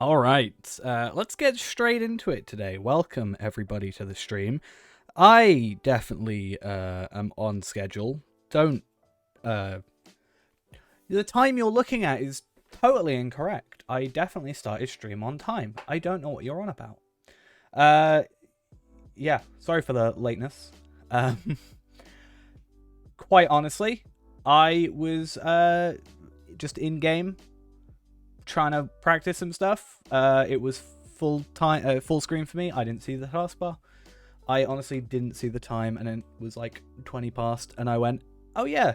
All right, let's get straight into it today. Welcome everybody to the stream. I definitely am on schedule. Don't the time you're looking at is totally incorrect. I definitely started stream on time. I don't know what you're on about. Uh, yeah, sorry for the lateness. Um, quite honestly, I was just in game trying to practice some stuff. It was full screen for me. I didn't see the taskbar. I honestly didn't see the time, and it was like 20 past, and I went, "Oh yeah,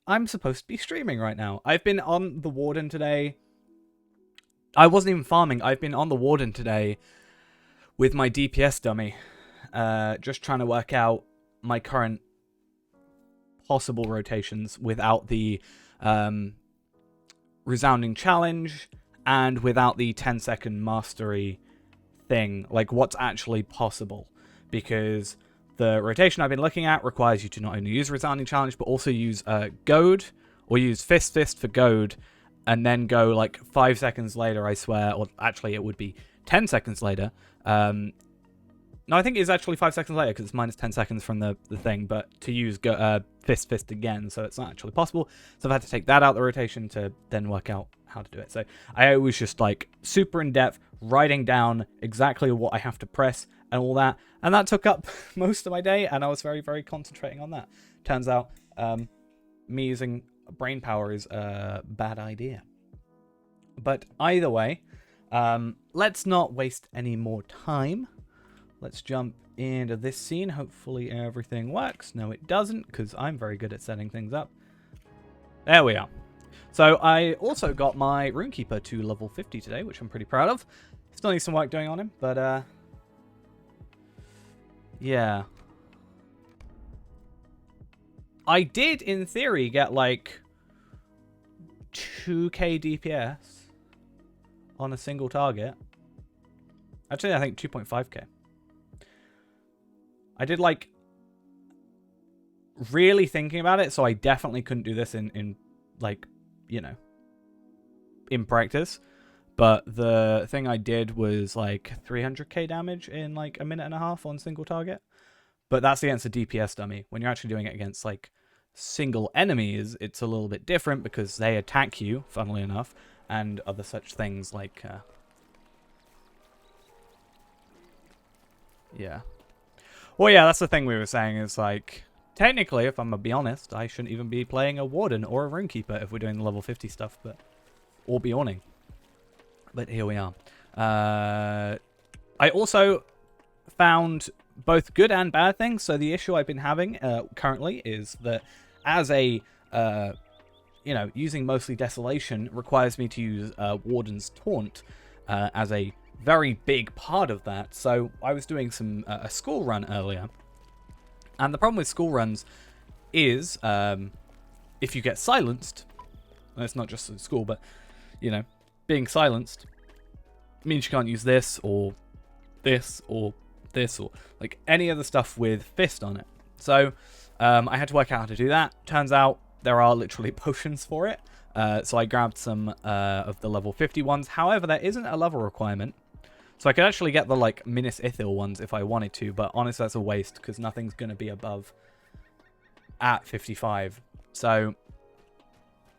I'm supposed to be streaming right now." I've been on the Warden today. I wasn't even farming. I've been on the Warden today with my DPS dummy, just trying to work out my current possible rotations without the resounding challenge and without the 10-second mastery thing, like what's actually possible, because the rotation I've been looking at requires you to not only use resounding challenge but also use goad, or use fist for goad, and then go like 5 seconds later, I swear, or actually it would be 10 seconds later. No, I think it's actually 5 seconds later because it's minus 10 seconds from the thing, but to use fist again, so it's not actually possible. So I've had to take that out of the rotation to then work out how to do it. So I was just like super in depth, writing down exactly what I have to press and all that. And that took up most of my day, and I was very, very concentrating on that. Turns out me using brain power is a bad idea. But either way, let's not waste any more time. Let's jump into this scene. Hopefully everything works. No, it doesn't, because I'm very good at setting things up. There we are. So I also got my Runekeeper to level 50 today, which I'm pretty proud of. Still need some work doing on him, but yeah. I did, in theory, get like 2k DPS on a single target. Actually, I think 2.5k. I did like really thinking about it, so I definitely couldn't do this in like, you know, in practice. But the thing I did was like 300k damage in like a minute and a half on single target. But that's against a DPS dummy. When you're actually doing it against like single enemies, it's a little bit different because they attack you, funnily enough, and other such things like yeah. Well, yeah, that's the thing we were saying, is like, technically, if I'm gonna be honest, I shouldn't even be playing a Warden or a Runekeeper if we're doing the level 50 stuff, but, or Beyonding. But here we are. I also found both good and bad things. So the issue I've been having currently is that as a, you know, using mostly Desolation requires me to use Warden's Taunt as a very big part of that. So I was doing some a school run earlier, and the problem with school runs is if you get silenced, and it's not just at school, but you know, being silenced means you can't use this or this or this or like any other stuff with fist on it. So I had to work out how to do that. Turns out there are literally potions for it. So I grabbed some of the level 50 ones. However, there isn't a level requirement. So I could actually get the like Minas Ithil ones if I wanted to, but honestly that's a waste because nothing's going to be above at 55. So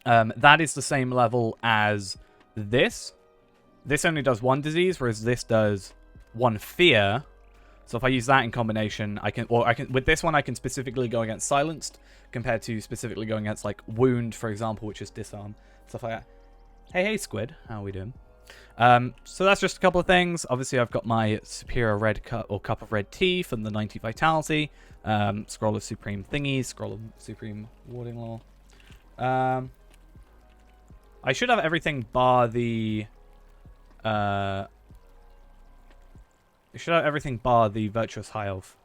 that is the same level as this. This only does one disease, whereas this does one fear. So if I use that in combination, I can with this one I can specifically go against silenced compared to specifically going against like wound, for example, which is disarm, stuff like that. Hey squid, how are we doing? So that's just a couple of things. Obviously, I've got my superior red cup or cup of red tea from the 90 vitality, scroll of supreme thingies, scroll of supreme warding law. I should have everything bar the. I should have everything bar the virtuous high elf.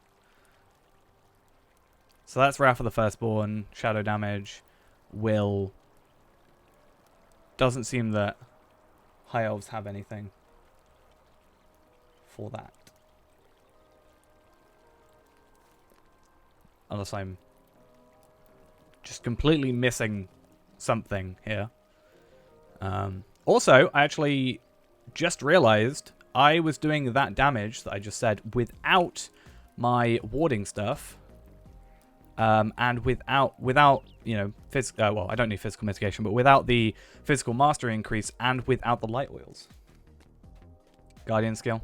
So that's Wrath of the Firstborn, shadow damage, will. Doesn't seem that high elves have anything for that. Unless I'm just completely missing something here. Also, I actually just realized I was doing that damage that I just said without my warding stuff. And without you know, well, I don't need physical mitigation, but without the physical mastery increase and without the light oils. Guardian skill.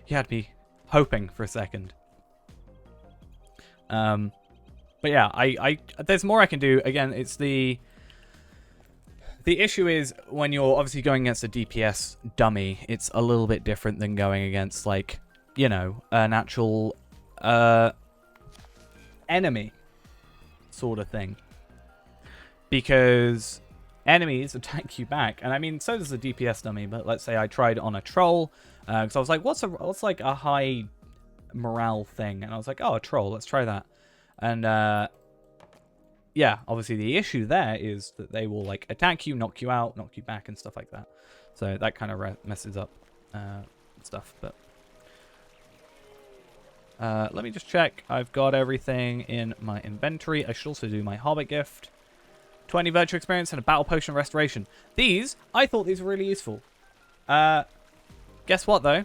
You had me hoping for a second. But yeah, there's more I can do. Again, it's the issue is when you're obviously going against a DPS dummy, it's a little bit different than going against, like, you know, an actual enemy sort of thing, because enemies attack you back, and I mean, so does the DPS dummy. But let's say I tried on a troll, because I was like, what's like a high morale thing, and I was like, oh, a troll, let's try that. And yeah, obviously the issue there is that they will like attack you, knock you out, knock you back, and stuff like that. So that kind of messes up stuff. But let me just check. I've got everything in my inventory. I should also do my Hobbit gift. 20 virtue experience and a battle potion restoration. These, I thought these were really useful. Guess what, though?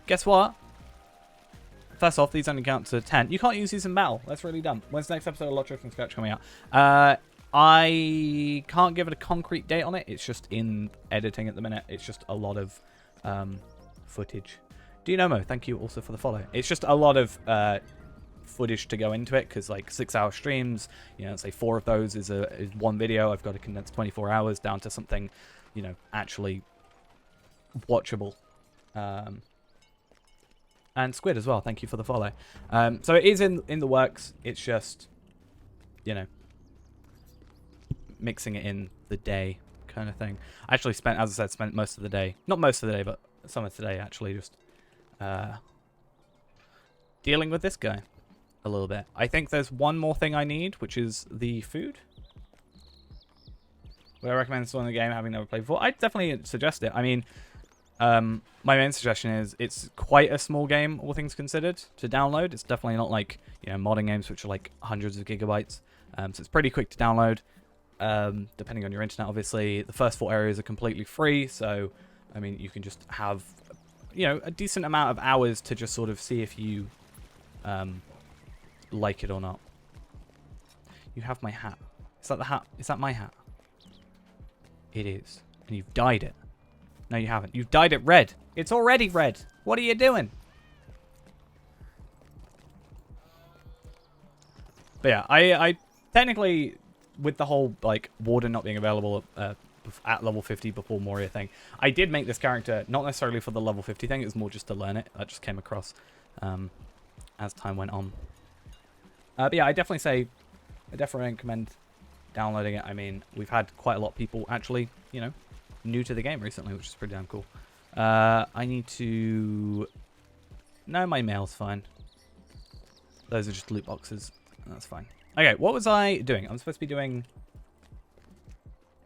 Guess what? First off, these only count to 10. You can't use these in battle. That's really dumb. When's the next episode of Lotro from Scratch coming out? I can't give it a concrete date on it. It's just in editing at the minute. It's just a lot of footage. Dinomo, thank you also for the follow. It's just a lot of footage to go into it, because like 6-hour streams, you know, say 4 of those is one video. I've got to condense 24 hours down to something, you know, actually watchable. And Squid as well, thank you for the follow. So it is in the works. It's just, you know, mixing it in the day kind of thing. I actually spent, as I said, most of the day, not most of the day, but some of today actually just dealing with this guy a little bit. I think there's one more thing I need, which is the food. Would I recommend installing the game having never played before? I'd definitely suggest it. I mean, my main suggestion is it's quite a small game, all things considered, to download. It's definitely not like, you know, modern games which are like hundreds of gigabytes. So it's pretty quick to download, depending on your internet, obviously. The first 4 areas are completely free, so, I mean, you can just have, you know, a decent amount of hours to just sort of see if you like it or not. You have my hat. Is that the hat? Is that my hat? It is. And you've dyed it. No, you haven't. You've dyed it red. It's already red. What are you doing? But yeah, I technically, with the whole, like, Warden not being available at level 50 before Moria thing, I did make this character, not necessarily for the level 50 thing, it was more just to learn it. That just came across as time went on. But yeah, I definitely recommend downloading it. I mean, we've had quite a lot of people actually, you know, new to the game recently, which is pretty damn cool. I need to... No, my mail's fine. Those are just loot boxes. That's fine. Okay, what was I doing? I'm supposed to be doing...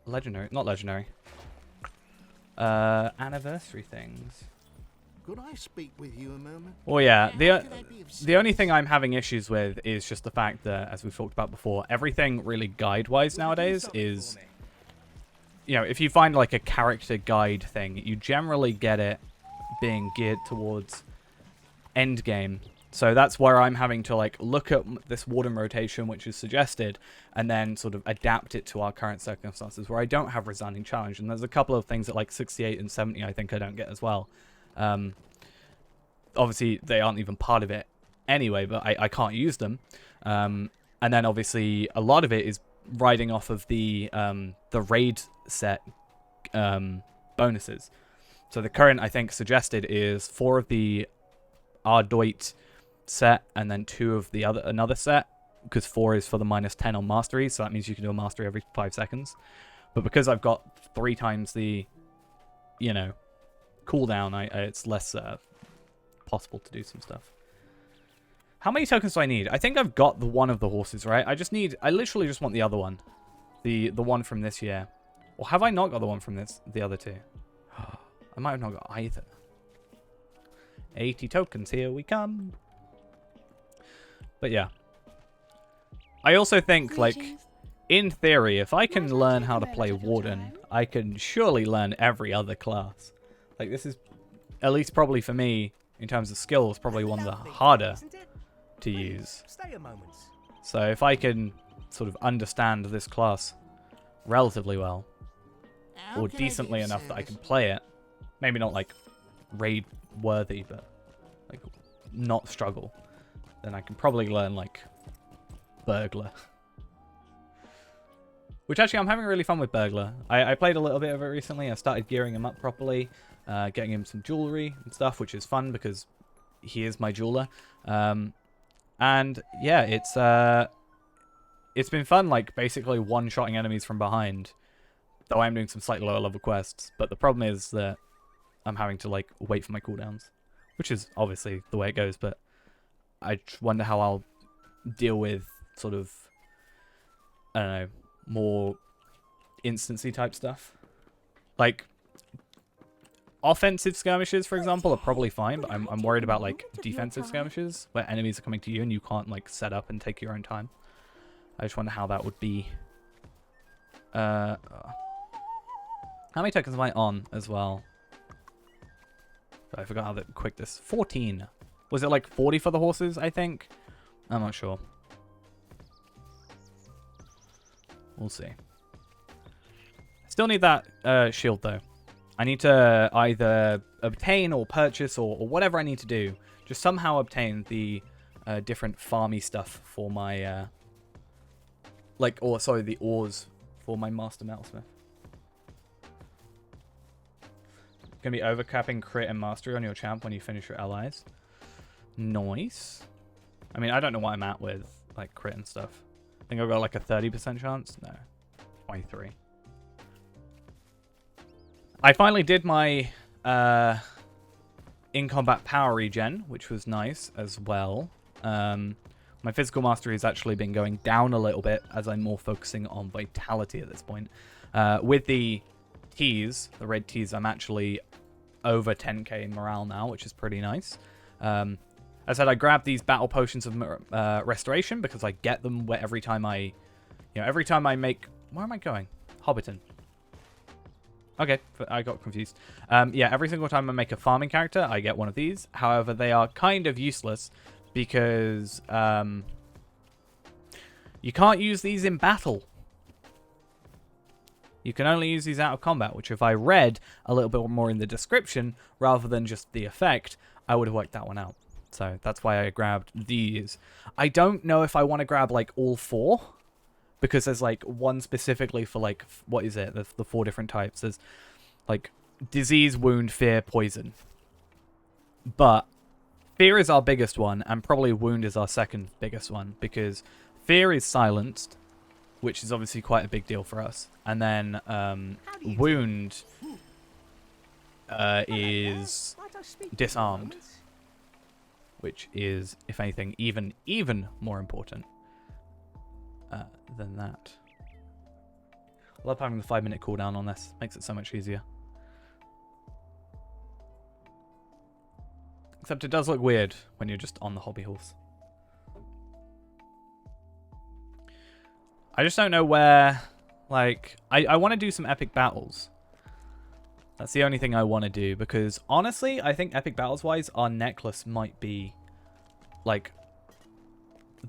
Legendary. Not legendary. Anniversary things. Could I speak with you a moment? Well, yeah, the only thing I'm having issues with is just the fact that, as we've talked about before, everything really guide-wise nowadays is... You know, if you find like a character guide thing, you generally get it being geared towards endgame. So that's where I'm having to like look at this Warden rotation, which is suggested, and then sort of adapt it to our current circumstances, where I don't have Resounding Challenge. And there's a couple of things at like 68 and 70 I think I don't get as well. Obviously, they aren't even part of it anyway, but I can't use them. And then obviously a lot of it is riding off of the raid set bonuses. So the current, I think, suggested is 4 of the Ardoit set and then 2 of the another set, because 4 is for the -10 on mastery, so that means you can do a mastery every 5 seconds. But because I've got 3 times the, you know, cooldown, it's less possible to do some stuff. How many tokens do I need? I think I've got the one of the horses, right? I literally just want the other one. The one from this year. Or have I not got the one from the other 2? I might have not got either. 80 tokens, here we come. But yeah. I also think, like, in theory, if I can learn how to play Warden, I can surely learn every other class. Like, this is, at least probably for me, in terms of skills, probably one of the harder to use. Stay a moment. So if I can sort of understand this class relatively well, or decently enough that I can play it, maybe not like raid worthy, but like not struggle, then I can probably learn like burglar. Which actually I'm having really fun with burglar. I played a little bit of it recently. I started gearing him up properly, getting him some jewelry and stuff, which is fun because he is my jeweler. And yeah, it's been fun, like basically one-shotting enemies from behind. Though I'm doing some slightly lower level quests, but the problem is that I'm having to like wait for my cooldowns, which is obviously the way it goes. But I wonder how I'll deal with sort of, I don't know, more instancy type stuff. Like offensive skirmishes, for example, are probably fine, but I'm worried about like defensive skirmishes where enemies are coming to you and you can't like set up and take your own time. I just wonder how that would be. How many tokens am I on as well? I forgot how quick this. 14. Was it like 40 for the horses, I think? I'm not sure. We'll see. Still need that shield, though. I need to either obtain or purchase or whatever I need to do. Just somehow obtain the different farmy stuff for my... the ores for my master metalsmith. Gonna be overcapping crit and mastery on your champ when you finish your allies. Nice. I mean, I don't know what I'm at with like crit and stuff. I think I've got like a 30% chance. No, 23. I finally did my in combat power regen, which was nice as well. My physical mastery has actually been going down a little bit as I'm more focusing on vitality at this point. With the teas, the red teas, I'm actually over 10k in morale now, which is pretty nice. As I said, I grabbed these battle potions of restoration because I get them every time I make... Where am I going? Hobbiton. Okay, I got confused. Yeah, every single time I make a farming character, I get one of these. However, they are kind of useless because you can't use these in battle. You can only use these out of combat, which if I read a little bit more in the description, rather than just the effect, I would have worked that one out. So that's why I grabbed these. I don't know if I want to grab, like, all four, because there's, like, one specifically for, like, what is it? The 4 different types. There's, like, disease, wound, fear, poison. But fear is our biggest one, and probably wound is our second biggest one, because fear is silenced, which is obviously quite a big deal for us. And then wound is disarmed, which is, if anything, even more important than that. I love having the 5-minute cooldown on this. Makes it so much easier. Except it does look weird when you're just on the hobby horse. I just don't know where, like, I want to do some epic battles. That's the only thing I want to do, because honestly, I think epic battles-wise, our necklace might be, like,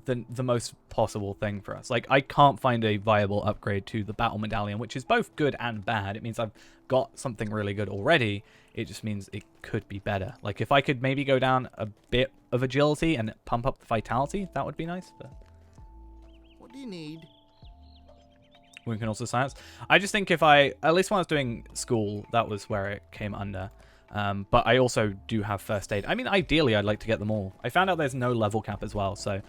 the most possible thing for us. Like, I can't find a viable upgrade to the battle medallion, which is both good and bad. It means I've got something really good already. It just means it could be better. Like, if I could maybe go down a bit of agility and pump up the vitality, that would be nice. But What do you need? we can also science. I just think if at least when I was doing school, that was where it came under. But I also do have first aid. I mean, ideally, I'd like to get them all. I found out there's no level cap as well, so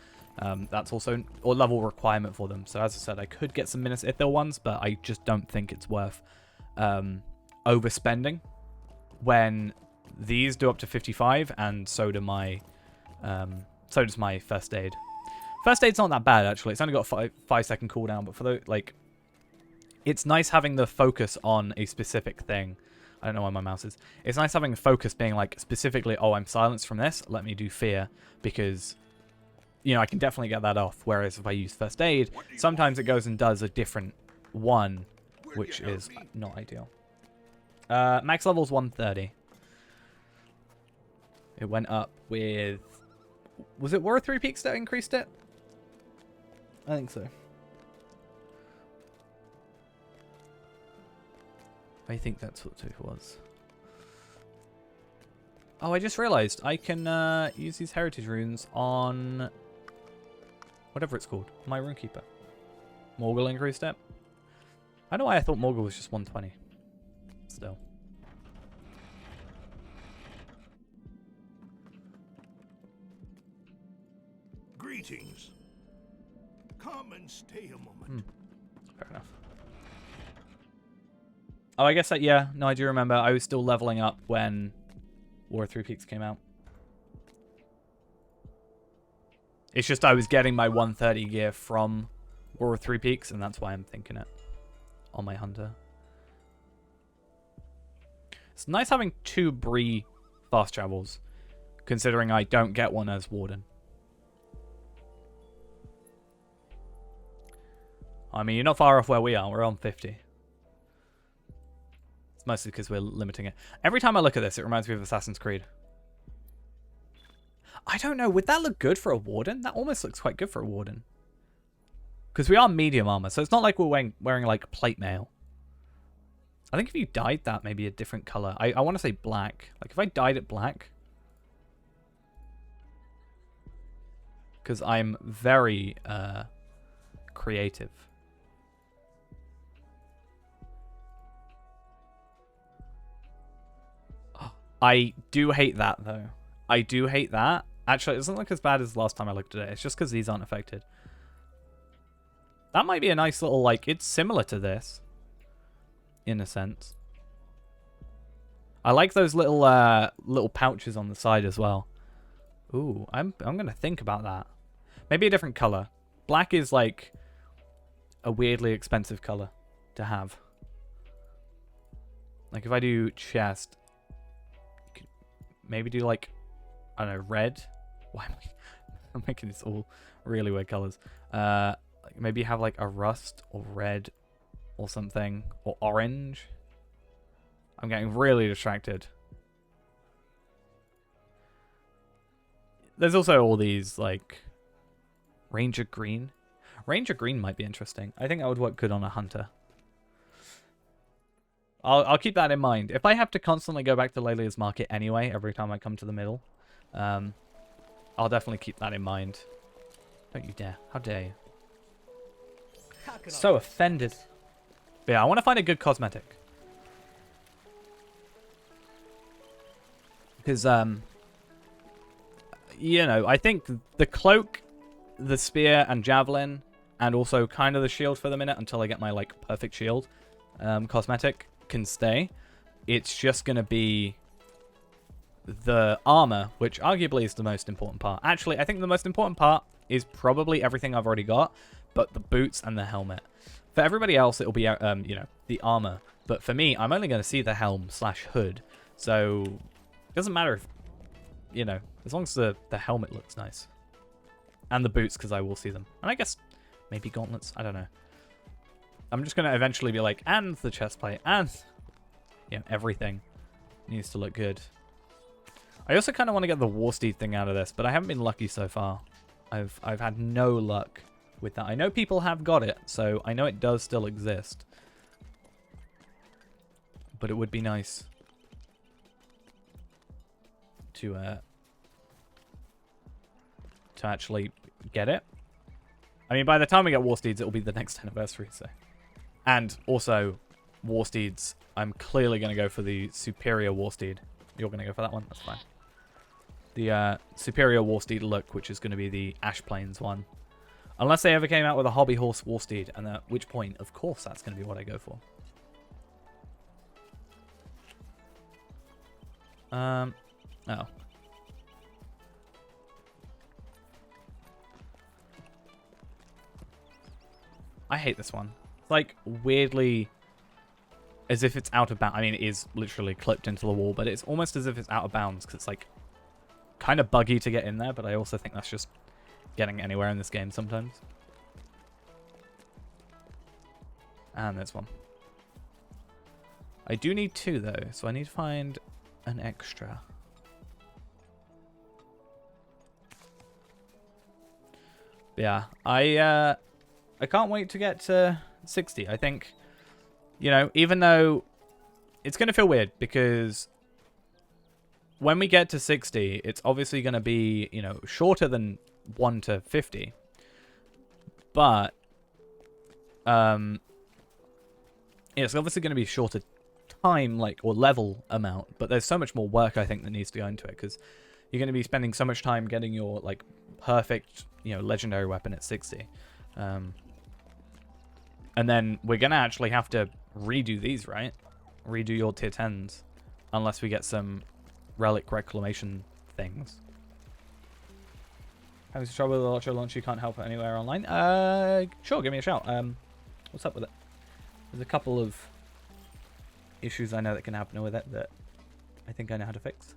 that's also, or level requirement for them. So as I said, I could get some Ithil ones, but I just don't think it's worth overspending when these do up to 55, and so do my, so does my first aid. First aid's not that bad, actually. It's only got a 5-second cooldown, but for the, like, it's nice having the focus on a specific thing. I don't know why my mouse is. It's nice having a focus being like specifically, oh, I'm silenced from this. Let me do fear, because, you know, I can definitely get that off. Whereas if I use first aid, sometimes it goes and does a different one, which is not ideal. Max level's 130. It went up with... Was it War of Three Peaks that increased it? I think so. I think that's what it was. Oh, I just realized I can use these heritage runes on whatever it's called. My runekeeper. Morgul increased it. I don't know why I thought Morgul was just 120. Still. Greetings. Come and stay a moment. Fair enough. Oh, I guess that, yeah. No, I do remember. I was still leveling up when War of Three Peaks came out. It's just I was getting my 130 gear from War of Three Peaks, and that's why I'm thinking it on my hunter. It's nice having 2 Bree fast travels, considering I don't get one as Warden. I mean, you're not far off where we are. We're on 50. It's mostly because we're limiting it. Every time I look at this, it reminds me of Assassin's Creed. I don't know. Would that look good for a Warden? That almost looks quite good for a Warden. Because we are medium armor, so it's not like we're wearing like plate mail. I think if you dyed that, maybe a different color. I want to say black. Like if I dyed it black. Because I'm very creative. I do hate that, though. I do hate that. Actually, it doesn't look as bad as the last time I looked at it. It's just because these aren't affected. That might be a nice little, like, it's similar to this. In a sense. I like those little little pouches on the side as well. Ooh, I'm going to think about that. Maybe a different color. Black is, like, a weirdly expensive color to have. Like, if I do chest... Maybe do like, I don't know, red. Why am I'm making this all really weird colors. Like maybe have like a rust or red or something, or orange. I'm getting really distracted. There's also all these like Ranger green. Ranger green might be interesting. I think that would work good on a hunter. I'll keep that in mind. If I have to constantly go back to Lelia's Market anyway, every time I come to the middle, I'll definitely keep that in mind. Don't you dare. How dare you. So offended. But yeah, I want to find a good cosmetic. Because, you know, I think the cloak, the spear, and javelin, and also kind of the shield for the minute until I get my, like, perfect shield cosmetic can stay. It's just going to be the armor, which arguably is the most important part. Actually, I think the most important part is probably everything I've already got, but the boots and the helmet. For everybody else, it'll be, you know, the armor. But for me, I'm only going to see the helm / hood. So, it doesn't matter if, you know, as long as the helmet looks nice. And the boots, because I will see them. And I guess maybe gauntlets. I don't know. I'm just going to eventually be like, and the chestplate, and, you know, everything needs to look good. I also kind of want to get the Warsteed thing out of this, but I haven't been lucky so far. I've had no luck with that. I know people have got it, so I know it does still exist. But it would be nice to actually get it. I mean, by the time we get Warsteeds, it'll be the next anniversary, so. And also, Warsteeds, I'm clearly going to go for the Superior Warsteed. You're going to go for that one? That's fine. The Superior Warsteed look, which is going to be the Ash Plains one. Unless they ever came out with a Hobby Horse Warsteed, and at which point, of course, that's going to be what I go for. Oh. I hate this one. It's like weirdly as if it's out of bounds. I mean, it is literally clipped into the wall, but it's almost as if it's out of bounds because it's like kind of buggy to get in there, but I also think that's just getting anywhere in this game sometimes. And there's one. I do need 2 though, so I need to find an extra. Yeah, I can't wait to get to 60. I think, you know, even though it's going to feel weird because when we get to 60, it's obviously going to be, you know, shorter than 1 to 50. But it's obviously going to be shorter time, like, or level amount, but there's so much more work I think that needs to go into it because you're going to be spending so much time getting your like perfect, you know, legendary weapon at 60. And then we're going to actually have to redo these, right? Redo your tier 10s unless we get some relic reclamation things. Having some trouble with the Electro launch, you can't help it anywhere online. Sure, give me a shout. What's up with it? There's a couple of issues I know that can happen with it that I think I know how to fix.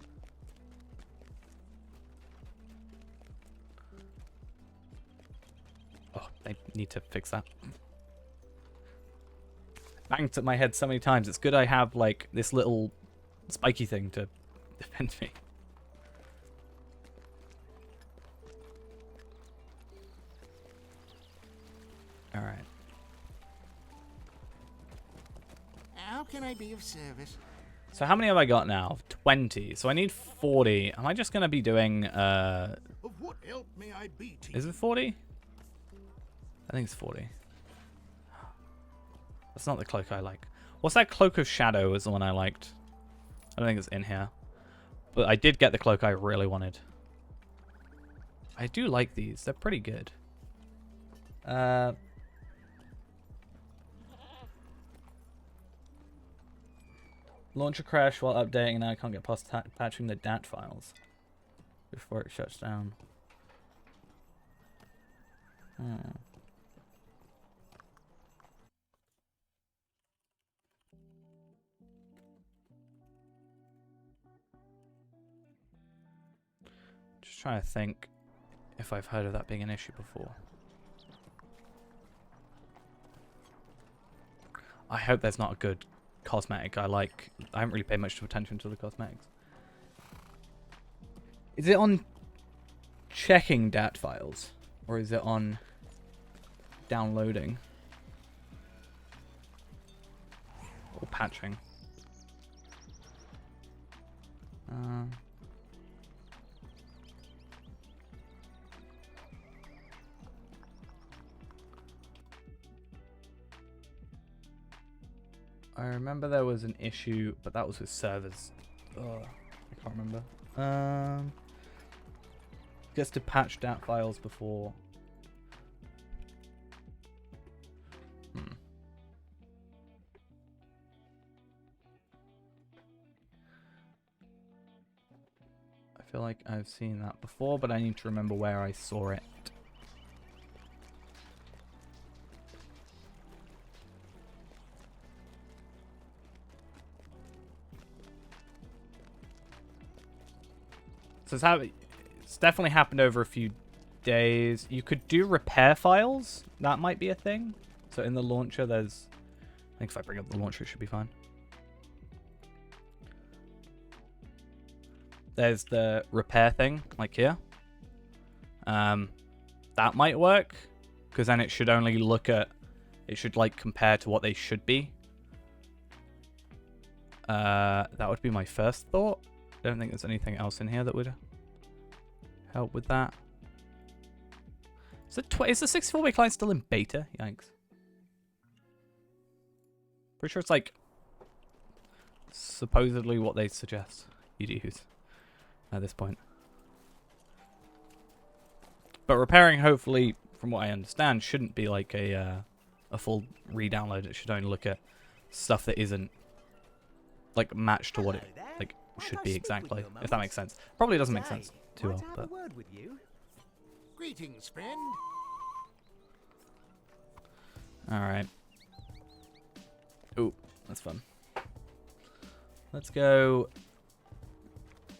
Oh, I need to fix that. Banged at my head so many times. It's good I have like this little spiky thing to defend me. All right. How can I be of service? So how many have I got now? 20. So I need 40. Am I just going to be doing... Of what help may I be to you? Is it 40? I think it's 40. That's not the cloak I like. What's that Cloak of Shadow is the one I liked. I don't think it's in here. But I did get the cloak I really wanted. I do like these. They're pretty good. Launcher crash while updating, and now I can't get past patching the DAT files before it shuts down. Just trying to think if I've heard of that being an issue before. I hope there's not a good cosmetic I like. I haven't really paid much attention to the cosmetics. Is it on checking DAT files? Or is it on downloading? Or patching? I remember there was an issue, but that was with servers. I can't remember. Gets to patch DAT files before. I feel like I've seen that before, but I need to remember where I saw it. So it's definitely happened over a few days. You could do repair files. That might be a thing. So in the launcher, there's... I think if I bring up the launcher, it should be fine. There's the repair thing, like here. That might work, because then it should only look at... It should, like, compare to what they should be. That would be my first thought. I don't think there's anything else in here that would help with that. Is the 64-bit client still in beta? Yikes. Pretty sure it's like supposedly what they suggest you use at this point. But repairing, hopefully, from what I understand, shouldn't be like a full re-download. It should only look at stuff that isn't like matched to what it like should be exactly, if that makes sense. Probably doesn't make sense too well, but Greetings, friend. all right. Oh, that's fun. Let's go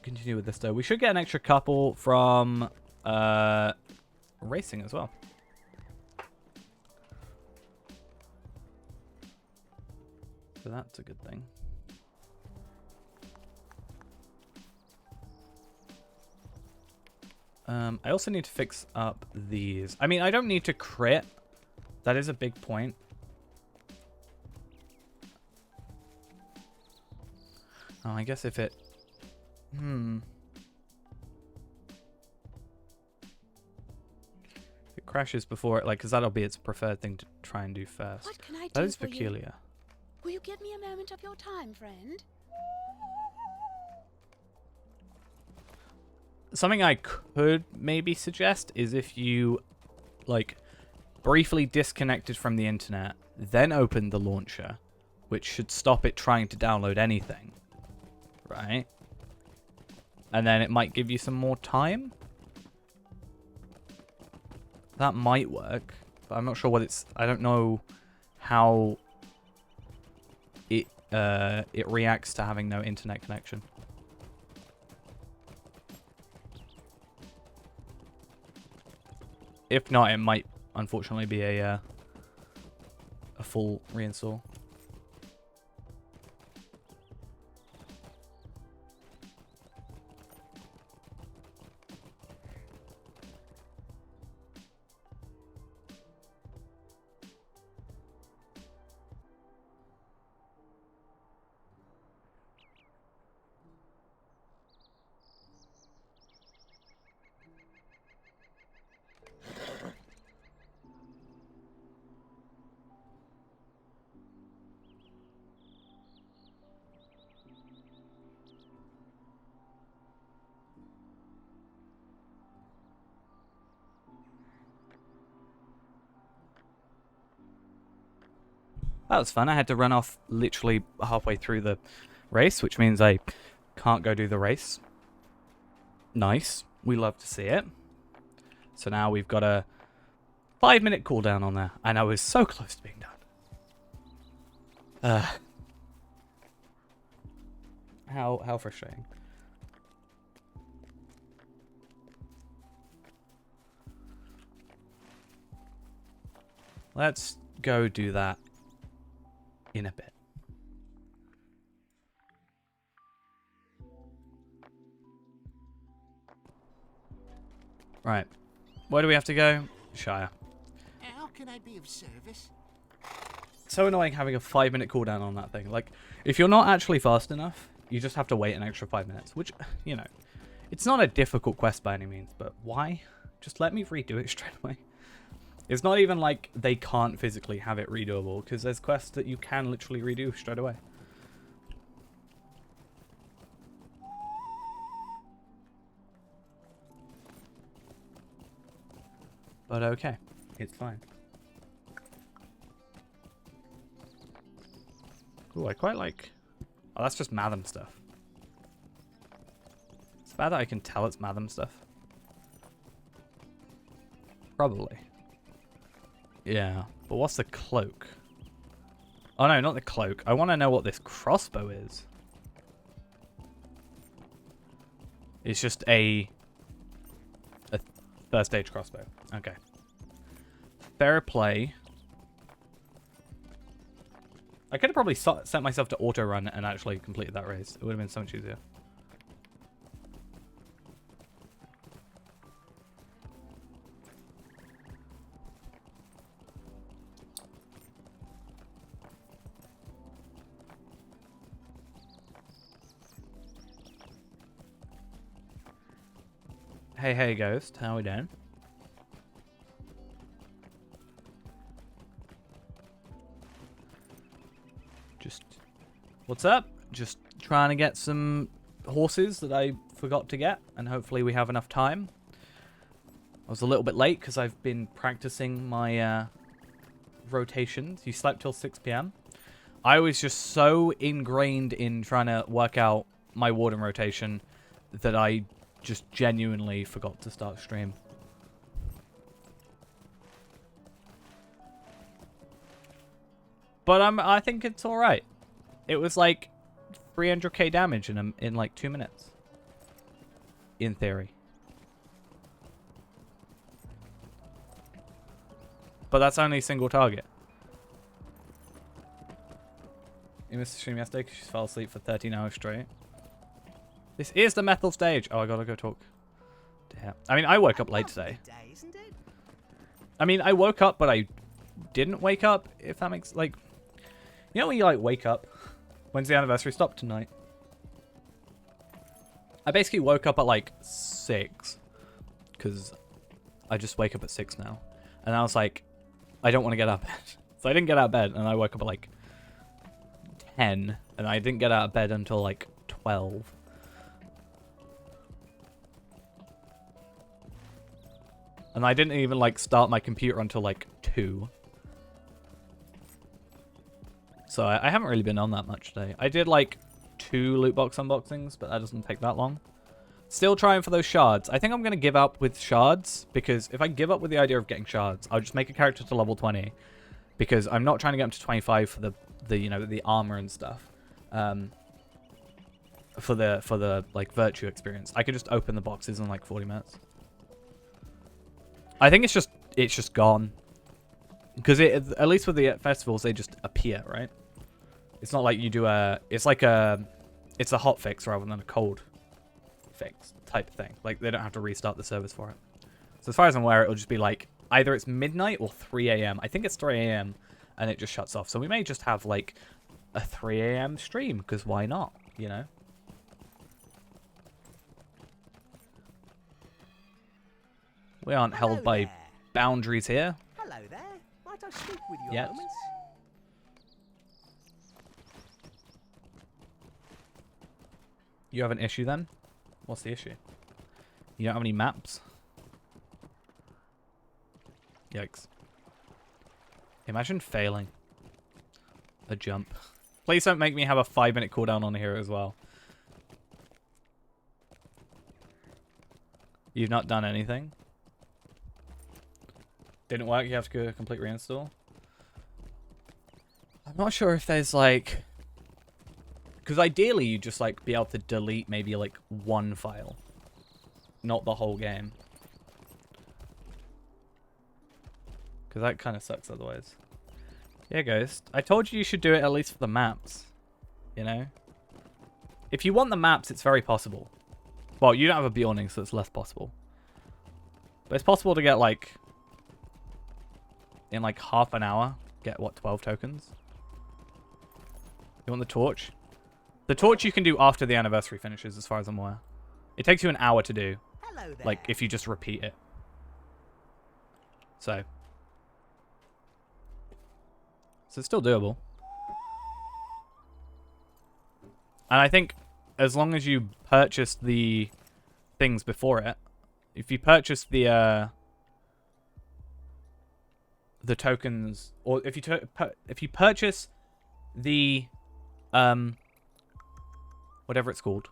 continue with this though. We should get an extra couple from racing as well. So that's a good thing. I also need to fix up these. I mean, I don't need to crit. That is a big point. Oh, I guess if it... If it crashes before it, like, because that'll be its preferred thing to try and do first. What can I do That is for you? peculiar. Will you give me a moment of your time, friend? Something I could maybe suggest is if you, like, briefly disconnected from the internet, then opened the launcher, which should stop it trying to download anything. Right? And then it might give you some more time. That might work, but I'm not sure what it's... I don't know how it reacts to having no internet connection. If not, it might unfortunately be a full reinstall. That was fun. I had to run off literally halfway through the race, which means I can't go do the race. Nice. We love to see it. So now we've got a 5-minute cooldown on there. And I was so close to being done. How frustrating. Let's go do that in a bit. Right. Where do we have to go? Shire. How can I be of service? So annoying having a 5-minute cooldown on that thing. Like, if you're not actually fast enough, you just have to wait an extra 5 minutes. Which, you know, it's not a difficult quest by any means, but why? Just let me redo it straight away. It's not even like they can't physically have it redoable, because there's quests that you can literally redo straight away. But okay, it's fine. Ooh, I quite like... Oh, that's just Matham stuff. It's bad that I can tell it's Matham stuff. Probably. Yeah, but what's the cloak? Oh no, not the cloak. I want to know what this crossbow is. It's just a first stage crossbow. Okay. Fair play. I could have probably set myself to auto run and actually completed that race. It would have been so much easier. Hey, hey, Ghost. How we doing? Just... What's up? Just trying to get some horses that I forgot to get, and hopefully we have enough time. I was a little bit late because I've been practicing my rotations. You slept till 6 p.m. I was just so ingrained in trying to work out my warden rotation that I just genuinely forgot to start stream. But I think it's all right. It was like 300k damage in like 2 minutes. In theory. But that's only a single target. You missed the stream yesterday because she fell asleep for 13 hours straight. This is the Methil stage. Oh, I gotta go talk Yeah. I mean, I woke up late today. I mean, I woke up, but I didn't wake up, if that makes, like... You know when you, like, wake up? When's the anniversary stop tonight? I basically woke up at, like, 6. Because I just wake up at 6 now. And I was like, I don't want to get out of bed. So I didn't get out of bed, and I woke up at, like, 10. And I didn't get out of bed until, like, 12. And I didn't even, like, start my computer until, like, 2. So I haven't really been on that much today. I did, like, 2 loot box unboxings, but that doesn't take that long. Still trying for those shards. I think I'm going to give up with shards, because if I give up with the idea of getting shards, I'll just make a character to level 20. Because I'm not trying to get up to 25 for the you know, the armor and stuff. For the, like, virtue experience. I could just open the boxes in, like, 40 minutes. I think it's just gone. Because at least with the festivals, they just appear, right? It's not like you do it's a hot fix rather than a cold fix type thing. Like, they don't have to restart the servers for it. So as far as I'm aware, it'll just be like, either it's midnight or 3 a.m. I think it's 3 a.m. and it just shuts off. So we may just have, like, a 3 a.m. stream, because why not, you know? We aren't held by boundaries here. Hello there. Might I speak with you Yet. a moment? You have an issue then? What's the issue? You don't have any maps? Yikes. Imagine failing a jump. Please don't make me have a 5-minute cooldown on here as well. You've not done anything? Didn't work, you have to go to complete reinstall? I'm not sure if there's, like... Because ideally, you just, like, be able to delete maybe, like, one file. Not the whole game. Because that kind of sucks otherwise. Yeah, Ghost. I told you you should do it at least for the maps. You know? If you want the maps, it's very possible. Well, you don't have a Bjorning, so it's less possible. But it's possible to get, like... in, like, half an hour, get, what, 12 tokens? You want the torch? The torch you can do after the anniversary finishes, as far as I'm aware. It takes you an hour to do. Hello there. Like, if you just repeat it. So it's still doable. And I think as long as you purchase the things before it, if you purchase the tokens, or if you purchase the whatever it's called,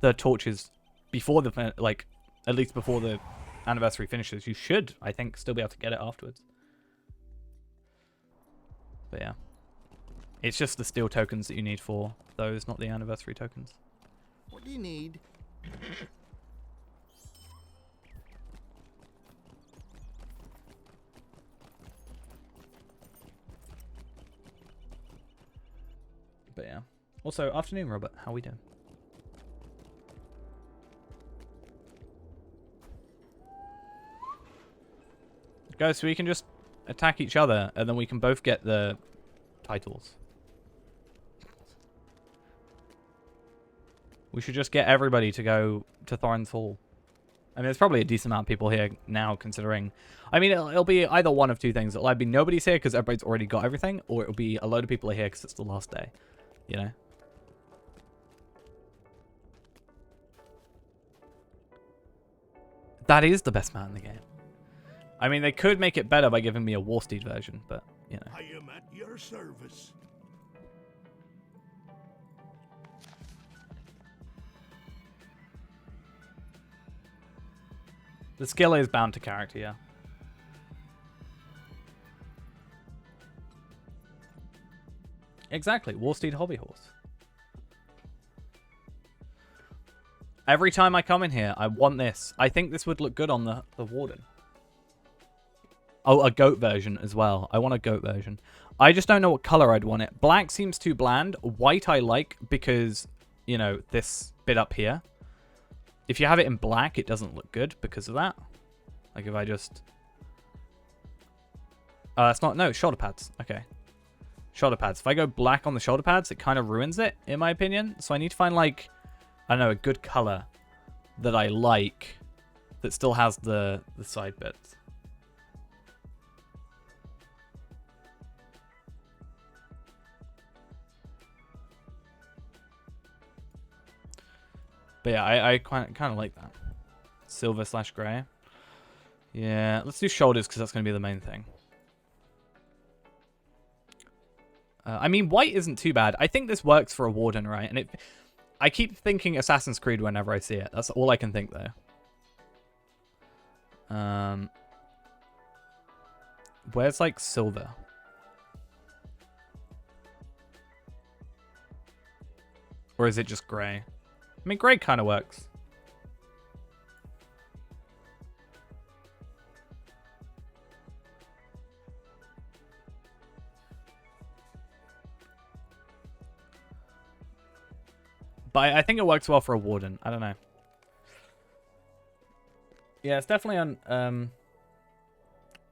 the torches before the, like, at least before the anniversary finishes, you should, I think, still be able to get it afterwards. But yeah, it's just the steel tokens that you need for those, not the anniversary tokens. What do you need? But yeah. Also, afternoon, Robert. How are we doing? Guys, so we can just attack each other, and then we can both get the titles. We should just get everybody to go to Thorin's Hall. I mean, there's probably a decent amount of people here now, considering... I mean, it'll be either one of two things. It'll either be nobody's here because everybody's already got everything, or it'll be a load of people are here because it's the last day. You know? That is the best map in the game. I mean, they could make it better by giving me a Warsteed version, but, you know. I am at your service. The skill is bound to character, yeah. Exactly, Warsteed Hobby Horse. Every time I come in here, I want this. I think this would look good on the Warden. Oh, a goat version as well. I want a goat version. I just don't know what color I'd want it. Black seems too bland. White I like because, you know, this bit up here. If you have it in black, it doesn't look good because of that. Like if I just... that's not... No, shoulder pads. Okay. Shoulder pads. If I go black on the shoulder pads, it kind of ruins it, in my opinion. So I need to find, like, I don't know, a good color that I like that still has the side bits. But yeah, I kind of like that. Silver / grey. Yeah, let's do shoulders because that's going to be the main thing. I mean, white isn't too bad. I think this works for a warden, right? And I keep thinking Assassin's Creed whenever I see it. That's all I can think, though. Where's, like, silver? Or is it just grey? I mean, grey kind of works. But I think it works well for a warden. I don't know. Yeah, it's definitely on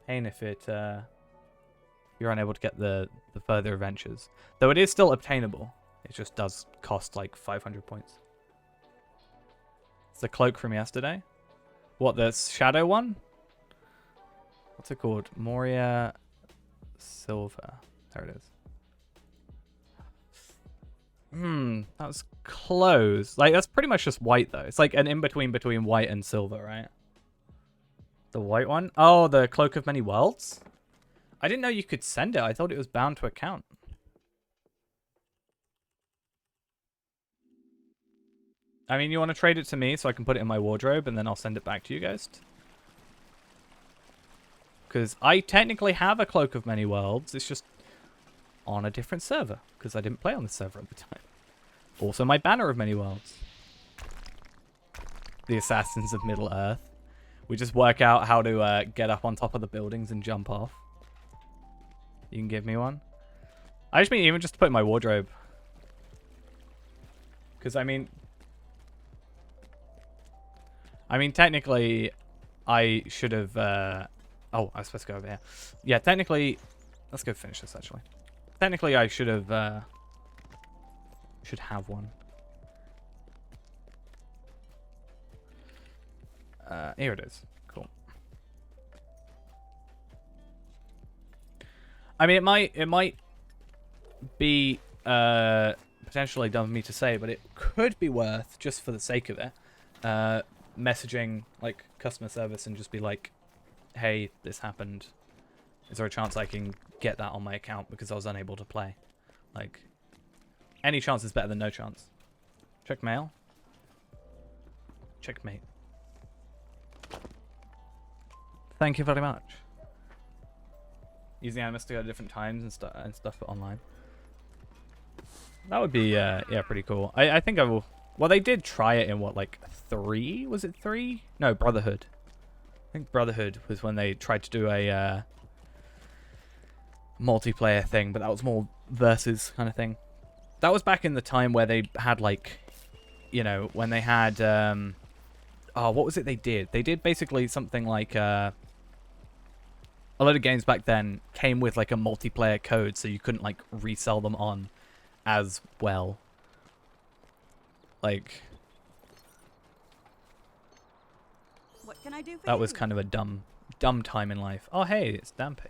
pain if you're unable to get the further adventures. Though it is still obtainable. It just does cost like 500 points. It's the cloak from yesterday. What, the shadow one? What's it called? Moria Silver. There it is. That was close. Like, that's pretty much just white, though. It's like an in-between between white and silver, right? The white one? Oh, the Cloak of Many Worlds? I didn't know you could send it. I thought it was bound to account. I mean, you want to trade it to me so I can put it in my wardrobe and then I'll send it back to you guys? Because I technically have a Cloak of Many Worlds. It's just on a different server because I didn't play on the server at the time. Also, my Banner of Many Worlds. The Assassins of Middle Earth. We just work out how to get up on top of the buildings and jump off. You can give me one. I just mean even just to put in my wardrobe. Because, I mean, technically, I should have... oh, I was supposed to go over here. Yeah, technically... Let's go finish this, actually. Technically, I should have... should have one. Here it is. Cool. I mean, it might be potentially dumb of me to say, but it could be worth, just for the sake of it, messaging like customer service and just be like, hey, this happened. Is there a chance I can get that on my account because I was unable to play? Like, any chance is better than no chance. Check mail. Checkmate. Thank you very much. Using Animus to go at different times and stuff online. That would be, yeah, pretty cool. I think I will... Well, they did try it in, what, like, 3? Was it 3? No, Brotherhood. I think Brotherhood was when they tried to do a multiplayer thing, but that was more versus kind of thing. That was back in the time where they had, like, you know, when they had... oh, what was it they did? They did basically something like... a lot of games back then came with, like, a multiplayer code, so you couldn't, like, resell them on as well. Like... What can I do for that you? was kind of a dumb time in life. Oh, hey, it's Dampé.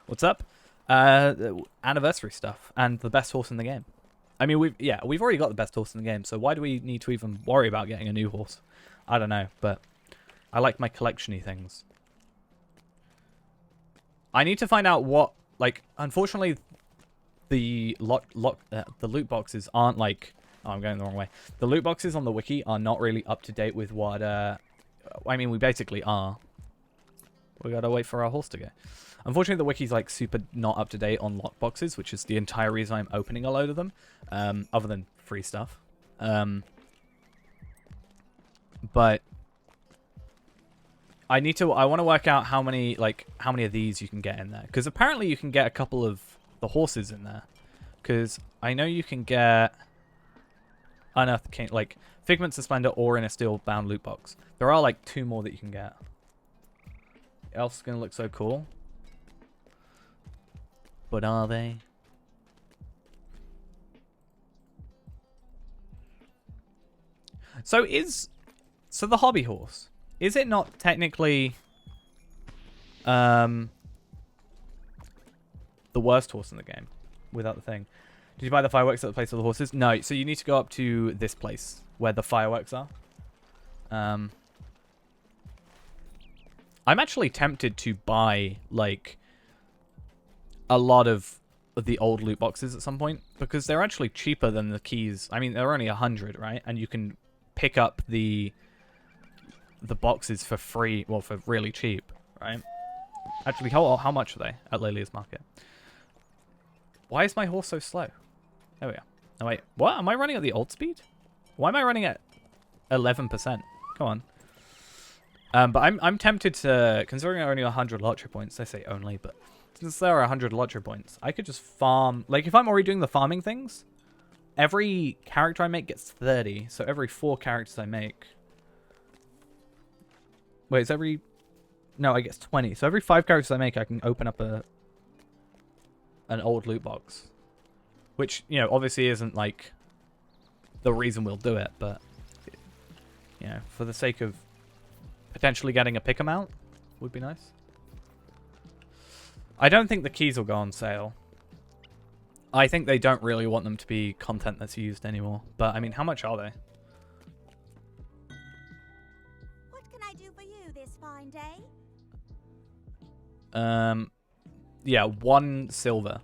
What's up? Anniversary stuff and the best horse in the game. I mean, we've already got the best horse in the game, so why do we need to even worry about getting a new horse? I don't know, but I like my collection-y things. I need to find out what, like, unfortunately, the loot boxes aren't like... Oh, I'm going the wrong way. The loot boxes on the wiki are not really up to date with what... I mean, we basically are. We gotta wait for our horse to go. Unfortunately, the wiki's like super not up to date on lock boxes, which is the entire reason I'm opening a load of them, other than free stuff. But I want to work out how many of these you can get in there, because apparently you can get a couple of the horses in there. Because I know you can get... Unearthed King, like Figments of Splendor or in a steel bound loot box. There are like 2 more that you can get. Elf's gonna look so cool. But are they? So the hobby horse, is it not technically the worst horse in the game without the thing? Did you buy the fireworks at the place of the horses? No, so you need to go up to this place where the fireworks are. I'm actually tempted to buy like a lot of the old loot boxes at some point because they're actually cheaper than the keys. I mean, they're only 100, right? And you can pick up the boxes for free, well, for really cheap, right? Actually, how much are they at Lelia's Market? Why is my horse so slow? There we are. Oh, wait. What? Am I running at the old speed? Why am I running at 11%? Come on. But I'm tempted to, considering there are only 100 lottery points, I say only, but since there are 100 lottery points, I could just farm, like if I'm already doing the farming things, every character I make gets 30, so every 4 characters I make, wait, it's every, no, I get 20, so every 5 characters I make, I can open up an old loot box. Which, you know, obviously isn't, like, the reason we'll do it, but, you know, for the sake of potentially getting a pick amount would be nice. I don't think the keys will go on sale. I think they don't really want them to be content that's used anymore. But, I mean, how much are they? What can I do for you this fine day? Yeah, 1 silver.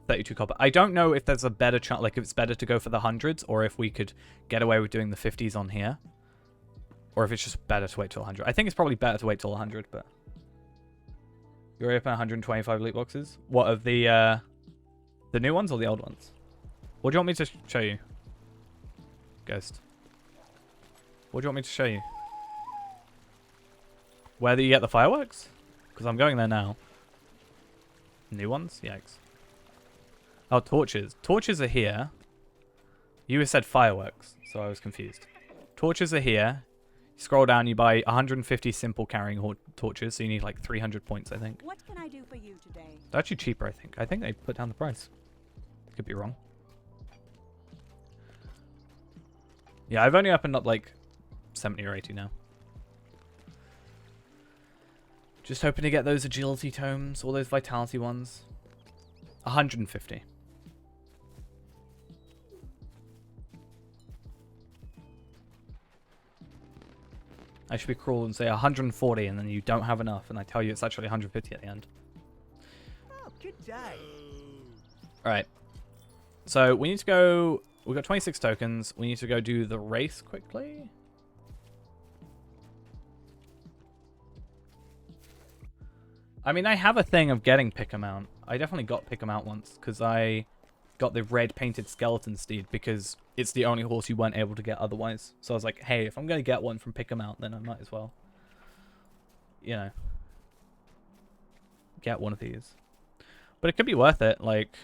32 copper. I don't know if there's a better chance, like if it's better to go for the 100s or if we could get away with doing the 50s on here. Or if it's just better to wait till 100. I think it's probably better to wait till 100, but... You already open 125 loot boxes? What, of the new ones or the old ones? What do you want me to show you? Ghost. What do you want me to show you? Where do you get the fireworks? Because I'm going there now. New ones? Yikes. Oh, torches. Torches are here. You said fireworks, so I was confused. Torches are here. You scroll down, you buy 150 simple carrying torches, so you need like 300 points, I think. What can I do for you today? It's actually cheaper, I think. I think they put down the price. Could be wrong. Yeah, I've only opened up like 70 or 80 now. Just hoping to get those agility tomes, all those vitality ones. 150. I should be cruel and say 140 and then you don't have enough and I tell you it's actually 150 at the end. Oh, good day. Alright. So we need to go... We've got 26 tokens. We need to go do the race quickly. I mean, I have a thing of getting pick amount. I definitely got pick amount once because I got the red painted skeleton steed because it's the only horse you weren't able to get otherwise. So I was like, hey, if I'm going to get one from pick amount, then I might as well, you know, get one of these. But it could be worth it. Like,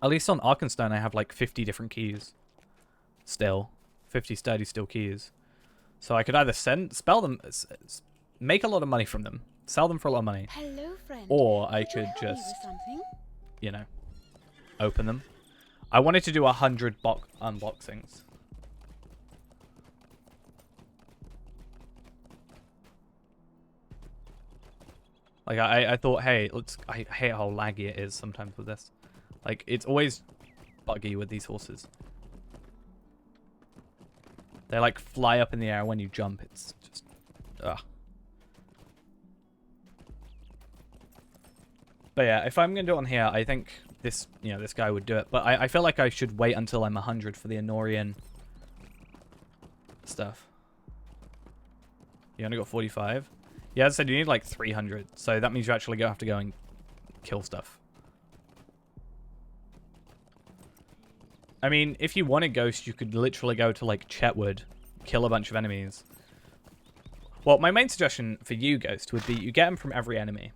at least on Arkenstone, I have like 50 different keys still. 50 sturdy steel keys. So I could either spell them, make a lot of money from them, sell them for a lot of money. Hello, friend. Or I Could could help you with just, something? you know, open them. I wanted to do 100 unboxings. Like, I thought, hey, I hate how laggy it is sometimes with this. Like, it's always buggy with these horses. They, like, fly up in the air when you jump. It's just, ugh. But yeah, if I'm going to do it on here, I think this, you know, this guy would do it. But I feel like I should wait until I'm 100 for the Honorian stuff. You only got 45? Yeah, as I said, you need like 300. So that means you actually have to go and kill stuff. I mean, if you wanted Ghost, you could literally go to like Chetwood, kill a bunch of enemies. Well, my main suggestion for you, Ghost, would be you get them from every enemy.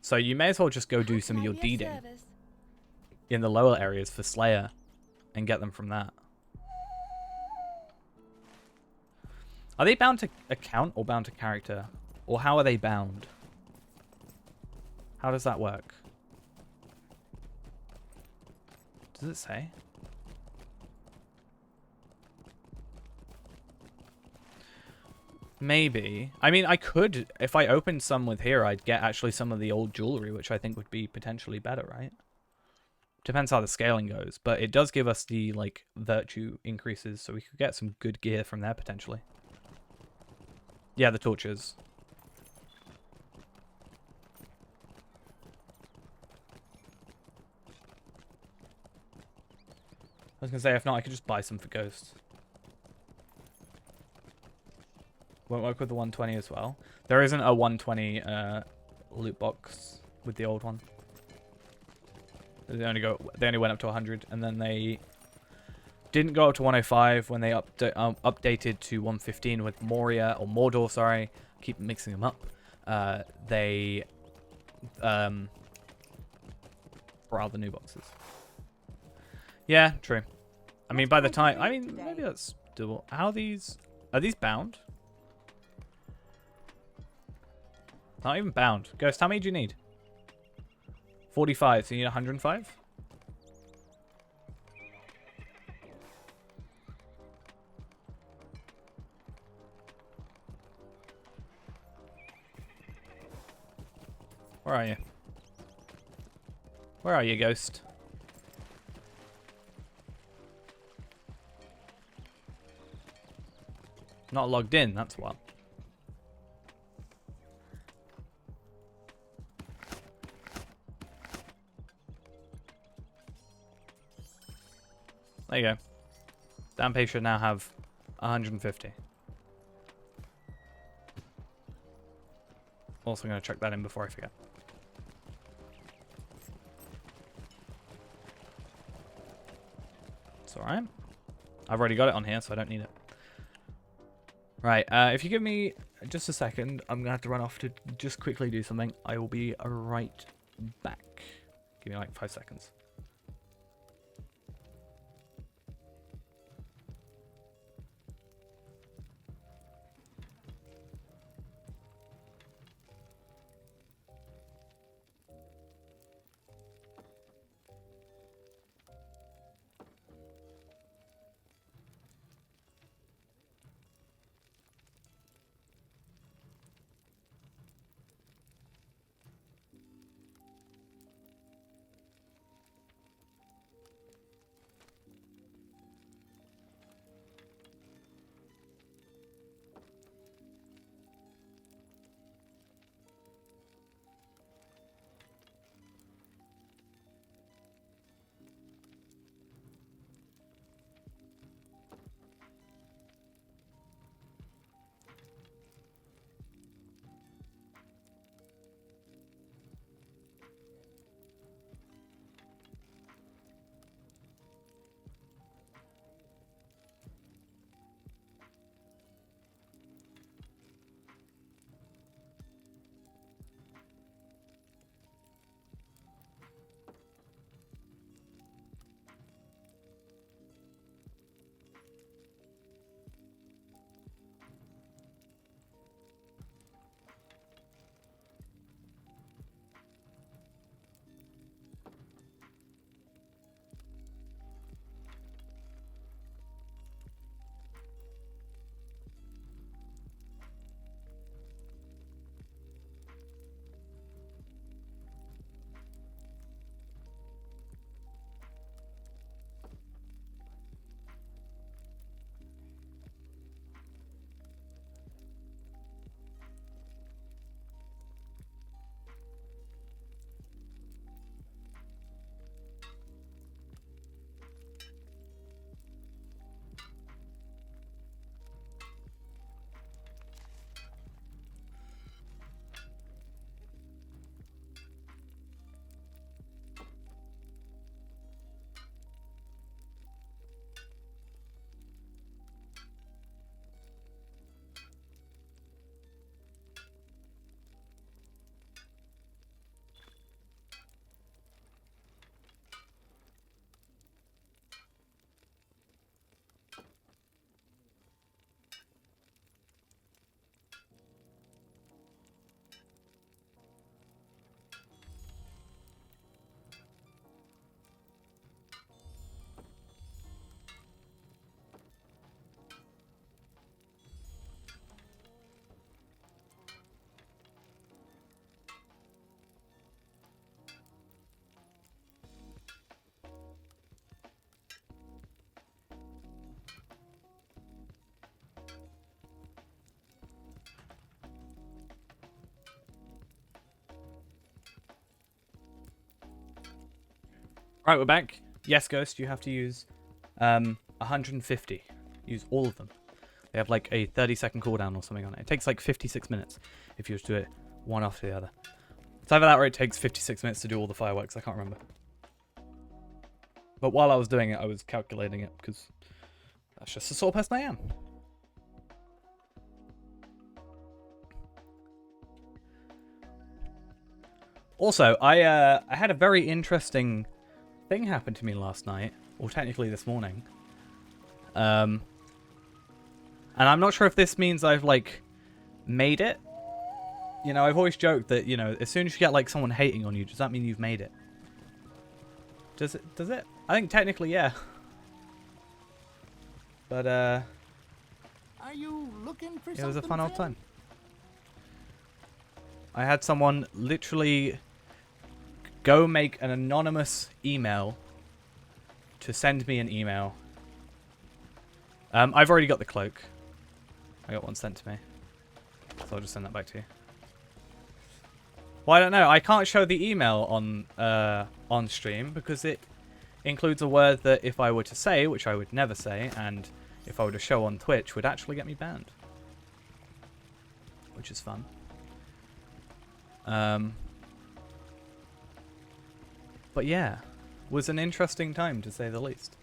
So you may as well just go do some of your deeding in the lower areas for Slayer and get them from that. Are they bound to account or bound to character? Or how are they bound? How does that work? Does it say? Maybe. I mean, I could, if I opened some with here, I'd get actually some of the old jewelry, which I think would be potentially better, right? Depends how the scaling goes, but it does give us the, like, virtue increases, so we could get some good gear from there, potentially. Yeah, the torches. I was gonna say, if not, I could just buy some for Ghost. Won't work with the 120 as well. There isn't a 120 loot box with the old one. They only went up to 100, and then they didn't go up to 105 when they updated to 115 with Moria or Mordor. Sorry, keep mixing them up. They brought out the new boxes. Yeah, true. I mean, by the time, I mean, maybe that's doable. Are these bound? Not even bound. Ghost, how many do you need? 45, so you need 105? Where are you? Where are you, Ghost? Not logged in, that's what. There you go. Dampe should now have 150. Also going to check that in before I forget. It's alright. I've already got it on here, so I don't need it. Right, if you give me just a second, I'm going to have to run off to just quickly do something. I will be right back. Give me like 5 seconds. Right, we're back. Yes, Ghost, you have to use 150. Use all of them. They have like a 30-second cooldown or something on it. It takes like 56 minutes if you just do it one after the other. It's either that or it takes 56 minutes to do all the fireworks. I can't remember. But while I was doing it, I was calculating it because that's just the sort of person I am. Also, I had a very interesting thing happen to me last night, or technically this morning. And I'm not sure if this means I've like made it. You know, I've always joked that, you know, as soon as you get like someone hating on you, does that mean you've made it? Does it? Does it? I think technically, yeah. But Are you looking for something? it was a fun old friend? time. I had someone literally go make an anonymous email to send me an email. I've already got the cloak. I got one sent to me. So I'll just send that back to you. Well, I don't know. I can't show the email on stream because it includes a word that if I were to say, which I would never say, and if I were to show on Twitch, would actually get me banned. Which is fun. But yeah, was an interesting time to say the least.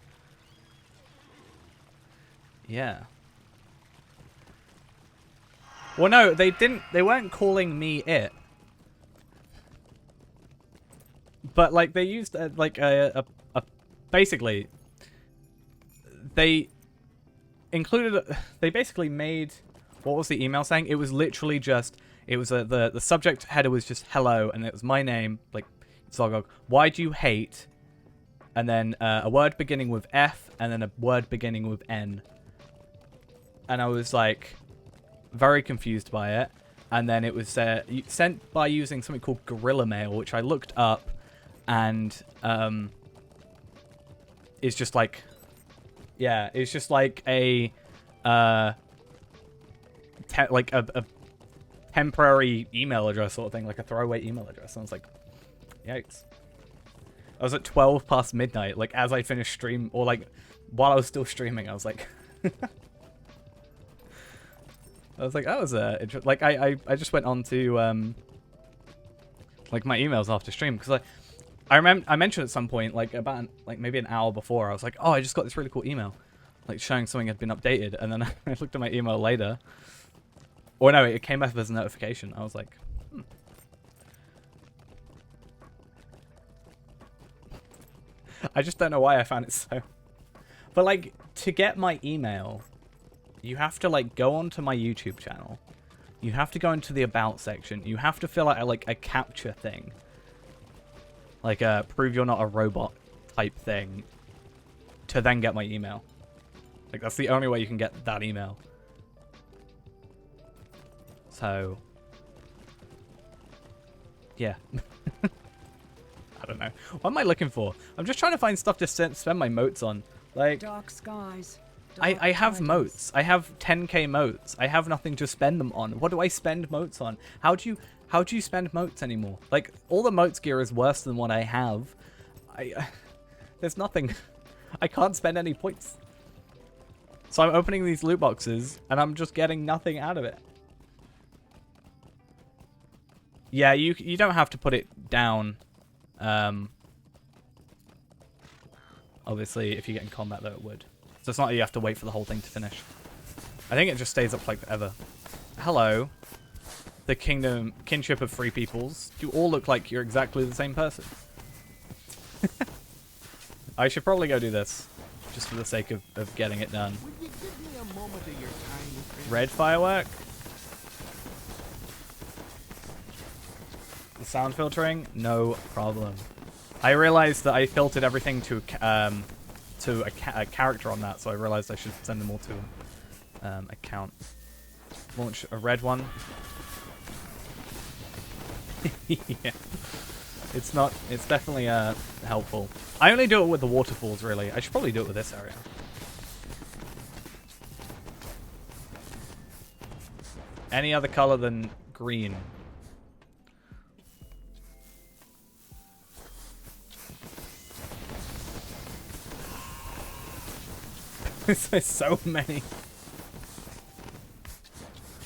Yeah. Well, no, they didn't. They weren't calling me it. But like they used like a basically they included. They basically made, what was the email saying? It was literally just. It was the subject header was just hello, and it was my name, like Zogog. Why do you hate? And then a word beginning with F, and then a word beginning with N. And I was like very confused by it. And then it was sent by using something called Gorilla Mail, which I looked up, and it's just like, yeah, it's just like a temporary email address sort of thing, like a throwaway email address. And I was like, yikes. I was at 12 past midnight, like as I finished stream, or like while I was still streaming, I was like, that was like I just went on to like my emails after stream because I remember I mentioned at some point like about maybe an hour before I was like, oh, I just got this really cool email, like showing something had been updated, and then I looked at my email later. Or no, it came up as a notification. I was like, I just don't know why I found it so. But like, to get my email, you have to like go onto my YouTube channel. You have to go into the about section. You have to fill out like a captcha thing. Like a prove you're not a robot type thing. To then get my email. Like that's the only way you can get that email. So, yeah. I don't know. What am I looking for? I'm just trying to find stuff to spend my moats on. Like, Dark skies. I have moats. I have 10k moats. I have nothing to spend them on. What do I spend moats on? How do you spend moats anymore? Like, all the moats gear is worse than what I have. There's nothing. I can't spend any points. So I'm opening these loot boxes, and I'm just getting nothing out of it. Yeah, you don't have to put it down. Obviously, if you get in combat, though, it would. So it's not that you have to wait for the whole thing to finish. I think it just stays up like forever. Hello. The kinship of free peoples. You all look like you're exactly the same person. I should probably go do this. Just for the sake of getting it done. Would you give me a moment of your time, friend? Red firework. The sound filtering, no problem. I realized that I filtered everything to a character on that, so I realized I should send them all to account. Launch a red one. Yeah. It's definitely helpful. I only do it with the waterfalls, really. I should probably do it with this area. Any other color than green. There's so many.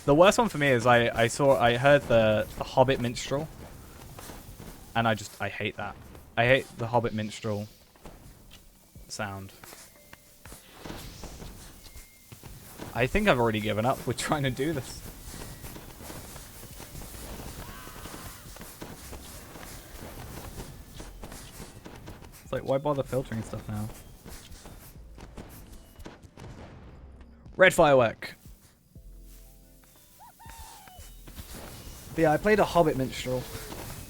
The worst one for me is I heard the Hobbit minstrel, and I hate that. I hate the Hobbit minstrel sound. I think I've already given up with trying to do this. It's like, why bother filtering stuff now? Red firework. But yeah, I played a Hobbit minstrel,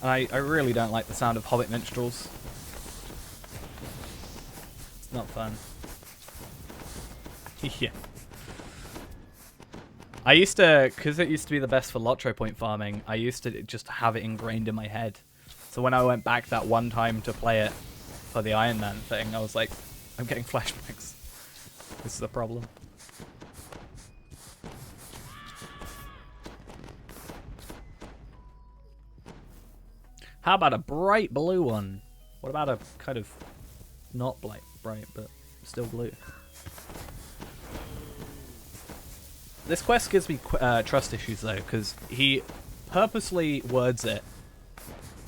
and I really don't like the sound of Hobbit minstrels. It's not fun. Yeah. I used to, because it used to be the best for Lotro point farming, I used to just have it ingrained in my head. So when I went back that one time to play it for the Iron Man thing, I was like, I'm getting flashbacks. This is a problem. How about a bright blue one? What about a kind of not bright, but still blue? This quest gives me trust issues though, because he purposely words it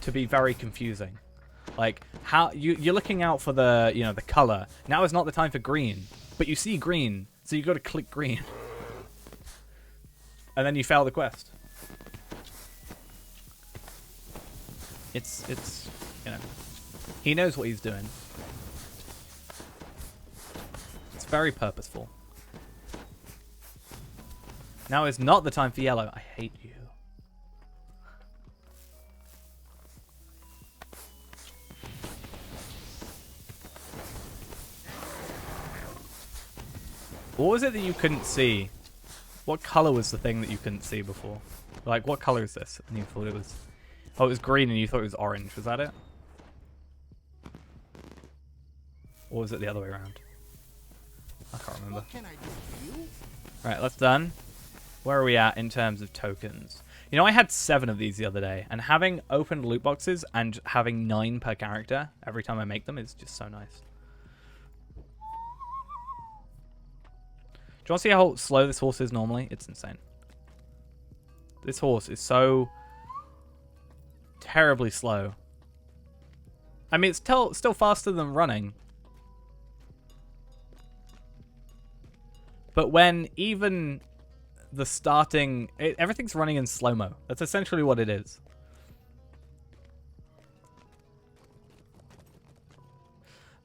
to be very confusing. Like how you're looking out for the the color. Now is not the time for green, but you see green, so you got to click green, and then you fail the quest. It's he knows what he's doing. It's very purposeful. Now is not the time for yellow. I hate you. What was it that you couldn't see? What color was the thing that you couldn't see before? Like, what color is this? And you thought it was... Oh, it was green and you thought it was orange. Was that it? Or was it the other way around? I can't remember. What can I do for you? Right, that's done. Where are we at in terms of tokens? You know, I had 7 of these the other day, and having opened loot boxes and having 9 per character every time I make them is just so nice. Do you want to see how slow this horse is normally? It's insane. This horse is so terribly slow. I mean, it's still faster than running. But when even the starting... everything's running in slow-mo. That's essentially what it is.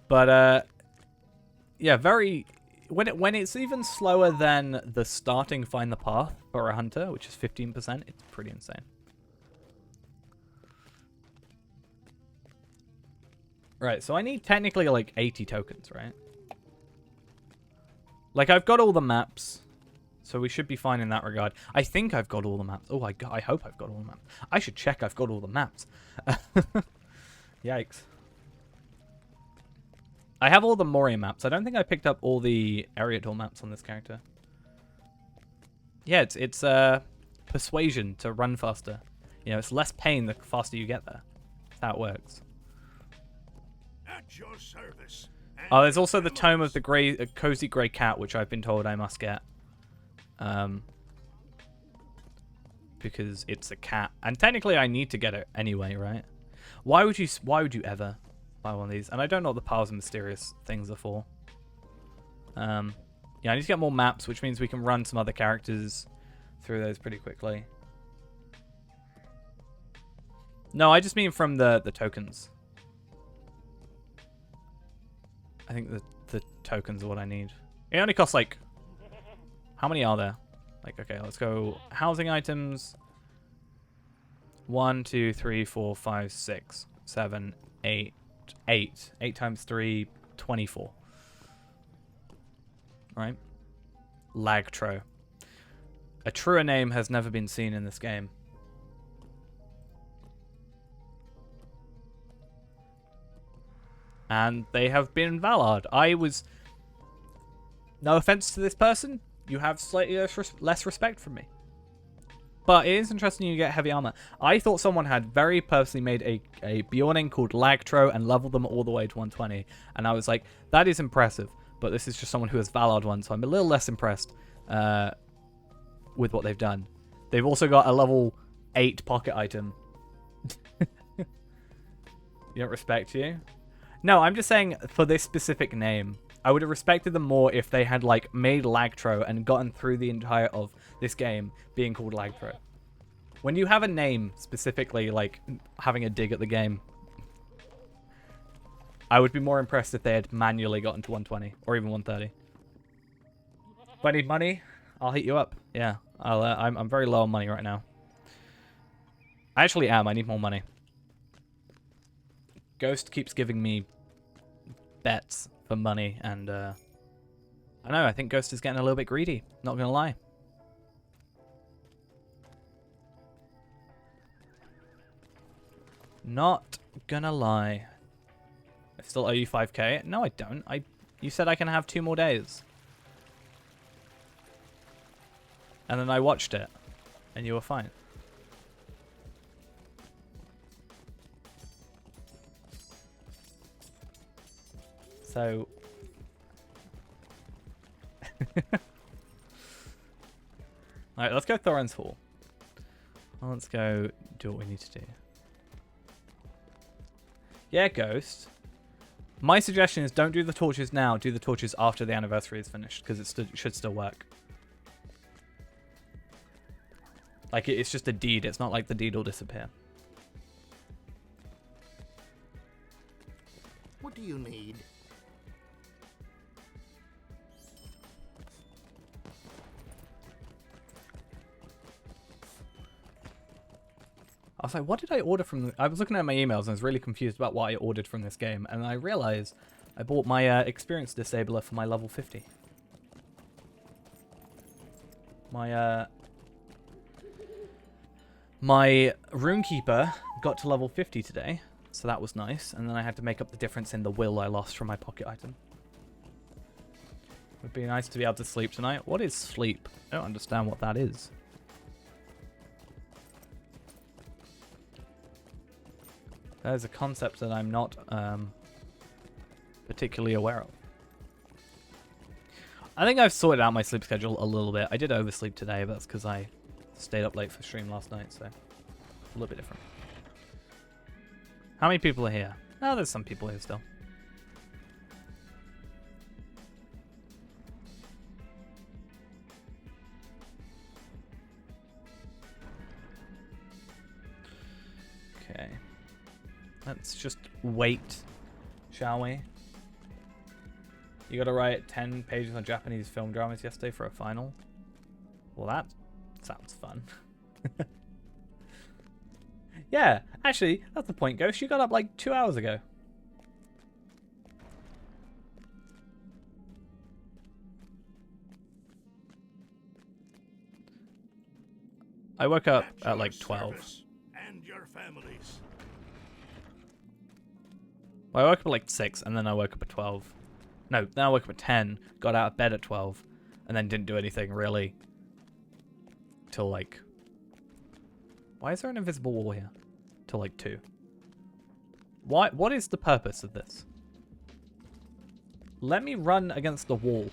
But, yeah, very... When it's even slower than the starting Find the Path for a hunter, which is 15%, it's pretty insane. Right, so I need technically like 80 tokens, right? Like, I've got all the maps, so we should be fine in that regard. I think I've got all the maps. Oh, I hope I've got all the maps. I should check I've got all the maps. Yikes. I have all the Moria maps. I don't think I picked up all the Eriador maps on this character. Yeah, it's persuasion to run faster. You know, it's less pain the faster you get there. That's how it works. At your service. Oh, there's also the Tome of the Cozy Grey Cat, which I've been told I must get. Because it's a cat. And technically I need to get it anyway, right? Why would you ever buy one of these? And I don't know what the Powers of Mysterious things are for. Yeah, I need to get more maps, which means we can run some other characters through those pretty quickly. No, I just mean from the tokens. I think the tokens are what I need. It only costs like... How many are there? Like, okay, let's go housing items. 1, 2, 3, 4, 5, 6, 7, 8. 8. 8 times 3, 24. Right? Lagtro. A truer name has never been seen in this game. And they have been Valard. I was... No offense to this person. You have slightly less respect from me. But it is interesting you get heavy armor. I thought someone had very purposely made a Bjorning called Lagtro and leveled them all the way to 120. And I was like, that is impressive. but this is just someone who has Valard one, so I'm a little less impressed with what they've done. They've also got a level 8 pocket item. You don't respect you? No, I'm just saying for this specific name, I would have respected them more if they had like made Lagtro and gotten through the entire of this game being called Lagtro. When you have a name specifically like having a dig at the game, I would be more impressed if they had manually gotten to 120 or even 130. If I need money, I'll hit you up. Yeah, I'm very low on money right now. I actually am. I need more money. Ghost keeps giving me bets for money, and I know, I think Ghost is getting a little bit greedy. Not gonna lie. Not gonna lie. I still owe you 5k. No, I don't. You said I can have 2 more days. And then I watched it, and you were fine. So... Alright, let's go Thorin's Hall. Well, let's go do what we need to do. Yeah, Ghost. My suggestion is don't do the torches now, do the torches after the anniversary is finished, because it should still work. Like, it's just a deed, it's not like the deed will disappear. What do you need? I was like, what did I order from the... I was looking at my emails and I was really confused about what I ordered from this game. And I realized I bought my experience disabler for my level 50. My Runekeeper got to level 50 today. So that was nice. And then I had to make up the difference in the will I lost from my pocket item. Would be nice to be able to sleep tonight. What is sleep? I don't understand what that is. That is a concept that I'm not particularly aware of. I think I've sorted out my sleep schedule a little bit. I did oversleep today, but that's because I stayed up late for stream last night, so a little bit different. How many people are here? Oh, there's some people here still. Okay. Let's just wait, shall we? You gotta write 10 pages on Japanese film dramas yesterday for a final? Well, that sounds fun. Yeah, actually, that's the point, Ghost. You got up like 2 hours ago. I woke up at like 12. And your families. Well, I woke up at like 6, and then I woke up at 12. No, then I woke up at 10, got out of bed at 12, and then didn't do anything really till like... Why is there an invisible wall here? Till like 2. Why? What is the purpose of this? Let me run against the wall.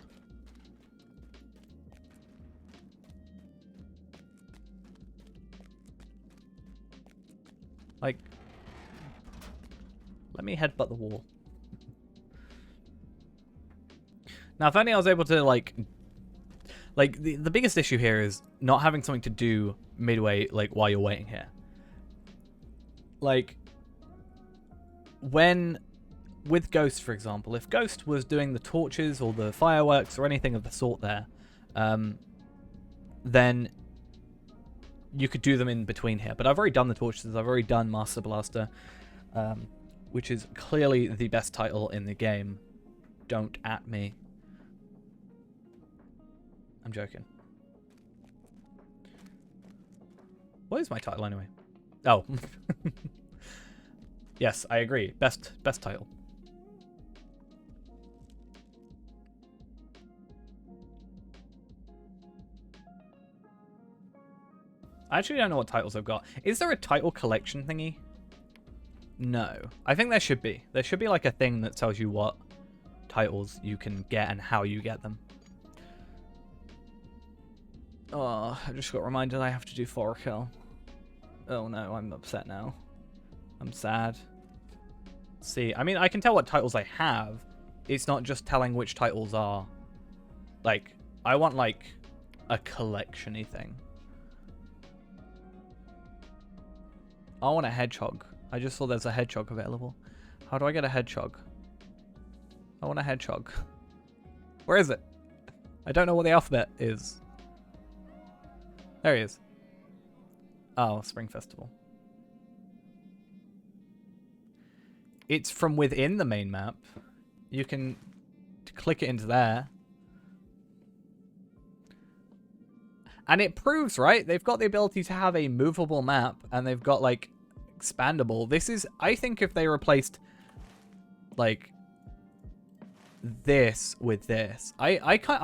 Like... Let me headbutt the wall. Now, if only I was able to, like the biggest issue here is not having something to do midway, like, while you're waiting here. Like, with Ghost, for example, if Ghost was doing the torches or the fireworks or anything of the sort there, then you could do them in between here. But I've already done the torches, I've already done Master Blaster, which is clearly the best title in the game. Don't at me. I'm joking. What is my title anyway? Oh. Yes, I agree. Best title. I actually don't know what titles I've got. Is there a title collection thingy? No. I think there should be. There should be like a thing that tells you what titles you can get and how you get them. Oh, I just got reminded I have to do 4 kill. Oh no, I'm upset now. I'm sad. See, I mean, I can tell what titles I have. It's not just telling which titles are. Like, I want, like, a collection-y thing. I want a hedgehog. I just saw there's a hedgehog available. How do I get a hedgehog? I want a hedgehog. Where is it? I don't know what the alphabet is. There he is. Oh, Spring Festival. It's from within the main map. You can click it into there. And it proves, right? They've got the ability to have a movable map, and they've got, like, expandable. This is, I think if they replaced, like, this with this. I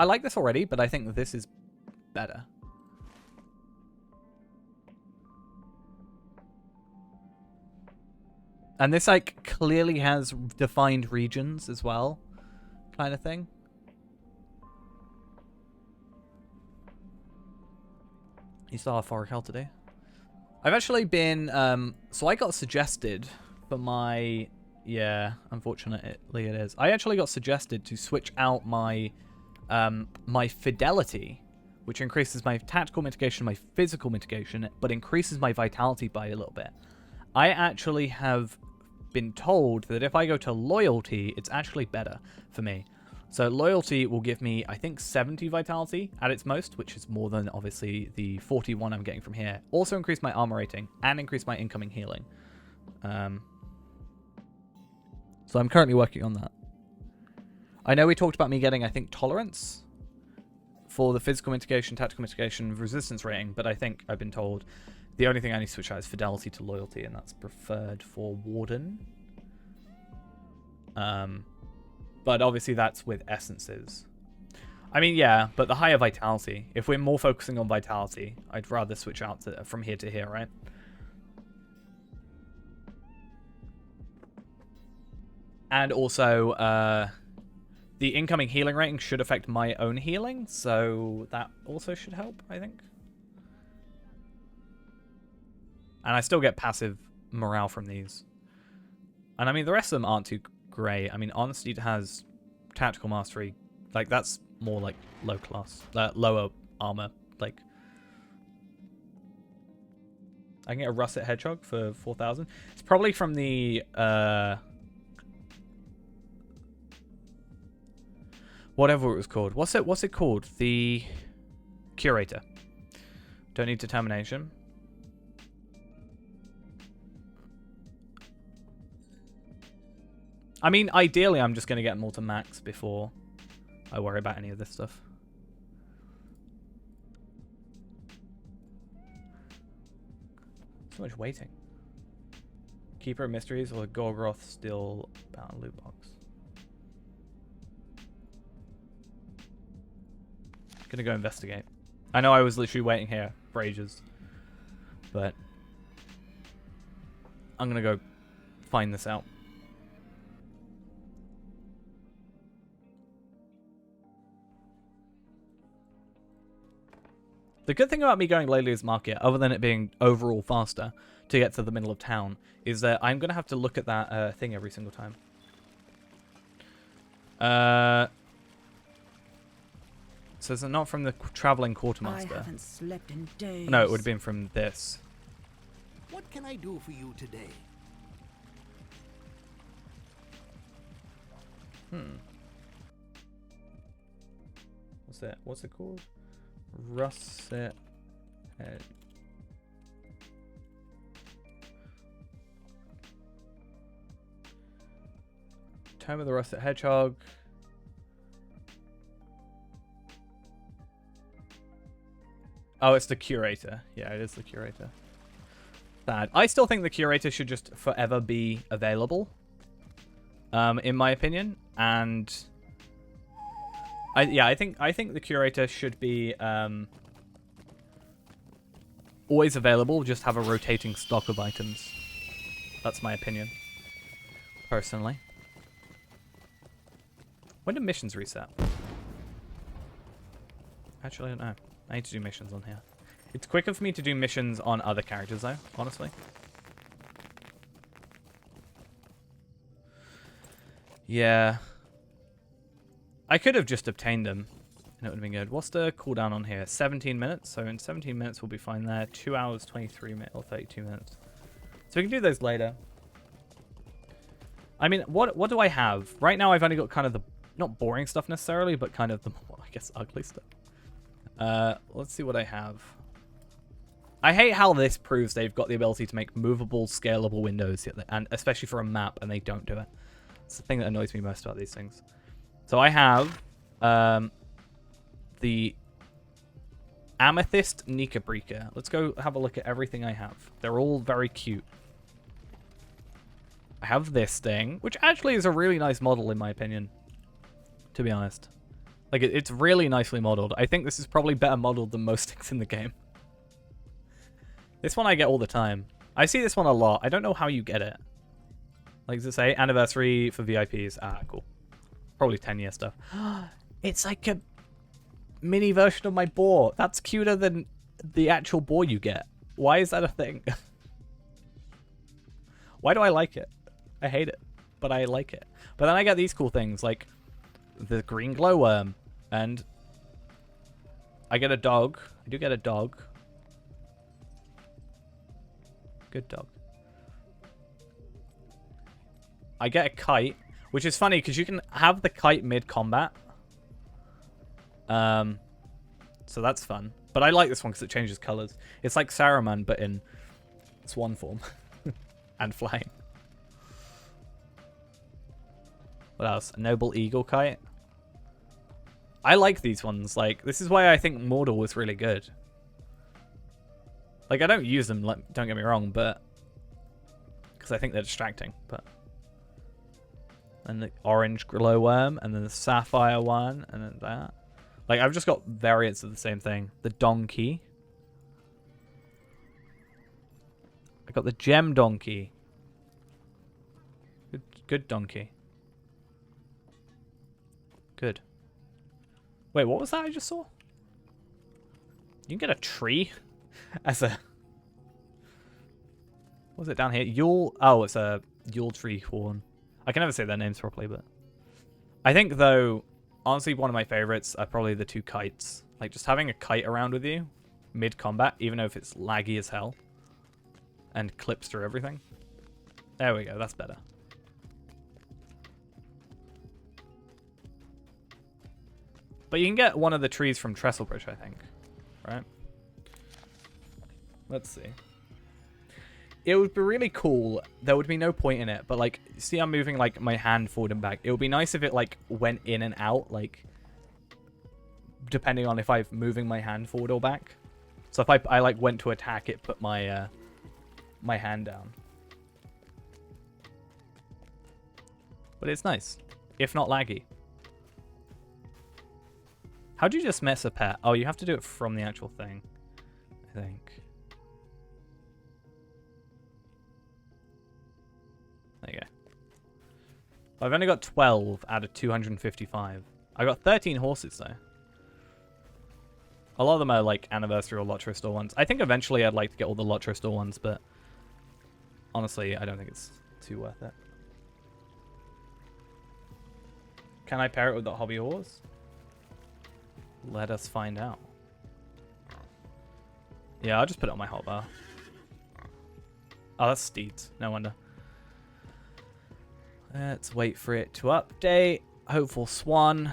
like this already, but I think that this is better. And this, like, clearly has defined regions as well, kind of thing. You still have 4 kill today. I've actually been, so I got suggested for my, yeah, unfortunately it is. I actually got suggested to switch out my, my fidelity, which increases my tactical mitigation, my physical mitigation, but increases my vitality by a little bit. I actually have been told that if I go to loyalty, it's actually better for me. So loyalty will give me, I think, 70 vitality at its most, which is more than, obviously, the 41 I'm getting from here. Also increase my armor rating and increase my incoming healing. So I'm currently working on that. I know we talked about me getting, I think, tolerance for the physical mitigation, tactical mitigation, resistance rating, but I think I've been told the only thing I need to switch out is fidelity to loyalty, and that's preferred for Warden. But obviously that's with essences. I mean, yeah, but the higher vitality. If we're more focusing on vitality, I'd rather switch out to, from here to here, right? And also, the incoming healing rating should affect my own healing, so that also should help, I think. And I still get passive morale from these. And I mean, the rest of them aren't too great. I mean, Honesty has tactical mastery. Like, that's more like low class. Lower armor. Like, I can get a Russet Hedgehog for 4,000. It's probably from the, whatever it was called. What's it called? The Curator. Don't need determination. I mean, ideally, I'm just going to get them all to max before I worry about any of this stuff. So much waiting. Keeper of Mysteries or Gorgroth still bound loot box. Gonna go investigate. I know I was literally waiting here for ages, but I'm gonna go find this out. The good thing about me going Lelia's Market, other than it being overall faster to get to the middle of town, is that I'm going to have to look at that thing every single time. So it's not from the traveling quartermaster. I haven't slept in days. No, it would have been from this. What can I do for you today? What's that? What's it called? Russet Head. Tome of the Russet Hedgehog. Oh, it's the Curator. Yeah, it is the Curator. Bad. I still think the Curator should just forever be available. In my opinion. And I think the Curator should be always available, just have a rotating stock of items. That's my opinion. Personally. When do missions reset? Actually, I don't know. I need to do missions on here. It's quicker for me to do missions on other characters, though, honestly. Yeah. I could have just obtained them, and it would have been good. What's the cooldown on here? 17 minutes. So in 17 minutes, we'll be fine there. 2 hours, 23 minutes, or 32 minutes. So we can do those later. I mean, what do I have? Right now, I've only got kind of the, not boring stuff necessarily, but kind of the, well, I guess, ugly stuff. Let's see what I have. I hate how this proves they've got the ability to make movable, scalable windows, and especially for a map, and they don't do it. It's the thing that annoys me most about these things. So I have the Amethyst Nikabrika. Let's go have a look at everything I have. They're all very cute. I have this thing, which actually is a really nice model in my opinion, to be honest. Like, it's really nicely modeled. I think this is probably better modeled than most things in the game. This one I get all the time. I see this one a lot. I don't know how you get it. Like, does it say Anniversary for VIPs? Ah, cool. Probably 10-year stuff. It's like a mini version of my boar. That's cuter than the actual boar you get. Why is that a thing? Why do I like it? I hate it, but I like it. But then I get these cool things, like the green glowworm, and I get a dog. I do get a dog. Good dog. I get a kite, which is funny because you can have the kite mid-combat. So that's fun. But I like this one because it changes colors. It's like Saruman, but in swan form and flying. What else? A noble eagle kite. I like these ones. Like, this is why I think Mordor was really good. Like, I don't use them, like, don't get me wrong, but because I think they're distracting. But and the orange glowworm, and then the sapphire one, and then that. Like, I've just got variants of the same thing. The donkey. I got the gem donkey. Good donkey. Good. Wait, what was that I just saw? You can get a tree as a... What was it down here? Yule... Oh, it's a Yule tree horn. I can never say their names properly, but... I think, though, honestly, one of my favorites are probably the two kites. Like, just having a kite around with you mid-combat, even though if it's laggy as hell, and clips through everything. There we go, that's better. But you can get one of the trees from Trestlebridge, I think. Right? Let's see. It would be really cool. There would be no point in it. But, like, see I'm moving, like, my hand forward and back. It would be nice if it, like, went in and out, like, depending on if I'm moving my hand forward or back. So if I like, went to attack, it put my, my hand down. But it's nice. If not laggy. How do you just mess a pet? Oh, you have to do it from the actual thing, I think. There you go. I've only got 12 out of 255. I got 13 horses, though. A lot of them are, like, Anniversary or Lottery Store ones. I think eventually I'd like to get all the Lottery Store ones, but honestly, I don't think it's too worth it. Can I pair it with the hobby horse? Let us find out. Yeah, I'll just put it on my hotbar. Oh, that's steeds. No wonder. Let's wait for it to update. Hopeful Swan.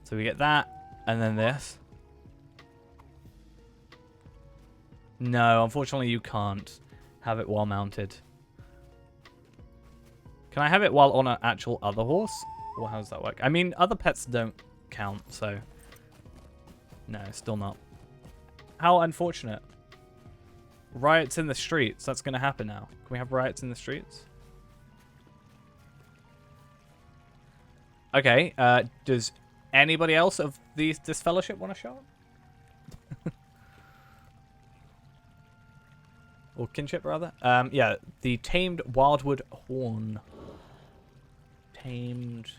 So we get that. And then this. No, unfortunately you can't have it while mounted. Can I have it while on an actual other horse? Or how does that work? I mean, other pets don't count, so... No, still not. How unfortunate. Riots in the streets. That's going to happen now. Can we have riots in the streets? Okay. Does anybody else of this fellowship want a shot? Or kinship, rather? Yeah, the tamed wildwood horn. Tamed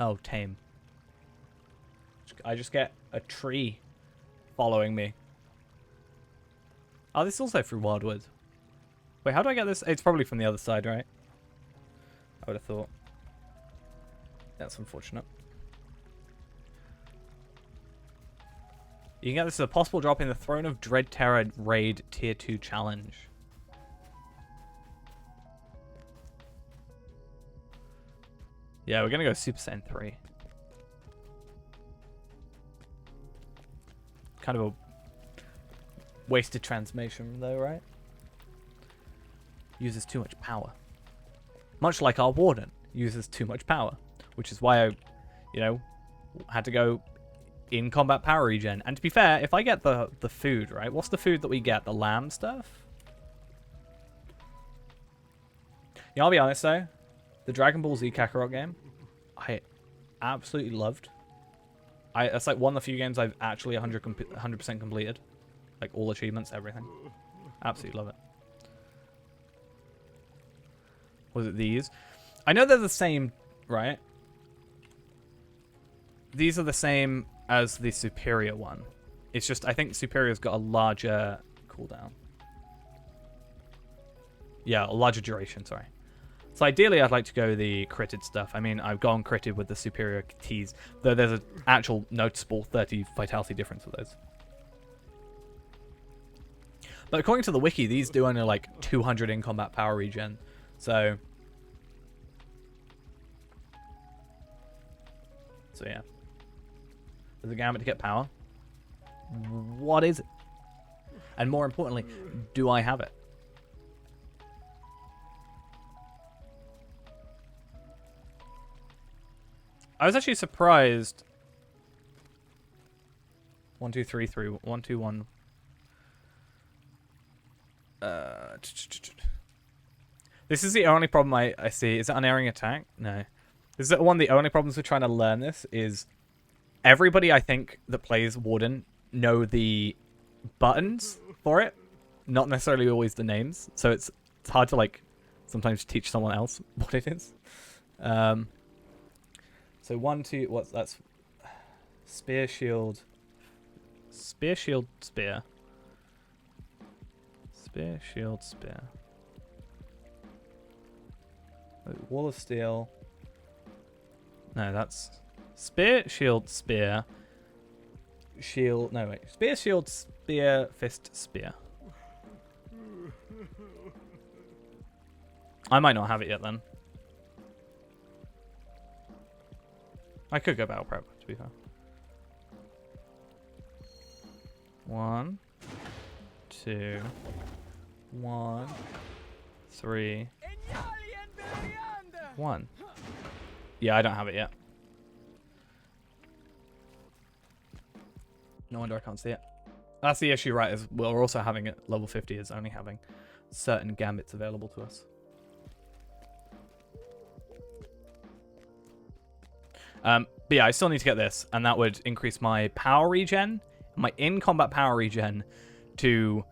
Oh, tame. I just get a tree following me. Oh, this is also through Wildwood. Wait, how do I get this? It's probably from the other side, right? I would have thought. That's unfortunate. You can get this as a possible drop in the Throne of Dread Terror Raid Tier 2 Challenge. Yeah, we're going to go Super Saiyan 3. Kind of a wasted transformation though, right? Uses too much power. Much like our Warden uses too much power. Which is why I, had to go in combat power regen. And to be fair, if I get the food, right? What's the food that we get? The lamb stuff? Yeah, I'll be honest though. The Dragon Ball Z Kakarot game, I absolutely loved. It's like one of the few games I've actually 100% completed. Like all achievements, everything. Absolutely love it. Was it these? I know they're the same, right? These are the same as the Superior one. It's just, I think Superior's got a larger cooldown. Yeah, a larger duration, sorry. So ideally, I'd like to go the critted stuff. I mean, I've gone critted with the Superior Teas, though there's an actual noticeable 30 vitality difference with those. But according to the wiki, these do only like 200 in combat power regen. So yeah. There's a gambit to get power. What is it? And more importantly, do I have it? I was actually surprised. 1, 2, 3, 3, 1, 2, 1. This is the only problem I see. Is it unerring attack? No. This is one of the only problems with trying to learn this is everybody I think that plays Warden know the buttons for it, not necessarily always the names. So it's hard to like sometimes teach someone else what it is. So 1, 2, that's spear, shield, spear, shield, spear, spear, shield, spear, wall of steel. No, that's spear, shield, spear, shield. No, wait, spear, shield, spear, fist, spear. I might not have it yet then. I could go battle prep, to be fair. 1, 2, 1, 3, 1. Yeah, I don't have it yet. No wonder I can't see it. That's the issue, right? Is we're also having it level 50 is only having certain gambits available to us. But yeah, I still need to get this, and that would increase my power regen, my in-combat power regen, to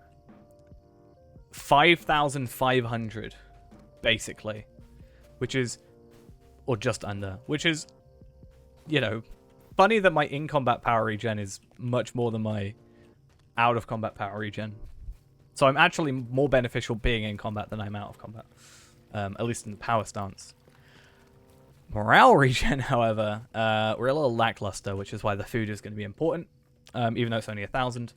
5,500, basically, which is, or just under, which is, funny that my in-combat power regen is much more than my out-of-combat power regen. So I'm actually more beneficial being in combat than I'm out of combat, at least in the power stance. Morale regen, however, we're a little lackluster, which is why the food is going to be important, even though it's only 1,000.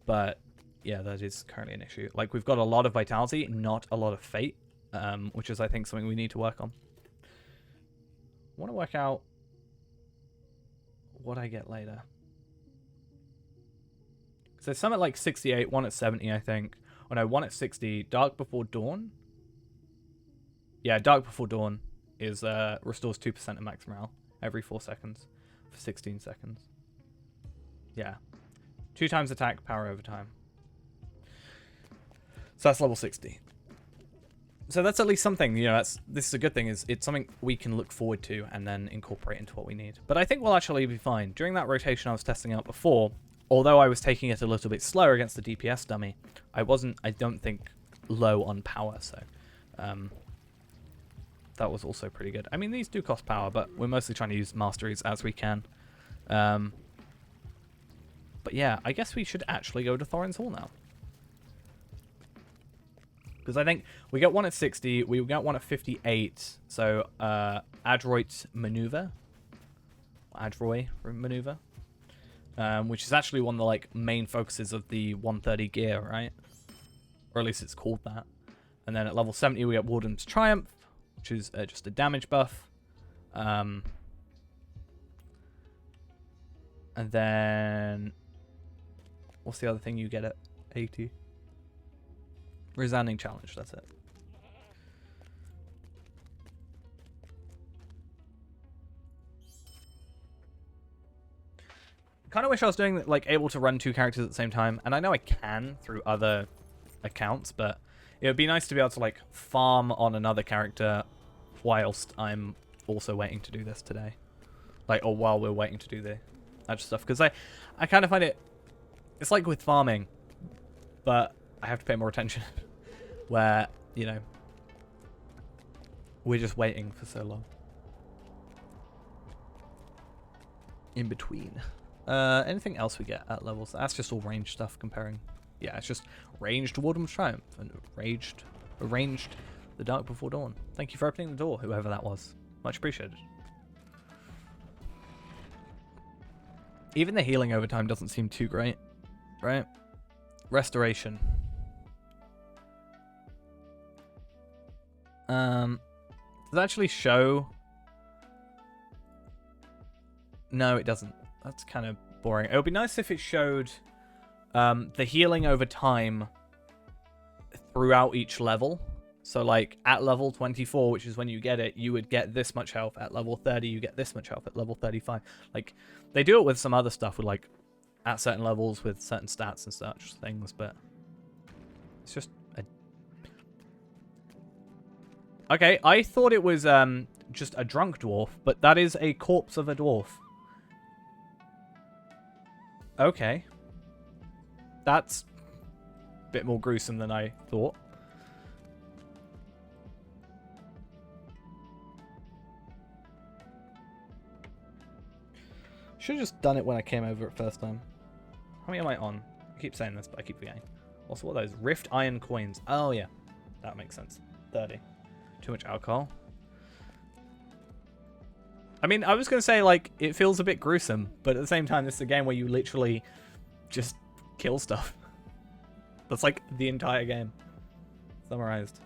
But yeah, that is currently an issue. Like, we've got a lot of vitality, not a lot of fate, which is, I think, something we need to work on. I want to work out what I get later. So there's some at like 68, one at 70, I think. Oh no, one at 60. Dark Before Dawn. Yeah, Dark Before Dawn is restores 2% of max morale every 4 seconds for 16 seconds. Yeah. 2 times attack, power over time. So that's level 60. So that's at least something, this is a good thing, is it's something we can look forward to and then incorporate into what we need. But I think we'll actually be fine. During that rotation I was testing out before, although I was taking it a little bit slower against the DPS dummy, I don't think, low on power, so that was also pretty good. I mean, these do cost power, but we're mostly trying to use masteries as we can. But yeah, I guess we should actually go to Thorin's Hall now. Because I think we get one at 60, we get one at 58. So, Adroit Maneuver. Adroit Maneuver. Which is actually one of the like main focuses of the 130 gear, right? Or at least it's called that. And then at level 70 we get Warden's Triumph, which is just a damage buff. And then what's the other thing you get at 80? Resounding Challenge, that's it. Kind of wish I was doing like able to run two characters at the same time, and I know I can through other accounts, but it would be nice to be able to like farm on another character whilst I'm also waiting to do this today, like, or while we're waiting to do the other stuff, because I kind of find it's like with farming, but I have to pay more attention where, you know, we're just waiting for so long in between. Anything else we get at levels? That's just all ranged stuff comparing. Yeah, it's just ranged Warden's Triumph and arranged the Dark Before Dawn. Thank you for opening the door, whoever that was. Much appreciated. Even the healing over time doesn't seem too great, right? Restoration. Does it actually show? No, it doesn't. That's kind of boring. It would be nice if it showed the healing over time throughout each level. So like at level 24, which is when you get it, you would get this much health. At level 30, you get this much health. At level 35. Like, they do it with some other stuff with like at certain levels with certain stats and such things, but it's just a... Okay, I thought it was just a drunk dwarf, but that is a corpse of a dwarf. Okay. That's a bit more gruesome than I thought. Should have just done it when I came over at first time. How many am I on? I keep saying this, but I keep forgetting. Also, what are those? Rift Iron Coins. Oh, yeah. That makes sense. 30. Too much alcohol. I mean, I was going to say, like, it feels a bit gruesome, but at the same time, this is a game where you literally just kill stuff. That's like the entire game. Summarized.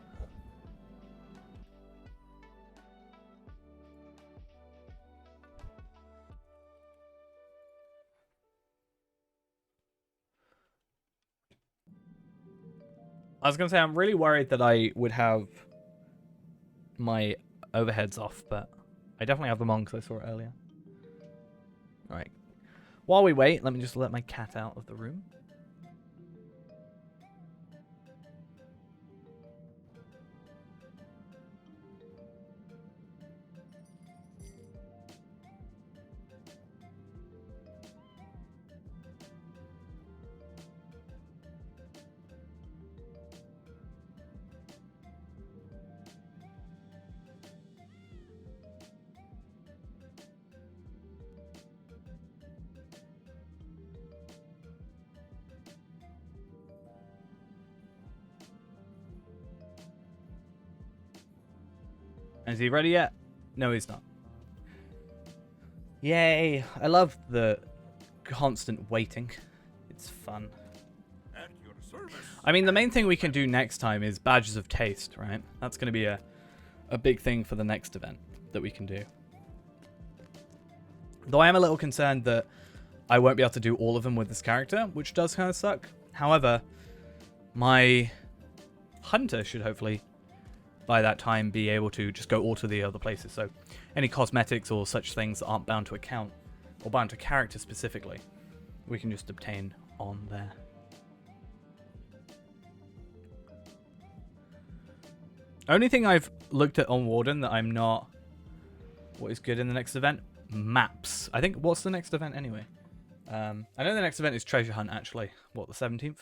I was going to say, I'm really worried that I would have my overheads off, but I definitely have them on because I saw it earlier. Alright. While we wait, let me just let my cat out of the room. Is he ready yet? No, he's not. Yay! I love the constant waiting. It's fun. At your service. I mean, the main thing we can do next time is Badges of Taste, right? That's going to be a big thing for the next event that we can do. Though I am a little concerned that I won't be able to do all of them with this character, which does kind of suck. However, my hunter should hopefully by that time be able to just go all to the other places. So any cosmetics or such things that aren't bound to account or bound to character specifically, we can just obtain on there. Only thing I've looked at on Warden that I'm not what is good in the next event, maps. I think, what's the next event anyway? I know the next event is Treasure Hunt actually. What, the 17th?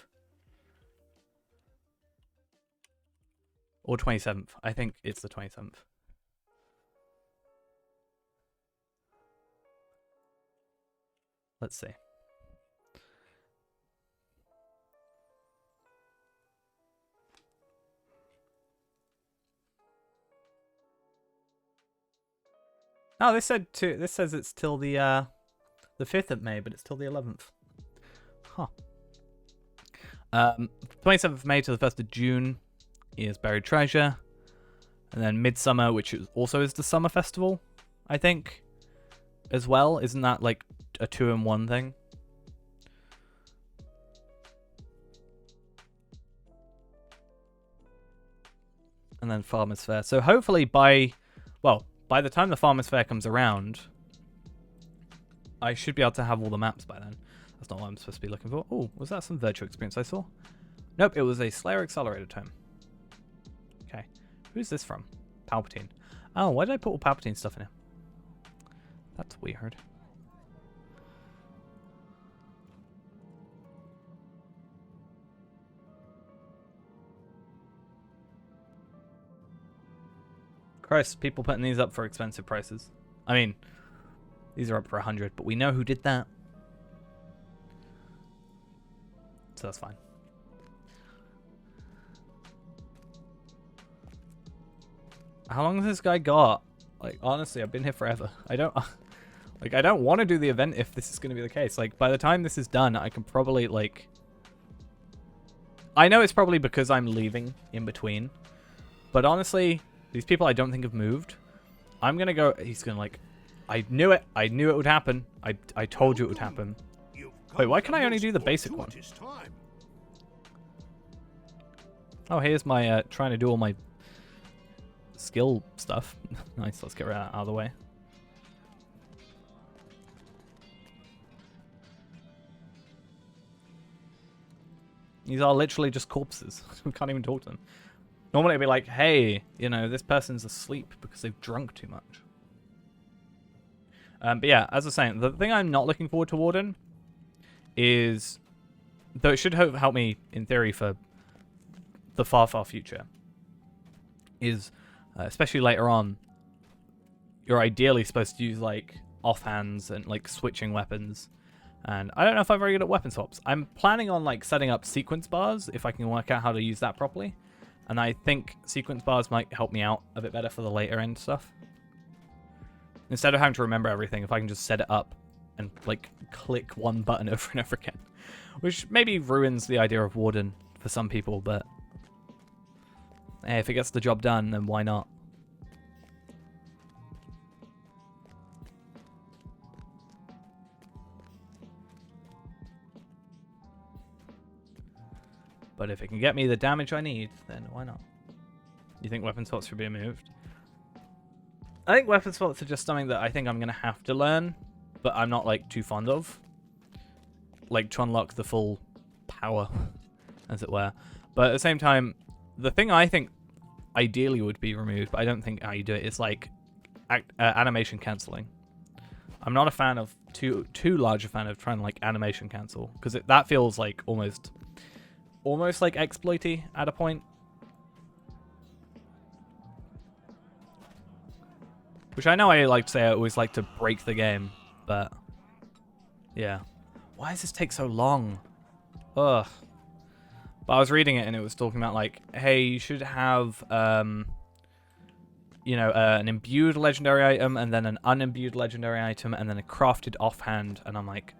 Or 27th. I think it's the 27th. Let's see. Oh, this says it's till the 5th of May, but it's till the 11th. Huh. 27th of May to the 1st of June is Buried Treasure. And then Midsummer, which also is the summer festival, I think, as well. Isn't that like a 2-in-1 thing? And then Farmer's Fair. So hopefully by the time the Farmer's Fair comes around, I should be able to have all the maps by then. That's not what I'm supposed to be looking for. Oh, was that some virtual experience I saw? Nope, it was a Slayer Accelerator tome. Okay. Who's this from? Palpatine. Oh, why did I put all Palpatine stuff in here? That's weird. Christ, people putting these up for expensive prices. I mean, these are up for 100, but we know who did that. So that's fine. How long has this guy got? Like, honestly, I've been here forever. I don't want to do the event if this is going to be the case. Like, by the time this is done, I can probably, like... I know it's probably because I'm leaving in between. But honestly, these people I don't think have moved. I'm going to go... He's going to, like... I knew it. I knew it would happen. I told you it would happen. Wait, why can I only do the basic one? Oh, here's my trying to do all my skill stuff. Nice, let's get rid of that out of the way. These are literally just corpses. We can't even talk to them. Normally it'd be like, hey, you know, this person's asleep because they've drunk too much. But yeah, as I was saying, the thing I'm not looking forward to Warden is, though it should help me in theory for the far, far future, is especially later on, you're ideally supposed to use like offhands and like switching weapons. And I don't know if I'm very good at weapon swaps. I'm planning on like setting up sequence bars if I can work out how to use that properly. And I think sequence bars might help me out a bit better for the later end stuff. Instead of having to remember everything, if I can just set it up and like click one button over and over again. Which maybe ruins the idea of Warden for some people, but hey, if it gets the job done, then why not? But if it can get me the damage I need, then why not? You think weapon swaps should be removed? I think weapon swaps are just something that I think I'm going to have to learn, but I'm not like too fond of. Like to unlock the full power, as it were. But at the same time, the thing I think ideally would be removed, but I don't think how you do it, is like animation cancelling. I'm not a fan of, too large a fan of trying to like animation cancel, because that feels like almost like exploity at a point. Which I know I like to say I always like to break the game, but yeah. Why does this take so long? Ugh. But I was reading it and it was talking about like, hey, you should have, you know, an imbued legendary item and then an unimbued legendary item and then a crafted offhand. And I'm like,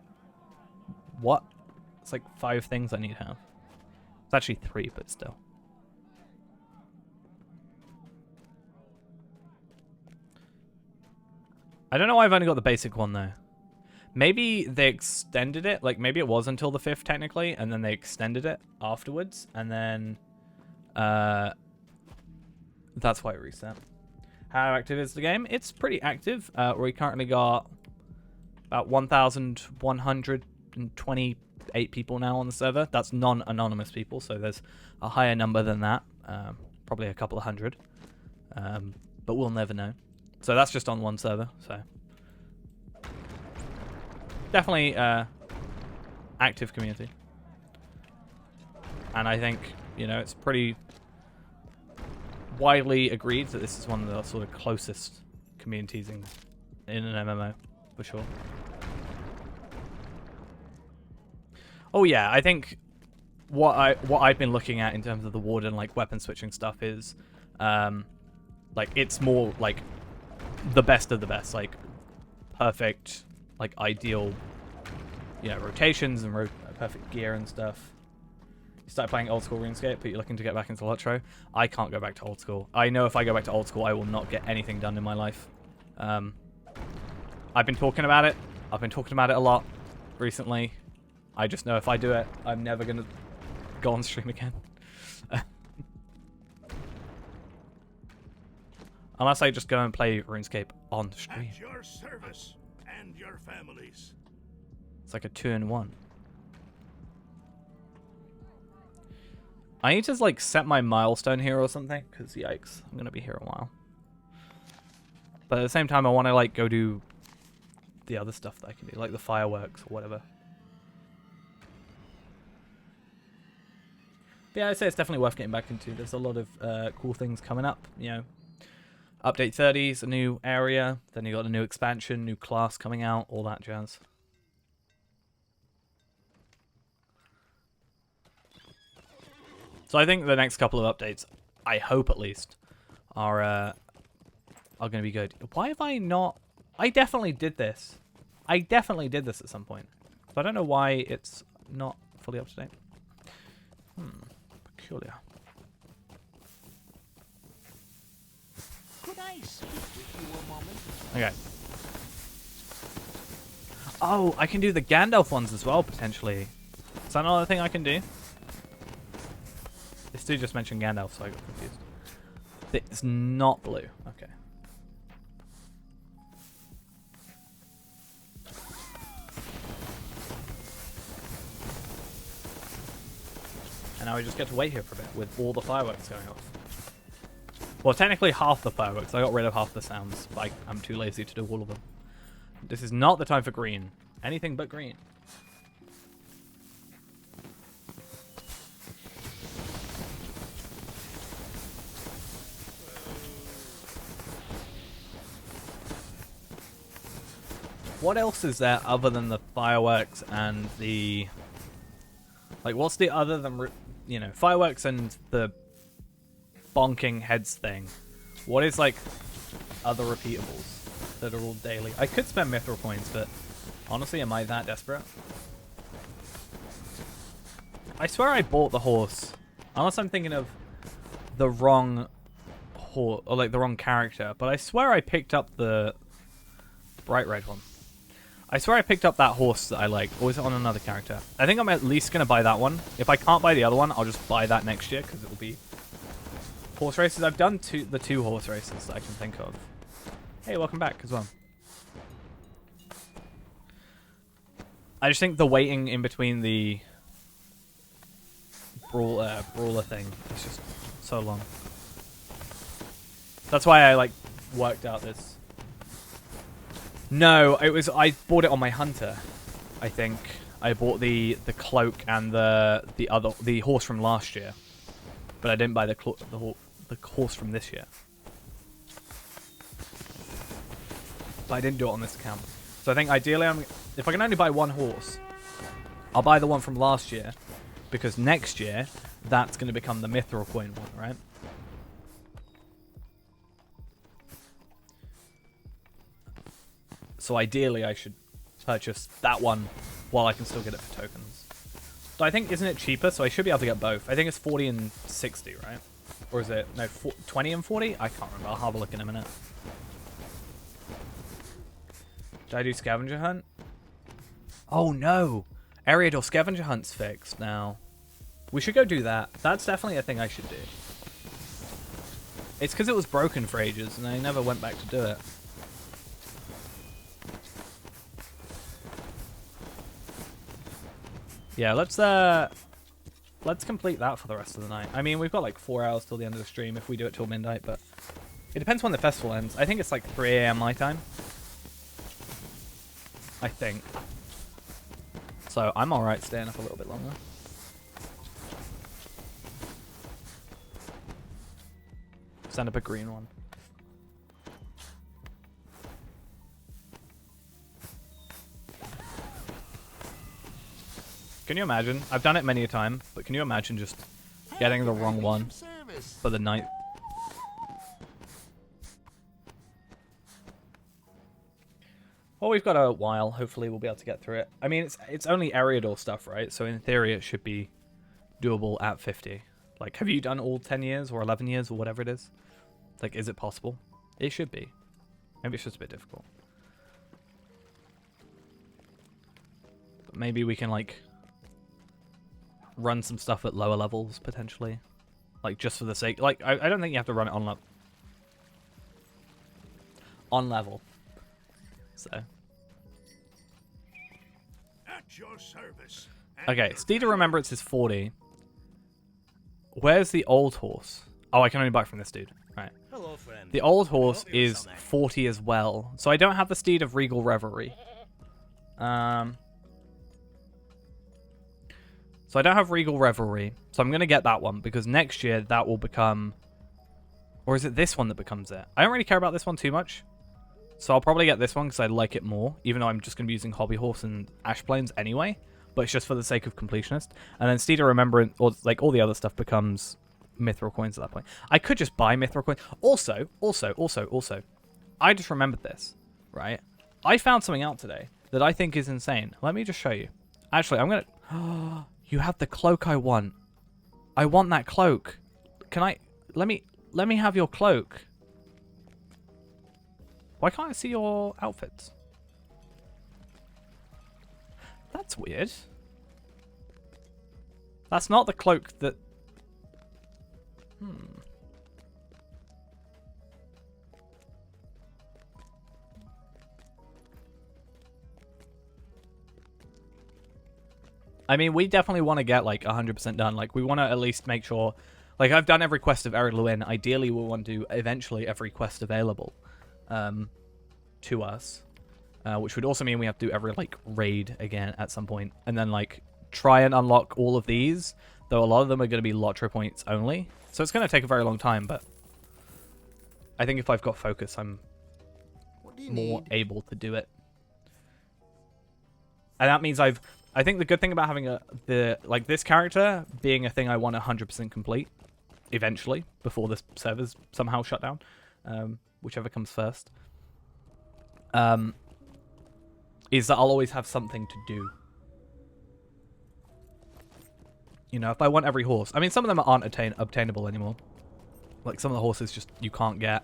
what? It's like 5 things I need to have. It's actually 3, but still. I don't know why I've only got the basic one, though. Maybe they extended it. Like, maybe it was until the 5th, technically, and then they extended it afterwards, and then that's why it reset. How active is the game? It's pretty active. We currently got about 1,128 people now on the server. That's non-anonymous people, so there's a higher number than that. Probably a couple of hundred. But we'll never know. So that's just on one server, so definitely active community. And I think, you know, it's pretty widely agreed that this is one of the sort of closest communities in an MMO, for sure. Oh yeah, I think what I've been looking at in terms of the warden like weapon switching stuff is, like it's more like the best of the best, like perfect, like ideal, rotations and perfect gear and stuff. You start playing old school RuneScape, but you're looking to get back into Lotro. I can't go back to old school. I know if I go back to old school, I will not get anything done in my life. I've been talking about it. I've been talking about it a lot recently. I just know if I do it, I'm never going to go on stream again. Unless I just go and play RuneScape on stream. At your service and your families. It's like a 2-in-1. I need to like set my milestone here or something, because yikes, I'm gonna be here a while. But at the same time, I want to like go do the other stuff that I can do, like the fireworks or whatever. But yeah, I'd say it's definitely worth getting back into. There's a lot of cool things coming up. Update 30 is a new area. Then you got a new expansion, new class coming out, all that jazz. So I think the next couple of updates, I hope at least, are going to be good. Why have I not... I definitely did this. I definitely did this at some point. So I don't know why it's not fully up to date. Peculiar. Could I speak with you a moment? Okay. Oh, I can do the Gandalf ones as well, potentially. Is that another thing I can do? This dude just mentioned Gandalf, so I got confused. It's not blue. Okay. And now we just get to wait here for a bit with all the fireworks going off. Well, technically half the fireworks. I got rid of half the sounds, but I'm too lazy to do all of them. This is not the time for green. Anything but green. What else is there other than the fireworks and the... Like, what's the other than, fireworks and the bonking heads thing? What is, like, other repeatables that are all daily? I could spend mithril coins, but honestly, am I that desperate? I swear I bought the horse. Unless I'm thinking of the wrong horse, or, like, the wrong character. But I swear I picked up the bright red one. I swear I picked up that horse that I like. Or is it on another character? I think I'm at least going to buy that one. If I can't buy the other one, I'll just buy that next year, because it will be horse races. I've done the two horse races that I can think of. Hey, welcome back as well. I just think the waiting in between the brawler thing is just so long. That's why I, like, worked out this. No, I bought it on my hunter. I think I bought the cloak and the horse from last year, but I didn't buy the horse from this year. But I didn't do it on this account. So I think ideally, if I can only buy one horse, I'll buy the one from last year, because next year that's going to become the mithril coin one, right? So ideally, I should purchase that one while I can still get it for tokens. So I think, isn't it cheaper? So I should be able to get both. I think it's 40 and 60, right? Or is it, no, 20 and 40? I can't remember. I'll have a look in a minute. Did I do scavenger hunt? Oh no! Ariador scavenger hunt's fixed now. We should go do that. That's definitely a thing I should do. It's because it was broken for ages and I never went back to do it. Yeah, let's complete that for the rest of the night. I mean, we've got like 4 hours till the end of the stream if we do it till midnight, but it depends when the festival ends. I think it's like 3 AM my time. I think. So I'm alright staying up a little bit longer. Send up a green one. Can you imagine? I've done it many a time, but can you imagine just getting the wrong one for the night? Well, we've got a while. Hopefully, we'll be able to get through it. I mean, it's only Eriador stuff, right? So in theory, it should be doable at 50. Like, have you done all 10 years or 11 years or whatever it is? Like, is it possible? It should be. Maybe it's just a bit difficult. But maybe we can, like, run some stuff at lower levels, potentially. Like, just for the sake... Like, I don't think you have to run it on level. So. At your service. Okay, Steed of Remembrance is 40. Where's the old horse? Oh, I can only buy from this dude. Right. Hello, friend. The old horse is 40 as well. So I don't have the Steed of Regal Revelry. So I don't have Regal Revelry. So I'm going to get that one because next year that will become... Or is it this one that becomes it? I don't really care about this one too much. So I'll probably get this one because I like it more, even though I'm just going to be using Hobby Horse and Ash Plains anyway. But it's just for the sake of completionist. And then Steed of Remembrance, or like all the other stuff becomes Mithril Coins at that point. I could just buy Mithril Coins. Also, I just remembered this, right? I found something out today that I think is insane. Let me just show you. Actually, I'm going to... You have the cloak I want. I want that cloak. Can I... Let me have your cloak. Why can't I see your outfits? That's weird. That's not the cloak that... I mean, we definitely want to get, like, 100% done. Like, we want to at least make sure... Like, I've done every quest of Ered Luin. Ideally, we want to do, eventually, every quest available to us. Which would also mean we have to do every, like, raid again at some point. And then, like, try and unlock all of these. Though a lot of them are going to be Lottery points only. So it's going to take a very long time, but... I think if I've got focus, I'm more able to do it. And that means I think the good thing about having this character being a thing I want 100% complete eventually before this server's somehow shut down, whichever comes first, is that I'll always have something to do. You know, if I want every horse, I mean, some of them aren't obtainable anymore. Like some of the horses just you can't get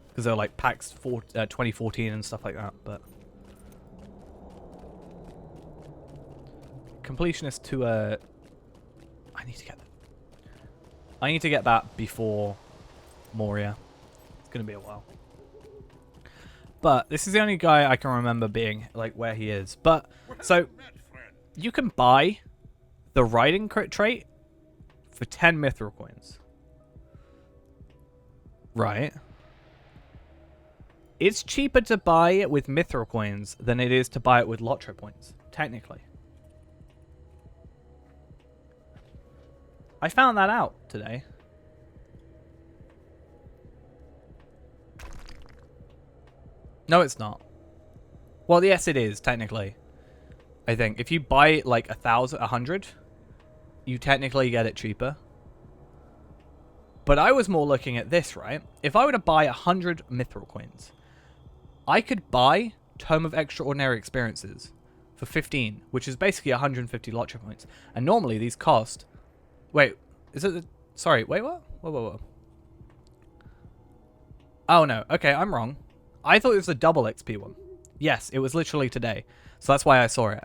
because they're like packs 2014 and stuff like that, but. Completionist to I need to get that before Moria. It's gonna be a while. But this is the only guy I can remember being like where he is. But so you can buy the riding crit trait for 10 mithril coins. Right. It's cheaper to buy it with mithril coins than it is to buy it with lottery points, technically. I found that out today. No, it's not. Well, yes, it is, technically. I think. If you buy, like, 100, you technically get it cheaper. But I was more looking at this, right? If I were to buy 100 mithril coins, I could buy Tome of Extraordinary Experiences for 15, which is basically 150 lottery points. And normally these cost... Wait, is it the... Sorry, wait, what? Whoa. Oh, no. Okay, I'm wrong. I thought it was the double XP one. Yes, it was literally today. So that's why I saw it.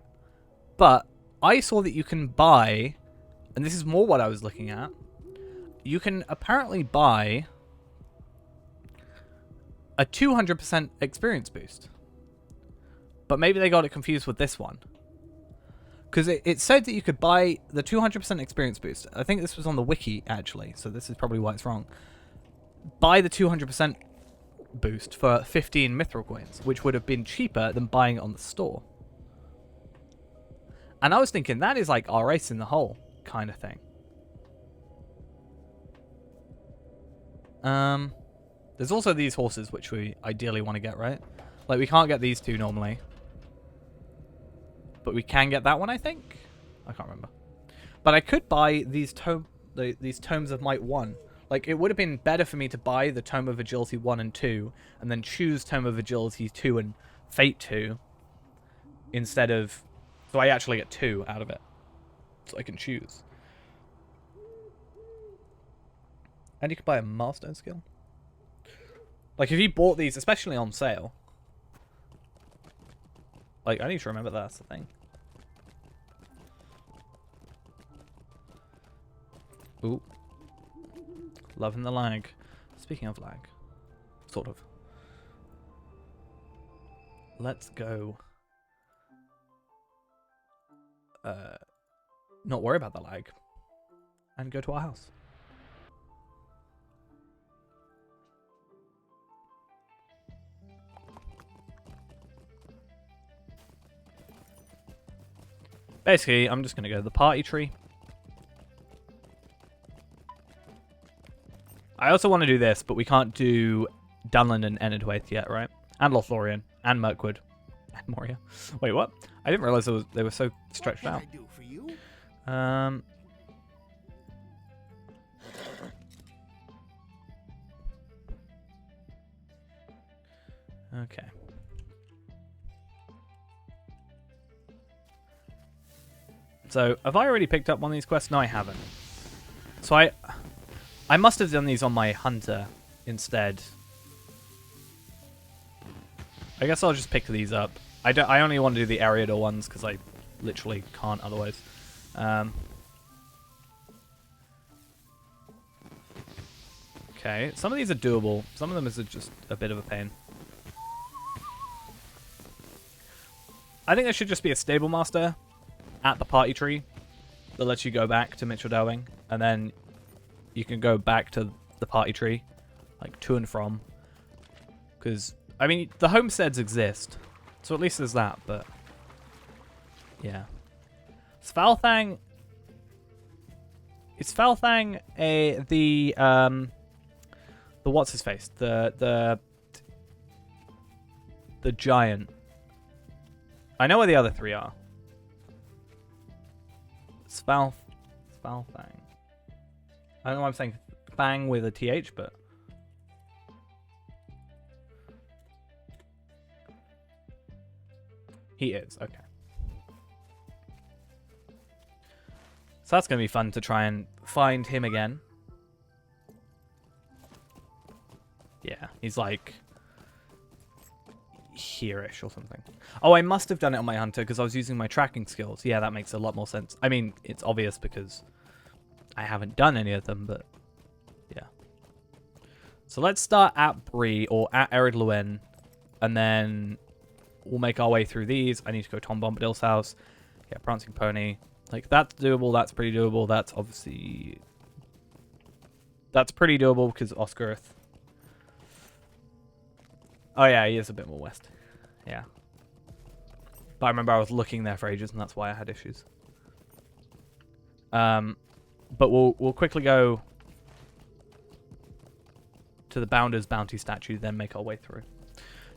But I saw that you can buy... And this is more what I was looking at. You can apparently buy a 200% experience boost. But maybe they got it confused with this one. Because it said that you could buy the 200% experience boost. I think this was on the wiki, actually. So this is probably why it's wrong. Buy the 200% boost for 15 mithril coins, which would have been cheaper than buying it on the store. And I was thinking, that is like our race in the hole kind of thing. There's also these horses, which we ideally want to get, right? Like, we can't get these two normally. But we can get that one, I think. I can't remember. But I could buy these these Tomes of Might 1. Like, it would have been better for me to buy the Tome of Agility 1 and 2, and then choose Tome of Agility 2 and Fate 2, instead of... So I actually get 2 out of it. So I can choose. And you can buy a milestone skill. Like, if you bought these, especially on sale... Like, I need to remember that's the thing. Ooh. Loving the lag. Speaking of lag. Sort of. Let's go. Not worry about the lag. And go to our house. Basically, I'm just going to go to the party tree. I also want to do this, but we can't do Dunland and Enidwaith yet, right? And Lothlorien, and Mirkwood, and Moria. Wait, what? I didn't realize they were so stretched out. What can I do for you? Okay. So, have I already picked up one of these quests? No, I haven't. So I must have done these on my hunter instead. I guess I'll just pick these up. I only want to do the Eriador ones because I literally can't otherwise. Okay, some of these are doable. Some of them is just a bit of a pain. I think there should just be a stable master at the party tree that lets you go back to Mitchell Delving, and then you can go back to the party tree, like to and from. Because, I mean, the homesteads exist, so at least there's that, but yeah. Svalthang... Is Svalthang the what's his face? The giant. I know where the other three are. Svalthang. I don't know why I'm saying Fang with a TH, but... He is, okay. So that's going to be fun to try and find him again. Yeah, he's like... here-ish or something. Oh, I must have done it on my hunter because I was using my tracking skills. Yeah, that makes a lot more sense. I mean, it's obvious because I haven't done any of them, but yeah. So let's start at Bree or at Ered Luin, and then we'll make our way through these. I need to go to Tom Bombadil's house. Yeah, Prancing Pony. Like, that's doable. That's pretty doable. That's obviously... That's pretty doable because Oscarith. Oh, yeah, he is a bit more west. Yeah. But I remember I was looking there for ages, and that's why I had issues. But we'll quickly go to the Bounder's Bounty statue, then make our way through.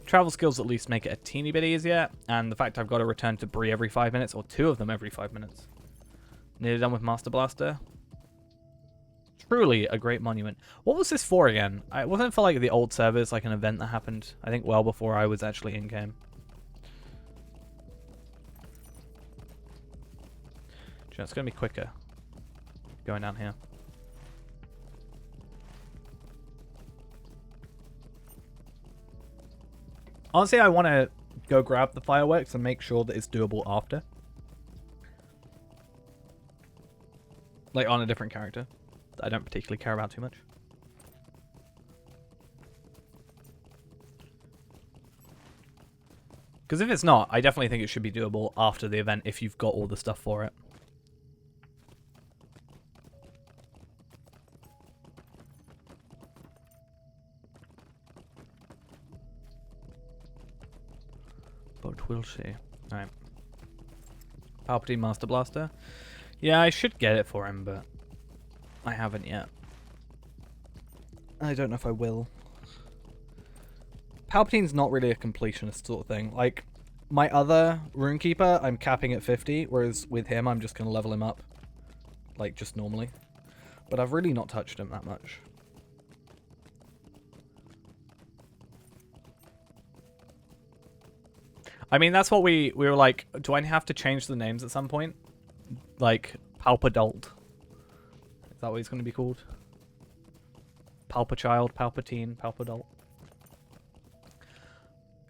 Travel skills at least make it a teeny bit easier, and the fact I've got to return to Bree every 5 minutes, or 2 of them every 5 minutes. Nearly done with Master Blaster. Truly a great monument. What was this for again? It wasn't for like the old servers, like an event that happened, I think, well before I was actually in game. It's going to be quicker going down here. Honestly, I want to go grab the fireworks and make sure that it's doable after. Like on a different character that I don't particularly care about too much. Because if it's not, I definitely think it should be doable after the event if you've got all the stuff for it. But we'll see. Alright. Palpatine Master Blaster. Yeah, I should get it for him, but I haven't yet. I don't know if I will. Palpatine's not really a completionist sort of thing. Like, my other Runekeeper, I'm capping at 50, whereas with him, I'm just going to level him up. Like, just normally. But I've really not touched him that much. I mean, that's what we were like, do I have to change the names at some point? Like, Palpadult. Is that what he's going to be called? Palpachild, Palpatine, Palpadult.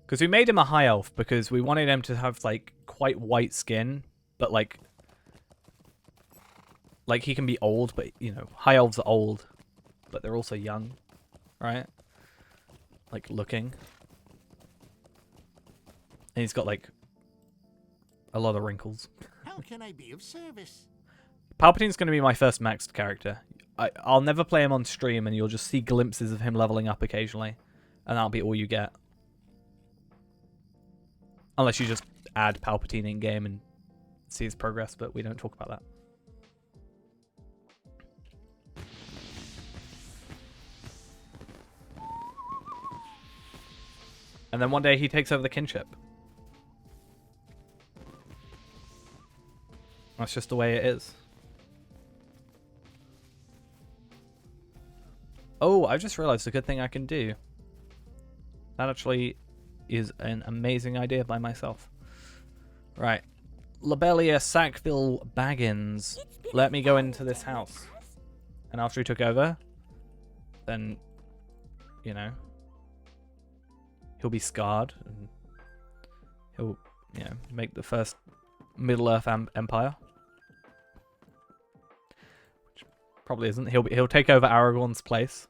Because we made him a high elf because we wanted him to have, like, quite white skin, but, like he can be old, but, you know, high elves are old, but they're also young, right? Like, looking. And he's got, like, a lot of wrinkles. How can I be of service? Palpatine's going to be my first maxed character. I'll never play him on stream, and you'll just see glimpses of him leveling up occasionally. And that'll be all you get. Unless you just add Palpatine in-game and see his progress, but we don't talk about that. And then one day he takes over the kinship. That's just the way it is. Oh, I just realized a good thing I can do. That actually is an amazing idea by myself. Right. Lobelia Sackville Baggins. Let me go into this house. And after he took over, then, you know, he'll be scarred. And he'll, you know, make the first Middle-earth empire. Which probably isn't. He'll take over Aragorn's place.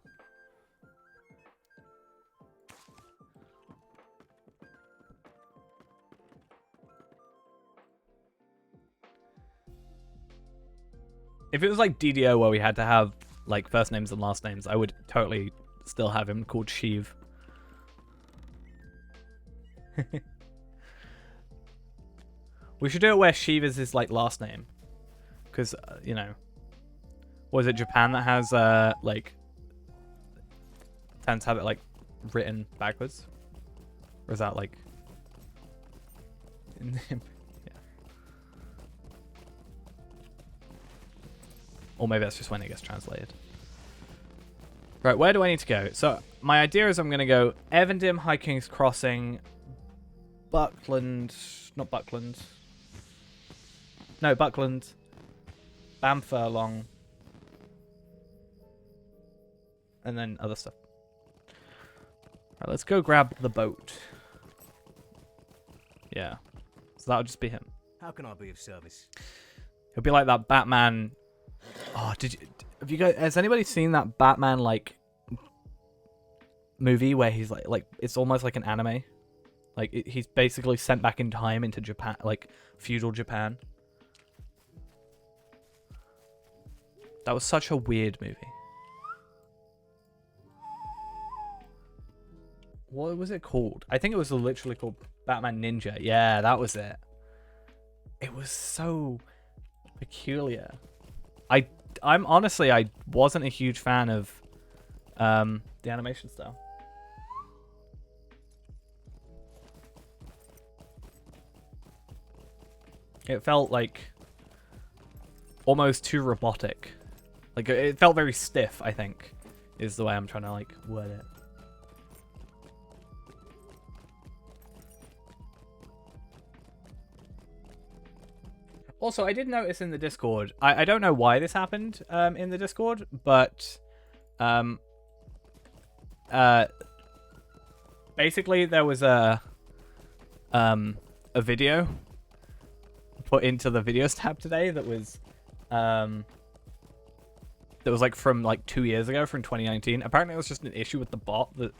If it was like DDO where we had to have like first names and last names, I would totally still have him called Sheev. We should do it where Sheev is his like last name, because you know, was it Japan that has like tends to have it like written backwards, or is that like? Or maybe that's just when it gets translated. Right, where do I need to go? So, my idea is I'm going to go Evandim, High King's Crossing, Buckland... Not Buckland. No, Buckland. Bamfurlong. And then other stuff. Right, let's go grab the boat. Yeah. So that'll just be him. How can I be of service? He'll be like that Batman... Oh, has anybody seen that Batman like movie where he's like it's almost like an anime, like he's basically sent back in time into Japan, like feudal Japan. That was such a weird movie. What was it called? I think it was literally called Batman Ninja. Yeah, that was it. It was so peculiar. I'm honestly, I wasn't a huge fan of the animation style. It felt like almost too robotic. Like it felt very stiff, I think, is the way I'm trying to like word it. Also, I did notice in the Discord, I don't know why this happened in the Discord, but basically there was a video put into the videos tab today that was like from like 2 years ago, from 2019. Apparently it was just an issue with the bot that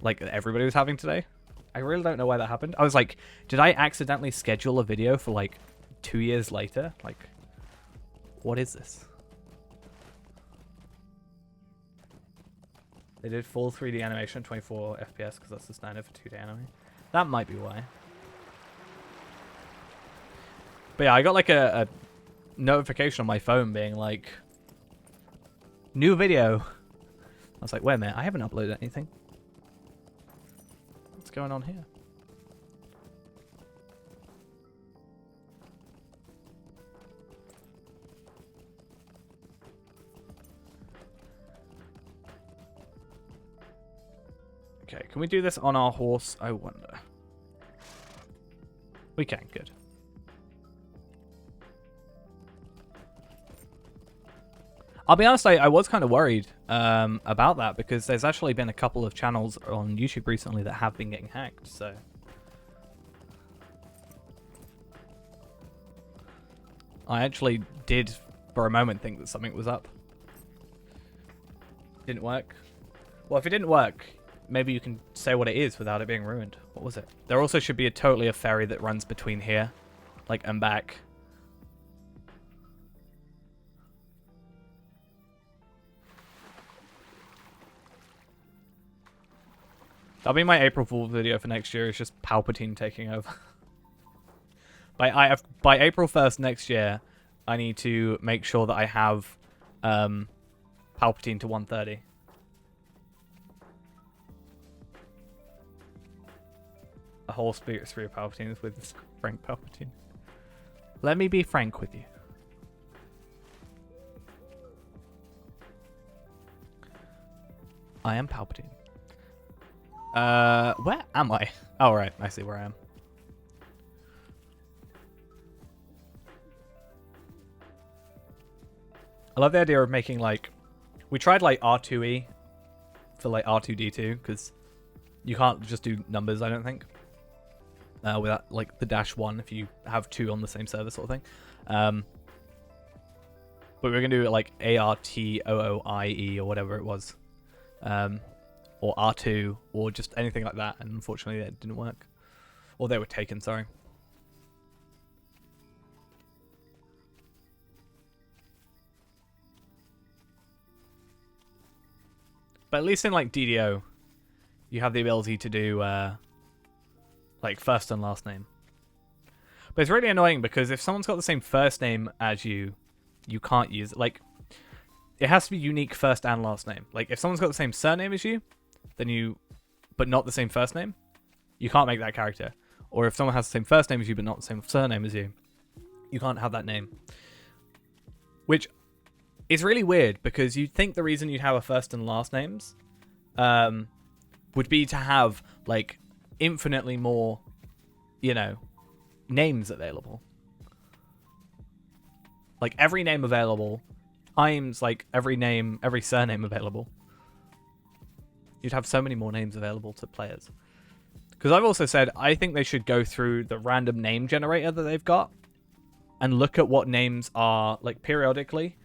like everybody was having today. I really don't know why that happened. I was like, did I accidentally schedule a video for like 2 years later? Like, what is this? They did full 3D animation, 24 FPS, because that's the standard for 2D anime. That might be why. But yeah, I got like a notification on my phone being like, new video. I was like, wait a minute, I haven't uploaded anything. What's going on here? Okay, can we do this on our horse? I wonder. We can, good. I'll be honest, I was kind of worried about that because there's actually been a couple of channels on YouTube recently that have been getting hacked, so... I actually did, for a moment, think that something was up. Didn't work. Well, if it didn't work, maybe you can say what it is without it being ruined. What was it? There also should be a ferry that runs between here, like, and back. That'll be my April Fool's video for next year. It's just Palpatine taking over. By April 1st next year, I need to make sure that I have Palpatine to 130. A whole spree of Palpatines with Frank Palpatine. Let me be frank with you. I am Palpatine. Where am I? Oh, right. I see where I am. I love the idea of making, like... We tried, like, R2E for, like, R2D2, because you can't just do numbers, I don't think. Without, like, the -1 if you have two on the same server sort of thing. But we're going to do it, like, ARTOOIE or whatever it was. Or R2, or just anything like that, and unfortunately it didn't work. Or they were taken, sorry. But at least in, like, DDO, you have the ability to do, like, first and last name. But it's really annoying, because if someone's got the same first name as you, you can't use it. Like, it has to be unique first and last name. Like, if someone's got the same surname as you, then you... but not the same first name, you can't make that character. Or if someone has the same first name as you, but not the same surname as you, you can't have that name. Which is really weird, because you'd think the reason you'd have a first and last names would be to have, like, infinitely more, you know, names available. Like, every name available times, like, every surname available. You'd have so many more names available to players. Because I've also said, I think they should go through the random name generator that they've got and look at what names are, like, periodically.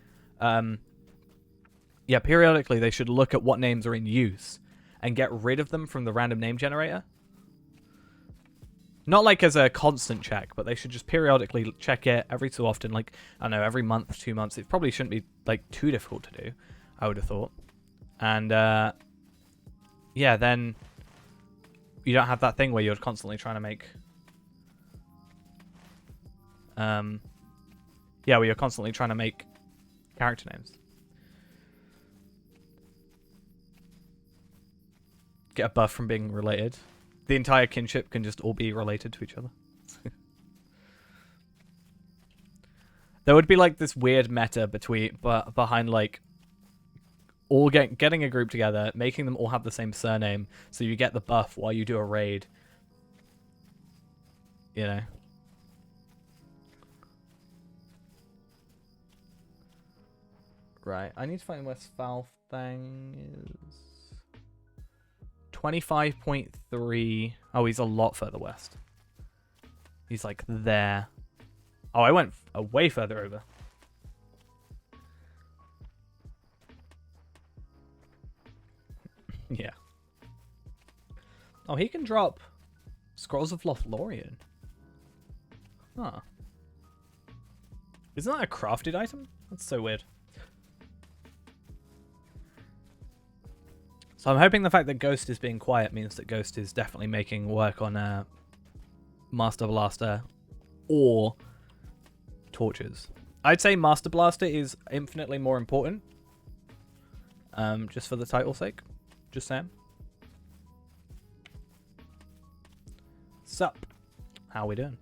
Yeah, periodically they should look at what names are in use and get rid of them from the random name generator. Not like as a constant check, but they should just periodically check it every so often. Like, I don't know, every month, 2 months. It probably shouldn't be, like, too difficult to do, I would have thought. And, yeah, then you don't have that thing where you're constantly trying to make... yeah, where you're constantly trying to make character names. Get a buff from being related. The entire kinship can just all be related to each other. There would be, like, this weird meta behind, like, all getting a group together, making them all have the same surname, so you get the buff while you do a raid. You know? Right, I need to find where Svalfang is. 25.3. Oh, he's a lot further west. He's, like, there. Oh, I went way further over. Yeah. Oh, he can drop Scrolls of Lothlorien. Huh. Isn't that a crafted item? That's so weird. So I'm hoping the fact that Ghost is being quiet means that Ghost is definitely making work on Master Blaster or Torches. I'd say Master Blaster is infinitely more important. Just for the title's sake. Just saying. Sup? How we doing?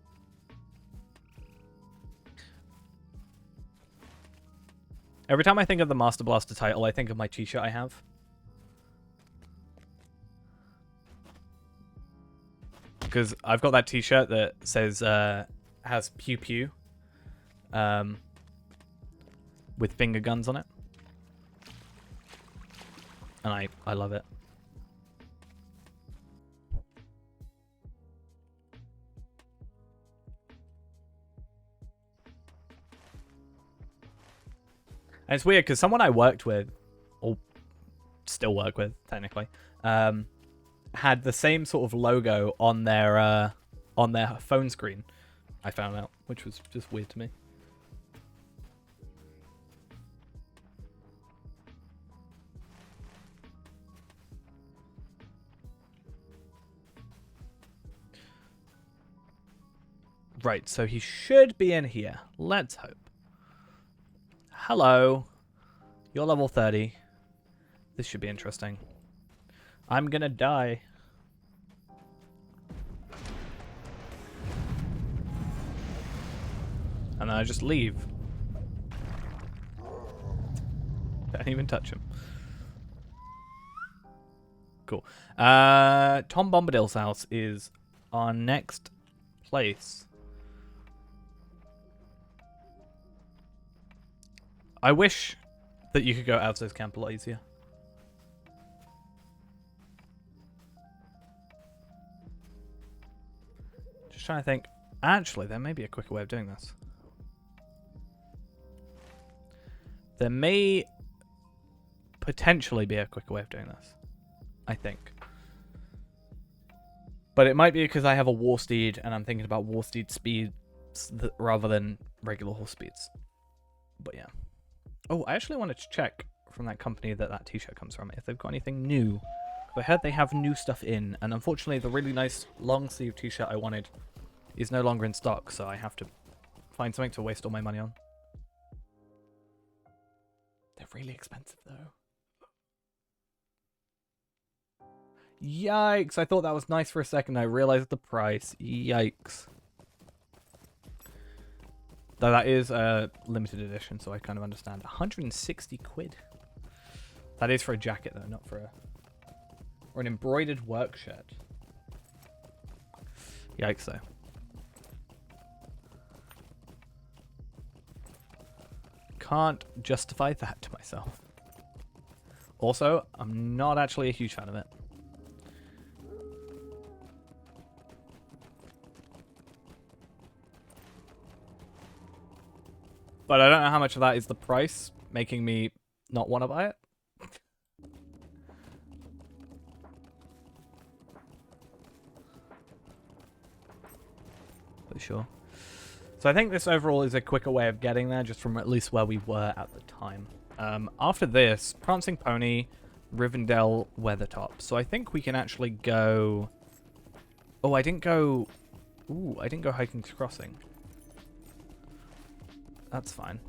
Every time I think of the Master Blaster title, I think of my t-shirt I have. because I've got that T-shirt that says has pew pew, with finger guns on it, and I love it. And it's weird because someone I worked with, or still work with technically, had the same sort of logo on their phone screen. I found out, which was just weird to me. Right, so he should be in here. Let's hope. Hello. You're level 30. This should be interesting. I'm gonna die. And then I just leave. Don't even touch him. Cool. Tom Bombadil's house is our next place. I wish that you could go out of this camp a lot easier. Just trying to think. Actually, there may be a quicker way of doing this. There may potentially be a quicker way of doing this. I think. But it might be because I have a war steed and I'm thinking about war steed speeds rather than regular horse speeds. But yeah. Oh, I actually wanted to check from that company that t-shirt comes from if they've got anything new. 'Cause I heard they have new stuff in, and unfortunately the really nice long sleeve t-shirt I wanted is no longer in stock, so I have to find something to waste all my money on. They're really expensive though. Yikes, I thought that was nice for a second. I realized the price. Yikes. Though that is a limited edition, so I kind of understand. 160 quid. That is for a jacket, though, not for a... Or an embroidered work shirt. Yikes, though. Can't justify that to myself. Also, I'm not actually a huge fan of it. But I don't know how much of that is the price making me not want to buy it. But sure. So I think this overall is a quicker way of getting there, just from at least where we were at the time. After this, Prancing Pony, Rivendell, Weathertop. So I think we can actually go... Oh, I didn't go... Ooh, I didn't go Hiking's Crossing. That's fine.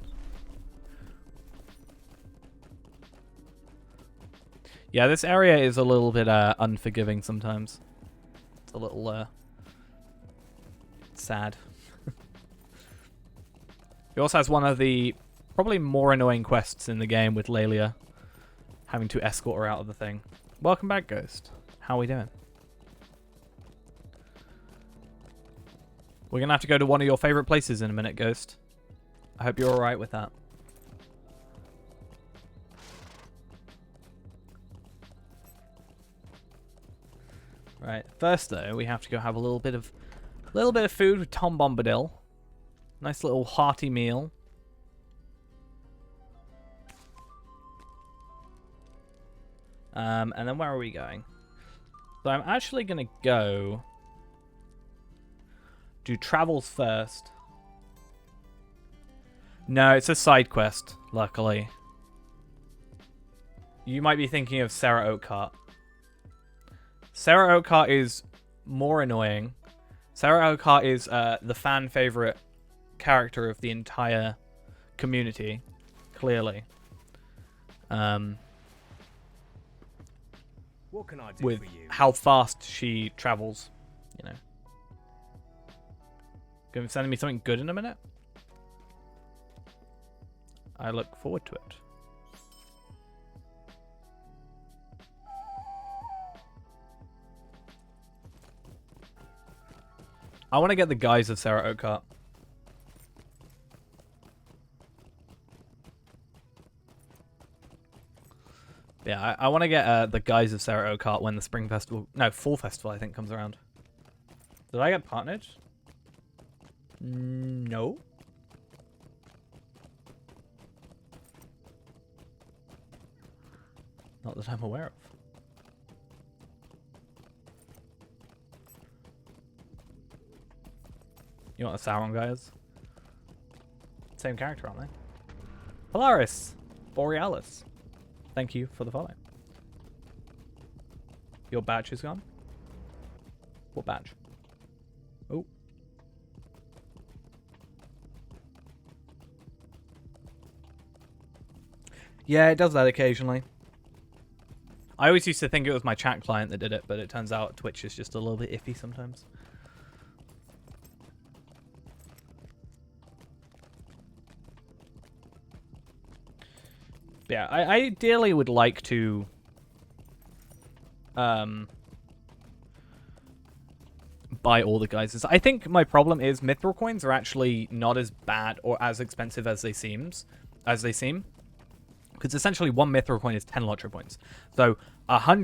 Yeah, this area is a little bit unforgiving sometimes. It's a little sad. It also has one of the probably more annoying quests in the game with Lelia, having to escort her out of the thing. Welcome back, Ghost. How are we doing? We're gonna have to go to one of your favorite places in a minute, Ghost. I hope you're alright with that. Right. First, though, we have to go have a little bit of food with Tom Bombadil. Nice little hearty meal. And then where are we going? So I'm actually gonna go do travels first. No, it's a side quest, luckily. You might be thinking of Sarah Oakhart. Sarah Oakhart is more annoying. Sarah Oakhart is the fan favorite character of the entire community, clearly. What can I do With for you? how fast she travels, you know. Going to be sending me something good in a minute? I look forward to it. I want to get the guys of Sarah Oakart. Yeah, I want to get the guys of Sarah Oakart when the Spring Festival... No, Fall Festival, I think, comes around. Did I get partnered? No. Not that I'm aware of. You know what the Sauron guys? Same character, aren't they? Polaris! Borealis. Thank you for the follow. Your badge is gone? What badge? Oh. Yeah, it does that occasionally. I always used to think it was my chat client that did it, but it turns out Twitch is just a little bit iffy sometimes. Yeah, I ideally would like to buy all the guys. I think my problem is mithril coins are actually not as bad or as expensive as they seem. Because essentially one mithril coin is 10 lottery points. So 10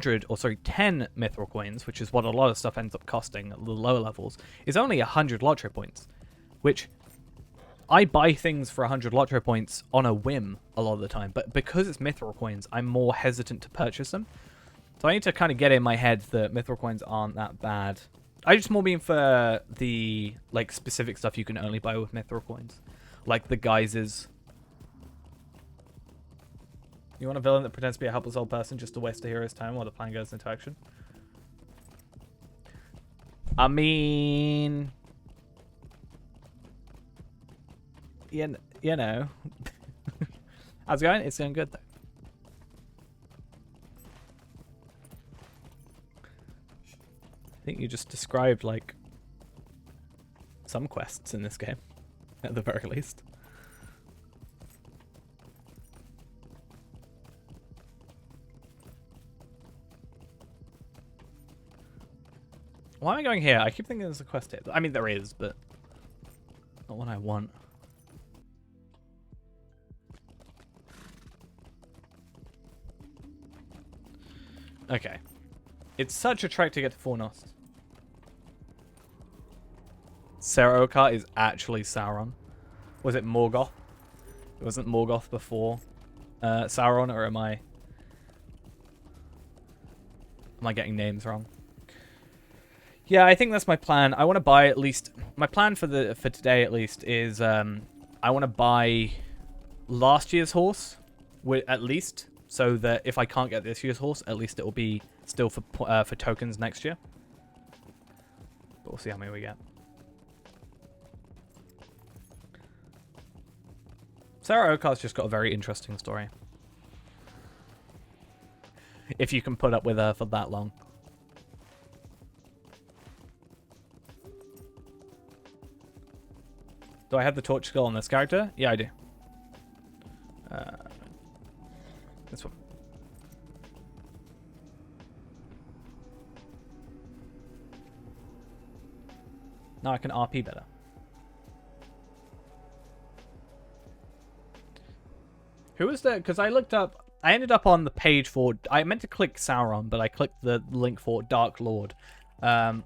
mithril coins, which is what a lot of stuff ends up costing at the lower levels, is only 100 lottery points. Which I buy things for 100 lottery points on a whim a lot of the time. But because it's mithril coins, I'm more hesitant to purchase them. So I need to kind of get in my head that mithril coins aren't that bad. I just more mean for the like specific stuff you can only buy with mithril coins. Like the guises. You want a villain that pretends to be a helpless old person just to waste a hero's time while the plan goes into action? I mean... You know. How's it going? It's going good, though. I think you just described, like, some quests in this game, at the very least. Why am I going here? I keep thinking there's a quest here. I mean, there is, but not what I want. Okay. It's such a trek to get to Fornost. Sarah Oakart is actually Sauron. Was it Morgoth? It wasn't Morgoth before Sauron, or am I getting names wrong? Yeah, I think that's my plan. I want to buy at least... My plan for today, at least, is I want to buy last year's horse, at least, so that if I can't get this year's horse, at least it will be still for tokens next year. But we'll see how many we get. Sarah Oakart's just got a very interesting story. If you can put up with her for that long. Do I have the torch skill on this character? Yeah, I do. This one. Now I can RP better. Who was there? Because I looked up... I ended up on the page for... I meant to click Sauron, but I clicked the link for Dark Lord. And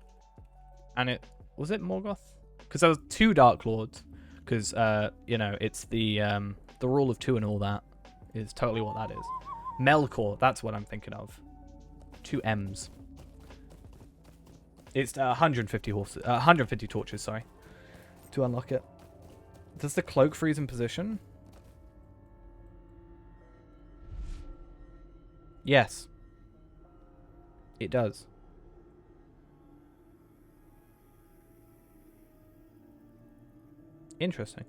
it... Was it Morgoth? Because there was 2 Dark Lords. Because, you know, it's the rule of 2 and all that is totally what that is. Melkor, that's what I'm thinking of. 2 M's. It's 150 horses, 150 torches, sorry, to unlock it. Does the cloak freeze in position? Yes. It does. Interesting.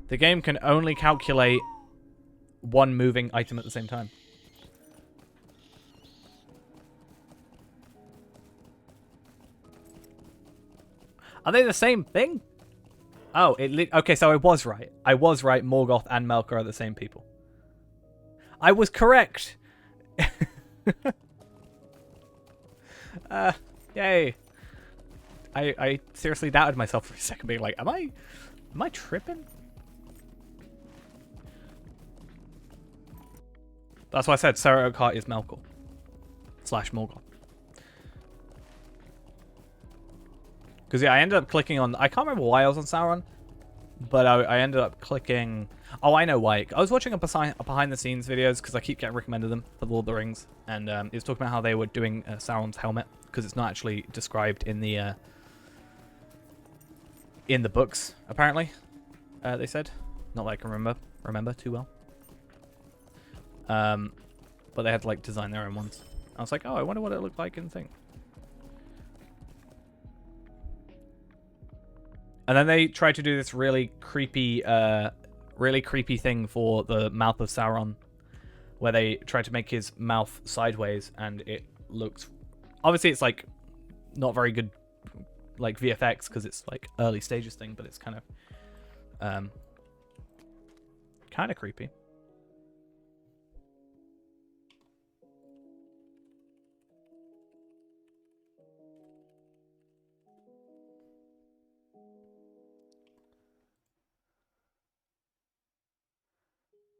The game can only calculate one moving item at the same time. Are they the same thing? Oh, okay, so I was right. I was right. Morgoth and Melkor are the same people. I was correct. Yay. I seriously doubted myself for a second, being like, am I tripping? That's why I said Sarah Oakheart is Melkor / Morgoth. Because yeah, I ended up clicking on. I can't remember why I was on Sauron, but I ended up clicking. Oh, I know why. I was watching a behind the scenes videos because I keep getting recommended them for Lord of the Rings, and it was talking about how they were doing Sauron's helmet because it's not actually described in the books. Apparently, they said. Not that I can remember too well. But they had to like design their own ones. I was like, oh, I wonder what it looked like in the thing. And then they tried to do this really creepy thing for the mouth of Sauron, where they tried to make his mouth sideways, and it looks. Obviously, it's like not very good, like VFX, because it's like early stages thing, but it's kind of creepy.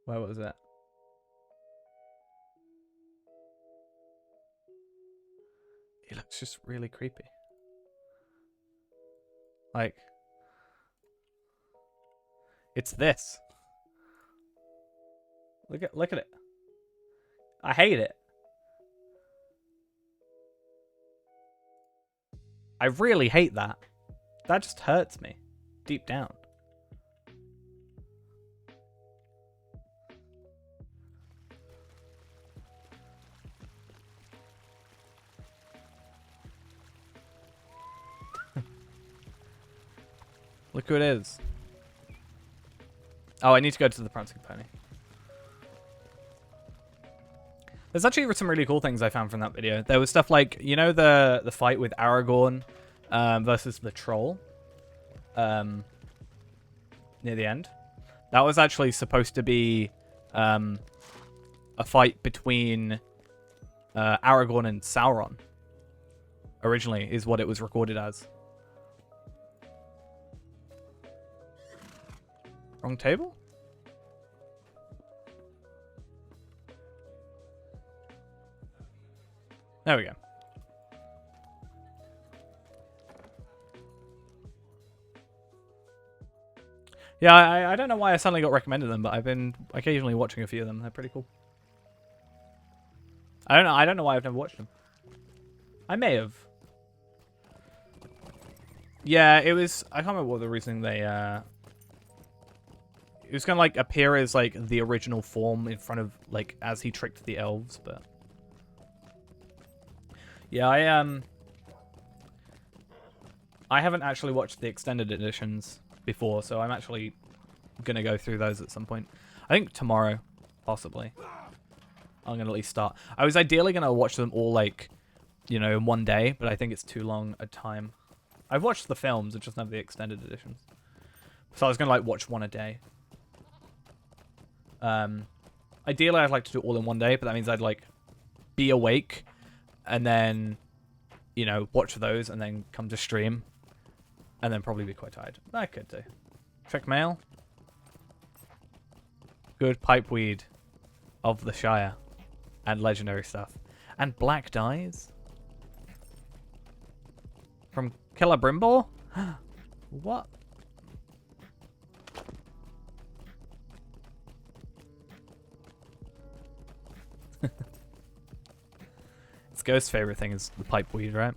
Where was that? It looks just really creepy. Like, it's this. Look at it. I hate it. I really hate that. That just hurts me deep down. Look who it is. Oh, I need to go to the Prancing Pony. There's actually some really cool things I found from that video. There was stuff like, you know, the fight with Aragorn versus the troll near the end. That was actually supposed to be a fight between Aragorn and Sauron. Originally, is what it was recorded as. Wrong table? There we go. Yeah, I don't know why I suddenly got recommended them, but I've been occasionally watching a few of them. They're pretty cool. I don't know why I've never watched them. I may have. Yeah, it was. I can't remember what the reasoning they. It was gonna like appear as like the original form in front of like as he tricked the elves, but. Yeah, I haven't actually watched the extended editions before, so I'm actually gonna go through those at some point. I think tomorrow, possibly. I'm gonna at least start. I was ideally gonna watch them all like, you know, in one day, but I think it's too long a time. I've watched the films, I just never the extended editions. So I was gonna like watch one a day. Ideally I'd like to do it all in one day, but that means I'd like be awake and then, you know, watch those and then come to stream and then probably be quite tired. I could do. Check mail. Good pipe weed of the Shire and legendary stuff. And black dyes from Killer Brimbor? What? Ghost's favorite thing is the pipe weed, right?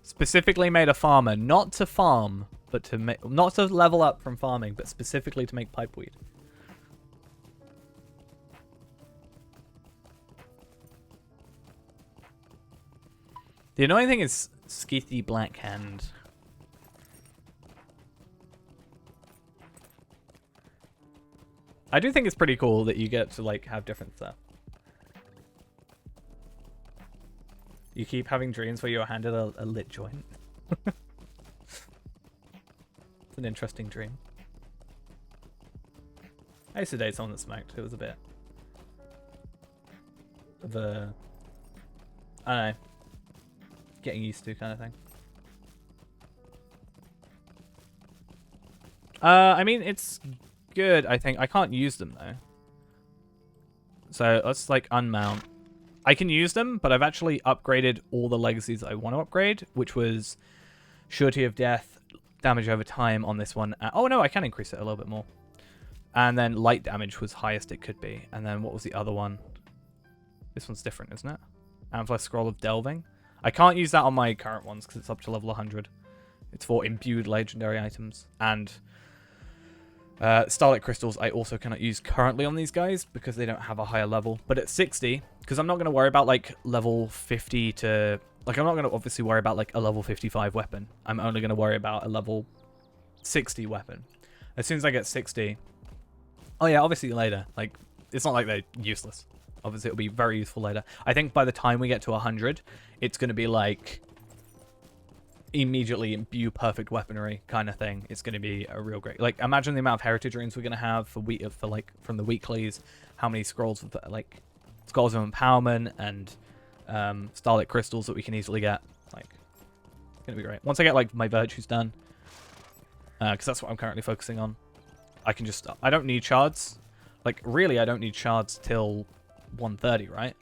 Specifically made a farmer, not to farm, but to make, not to level up from farming, but specifically to make pipe weed. The annoying thing is Skeethy Blackhand. I do think it's pretty cool that you get to like have different stuff. You keep having dreams where you're handed a lit joint. It's an interesting dream. I used to date someone that smoked. It was a bit of a, I don't know, getting used to kind of thing. I mean, it's good, I think. I can't use them, though. So let's, like, unmount. I can use them, but I've actually upgraded all the legacies I want to upgrade, which was surety of death, damage over time on this one. Oh, no, I can increase it a little bit more. And then light damage was highest it could be. And then what was the other one? This one's different, isn't it? Amethyst Scroll of Delving. I can't use that on my current ones because it's up to level 100. It's for imbued legendary items. And Starlight Crystals I also cannot use currently on these guys because they don't have a higher level. But at 60, because I'm not going to worry about like level 50 to... Like I'm not going to obviously worry about like a level 55 weapon. I'm only going to worry about a level 60 weapon. As soon as I get 60... Oh yeah, obviously later. Like, it's not like they're useless. Obviously it'll be very useful later. I think by the time we get to 100, it's going to be like... immediately imbue perfect weaponry kind of thing. It's going to be a real great, like, imagine the amount of heritage runes we're going to have for like from the weeklies, how many scrolls of like scrolls of empowerment and starlit crystals that we can easily get. Like, it's going to be great once I get like my virtues done, because that's what I'm currently focusing on. I can just, I don't need shards, like really I don't need shards till 130, right?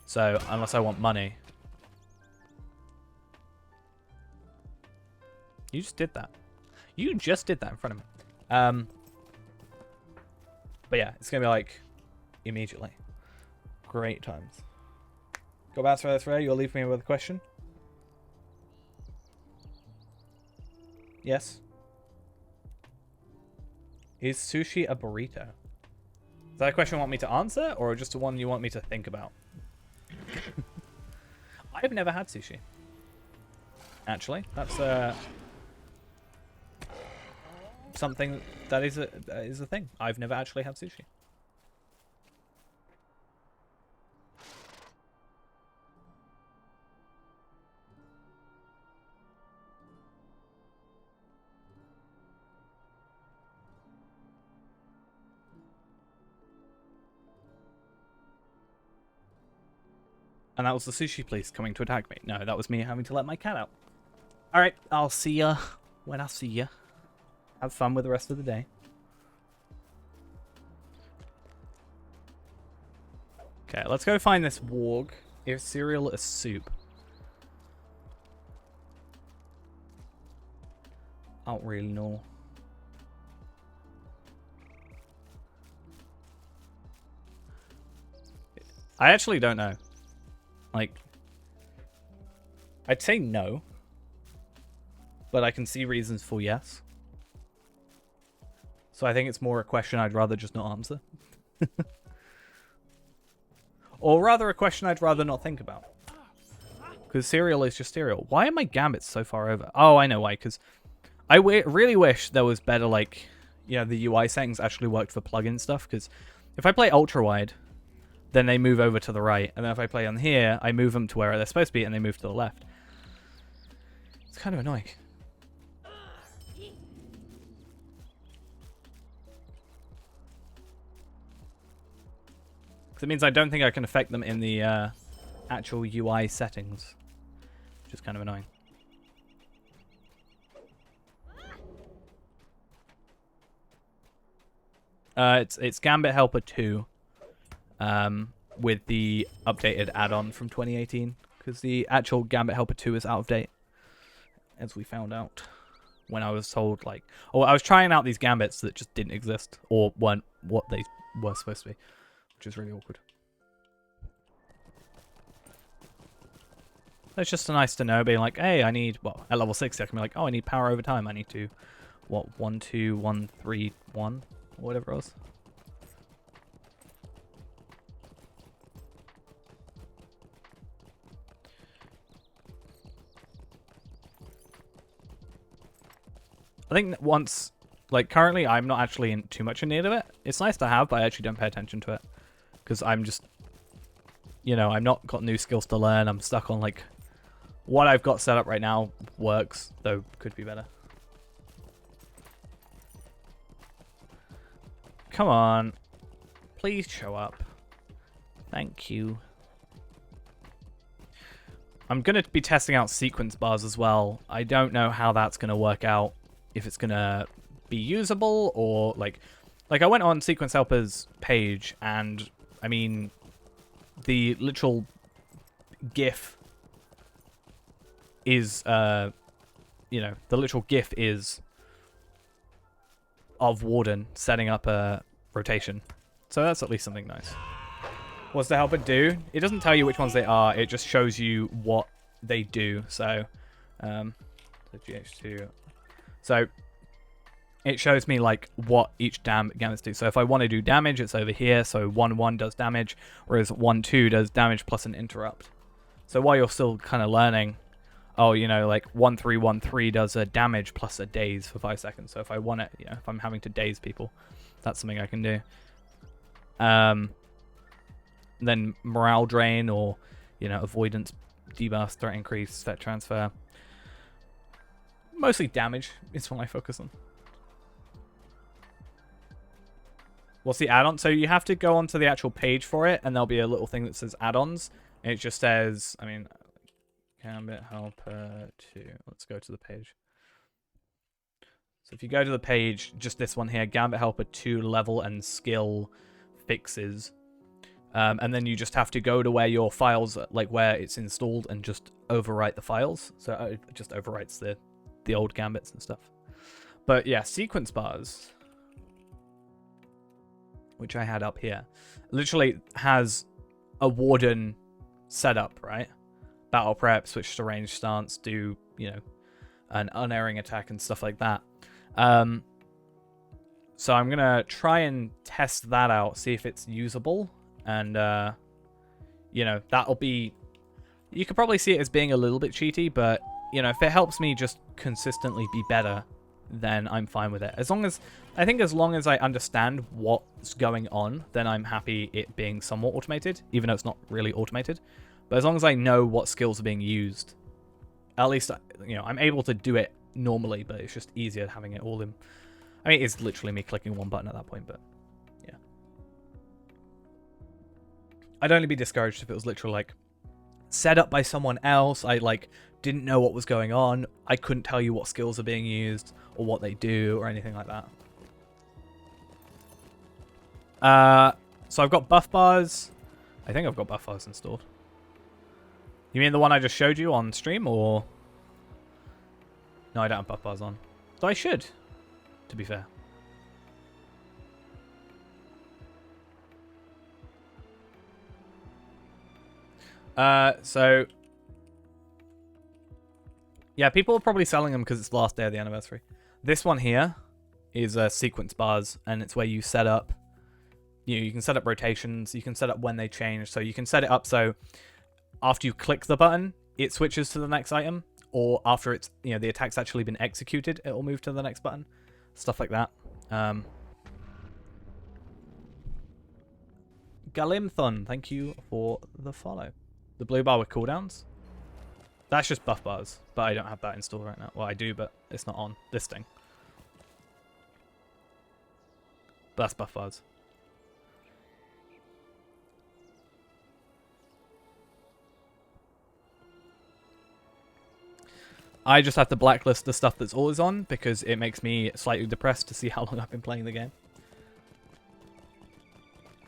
So unless I want money. You just did that. You just did that in front of me. But yeah, it's going to be like immediately. Great times. Go back to this, Ray. You'll leave me with a question. Yes. Is sushi a burrito? Is that a question you want me to answer or just one you want me to think about? I've never had sushi. Actually, that's something that is a thing. I've never actually had sushi. And that was the sushi police coming to attack me. No, that was me having to let my cat out. Alright, I'll see ya when I see ya. Have fun with the rest of the day. Okay, let's go find this warg. Is cereal a soup? I don't really know. I actually don't know. Like, I'd say no. But I can see reasons for yes. So I think it's more a question I'd rather just not answer. Or rather a question I'd rather not think about. Because cereal is just cereal. Why are my gambits so far over? Oh, I know why. Because I really wish there was better, like, yeah, the UI settings actually worked for plugin stuff. Because if I play ultra wide, then they move over to the right. And then if I play on here, I move them to where they're supposed to be and they move to the left. It's kind of annoying. Because it means I don't think I can affect them in the actual UI settings. Which is kind of annoying. It's Gambit Helper 2. With the updated add-on from 2018, because the actual Gambit Helper 2 is out of date, as we found out when I was told, like, oh, I was trying out these gambits that just didn't exist or weren't what they were supposed to be, which is really awkward. It's just nice to know, being like, hey, I need, well, at level 60 I can be like, oh, I need power over time, I need to, what, 1 2 1 3 1 or whatever it was. I think once, like, currently I'm not actually in too much in need of it. It's nice to have, but I actually don't pay attention to it. Because I'm just, you know, I'm not got new skills to learn. I'm stuck on, like, what I've got set up right now works, though could be better. Come on. Please show up. Thank you. I'm going to be testing out sequence bars as well. I don't know how that's going to work out. If it's going to be usable, or like I went on Sequence Helper's page, and I mean, the literal GIF is, you know, the literal GIF is of Warden setting up a rotation. So that's at least something nice. What's the helper do? It doesn't tell you which ones they are. It just shows you what they do. So, the GH2. So, it shows me like what each gambits do. So if I want to do damage, it's over here. So 1-1 does damage, whereas 1-2 does damage plus an interrupt. So while you're still kind of learning, oh, you know, like 1-3-1-3 does a damage plus a daze for 5 seconds. So if I want it, you know, if I'm having to daze people, that's something I can do. Then morale drain, or, you know, avoidance, debuff, threat increase, threat transfer. Mostly damage is what I focus on. What's the add-on? So you have to go onto the actual page for it, and there'll be a little thing that says add-ons. And it just says, I mean, Gambit Helper 2. Let's go to the page. So if you go to the page, just this one here, Gambit Helper 2 level and skill fixes. And then you just have to go to where your files, like where it's installed, and just overwrite the files. So it just overwrites the old gambits and stuff. But yeah, sequence bars, which I had up here, literally has a Warden setup, right? Battle prep, switch to range stance, do, you know, an unerring attack and stuff like that. So I'm gonna try and test that out, see if it's usable, and you know, that'll be, you could probably see it as being a little bit cheaty, but you know, if it helps me just consistently be better, then I'm fine with it. As long as I understand what's going on, then I'm happy it being somewhat automated, even though it's not really automated. But as long as I know what skills are being used, at least, you know, I'm able to do it normally, but it's just easier having it all in. I mean, it's literally me clicking one button at that point, but yeah. I'd only be discouraged if it was literally like set up by someone else. I like didn't know what was going on. I couldn't tell you what skills are being used or what they do or anything like that. So I've got buff bars. I think I've got buff bars installed. You mean the one I just showed you on stream, or? No, I don't have buff bars on. So I should, to be fair. So yeah, people are probably selling them because it's the last day of the anniversary. This one here is sequence bars, and it's where you set up. You can set up rotations. You can set up when they change. So you can set it up so after you click the button, it switches to the next item, or after it's, you know, the attack's actually been executed, it will move to the next button. Stuff like that. Galimthon, thank you for the follow. The blue bar with cooldowns. That's just buff bars, but I don't have that installed right now. Well, I do, but it's not on this thing. But that's buff bars. I just have to blacklist the stuff that's always on because it makes me slightly depressed to see how long I've been playing the game.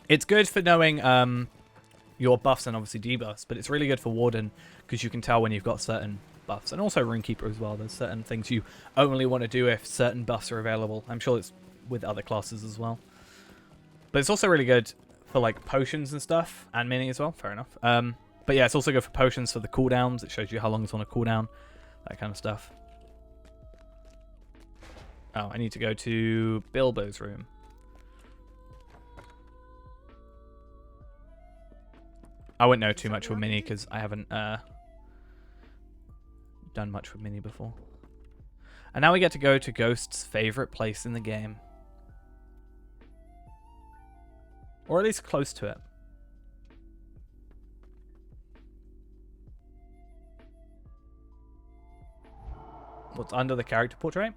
It's good for knowing your buffs and obviously debuffs, but it's really good for Warden because you can tell when you've got certain buffs. And also Runekeeper as well. There's certain things you only want to do if certain buffs are available. I'm sure it's with other classes as well. But it's also really good for like potions and stuff, and mini as well. Fair enough. But yeah, it's also good for potions for the cooldowns. It shows you how long it's on a cooldown. That kind of stuff. Oh, I need to go to Bilbo's room. I wouldn't know too much with Mini because I haven't done much with Mini before. And now we get to go to Ghost's favorite place in the game. Or at least close to it. What's under the character portrait?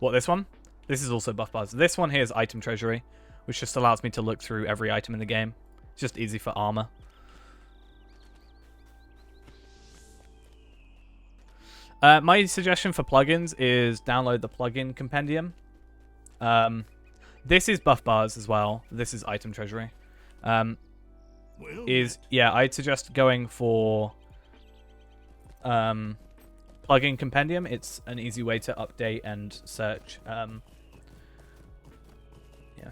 What, this one? This is also buff bars. This one here is item treasury, which just allows me to look through every item in the game. It's just easy for armor. My suggestion for plugins is download the plugin compendium. This is buff bars as well. This is item treasury. Well, Yeah, I'd suggest going for plugin compendium. It's an easy way to update and search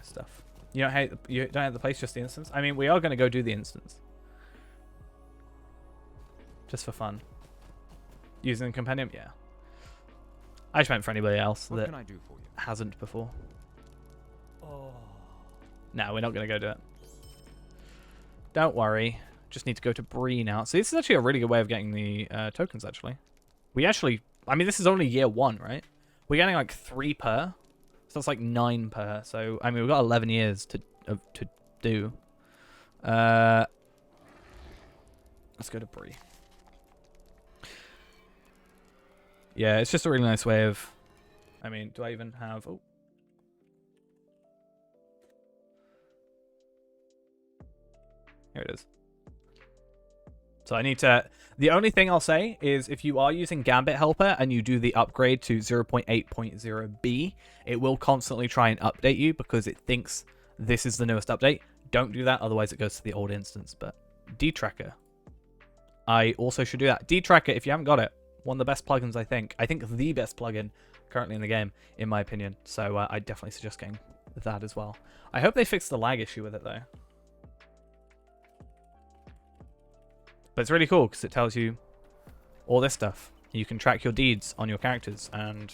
stuff. You don't have the place, just the instance. I mean, we are going to go do the instance just for fun. Using compendium, yeah. I just meant for anybody else What that can I do for you? hasn't before. No, we're not going to go do it. Don't worry. Just need to go to Bree now. So this is actually a really good way of getting the tokens, actually. I mean, this is only year 1, right? We're getting like 3 per. So that's like 9 per. So, I mean, we've got 11 years to do. Let's go to Bree. Yeah, it's just a really nice way of... I mean, do I even have... Oh. Here it is. So I need to... The only thing I'll say is if you are using Gambit Helper and you do the upgrade to 0.8.0b, it will constantly try and update you because it thinks this is the newest update. Don't do that, otherwise it goes to the old instance. But D-Tracker. I also should do that. D-Tracker, if you haven't got it, one of the best plugins, I think. I think the best plugin currently in the game, in my opinion. So I definitely suggest getting that as well. I hope they fix the lag issue with it, though. But it's really cool because it tells you all this stuff. You can track your deeds on your characters and,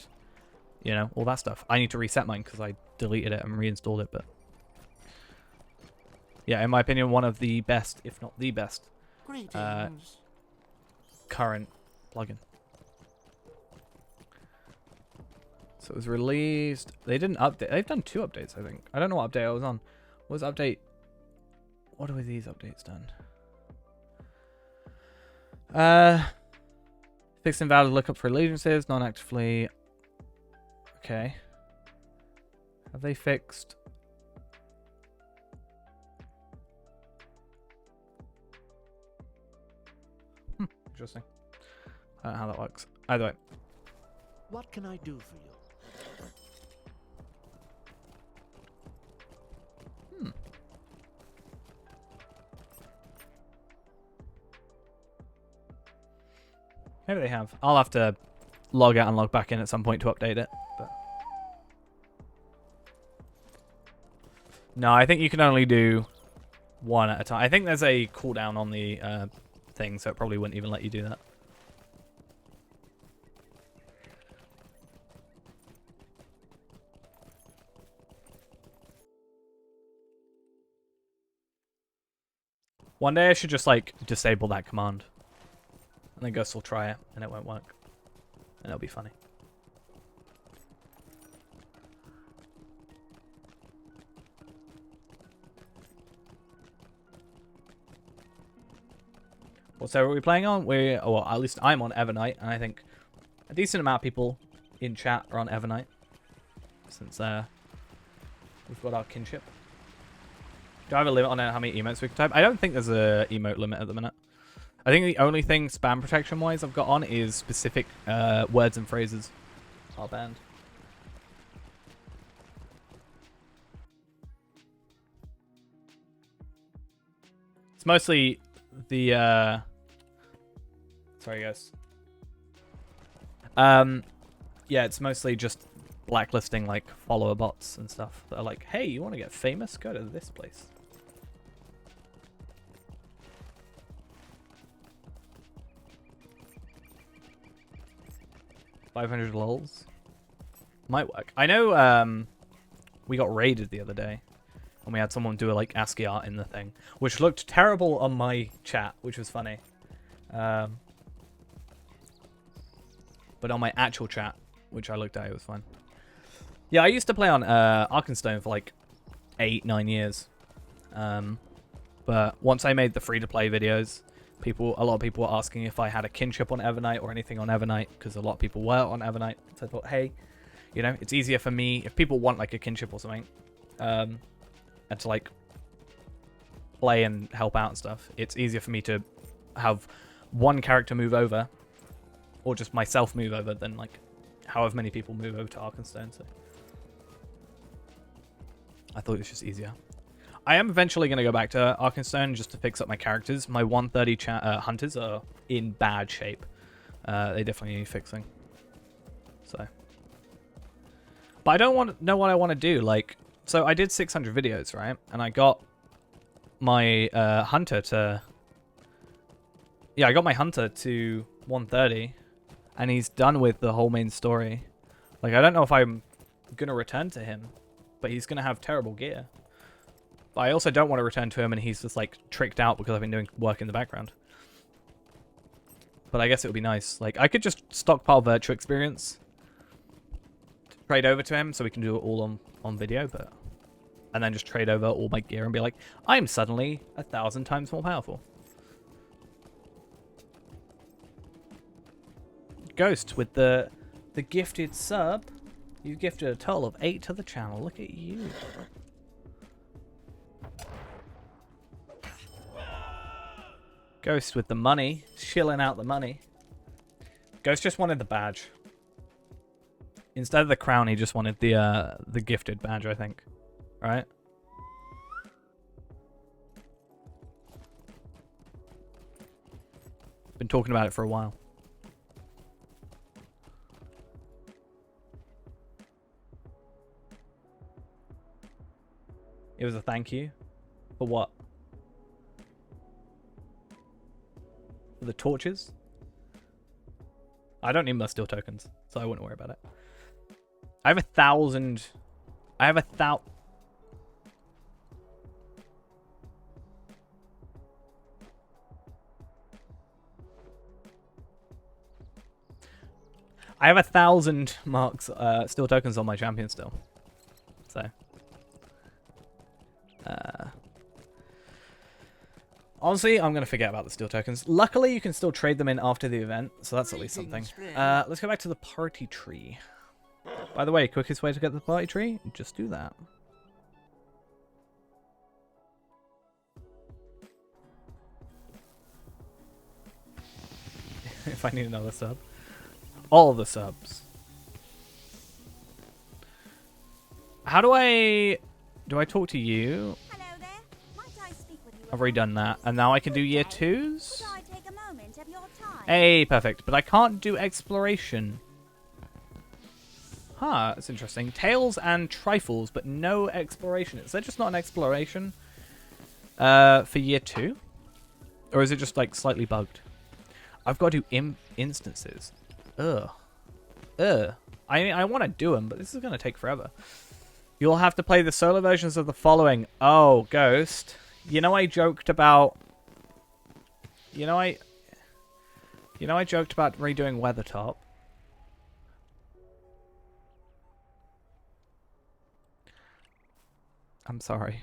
you know, all that stuff. I need to reset mine because I deleted it and reinstalled it. But yeah, in my opinion, one of the best, if not the best, current plugin. So it was released. They didn't update. They've done 2 updates, I think. I don't know what update I was on. What was update? What are these updates done? Fixed invalid lookup for allegiances, non-actively. Okay. Have they fixed? Interesting. I don't know how that works. Either way. What can I do for you? Maybe they have. I'll have to log out and log back in at some point to update it. But no, I think you can only do 1 at a time. I think there's a cooldown on the thing, so it probably wouldn't even let you do that. One day I should just like disable that command. And then Gus will try it, and it won't work. And it'll be funny. What server are we playing on? Well, at least I'm on Evernight, and I think a decent amount of people in chat are on Evernight. Since we've got our kinship. Do I have a limit on how many emotes we can type? I don't think there's a emote limit at the minute. I think the only thing spam protection wise I've got on is specific words and phrases are banned. It's mostly the sorry guys. Yeah, it's mostly just blacklisting like follower bots and stuff that are like, hey, you want to get famous? Go to this place. $500 lols might work. I know we got raided the other day and we had someone do a like ASCII art in the thing, which looked terrible on my chat, which was funny. But on my actual chat, which I looked at, it was fine. Yeah, I used to play on Arkenstone for like 8-9 years. But once I made the free-to-play videos, a lot of people were asking if I had a kinship on Evernight or anything on Evernight, because a lot of people were on Evernight. So I thought, hey, you know, it's easier for me if people want like a kinship or something, and to like play and help out and stuff. It's easier for me to have one character move over or just myself move over than like however many people move over to Arkenstone. So I thought it was just easier. I am eventually going to go back to Arkenstone just to fix up my characters. My 130 hunters are in bad shape. They definitely need fixing. So, but I don't want to know what I want to do. Like, so I did 600 videos, right? And I got my hunter to... Yeah, I got my hunter to 130. And he's done with the whole main story. Like, I don't know if I'm going to return to him. But he's going to have terrible gear. But I also don't want to return to him and he's just, like, tricked out because I've been doing work in the background. But I guess it would be nice. Like, I could just stockpile virtue experience. Trade over to him so we can do it all on video, but... And then just trade over all my gear and be like, I'm suddenly 1,000 times more powerful. Ghost with the gifted sub. You gifted a total of 8 to the channel. Look at you. Ghost with the money. Shilling out the money. Ghost just wanted the badge. Instead of the crown, he just wanted the gifted badge, I think. Right? Been talking about it for a while. It was a thank you. For what? For the torches? I don't need my steel tokens, so I wouldn't worry about it. I have 1,000... I have 1,000... I have 1,000 marks, steel tokens on my champion still. So... honestly, I'm going to forget about the steel tokens. Luckily, you can still trade them in after the event, so that's at least something. Let's go back to the party tree. By the way, quickest way to get the party tree? Just do that. If I need another sub. All the subs. How do I... Do I talk to you? Hello there. Might I speak with you? I've already done that. And now I can do year 2s? Could I take a moment of your time? Hey, perfect. But I can't do exploration. Huh, that's interesting. Tails and trifles, but no exploration. Is that just not an exploration for year 2? Or is it just like slightly bugged? I've got to do instances. Ugh. Ugh. I want to do them, but this is going to take forever. You'll have to play the solo versions of the following. Oh, Ghost. You know I joked about... You know I joked about redoing Weathertop. I'm sorry.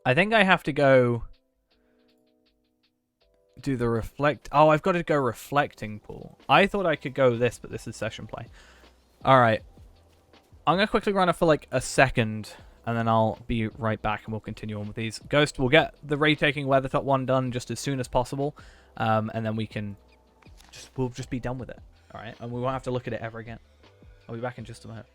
I think I have to go do the reflect. Oh, I've got to go reflecting pool. I thought I could go this, but this is session play. All right. I'm going to quickly run it for like a second, and then I'll be right back, and we'll continue on with these. Ghost, we'll get the raid-taking Weathertop one done just as soon as possible, and then we'll just be done with it. All right, and we won't have to look at it ever again. I'll be back in just a minute.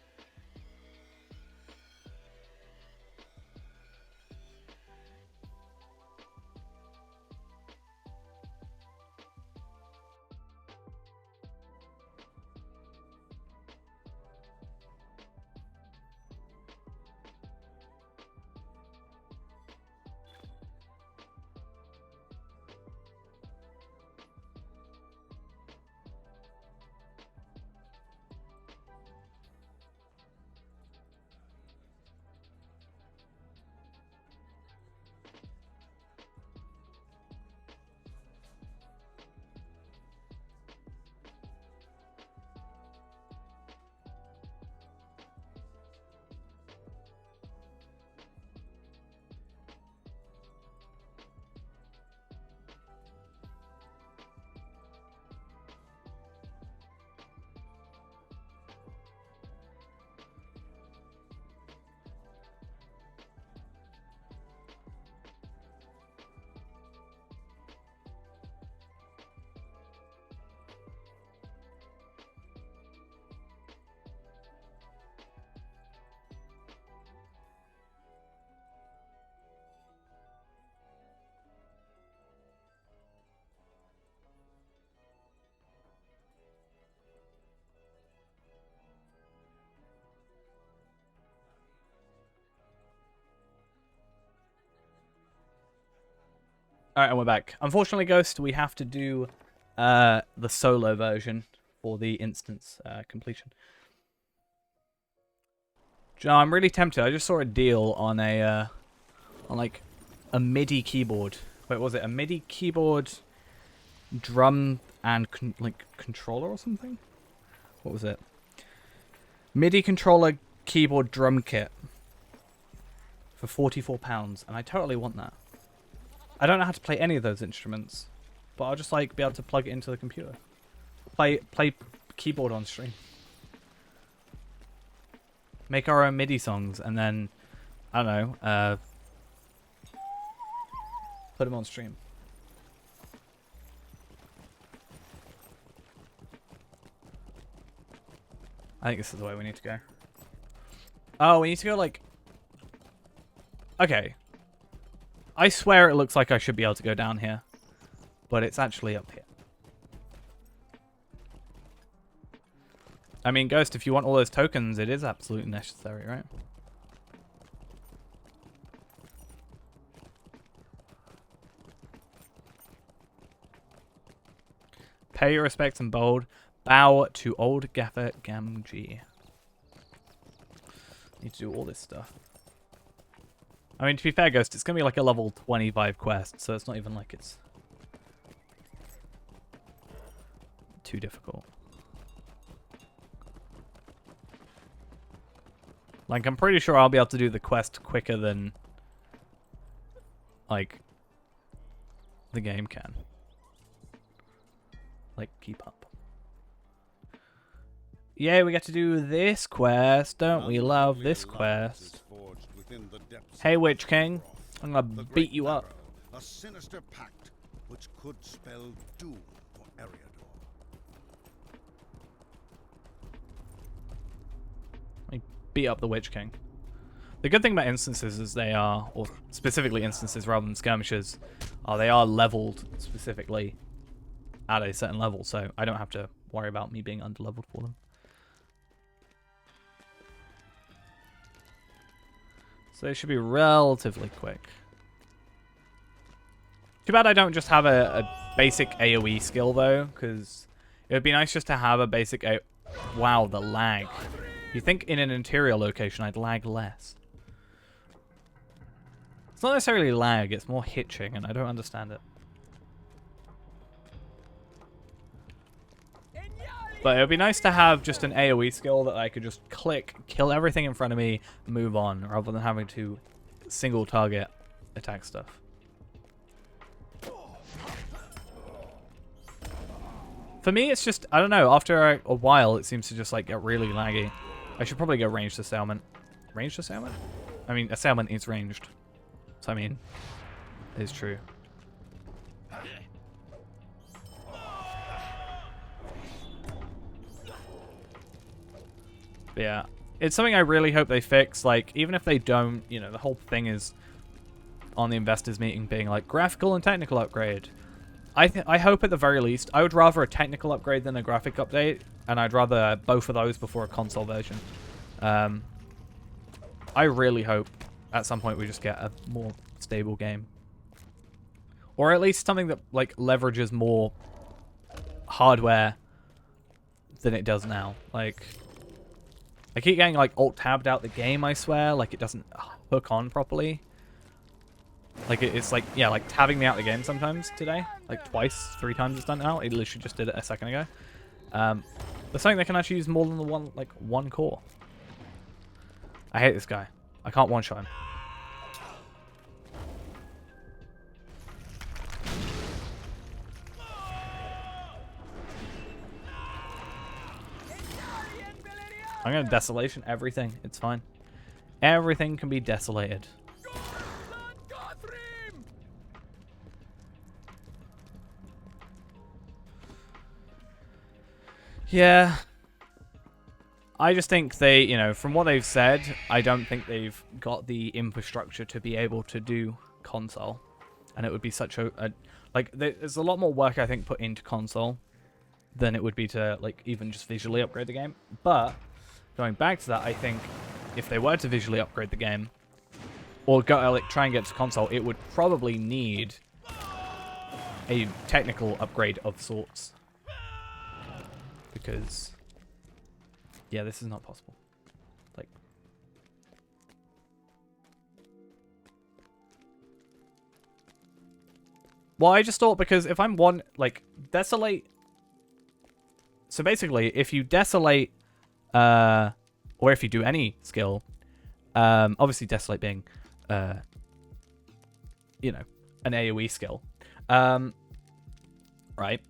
Alright, and we're back. Unfortunately, Ghost, we have to do the solo version for the instance completion. Do you know, I'm really tempted. I just saw a deal on a like a MIDI keyboard. Wait, what was it? A MIDI keyboard, drum, and controller or something? What was it? MIDI controller, keyboard, drum kit for £44, and I totally want that. I don't know how to play any of those instruments, but I'll just like be able to plug it into the computer. Play keyboard on stream. Make our own MIDI songs, and then I don't know, put them on stream. I think this is the way we need to go. Oh, we need to go like... Okay. I swear it looks like I should be able to go down here. But it's actually up here. I mean, Ghost, if you want all those tokens, it is absolutely necessary, right? Pay your respects and bold. Bow to old Gaffer Gamgee. Need to do all this stuff. I mean, to be fair, Ghost, it's going to be like a level 25 quest, so it's not even like it's too difficult. Like, I'm pretty sure I'll be able to do the quest quicker than, like, the game can. Like, keep up. Yeah, we get to do this quest. Don't we love this quest? Hey, Witch King. I'm gonna beat you up. A sinister pact which could spell doom for Eriador. Let me beat up the Witch King. The good thing about instances is they are, or specifically instances rather than skirmishes, they are leveled specifically at a certain level, so I don't have to worry about me being underleveled for them. So they should be relatively quick. Too bad I don't just have a basic AoE skill, though, because it would be nice just to have a basic Wow, the lag. You think in an interior location I'd lag less. It's not necessarily lag, it's more hitching, and I don't understand it. But it would be nice to have just an AoE skill that I could just click, kill everything in front of me, move on, rather than having to single target attack stuff. For me, it's just, I don't know, after a while it seems to just like get really laggy. I should probably go ranged assailment. Ranged assailment? I mean, assailment is ranged. So I mean, it is true. But yeah, it's something I really hope they fix. Like, even if they don't, you know, the whole thing is on the investors meeting being like graphical and technical upgrade. I hope at the very least, I would rather a technical upgrade than a graphic update, and I'd rather both of those before a console version. I really hope at some point we just get a more stable game, or at least something that like leverages more hardware than it does now. Like, I keep getting like alt-tabbed out the game, I swear. Like, it doesn't hook on properly. Like, it's like, yeah, like tabbing me out the game sometimes today. Like twice, 3 times it's done now. It literally just did it a second ago. There's something that can actually use more than the one core. I hate this guy. I can't one-shot him. I'm gonna desolation everything. It's fine. Everything can be desolated. Yeah. I just think they, you know, from what they've said, I don't think they've got the infrastructure to be able to do console. And it would be such a like, there's a lot more work, I think, put into console than it would be to, like, even just visually upgrade the game. But going back to that, I think if they were to visually upgrade the game, or go like try and get to console, it would probably need a technical upgrade of sorts. Because, yeah, this is not possible. Like, well, I just thought because if I'm like, desolate. So basically, if you desolate, or if you do any skill, obviously desolate being, you know, an AoE skill, right?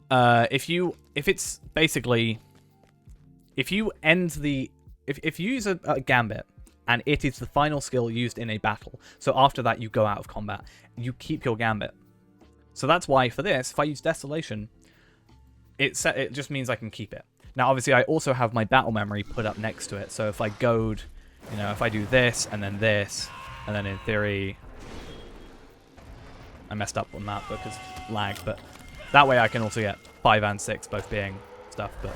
If it's basically, if you end if you use a gambit and it is the final skill used in a battle, so after that you go out of combat, you keep your gambit. So that's why for this, if I use desolation, it just means I can keep it. Now obviously I also have my battle memory put up next to it, so if I goad, you know, if I do this and then this, and then in theory I messed up on that because lag, but that way I can also get 5 and 6 both being stuff. But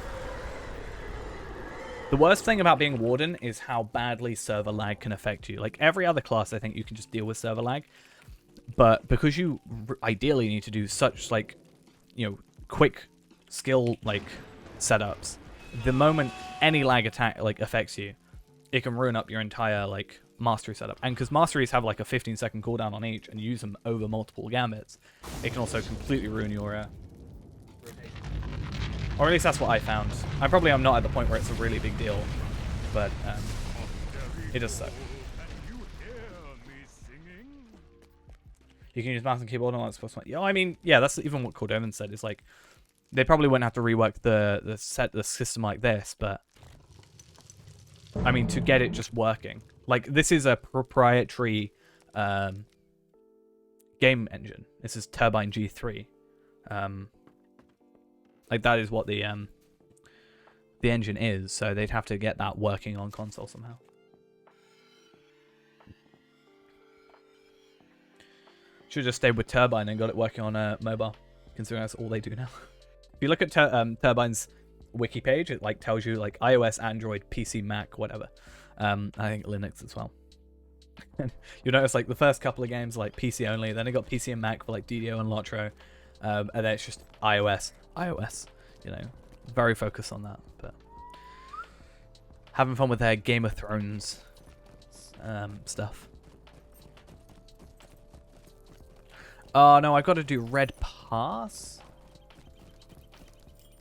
the worst thing about being Warden is how badly server lag can affect you. Like every other class, I think you can just deal with server lag. But because you ideally need to do such, like, you know, quick skill, like, setups, the moment any lag attack, like, affects you, it can ruin up your entire, like, mastery setup. And because masteries have, like, a 15-second cooldown on each and you use them over multiple gambits, it can also completely ruin your or at least that's what I found. I'm not at the point where it's a really big deal, but it does suck. You can use mouse and keyboard and all that stuff. Yeah, I mean, yeah, that's even what Cordovan said. Is like they probably wouldn't have to rework the system like this, but I mean to get it just working. Like this is a proprietary game engine. This is Turbine G3. Like that is what the engine is, so they'd have to get that working on console somehow. Should have just stayed with Turbine and got it working on mobile, considering that's all they do now. If you look at Turbine's wiki page, it like tells you like iOS, Android, PC, Mac, whatever. I think Linux as well. You'll notice like the first couple of games like PC only, then it got PC and Mac for like DDO and Lotro, and then it's just iOS, you know, very focused on that. But having fun with their Game of Thrones stuff. Oh no, I've got to do Red Pass.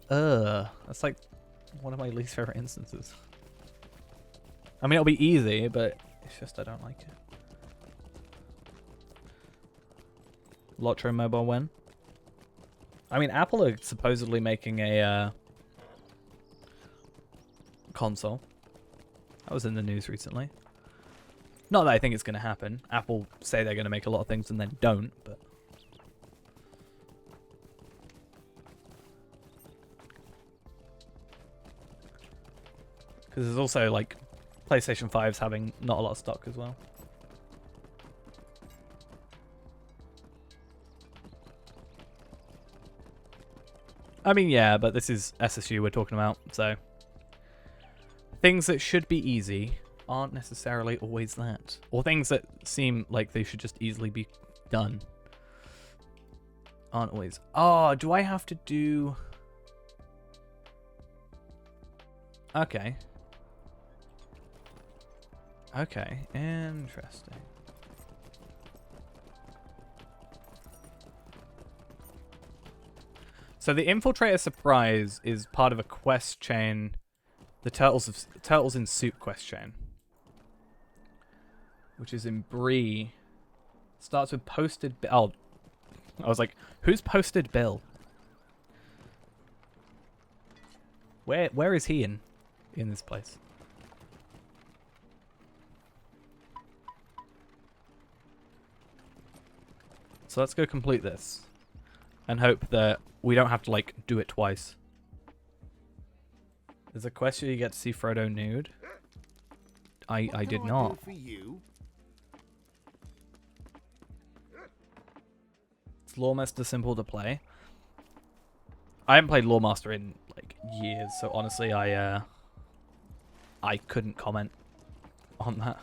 That's like one of my least favorite instances. I mean, it'll be easy, but it's just I don't like it. Lotro mobile win. I mean, Apple are supposedly making a console. That was in the news recently. Not that I think it's going to happen. Apple say they're going to make a lot of things and then don't, but because there's also like PlayStation 5's having not a lot of stock as well. I mean, yeah, but this is SSU we're talking about, so things that should be easy aren't necessarily always that. Or things that seem like they should just easily be done aren't always. Oh, do I have to do... Okay. Okay, interesting. So the Infiltrator Surprise is part of a quest chain, the Turtles in Soup quest chain, which is in Bree. Starts with Posted Bill. Oh, I was like, who's Posted Bill? Where is he in this place? So let's go complete this and hope that we don't have to like do it twice. There's a quest where you get to see Frodo nude. I did not. Is Lawmaster simple to play? I haven't played Lawmaster in like years, so honestly I couldn't comment on that.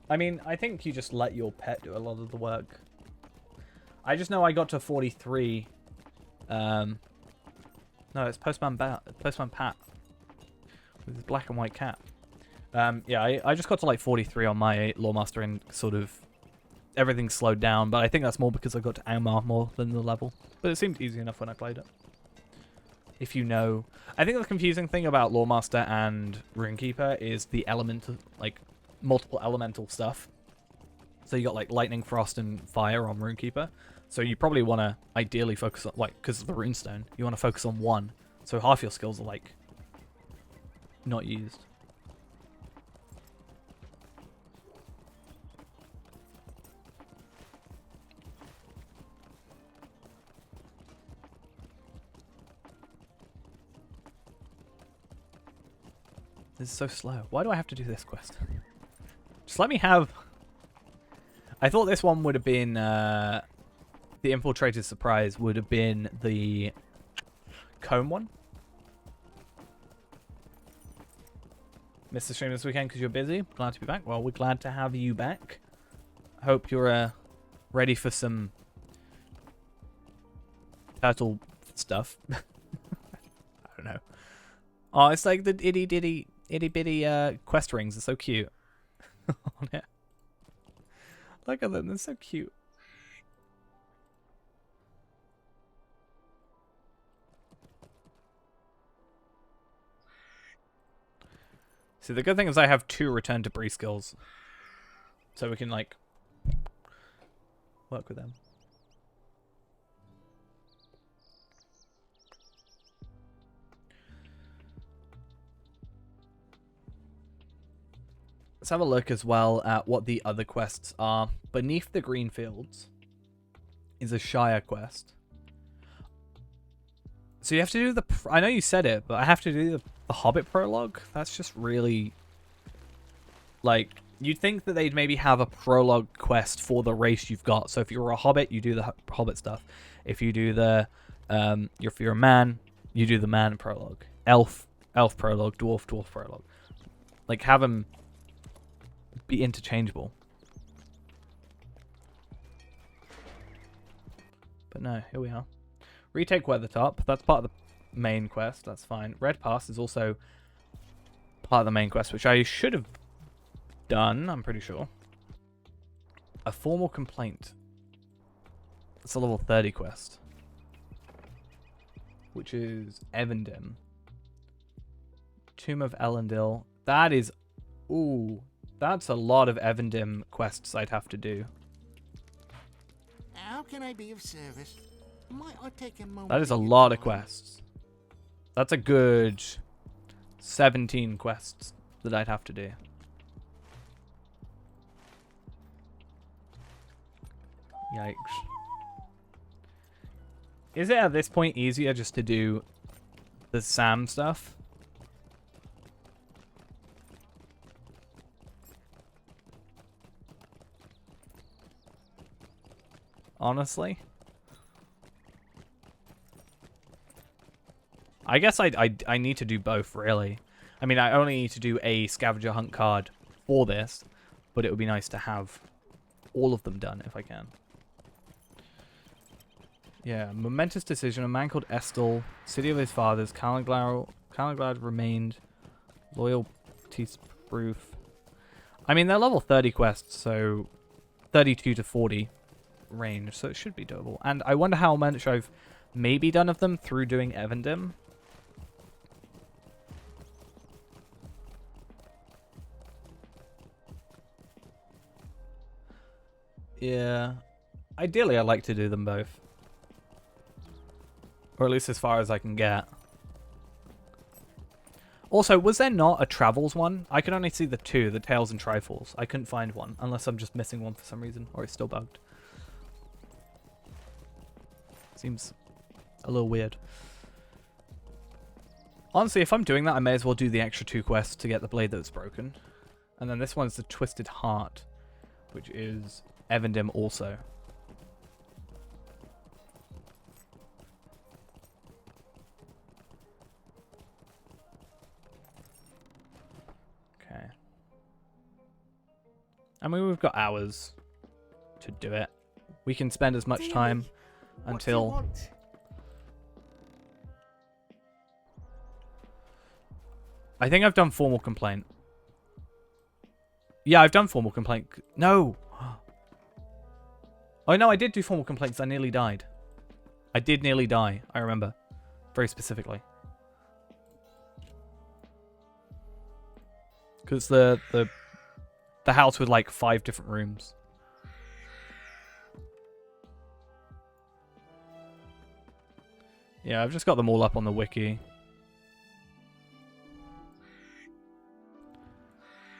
I mean, I think you just let your pet do a lot of the work. I just know I got to 43. No, it's Postman Pat with his black and white cat. Yeah, I just got to like 43 on my Lawmaster and sort of everything slowed down, but I think that's more because I got to Aumar more than the level. But it seemed easy enough when I played it. If you know... I think the confusing thing about Lawmaster and Runekeeper is the like, multiple elemental stuff. So you got like Lightning, Frost, and Fire on Runekeeper. So you probably want to ideally focus on, like, because of the Runestone, you want to focus on one. So half your skills are, like, not used. This is so slow. Why do I have to do this quest? Just let me have... I thought this one would have been... the Infiltrated Surprise would have been the Comb one. Missed the stream this weekend because you're busy. Glad to be back. Well, we're glad to have you back. Hope you're ready for some turtle stuff. I don't know. Oh, it's like the itty bitty quest rings are so cute. On it. Look at them, they're so cute. See, the good thing is I have 2 return to Bree skills. So we can, like, work with them. Let's have a look as well at what the other quests are. Beneath the Green Fields is a Shire quest. So you have to do the... I know you said it, but I have to do the Hobbit prologue? That's just really... Like, you'd think that they'd maybe have a prologue quest for the race you've got. So if you're a Hobbit, you do the Hobbit stuff. If you do the... if you're a man, you do the man prologue. Elf prologue. Dwarf prologue. Like, have them be interchangeable. But no, here we are. Retake Weathertop. That's part of the main quest. That's fine. Red Pass is also part of the main quest, which I should have done, I'm pretty sure. A Formal Complaint. It's a level 30 quest. Which is Evendim. Tomb of Elendil. That is... Ooh. That's a lot of Evendim quests I'd have to do. How can I be of service? Might I take a moment? That is a of your lot of time? quests. That's a good 17 quests that I'd have to do. Yikes. Is it at this point easier just to do the Sam stuff? Honestly? I guess I need to do both, really. I mean, I only need to do a scavenger hunt card for this, but it would be nice to have all of them done if I can. Yeah, momentous decision. A man called Estel, city of his fathers, Calenglad remained, loyalty proof. I mean, they're level 30 quests, so 32 to 40 range, so it should be doable. And I wonder how much I've maybe done of them through doing Evendim. Yeah. Ideally, I'd like to do them both. Or at least as far as I can get. Also, was there not a Travels one? I could only see the 2, the Tales and Trifles. I couldn't find one, unless I'm just missing one for some reason, or it's still bugged. Seems a little weird. Honestly, if I'm doing that, I may as well do the extra 2 quests to get the blade that's broken. And then this one's the Twisted Heart, which is Evendim also. Okay. I mean, we've got hours to do it. We can spend as much Dear time me, what do you until... want? I think I've done formal complaint. Yeah, I've done formal complaint. No! Oh, no, I did do formal complaints. I nearly died. I did nearly die, I remember. Very specifically. Because the house with like 5 different rooms. Yeah, I've just got them all up on the wiki.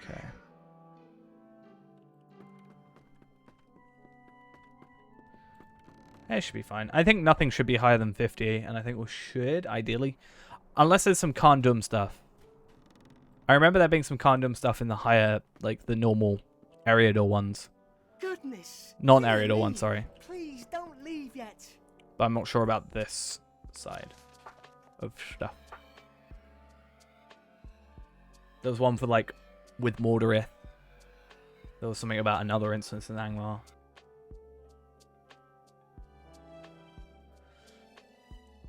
Okay. It should be fine. I think nothing should be higher than 50, and I think we should, ideally. Unless there's some condom stuff. I remember there being some condom stuff in the higher, like, the normal Ariador ones. Goodness. Non-Ariador dear ones, me. sorry. Please don't leave yet. But I'm not sure about this side of stuff. There was one for, like, with Mordorith. There was something about another instance in Angmar.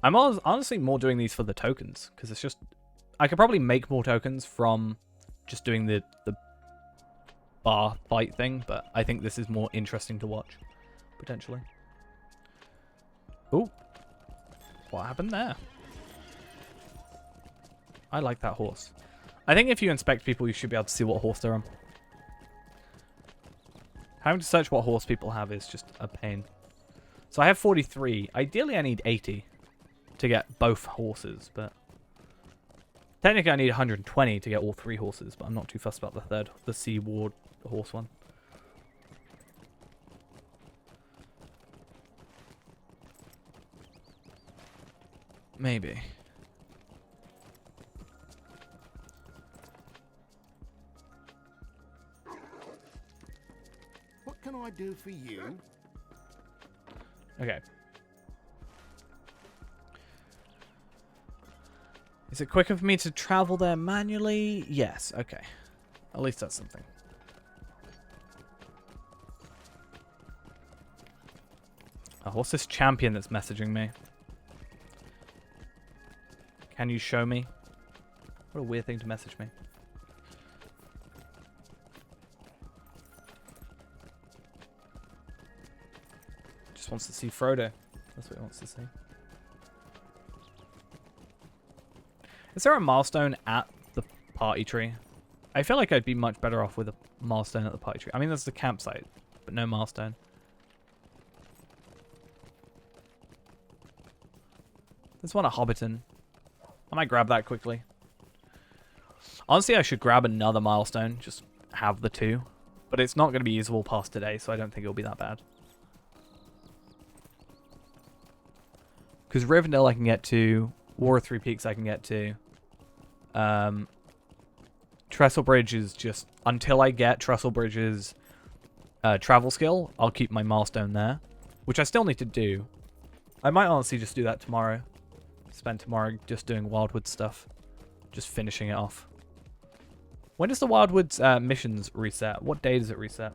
I'm honestly more doing these for the tokens, because it's just... I could probably make more tokens from just doing the bar fight thing, but I think this is more interesting to watch, potentially. Ooh. What happened there? I like that horse. I think if you inspect people, you should be able to see what horse they're on. Having to search what horse people have is just a pain. So I have 43. Ideally, I need 80 to get both horses, but... Technically, I need 120 to get all 3 horses, but I'm not too fussed about the third, the Sea Ward horse one. Maybe. What can I do for you? Okay. Is it quicker for me to travel there manually? Yes, okay. At least that's something. Oh, what's this champion that's messaging me? Can you show me? What a weird thing to message me. Just wants to see Frodo. That's what he wants to see. Is there a milestone at the party tree? I feel like I'd be much better off with a milestone at the party tree. I mean, there's the campsite, but no milestone. There's one at Hobbiton. I might grab that quickly. Honestly, I should grab another milestone. Just have the 2. But it's not going to be usable past today, so I don't think it'll be that bad. Because Rivendell I can get to. War of Three Peaks I can get to. Trestle Bridge is just... Until I get Trestle Bridge's travel skill, I'll keep my milestone there. Which I still need to do. I might honestly just do that tomorrow. Spend tomorrow just doing Wildwood stuff. Just finishing it off. When does the Wildwoods missions reset? What day does it reset?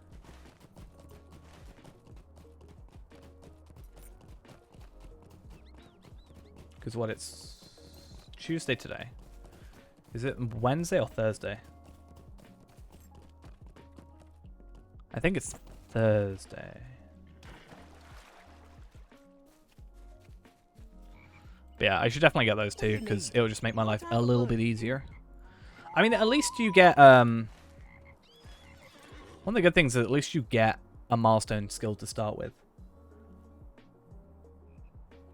Because what, it's Tuesday today. Is it Wednesday or Thursday? I think it's Thursday. But yeah, I should definitely get those 2 because it'll just make my life a little bit easier. I mean, at least you get one of the good things is at least you get a milestone skill to start with.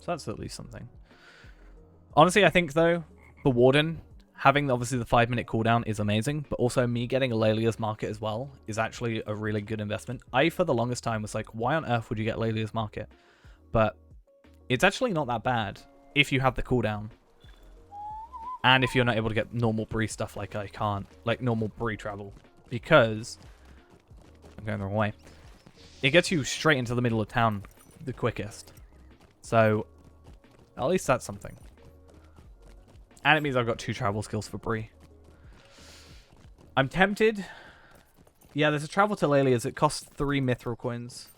So that's at least something. Honestly, I think though, for Warden, having obviously the 5-minute cooldown is amazing, but also me getting a Lelia's Market as well is actually a really good investment. I, for the longest time, was like, why on earth would you get Lelia's Market? But it's actually not that bad if you have the cooldown. And if you're not able to get normal Bree stuff like I can't, like normal Bree travel. Because, I'm going the wrong way, it gets you straight into the middle of town the quickest. So, at least that's something. And it means I've got 2 travel skills for Bree. I'm tempted. Yeah, there's a travel to Lelia's. It costs 3 mithril coins.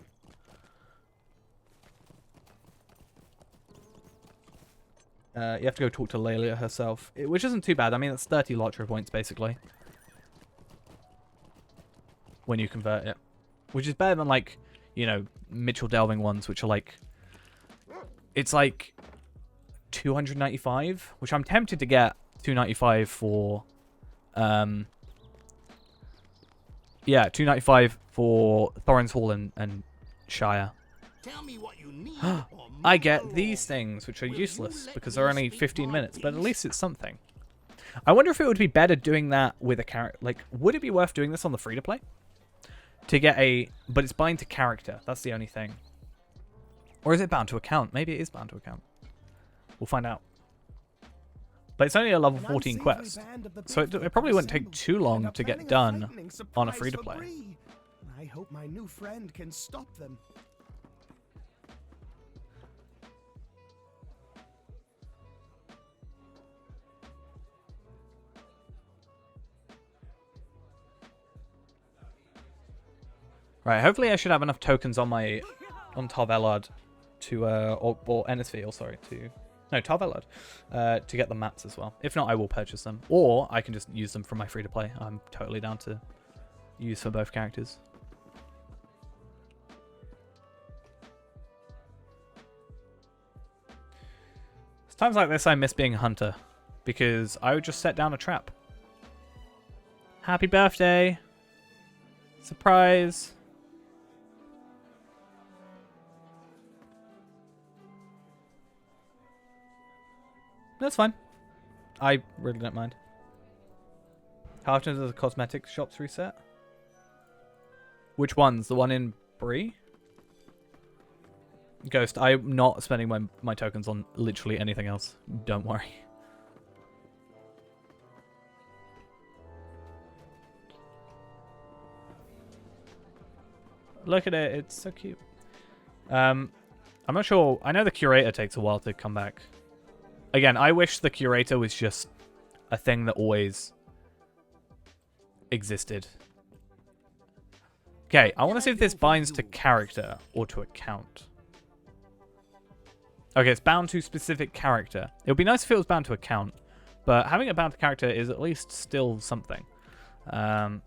You have to go talk to Lelia herself, which isn't too bad. I mean, it's 30 Lottery points, basically. When you convert it. Which is better than, like, you know, Mitchell Delving ones, which are, like... It's, like, 295, which I'm tempted to get 295 for... Yeah, 295 for Thorin's Hall and Shire. Tell me what you need. I get these things, which are useless because they're only 15 minutes, but at least it's something. I wonder if it would be better doing that with a character. Like, would it be worth doing this on the free-to-play? To get a... But it's bind to character. That's the only thing. Or is it bound to account? Maybe it is bound to account. We'll find out. But it's only a level 14 quest. So it probably wouldn't take too long to get done on a free-to-play. I hope my new friend can stop them. Right, hopefully I should have enough tokens on my... on Tarvelard to... or Anniversay, sorry, to... No, Tarvelard. To get the mats as well. If not, I will purchase them. Or I can just use them from my free-to-play. I'm totally down to use for both characters. It's times like this I miss being a hunter. Because I would just set down a trap. Happy birthday! Surprise! That's fine. I really don't mind. How often does the cosmetics shops reset? Which ones? The one in Bree? Ghost, I'm not spending my tokens on literally anything else. Don't worry. Look at it. It's so cute. I'm not sure. I know the curator takes a while to come back. Again, I wish the curator was just a thing that always existed. Okay, I want to see if this binds to character or to account. Okay, it's bound to specific character. It would be nice if it was bound to account, but having it bound to character is at least still something. And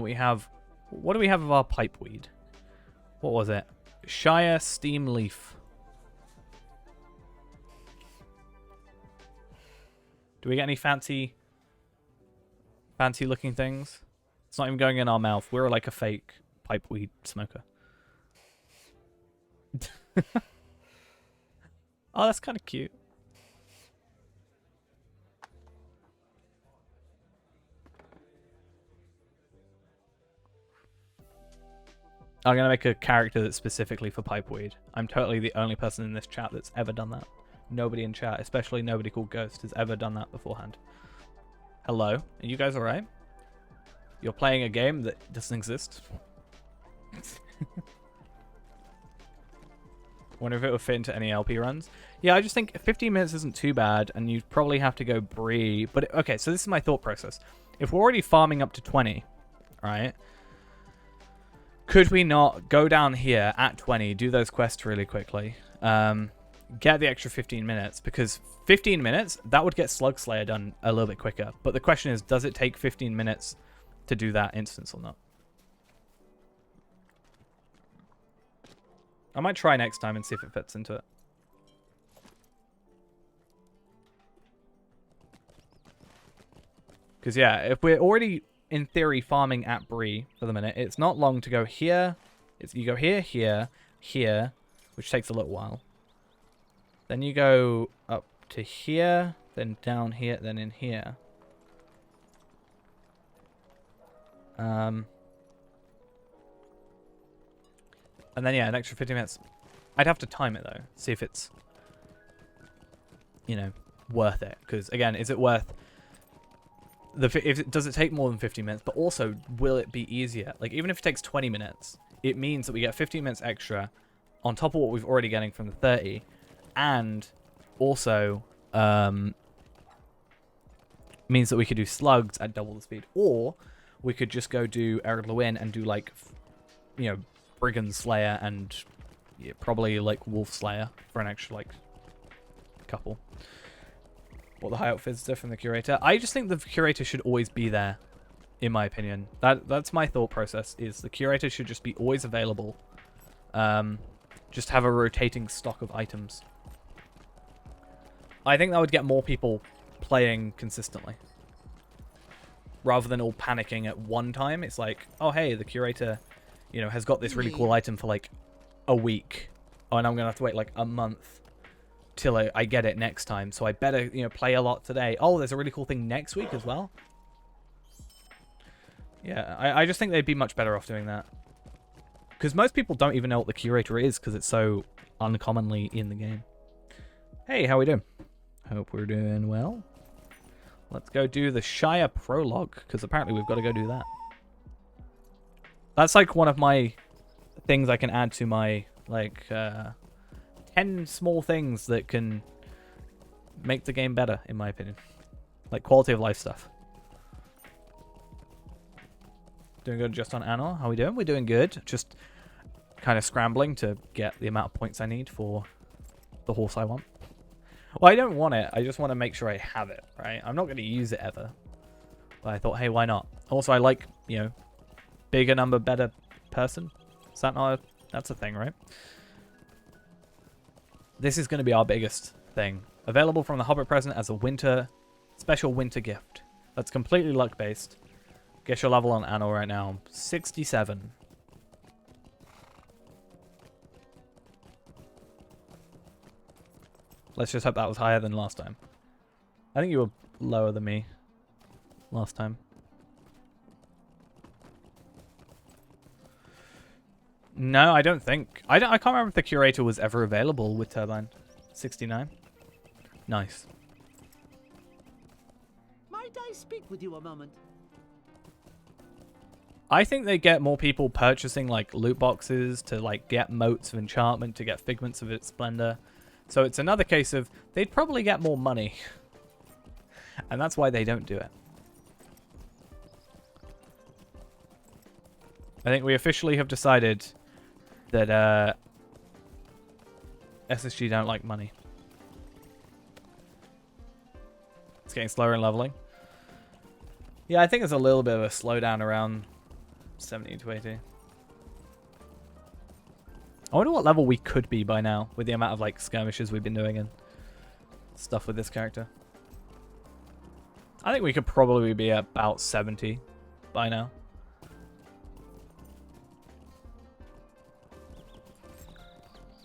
we have... What do we have of our pipeweed? What was it? Shire Steam Leaf. Do we get any fancy looking things? It's not even going in our mouth. We're like a fake pipeweed smoker. Oh, that's kind of cute. I'm going to make a character that's specifically for pipeweed. I'm totally the only person in this chat that's ever done that. Nobody in chat, especially nobody called Ghost, has ever done that beforehand. Hello? Are you guys alright? You're playing a game that doesn't exist? Wonder if it would fit into any LP runs. Yeah, I just think 15 minutes isn't too bad, and you'd probably have to go Bree. But, okay, so this is my thought process. If we're already farming up to 20, right? Could we not go down here at 20, do those quests really quickly, get the extra 15 minutes? Because 15 minutes, that would get Slug Slayer done a little bit quicker. But the question is, does it take 15 minutes to do that instance or not? I might try next time and see if it fits into it. Because, yeah, if we're already... in theory, farming at Bree for the minute. It's not long to go here. You go here, here, here, which takes a little while. Then you go up to here, then down here, then in here. And then, yeah, an extra 15 minutes. I'd have to time it, though. See if it's, you know, worth it. Because, again, is it worth... does it take more than 15 minutes? But also, will it be easier? Like, even if it takes 20 minutes, it means that we get 15 minutes extra on top of what we've already getting from the 30. And also, means that we could do slugs at double the speed, or we could just go do Ered Luin and do like, you know, Brigand Slayer and probably like Wolf Slayer for an extra like couple. What the high outfits are from the curator. I just think the curator should always be there, in my opinion. That's my thought process. Is the curator should just be always available. Just have a rotating stock of items. I think that would get more people playing consistently. Rather than all panicking at one time. It's like, oh hey, the curator, you know, has got this really cool item for like a week. Oh, and I'm gonna have to wait like a month till I get it next time. So I better, you know, play a lot today. Oh, there's a really cool thing next week as well. Yeah, I just think they'd be much better off doing that. Because most people don't even know what the curator is because it's so uncommonly in the game. Hey, how we doing? Hope we're doing well. Let's go do the Shire prologue, because apparently we've got to go do that. That's like one of my things I can add to my, like, 10 small things that can make the game better, in my opinion. Like quality of life stuff. Doing good just on Anor. How we doing? We're doing good. Just kind of scrambling to get the amount of points I need for the horse I want. Well, I don't want it. I just want to make sure I have it, right? I'm not going to use it ever. But I thought, hey, why not? Also, I like, you know, bigger number, better person. Is that not that's a thing, right? This is going to be our biggest thing. Available from the Hobbit present as a special winter gift. That's completely luck-based. Guess your level on Anor right now. 67. Let's just hope that was higher than last time. I think you were lower than me last time. No, I don't think. I can't remember if the curator was ever available with Turbine. 69. Nice. Might I speak with you a moment? I think they get more people purchasing like loot boxes to like get motes of enchantment, to get figments of its splendor. So it's another case of they'd probably get more money. And that's why they don't do it. I think we officially have decided that SSG don't like money. It's getting slower in leveling. Yeah, I think it's a little bit of a slowdown around 70 to 80. I wonder what level we could be by now with the amount of like skirmishes we've been doing and stuff with this character. I think we could probably be at about 70 by now.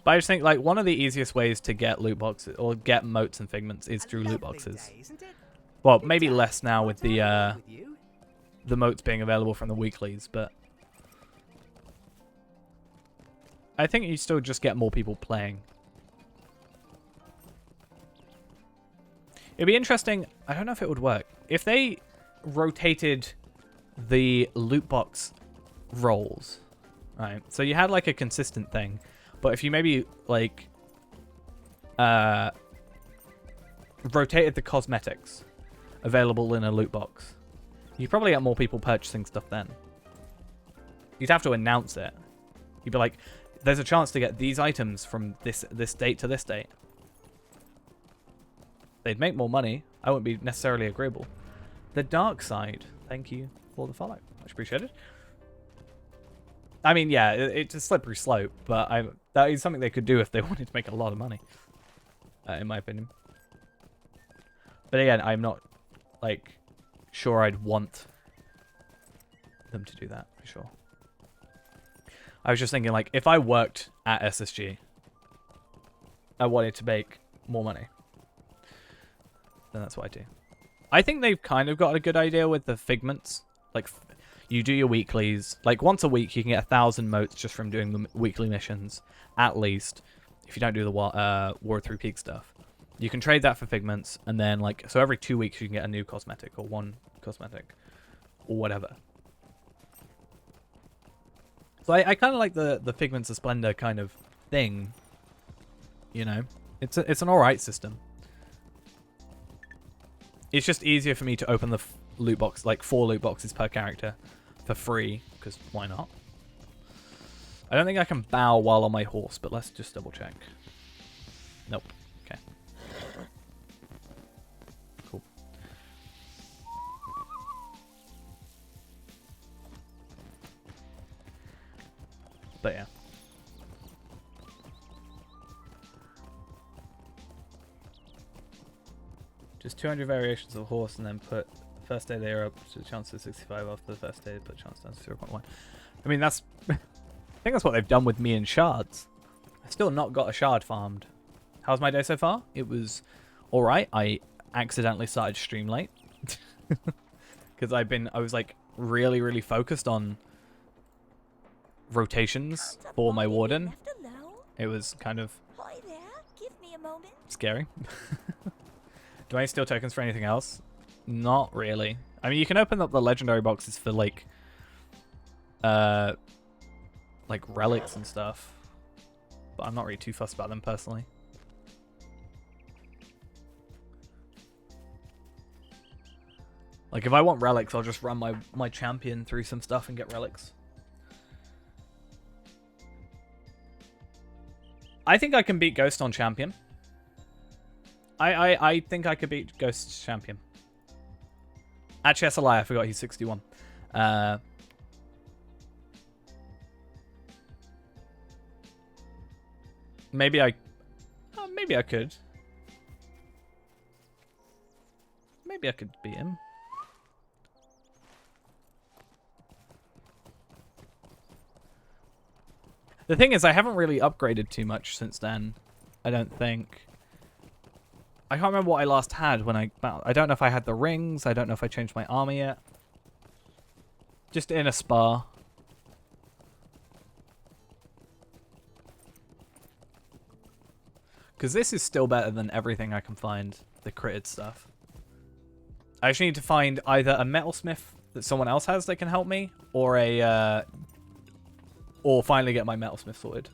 But I just think like one of the easiest ways to get loot boxes or get motes and figments is through loot boxes. Well, maybe less now with the motes being available from the weeklies, but I think you still just get more people playing. It'd be interesting. I don't know if it would work. If they rotated the loot box rolls, right? So you had like a consistent thing, but if you maybe like rotated the cosmetics available in a loot box, you'd probably get more people purchasing stuff then. You'd have to announce it. You'd be like, there's a chance to get these items from this date to this date. They'd make more money. I wouldn't be necessarily agreeable. The dark side. Thank you for the follow. Much appreciated. I mean, yeah, it's a slippery slope, but that is something they could do if they wanted to make a lot of money, in my opinion. But again, I'm not, like, sure I'd want them to do that, for sure. I was just thinking, like, if I worked at SSG, I wanted to make more money, then that's what I do. I think they've kind of got a good idea with the figments. Like, you do your weeklies. Like, once a week, you can get 1,000 motes just from doing the weekly missions, at least, if you don't do the War Through Peak stuff. You can trade that for figments, and then, like, so every 2 weeks you can get a new cosmetic, or one cosmetic, or whatever. So I kind of like the Figments of Splendor kind of thing, you know? It's an alright system. It's just easier for me to open the loot box, like 4 loot boxes per character for free, because why not? I don't think I can bow while on my horse, but let's just double check. Nope. Okay. Cool. But yeah. Just 200 variations of horse, and then put first day they are up to the chance of 65 after the first day, put chance down to 0.1. I mean, that's... I think that's what they've done with me and shards. I've still not got a shard farmed. How's my day so far? It was alright. I accidentally started stream late. Because I was like really, really focused on rotations for my warden. It was kind of Hi there. Give me a moment. scary. Do I steal tokens for anything else? Not really. I mean, you can open up the legendary boxes for like relics and stuff, but I'm not really too fussed about them personally. Like, if I want relics, I'll just run my champion through some stuff and get relics. I think I can beat Ghost on champion. I think I could beat Ghost champion. Actually, that's a lie. I forgot he's 61. Maybe I could. Maybe I could beat him. The thing is, I haven't really upgraded too much since then. I don't think. I can't remember what I last had when I don't know if I had the rings. I don't know if I changed my armor yet. Just in a spa. Because this is still better than everything I can find. The critted stuff. I actually need to find either a metalsmith that someone else has that can help me, or or finally get my metalsmith sorted.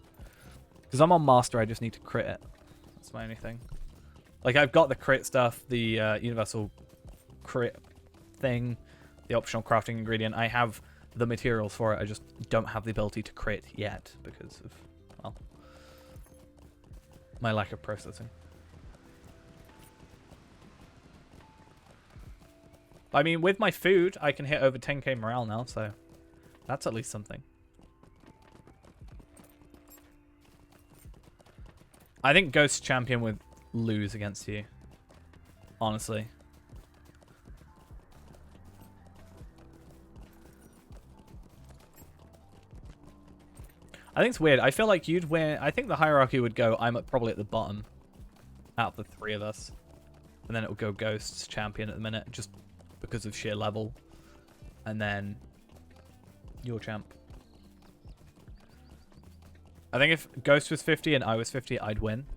Because I'm on master, I just need to crit it. That's my only thing. Like, I've got the crit stuff, the universal crit thing, the optional crafting ingredient. I have the materials for it. I just don't have the ability to crit yet because of, well, my lack of processing. I mean, with my food, I can hit over 10k morale now, so that's at least something. I think Ghost Champion would lose against you, honestly. I think it's weird. I feel like you'd win. I think the hierarchy would go, I'm probably at the bottom out of the 3 of us. And then it would go Ghost's Champion at the minute, just because of sheer level. And then your champ. I think if Ghost was 50 and I was 50, I'd win.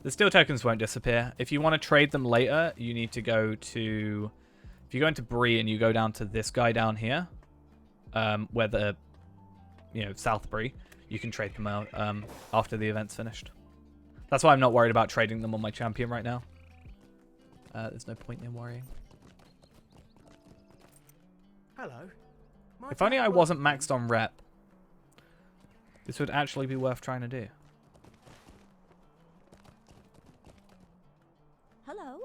The steel tokens won't disappear. If you want to trade them later, you need to go to... If you go into Bree and you go down to this guy down here, where the, South Bree, you can trade them out after the event's finished. That's why I'm not worried about trading them on my champion right now. There's no point in worrying. Hello. If only I wasn't maxed on rep. This would actually be worth trying to do. Hello.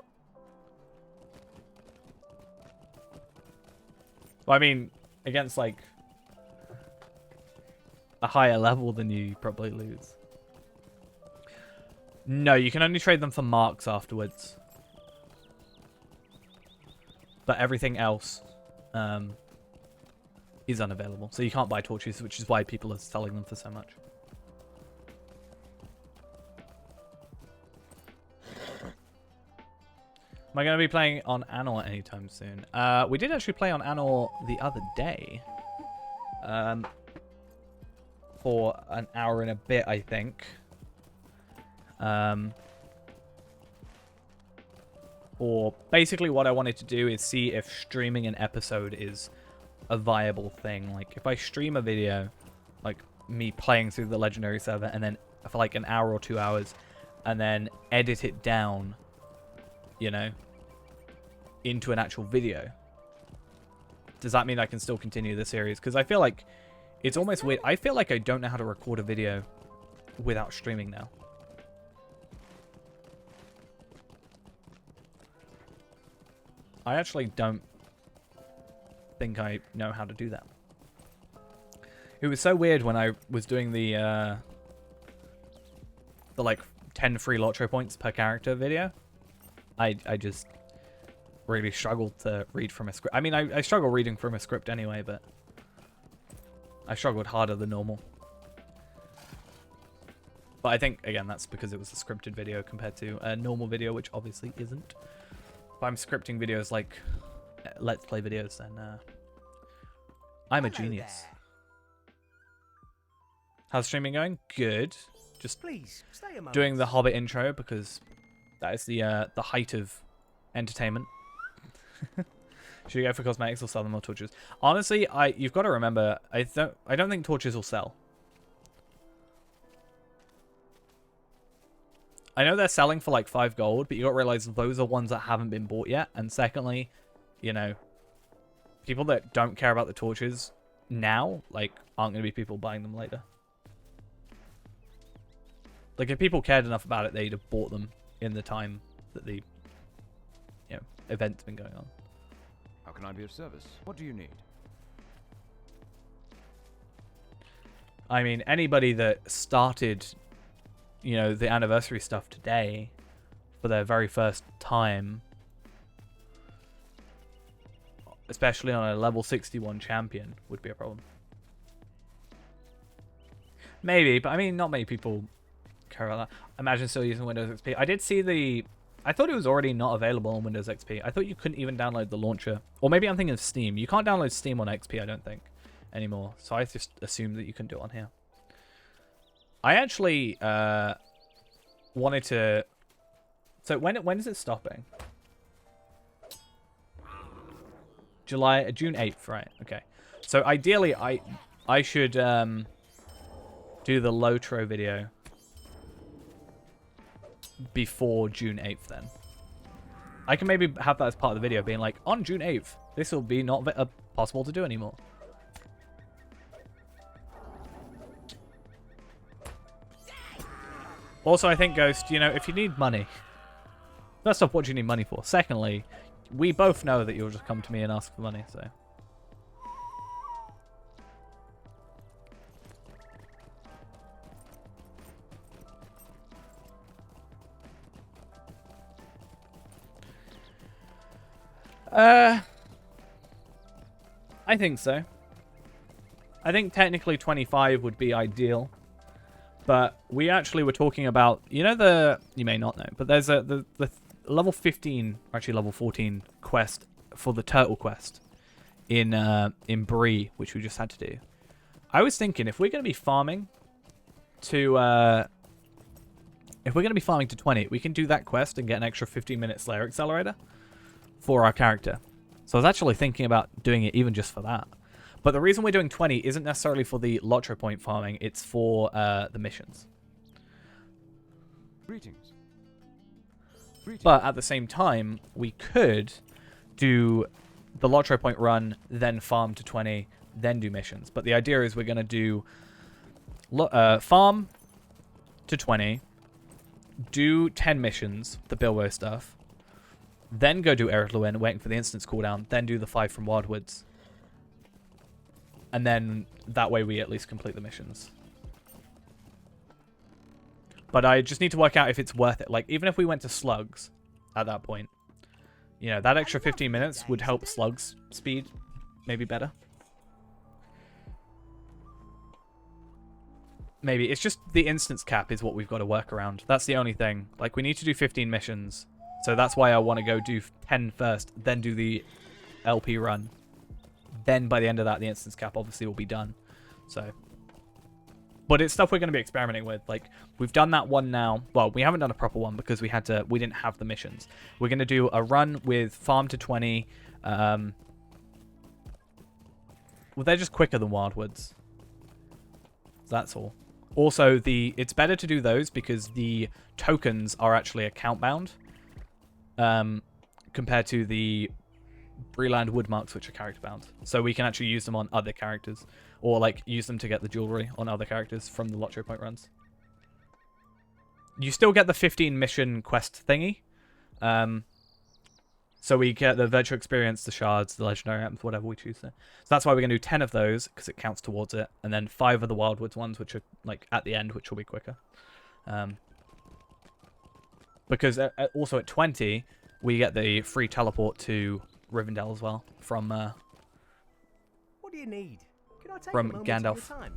Well, I mean, against, like, a higher level than you probably lose. No, you can only trade them for marks afterwards. But everything else is unavailable. So you can't buy torches, which is why people are selling them for so much. Am I going to be playing on Anor anytime soon? We did actually play on Anor the other day. For an hour and a bit, I think. Or basically what I wanted to do is see if streaming an episode is a viable thing. Like, if I stream a video, like, me playing through the legendary server and then for like an hour or 2 hours and then edit it down, you know, into an actual video. Does that mean I can still continue the series? Because I feel like it's almost weird. I feel like I don't know how to record a video without streaming now. I actually don't think I know how to do that. It was so weird when I was doing the like 10 free Lotro points per character video. I just really struggled to read from a script. I mean, I struggle reading from a script anyway, but I struggled harder than normal. But I think, again, that's because it was a scripted video compared to a normal video, which obviously isn't. If I'm scripting videos like Let's Play videos, then I'm a genius. How's streaming going? Good. Just Please, stay a moment. doing the Hobbit intro because that is the height of entertainment. Should you go for cosmetics or sell them or torches? Honestly, you've got to remember, I don't think torches will sell. I know they're selling for like 5 gold, but you got to realize those are ones that haven't been bought yet. And secondly, you know, people that don't care about the torches now, like, aren't going to be people buying them later. Like, if people cared enough about it, they'd have bought them in the time that the, you know, event's been going on. How can I be of service? What do you need? I mean, anybody that started, you know, the anniversary stuff today for their very first time, especially on a level 61 champion, would be a problem. Maybe, but I mean, not many people care about that. Imagine still using Windows XP. I did see the... I thought it was already not available on Windows XP. I thought you couldn't even download the launcher. Or maybe I'm thinking of Steam. You can't download Steam on XP, I don't think, anymore. So I just assumed that you can do it on here. I actually wanted to... So when is it stopping? June 8th, right? Okay. So ideally, I should do the Lotro video before June 8th then. I can maybe have that as part of the video, being like, on June 8th, this will be not possible to do anymore. Also, I think, Ghost, you know, if you need money, first off, what do you need money for? Secondly, we both know that you'll just come to me and ask for money, so... I think so. I think technically 25 would be ideal. But we actually were talking about, you know, you may not know, but there's the level 15, or actually level 14 quest for the turtle quest in Bree, which we just had to do. I was thinking if we're going to be farming to 20, we can do that quest and get an extra 15-minute Slayer Accelerator for our character. So I was actually thinking about doing it even just for that. But the reason we're doing 20 isn't necessarily for the Lotro point farming, it's for the missions. Greetings. Greetings. But at the same time, we could do the Lotro point run, then farm to 20, then do missions. But the idea is we're going to do farm to 20, do 10 missions, the Bilbo stuff, then go do Ered Luin, waiting for the instance cooldown, then do the 5 from Wildwoods. And then that way we at least complete the missions. But I just need to work out if it's worth it. Like, even if we went to Slugs at that point, you know, that extra 15 minutes would help Slugs speed maybe better. Maybe. It's just the instance cap is what we've got to work around. That's the only thing. Like, we need to do 15 missions. So that's why I want to go do 10 first, then do the LP run. Then by the end of that, the instance cap obviously will be done. So, but it's stuff we're going to be experimenting with. Like, we've done that one now. Well, we haven't done a proper one because we didn't have the missions. We're going to do a run with farm to 20. Well, they're just quicker than Wildwoods. That's all. Also, it's better to do those because the tokens are actually account bound, compared to the Breland Woodmarks, which are character bound. So we can actually use them on other characters, or like use them to get the jewelry on other characters from the Lottery Point runs. You still get the 15 mission quest thingy. So we get the virtual experience, the shards, the legendary items, whatever we choose there. So that's why we're going to do 10 of those, because it counts towards it. And then 5 of the Wildwoods ones, which are like at the end, which will be quicker. Because also at 20, we get the free teleport to Rivendell as well from What do you need? Can I take from a moment of your Gandalf. time?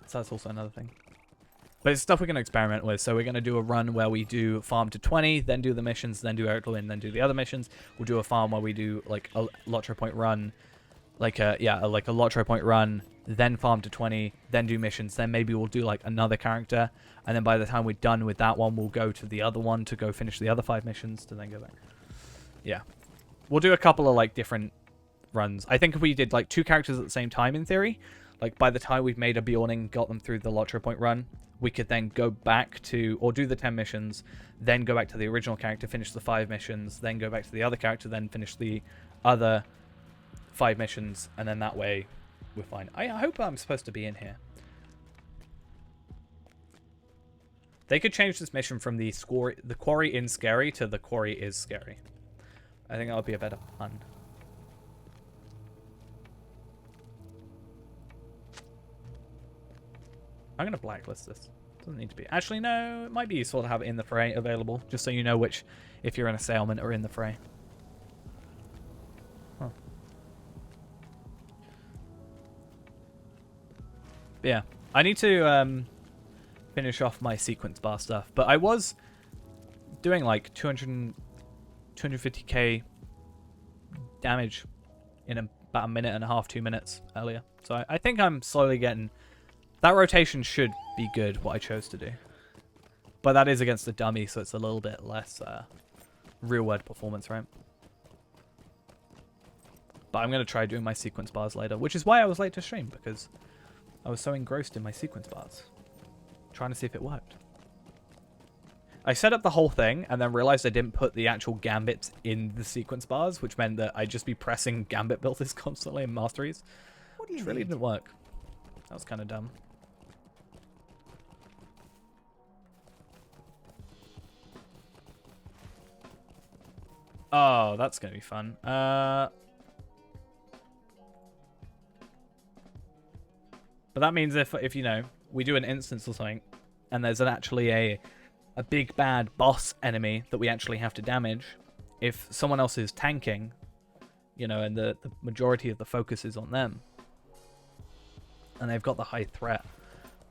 So that's also another thing. But it's stuff we can experiment with. So we're going to do a run where we do farm to 20, then do the missions, then do Ertlin, then do the other missions. We'll do a farm where we do like a Lottery Point run, like a Lottery Point run, then farm to 20, then do missions. Then maybe we'll do like another character, and then by the time we're done with that one, we'll go to the other one to go finish the other 5 missions to then go back. Yeah, we'll do a couple of like different runs. I think if we did like 2 characters at the same time, in theory, like by the time we've made a Bjorning, got them through the Lottery Point run, we could then go back to, or do the 10 missions, then go back to the original character, finish the 5 missions, then go back to the other character, then finish the other 5 missions, and then that way we're fine. I hope I'm supposed to be in here. They could change this mission from the quarry in scary to the quarry is scary. I think that would be a better pun. I'm going to blacklist this. Doesn't need to be. Actually, no, it might be useful to have it in the fray available, just so you know which, if you're an assailment or in the fray. Huh. But yeah, I need to finish off my sequence bar stuff, but I was doing like 250k damage in about a minute and a half, 2 minutes earlier. So I think I'm slowly getting... That rotation should be good, what I chose to do. But that is against the dummy, so it's a little bit less real-world performance, right? But I'm going to try doing my sequence bars later, which is why I was late to stream, because I was so engrossed in my sequence bars. Trying to see if it worked. I set up the whole thing, and then realized I didn't put the actual gambits in the sequence bars, which meant that I'd just be pressing gambit builders constantly in masteries. What do you Which really need? didn't work. That was kind of dumb. Oh, that's going to be fun. But that means if you know, we do an instance or something, and there's actually a big bad boss enemy that we actually have to damage, if someone else is tanking, you know, and the majority of the focus is on them, and they've got the high threat,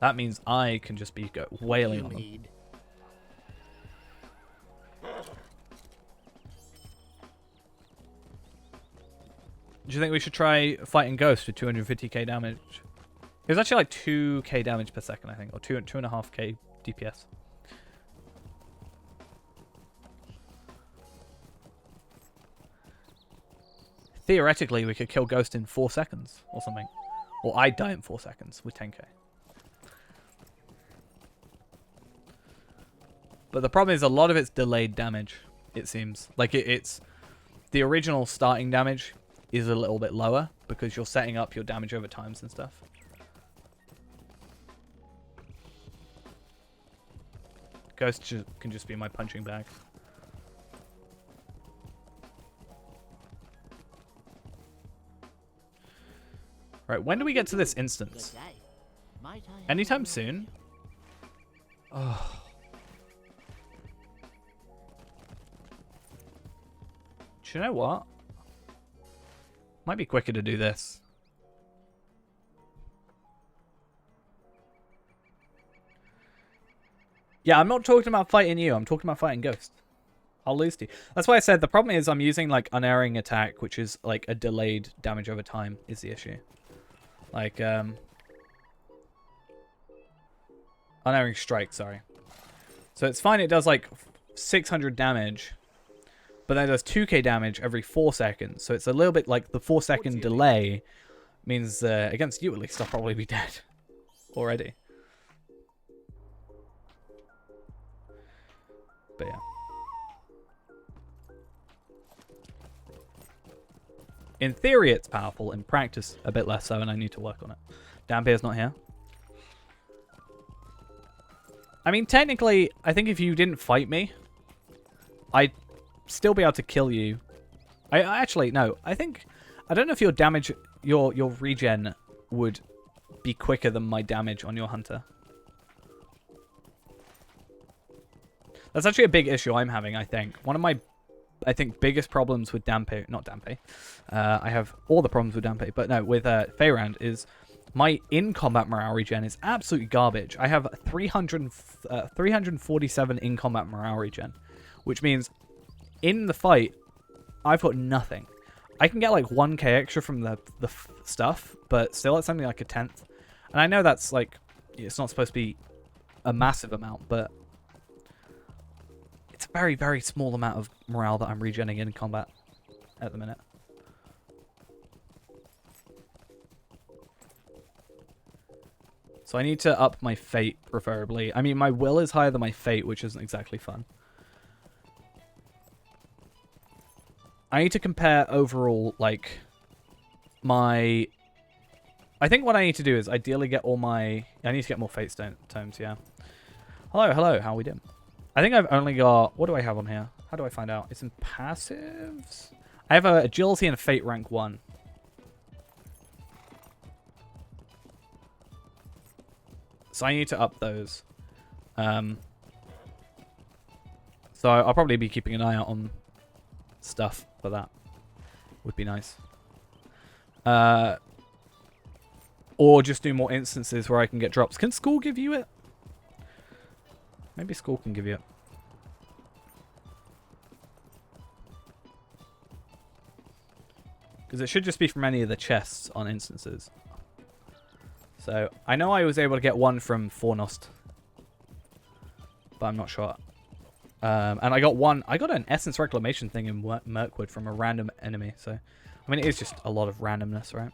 that means I can just be wailing on them. Do you think we should try fighting Ghost with 250k damage? It was actually like 2k damage per second, I think, or 2.5k DPS. Theoretically, we could kill Ghost in 4 seconds or something. Or I'd die in 4 seconds with 10k. But the problem is a lot of it's delayed damage, it seems. Like it's... The original starting damage is a little bit lower because you're setting up your damage over times and stuff. Ghost can just be my punching bag. Right, when do we get to this instance? Anytime soon? Oh. Do you know what? Might be quicker to do this. Yeah, I'm not talking about fighting you. I'm talking about fighting Ghost. I'll lose to you. That's why I said the problem is I'm using like unerring attack, which is like a delayed damage over time is the issue. Like, unerring strike, sorry. So it's fine, it does like 600 damage, but then it does 2k damage every 4 seconds. So it's a little bit like the 4-second delay Means against you at least I'll probably be dead already. But yeah. In theory it's powerful, in practice a bit less so, and I need to work on it. Dampier's not here. I mean, technically, I think if you didn't fight me, I'd still be able to kill you. I actually, no, I don't know if your damage, your regen would be quicker than my damage on your hunter. That's actually a big issue I'm having, I think. One of my, biggest problems with Dampe, not Dampe, I have all the problems with Dampe, but no, with Feyrand is my in-combat morale regen is absolutely garbage. I have 347 in-combat morale regen, which means in the fight, I've got nothing. I can get like 1k extra from the stuff, but still it's something like a 10th. And I know that's like, it's not supposed to be a massive amount, but it's a very, very small amount of morale that I'm regenning in combat at the minute. So I need to up my fate, preferably. I mean, my will is higher than my fate, which isn't exactly fun. I need to compare overall, like, my... I think what I need to do is ideally get all my... I need to get more fate tomes, yeah. Hello, how are we doing? I think I've only got... What do I have on here? How do I find out? It's in passives? I have a agility and a fate rank 1. So I need to up those. So I'll probably be keeping an eye out on stuff for that. Would be nice. Or just do more instances where I can get drops. Can school give you it? Maybe school can give you it. Because it should just be from any of the chests on instances. So, I know I was able to get one from Fornost. But I'm not sure. And I got an Essence Reclamation thing in Mirkwood from a random enemy. So, I mean, it is just a lot of randomness, right?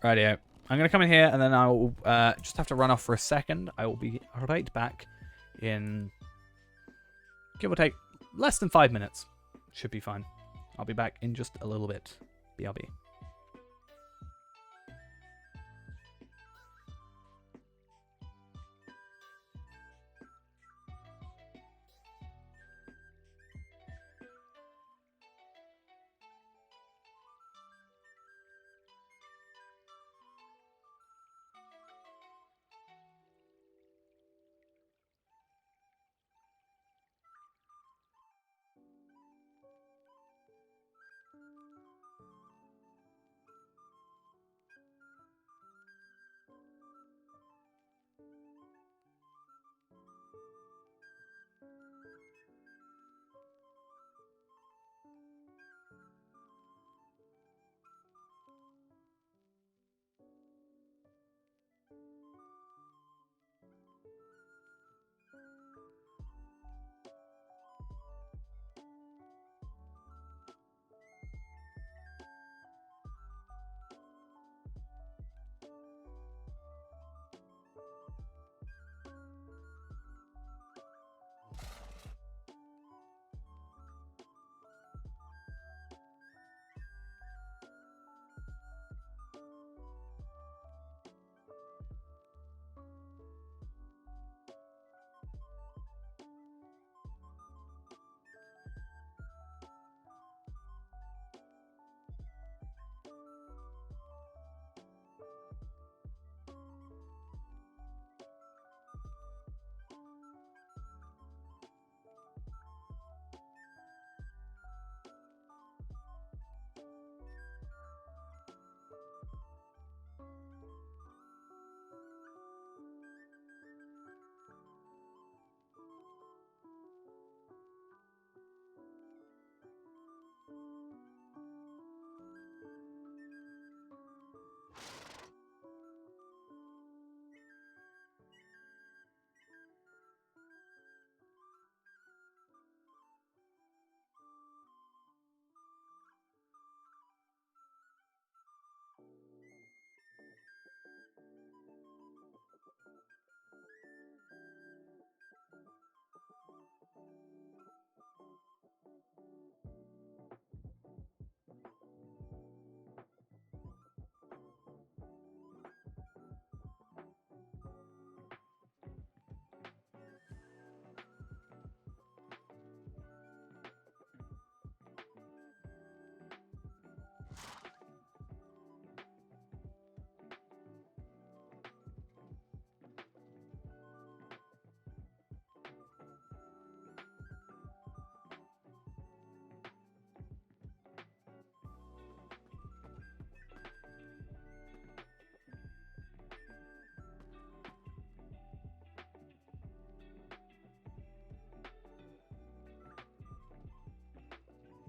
Rightio. I'm going to come in here and then I'll just have to run off for a second. I will be right back in, give or take, less than 5 minutes. Should be fine. I'll be back in just a little bit. BRB.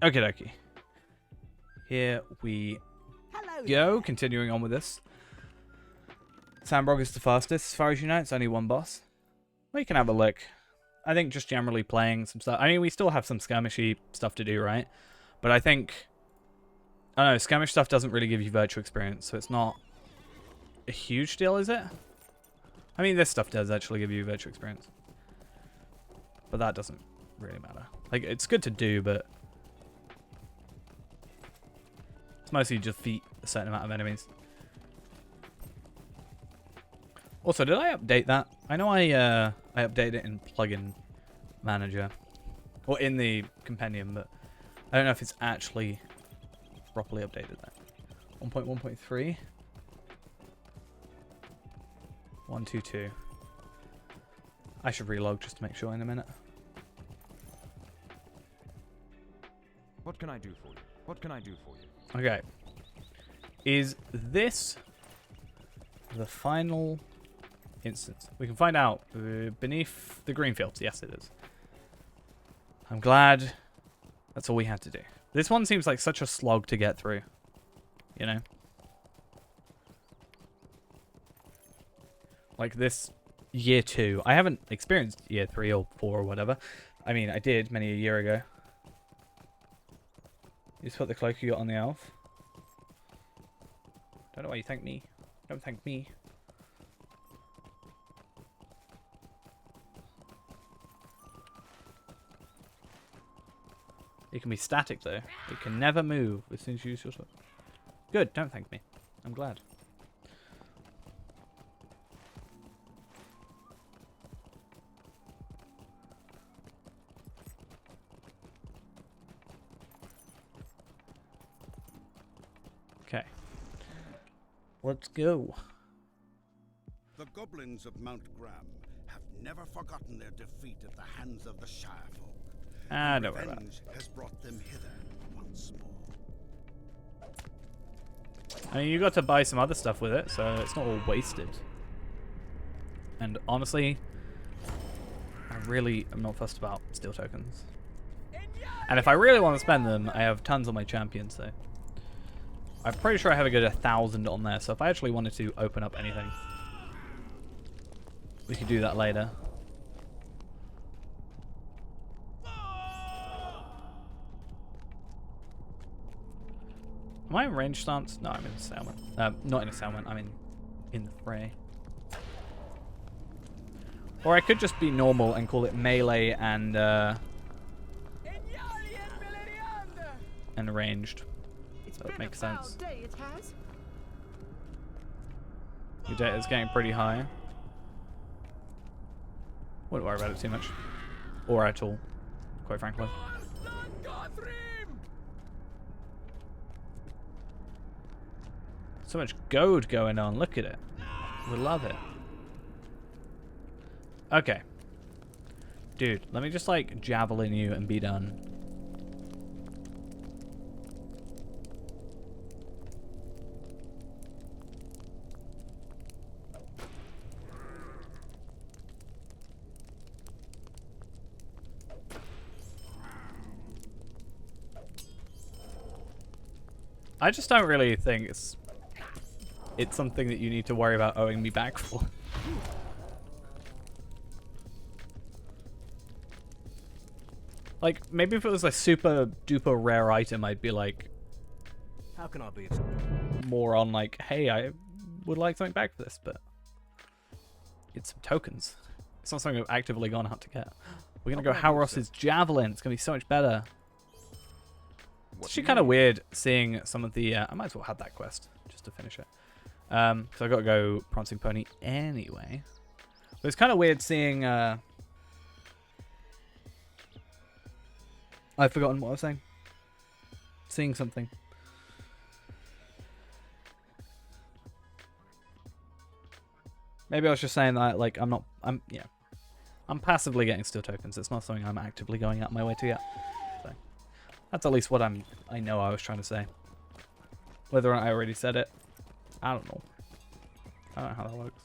Okie dokie. Here we Hello. go. Continuing on with this. Sandbrog is the fastest. As far as you know, it's only one boss. We can have a look. I think just generally playing some stuff. I mean, we still have some skirmishy stuff to do, right? But I think... I don't know, skirmish stuff doesn't really give you virtual experience, so it's not a huge deal, is it? I mean, this stuff does actually give you virtual experience. But that doesn't really matter. Like, it's good to do, but... it's mostly just defeat a certain amount of enemies. Also, did I update that? I know I updated it in Plugin Manager. Or in the Compendium, but I don't know if it's actually properly updated that. 1.1.3. 122. I should relog just to make sure in a minute. What can I do for you? What can I do for you? Okay. Is this the final instance? We can find out beneath the green fields. Yes, it is. I'm glad that's all we had to do. This one seems like such a slog to get through. You know? Like this year 2. I haven't experienced year 3 or 4 or whatever. I mean, I did many a year ago. You just put the cloak you got on the elf. Don't know why you thank me. Don't thank me. It can be static though. It can never move as soon as you use your sword. Good, don't thank me. I'm glad. Okay. Let's go. The goblins of Mount Graham have never forgotten their defeat at the hands of the Shire folk. Ah, don't worry about it. Revenge has brought them hither once more. I mean, you got to buy some other stuff with it, so it's not all wasted. And honestly, I really am not fussed about steel tokens. And if I really want to spend them, I have tons on my champions, so I'm pretty sure I have a good 1,000 on there. So if I actually wanted to open up anything, we could do that later. Am I in range stance? No, I'm in assailment. Not in assailment, I'm in the fray. Or I could just be normal and call it melee and ranged. That would make sense. Your data is getting pretty high. Wouldn't worry about it too much. Or at all, quite frankly. So much gold going on. Look at it. We love it. Okay. Dude, let me just like javelin you and be done. I just don't really think it's something that you need to worry about owing me back for. Like, maybe if it was a super duper rare item, I'd be like... How can I be? More on like, hey, I would like something back for this, but... it's some tokens. It's not something I've actively gone out to get. We're gonna go Halros's Javelin. It's gonna be so much better. It's actually kind of weird seeing some of the... I might as well have that quest, just to finish it. Because I've got to go Prancing Pony anyway. But it's kind of weird seeing... I've forgotten what I was saying. Seeing something. Maybe I was just saying that, like, I'm passively getting steel tokens. It's not something I'm actively going out my way to get. So, that's at least what I know I was trying to say. Whether or not I already said it, I don't know. I don't know how that works.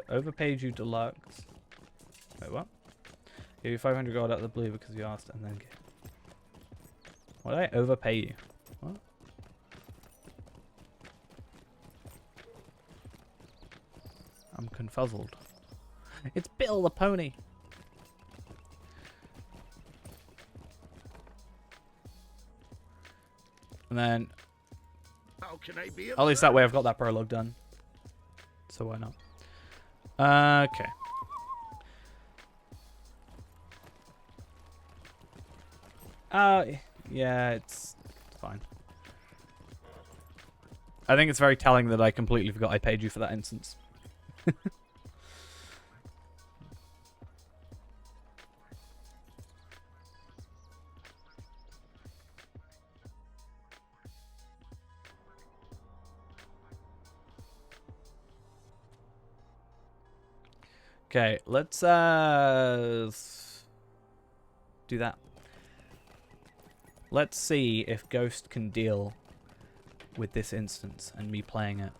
overpaid you deluxe. Wait, what? Give you 500 gold out of the blue because you asked, and then. Why did I overpay you? What? I'm confuzzled. It's Bill the pony. And then, How can I be at least that way I've got that prologue done. So why not? Okay. Yeah, it's fine. I think it's very telling that I completely forgot I paid you for that instance. Okay, let's do that. Let's see if Ghost can deal with this instance and me playing it.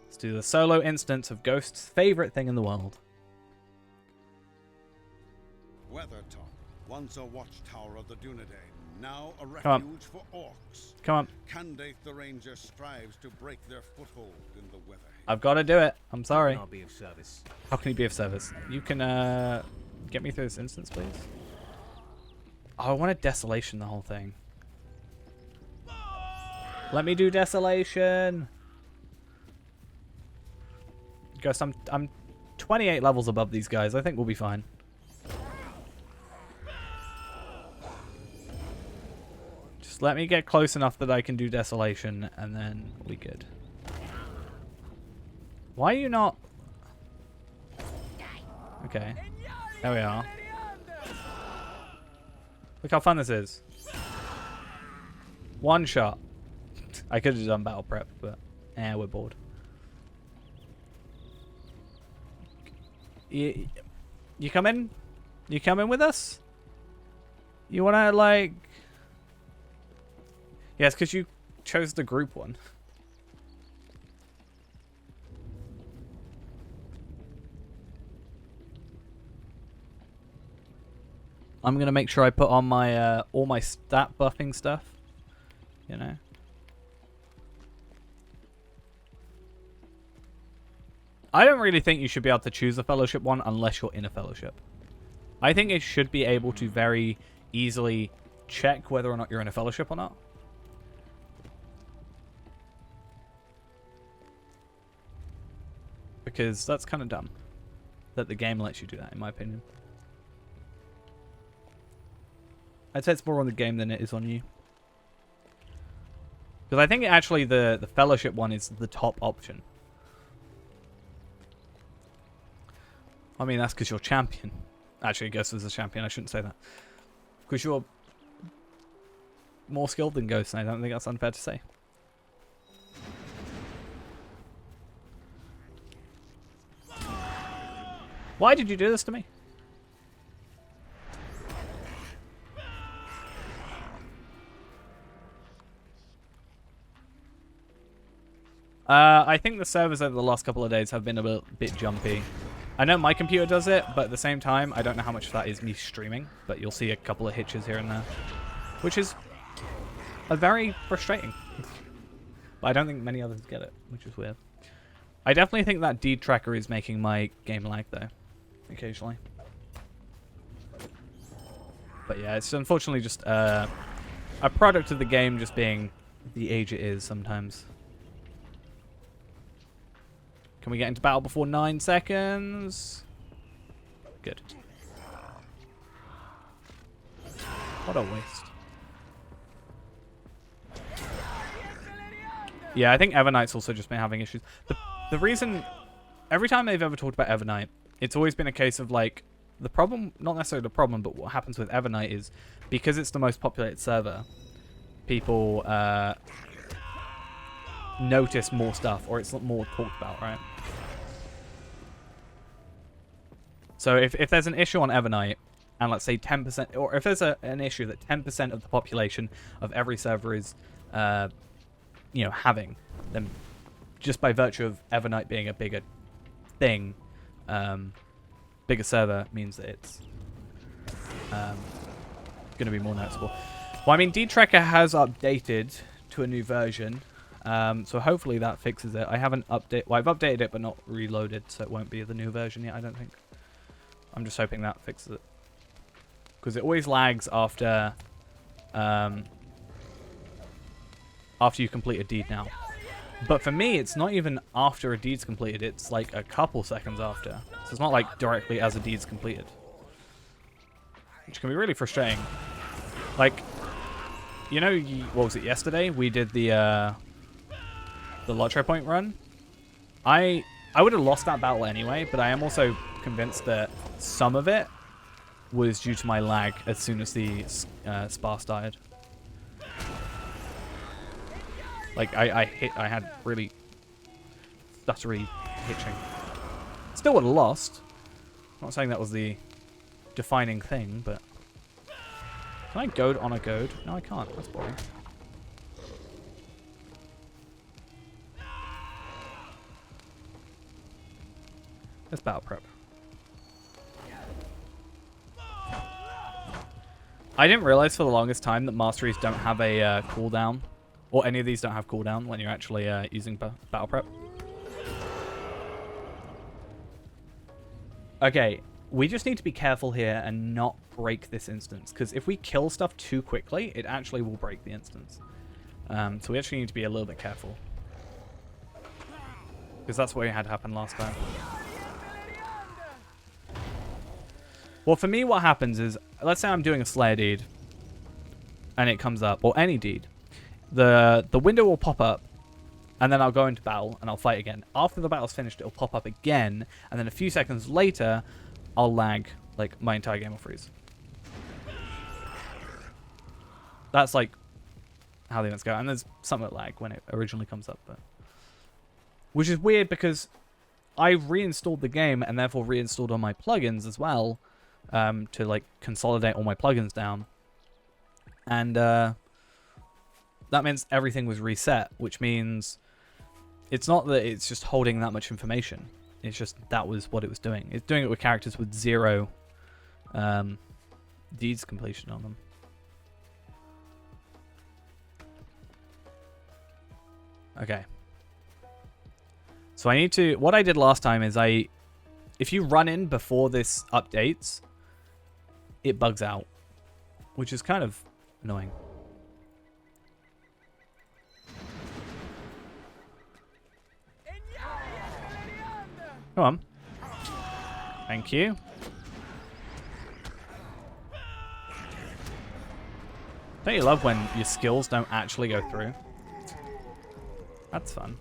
Let's do the solo instance of Ghost's favorite thing in the world. Weathertop, once a watchtower of the Dunedain, now a Come on. refuge for orcs. Come on. Candate the Ranger strives to break their foothold in the weather. I've got to do it. I'm sorry. I'll be of service. How can he be of service? You can get me through this instance, please. Oh, I wanted Desolation the whole thing. Let me do Desolation. Ghost, I'm 28 levels above these guys. I think we'll be fine. Just let me get close enough that I can do Desolation, and then we good. Why are you not... Okay. There we are. Look how fun this is. One shot. I could have done battle prep, but... we're bored. You come in? You come in with us? You wanna, like... Yes, because you chose the group one. I'm gonna make sure I put on my all my stat buffing stuff. You know. I don't really think you should be able to choose a fellowship one unless you're in a fellowship. I think it should be able to very easily check whether or not you're in a fellowship or not. Because that's kind of dumb that the game lets you do that, in my opinion. I'd say it's more on the game than it is on you. Because I think actually the fellowship one is the top option. I mean, that's because you're champion. Actually, I guess as a champion, I shouldn't say that. Because you're more skilled than Ghost, and I don't think that's unfair to say. Why did you do this to me? I think the servers over the last couple of days have been a bit jumpy. I know my computer does it, but at the same time, I don't know how much of that is me streaming, but you'll see a couple of hitches here and there, which is very frustrating. But I don't think many others get it, which is weird. I definitely think that deed tracker is making my game lag, though, occasionally. But yeah, it's unfortunately just a product of the game just being the age it is sometimes. Can we get into battle before 9 seconds? Good. What a waste. Yeah, I think Evernight's also just been having issues. The reason... Every time they've ever talked about Evernight, it's always been a case of, like... The problem... Not necessarily the problem, but what happens with Evernight is... Because it's the most populated server, people notice more stuff, or it's more talked about, right? So if there's an issue on Evernight, and let's say 10%, or if there's an issue that 10% of the population of every server is, having, then just by virtue of Evernight being a bigger thing, bigger server means that it's going to be more noticeable. Well, I mean, D-Tracker has updated to a new version, so hopefully that fixes it. I haven't updated. Well, I've updated it, but not reloaded, so it won't be the new version yet. I don't think. I'm just hoping that fixes it, because it always lags after you complete a deed now. But for me, it's not even after a deed's completed. It's like a couple seconds after. So it's not like directly as a deed's completed, which can be really frustrating. Like, what was it, yesterday? We did the Lotro Point run. I would have lost that battle anyway, but I am also convinced that some of it was due to my lag as soon as the spa started. Like, I had really stuttery hitching. Still would have lost. I'm not saying that was the defining thing, but... Can I goad on a goad? No, I can't. That's boring. Let's battle prep. I didn't realize for the longest time that masteries don't have a cooldown. Or any of these don't have cooldown when you're actually using battle prep. Okay, we just need to be careful here and not break this instance. Because if we kill stuff too quickly, it actually will break the instance. So we actually need to be a little bit careful. Because that's what had happen last time. Well, for me, what happens is, let's say I'm doing a Slayer deed, and it comes up, or any deed. The window will pop up, and then I'll go into battle, and I'll fight again. After the battle's finished, it'll pop up again, and then a few seconds later, I'll lag, like, my entire game will freeze. That's, like, how the events go. And there's somewhat lag when it originally comes up, but... Which is weird, because I reinstalled the game, and therefore reinstalled all my plugins as well, to, like, consolidate all my plugins down. And, that means everything was reset, which means it's not that it's just holding that much information. It's just that was what it was doing. It's doing it with characters with 0 deeds completion on them. Okay. So I need to... What I did last time is if you run in before this updates, it bugs out, which is kind of annoying. Come on. Thank you. Don't you love when your skills don't actually go through? That's fun.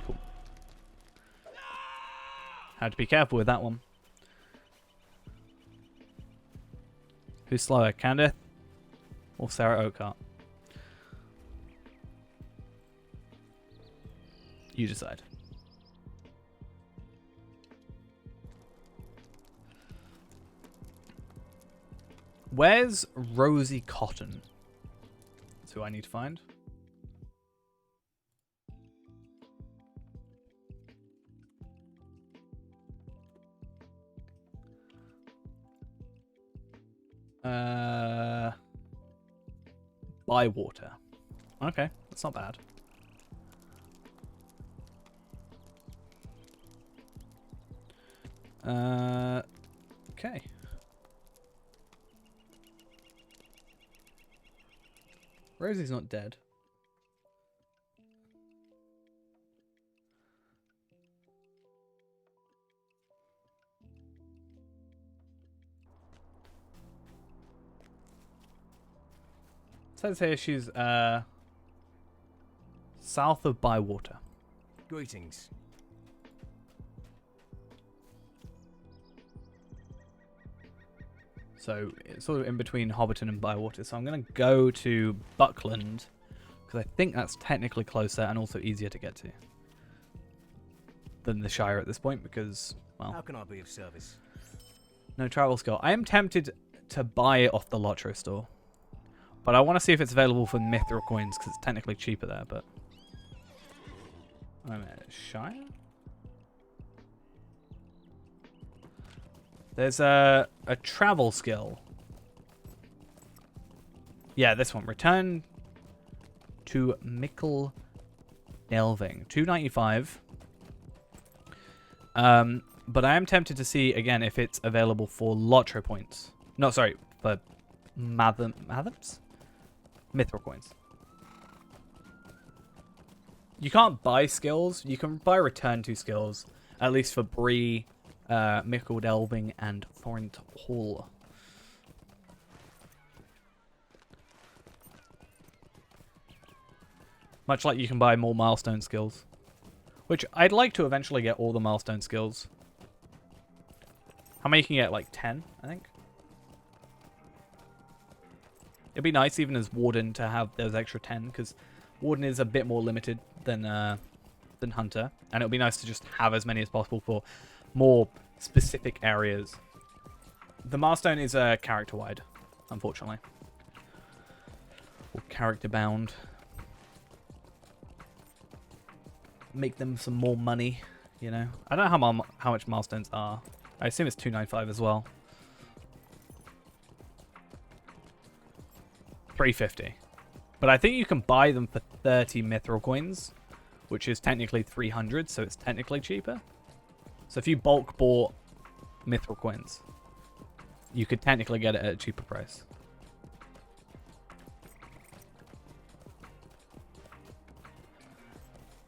Cool. Had to be careful with that one. Who's slower, Candace or Sarah Oakart? You decide. Where's Rosie Cotton? That's who I need to find. Bywater. Okay, that's not bad. Okay. Rosie's not dead. It says here she's south of Bywater. Greetings. So it's sort of in between Hobbiton and Bywater. So I'm going to go to Buckland Because I think that's technically closer and also easier to get to than the Shire at this point because, well... How can I be of service? No travel skill. I am tempted to buy it off the Lotro store. But I want to see if it's available for Mithril coins because it's technically cheaper there, but... I'm at Shire? There's a travel skill. Yeah, this one. Return to Mickle Delving. 295. But I am tempted to see, again, if it's available for Lotro points. No, sorry, for Mathams? Mithril coins. You can't buy skills. You can buy return to skills. At least for Bree, Mickle Delving, and Thornt Hall. Much like you can buy more milestone skills. Which, I'd like to eventually get all the milestone skills. How many can you get? Like 10, I think? It'd be nice, even as Warden, to have those extra 10, because Warden is a bit more limited than Hunter. And it would be nice to just have as many as possible for more specific areas. The milestone is character-wide, unfortunately. Or character-bound. Make them some more money, you know. I don't know how much milestones are. I assume it's 295 as well. 350. But I think you can buy them for 30 mithril coins, which is technically 300, so it's technically cheaper. So if you bulk bought mithril coins, you could technically get it at a cheaper price.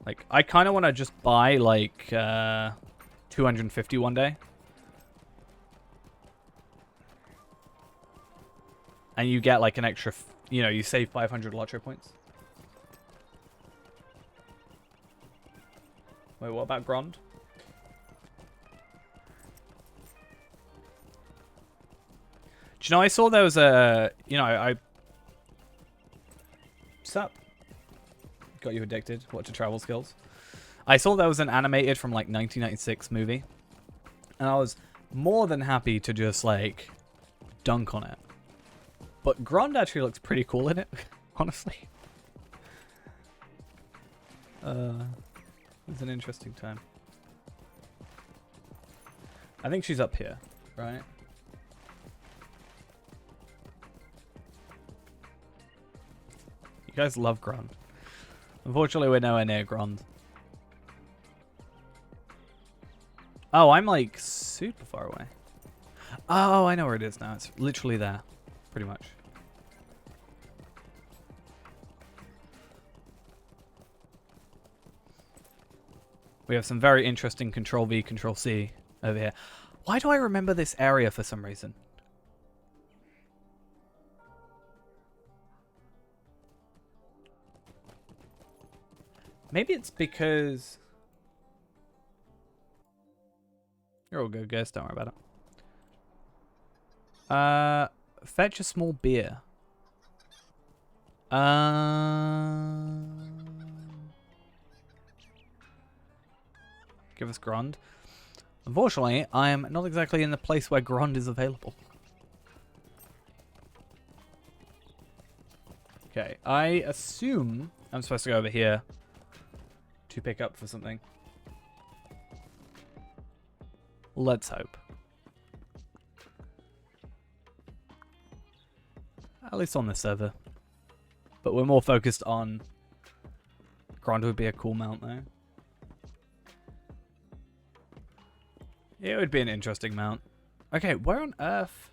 Like, I kind of want to just buy, like, 250 one day. And you get, like, an extra, you know, you save 500 Lotro points. Wait, what about Grond? Do you know, I saw there was a, you know, Sup? Got you addicted. What to travel skills? I saw there was an animated from like 1996 movie, and I was more than happy to just like dunk on it. But Grond actually looks pretty cool in it, honestly. It's an interesting time. I think she's up here, right? You guys love Grond. Unfortunately, we're nowhere near Grond. Oh, I'm like super far away. Oh, I know where it is now. It's literally there, pretty much. We have some very interesting Control-V, Control-C over here. Why do I remember this area for some reason? Maybe it's because... You're all good, guys. Don't worry about it. Fetch a small beer. Give us Grond. Unfortunately, I am not exactly in the place where Grond is available. Okay, I assume I'm supposed to go over here to pick up for something. Let's hope. At least on this server. But we're more focused on... Grond would be a cool mount though. It would be an interesting mount. Okay, where on earth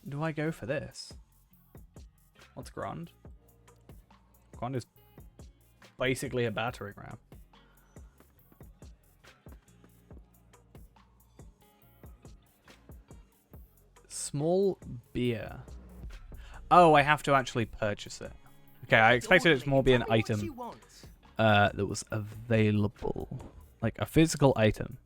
do I go for this? What's Grond? Grond is basically a battering ram. Small beer. Oh, I have to actually purchase it. Okay, I expected it to more be an item that was available. Like a physical item.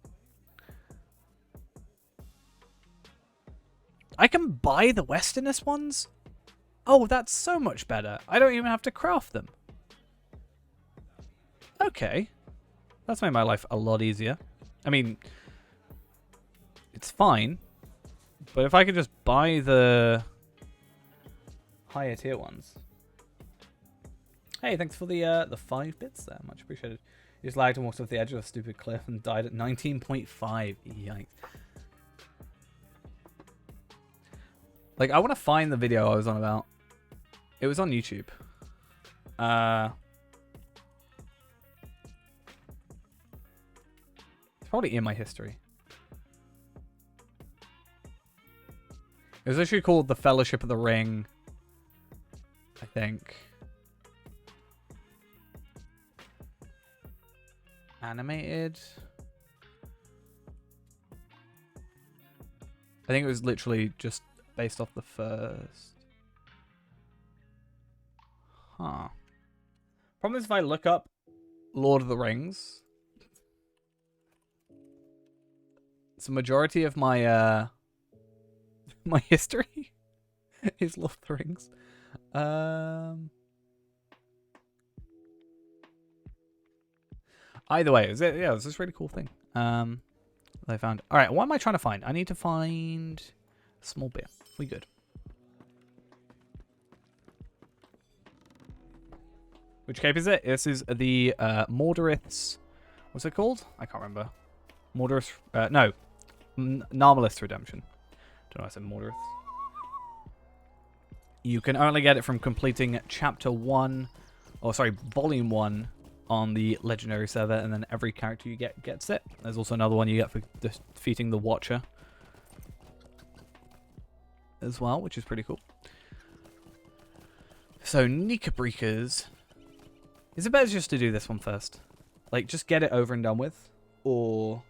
I can buy the Westernest ones? Oh, that's so much better. I don't even have to craft them. Okay. That's made my life a lot easier. I mean, it's fine. But if I could just buy the higher tier ones. Hey, thanks for the 5 bits there. Much appreciated. You just lagged and walked off the edge of a stupid cliff and died at 19.5. Yikes. Like, I want to find the video I was on about. It was on YouTube. It's probably in my history. It was actually called The Fellowship of the Ring, I think. Animated. I think it was literally just based off the first. Huh. Problem is if I look up Lord of the Rings, it's a majority of my my history is Lord of the Rings. Either way, it was this really cool thing. That I found. All right, what am I trying to find? I need to find a small beer. We good. Which cape is it? This is the Mordorith's. What's it called? I can't remember. Mordorith's. No, Narmalith's Redemption. Don't know why I said Mordorith's. You can only get it from completing Chapter 1, or sorry, Volume 1 on the Legendary server, and then every character you get gets it. There's also another one you get for defeating the Watcher as well, which is pretty cool. So, Nikabrikas. Is it better just to do this one first? Like, just get it over and done with? Or...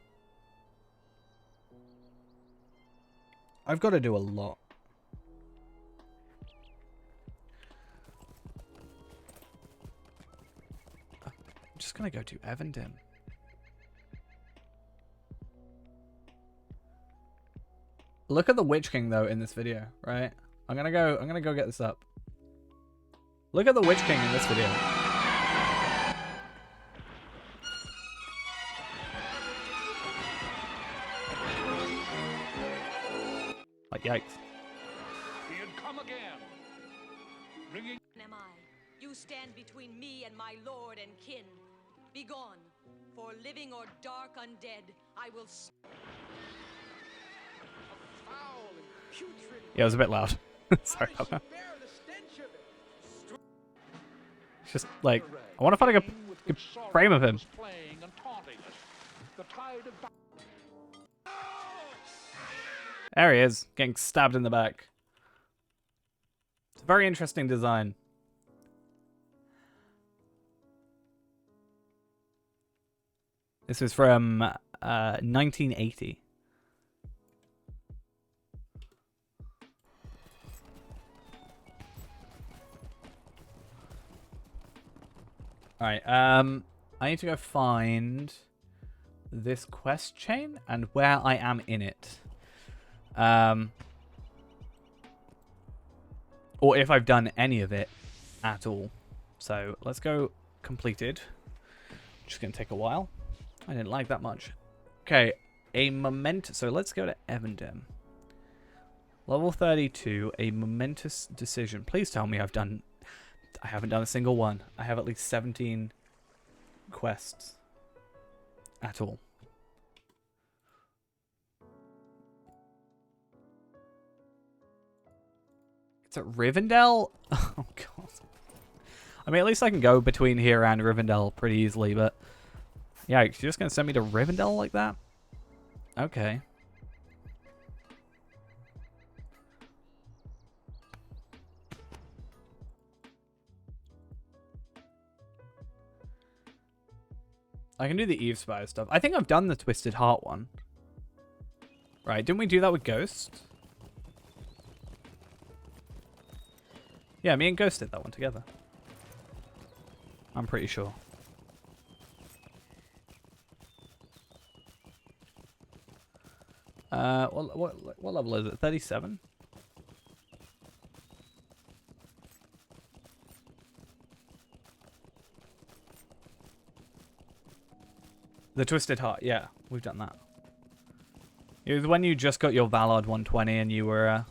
I've got to do a lot. I'm just going to go to Evandem. Look at the Witch King, though, in this video, right? I'm gonna go get this up. Look at the Witch King in this video. Like, yikes. He had come again. Bringing Am I? You stand between me and my lord and kin. Begone, for living or dark undead, I will. foul and putrid. Yeah, it was a bit loud. Sorry about that. Bear the stench of it. It's just like, I want to find a good frame of him. Playing and taunting us. The tide of There he is, getting stabbed in the back. It's a very interesting design. This is from 1980. Alright, I need to go find this quest chain and where I am in it. Or if I've done any of it at all. So let's go completed. Just gonna take a while. I didn't like that much. Okay, a momentous. So let's go to Evandem. Level 32, a momentous decision. Please tell me I haven't done a single one. I have at least 17 quests at all. It's at Rivendell? Oh, God. I mean, at least I can go between here and Rivendell pretty easily, but... Yeah, you're just going to send me to Rivendell like that? Okay. I can do the Eavespire stuff. I think I've done the Twisted Heart one. Right, didn't we do that with Ghost? Yeah, me and Ghost did that one together. I'm pretty sure. What level is it? 37? The Twisted Heart, yeah, we've done that. It was when you just got your Valard 120 and you were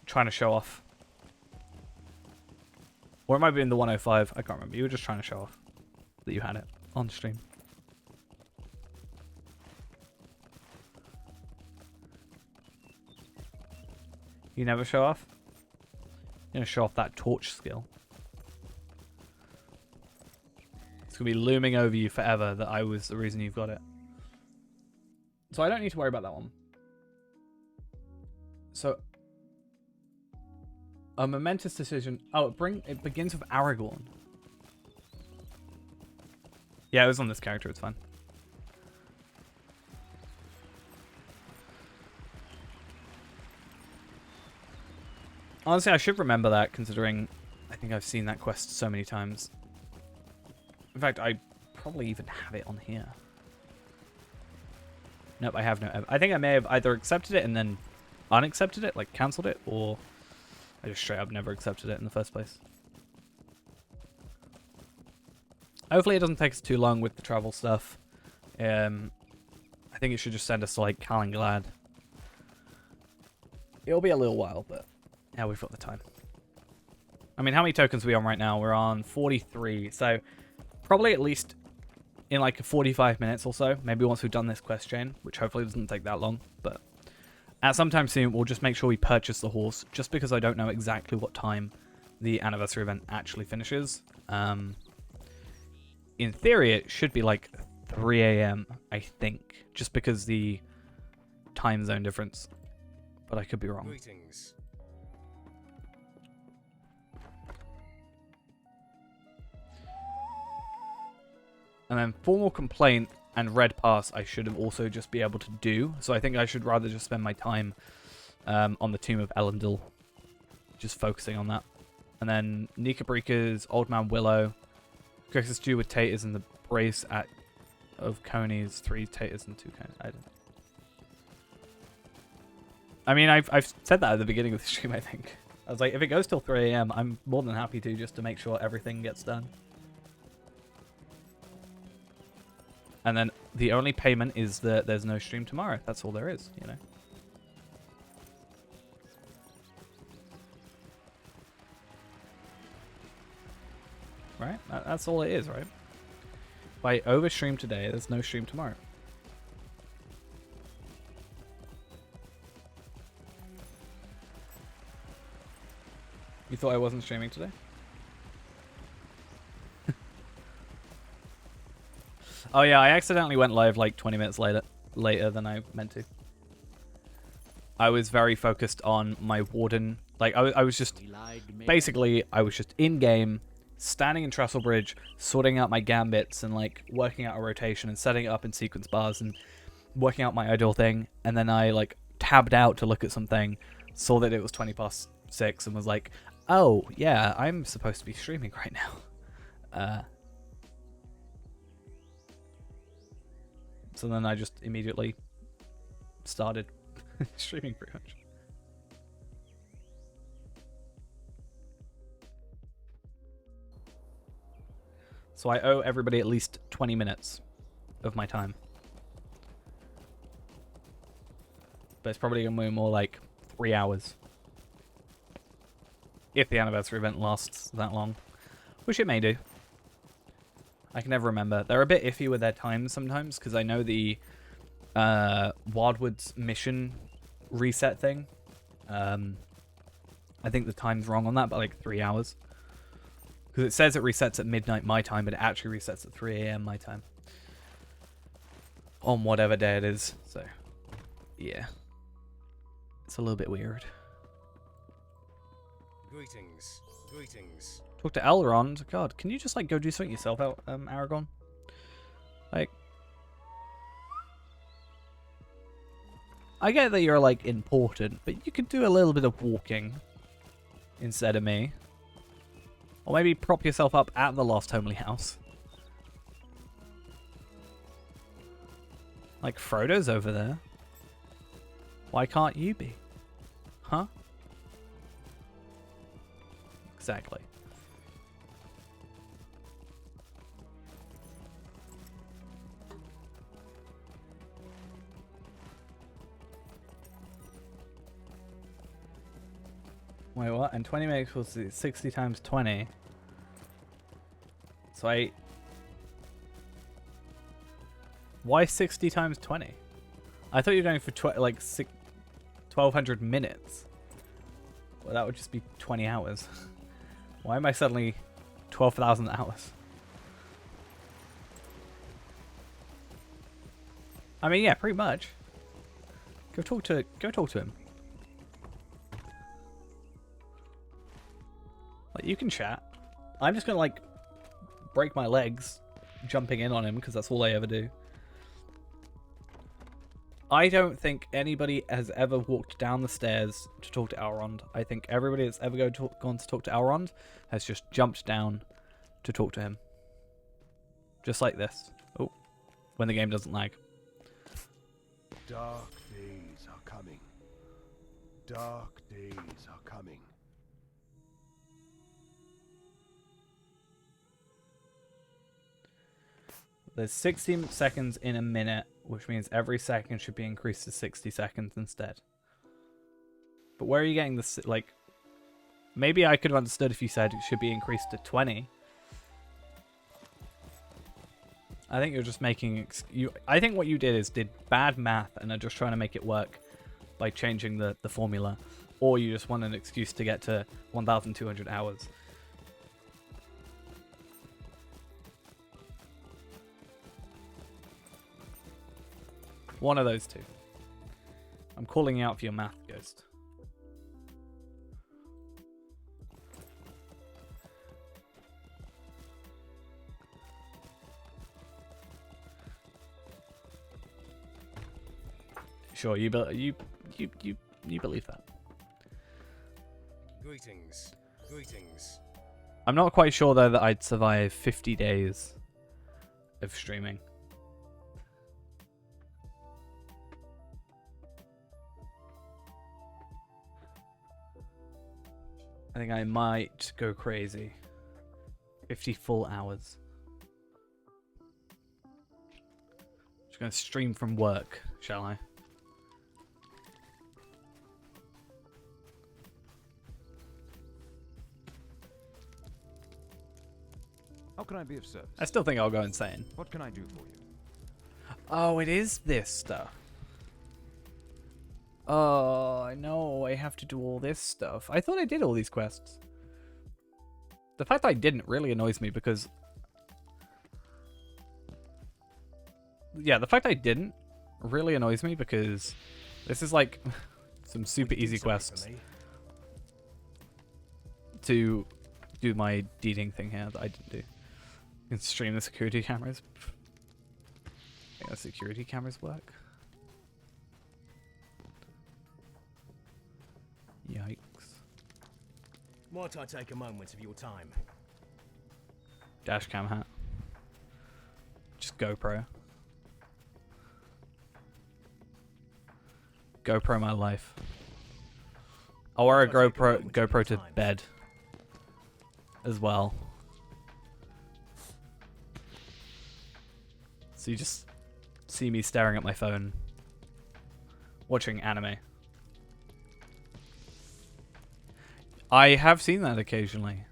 trying to show off. Or it might be in the 105, I can't remember. You were just trying to show off that you had it on stream. You never show off? You're gonna show off that torch skill. It's gonna be looming over you forever that I was the reason you've got it. So I don't need to worry about that one. So a momentous decision. Oh, it begins with Aragorn. Yeah, it was on this character, it's fine. Honestly, I should remember that, considering I think I've seen that quest so many times. In fact, I probably even have it on here. Nope, I have no... I think I may have either accepted it and then unaccepted it, like cancelled it, or I just straight up never accepted it in the first place. Hopefully it doesn't take us too long with the travel stuff. I think it should just send us to, like, Kalinglad. It'll be a little while, but... yeah, we've got the time. I mean, how many tokens are we on right now? We're on 43, so probably at least in like 45 minutes or so. Maybe once we've done this quest chain, which hopefully doesn't take that long. But at some time soon, we'll just make sure we purchase the horse, just because I don't know exactly what time the anniversary event actually finishes. In theory, it should be like 3 a.m., I think, just because the time zone difference. But I could be wrong. Greetings. And then formal complaint and red pass I should have also just be able to do. So I think I should rather just spend my time on the Tomb of Elendil, just focusing on that. And then Nika Brika's Old Man Willow, Grixis Stew with taters in the brace of conies, 3 taters and 2 conies. I mean, I've said that at the beginning of the stream, I think. I was like, if it goes till 3 a.m., I'm more than happy to, just to make sure everything gets done. And then the only payment is that there's no stream tomorrow. That's all there is, you know. Right? That's all it is, right? If I overstream today, there's no stream tomorrow. You thought I wasn't streaming today? Oh yeah, I accidentally went live like 20 minutes later than I meant to. I was very focused on my warden. Like I was just basically I was just in game, standing in Trestle Bridge, sorting out my gambits and like working out a rotation and setting it up in sequence bars and working out my ideal thing. And then I like tabbed out to look at something, saw that it was 6:20 and was like, oh yeah, I'm supposed to be streaming right now. So then I just immediately started streaming pretty much. So I owe everybody at least 20 minutes of my time. But it's probably going to be more like 3 hours. If the anniversary event lasts that long. Which it may do. I can never remember. They're a bit iffy with their times sometimes, because I know the Wildwood's mission reset thing. I think the time's wrong on that, but like 3 hours. Because it says it resets at midnight my time, but it actually resets at 3 a.m. my time. On whatever day it is. So, yeah. It's a little bit weird. Greetings. Greetings. Talk to Elrond. God, can you just like go do something yourself out, Aragorn? Like, I get that you're like important, but you could do a little bit of walking instead of me. Or maybe prop yourself up at the Lost Homely House. Like Frodo's over there. Why can't you be? Huh? Exactly. Wait, what? And 20 minutes equals 60 times 20. So why 60 times 20? I thought you were going for 1,200 minutes. Well, that would just be 20 hours. Why am I suddenly 12,000 hours? I mean, yeah, pretty much. Go talk to him. Like, you can chat. I'm just gonna like break my legs jumping in on him because that's all I ever do. I don't think anybody has ever walked down the stairs to talk to Elrond. I think everybody that's ever gone to talk to Elrond has just jumped down to talk to him. Just like this. Oh, when the game doesn't lag. Dark days are coming. Dark days are coming. There's 60 seconds in a minute, which means every second should be increased to 60 seconds instead. But where are you getting this? Like, maybe I could have understood if you said it should be increased to 20. I think you're just making I think what you did bad math and are just trying to make it work by changing the formula, or you just want an excuse to get to 1,200 hours. One of those two. I'm calling you out for your math, Ghost. Sure, you believe that. Greetings. Greetings. I'm not quite sure though that I'd survive 50 days of streaming. I think I might go crazy. 50 full hours. Just gonna stream from work, shall I? How can I be of service? I still think I'll go insane. What can I do for you? Oh, it is this stuff. Oh, I know. I have to do all this stuff. I thought I did all these quests. The fact that I didn't really annoys me because... Yeah, the fact that I didn't really annoys me because this is like some super easy quests to do my deeding thing here that I didn't do. You can stream the security cameras. I think the security cameras work. Yikes. Might I take a moment of your time? Dashcam hat. Just GoPro. GoPro my life. I'll wear a GoPro to bed as well. So you just see me staring at my phone, watching anime. I have seen that occasionally.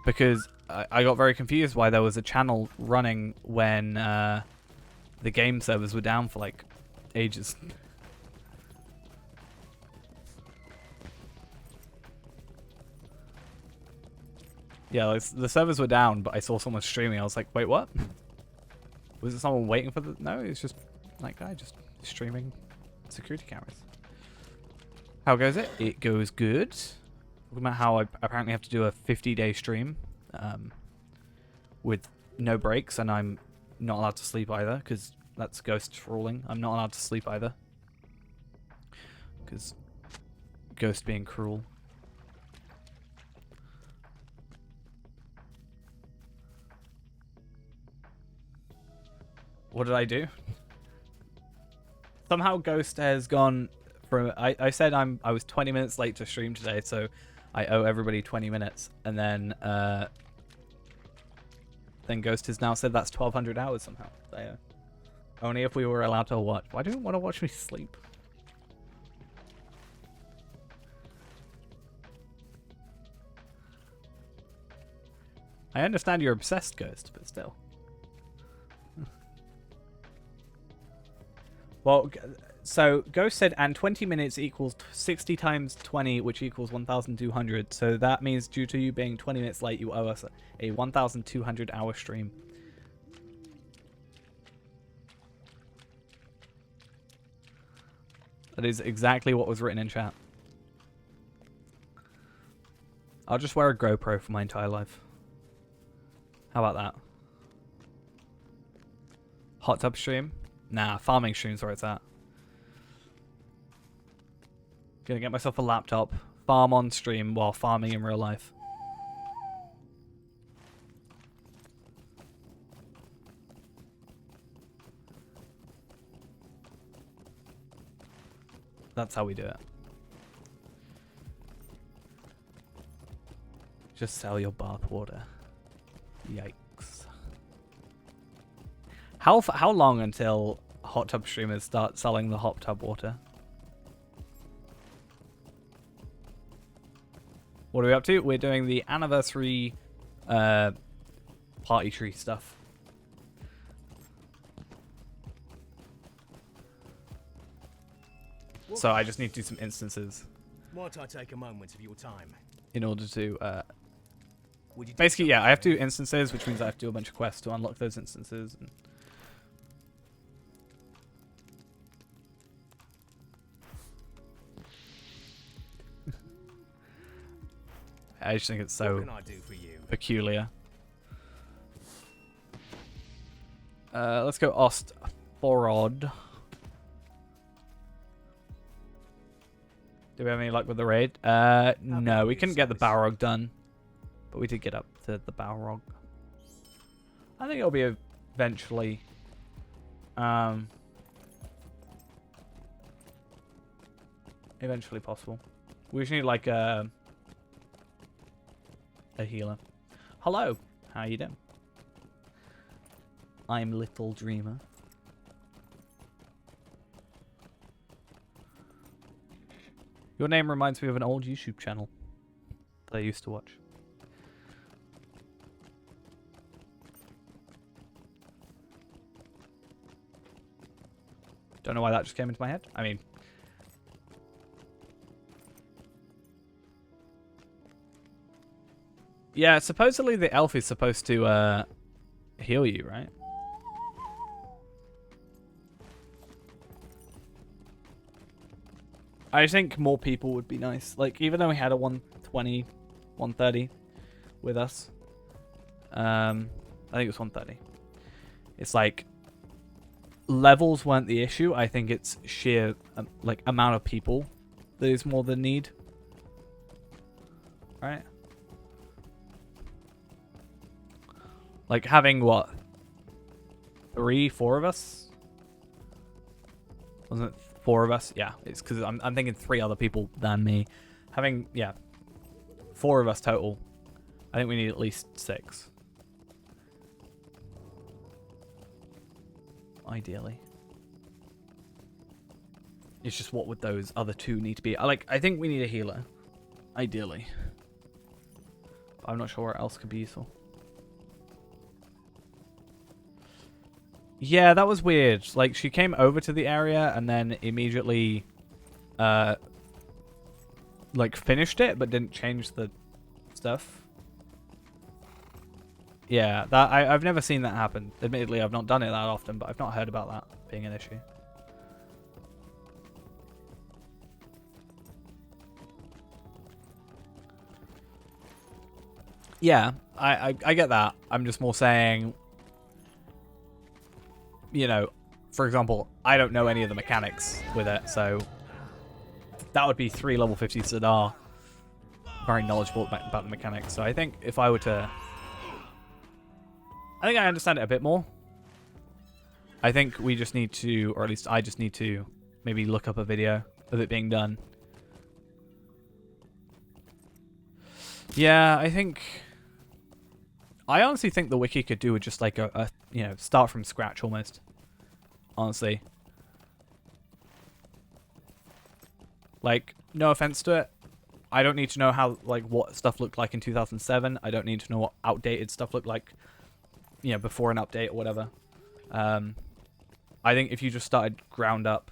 Because I got very confused why there was a channel running when the game servers were down for like ages. Yeah, like, the servers were down, but I saw someone streaming. I was like, wait, what? Was it someone waiting for the... No, it's just that guy just streaming security cameras. How goes it? It goes good. Talking about how I apparently have to do a 50-day stream with no breaks, and I'm not allowed to sleep either, because that's Ghost ruling. I'm not allowed to sleep either. Because Ghost being cruel. What did I do? Somehow Ghost has gone from... I said I was 20 minutes late to stream today, so I owe everybody 20 minutes. And then Ghost has now said that's 1,200 hours somehow. So, only if we were allowed to watch. Why do you want to watch me sleep? I understand you're obsessed, Ghost, but still. Well, so Ghost said, and 20 minutes equals 60 times 20, which equals 1,200. So that means due to you being 20 minutes late, you owe us a 1,200 hour stream. That is exactly what was written in chat. I'll just wear a GoPro for my entire life. How about that? Hot tub stream? Nah, farming stream's where it's at. Gonna get myself a laptop, farm on stream while farming in real life. That's how we do it. Just sell your bath water. Yikes. How long until hot tub streamers start selling the hot tub water? What are we up to? We're doing the anniversary party tree stuff. So I just need to do some instances Might I take a moment of your time? in order to Would you basically, yeah, I have to do instances, which means I have to do a bunch of quests to unlock those instances. And I just think it's What so can I do for you? peculiar. Let's go Ostborod. Do we have any luck with the raid? No, we couldn't get the Balrog done. But we did get up to the Balrog. I think it'll be eventually. Eventually possible. We just need like a healer. Hello, how you doing? I'm Little Dreamer. Your name reminds me of an old YouTube channel that I used to watch. Don't know why that just came into my head. I mean, yeah, supposedly the elf is supposed to heal you, right? I think more people would be nice. Like, even though we had a 120, 130 with us. I think it was 130. It's like, levels weren't the issue. I think it's sheer, like, amount of people that is more the need. Right? Like, having, what? 3, 4 of us? Wasn't it 4 of us? Yeah, it's because I'm thinking 3 other people than me. Having, yeah, 4 of us total. I think we need at least 6. Ideally. It's just what would those other 2 need to be? I think we need a healer. Ideally. But I'm not sure where else could be useful. Yeah, that was weird. Like, she came over to the area and then immediately, like, finished it, but didn't change the stuff. Yeah, that I've never seen that happen. Admittedly, I've not done it that often, but I've not heard about that being an issue. Yeah, I get that. I'm just more saying, you know, for example, I don't know any of the mechanics with it, so that would be 3 level 50s that are very knowledgeable about the mechanics. So I think if I were to... I think I understand it a bit more. I think we just need to, or at least I just need to, maybe look up a video of it being done. Yeah, I honestly think the wiki could do with just like a you know, start from scratch almost. Honestly. Like, no offense to it. I don't need to know how like what stuff looked like in 2007. I don't need to know what outdated stuff looked like, you know, before an update or whatever. I think if you just started ground up,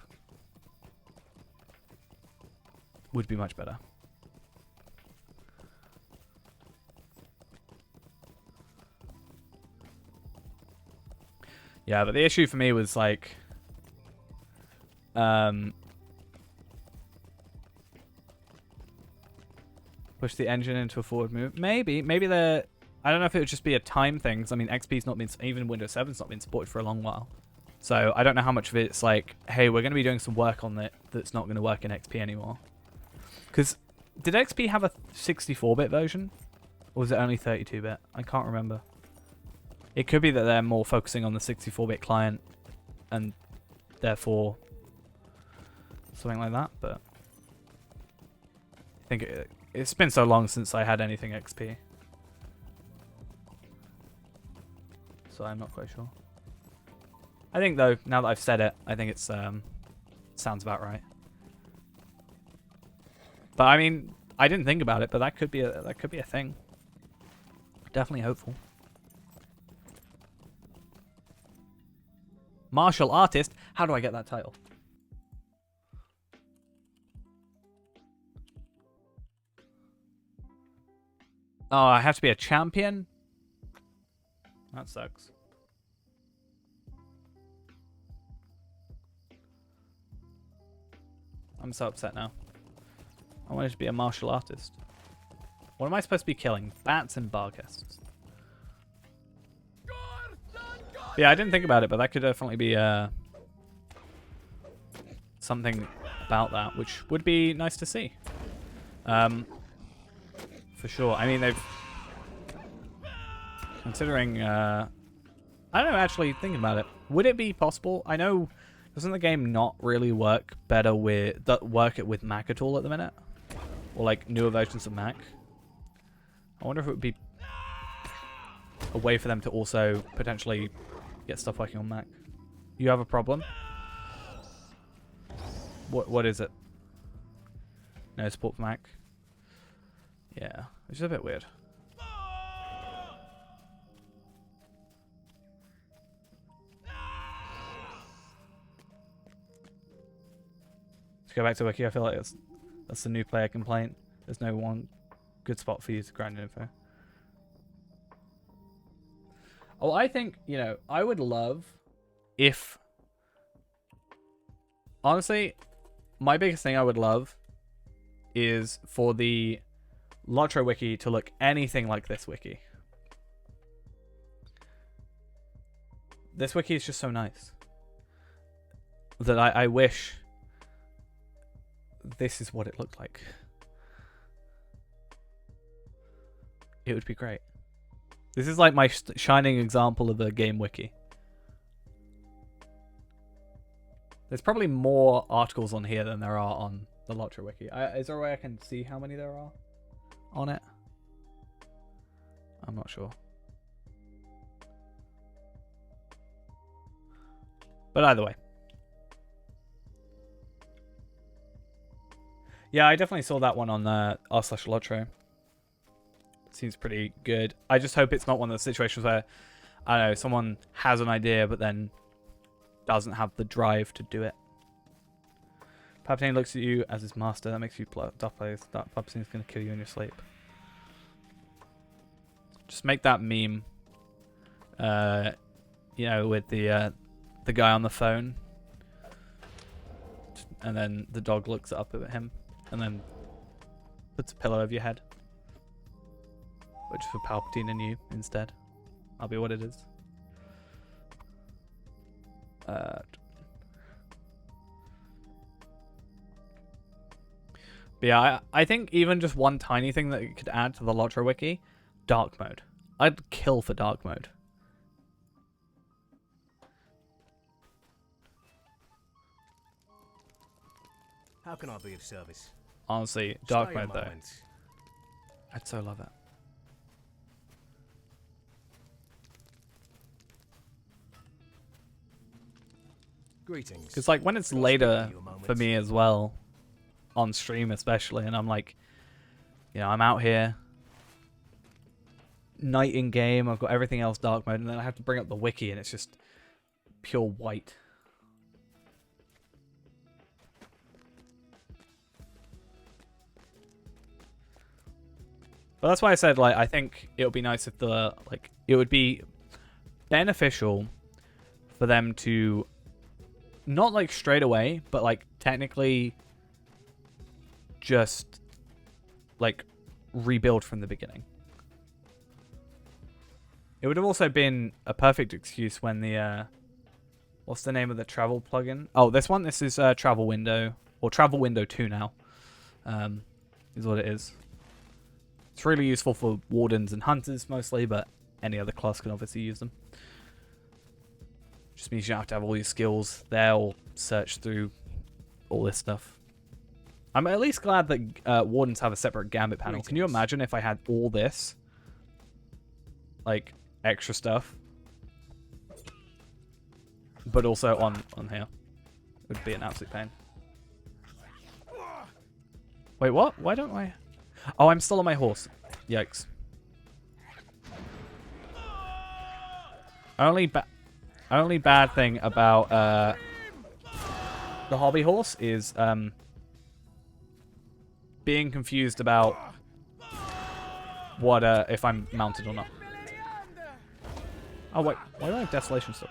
would be much better. Yeah, but the issue for me was like, push the engine into a forward move. Maybe they're. I don't know if it would just be a time thing. 'Cause, I mean, XP's not been, even Windows 7's not been supported for a long while. So I don't know how much of it's like, hey, we're going to be doing some work on it that's not going to work in XP anymore. Because did XP have a 64-bit version? Or was it only 32-bit? I can't remember. It could be that they're more focusing on the 64-bit client and therefore something like that, but I think it's been so long since I had anything XP. So I'm not quite sure. I think though, now that I've said it, I think it's sounds about right. But I mean, I didn't think about it, but that could be a thing. Definitely hopeful. Martial artist? How do I get that title? Oh, I have to be a champion? That sucks. I'm so upset now. I wanted to be a martial artist. What am I supposed to be killing? Bats and barghests. Yeah, I didn't think about it, but that could definitely be something about that, which would be nice to see. For sure. I mean, they've... Considering... I don't know, actually, thinking about it. Would it be possible? I know... Doesn't the game not really work better with... work it with Mac at all at the minute? Or, like, newer versions of Mac? I wonder if it would be a way for them to also potentially get stuff working on Mac. You have a problem? What is it? No support for Mac? Yeah, which is a bit weird. To go back to Wiki, I feel like that's the new player complaint. There's no one good spot for you to grind info. Oh, I think, you know, I would love if... Honestly, my biggest thing I would love is for the Lotro wiki to look anything like this wiki. This wiki is just so nice that I wish this is what it looked like. It would be great. This is like my shining example of a game wiki. There's probably more articles on here than there are on the Lotro wiki. Is there a way I can see how many there are on it? I'm not sure. But either way. Yeah, I definitely saw that one on r/Lotro. Seems pretty good. I just hope it's not one of those situations where, I don't know, someone has an idea but then doesn't have the drive to do it. Palpatine looks at you as his master. That makes you tough players. That Palpatine's going to kill you in your sleep. Just make that meme. You know, with the guy on the phone. And then the dog looks up at him. And then puts a pillow over your head. Which is for Palpatine and you instead. I'll be what it is. But yeah, I think even just one tiny thing that you could add to the Lotro wiki, dark mode. I'd kill for dark mode. How can I be of service? Honestly, dark Stay a mode though. moment. I'd so love it. Greetings. Because like when it's Can I speak to later you a moment? for me as well, on stream especially, and I'm like You know, I'm out here. Night in game, I've got everything else dark mode, and then I have to bring up the wiki and it's just pure white. But that's why I said, like, I think it would be nice if it would be beneficial for them to not like straight away, but like technically just like rebuild from the beginning. It would have also been a perfect excuse when the what's the name of the travel plugin? Oh, this one. This is Travel Window, or Travel Window 2 now. Is what it is. It's really useful for wardens and hunters mostly, but any other class can obviously use them. Just means you don't have to have all your skills there or search through all this stuff. I'm at least glad that wardens have a separate gambit panel. Can you imagine if I had all this? Like, extra stuff. But also on here. It would be an absolute pain. Wait, what? Why don't I... Oh, I'm still on my horse. Yikes. Only bad thing about the hobby horse is being confused about what if I'm mounted or not. Oh wait, why do I have Desolation still?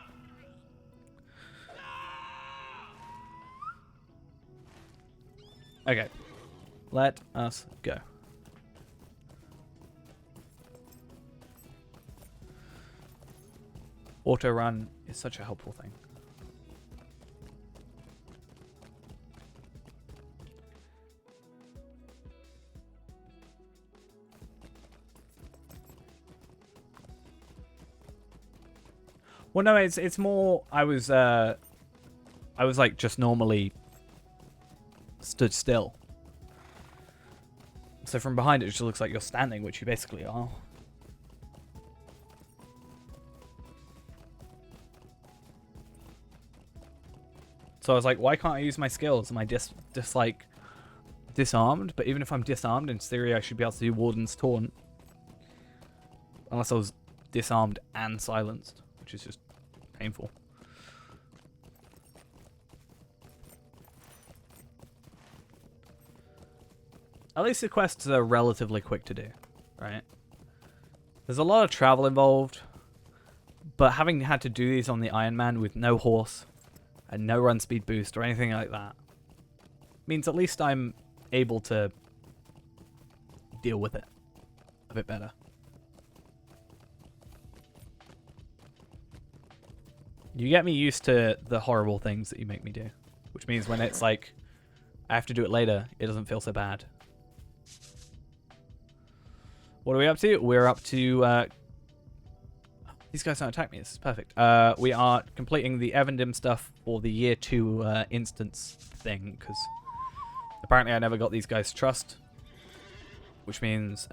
Okay, let us go. Auto run is such a helpful thing. Well, no, it's more. I was like just normally stood still. So from behind it just looks like you're standing, which you basically are. So I was like, why can't I use my skills? Am I just like disarmed? But even if I'm disarmed, in theory I should be able to do Warden's Taunt. Unless I was disarmed and silenced, which is just painful. At least the quests are relatively quick to do, right? There's a lot of travel involved, but having had to do these on the Iron Man with no horse and no run speed boost or anything like that means at least I'm able to deal with it a bit better. You get me used to the horrible things that you make me do, which means when it's like I have to do it later, it doesn't feel so bad. What are we up to? We're up to... these guys don't attack me. This is perfect. We are completing the Evandim stuff for the year 2 instance thing, because apparently I never got these guys to trust, which means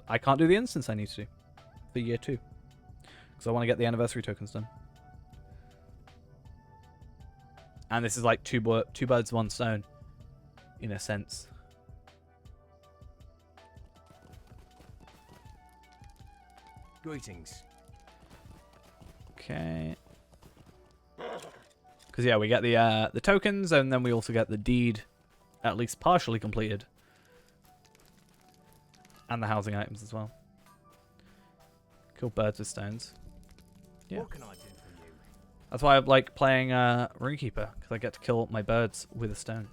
I can't do the instance I need to do for year 2, because I want to get the anniversary tokens done. And this is like two birds, one stone, in a sense. Greetings. Okay. Because yeah, we get the tokens, and then we also get the deed, at least partially completed, and the housing items as well. Kill birds with stones. Yeah. What can I do for you? That's why I like playing Runekeeper, because I get to kill my birds with a stone.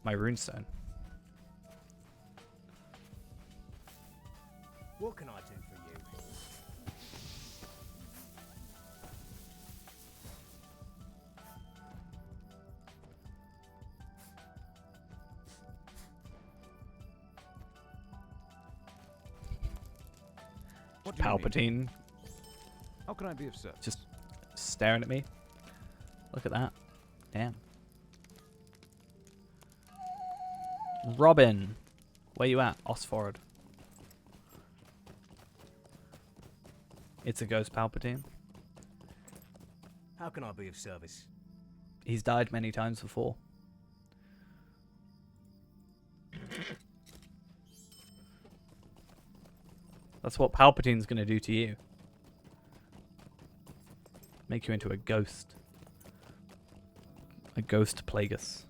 My rune stone. What can I do for you? What do you need? Palpatine How can I be of service? just staring at me. Look at that. Damn. Robin. Where you at? Osford. It's a ghost Palpatine. How can I be of service? He's died many times before. That's what Palpatine's gonna do to you. Make you into a ghost. A ghost Plagueis.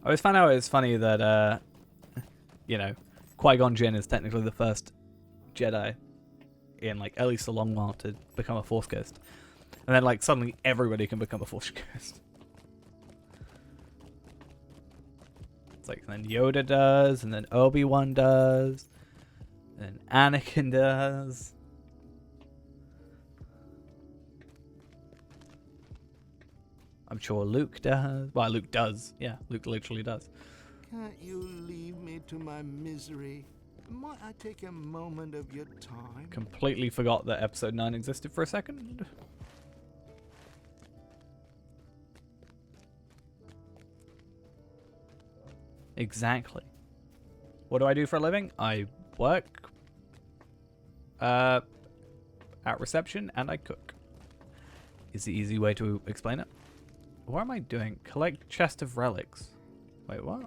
I always found out it's funny that, you know, Qui-Gon Jinn is technically the first Jedi in, like, at least a long while to become a Force Ghost. And then, like, suddenly everybody can become a Force Ghost. It's like, then Yoda does, and then Obi-Wan does, and Anakin does. I'm sure Luke does. Well, Luke does. Yeah, Luke literally does. Can't you leave me to my misery? Might I take a moment of your time? Completely forgot that episode 9 existed for a second. Exactly. What do I do for a living? I work at reception and I cook. Is the easy way to explain it. What am I doing? Collect chest of relics. Wait, what?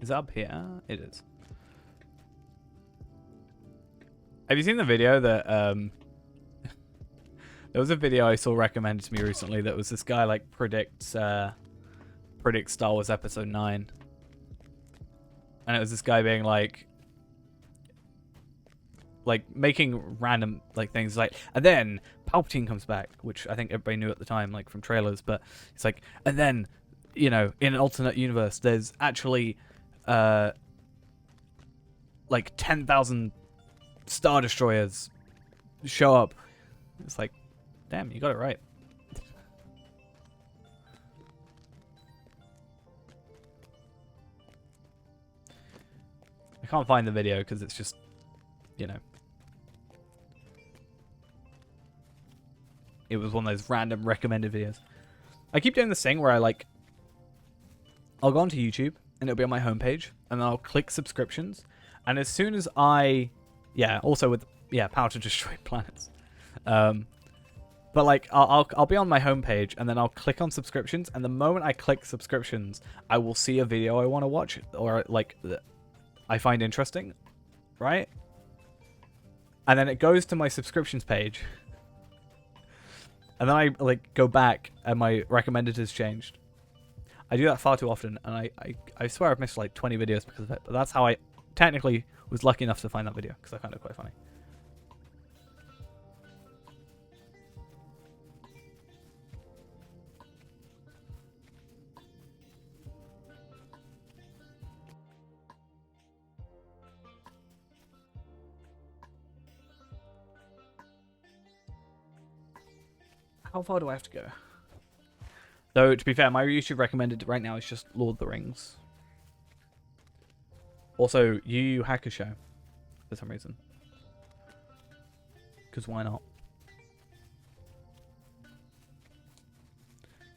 Is it up here? It is. Have you seen the video that there was a video I saw recommended to me recently that was this guy like predicts Star Wars Episode 9. And it was this guy being like making random like things like, and then Palpatine comes back, which I think everybody knew at the time, like from trailers, but it's like, and then, you know, in an alternate universe, there's actually like 10,000 Star Destroyers show up. It's like, damn, you got it right. I can't find the video because it's just, you know. It was one of those random recommended videos. I keep doing this thing where I'll go onto YouTube and it'll be on my homepage and then I'll click subscriptions. And as soon as also with Power to Destroy Planets. But like I'll be on my homepage and then I'll click on subscriptions, and the moment I click subscriptions, I will see a video I want to watch or like I find interesting, right? And then it goes to my subscriptions page. And then I like go back and my recommended has changed. I do that far too often, and I swear I've missed like 20 videos because of it. But that's how I technically was lucky enough to find that video, because I found it quite funny. How far do I have to go? Though, to be fair, my YouTube recommended right now is just Lord of the Rings. Also, Yu Yu Hakusho, for some reason. Because why not?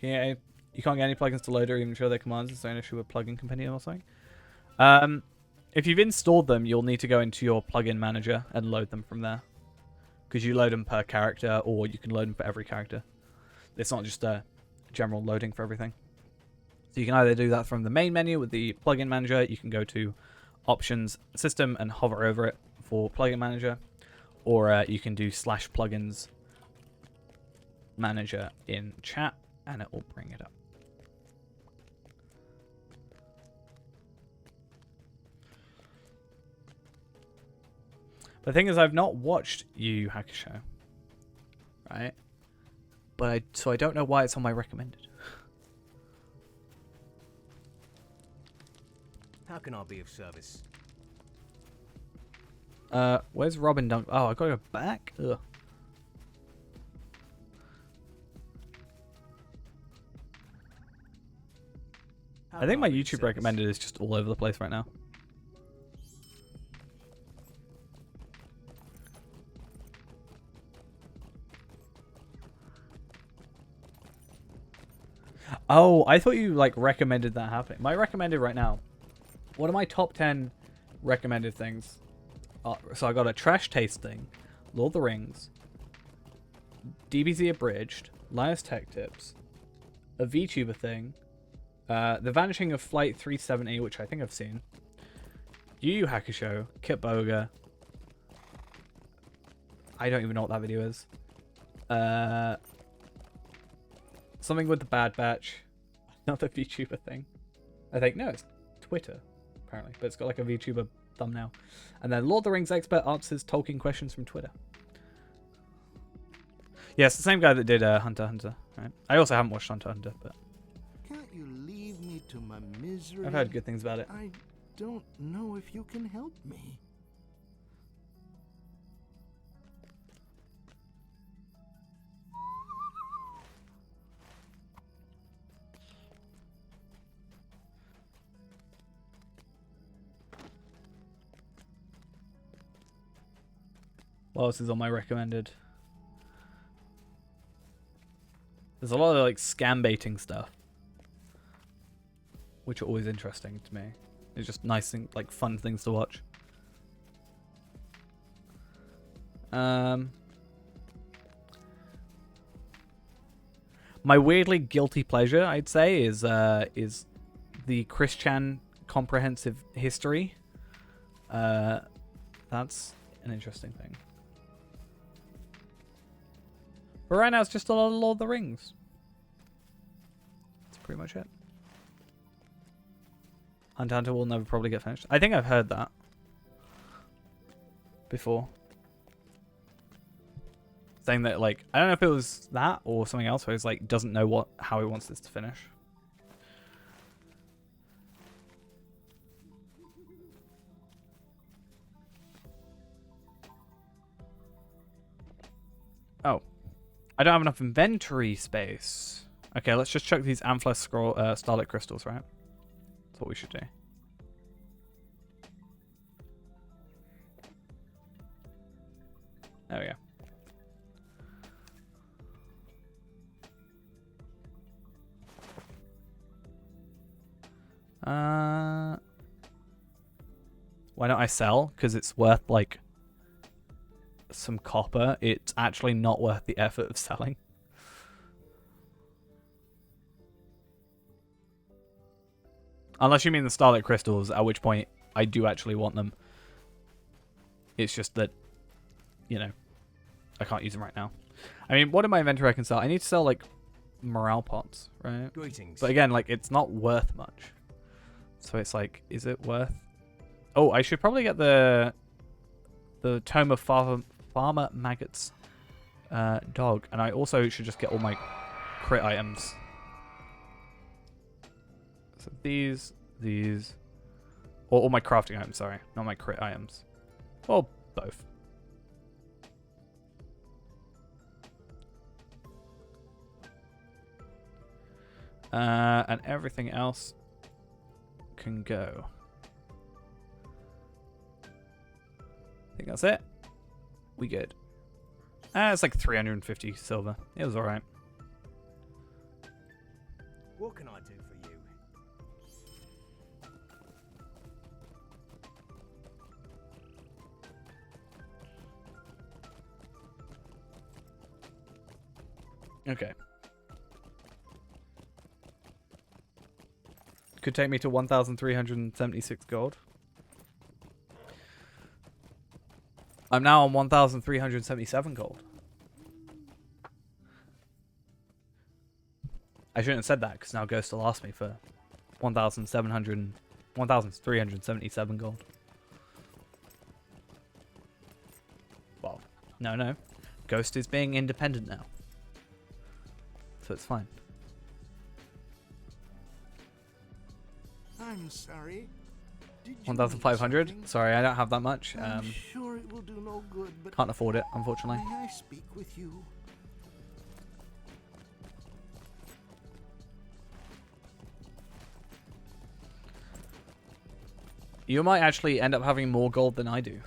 Yeah, you can't get any plugins to load or even show their commands. Is there an issue with plugin compendium or something? If you've installed them, you'll need to go into your plugin manager and load them from there. Because you load them per character, or you can load them for every character. It's not just a general loading for everything. So you can either do that from the main menu with the plugin manager. You can go to Options, System, and hover over it for plugin manager. Or you can do /plugins manager in chat, and it will bring it up. The thing is, I've not watched Yu Yu Hakusho, right? But so I don't know why it's on my recommended. How can I be of service? Where's Robin Dunk? Oh, I gotta go back? Ugh. I think my YouTube recommended is just all over the place right now. Oh, I thought you like recommended that happening. My recommended right now One of my top 10 recommended things. So I got a trash tasting, Lord of the Rings, DBZ abridged, Linus Tech Tips, a VTuber thing, The Vanishing of Flight 370, which I think I've seen, Yu Yu Hakusho, Kit Boga. I don't even know what that video is. Something with the Bad Batch, another VTuber thing. I think no, it's Twitter apparently, but it's got like a VTuber thumbnail. And then Lord of the Rings expert answers Tolkien questions from Twitter. Yeah, it's the same guy that did Hunter x Hunter. Right? I also haven't watched Hunter x Hunter, but Can't you leave me to my misery? I've heard good things about it. I don't know if you can help me. What else is on my recommended? There's a lot of like scam baiting stuff, which are always interesting to me. It's just nice thing, like fun things to watch. My weirdly guilty pleasure, I'd say, is the Christian comprehensive history. That's an interesting thing. But right now it's just a lot of Lord of the Rings. That's pretty much it. Hunter x Hunter will never probably get finished. I think I've heard that before. Saying that, like, I don't know if it was that or something else, where he's like doesn't know how he wants this to finish. Oh. I don't have enough inventory space. Okay, let's just check these Amethyst Starlit Crystals, right? That's what we should do. There we go. Why don't I sell? Because it's worth, like, some copper. It's actually not worth the effort of selling. Unless you mean the Starlit Crystals, at which point I do actually want them. It's just that, you know, I can't use them right now. I mean, what in my inventory I can sell? I need to sell, like, morale pots, right? Greetings. But again, like, it's not worth much. So it's like, is it worth... Oh, I should probably get the Tome of Farmer Maggot's dog. And I also should just get all my crit items. So these, or all my crafting items, sorry. Not my crit items. Or both. And everything else can go. I think that's it. We good. It's like 350 silver. It was alright. What can I do for you? Okay. Could take me to 1,376 gold. I'm now on 1,377 gold. I shouldn't have said that because now Ghost will ask me for 1,377 gold. Well, no. Ghost is being independent now. So it's fine. I'm sorry. 1,500? Sorry, I don't have that much. I'm sure it will do no good, but Can't afford it, unfortunately. may I speak with you? You might actually end up having more gold than I do.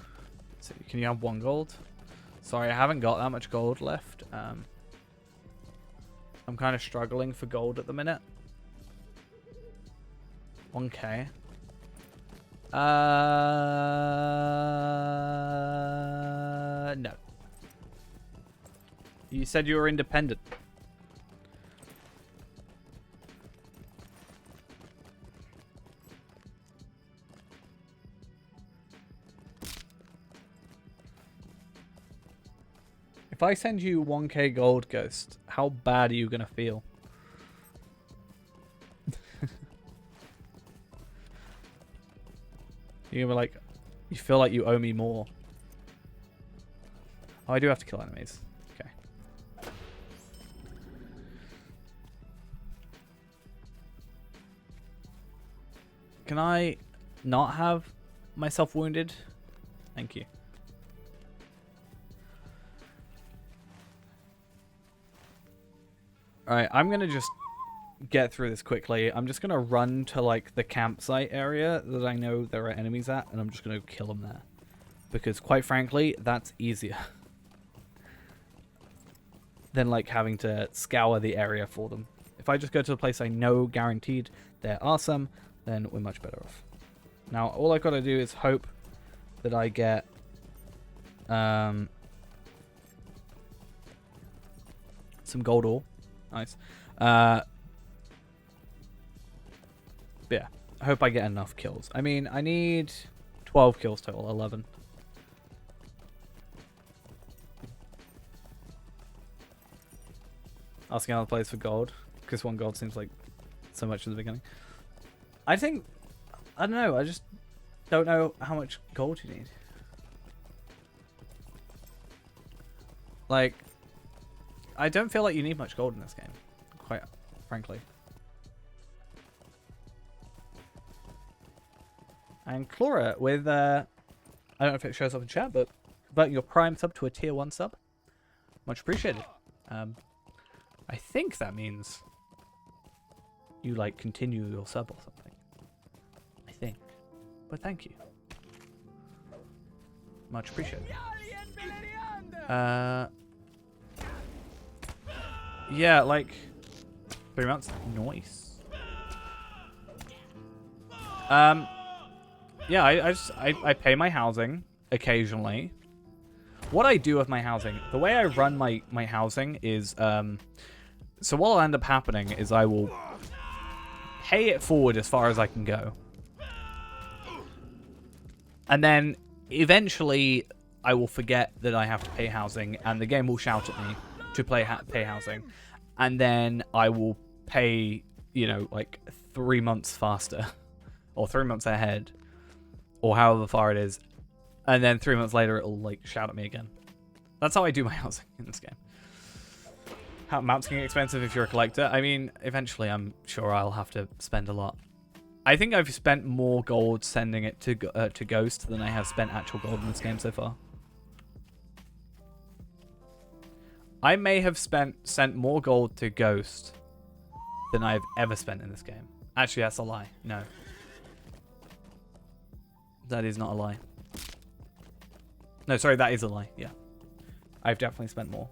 So can you have 1 gold? Sorry, I haven't got that much gold left. I'm kind of struggling for gold at the minute. 1k. No. You said you were independent. If I send you 1k gold, Ghost, how bad are you gonna feel? You're gonna be like, you feel like you owe me more. Oh, I do have to kill enemies. Okay. Can I not have myself wounded? Thank you. Alright, I'm going to just get through this quickly. I'm just going to run to like the campsite area that I know there are enemies at, and I'm just going to kill them there. Because quite frankly, that's easier than like having to scour the area for them. If I just go to a place I know guaranteed there are some, then we're much better off. Now, all I've got to do is hope that I get some gold ore. Nice. Yeah, I hope I get enough kills. I mean, I need 12 kills total, 11. Asking other players for gold, because 1 gold seems like so much in the beginning. I think, I don't know, I just don't know how much gold you need. Like, I don't feel like you need much gold in this game, quite frankly. And Clora with, I don't know if it shows up in chat, but converting your Prime sub to a tier 1 sub. Much appreciated. I think that means you, like, continue your sub or something. I think. But thank you. Much appreciated. Yeah, like 3 months. Nice. Yeah, I pay my housing occasionally. What I do with my housing, the way I run my housing is, so what will end up happening is I will pay it forward as far as I can go. And then eventually I will forget that I have to pay housing, and the game will shout at me to pay housing. And then I will pay, you know, like 3 months faster or 3 months ahead or however far it is. And then 3 months later, it'll like shout at me again. That's how I do my housing in this game. How mounts getting expensive if you're a collector? I mean, eventually I'm sure I'll have to spend a lot. I think I've spent more gold sending it to Ghost than I have spent actual gold in this game so far. I may have sent more gold to Ghost than I've ever spent in this game. Actually, that's a lie. No. That is not a lie. No, sorry, that is a lie. Yeah. I've definitely spent more.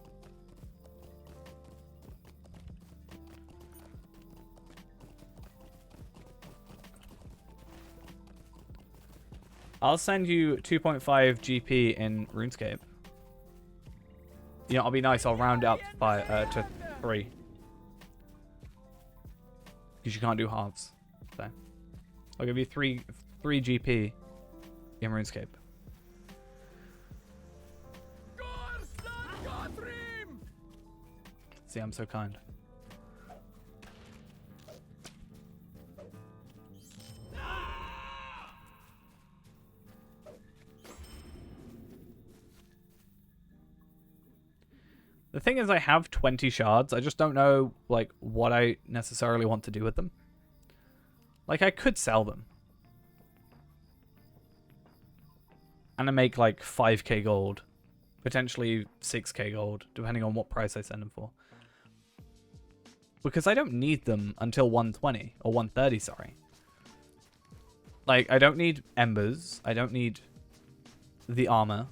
I'll send you 2.5 GP in RuneScape. You know, I'll be nice. I'll round up to 3. Because you can't do halves. So I'll give you 3 GP in RuneScape. See, I'm so kind. The thing is, I have 20 shards. I just don't know, like, what I necessarily want to do with them. Like, I could sell them. And I make, like, 5k gold. Potentially 6k gold, depending on what price I send them for. Because I don't need them until 120. Or 130, sorry. Like, I don't need embers. I don't need the armor.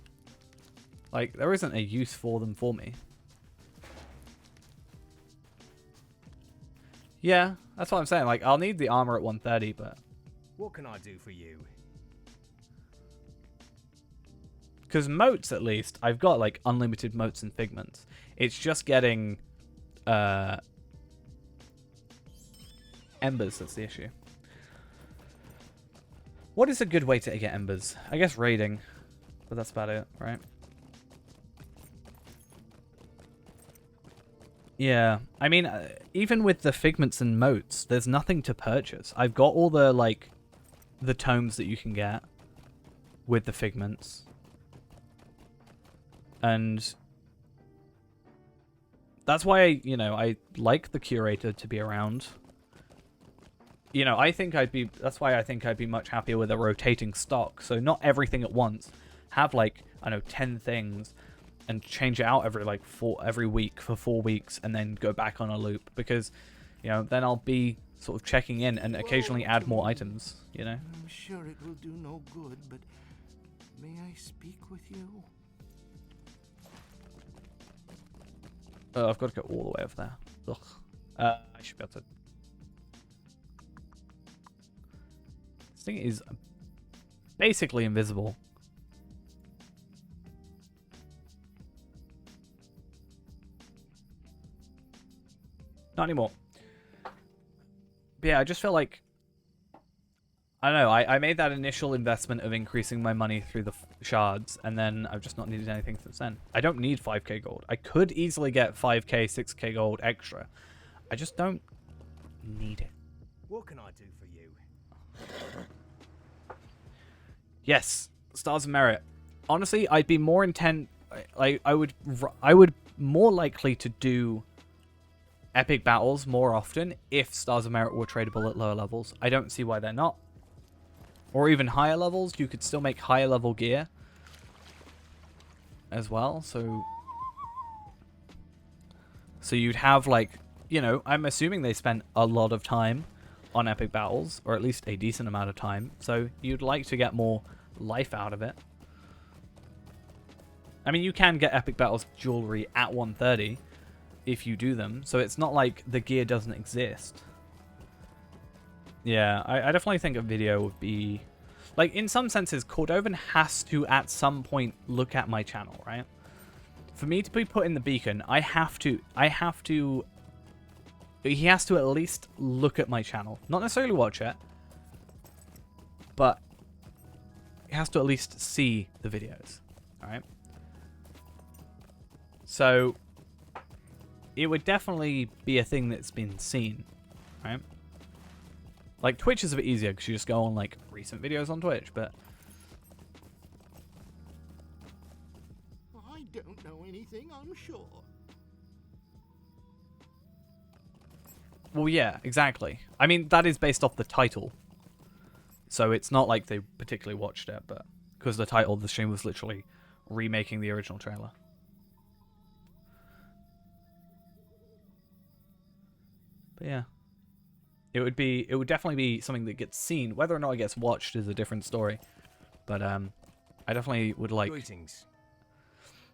Like, there isn't a use for them for me. Yeah, that's what I'm saying. Like, I'll need the armor at 130, but... What can I do for you? Because motes, at least, I've got like unlimited motes and figments. It's just getting embers that's the issue. What is a good way to get embers? I guess raiding, but that's about it, right? Yeah, I mean, even with the figments and motes, there's nothing to purchase. I've got all the, like, the tomes that you can get with the figments. And that's why, you know, I like the curator to be around. You know, that's why I think I'd be much happier with a rotating stock. So not everything at once. Have, like, I don't know, 10 things and change it out every week for 4 weeks and then go back on a loop. Because, you know, then I'll be sort of checking in and occasionally add more items, you know? I'm sure it will do no good, but may I speak with you? I've got to go all the way over there. Ugh. I should be able to... This thing is basically invisible. Not anymore. But yeah, I just feel like... I don't know, I made that initial investment of increasing my money through the shards, and then I've just not needed anything since then. I don't need 5k gold. I could easily get 5k, 6k gold extra. I just don't need it. What can I do for you? Yes, Stars of Merit. Honestly, I'd be more intent... I would more likely to do epic battles more often if Stars of Merit were tradable at lower levels. I don't see why they're not. Or even higher levels, you could still make higher level gear as well. So you'd have, like, you know, I'm assuming they spent a lot of time on epic battles, or at least a decent amount of time. So you'd like to get more life out of it. I mean, you can get epic battles jewelry at 130 if you do them. So it's not like the gear doesn't exist. Yeah, I definitely think a video would be... Like, in some senses, Cordovan has to, at some point, look at my channel, right? For me to be put in the beacon, he has to at least look at my channel. Not necessarily watch it, but he has to at least see the videos, alright? So, it would definitely be a thing that's been seen, right? Like, Twitch is a bit easier because you just go on, like, recent videos on Twitch, but... I don't know anything, I'm sure. Well, yeah, exactly. I mean, that is based off the title. So it's not like they particularly watched it, but... Because the title of the stream was literally remaking the original trailer. But yeah. It would definitely be something that gets seen. Whether or not it gets watched is a different story. But I definitely would like... Greetings.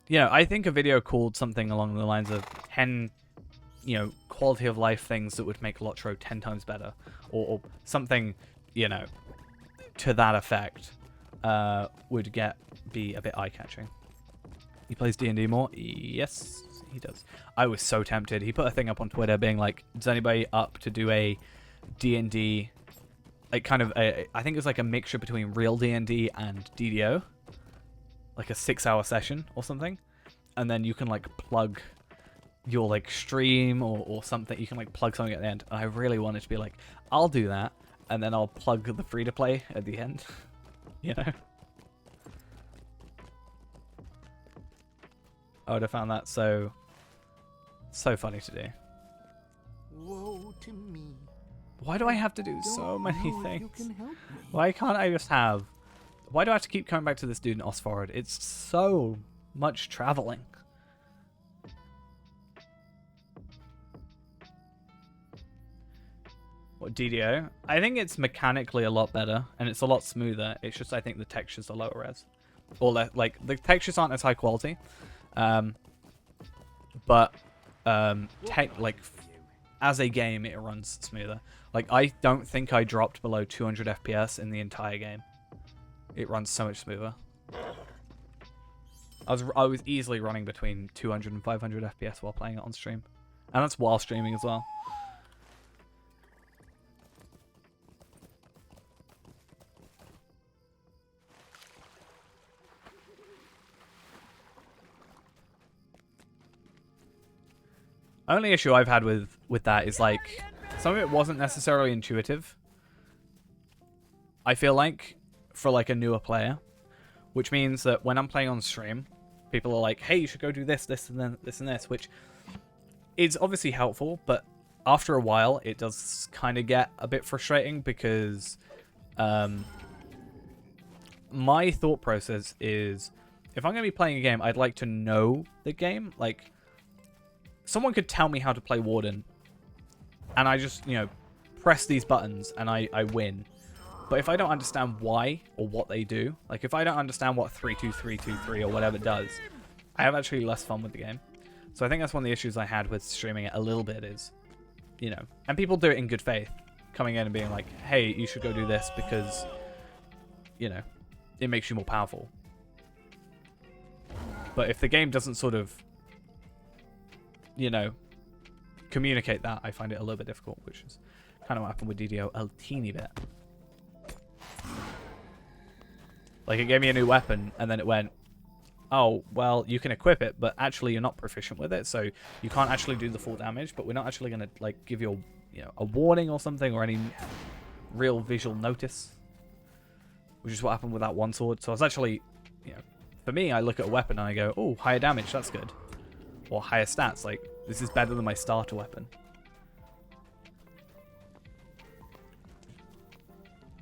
Yeah, I think a video called something along the lines of 10, you know, quality of life things that would make Lotro 10 times better. Or something, you know, to that effect would be a bit eye-catching. He plays D&D more? Yes, he does. I was so tempted. He put a thing up on Twitter being like, is anybody up to do a D&D, like kind of I think it was like a mixture between real D&D and DDO, like a 6-hour session or something, and then you can like plug your like stream or something. You can like plug something at the end. And I really wanted to be like, I'll do that, and then I'll plug the free to play at the end. You know, I would have found that so funny to do. Woe to me. Why do I have to do so Don't many know if things? you can help me. Why can't I just have... Why do I have to keep coming back to this dude in Osforod? It's so much traveling. What, DDO? I think it's mechanically a lot better, and it's a lot smoother. It's just I think the textures are lower res. Or, like, the textures aren't as high quality. But, like... As a game, it runs smoother. Like, I don't think I dropped below 200 FPS in the entire game. It runs so much smoother. I was easily running between 200 and 500 FPS while playing it on stream. And that's while streaming as well. Only issue I've had with that is like some of it wasn't necessarily intuitive. I feel like for like a newer player, which means that when I'm playing on stream, people are like, "Hey, you should go do this, this, and then this and this," which is obviously helpful, but after a while, it does kind of get a bit frustrating because my thought process is, if I'm going to be playing a game, I'd like to know the game. Like, someone could tell me how to play Warden, and I just, you know, press these buttons and I win. But if I don't understand why or what they do, like if I don't understand what 3-2-3-2-3 or whatever does, I have actually less fun with the game. So I think that's one of the issues I had with streaming it a little bit is, you know, and people do it in good faith, coming in and being like, "Hey, you should go do this because, you know, it makes you more powerful." But if the game doesn't sort of, you know, communicate that, I find it a little bit difficult, which is kind of what happened with DDO a teeny bit. Like, it gave me a new weapon, and then it went, "Oh, well, you can equip it, but actually you're not proficient with it, so you can't actually do the full damage, but we're not actually going to, like, give you a, you know, a warning or something, or any real visual notice." Which is what happened with that one sword. So I was actually, you know, for me, I look at a weapon and I go, "Oh, higher damage, that's good." Or higher stats, like, this is better than my starter weapon.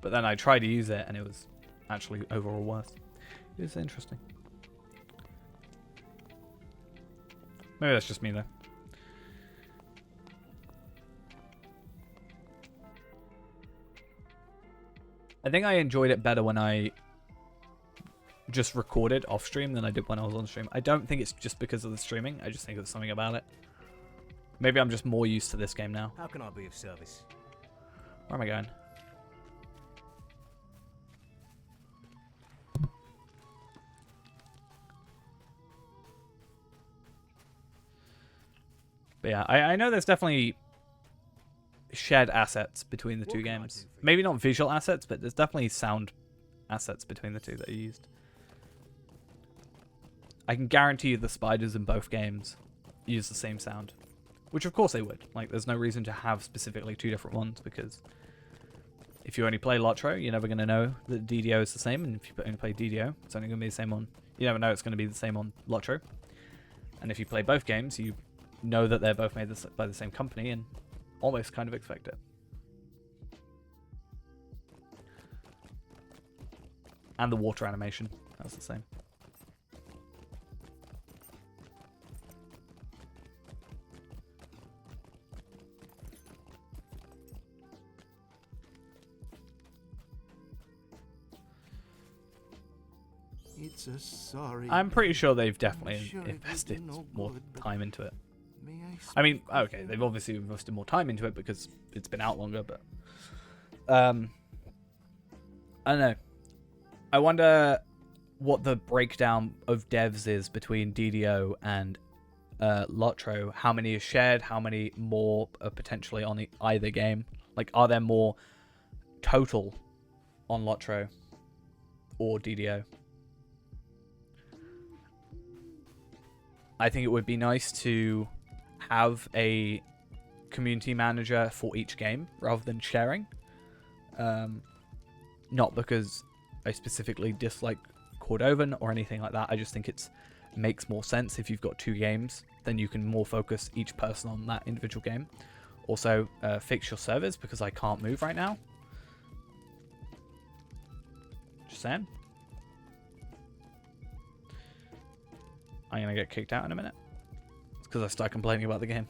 But then I tried to use it, and it was actually overall worse. It was interesting. Maybe that's just me, though. I think I enjoyed it better when I just recorded off stream than I did when I was on stream. I don't think it's just because of the streaming. I just think there's something about it. Maybe I'm just more used to this game now. How can I be of service? Where am I going? But yeah, I know there's definitely shared assets between the two games. Maybe not visual assets, but there's definitely sound assets between the two that are used. I can guarantee you the spiders in both games use the same sound. Which of course they would. Like, there's no reason to have specifically two different ones, because if you only play Lotro, you're never going to know that DDO is the same, and if you only play DDO, it's only going to be the same on... You never know it's going to be the same on Lotro. And if you play both games, you know that they're both made by the same company, and almost kind of expect it. And the water animation, that's the same. It's a sorry. I'm pretty sure they've definitely invested more time into it. I mean, okay, they've obviously invested more time into it because it's been out longer, but I don't know. I wonder what the breakdown of devs is between DDO and Lotro. How many is shared? How many more are potentially on either game? Like, are there more total on Lotro or DDO? I think it would be nice to have a community manager for each game rather than sharing. Not because I specifically dislike Cordovan or anything like that. I just think it makes more sense if you've got two games. Then you can more focus each person on that individual game. Also, fix your servers because I can't move right now. Just saying. I'm going to get kicked out in a minute. It's because I start complaining about the game.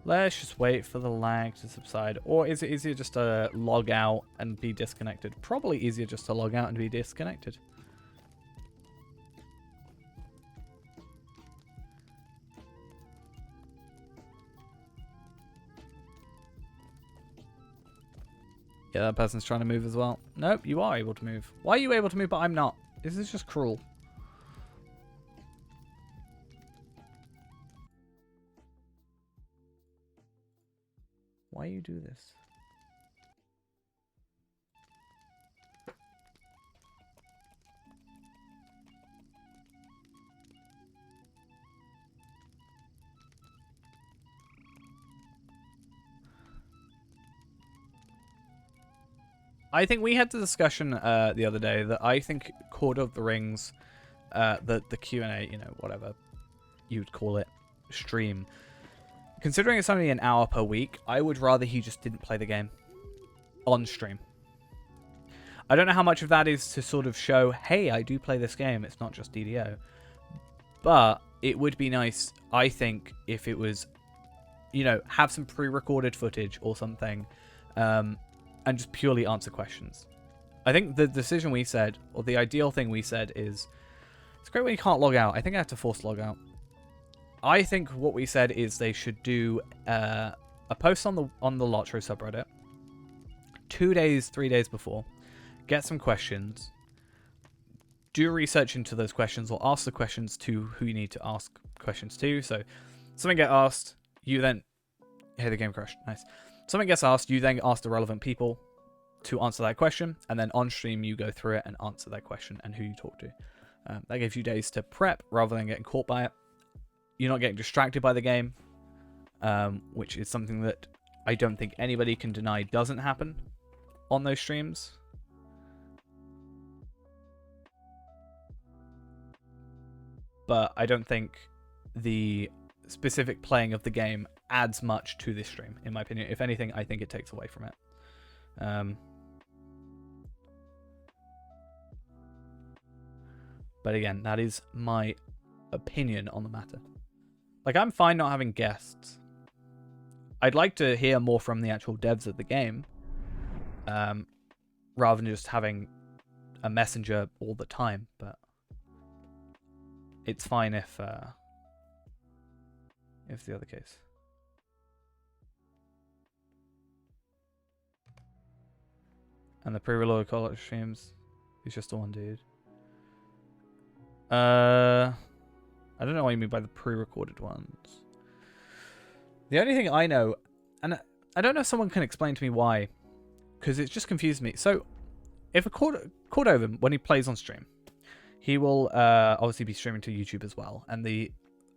Let's just wait for the lag to subside. Or is it easier just to log out and be disconnected? Probably easier just to log out and be disconnected. Yeah, that person's trying to move as well. Nope, you are able to move. Why are you able to move but I'm not? This is just cruel. Why you do this? I think we had the discussion the other day that I think Court of the Rings, the Q&A, you know, whatever you'd call it, stream. Considering it's only an hour per week, I would rather he just didn't play the game on stream. I don't know how much of that is to sort of show, hey, I do play this game. It's not just DDO. But it would be nice, I think, if it was, you know, have some pre-recorded footage or something, and just purely answer questions. I think the decision we said, or the ideal thing we said is, it's great when you can't log out. I think I have to force log out. I think what we said is they should do a post on the Lotro subreddit 2 days, 3 days before, get some questions, do research into those questions, or ask the questions to who you need to ask questions to. So something gets asked, you then... Hey, the game crashed. Nice. Something gets asked, you then ask the relevant people to answer that question, and then on stream you go through it and answer that question and who you talk to. That gives you days to prep rather than getting caught by it. You're not getting distracted by the game, which is something that I don't think anybody can deny doesn't happen on those streams. But I don't think the specific playing of the game adds much to this stream, in my opinion. If anything, I think it takes away from it. But again, that is my opinion on the matter. Like, I'm fine not having guests. I'd like to hear more from the actual devs of the game, rather than just having a messenger all the time. But it's fine if the other case. And the pre-reloaded college streams, he's just the one dude. I don't know what you mean by the pre-recorded ones. The only thing I know, and I don't know if someone can explain to me why, because it's just confused me. So, if a Cordovan, when he plays on stream, he will obviously be streaming to YouTube as well, and the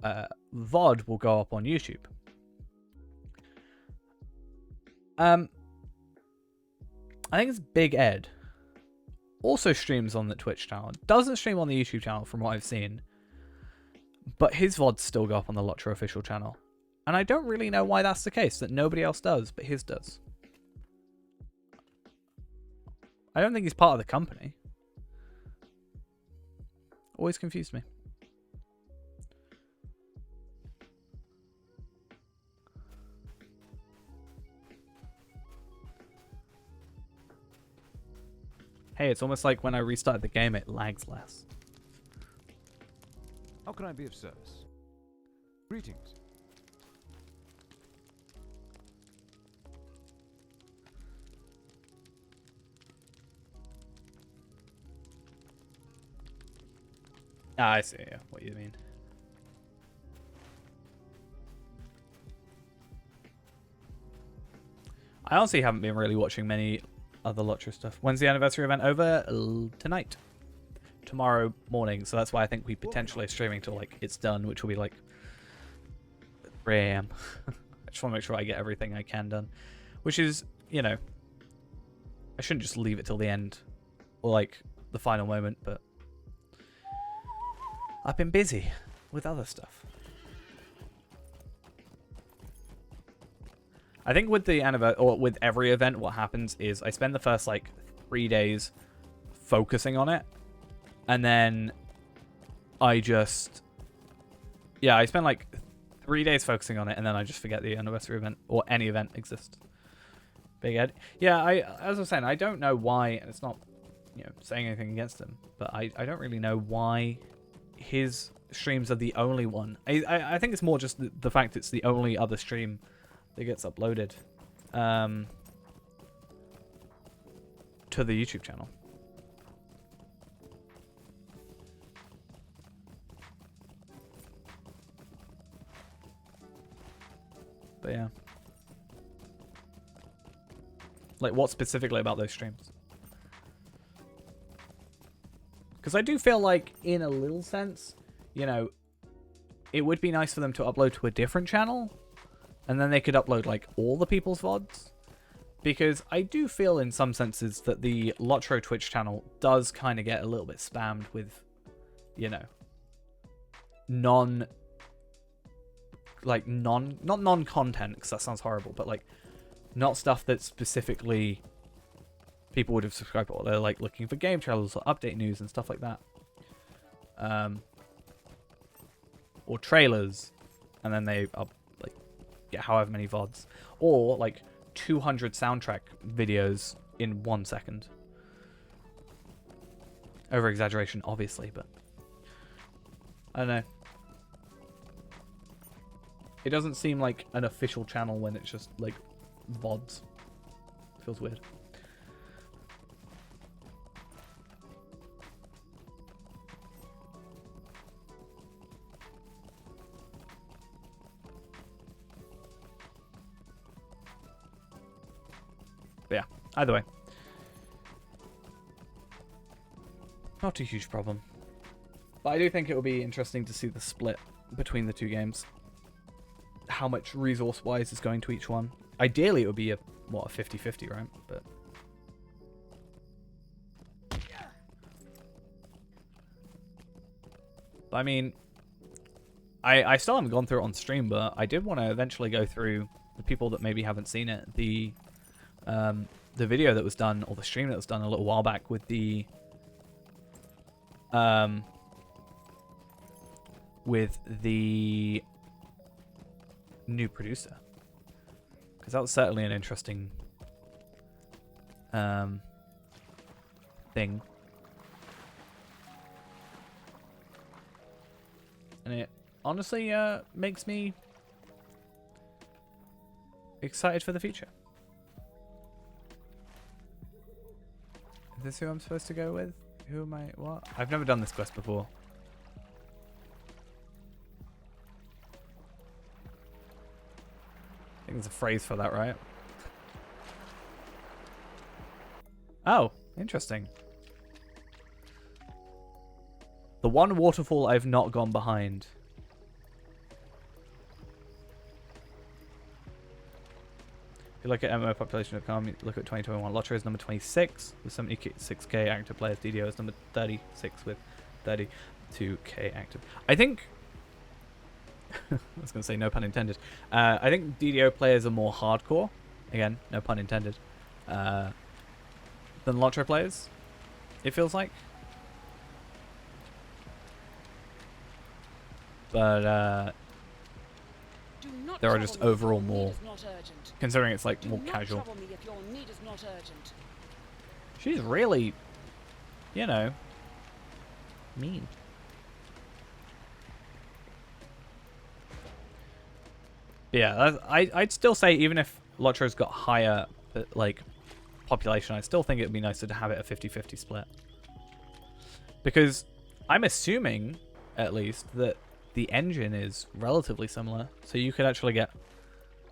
VOD will go up on YouTube. I think it's Big Ed. Also streams on the Twitch channel. Doesn't stream on the YouTube channel from what I've seen. But his VODs still go up on the Lotro official channel. And I don't really know why that's the case, that nobody else does, but his does. I don't think he's part of the company. Always confused me. Hey, it's almost like when I restart the game, it lags less. How can I be of service? Greetings. Ah, I see what you mean. I honestly haven't been really watching many other Lotro stuff. When's the anniversary event over? Tonight. Tomorrow morning. So that's why I think we potentially are streaming till like it's done, which will be like 3 AM. I just want to make sure I get everything I can done. Which is, you know, I shouldn't just leave it till the end or like the final moment, but I've been busy with other stuff. I think with the anniversary, or with every event, what happens is I spend the first like 3 days focusing on it, and then I just, yeah, I spend like 3 days focusing on it, and then I just forget the anniversary event or any event exists. Big Ed, yeah, as I was saying, I don't know why, and it's not, you know, saying anything against him, but I don't really know why his streams are the only one. I think it's more just the fact it's the only other stream that gets uploaded. to the YouTube channel. But yeah. Like, what specifically about those streams? Because I do feel like, in a little sense, you know, it would be nice for them to upload to a different channel. And then they could upload, like, all the people's VODs. Because I do feel, in some senses, that the Lotro Twitch channel does kind of get a little bit spammed with, you know, not non-content, because that sounds horrible, but, like, not stuff that specifically people would have subscribed for. They're, like, looking for game trailers or update news and stuff like that. Or trailers. And then they like get however many VODs. Or, like, 200 soundtrack videos in 1 second. Over exaggeration, obviously, but I don't know. It doesn't seem like an official channel when it's just like VODs. Feels weird. But yeah, either way. Not a huge problem. But I do think it will be interesting to see the split between the two games. How much resource-wise is going to each one. Ideally, it would be a 50-50, right? But I mean, I still haven't gone through it on stream, but I did want to eventually go through, the people that maybe haven't seen it, the video that was done, or the stream that was done a little while back with the new producer, because that was certainly an interesting thing, and it honestly makes me excited for the future. Is this who I'm supposed to go with? Who am I? What? I've never done this quest before. I think there's a phrase for that, right? Oh, interesting. The one waterfall I've not gone behind. If you look at MMOpopulation.com, you look at 2021. Lottery is number 26 with 76k active players. DDO is number 36 with 32k active. I think... I was going to say no pun intended. I think DDO players are more hardcore. Again, no pun intended. Than Lotro players, it feels like. But there are just overall more, considering it's like more casual. She's really, you know, mean. Yeah, I'd still say, even if Lotro's got higher like population, I still think it would be nicer to have it a 50-50 split. Because I'm assuming, at least, that the engine is relatively similar, so you could actually get,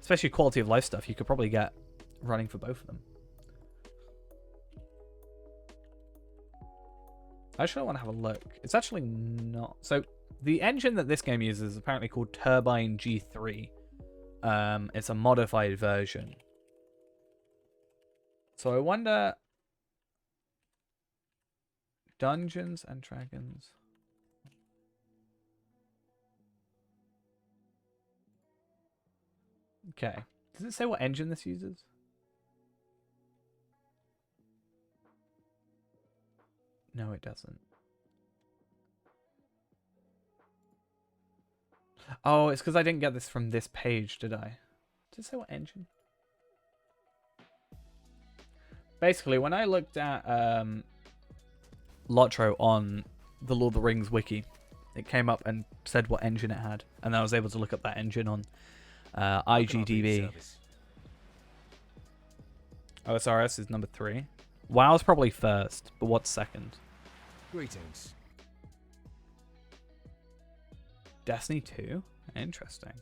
especially quality of life stuff, you could probably get running for both of them. I actually want to have a look. It's actually not. So the engine that this game uses is apparently called Turbine G3. It's a modified version. So I wonder... Dungeons and Dragons. Okay. Does it say what engine this uses? No, it doesn't. Oh, it's because I didn't get this from this page, did I? Does it say what engine? Basically, when I looked at Lotro on the Lord of the Rings wiki, it came up and said what engine it had. And then I was able to look up that engine on IGDB. OSRS is number 3. WoW's probably first, but what's second? Greetings. Destiny 2? Interesting.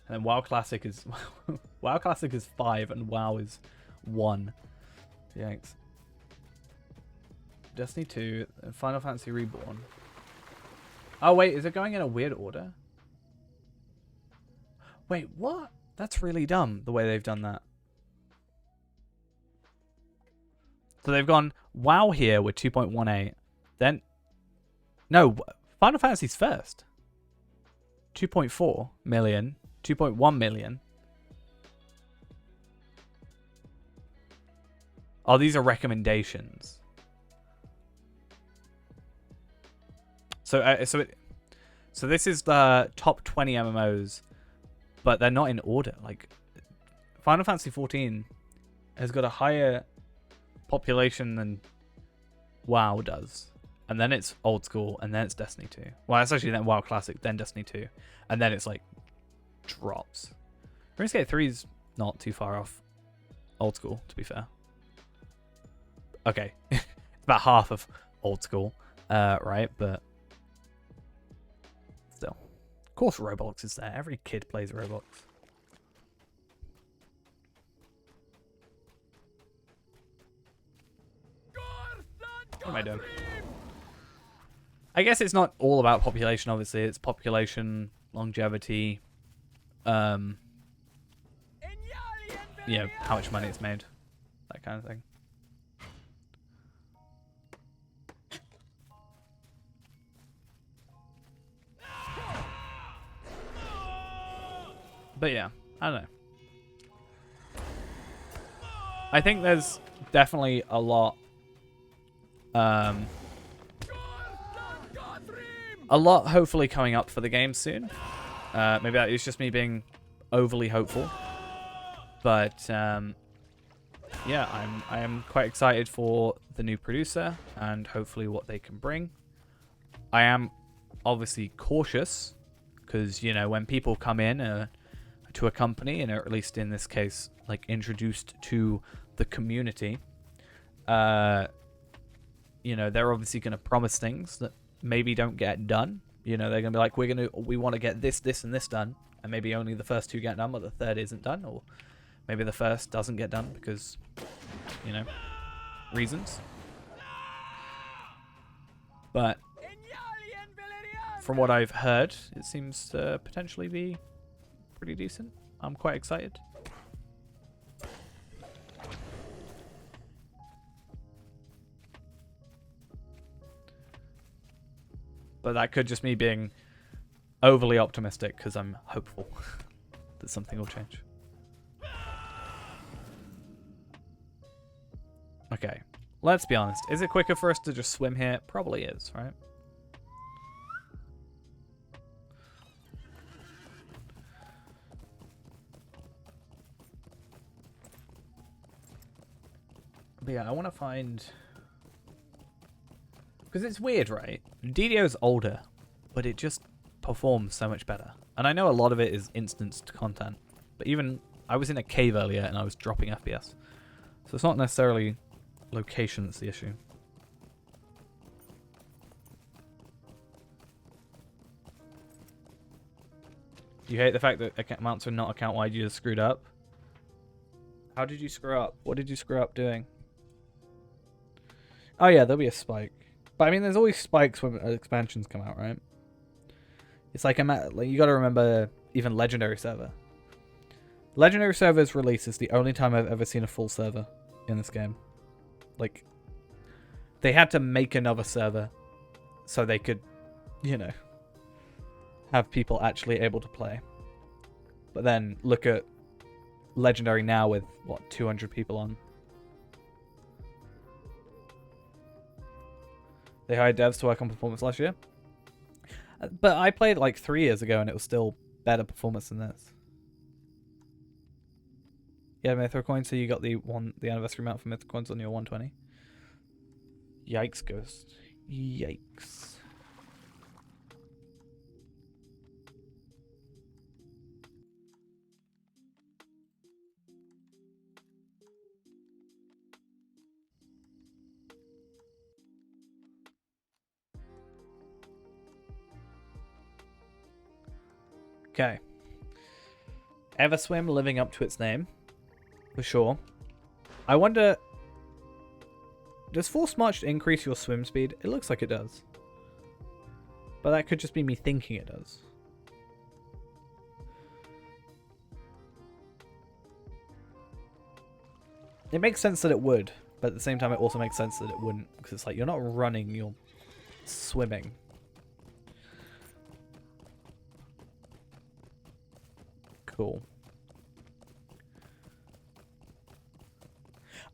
And then WoW Classic is WoW Classic is 5 and WoW is 1. Yikes. Destiny 2 and Final Fantasy Reborn. Oh wait, is it going in a weird order? Wait, what? That's really dumb the way they've done that. So they've gone WoW here with 2.18. Then no, Final Fantasy's first. 2.4 million. 2.1 million. Oh, these are recommendations. So this is the top 20 MMOs, but they're not in order. Like, Final Fantasy 14 has got a higher population than WoW does. And then it's Old School, and then it's Destiny 2. Well, it's actually then WoW Classic, then Destiny 2. And then it's like drops. RuneScape 3 is not too far off Old School, to be fair. Okay. It's about half of Old School, right? But still. Of course Roblox is there. Every kid plays Roblox. What am I doing? I guess it's not all about population, obviously. It's population, longevity, yeah, how much money it's made. That kind of thing. But yeah, I don't know. I think there's definitely a lot hopefully coming up for the game soon. Maybe that is just me being overly hopeful. But yeah, I am quite excited for the new producer and hopefully what they can bring. I am obviously cautious because, you know, when people come in to a company and are, at least in this case, like introduced to the community, you know, they're obviously going to promise things that maybe don't get done. You know, they're going to be like, we want to get this, this, and this done. And maybe only the first two get done, but the third isn't done. Or maybe the first doesn't get done because, you know, reasons. But from what I've heard, it seems to potentially be pretty decent. I'm quite excited. But that could just me being overly optimistic because I'm hopeful that something will change. Okay, let's be honest. Is it quicker for us to just swim here? Probably is, right? But yeah, I want to find... Because it's weird, right? DDO's older, but it just performs so much better. And I know a lot of it is instanced content. But even... I was in a cave earlier and I was dropping FPS. So it's not necessarily location that's the issue. You hate the fact that amounts are not account-wide, you just screwed up? How did you screw up? What did you screw up doing? Oh yeah, there'll be a spike. But I mean, there's always spikes when expansions come out, right? It's like, you gotta remember, even Legendary Server. Legendary Server's release is the only time I've ever seen a full server in this game. Like, they had to make another server so they could, you know, have people actually able to play. But then look at Legendary now with, what, 200 people on. They hired devs to work on performance last year. But I played like 3 years ago and it was still better performance than this. Yeah, Mythic Coins, so you got the anniversary amount for Mythic Coins on your 120. Yikes, Ghost. Yikes. Okay. Everswim living up to its name. For sure. I wonder... Does Forced March increase your swim speed? It looks like it does. But that could just be me thinking it does. It makes sense that it would, but at the same time it also makes sense that it wouldn't. Because it's like, you're not running, you're swimming. Cool.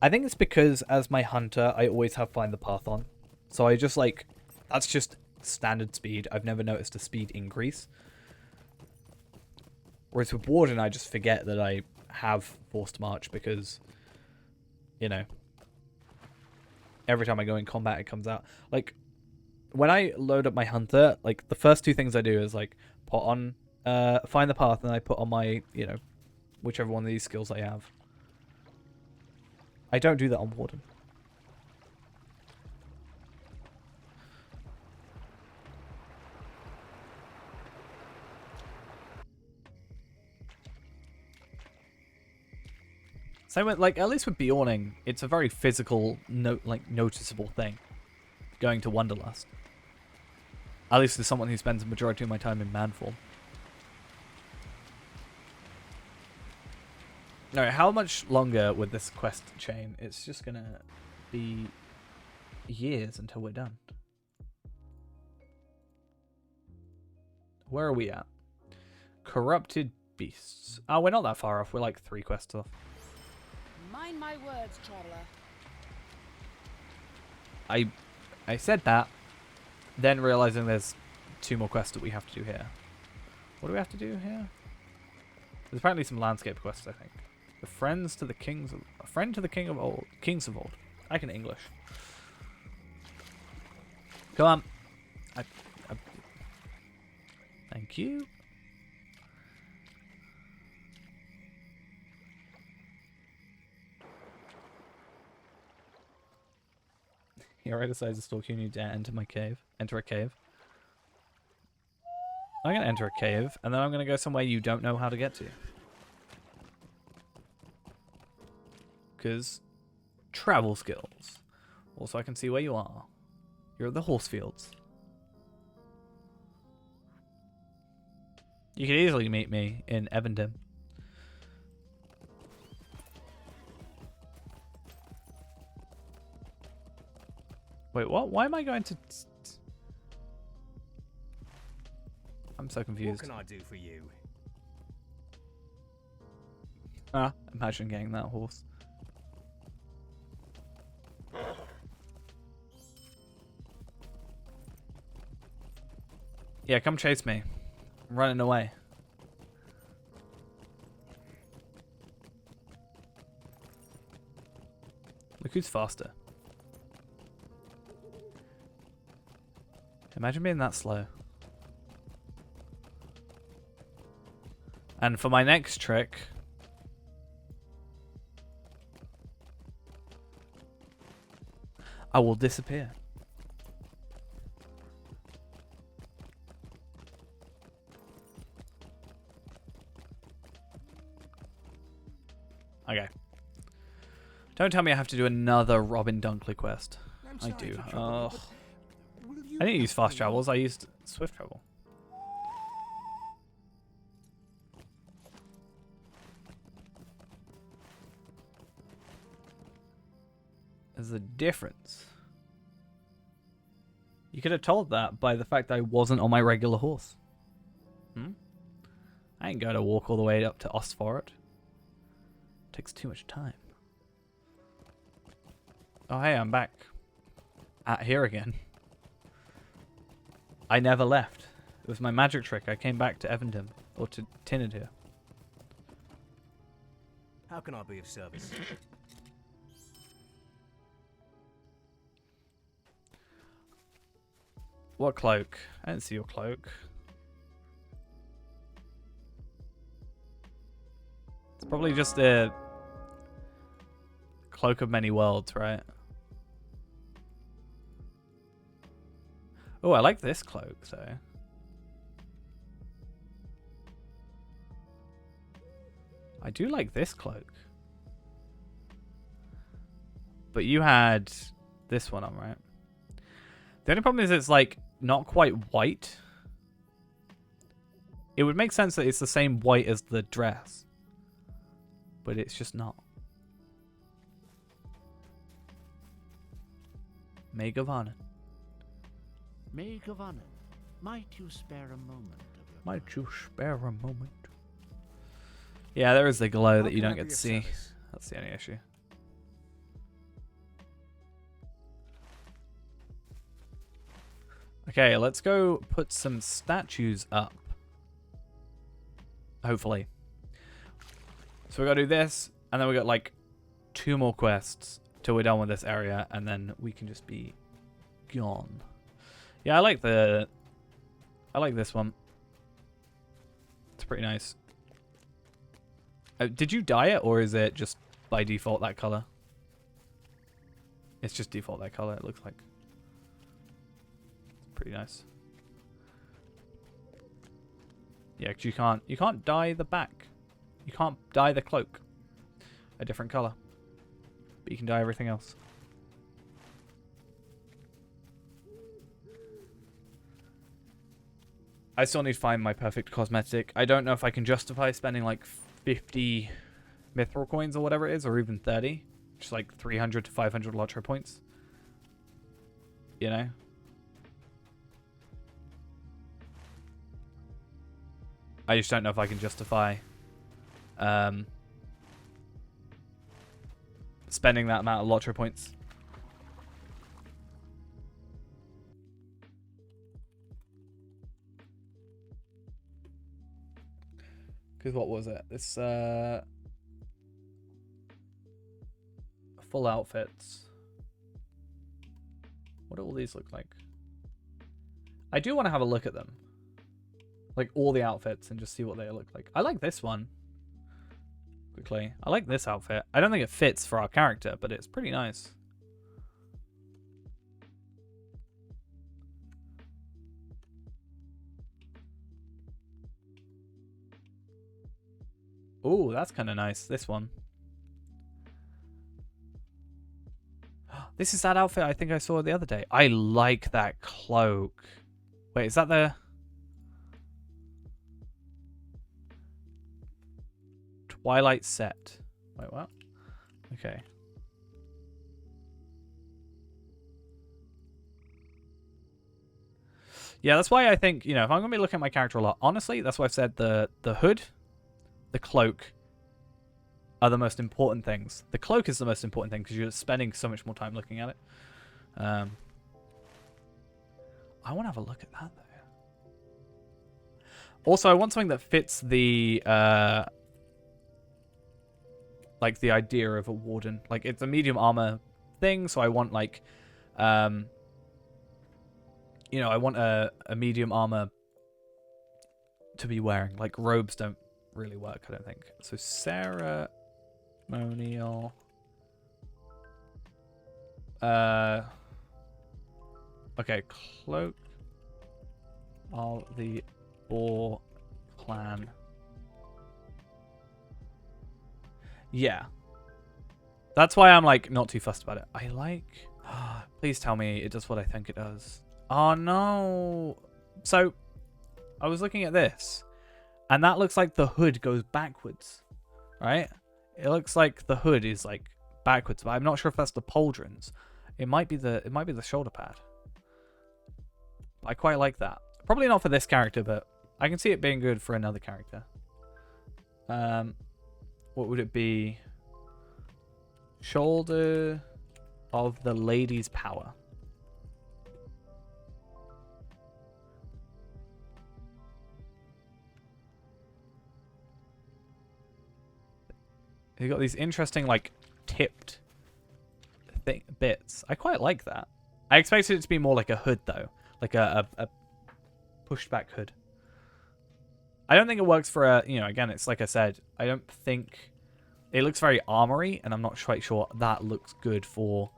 I think it's because as my hunter, I always have Find the Path on. So I just like, that's just standard speed. I've never noticed a speed increase. Whereas with Warden, I just forget that I have Forced March because, you know, every time I go in combat, it comes out. Like, when I load up my hunter, like, the first two things I do is, like, put on, Find the Path, and I put on my, you know, whichever one of these skills I have. I don't do that on Warden. Same with, like, at least with Bjorning, it's a very physical, noticeable thing. Going to Wanderlust. At least as someone who spends the majority of my time in man form. Alright, how much longer with this quest chain? It's just gonna be years until we're done. Where are we at? Corrupted Beasts. Oh, we're not that far off. We're like 3 quests off. Mind my words, traveler. I said that, then realizing there's 2 more quests that we have to do here. What do we have to do here? There's apparently some landscape quests, I think. The friends to the kings of... A friend to the king of old. Kings of old. I can English. Come on. Thank you. Hero decides to stalk you and you dare enter my cave. Enter a cave. I'm going to enter a cave, and then I'm going to go somewhere you don't know how to get to. Because travel skills. Also, I can see where you are. You're at the horse fields. You could easily meet me in Evendom. Wait, what? Why am I going to... I'm so confused. What can I do for you? Ah, imagine getting that horse. Yeah, come chase me. I'm running away. Look who's faster. Imagine being that slow. And for my next trick... I will disappear. Okay. Don't tell me I have to do another Robin Dunkley quest. I do. Oh. I didn't use fast travels, I used swift travel. There's a difference. You could have told that by the fact that I wasn't on my regular horse. I ain't going to walk all the way up to Ostford. Takes too much time. Oh hey, I'm back. At here again. I never left. It was my magic trick. I came back to Evendom. Or to Tinnadir. How can I be of service? What cloak? I didn't see your cloak. It's probably just a cloak of many worlds, right? Oh, I like this cloak, though. I do like this cloak. But you had this one on, right? The only problem is it's like not quite white. It would make sense that it's the same white as the dress. But it's just not. Maid of Honor. Maid of Honor, might you spare a moment of your Might you spare a moment? Yeah, there is the glow that you can I don't be get to of see. service? That's the only issue. Okay, let's go put some statues up. Hopefully. So we gotta do this, and then we got like 2 more quests till we're done with this area, and then we can just be gone. Yeah, I like this one. It's pretty nice. Did you dye it, or is it just by default that color? It's just default that color, it looks like. Pretty nice. Yeah, 'cause you can't dye the back. You can't dye the cloak a different color. But you can dye everything else. I still need to find my perfect cosmetic. I don't know if I can justify spending like 50 mithril coins or whatever it is, or even 30. Just like 300 to 500 Lotro points. You know? I just don't know if I can justify spending that amount of Lotro points. Because what was it? This full outfits. What do all these look like? I do want to have a look at them. Like all the outfits and just see what they look like. I like this one. Quickly. I like this outfit. I don't think it fits for our character, but it's pretty nice. Ooh, that's kind of nice. This one. This is that outfit I think I saw the other day. I like that cloak. Wait, is that the... Twilight set. Wait, what? Okay. Yeah, that's why I think, you know, if I'm going to be looking at my character a lot, honestly, that's why I've said the hood, the cloak are the most important things. The cloak is the most important thing because you're spending so much more time looking at it. I want to have a look at that, though. Also, I want something that fits the... like the idea of a warden. Like it's a medium armor thing, so I want like you know, I want a medium armor to be wearing. Like robes don't really work, I don't think. So ceremonial okay, cloak of the Boar clan. Yeah. That's why I'm like not too fussed about it. I like... Please tell me it does what I think it does. Oh no. So I was looking at this and that looks like the hood goes backwards. Right? It looks like the hood is like backwards, but I'm not sure if that's the pauldrons. It might be the shoulder pad. I quite like that. Probably not for this character, but I can see it being good for another character. What would it be? Shoulder of the Lady's Power. You got these interesting, like, tipped bits. I quite like that. I expected it to be more like a hood, though. Like a pushed back hood. I don't think it works for a, you know, again, it's like I said, I don't think it looks very armory, and I'm not quite sure that looks good for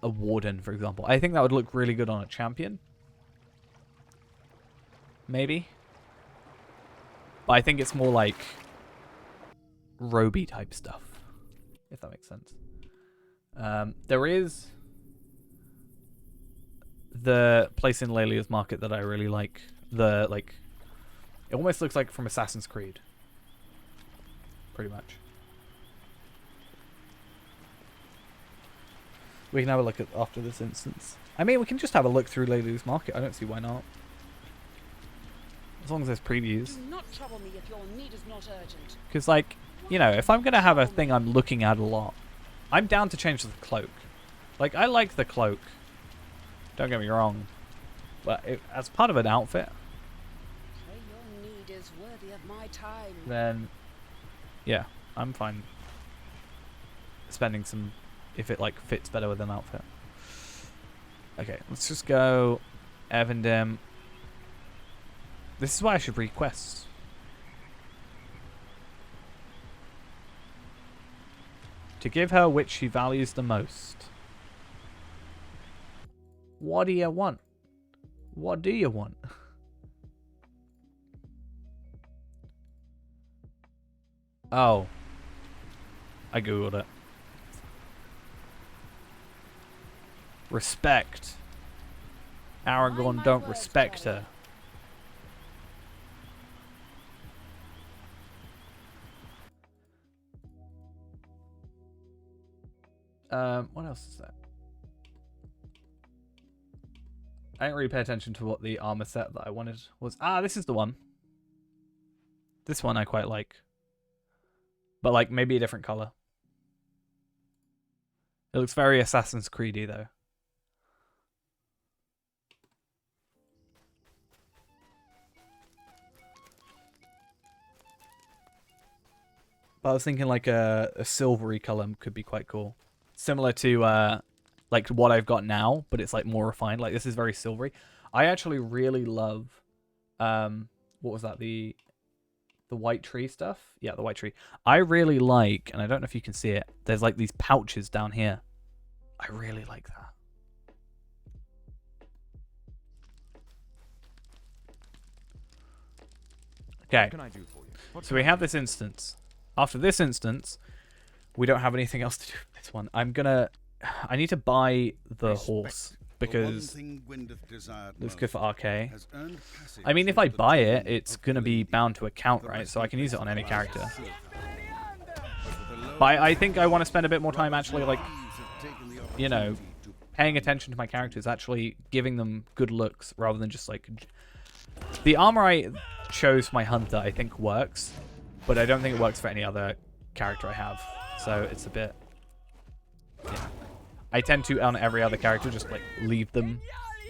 a warden, for example. I think that would look really good on a champion. Maybe. But I think it's more like roby type stuff, if that makes sense. There is the place in Lelia's Market that I really like. It almost looks like from Assassin's Creed. Pretty much. We can have a look at after this instance. I mean, we can just have a look through Lelia's Market. I don't see why not. As long as there's previews. Do not trouble me if your need is not urgent. Because, like, you know, if I'm going to have a thing I'm looking at a lot, I'm down to change the cloak. Like, I like the cloak. Don't get me wrong. But as part of an outfit, Pray your need is worthy of my time. then, yeah, I'm fine spending some, if it, like, fits better with an outfit. Okay, let's just go Evandim. This is why I should read quests. To give her which she values the most. What do you want? What do you want? Oh. I googled it. Respect. Aragorn don't respect her. What else is that? I didn't really pay attention to what the armor set that I wanted was. Ah, this is the one. This one I quite like. But, like, maybe a different color. It looks very Assassin's Creed-y, though. But I was thinking, like, a silvery color could be quite cool. Similar to, like, what I've got now, but it's, like, more refined. Like, this is very silvery. I actually really love, what was that, the white tree stuff? Yeah, the white tree. I really like, and I don't know if you can see it, there's, like, these pouches down here. I really like that. Okay. What can I do for you? So we have this instance. After this instance, we don't have anything else to do with this one. I need to buy the horse because it's good for RK. I mean, if I buy it, it's going to be bound to account, right? So I can use it on any character. But I think I want to spend a bit more time actually, like, you know, paying attention to my characters, actually giving them good looks rather than just, like... The armor I chose for my hunter, I think, works. But I don't think it works for any other character I have. So it's a bit... Yeah. I tend to, on every other character, just, like, leave them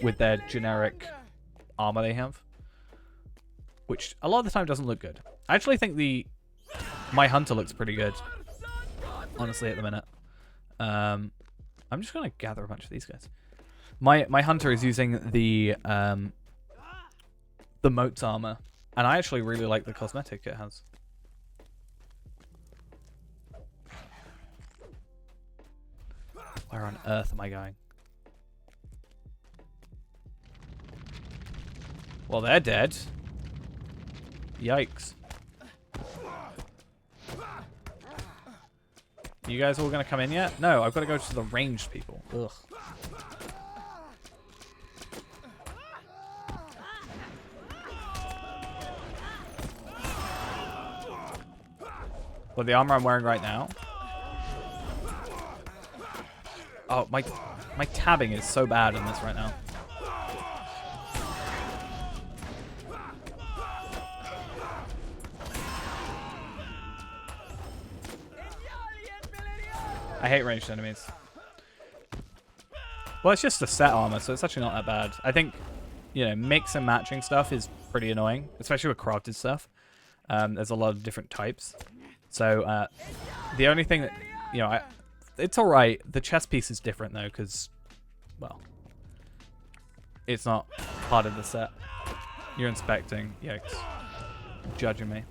with their generic armor they have. Which, a lot of the time, doesn't look good. I actually think my hunter looks pretty good. Honestly, at the minute. I'm just going to gather a bunch of these guys. My hunter is using the Moat's armor. And I actually really like the cosmetic it has. Where on earth am I going? Well, they're dead. Yikes. You guys all gonna come in yet? No, I've got to go to the ranged people. Ugh. Well, the armor I'm wearing right now. Oh, my tabbing is so bad in this right now. I hate ranged enemies. Well, it's just a set armor, so it's actually not that bad. I think, you know, mix and matching stuff is pretty annoying, especially with crafted stuff. There's a lot of different types. So, the only thing that, you know, it's alright. The chest piece is different, though, because, well, it's not part of the set. You're inspecting. Yikes. Judging me.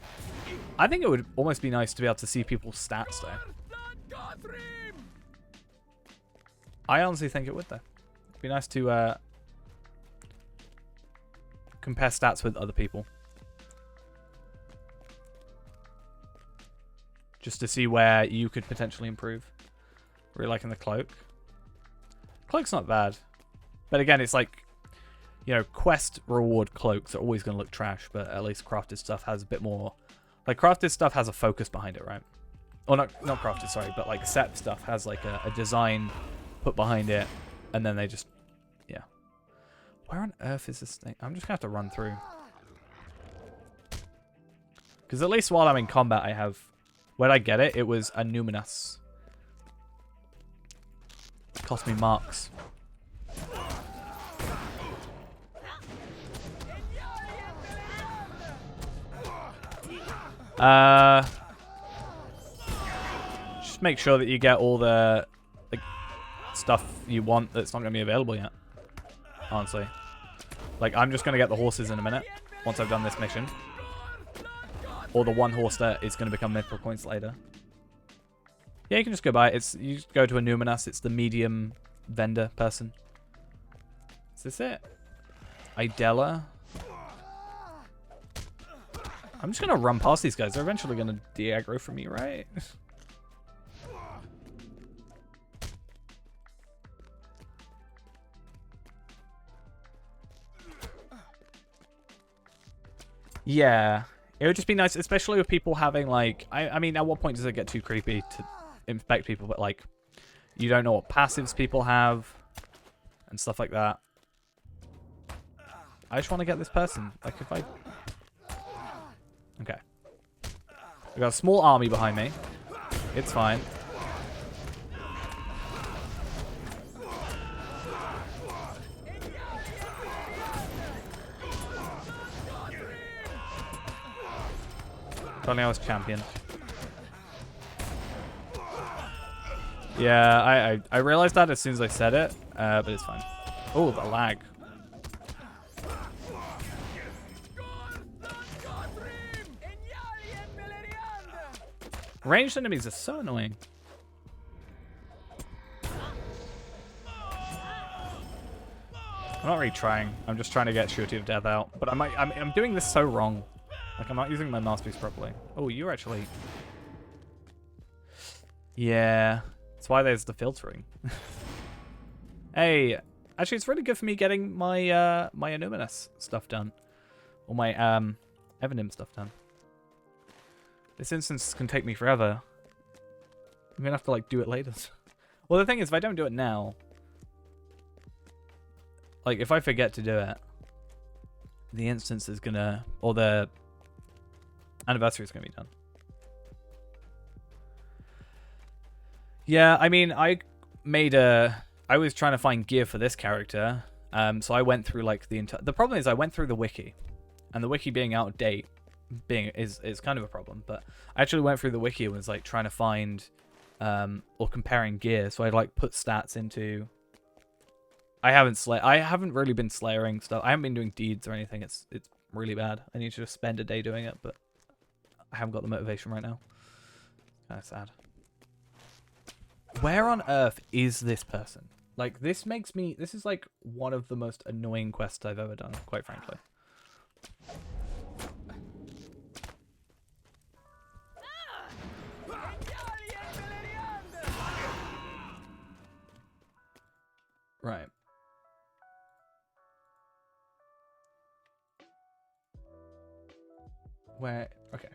I think it would almost be nice to be able to see people's stats, though. I honestly think it would, though. It'd be nice to compare stats with other people. just to see where you could potentially improve. Really liking the cloak. Cloak's not bad. But again, it's like, you know, quest reward cloaks are always going to look trash, but at least crafted stuff has a bit more... Like, crafted stuff has a focus behind it, right? Or not crafted, sorry, but like set stuff has like a design put behind it, and then they just... Yeah. Where on earth is this thing? I'm just going to have to run through. Because at least while I'm in combat, I have... Where'd I get it? It was a numinous. It cost me marks. Just make sure that you get all the like stuff you want that's not going to be available yet. Honestly. Like, I'm just going to get the horses in a minute once I've done this mission. Or the one horse that is going to become mythical points later. Yeah, you can just go by it. You just go to a numinous. It's the medium vendor person. Is this it? Idella. I'm just going to run past these guys. They're eventually going to de-aggro from me, right? Yeah. It would just be nice, especially with people having, like... I mean, at what point does it get too creepy to inspect people? But, like, you don't know what passives people have and stuff like that. I just want to get this person. Like, if I... Okay. We've got a small army behind me. It's fine. Tonio's champion. Yeah, I realized that as soon as I said it, but it's fine. Oh, the lag. Ranged enemies are so annoying. I'm not really trying. I'm just trying to get Surety of Death out. But I'm doing this so wrong. Like, I'm not using my masterpiece properly. Oh, you're actually... Yeah. That's why there's the filtering. Hey, actually, it's really good for me getting my my Annuminous stuff done. Or my Evanim stuff done. This instance can take me forever. I'm gonna have to, like, do it later. Well, the thing is, if I don't do it now... Like, if I forget to do it, the instance is gonna... Or the anniversary is gonna be done. Yeah, I mean, I was trying to find gear for this character. So I went through, like, the entire... The problem is I went through the wiki. And the wiki being out of date is kind of a problem, but I actually went through the wiki and was like trying to find or comparing gear. So I'd like put stats into... I haven't really been slayering stuff. I haven't been doing deeds or anything. It's really bad. I need to just spend a day doing it, but I haven't got the motivation right now. Kind of sad. Where on earth is this person? Like, this is like one of the most annoying quests I've ever done, quite frankly. Right. Where? Okay.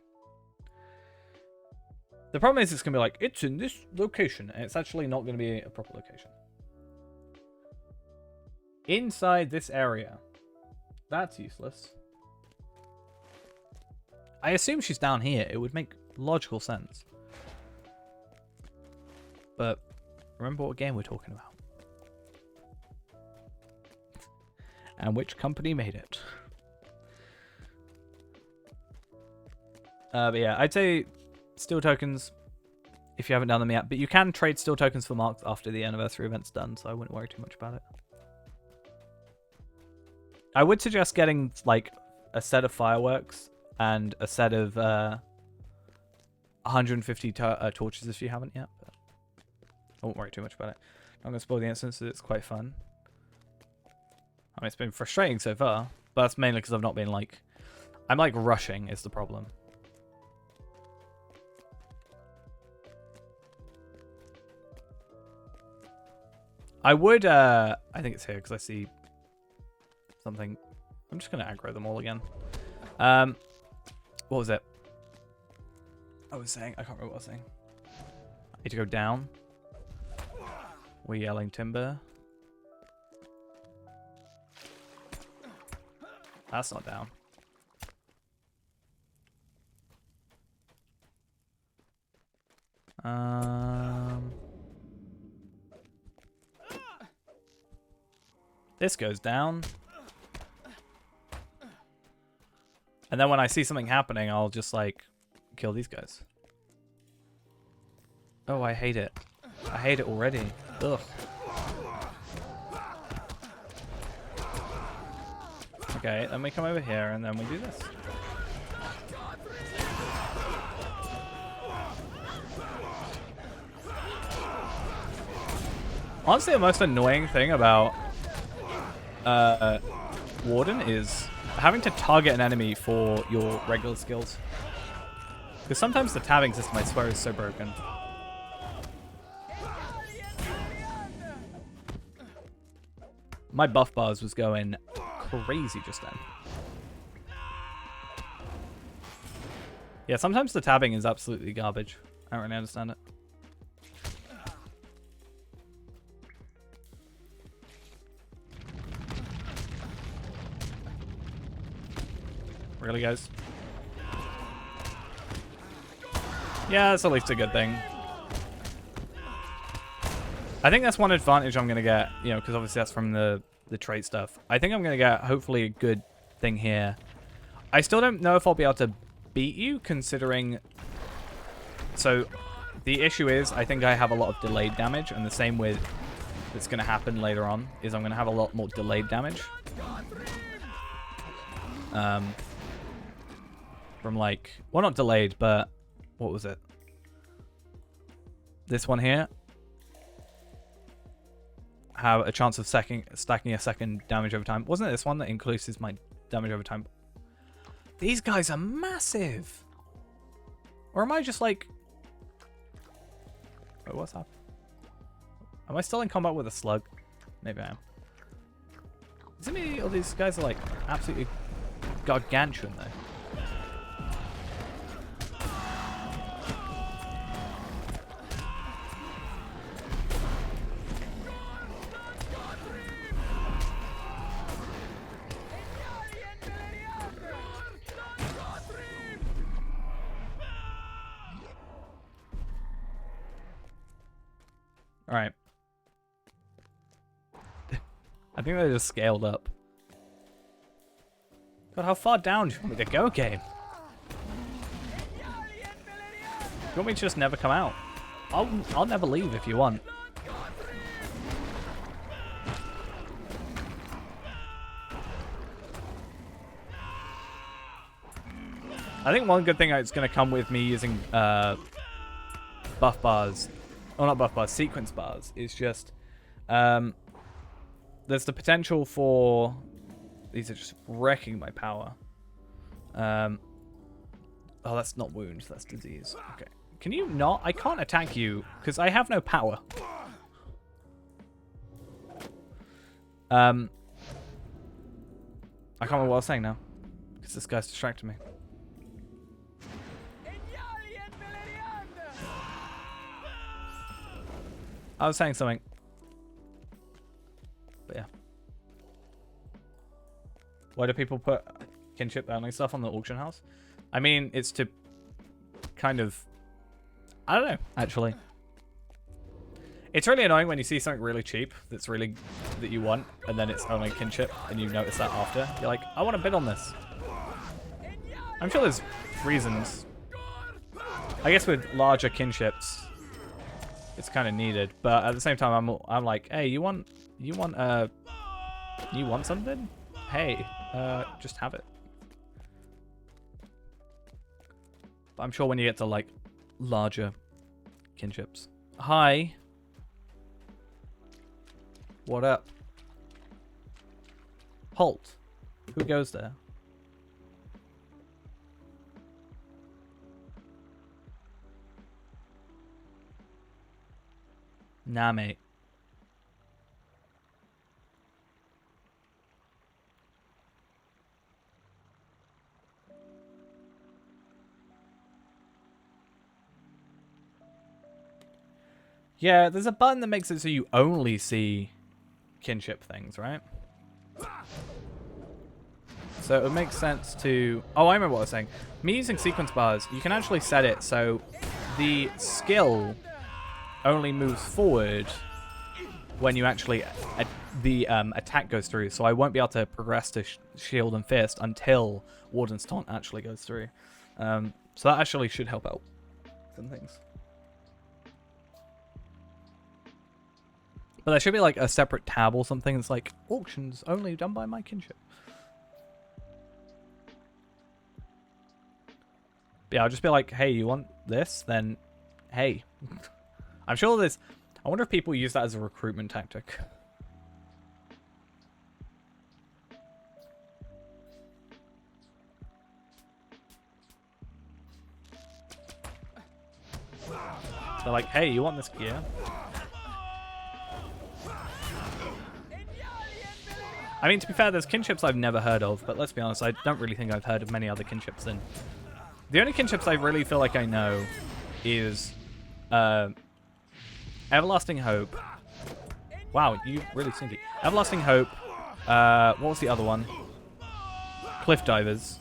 The problem is it's going to be like, it's in this location, and it's actually not going to be a proper location. Inside this area. That's useless. I assume she's down here. It would make logical sense. But remember what game we're talking about. And which company made it. But yeah, I'd say steel tokens, if you haven't done them yet. But you can trade steel tokens for marks after the anniversary event's done, so I wouldn't worry too much about it. I would suggest getting, like, a set of fireworks and a set of 150 torches if you haven't yet. But I won't worry too much about it. I'm going to spoil the instance, it's quite fun. I mean, it's been frustrating so far, but that's mainly because I've not been, like... I'm, like, rushing is the problem. I would, I think it's here because I see something. I'm just going to aggro them all again. What was it? I was saying, I can't remember what I was saying. I need to go down. We're yelling timber. That's not down. This goes down. And then when I see something happening, I'll just like kill these guys. Oh, I hate it. I hate it already. Ugh. Okay, then we come over here and then we do this. Honestly, the most annoying thing about Warden is having to target an enemy for your regular skills. Because sometimes the tabbing system, I swear, is so broken. My buff bars was going crazy just then. Yeah, sometimes the tabbing is absolutely garbage. I don't really understand it. Really, guys? Yeah, that's at least a good thing. I think that's one advantage I'm going to get, you know, because obviously that's from the trait stuff. I think I'm going to get, hopefully, a good thing here. I still don't know if I'll be able to beat you, considering... So, the issue is, I think I have a lot of delayed damage, and the same with that's going to happen later on, is I'm going to have a lot more delayed damage. From like, well, not delayed, but what was it? This one here. Have a chance of stacking a second damage over time. Wasn't it this one that increases my damage over time? These guys are massive. Or am I just like... Wait, what's up? Am I still in combat with a slug? Maybe I am. Does it mean all these guys are like absolutely gargantuan though? Alright. I think they just scaled up. God, how far down do you want me to go, game? Do you want me to just never come out? I'll never leave if you want. I think one good thing that's going to come with me using buff bars, or not buff bars, sequence bars, is just there's the potential for these are just wrecking my power. Oh, that's not wound, that's disease. Okay, can you not? I can't attack you because I have no power. I can't remember what I was saying now because this guy's distracted me. I was saying something. But yeah. Why do people put kinship only stuff on the auction house? I mean, it's to kind of... I don't know, actually. It's really annoying when you see something really cheap that you want, and then it's only kinship, and you notice that after. You're like, I want to bid on this. I'm sure there's reasons. I guess with larger kinships, it's kind of needed, but at the same time, I'm like, hey, you want something? Hey, just have it. But I'm sure when you get to like larger kinships. Hi. What up? Halt. Who goes there? Nah, mate. Yeah, there's a button that makes it so you only see kinship things, right? So it would make sense to... Oh, I remember what I was saying. Me using sequence bars, you can actually set it so the skill only moves forward when you actually... the attack goes through. So I won't be able to progress to shield and fist until Warden's Taunt actually goes through. So that actually should help out some things. But there should be like a separate tab or something that's like auctions only done by my kinship. Yeah, I'll just be like, hey, you want this? Then, hey. I'm sure there's... I wonder if people use that as a recruitment tactic. They're like, hey, you want this gear? I mean, to be fair, there's kinships I've never heard of, but let's be honest, I don't really think I've heard of many other kinships than... The only kinships I really feel like I know is Everlasting Hope. Wow, you really stinky. Everlasting Hope. What was the other one? Cliff Divers.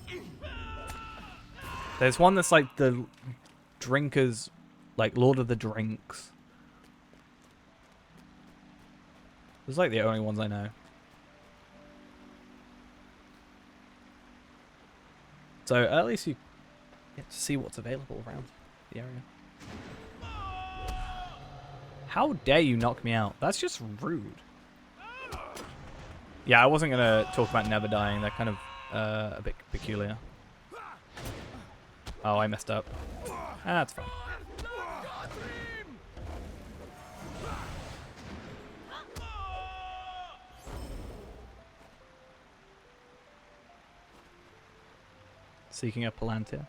There's one that's like the drinkers, like Lord of the Drinks. Those are like the only ones I know. So at least you get to see what's available around the area. How dare you knock me out? That's just rude. Yeah, I wasn't going to talk about never dying. They're kind of a bit peculiar. Oh, I messed up. That's fine. Seeking a Palantir.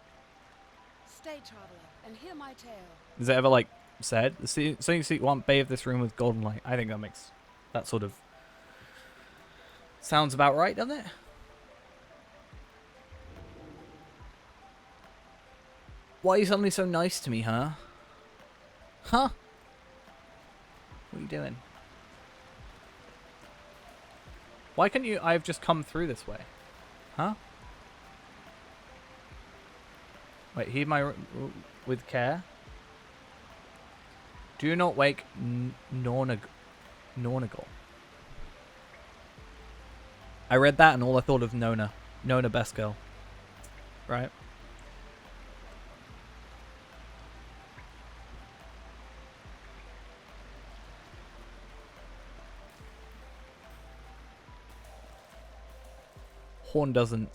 Stay, traveler, and hear my tale. Is it ever like said? So you see one bathe this room with golden light. I think that makes that sort of sounds about right, doesn't it? Why are you suddenly so nice to me, huh? Huh? What are you doing? Why can't you? I've just come through this way. Huh? Wait, heed my with care. Do not wake Nornagal. I read that and all I thought of Nona. Nona best girl. Right? Horn doesn't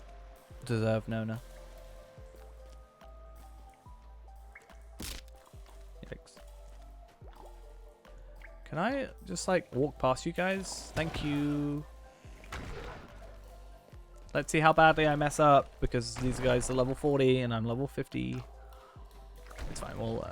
deserve Nona. Yikes. Can I just like walk past you guys? Thank you. Let's see how badly I mess up because these guys are level 40 and I'm level 50. It's fine, we'll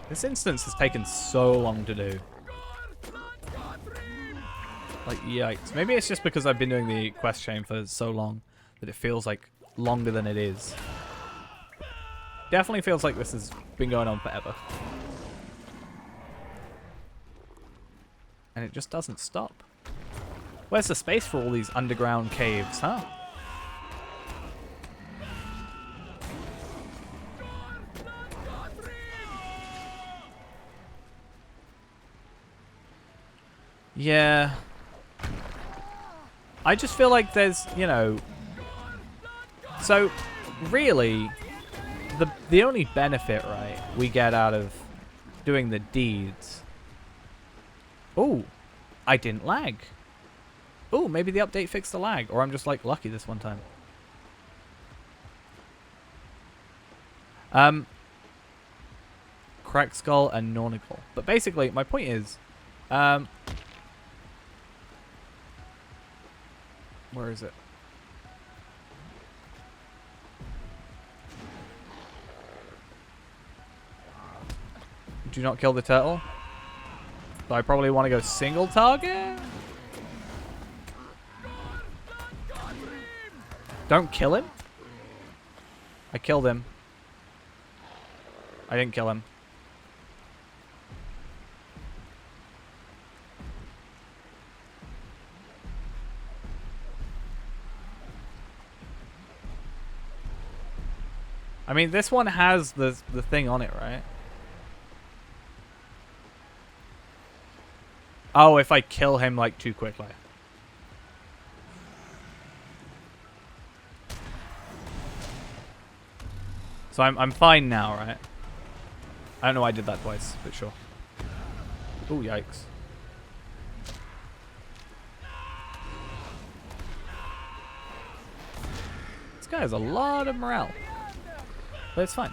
This instance has taken so long to do. Like, yikes. Maybe it's just because I've been doing the quest chain for so long that it feels like longer than it is. Definitely feels like this has been going on forever. And it just doesn't stop. Where's the space for all these underground caves, huh? Yeah. I just feel like there's, you know... So, really, the only benefit, right, we get out of doing the deeds... Oh, I didn't lag. Oh, maybe the update fixed the lag, or I'm just, like, lucky this one time. Cracked Skull and Nornical. But basically, my point is... where is it? Do not kill the turtle. So I probably want to go single target. Don't kill him. I killed him. I didn't kill him. I mean, this one has the thing on it, right? Oh, if I kill him, like, too quickly. So I'm fine now, right? I don't know why I did that twice, but sure. Oh, yikes. This guy has a lot of morale. But it's fine.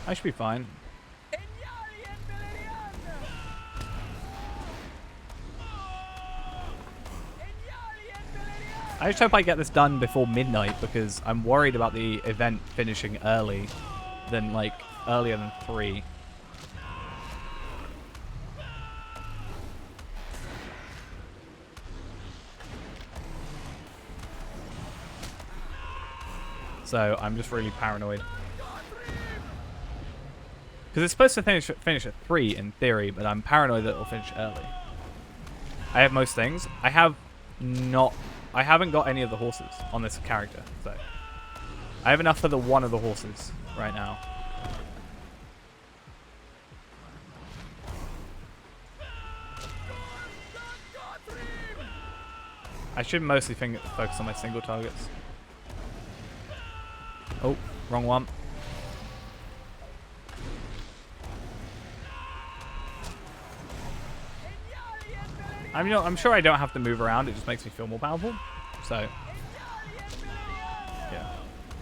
I should be fine. I just hope I get this done before midnight because I'm worried about the event finishing earlier than 3. So I'm just really paranoid. Because it's supposed to finish at 3 in theory, but I'm paranoid that it'll finish early. I have most things. I haven't got any of the horses on this character, so I have enough for the one of the horses right now. I should mostly focus on my single targets. Oh, wrong one. I'm sure I don't have to move around. It just makes me feel more powerful. So, yeah,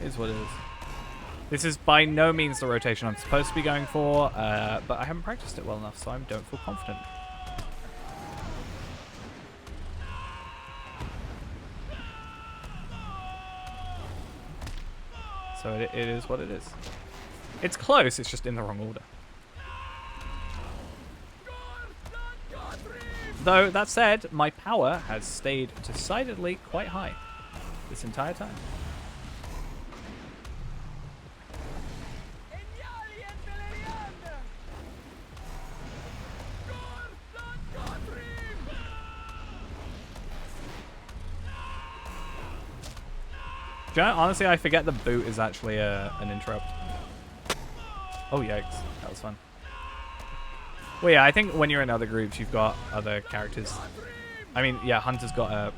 it is what it is. This is by no means the rotation I'm supposed to be going for, but I haven't practiced it well enough, so I don't feel confident. So it is what it is. It's close, it's just in the wrong order. Though, that said, my power has stayed decidedly quite high this entire time. Do you know, honestly, I forget the boot is actually an interrupt. Oh, yikes. That was fun. Well, yeah, I think when you're in other groups, you've got other characters. I mean, yeah, Hunter's got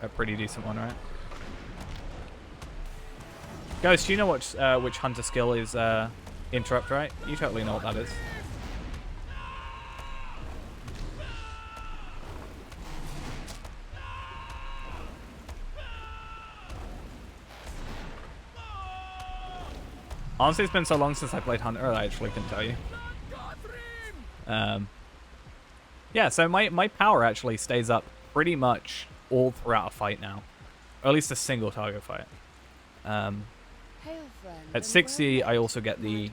a pretty decent one, right? Ghost, do you know which Hunter skill is interrupt, right? You totally know what that is. Honestly, it's been so long since I played Hunter, I actually couldn't tell you. Yeah, so my power actually stays up pretty much all throughout a fight now. Or at least a single target fight. At 60, I also get the...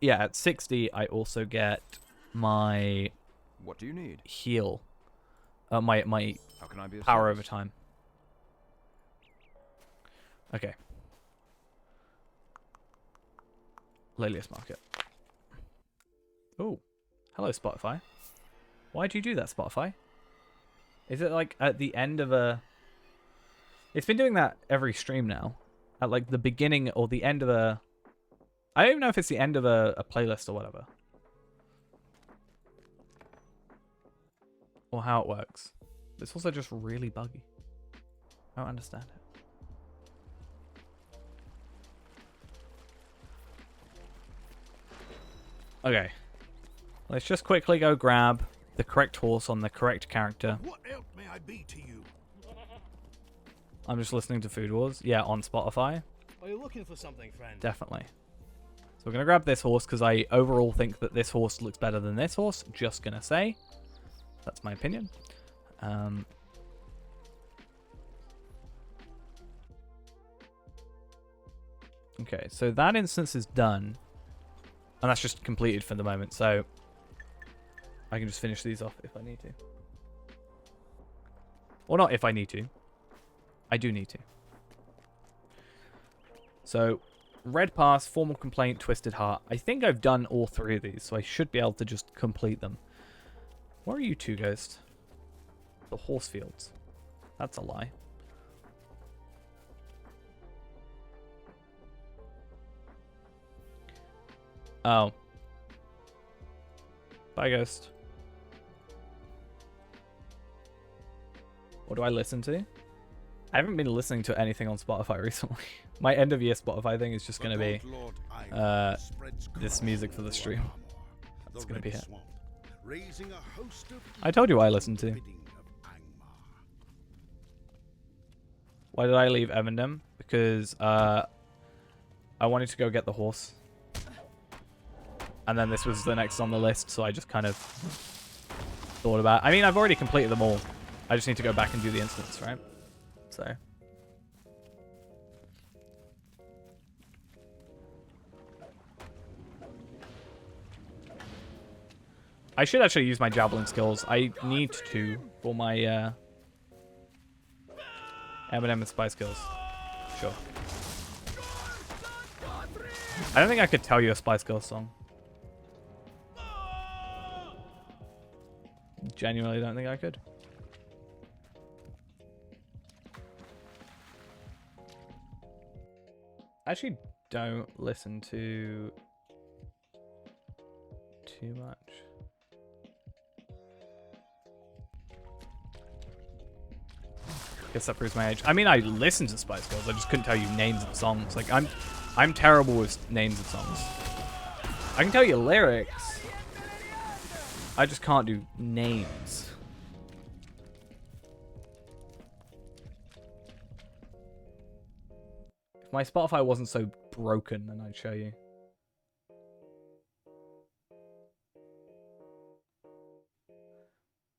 yeah, at 60, I also get my... What do you need? Heal. My How can I be of power service? over time. Okay. Lilius Market. Oh, hello Spotify. Why'd you do that, Spotify? Is it like at the end of a... It's been doing that every stream now. At like the beginning or the end of a... I don't even know if it's the end of a playlist or whatever. Or how it works. It's also just really buggy. I don't understand it. Okay. Let's just quickly go grab the correct horse on the correct character. What help may I be to you? I'm just listening to Food Wars. Yeah, on Spotify. Are you looking for something, friend? Definitely. we're going to grab this horse because I overall think that this horse looks better than this horse. Just going to say. That's my opinion. Okay, so that instance is done. And that's just completed for the moment, so I can just finish these off if I need to. Or not if I need to. I do need to. So, Red Pass, Formal Complaint, Twisted Heart. I think I've done all 3 of these, so I should be able to just complete them. Where are you two, Ghost? The horse fields. That's a lie. Oh. Bye, Ghost. What do I listen to? I haven't been listening to anything on Spotify recently. My end of year Spotify thing is just going to be this music for the stream. That's going to be it. I told you what I listened to. Why did I leave Evendom? Because I wanted to go get the horse. And then this was the next on the list, so I just kind of thought about it. I mean, I've already completed them all. I just need to go back and do the instance, right? So. I should actually use my javelin skills. I need to for my Eminem and Spy skills. Sure. I don't think I could tell you a Spy Skills song. Genuinely don't think I could. I actually don't listen to too much. Guess that proves my age. I mean, I listen to Spice Girls. I just couldn't tell you names of songs. Like, I'm terrible with names of songs. I can tell you lyrics. I just can't do names. If my Spotify wasn't so broken, then I'd show you.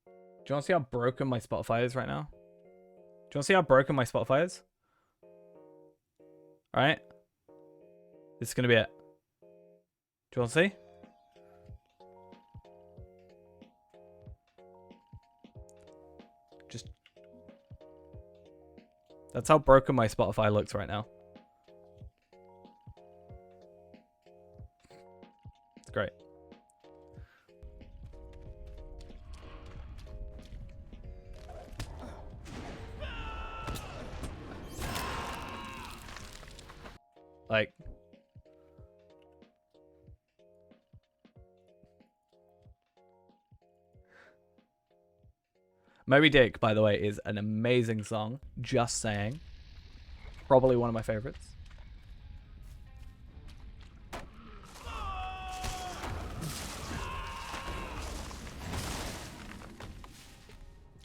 Do you want to see how broken my Spotify is right now? Do you want to see how broken my Spotify is? Alright. This is going to be it. Do you want to see? Just... That's how broken my Spotify looks right now. It's great. Like... Moby Dick, by the way, is an amazing song. Just saying. Probably one of my favorites.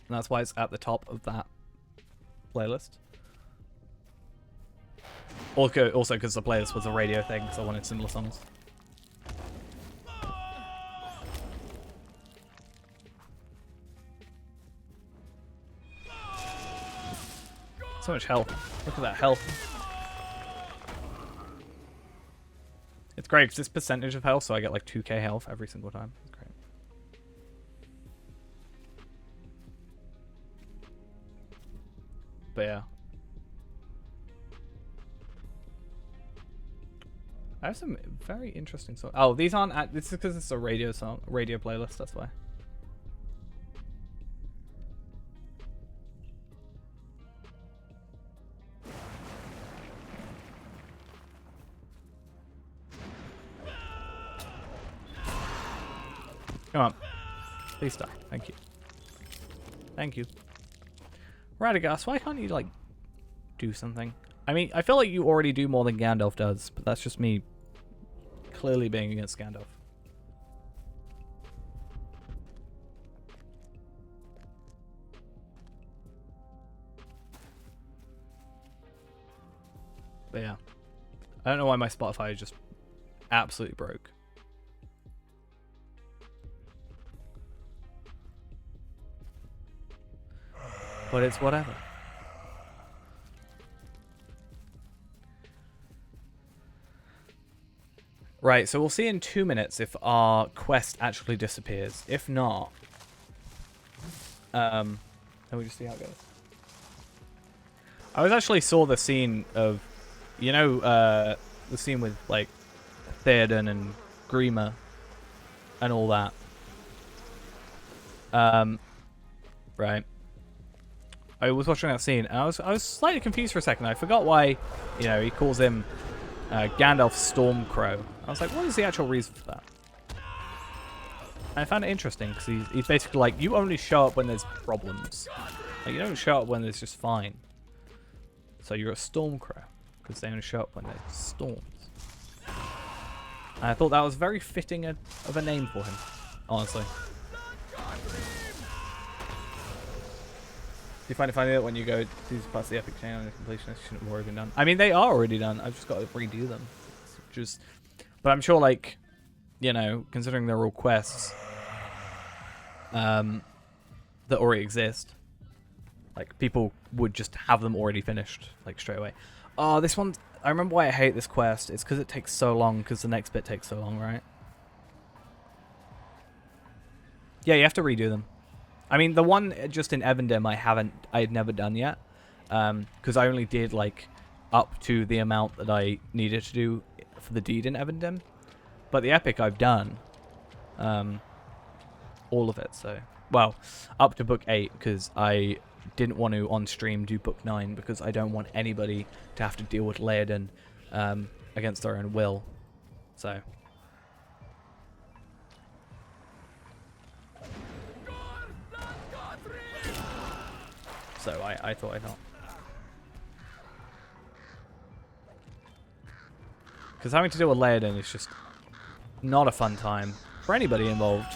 And that's why it's at the top of that playlist. Also because the playlist was a radio thing, so I wanted similar songs. So much health. Look at that health. It's great because it's percentage of health, so I get like 2k health every single time. It's great. But yeah. I have some very interesting songs. Oh, these aren't... This is because it's a radio song, radio playlist, that's why. Come on. Please die. Thank you. Thank you. Radagast, why can't you, like, do something? I mean, I feel like you already do more than Gandalf does, but that's just me clearly being against Gandalf. But yeah. I don't know why my Spotify is just absolutely broke. But it's whatever. Right, so we'll see in 2 minutes if our quest actually disappears. If not, then we just see how it goes. I was actually saw the scene of, you know, the scene with like Theoden and Grima and all that. Right. I was watching that scene and I was slightly confused for a second. I forgot why, you know, he calls him Gandalf Stormcrow. I was like, what is the actual reason for that? And I found it interesting because he's basically like, you only show up when there's problems. Like, you don't show up when there's just fine. So you're a Stormcrow because they only show up when there's storms. And I thought that was very fitting of a name for him, honestly. Do you find it funny that when you go to these parts of the epic chain on the completion, it shouldn't have already been done? I mean, they are already done. I've just got to redo them. But I'm sure, like, you know, considering they're all quests that already exist, like, people would just have them already finished, like, straight away. Oh, this one, I remember why I hate this quest. It's because it takes so long, because the next bit takes so long, right? Yeah, you have to redo them. I mean, the one just in Evendim I had never done yet, because I only did, like, up to the amount that I needed to do for the deed in Evendim. But the epic I've done, all of it, so, well, up to book 8, because I didn't want to on stream do book 9 because I don't want anybody to have to deal with Laoden against their own will. So I thought I'd not. Because having to deal with Laoden is just not a fun time for anybody involved.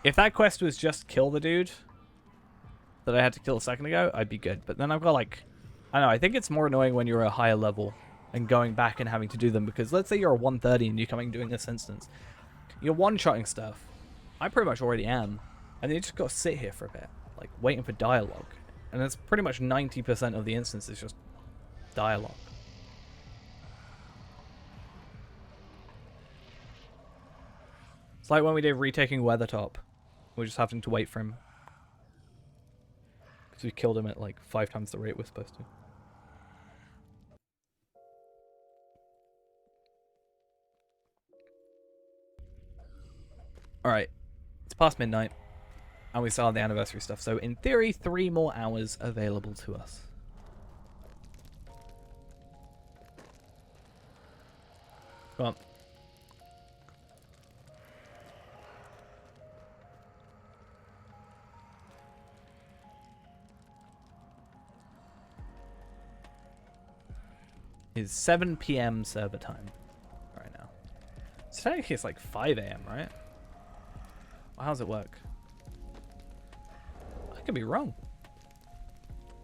If that quest was just kill the dude that I had to kill a second ago, I'd be good. But then I've got, like, I don't know, I think it's more annoying when you're a higher level and going back and having to do them. Because let's say you're a 130 and you're coming doing this instance. You're one-shotting stuff. I pretty much already am. And then you just got to sit here for a bit, like, waiting for dialogue. And it's pretty much 90% of the instance is just dialogue. It's like when we did retaking Weathertop. We're just having to wait for him. Because we killed him at like 5 times the rate we're supposed to. Alright. It's past midnight. And we still have the anniversary stuff. So in theory, 3 more hours available to us. Come on. Is 7 p.m. server time right now. So technically it's like 5 a.m., right? Well, how does it work? I could be wrong.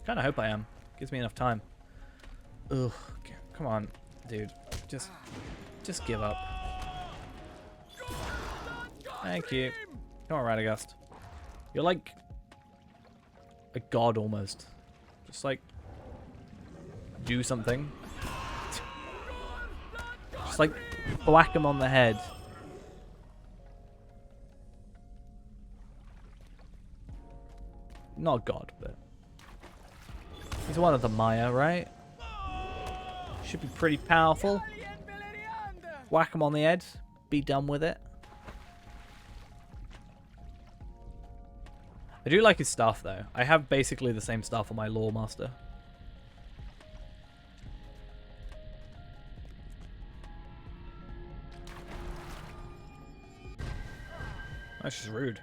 Kind of hope I am. Gives me enough time. Ugh, come on, dude. Just give up. Thank you. Come on, Radagast. You're like a god almost. Just like do something. Just like whack him on the head. Not God, but he's one of the Maya, right? Should be pretty powerful. Whack him on the head. Be done with it. I do like his stuff though. I have basically the same stuff on my Lore Master. That's just rude.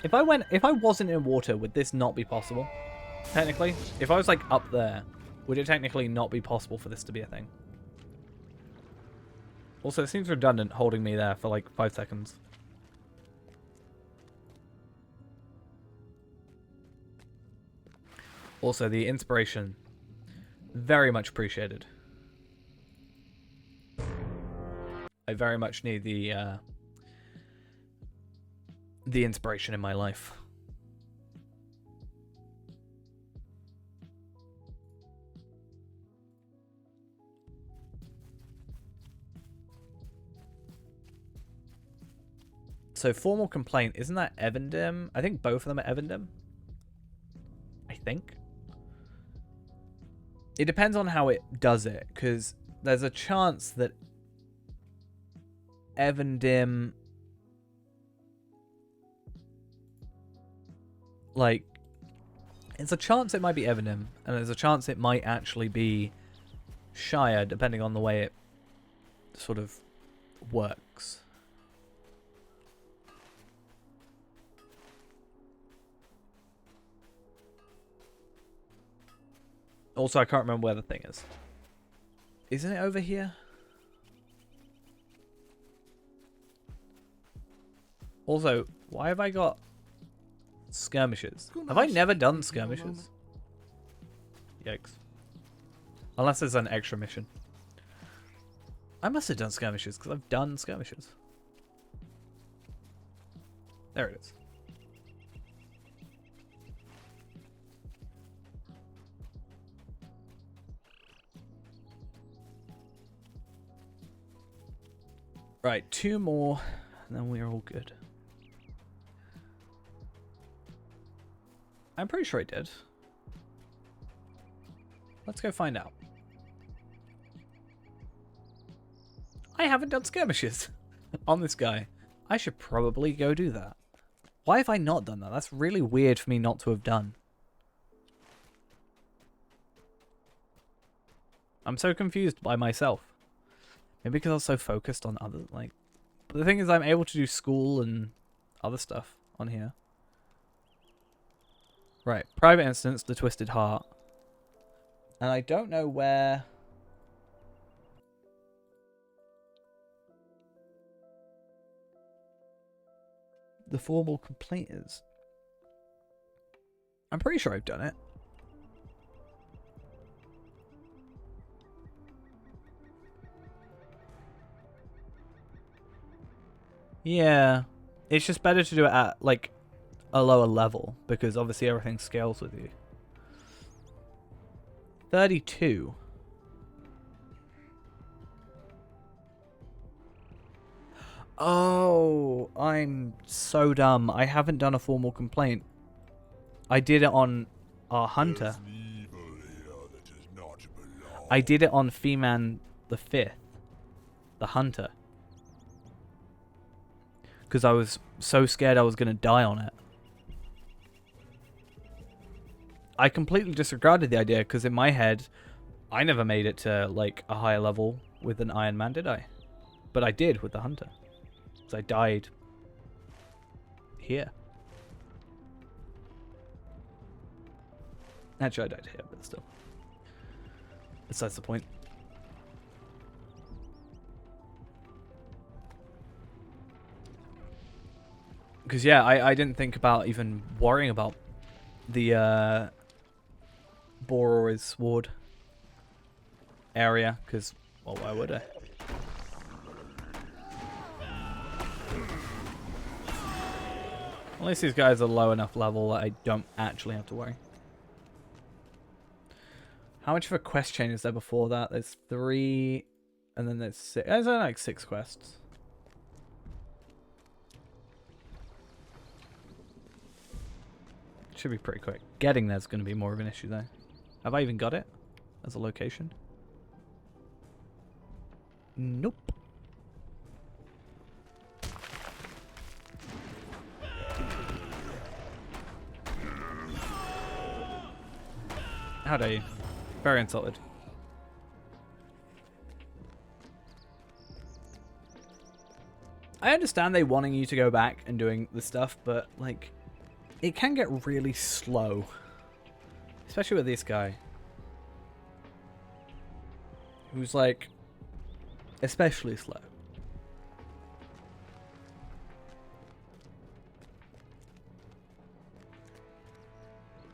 If I wasn't in water, would this not be possible? Technically, if I was like up there, would it technically not be possible for this to be a thing? Also, it seems redundant holding me there for like 5 seconds. Also, the inspiration, very much appreciated. I very much need the inspiration in my life. So, formal complaint, isn't that Evendim? I think both of them are Evendim. I think. It depends on how it does it, because there's a chance that Evendim, like, it's a chance it might be Evendim, and there's a chance it might actually be Shire, depending on the way it sort of works. Also, I can't remember where the thing is. Isn't it over here? Also, why have I got skirmishes? Have I never done skirmishes? Yikes. Unless there's an extra mission. I must have done skirmishes, because I've done skirmishes. There it is. Right, 2 more, and then we're all good. I'm pretty sure I did. Let's go find out. I haven't done skirmishes on this guy. I should probably go do that. Why have I not done that? That's really weird for me not to have done. I'm so confused by myself. Maybe because I was so focused on other, like... But the thing is, I'm able to do school and other stuff on here. Right, private instance, the Twisted Heart. And I don't know where... the formal complaint is. I'm pretty sure I've done it. Yeah, it's just better to do it at, like, a lower level, because obviously everything scales with you. 32. Oh, I'm so dumb. I haven't done a formal complaint. I did it on our hunter. I did it on Feman the 5th, the hunter. Because I was so scared I was going to die on it. I completely disregarded the idea because in my head, I never made it to like a higher level with an Iron Man, did I? But I did with the hunter. Because I died here. Actually, I died here, but still. Besides the point. Because, yeah, I didn't think about even worrying about the Boror's Sword area. Because, well, why would I? At least these guys are low enough level that I don't actually have to worry. How much of a quest chain is there before that? There's 3, and then there's 6. There's only like 6 quests. Should be pretty quick. Getting there's going to be more of an issue though. Have I even got it as a location? Nope. How dare you? Very insulted. I understand they wanting you to go back and doing the stuff, but like, it can get really slow. Especially with this guy. who's like especially slow.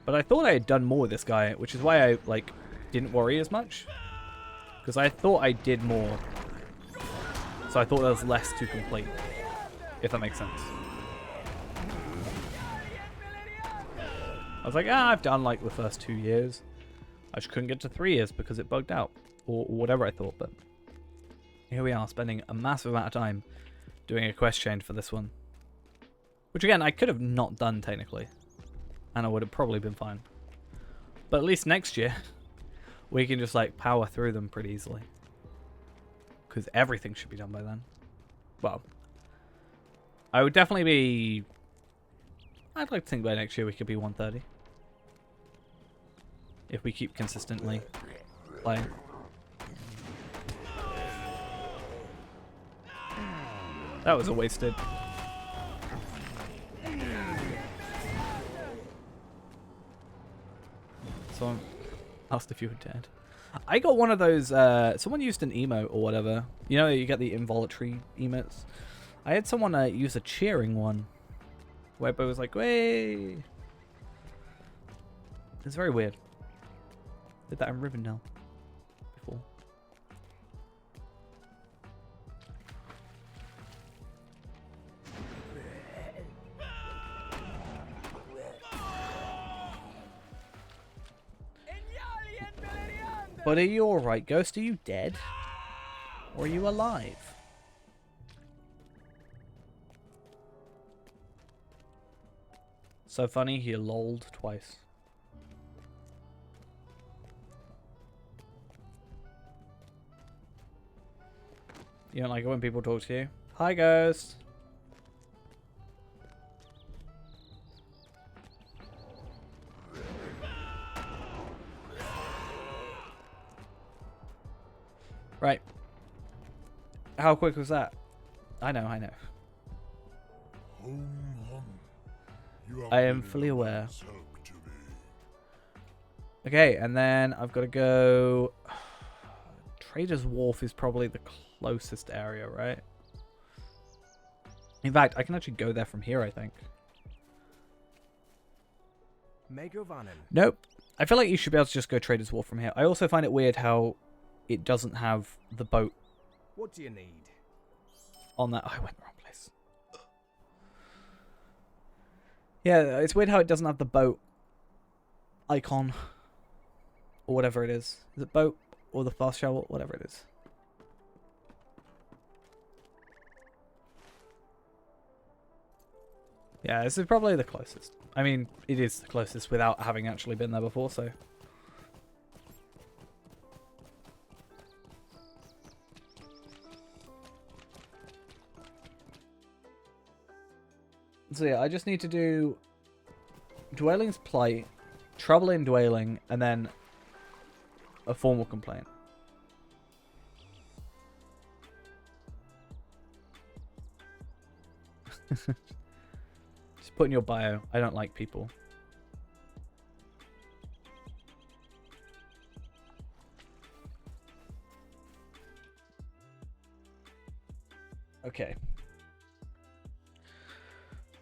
But I thought I had done more with this guy, which is why I like didn't worry as much. Because I thought I did more. So I thought there was less to complete. If that makes sense. I was like, I've done like the first 2 years. I just couldn't get to 3 years because it bugged out. Or whatever I thought, but here we are spending a massive amount of time doing a quest chain for this one. Which again, I could have not done technically. And I would have probably been fine. But at least next year, we can just like power through them pretty easily. Because everything should be done by then. Well, I would definitely be... I'd like to think by next year we could be 130. If we keep consistently playing. That was a wasted. Someone asked if you were dead. I got one of those, someone used an emote or whatever. You know, you get the involuntary emotes. I had someone use a cheering one. Where it was like, way. It's very weird. Did that in Rivendell before. But are you alright, Ghost? Are you dead? Or are you alive? So funny, he lolled twice. You don't like it when people talk to you? Hi, Ghost. Right. How quick was that? I know. I am fully aware. Okay, and then I've got to go... Trader's Wharf is probably the closest area, right? In fact, I can actually go there from here, I think. Nope. I feel like you should be able to just go Trader's Wharf from here. I also find it weird how it doesn't have the boat. What do you need? On that. Oh, I went the wrong place. Yeah, it's weird how it doesn't have the boat icon. Or whatever it is. Is it boat? Or the fast shovel? Whatever it is. Yeah, this is probably the closest. I mean, it is the closest without having actually been there before, so... So yeah, I just need to do Dwelling's Plight, Trouble in Dwelling, and then a formal complaint. Just put in your bio, I don't like people. Okay.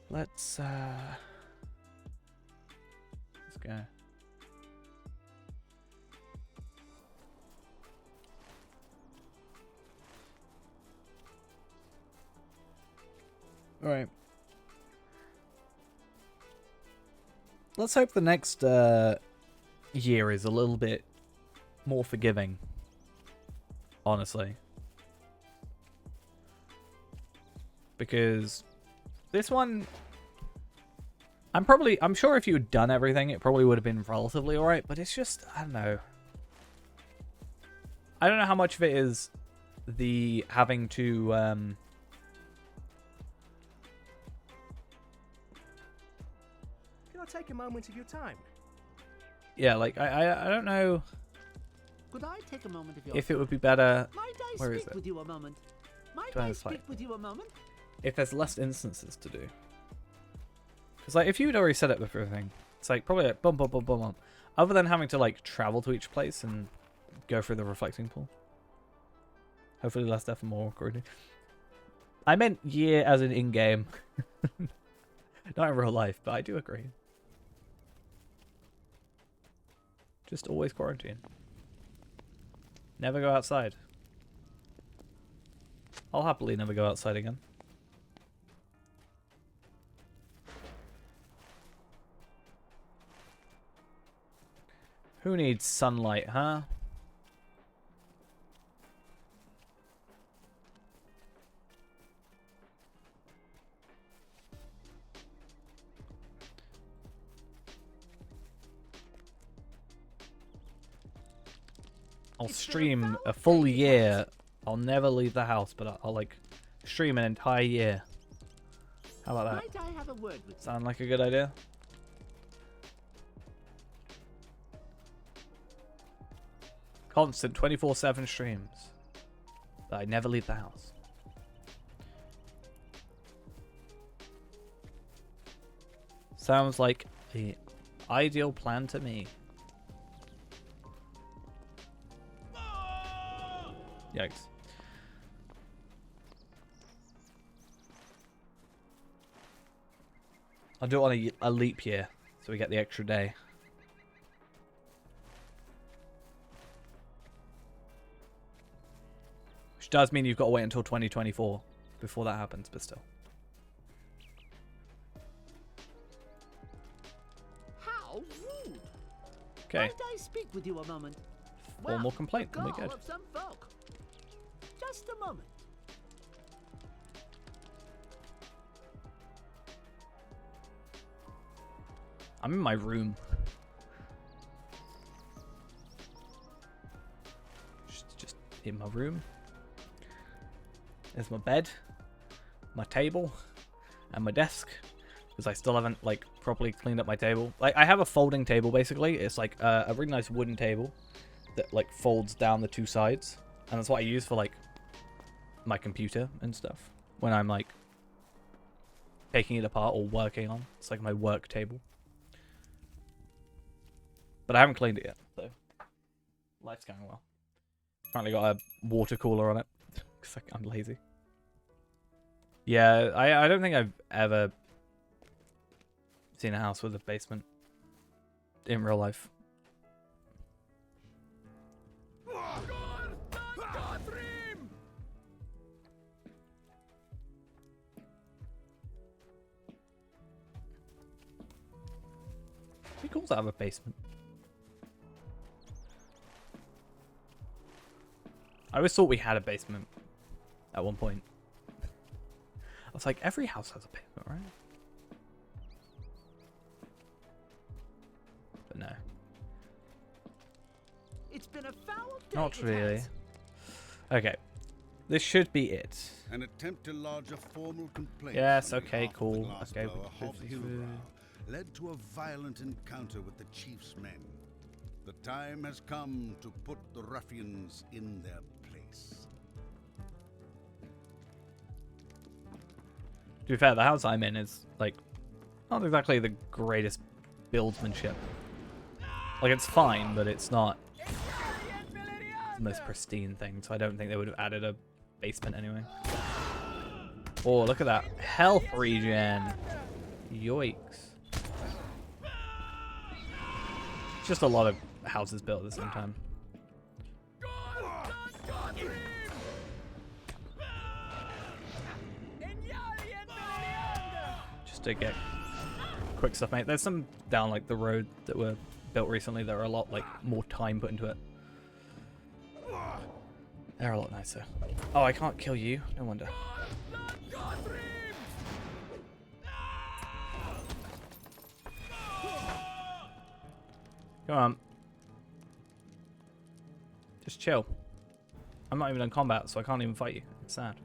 Let's go. All right. Let's hope the next year is a little bit more forgiving. Honestly. Because this one, I'm sure if you had done everything, it probably would have been relatively alright, but it's just, I don't know. I don't know how much of it is the having to, Can I take a moment of your time? yeah, like, I don't know Could I take a moment of your if it would be better, Might I where is speak it? with you a moment? Might Dwelling's I speak Plight. with you a moment? If there's less instances to do. Because, like, if you'd already set up everything, it's like, probably like, bum, bum, bum, bum, bum. Other than having to, like, travel to each place and go through the reflecting pool. Hopefully less death and more quarantine. I meant year as in in-game. Not in real life, but I do agree. Just always quarantine. Never go outside. I'll happily never go outside again. Who needs sunlight, huh? I'll stream a full year. I'll never leave the house, but I'll like stream an entire year. How about that? Might I have a word with you? Sound like a good idea? Constant 24/7 streams. But I never leave the house. Sounds like the ideal plan to me. Yikes. I'll do it on a leap year, so we get the extra day. Which does mean you've got to wait until 2024 before that happens, but still. How rude! Okay. Might I speak with you a moment? Formal complaint, the then we call good. of some folk. Just a moment. I'm in my room. Just in my room. There's my bed, my table, and my desk. Because I still haven't like properly cleaned up my table. Like I have a folding table basically. It's like a really nice wooden table that like folds down the two sides, and that's what I use for like my computer and stuff when I'm like taking it apart or working on. It's like my work table. But I haven't cleaned it yet, so life's going well. Apparently got a water cooler on it because I'm lazy. Yeah, I don't think I've ever seen a house with a basement in real life. Pretty cool to have a basement. I always thought we had a basement at one point. I was like, every house has a basement, right? But no. It's been a foul day. Not it really. has. Okay. This should be it. An attempt to lodge a formal complaint. Yes, on okay, behalf of cool. the Okay. glassblower Hobbs led to a violent encounter with the chief's men. The time has come to put the ruffians in their place. To be fair, the house I'm in is, like, not exactly the greatest buildsmanship. Like, it's fine, but it's not the most pristine thing, so I don't think they would have added a basement anyway. Oh, look at that. Health regen. Yoicks. Just a lot of houses built at the same time. Just to get quick stuff made. There's some down like the road that were built recently that are a lot like more time put into it. They're a lot nicer. Oh, I can't kill you. No wonder. Come on. Just chill. I'm not even in combat, so I can't even fight you. It's sad.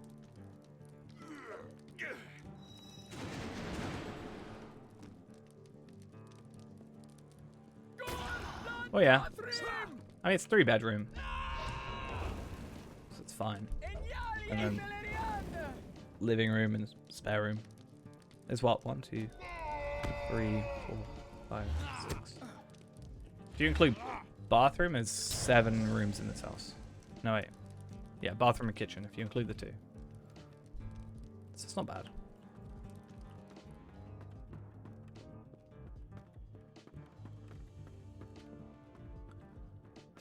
Oh yeah. I mean, it's 3-bedroom. So it's fine. And then living room and spare room. There's what? 1, 2, 3, 4, 5, 6. If you include bathroom, there's 7 rooms in this house. No, wait. Yeah, bathroom and kitchen, if you include the two. So it's not bad.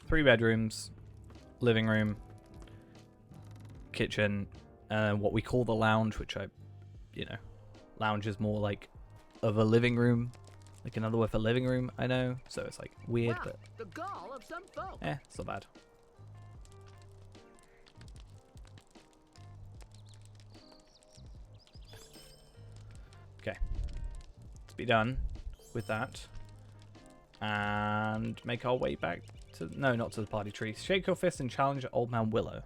Three bedrooms, living room, kitchen, what we call the lounge, which lounge is more like of a living room, like another word for living room, I know, so it's like weird, Wow, but the gall of some folk. it's not bad. Okay, let's be done with that and make our way back to, no, not to the party tree. Shake your fist and challenge Old Man Willow.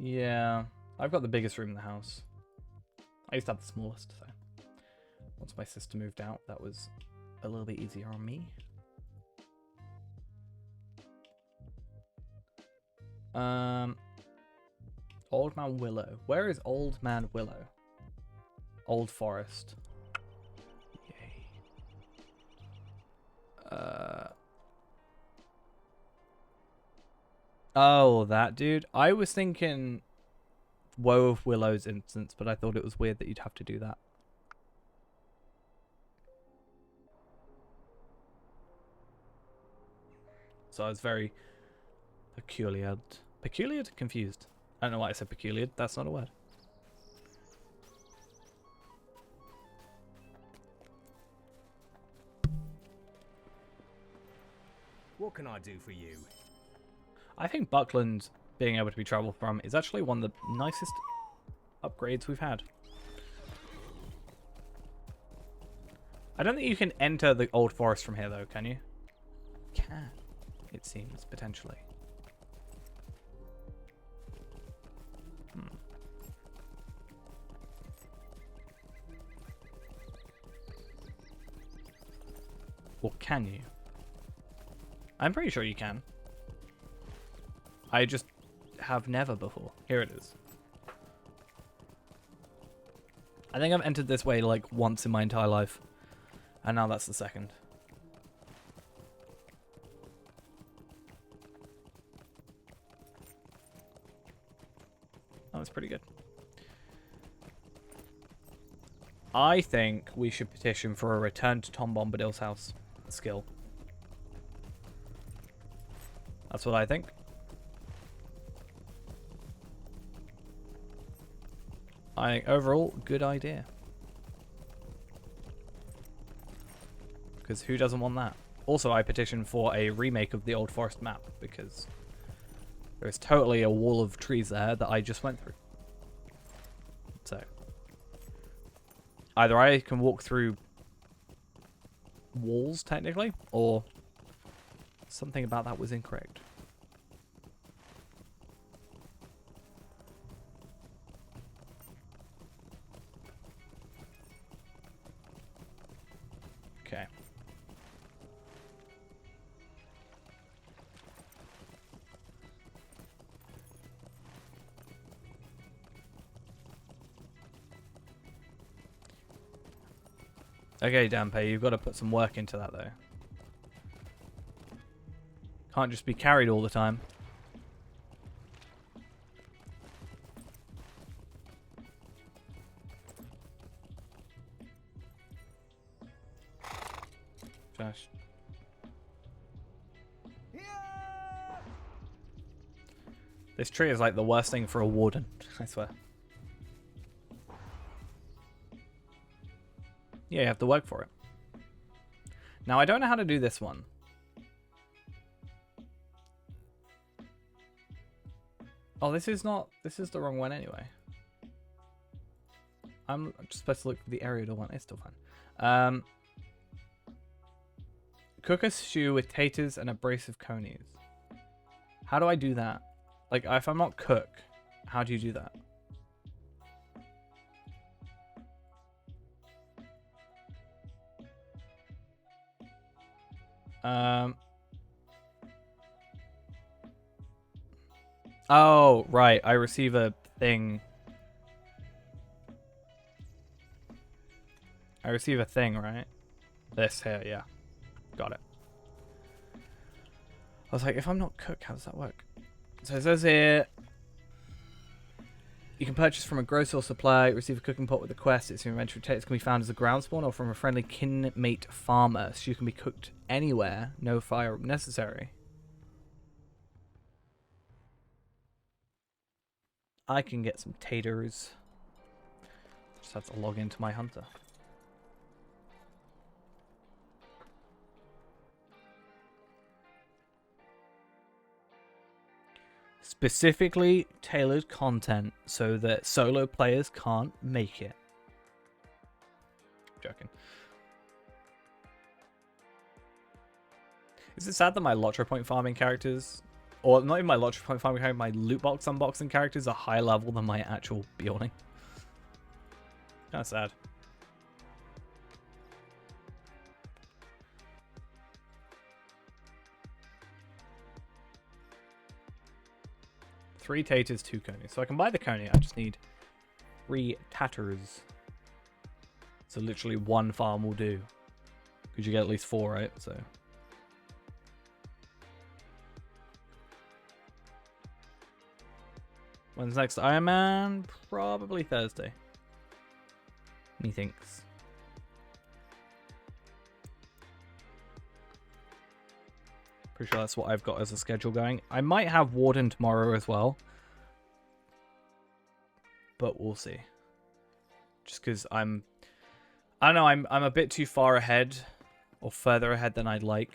Yeah, I've got the biggest room in the house. I used to have the smallest, so once my sister moved out, that was a little bit easier on me. Old Man Willow. Where is Old Man Willow? Old Forest. Yay. Oh, that dude. I was thinking Woe of Willow's instance, but I thought it was weird that you'd have to do that. So I was very peculiar confused. I don't know why I said peculiar. That's not a word. What can I do for you? I think Buckland being able to be traveled from is actually one of the nicest upgrades we've had. I don't think you can enter the old forest from here though, can you? You can, it seems, potentially. Or can you? I'm pretty sure you can. I just have never before. Here it is. I think I've entered this way like once in my entire life. And now that's the second. That was pretty good. I think we should petition for a return to Tom Bombadil's house skill. That's what I think. I think overall, good idea. Because who doesn't want that? Also, I petition for a remake of the Old Forest map because there's totally a wall of trees there that I just went through. So, either I can walk through walls, technically, or something about that was incorrect. Okay. Okay, Dampe, you've got to put some work into that, though. Can't just be carried all the time. Josh. This tree is like the worst thing for a warden, I swear. Yeah, you have to work for it. Now, I don't know how to do this one. Oh, this is the wrong one anyway. I'm just supposed to look for the Ariador one. It's still fine. Cook a stew with taters and a brace of conies. How do I do that? Like, if I'm not cook, how do you do that? Oh, right. I receive a thing. I receive a thing, right? This here, yeah. Got it. I was like, if I'm not cook, how does that work? So it says here, you can purchase from a grocer or supplier, receive a cooking pot with a quest. Its inventory text can be found as a ground spawn or from a friendly kinmate farmer. So you can be cooked anywhere, no fire necessary. I can get some taters. Just have to log into my hunter. Specifically tailored content so that solo players can't make it. Joking. Is it sad that my Lottery Point farming characters, or not even my Lottery Point farming characters, my loot box unboxing characters are higher level than my actual Bjorning? Kind of sad. Three taters, 2 conies. So I can buy the coney, I just need 3 tatters. So literally 1 farm will do. Because you get at least 4, right? So. When's next Iron Man? Probably Thursday. Methinks. Pretty sure that's what I've got as a schedule going. I might have Warden tomorrow as well. But we'll see. Just because I don't know, I'm a bit too far ahead. Or further ahead than I'd like.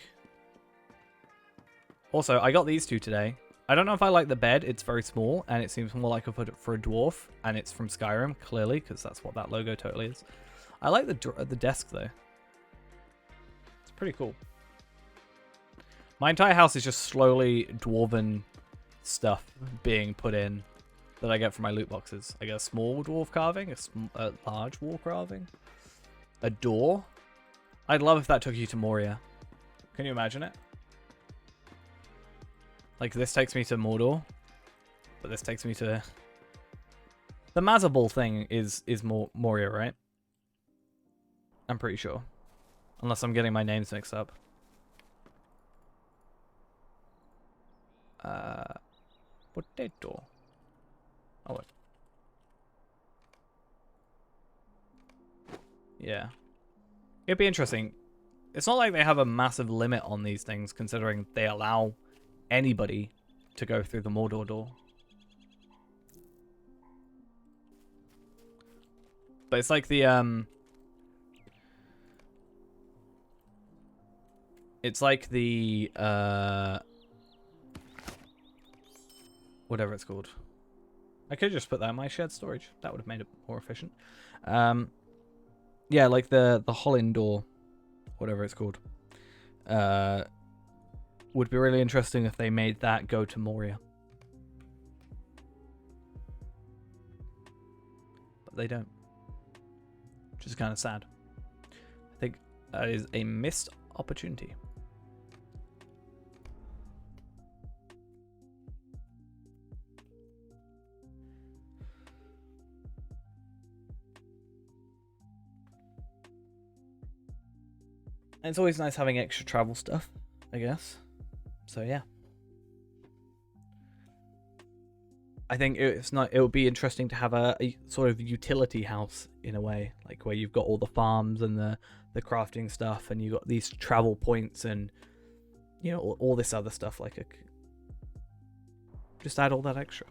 Also, I got these 2 today. I don't know if I like the bed. It's very small. And it seems more like I put it for a dwarf. And it's from Skyrim, clearly. Because that's what that logo totally is. I like the desk, though. It's pretty cool. My entire house is just slowly dwarven stuff being put in that I get from my loot boxes. I get a small dwarf carving, a large wall carving, a door. I'd love if that took you to Moria. Can you imagine it? Like, this takes me to Mordor, but this takes me to... The Mazabal thing is Moria, right? I'm pretty sure. Unless I'm getting my names mixed up. Potato. Oh, wait. Yeah. It'd be interesting. It's not like they have a massive limit on these things, considering they allow anybody to go through the Mordor door. But it's like the, It's like the, whatever it's called. I could just put that in my shared storage. That would have made it more efficient. Yeah, like the Holland door, whatever it's called. Would be really interesting if they made that go to Moria. But they don't. Which is kind of sad. I think that is a missed opportunity. And it's always nice having extra travel stuff, I guess. So yeah. I think it would be interesting to have a sort of utility house in a way, like where you've got all the farms and the crafting stuff, and you've got these travel points and, you know, all this other stuff, like just add all that extra.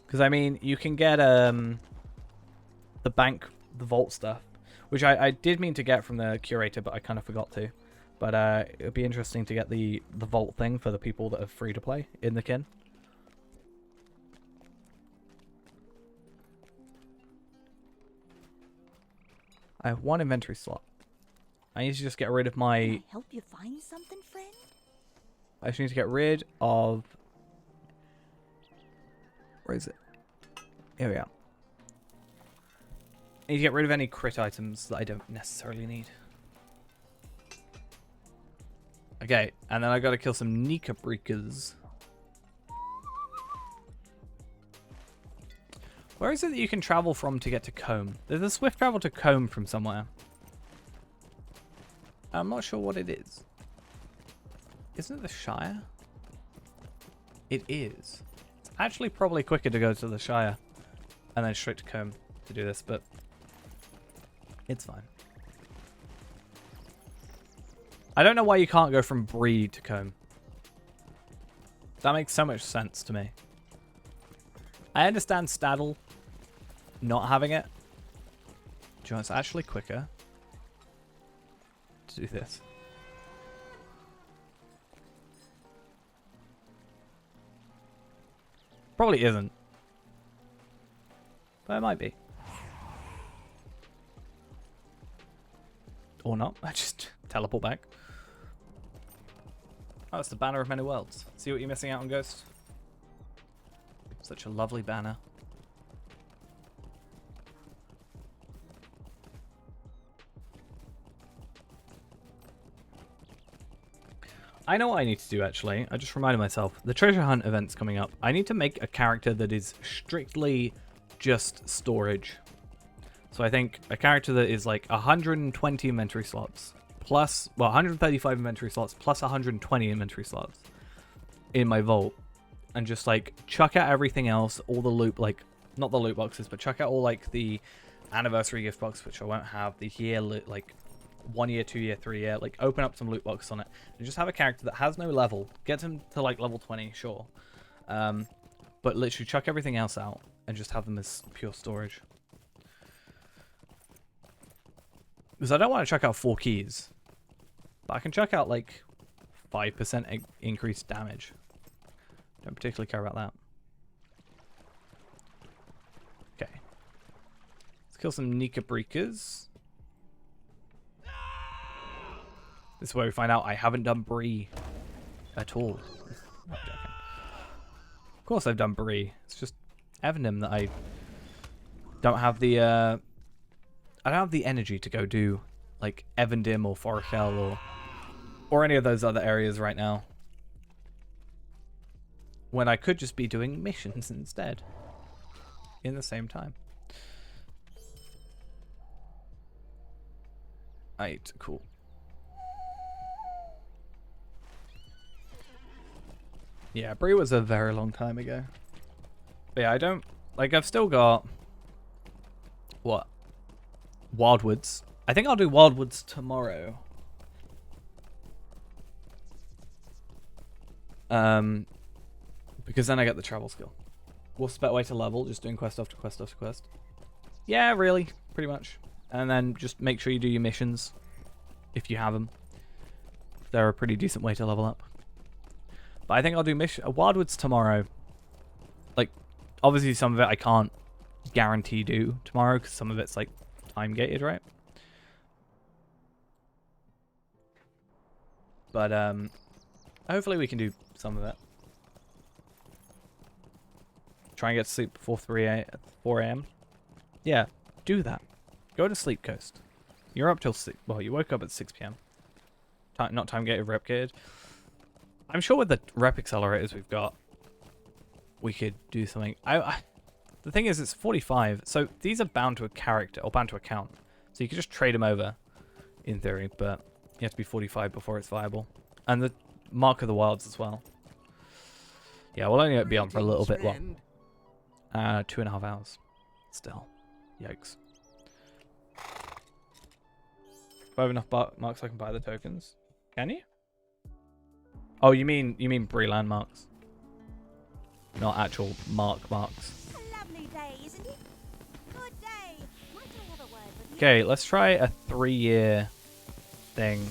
Because I mean, you can get the vault stuff, which I did mean to get from the curator, but I kind of forgot to. But it would be interesting to get the vault thing for the people that are free to play in the kin. I have 1 inventory slot. I need to just get rid of my... Can I help you find something, friend? I just need to get rid of... Where is it? Here we are. I need to get rid of any crit items that I don't necessarily need. Okay, and then I gotta kill some Nika Breakers. Where is it that you can travel from to get to Combe? There's a swift travel to Combe from somewhere. I'm not sure what it is. Isn't it the Shire? It is. It's actually probably quicker to go to the Shire and then straight to Combe to do this, but it's fine. I don't know why you can't go from Bree to Combe. That makes so much sense to me. I understand Staddle not having it. Do you know, it's actually quicker to do this. Probably isn't. But it might be. Or not. I just teleport back. Oh, it's the Banner of Many Worlds. See what you're missing out on, Ghost? Such a lovely banner. I know what I need to do, actually. I just reminded myself. The treasure hunt event's coming up. I need to make a character that is strictly just storage. So I think a character that is like 120 inventory slots plus, well, 135 inventory slots plus 120 inventory slots in my vault, and just like chuck out everything else, all the loot, like not the loot boxes, but chuck out all like the anniversary gift box, which I won't have, the year loot, like 1 year, 2 year, 3 year, like open up some loot box on it and just have a character that has no level, get him to like level 20, sure, but literally chuck everything else out and just have them as pure storage. Because I don't want to chuck out 4 keys, but I can chuck out like 5% increased damage. Don't particularly care about that. Okay. Let's kill some Nika Breakers. This is where we find out I haven't done Bree at all. I'm joking. Of course I've done Bree. It's just Evanim that I don't have the I don't have the energy to go do like Evandim or Foreshell or any of those other areas right now, when I could just be doing missions instead in the same time. Right, cool. Yeah, Bree was a very long time ago. But yeah, I don't, like, I've still got, what? Wildwoods. I think I'll do Wildwoods tomorrow. Because then I get the travel skill. What's the better way to level? Just doing quest after quest after quest? Yeah, really, pretty much. And then just make sure you do your missions, if you have them. They're a pretty decent way to level up. But I think I'll do Wildwoods tomorrow. Like, obviously some of it I can't guarantee do tomorrow, because some of it's like time gated, right? But hopefully we can do some of it. Try and get to sleep before 4 a.m. Yeah, do that. Go to Sleep Coast. You're up till 6. Well, you woke up at 6 p.m. Not time gated, rep gated. I'm sure with the rep accelerators we've got, we could do something. The thing is, it's 45, so these are bound to a character or bound to a count. So you could just trade them over, in theory, but you have to be 45 before it's viable. And the Mark of the Wilds as well. Yeah, we'll only be on for a little bit long. 2.5 hours. Still. Yikes. Do I have enough marks I can buy the tokens? Can you? Oh, you mean Bree landmarks. Not actual marks. A lovely day, isn't it? Good day. Might I have a word with you? Okay, let's try a 3-year thing.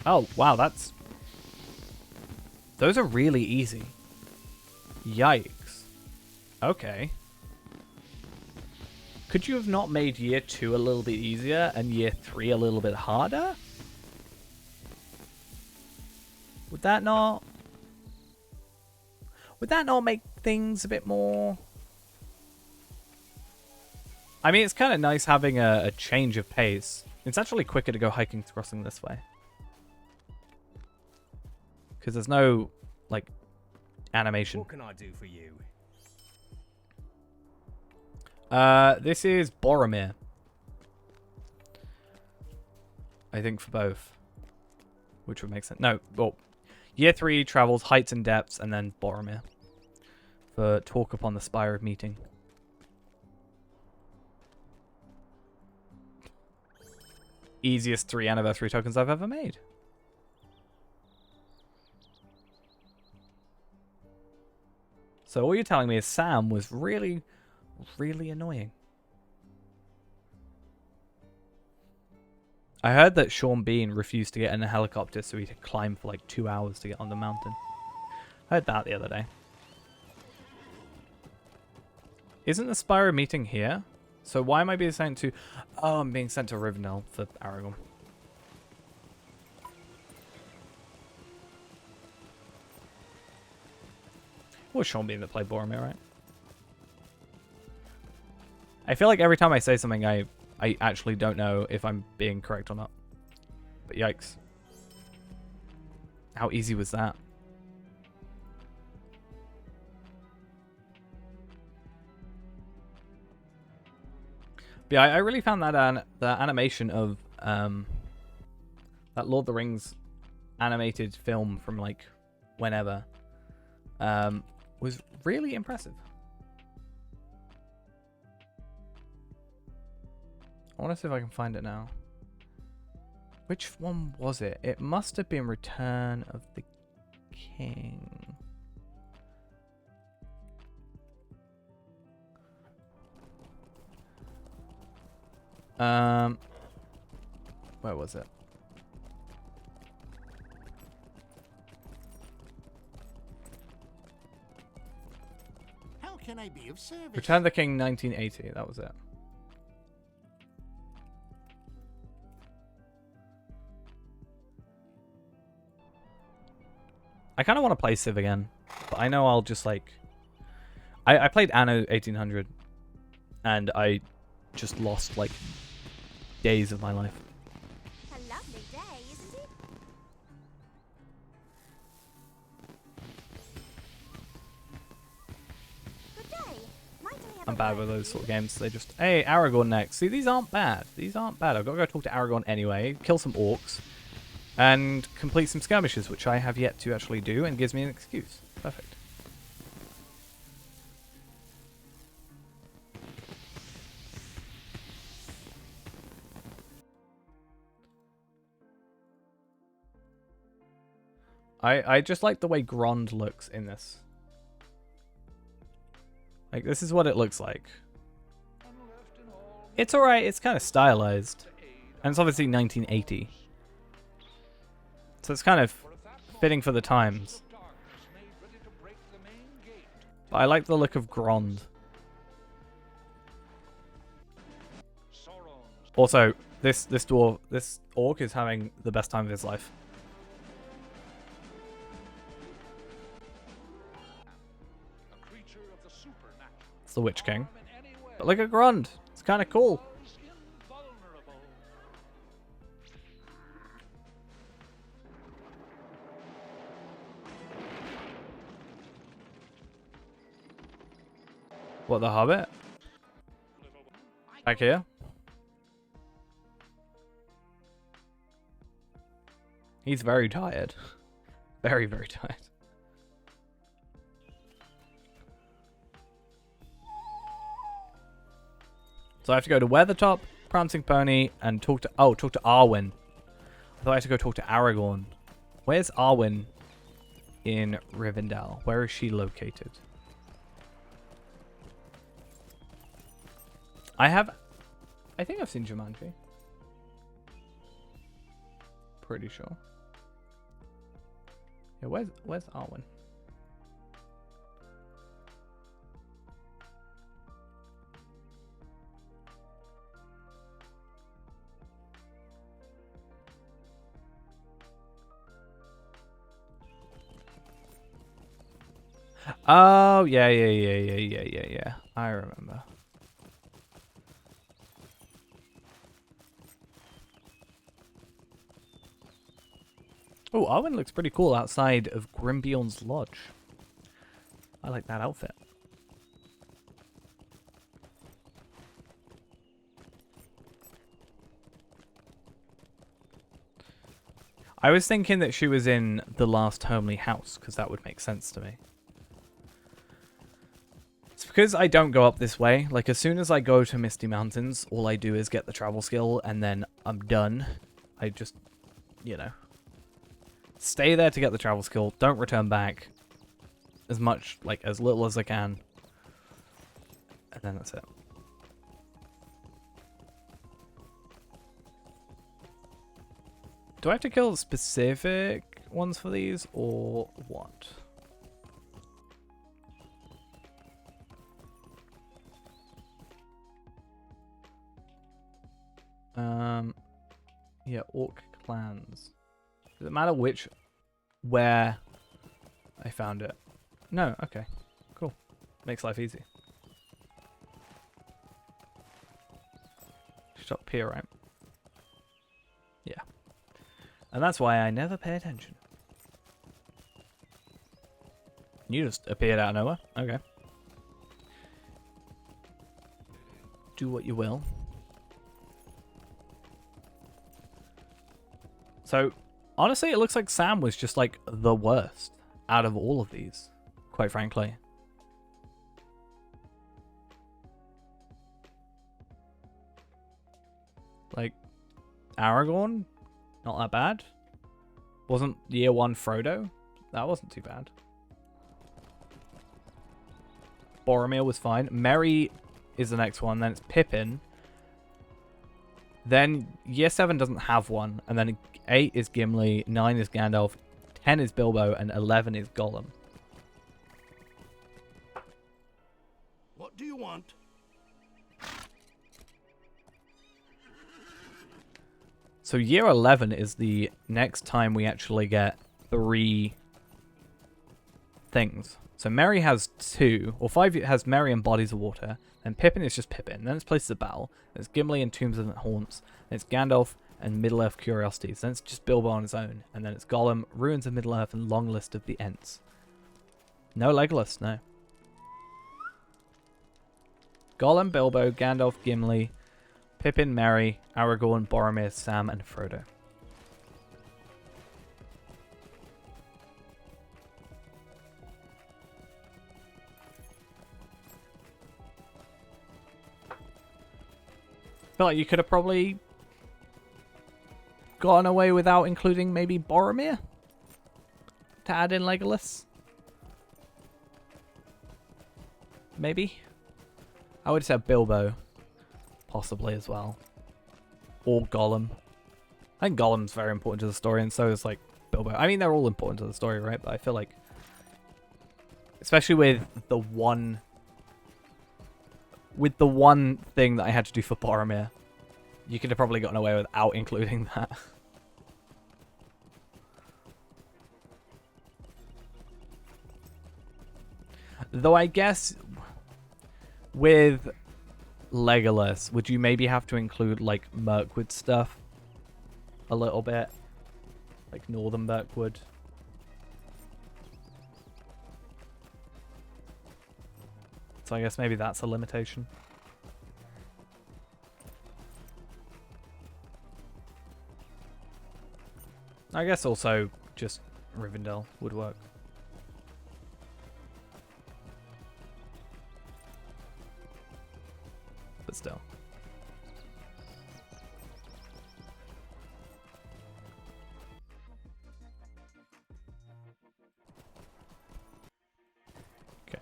Oh, wow, those are really easy. Yikes. Okay. Could you have not made year 2 a little bit easier and year 3 a little bit harder? Would that not make things a bit more? I mean, it's kind of nice having a change of pace. It's actually quicker to go hiking crossing this way. Because there's no, like, animation. What can I do for you? This is Boromir. I think for both. which would make sense. No, well, year 3 travels heights and depths, and then Boromir for talk upon the Spire of Meeting. Easiest 3 anniversary tokens I've ever made. So all you're telling me is Sam was really, really annoying. I heard that Sean Bean refused to get in a helicopter so he could climb for like 2 hours to get on the mountain. I heard that the other day. Isn't the Spire Meeting here? So why am I being sent to... Oh, I'm being sent to Rivendell for Aragorn. It was Sean Bean that played Boromir, right? I feel like every time I say something, I actually don't know if I'm being correct or not. But yikes. How easy was that? But yeah, I really found that the animation of that Lord of the Rings animated film from like whenever was really impressive. I want to see if I can find it now. Which one was it? It must have been Return of the King. Where was it? How can I be of service? Return of the King 1980, that was it. I kind of want to play Civ again, but I know I'll just like... I played Anno 1800, and I just lost like days of my life. A lovely day, isn't it? Good day. Might I have I'm a bad word with those with sort of you? games. They just, hey, Aragorn next. See, these aren't bad. These aren't bad. I've got to go talk to Aragorn anyway, kill some orcs, and complete some skirmishes, which I have yet to actually do, and gives me an excuse. Perfect. I just like the way Grond looks in this. Like, this is what it looks like. It's alright, it's kind of stylized. And it's obviously 1980. So it's kind of fitting for the times. But I like the look of Grond. Also, this orc is having the best time of his life. It's the Witch King. But look at Grond. It's kind of cool. What, the Hobbit? Back here? He's very tired. Very, very tired. So I have to go to Weathertop, Prancing Pony, and talk to Arwen. I thought I had to go talk to Aragorn. Where's Arwen in Rivendell? Where is she located? I think I've seen Jumanji. Pretty sure. Yeah, where's Arwen? Oh, yeah. I remember. Oh, Arwen looks pretty cool outside of Grimbjorn's lodge. I like that outfit. I was thinking that she was in the last homely house, because that would make sense to me. It's because I don't go up this way. Like, as soon as I go to Misty Mountains, all I do is get the travel skill, and then I'm done. I just, you know, stay there to get the travel skill. Don't return back. As much, like, as little as I can. And then that's it. Do I have to kill specific ones for these, or what? Yeah, orc clans. Does it matter where I found it? No, okay. Cool. Makes life easy. Just up here, right? Yeah. And that's why I never pay attention. You just appeared out of nowhere? Okay. Do what you will. So, honestly, it looks like Sam was just, like, the worst out of all of these, quite frankly. Like, Aragorn? Not that bad. Wasn't year 1 Frodo? That wasn't too bad. Boromir was fine. Merry is the next one. Then it's Pippin. Then year 7 doesn't have one. And then 8 is Gimli. 9 is Gandalf. 10 is Bilbo. And 11 is Gollum. What do you want? So year 11 is the next time we actually get 3 things. So Merry has 2, or 5 has Merry and Bodies of Water, and Pippin is just Pippin. Then it's Places of Battle, then it's Gimli and Tombs and Haunts, then it's Gandalf and Middle-earth Curiosities, then it's just Bilbo on his own, and then it's Gollum, Ruins of Middle-earth, and Long List of the Ents. No Legolas, no. Gollum, Bilbo, Gandalf, Gimli, Pippin, Merry, Aragorn, Boromir, Sam, and Frodo. I feel like you could have probably gotten away without including maybe Boromir to add in Legolas. Maybe. I would say Bilbo, possibly as well, or Gollum. I think Gollum's very important to the story, and so is like Bilbo. I mean, they're all important to the story, right? But I feel like, especially with the one thing that I had to do for Boromir, you could have probably gotten away without including that. Though I guess with Legolas, would you maybe have to include like Mirkwood stuff a little bit? Like Northern Mirkwood? So I guess maybe that's a limitation. I guess also just Rivendell would work. But still. Okay.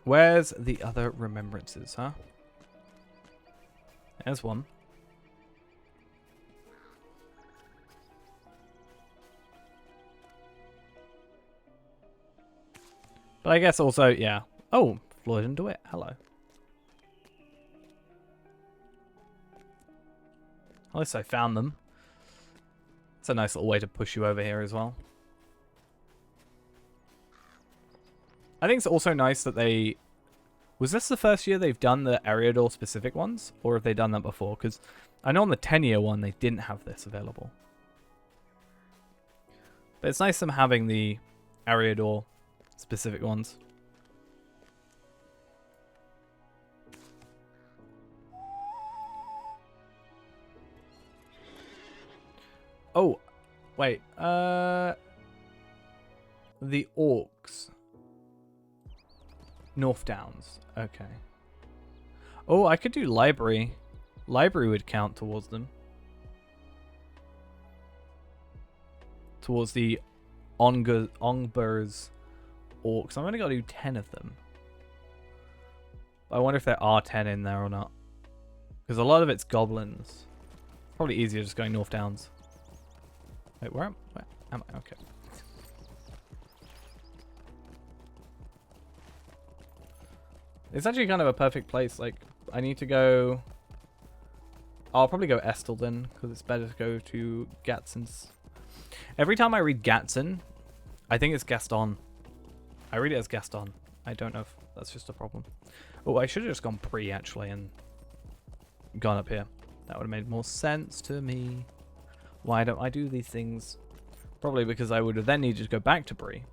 Where's the other remembrances, huh? There's one. But I guess also, yeah. Oh, Floyd and DeWitt. Hello. At least I found them. It's a nice little way to push you over here as well. I think it's also nice that they... Was this the first year they've done the Eriador specific ones? Or have they done that before? Because I know on the 10-year one they didn't have this available. But it's nice them having the Eriador specific ones. Oh, wait. The orcs. North Downs. Okay. Oh, I could do library. Library would count towards them. Towards the Ongbers orcs. I'm only got to do 10 of them. I wonder if there are 10 in there or not. Because a lot of it's goblins. Probably easier just going North Downs. Wait, where am I? Okay. It's actually kind of a perfect place. Like, I need to go... I'll probably go Estelden, because it's better to go to Gatson's. Every time I read Gatson, I think it's Gaston. I read it as Gaston. I don't know if that's just a problem. Oh, I should have just gone pre, actually, and gone up here. That would have made more sense to me. Why don't I do these things? Probably because I would have then needed to go back to Bree.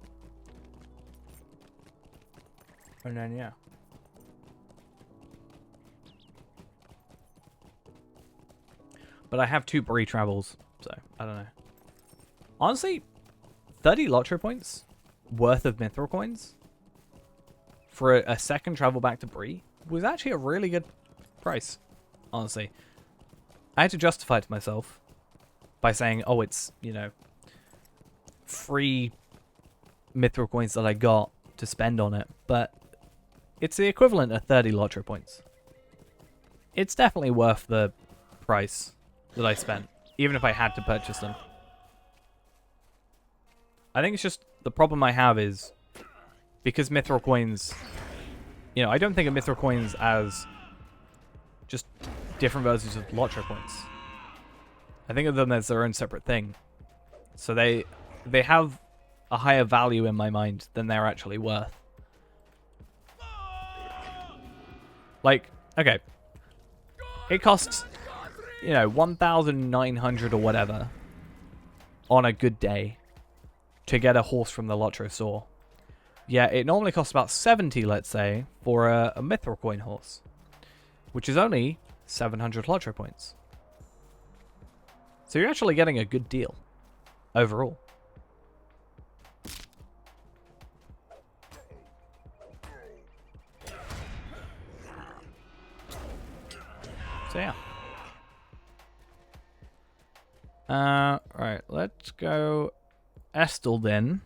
And then, yeah. But I have 2 Bree travels, so I don't know. Honestly, 30 Lotro points worth of Mithril coins for a second travel back to Bree was actually a really good price, honestly. I had to justify it to myself by saying, oh, it's, you know, free Mithril coins that I got to spend on it, but it's the equivalent of 30 Lotro points. It's definitely worth the price that I spent, even if I had to purchase them. I think it's just, the problem I have is, because Mithril coins, you know, I don't think of Mithril coins as just different versions of Lotro coins. I think of them as their own separate thing. So they have a higher value in my mind than they're actually worth. Like, okay. It costs, you know, 1,900 or whatever on a good day to get a horse from the Lotro store. Yeah, it normally costs about 70, let's say, for a Mithril coin horse, which is only 700 Lotro points. So you're actually getting a good deal overall. So yeah. Right, let's go Estelden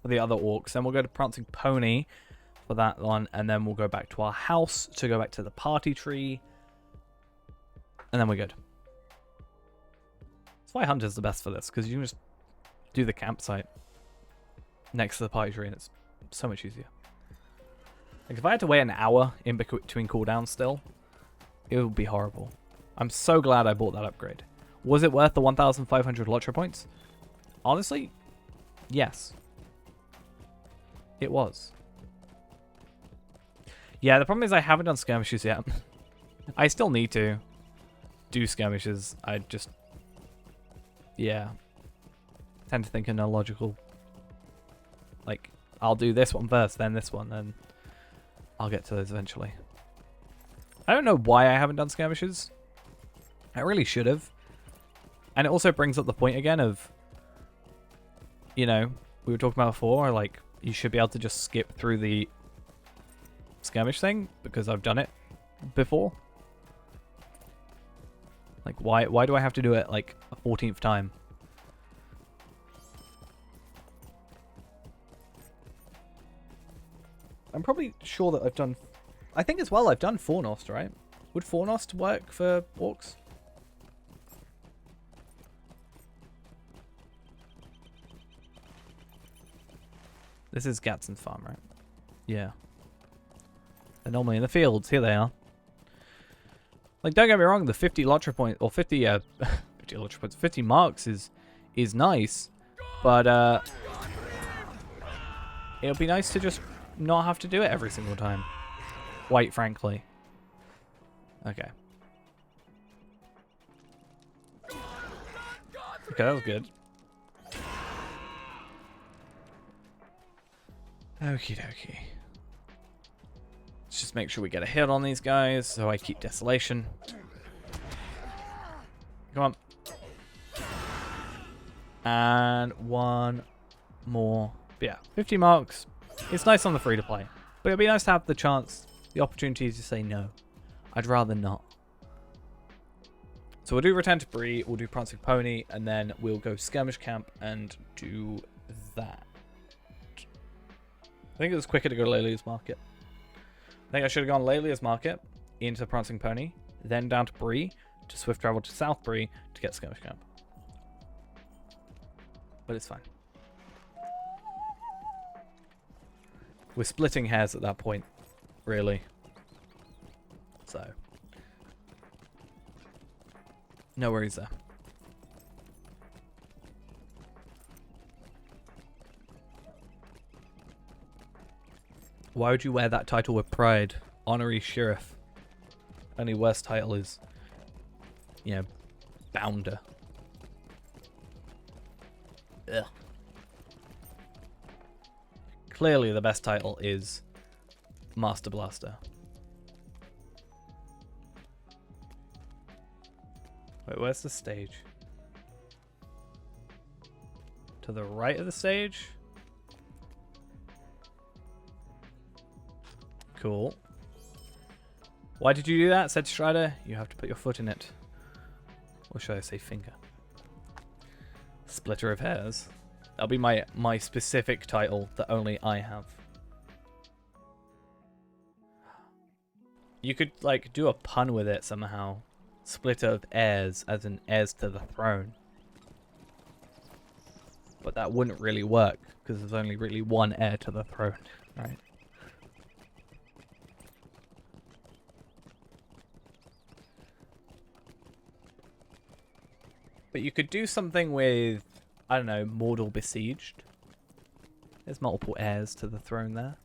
for the other orcs. Then we'll go to Prancing Pony for that one, and then we'll go back to our house to go back to the party tree. And then we're good. That's why Hunter's the best for this, because you can just do the campsite next to the party tree, and it's so much easier. Like, if I had to wait an hour in between cooldowns still, it would be horrible. I'm so glad I bought that upgrade. Was it worth the 1,500 Lotro points? Honestly, yes. It was. Yeah, the problem is I haven't done skirmishes yet. I still need to do skirmishes. I just... yeah. Tend to think in a logical... like, I'll do this one first, then this one, then I'll get to those eventually. I don't know why I haven't done skirmishes. I really should have. And it also brings up the point again of, you know, we were talking about before, like, you should be able to just skip through the skirmish thing, because I've done it before. Like, why do I have to do it, like, a 14th time? I'm probably sure that I've done... I think as well I've done Fornost, right? Would Fornost work for orcs? This is Gatson's farm, right? Yeah. They're normally in the fields. Here they are. Like, don't get me wrong, the 50 Lotro point, or 50, 50 Lotro points, 50 marks is nice, but, it'll be nice to just not have to do it every single time. Quite frankly. Okay. Okay, that was good. Okie dokie. Let's just make sure we get a hit on these guys, so I keep Desolation. Come on. And one more. But yeah, 50 marks. It's nice on the free to play. But it'd be nice to have the chance, the opportunity to say no. I'd rather not. So we'll do Return to Bree, we'll do Prancing Pony, and then we'll go Skirmish Camp and do that. I think it was quicker to go to Lelia's Market. I think I should have gone Lelia's Market into Prancing Pony, then down to Bree, to swift travel to South Bree to get Skirmish Camp. But it's fine. We're splitting hairs at that point, really. So, no worries there. Why would you wear that title with pride? Honorary Sheriff. Only worst title is, you know, Bounder. Ugh. Clearly the best title is Master Blaster. Wait, where's the stage? To the right of the stage? Cool. Why did you do that? Said Strider. You have to put your foot in it. Or should I say finger? Splitter of hairs. That'll be my specific title that only I have. You could like do a pun with it somehow. Splitter of heirs, as in heirs to the throne. But that wouldn't really work because there's only really one heir to the throne, right? But you could do something with, I don't know, Mordor Besieged. There's multiple heirs to the throne there.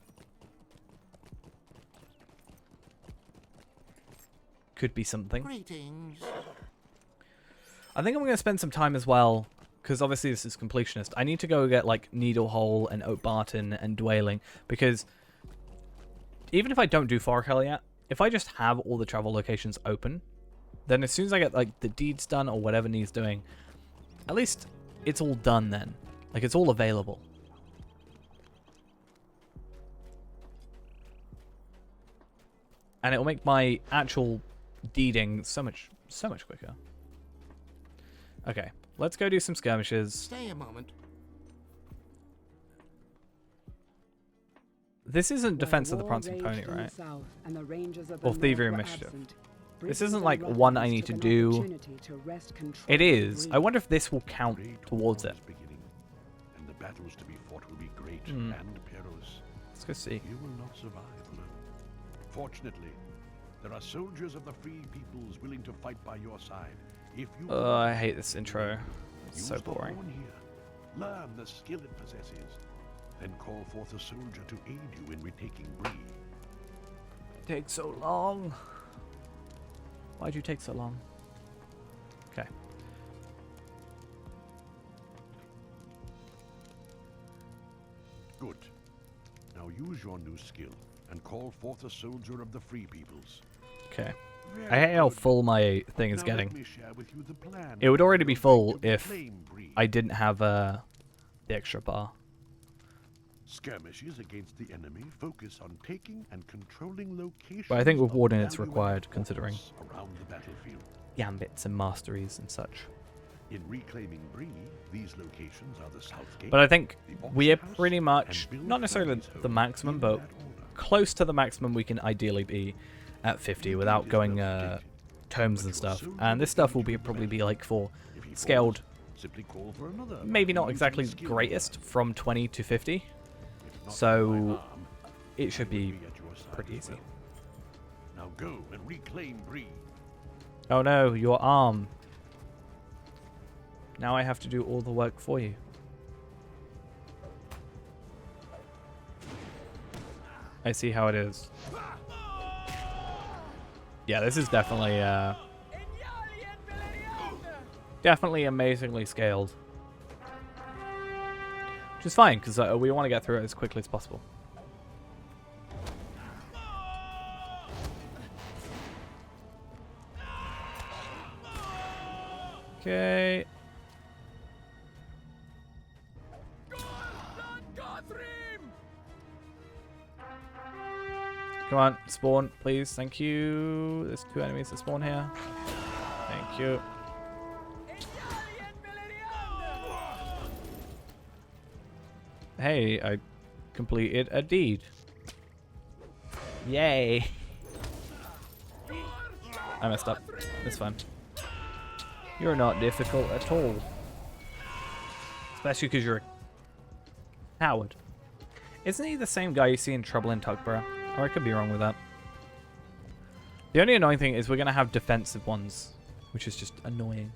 Could be something. Greetings. I think I'm going to spend some time as well, because obviously this is completionist. I need to go get like Needlehole and Oak Barton and Dwelling, because even if I don't do Forakel yet, if I just have all the travel locations open, then as soon as I get like the deeds done or whatever needs doing, at least it's all done then. Like it's all available. And it'll make my actual deeding so much quicker. Okay, let's go do some skirmishes. Stay a moment. This isn't Defense of the Prancing Pony, right? Or Thievery and Mischief. This isn't like one I need to do. It is. I wonder if this will count towards it. And the battles to be fought will be great and perilous. Let's go see. You will not survive alone. Fortunately, there are soldiers of the free peoples willing to fight by your side. If you I hate this intro. It's use so the boring. horn here, learn the skill it possesses, then call forth a soldier to aid you in retaking Bree. Takes so long. Why'd you take so long? Okay. Good. Now use your new skill and call forth a soldier of the free peoples. Okay. Very I hate how good. full my thing is Now let getting. me share with you the plan It would already be you're full going to if reclaim Bree. I didn't have the extra bar. Skirmishes against the enemy focus on taking and controlling locations. But I think with of Warden it's value-added required, considering forts around the battlefield. Gambits and masteries and such. In reclaiming Bree, these locations are the south gate. But I think the we are auction house, pretty much, and Bill not necessarily Furley's the home maximum, in but that order. close to the maximum we can ideally be at 50 without going tomes and stuff. And this stuff will probably be like for If he falls, scaled, simply call for another. maybe not Using exactly the skill greatest, from 20 to 50. If not So, by arm, it should I will be at your side pretty as easy. well. Now go and reclaim Bree. Oh no, your arm. Now I have to do all the work for you. I see how it is. Yeah, this is definitely definitely amazingly scaled. Which is fine, because we want to get through it as quickly as possible. Okay. Come on, spawn, please. Thank you. There's 2 enemies that spawn here. Thank you. Hey, I completed a deed. Yay. I messed up. It's fine. You're not difficult at all. Especially because you're a coward. Isn't he the same guy you see in Trouble in Tuckborough? Or I could be wrong with that. The only annoying thing is we're going to have defensive ones, which is just annoying.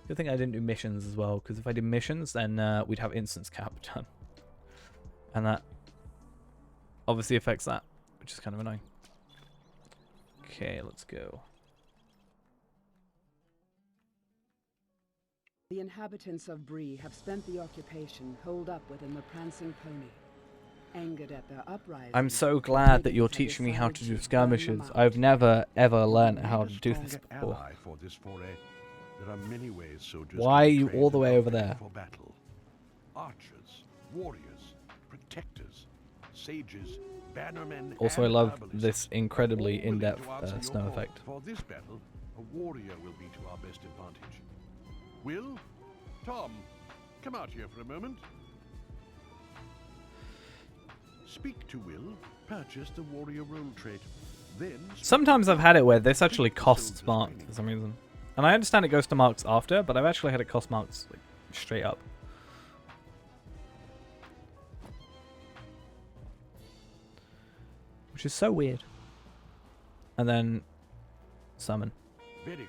Good thing I didn't do missions as well, because if I did missions, then we'd have instance cap done. And that obviously affects that, which is kind of annoying. Okay, let's go. The inhabitants of Bree have spent the occupation holed up within the Prancing Pony. Angered at their uprising, I'm so glad that you're teaching me how to do skirmishes. I've never ever learned how to do this before. For this foray. There are many ways soldiers Why are can you train all the way without over preparing there? For battle. Archers, warriors, protectors, sages, bannermen, Also, I and love herbalists this are incredibly all willing to in-depth answer your snow call. effect. For this battle, a warrior will be to our best advantage. Will? Tom, come out here for a moment. Speak to Will, purchase the warrior role trait. Then Sometimes I've had it where this actually costs marks for some reason. And I understand it goes to marks after, but I've actually had it cost marks like, straight up. Which is so weird. And then summon. Very good.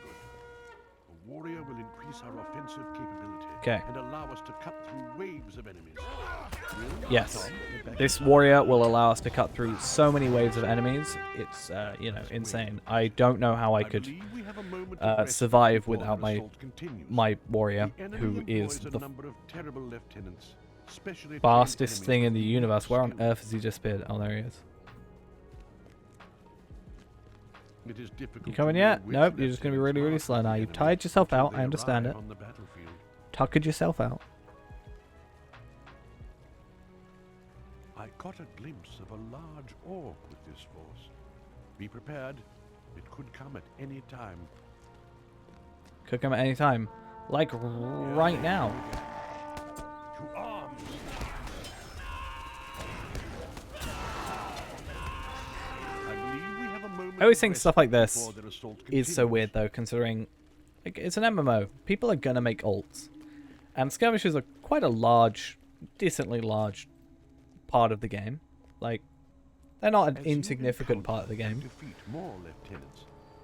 A warrior will increase our offensive capability 'Kay. and allow us to cut through waves of enemies. Yes. This warrior will allow us to cut through so many waves of enemies. It's, you know, insane. I don't know how I could believe we have a moment of rest survive before without the my assault continues. warrior, The enemy who is employs a the number of terrible lieutenants, specially trained fastest enemies thing in the with universe. Where on skill. earth has he disappeared? Oh, there he is. It is difficult You to coming know yet? which Nope, you're just going to be really, really lieutenants slow now. mark the You've enemy tired yourself until out. they I understand arrive it. on the battlefield. Tuckered yourself out. I caught a glimpse of a large orc with this force. Be prepared. It could come at any time. Could come at any time. Like right now. To arms! I believe we have a moment I always of think rest stuff like this before their assault is so continues. weird though, considering like, it's an MMO. People are gonna make ults. And skirmishes are quite a large, decently large part of the game. Like, they're not an As you insignificant encounter part of the and game. defeat more lieutenants,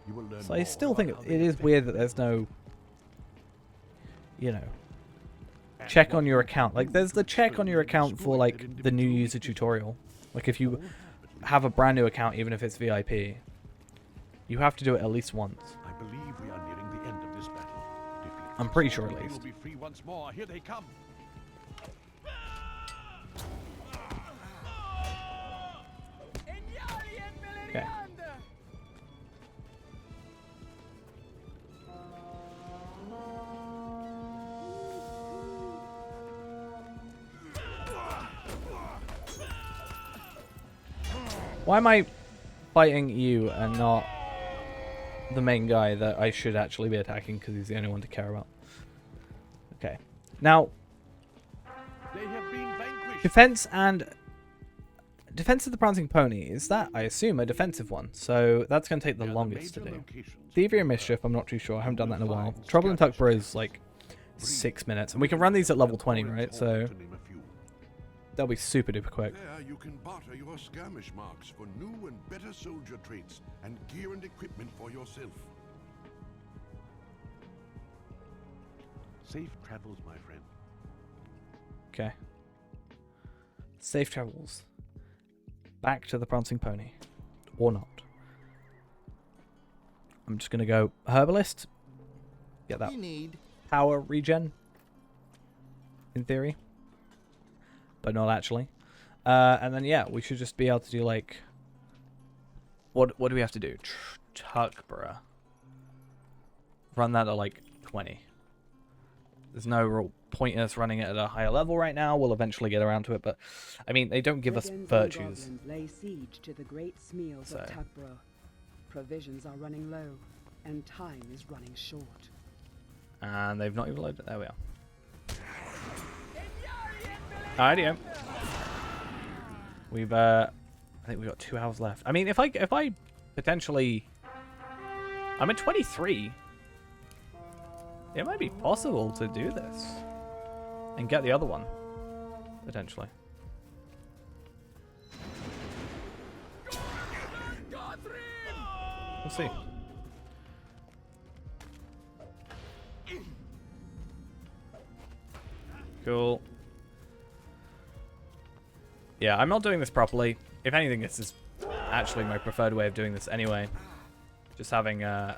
you will learn So I more still about think how it they is affect weird that the there's no, you know, and check what on your you can account. Like, do there's the to check on your expose and account for, destroy like, that the new individual user weakness. tutorial. Like, if you All have at least. have a brand new account, even if it's VIP, you have to do it at least once. I believe we are nearing the end of this battle. Defeat I'm this pretty assault sure at and we least. will be free once more. Here they come. Okay. Why am I fighting you and not the main guy that I should actually be attacking because he's the only one to care about? Okay. Now, They have been vanquished. Defense of the Prancing Pony, is that, I assume, a defensive one? So that's going to take the They are longest to major do. locations Thievery and for Mischief, I'm not too sure. I haven't done that in a while. Find Trouble in skirmish Tuckborough is camps. like Breed, 6 minutes. And we can run these at level 20, right? Torrens So Hall, to name a few. they'll be super duper quick. There you can barter your skirmish marks for new and better soldier traits and gear and equipment for yourself. Safe travels, my friend. Okay. Safe travels. Back to the Prancing Pony. Or not. I'm just going to go Herbalist. Get that You need power regen. In theory. But not actually. And then, yeah, we should just be able to do, like... What do we have to do? Tuckborough. Run that at, like, 20. there's no real point in us running it at a higher level right now. We'll eventually get around to it, but I mean, they don't give us Brigands and virtues. goblins lay siege to the great smeals So. of Tuckborough. Provisions are running low, and time is running short. And they've not even loaded it. There we are. Alrighty. We've I think we've got 2 hours left. I mean, if I potentially, I'm at 23. It might be possible to do this and get the other one potentially. We'll see. Cool. Yeah, I'm not doing this properly. If anything, this is actually my preferred way of doing this anyway. Just having the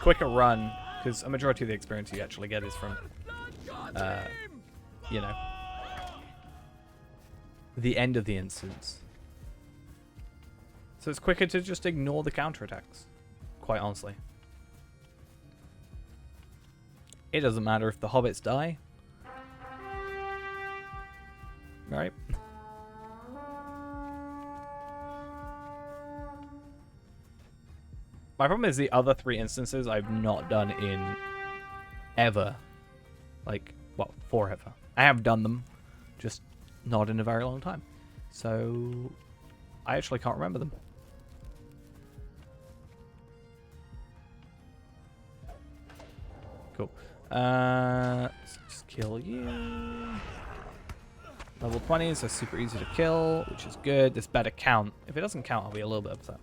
quicker run, because a majority of the experience you actually get is from, you know, the end of the instance. So it's quicker to just ignore the counterattacks, quite honestly. It doesn't matter if the hobbits die. Right? My problem is the other 3 instances I've not done in ever. Like, well, forever. I have done them, just not in a very long time. So, I actually can't remember them. Cool. Let's just kill you. Level 20, so super easy to kill, which is good. This better count. If it doesn't count, I'll be a little bit upset.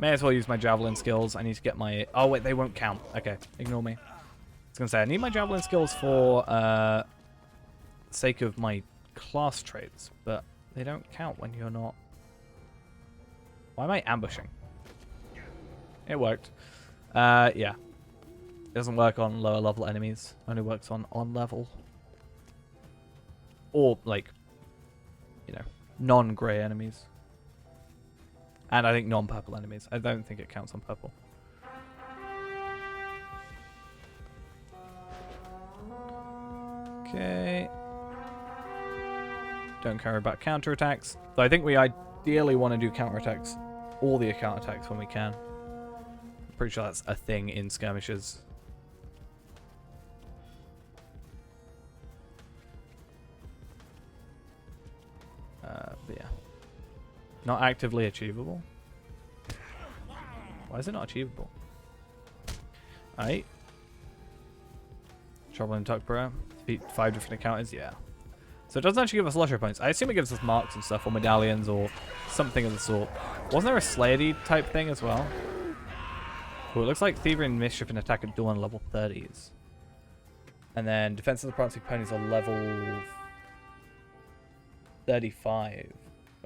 May as well use my javelin skills. I need to get my... Oh, wait, they won't count. Okay, ignore me. I was going to say, I need my javelin skills for sake of my class traits, but they don't count when you're not... Why am I ambushing? It worked. Yeah. It doesn't work on lower level enemies. Only works on level. Or, like, you know, non-grey enemies. And I think non-purple enemies. I don't think it counts on purple. Okay. Don't care about counterattacks. So I think we ideally want to do counterattacks. All the counterattacks when we can. I'm pretty sure that's a thing in skirmishes. But yeah. Not actively achievable. Why is it not achievable? Alright. Trouble in Tuckborough. Defeat 5 different encounters. Yeah. So it doesn't actually give us leisure points. I assume it gives us marks and stuff, or medallions, or something of the sort. Wasn't there a Slayer type thing as well? Cool. It looks like Thievery and Mischief and Attack at Dawn level 30s. And then Defense of the Prancing Ponies are level 35.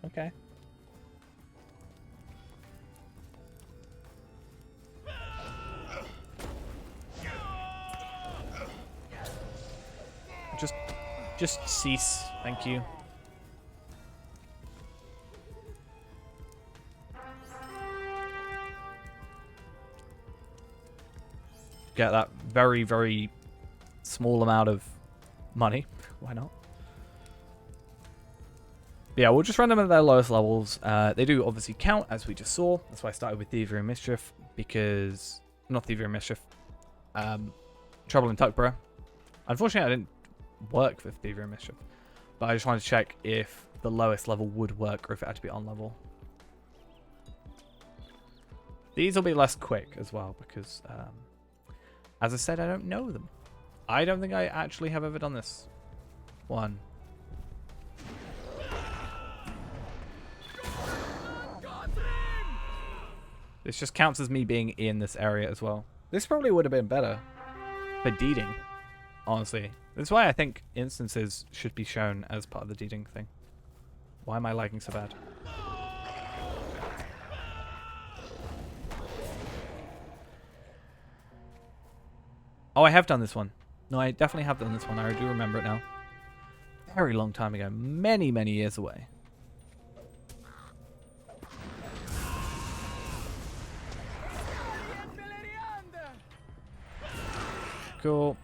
Okay. Just cease. Thank you. Get that very, very small amount of money. Why not? But yeah, we'll just run them at their lowest levels. They do obviously count, as we just saw. That's why I started with Thievery and Mischief, because... Not Thievery and Mischief. Trouble in Tuckborough. Unfortunately, I didn't work with Thievery and Mischief. But I just wanted to check if the lowest level would work, or if it had to be on level. These will be less quick as well, because... as I said, I don't know them. I don't think I actually have ever done this one. This just counts as me being in this area as well. This probably would have been better for deeding, honestly. That's why I think instances should be shown as part of the deeding thing. Why am I lagging so bad? Oh, I have done this one. No, I definitely have done this one. I do remember it now. Very long time ago. Many, many years away. Cool.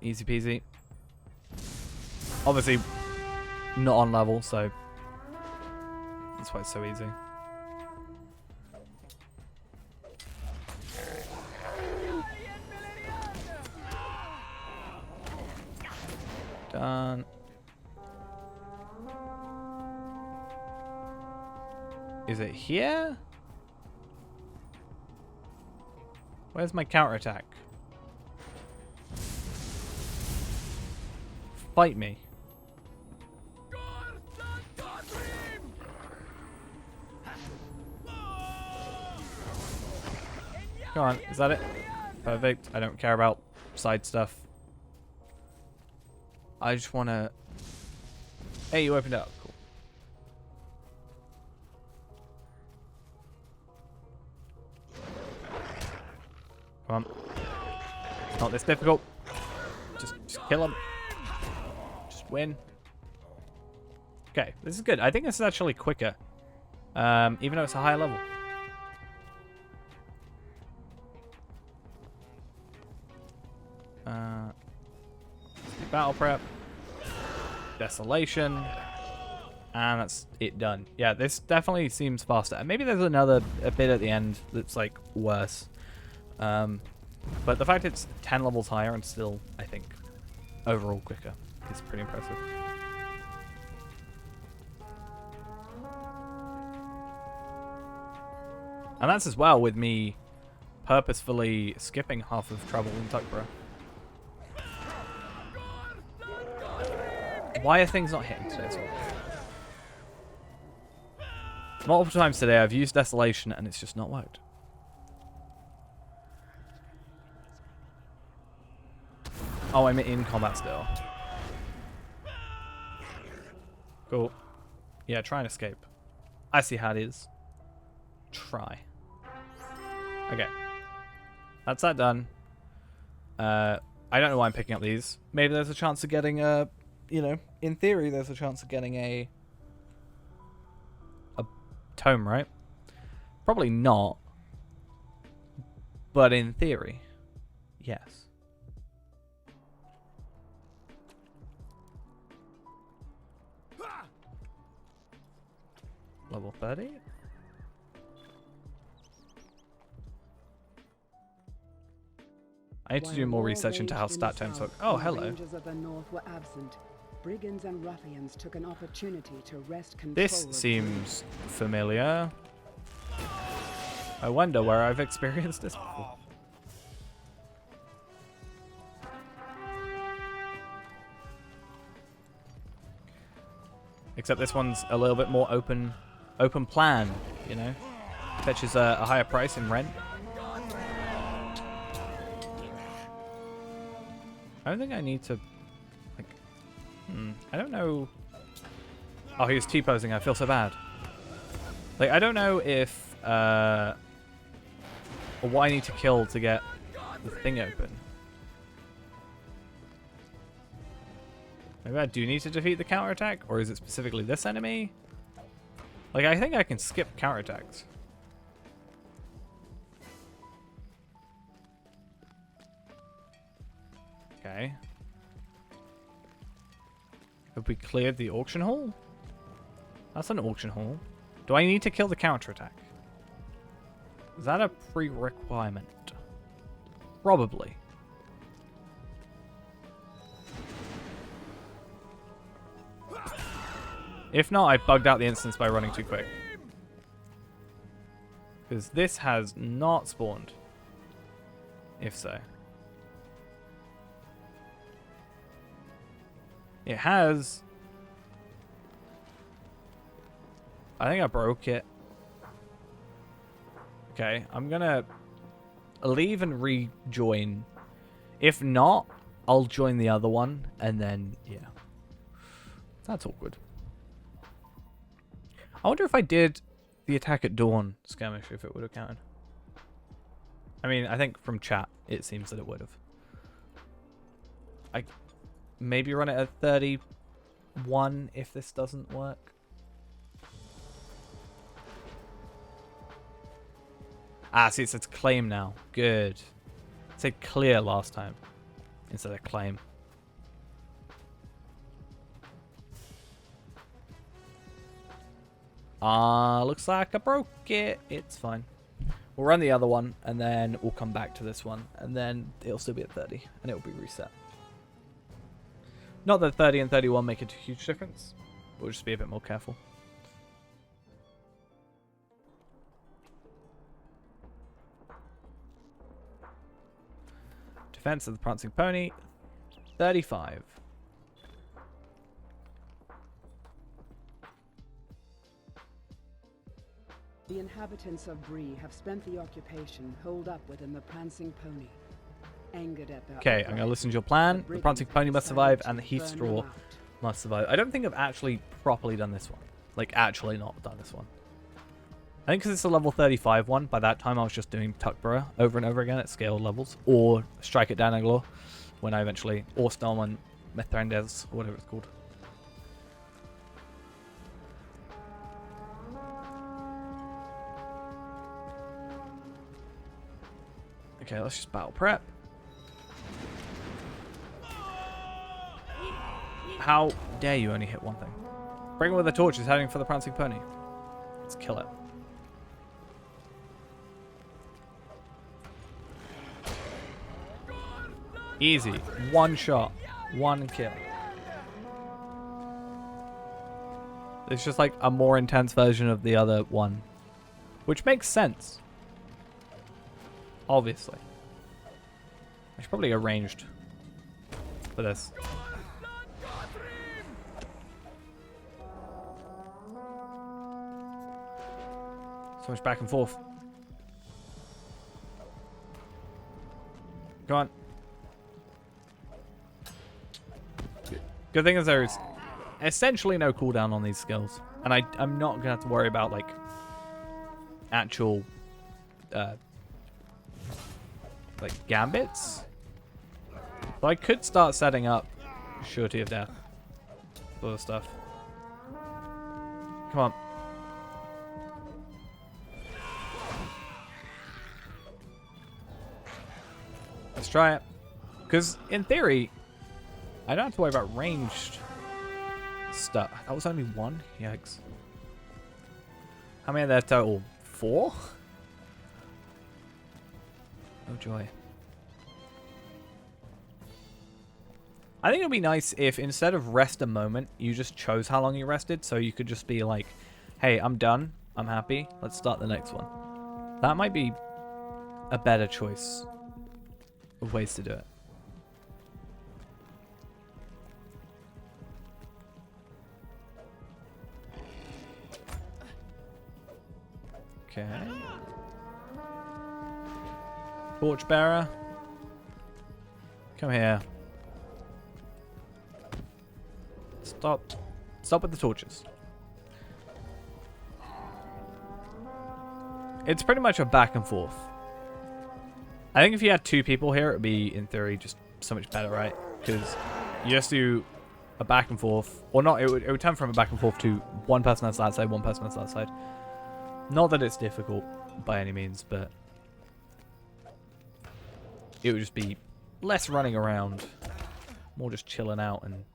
Easy peasy. Obviously, not on level, so that's why it's so easy. Done. Is it here? Where's my counterattack? Fight me. Come on, is that it? Perfect. I don't care about side stuff. I just want to... Hey, you opened up. Cool. Come on. It's not this difficult. Just kill him. Just win. Okay, this is good. I think this is actually quicker. Even though it's a higher level. Battle prep. Desolation. And that's it done. Yeah, this definitely seems faster. And maybe there's a bit at the end that's like worse. But the fact it's 10 levels higher and still, I think, overall quicker is pretty impressive. And that's as well with me purposefully skipping half of Trouble in Tuckborough. Why are things not hitting today as well? Multiple times today I've used Desolation and it's just not worked. Oh, I'm in combat still. Cool. Yeah, try and escape. I see how it is. Try. Okay. That's that done. I don't know why I'm picking up these. Maybe there's a chance of getting a... You know, in theory, there's a chance of getting a tome, right? Probably not. But in theory, yes. Level 30? I need to do more research into how stat tomes work. Oh, hello. Rangers of the North were absent. Brigands and ruffians took an opportunity to wrest control. This seems familiar. I wonder where I've experienced this before. Except this one's a little bit more open plan, you know? Fetches a higher price in rent. I don't think I need to, like, I don't know. Oh, he was T-posing. I feel so bad. Like, I don't know if, or what I need to kill to get the thing open. Maybe I do need to defeat the counterattack, or is it specifically this enemy? Like, I think I can skip counterattacks. Okay. Have we cleared the auction hall? That's an auction hall. Do I need to kill the counterattack? Is that a pre-requirement? Probably. If not, I bugged out the instance by running too quick. Because this has not spawned. If so. It has. I think I broke it. Okay, I'm gonna leave and rejoin. If not, I'll join the other one, and then, yeah. That's awkward. I wonder if I did the attack at dawn skirmish, if it would have counted. I mean, I think from chat, it seems that it would have. I maybe run it at 31 if this doesn't work. Ah, see, it says claim now. Good. said clear last time instead of claim. Looks like I broke it. It's fine. We'll run the other one, and then we'll come back to this one, and then it'll still be at 30, and it'll be reset. Not that 30 and 31 make a huge difference. We'll just be a bit more careful. Defense of the Prancing Pony, 35. The inhabitants of Bree have spent the occupation holed up within the Prancing Pony. Angered at their Okay, I'm going to listen to your plan. The Prancing Pony must survive, and the Heath Straw must survive. I don't think I've actually properly done this one. Like, actually not done this one. I think because it's a level 35 one, by that time I was just doing Tuckborough over and over again at scaled levels. Or Strike at Danaglor, when I eventually... Or Stormon Mithrandes, or whatever it's called. Okay, let's just battle prep. How dare you only hit one thing? Bring with the torch is heading for the Prancing Pony. Let's kill it. Easy. One shot. One kill. It's just like a more intense version of the other one. Which makes sense. Obviously. I should probably arranged for this. So much back and forth. Go on. Good thing is there's essentially no cooldown on these skills. And I'm not going to have to worry about, like, actual, like, gambits. But I could start setting up Surety of Death. Sort of stuff. Come on. Let's try it. Because, in theory, I don't have to worry about ranged stuff. That was only one? Yikes. How many are there total? 4? Oh joy. I think it would be nice if instead of rest a moment, you just chose how long you rested. So you could just be like, hey, I'm done. I'm happy. Let's start the next one. That might be a better choice of ways to do it. Okay. Torchbearer. Come here. Stop. Stop with the torches. It's pretty much a back and forth. I think if you had 2 people here, it would be, in theory, just so much better, right? Because you just do a back and forth. Or not, it would turn from a back and forth to one person that's that side, one person that's that side. Not that it's difficult by any means, but it would just be less running around, more just chilling out and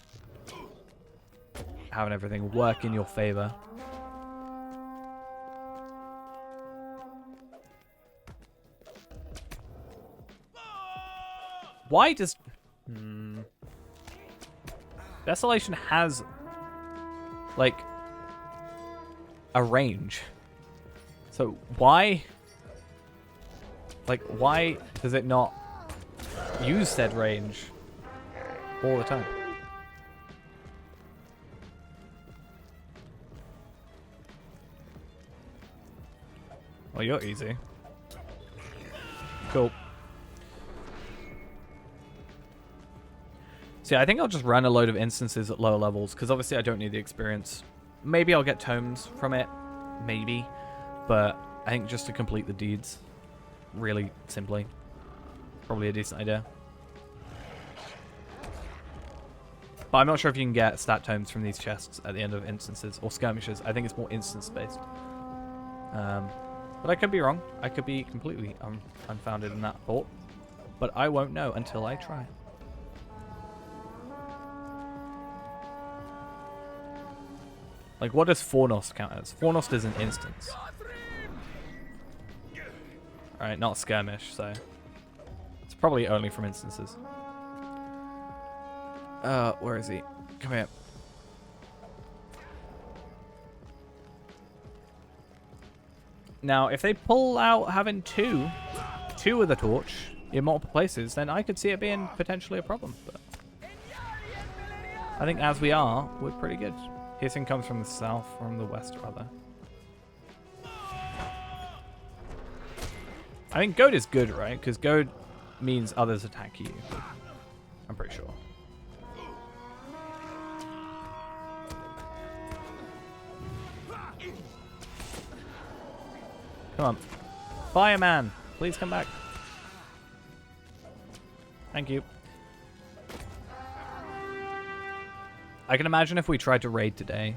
having everything work in your favor. Why does... Desolation has, like, a range. So why... Like, why does it not use said range all the time? Well, you're easy. Cool. See, I think I'll just run a load of instances at lower levels, because obviously I don't need the experience. Maybe I'll get tomes from it. Maybe. But I think just to complete the deeds, really simply, probably a decent idea. But I'm not sure if you can get stat tomes from these chests at the end of instances, or skirmishes. I think it's more instance-based. But I could be wrong. I could be completely unfounded in that thought. but I won't know until I try. Like, what does Fornost count as? Fornost is an instance. Alright, not skirmish, so it's probably only from instances. Where is he? Come here. Now, if they pull out having two with a torch in multiple places, then I could see it being potentially a problem. But I think as we are, we're pretty good. Hissing comes from the south, from the west, rather. I think goad is good, right? Because goad means others attack you. I'm pretty sure. Come on. Fireman, please come back. Thank you. I can imagine if we tried to raid today,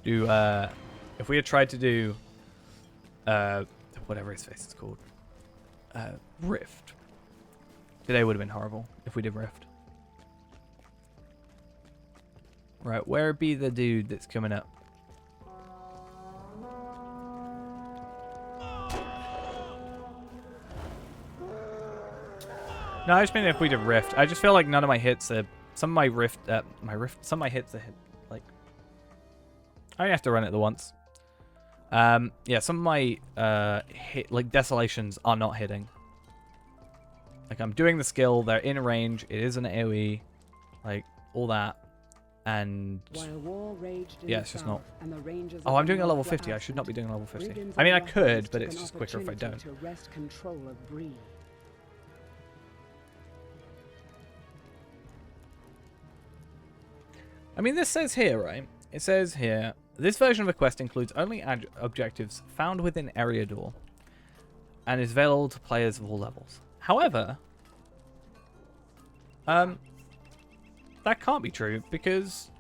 if we had tried to do, whatever his face is called, Rift. Today would have been horrible if we did Rift. Right, where be the dude that's coming up? No, I just mean if we did Rift. I just feel like none of my hits are... Some of my some of my hits are hit, like... I only have to run it the once. Yeah, some of my like Desolations are not hitting. Like, I'm doing the skill, they're in range, it is an AoE, like, all that. And... While war raged in yeah, the it's just south, not... and the ranges Oh, of I'm the doing a level north were 50. I should not be doing a level 50. Brigands I mean, I and could, Ruffians but took it's an just quicker if I don't. opportunity to wrest control of Bree. I mean, this says here, right? It says here, this version of a quest includes only objectives found within area door and is available to players of all levels. However, that can't be true because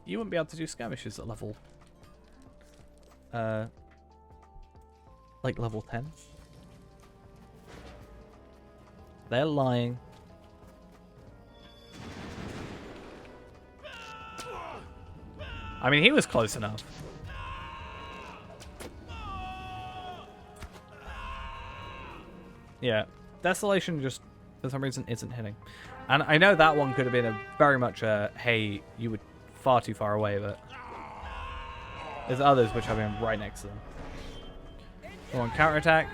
you wouldn't be able to do skirmishes at level, like level 10. They're lying. I mean, he was close enough. Yeah, Desolation just, for some reason, isn't hitting. And I know that one could have been a very much a, hey, you were far too far away, but there's others which have been right next to them. Come on, counterattack.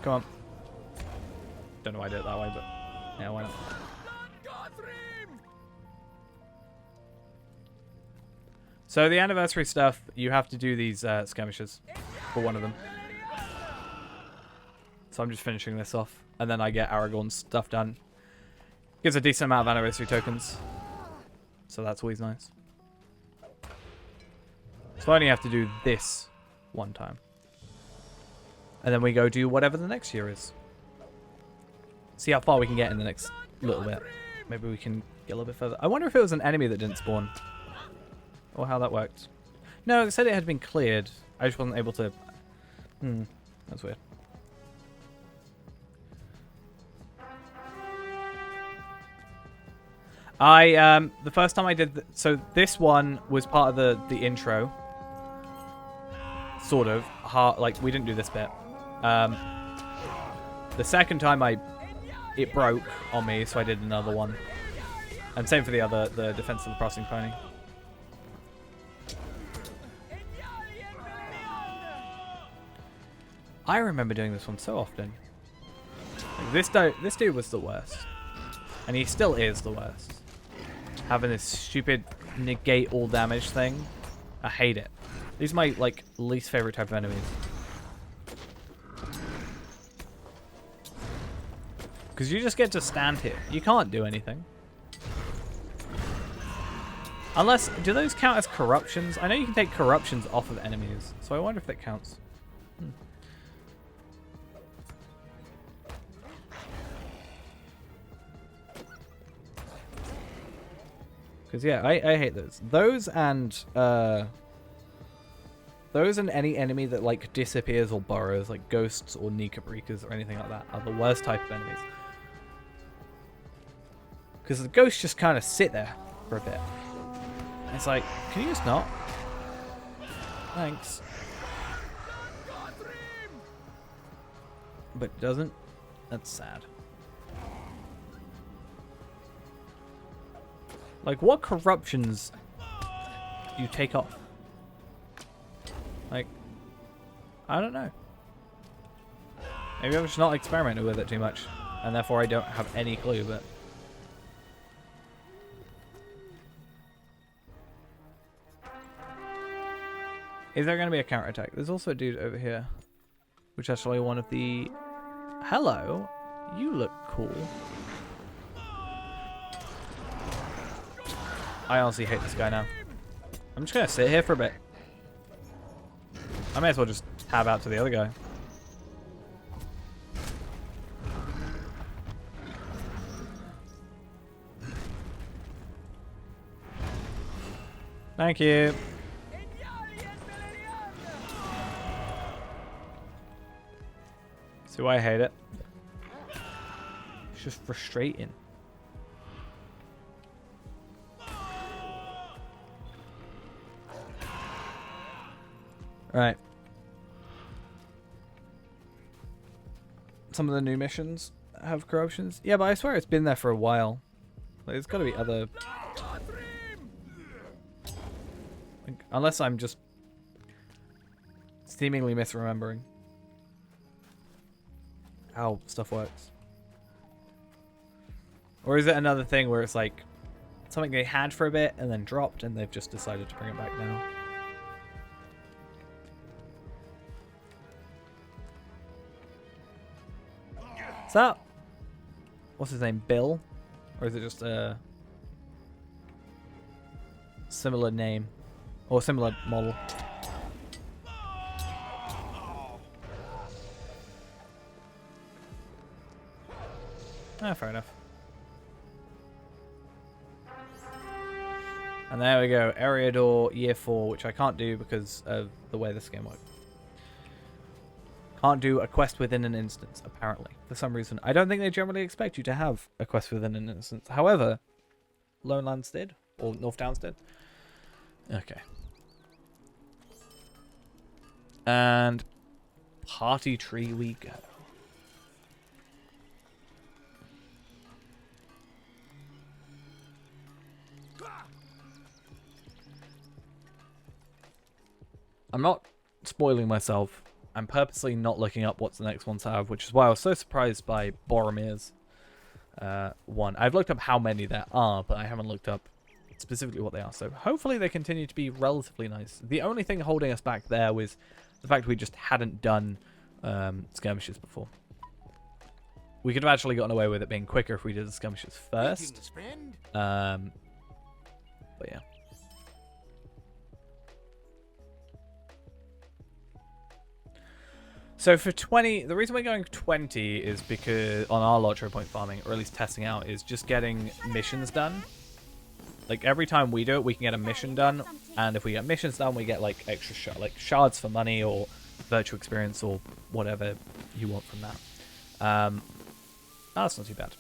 Come on. Don't know why I did it that way, but yeah, why not? So the anniversary stuff, you have to do these skirmishes for one of them. So I'm just finishing this off, and then I get Aragorn's stuff done. Gives a decent amount of anniversary tokens, so that's always nice. So I only have to do this one time, and then we go do whatever the next year is. See how far we can get in the next little bit. Maybe we can get a little bit further. I wonder if it was an enemy that didn't spawn. Or how that worked. No, it said it had been cleared. I just wasn't able to... that's weird. The first time I did... So this one was part of the intro. Sort of. Like, we didn't do this bit. The second time it broke on me, so I did another one. And same for the Defense of the Crossing Pony. I remember doing this one so often. Like, this dude was the worst. And he still is the worst. Having this stupid negate all damage thing. I hate it. These are my, like, least favorite type of enemies. Because you just get to stand here. You can't do anything. Unless, do those count as corruptions? I know you can take corruptions off of enemies. So I wonder if that counts. Because, yeah, I hate those. Those Those and any enemy that like disappears or burrows, like ghosts or Nikabrikas or anything like that, are the worst type of enemies. Because the ghosts just kind of sit there for a bit. And it's like, can you just not? Thanks. But it doesn't. That's sad. Like, what corruptions do you take off? Like, I don't know. Maybe I'm just not experimenting with it too much, and therefore I don't have any clue, but... Is there going to be a counterattack? There's also a dude over here, which is actually one of the... Hello, you look cool. I honestly hate this guy now. I'm just going to sit here for a bit. I may as well just tab out to the other guy. Thank you. See why I hate it? It's just frustrating. Right. Some of the new missions have corruptions. Yeah, but I swear it's been there for a while. Like, there's got to be other... Like, unless I'm just seemingly misremembering how stuff works. Or is it another thing where it's like something they had for a bit and then dropped and they've just decided to bring it back now? What's up? What's his name? Bill? Or is it just a similar name? Or similar model? Ah, fair enough. And there we go. Area door year 4, which I can't do because of the way this game works. Can't do a quest within an instance, apparently. For some reason. I don't think they generally expect you to have a quest within an instance. However, Lone Lands did. Or North Downs did. Okay. And party tree we go. I'm not spoiling myself. I'm purposely not looking up what's the next one to have, which is why I was so surprised by Boromir's one. I've looked up how many there are, but I haven't looked up specifically what they are. So hopefully they continue to be relatively nice. The only thing holding us back there was the fact we just hadn't done skirmishes before. We could have actually gotten away with it being quicker if we did the skirmishes first. But yeah. So for 20, the reason we're going 20 is because on our lottery point farming, or at least testing out, is just getting missions done. Like every time we do it, we can get a mission done, and if we get missions done, we get like extra shards for money or virtual experience or whatever you want from that. That's not too bad.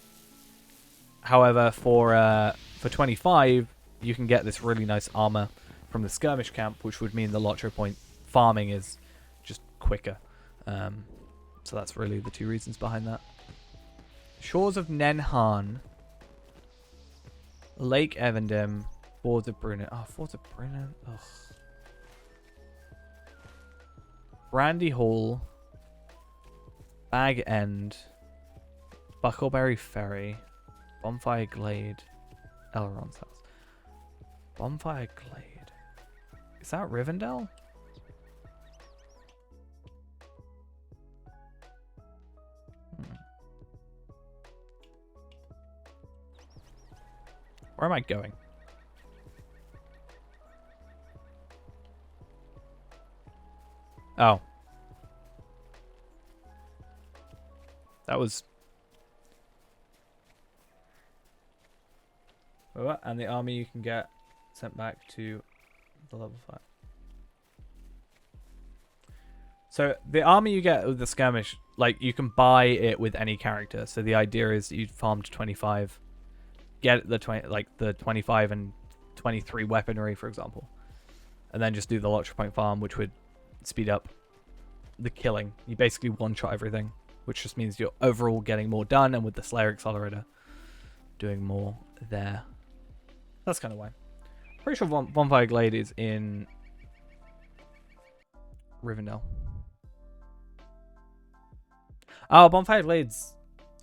However, for 25, you can get this really nice armor from the skirmish camp, which would mean the lottery point farming is just quicker. So that's really the two reasons behind that. Shores of Nenhan, Lake Evendim, Fords of Brunnen. Oh, Fords of Brunnen. Ugh. Brandy Hall, Bag End, Buckleberry Ferry, Bonfire Glade, Elrond's house. Bonfire Glade. Is that Rivendell? Where am I going? Oh. That was... Oh, and the army you can get sent back to the level 5. So the armor you get with the skirmish, like you can buy it with any character. So the idea is that you'd farm to 25, get the 25 and 23 weaponry, for example, and then just do the Lottery Point farm, which would speed up the killing. You basically one-shot everything, which just means you're overall getting more done, and with the Slayer Accelerator, doing more there. That's kind of why. Pretty sure Bonfire Glade is in Rivendell. Oh, Bonfire Glade's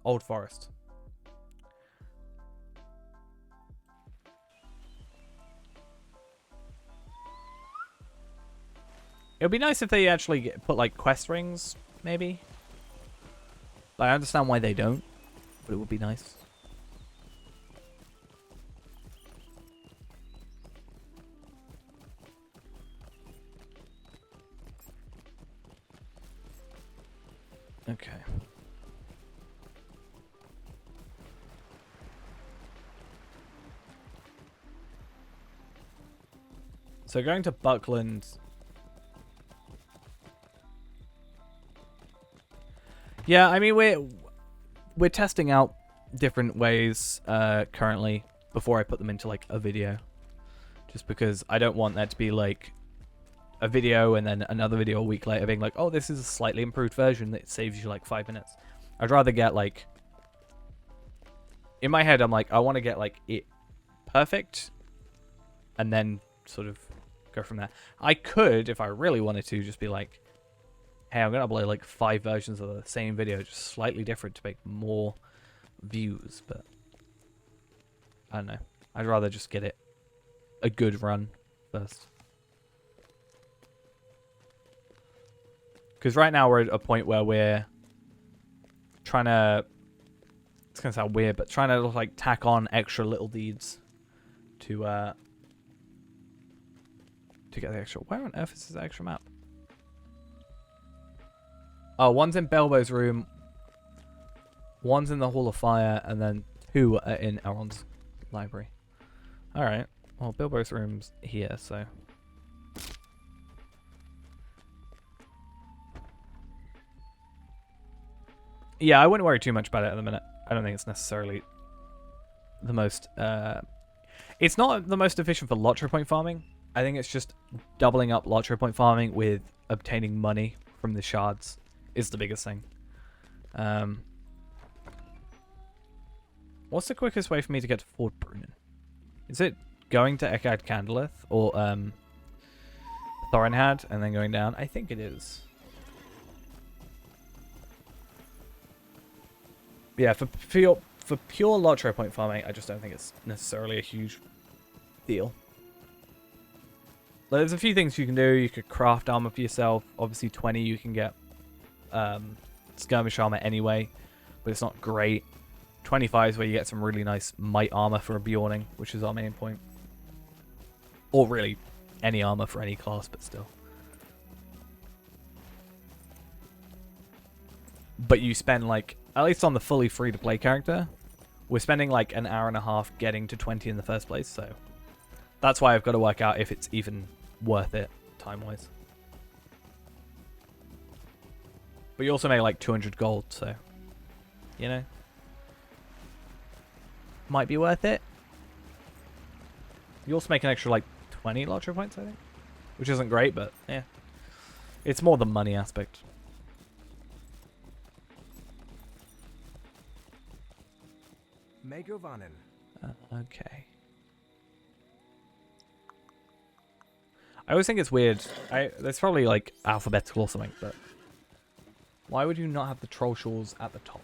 Old Forest. It would be nice if they actually put like quest rings, maybe. I understand why they don't, but it would be nice. Okay. So going to Buckland. Yeah, I mean we're testing out different ways currently before I put them into like a video. Just because I don't want that to be like a video and then another video a week later being like, oh, this is a slightly improved version that saves you like 5 minutes. I'd rather get like, in my head I'm like, I want to get like it perfect and then sort of go from there. I could, if I really wanted to, just be like, hey, I'm gonna upload like 5 versions of the same video, just slightly different to make more views, but I don't know. I'd rather just get it a good run first. Because right now we're at a point where we're trying to, it's going to sound weird, but trying to like tack on extra little deeds to get the extra. Where on earth is this extra map? Oh, one's in Belbo's room, one's in the Hall of Fire, and then 2 are in Elrond's library. Alright, well, Bilbo's room's here, so... Yeah, I wouldn't worry too much about it at the minute. I don't think it's necessarily the most... It's not the most efficient for Lottery Point farming. I think it's just doubling up Lottery Point farming with obtaining money from the shards is the biggest thing. What's the quickest way for me to get to Fort Brunnen? Is it going to Eckhard Candleth or Thorinhad and then going down? I think it is. Yeah, for pure Lottery Point farming, I just don't think it's necessarily a huge deal. There's a few things you can do. You could craft armor for yourself. Obviously, 20 you can get skirmish armor anyway, but it's not great. 25 is where you get some really nice might armor for a Bjorning, which is our main point. Or really, any armor for any class, but still. But you spend like, at least on the fully free-to-play character, we're spending like an hour and a half getting to 20 in the first place, so that's why I've got to work out if it's even worth it time-wise. But you also make like 200 gold, so, you know, might be worth it. You also make an extra like 20 lottery points, I think, which isn't great, but yeah, it's more the money aspect. Megovanen. Okay. I always think it's weird. There's probably like alphabetical or something, but why would you not have the troll shawls at the top?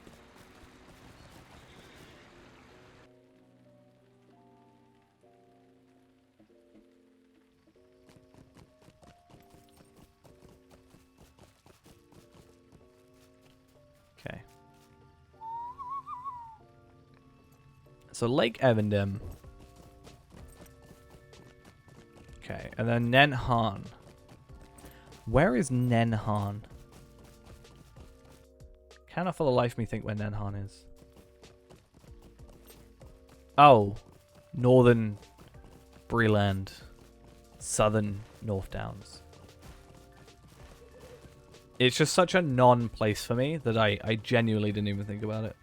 Okay. So Lake Evendim. Okay, and then Nen Han. Where is Nen Han? Cannot for the life of me think where Nen Han is. Oh, Northern Breland, Southern North Downs. It's just such a non-place for me that I genuinely didn't even think about it.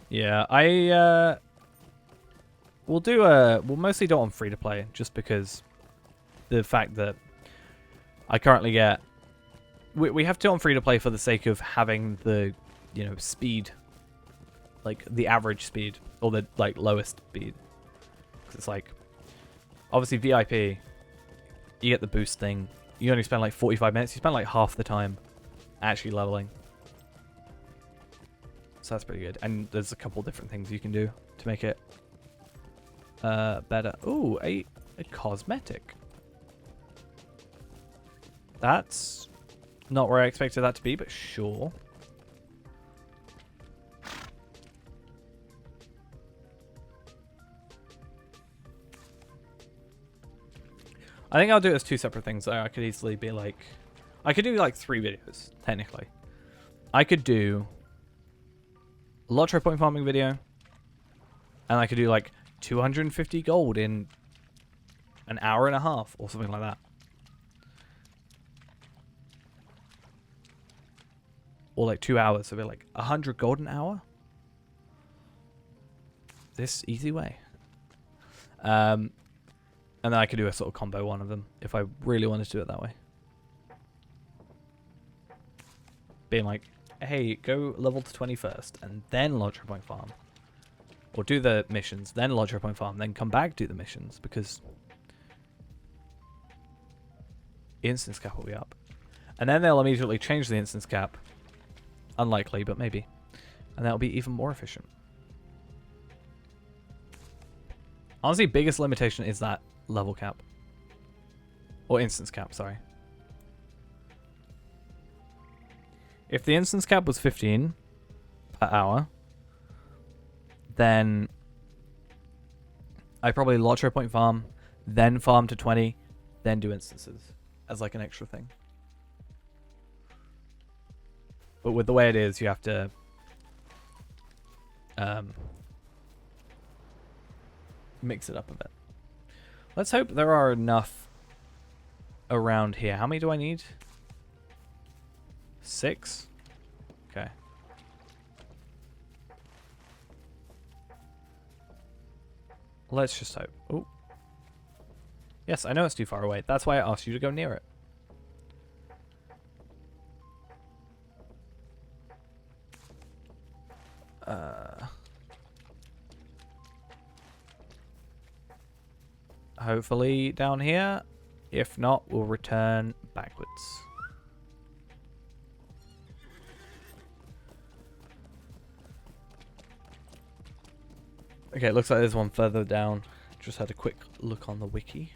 Yeah, we'll mostly do it on free to play just because the fact that I currently get we have to on free to play for the sake of having the, you know, speed, like the average speed or the like lowest speed. 'Cause it's like obviously VIP, you get the boost thing. You only spend like 45 minutes. You spend like half the time actually leveling. So that's pretty good. And there's a couple different things you can do to make it better. Ooh, a cosmetic. That's not where I expected that to be, but sure. I think I'll do it as two separate things. I could easily be like, I could do like 3 videos, technically. I could do a Lotro point farming video, and I could do like 250 gold in an hour and a half or something like that. Or like 2 hours, so it'd be like 100 gold an hour. This easy way. And then I could do a sort of combo one of them if I really wanted to do it that way. Being like, hey, go level to 20 first, and then Lotro point farm. Or do the missions, then Lotro point farm, then come back, do the missions, because instance cap will be up. And then they'll immediately change the instance cap. Unlikely, but maybe. And that'll be even more efficient. Honestly, biggest limitation is that level cap. Or instance cap, sorry. If the instance cap was 15 per hour, then I probably Lotro point farm, then farm to 20, then do instances as like an extra thing. But with the way it is, you have to mix it up a bit. Let's hope there are enough around here. How many do I need? 6? Okay. Let's just hope. Oh. Yes, I know it's too far away. That's why I asked you to go near it. Hopefully down here. If not, we'll return backwards. Okay, it looks like there's one further down. Just had a quick look on the wiki.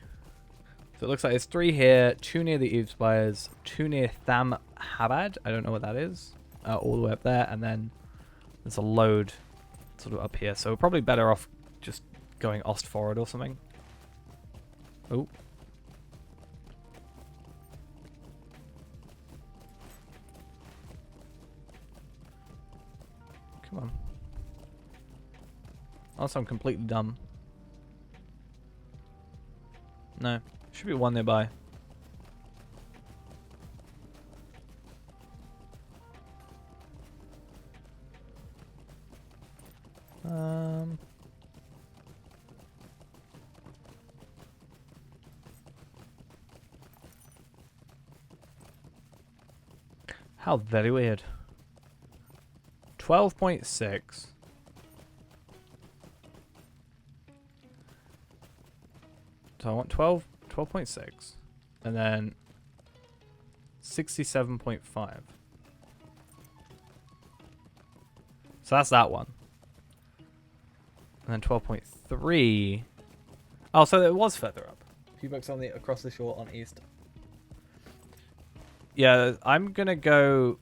So it looks like there's 3 here, 2 near the Eve Spires, 2 near Tham Habad. I don't know what that is. All the way up there, and then there's a load sort of up here. So we're probably better off just going Ost forward or something. Oh. Come on. Also, I'm completely dumb. No. Should be one nearby. How very weird. 12.6. So I want 12.6. And then 67.5. So that's that one. And then 12.3. Oh, so it was further up. A few bucks on the across the shore on east. Yeah, I'm gonna go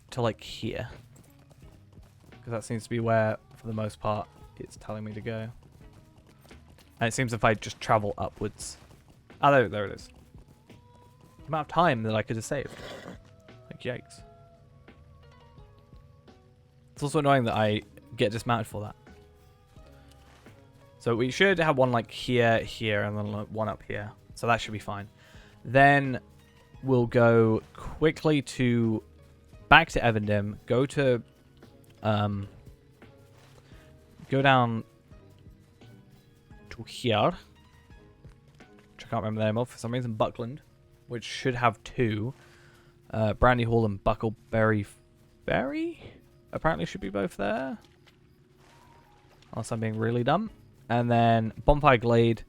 to like here. Because that seems to be where, for the most part, it's telling me to go. And it seems if I just travel upwards. Oh, there it is. The amount of time that I could have saved. Like, yikes. It's also annoying that I get dismounted for that. So we should have one like here, here, and then one up here. So that should be fine. Then we'll go quickly to back to Evendim. Go to go down to here. Which I can't remember the name of for some reason. Buckland, which should have two. Brandy Hall and Buckleberry Ferry apparently should be both there. Unless I'm being really dumb. And then Bonfire Glade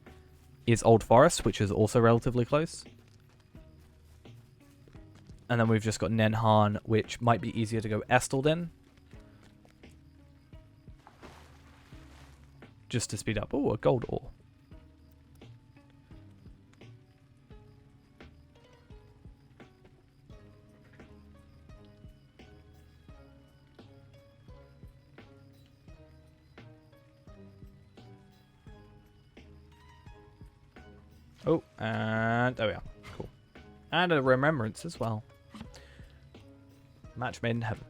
is Old Forest, which is also relatively close. And then we've just got Nenhan, which might be easier to go Estelden. Just to speed up. Oh, a gold ore. Oh, and there we are. Cool. And a remembrance as well. Match made in heaven.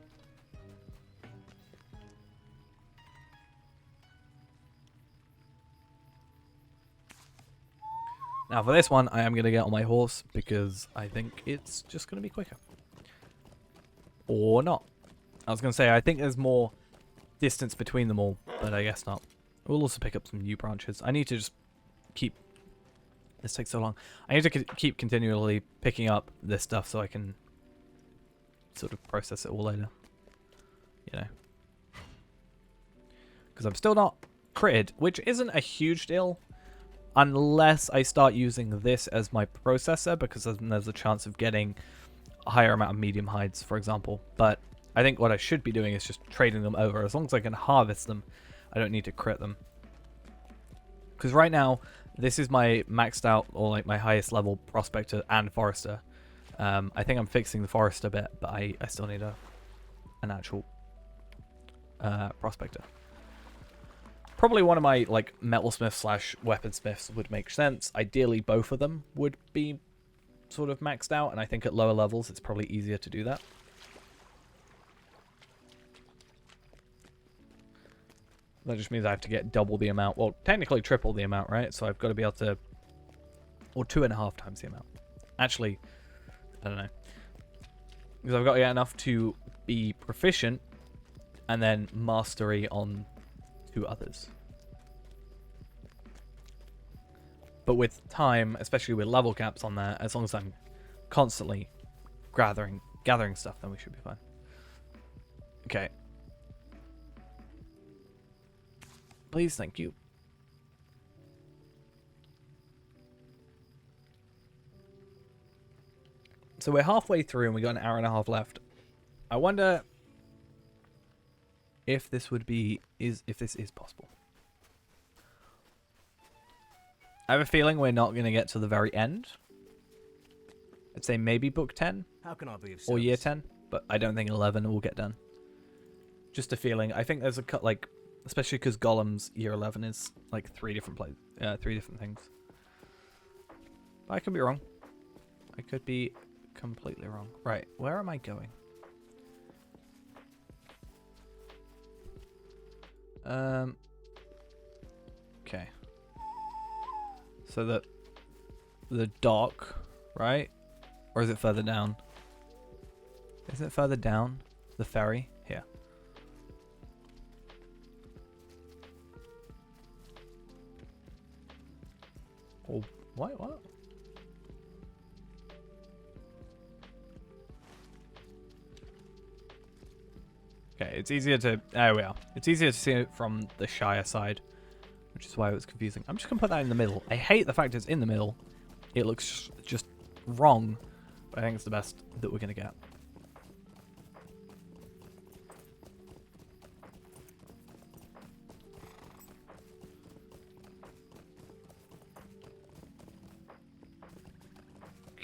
Now for this one, I am going to get on my horse because I think it's just going to be quicker. Or not. I was going to say, I think there's more distance between them all, but I guess not. We'll also pick up some new branches. I need to just keep... This takes so long. I need to keep continually picking up this stuff so I can sort of process it all later. You know. Because I'm still not critted, which isn't a huge deal. Unless I start using this as my processor, because then there's a chance of getting a higher amount of medium hides, for example. But I think what I should be doing is just trading them over. As long as I can harvest them, I don't need to crit them. Because right now, this is my maxed out, or like my highest level prospector and forester. I think I'm fixing the forester bit, but I still need an actual prospector. Probably one of my like metalsmith slash weaponsmiths would make sense. Ideally, both of them would be sort of maxed out, and I think at lower levels it's probably easier to do that. That just means I have to get double the amount. Well, technically triple the amount, right? So I've got to be able to... Or 2.5 times the amount. Actually, I don't know. Because I've got to get enough to be proficient and then mastery on 2 others. But with time, especially with level caps on there, as long as I'm constantly gathering stuff, then we should be fine. Okay. Please, thank you. So we're halfway through and we got an hour and a half left. I wonder if this would be if this is possible. I have a feeling we're not going to get to the very end. I'd say maybe book 10 How can I be of service? or year 10, but I don't think 11 will get done. Just a feeling. I think there's a cut like. Especially because Golem's year 11 is like 3 different things. But I could be wrong. I could be completely wrong. Right, where am I going? Okay. So the dock, right? Or is it further down? Is it further down? The ferry? Here. Oh, what? Okay, it's easier to... There we are. It's easier to see it from the Shire side, which is why it was confusing. I'm just going to put that in the middle. I hate the fact it's in the middle. It looks just wrong, but I think it's the best that we're going to get.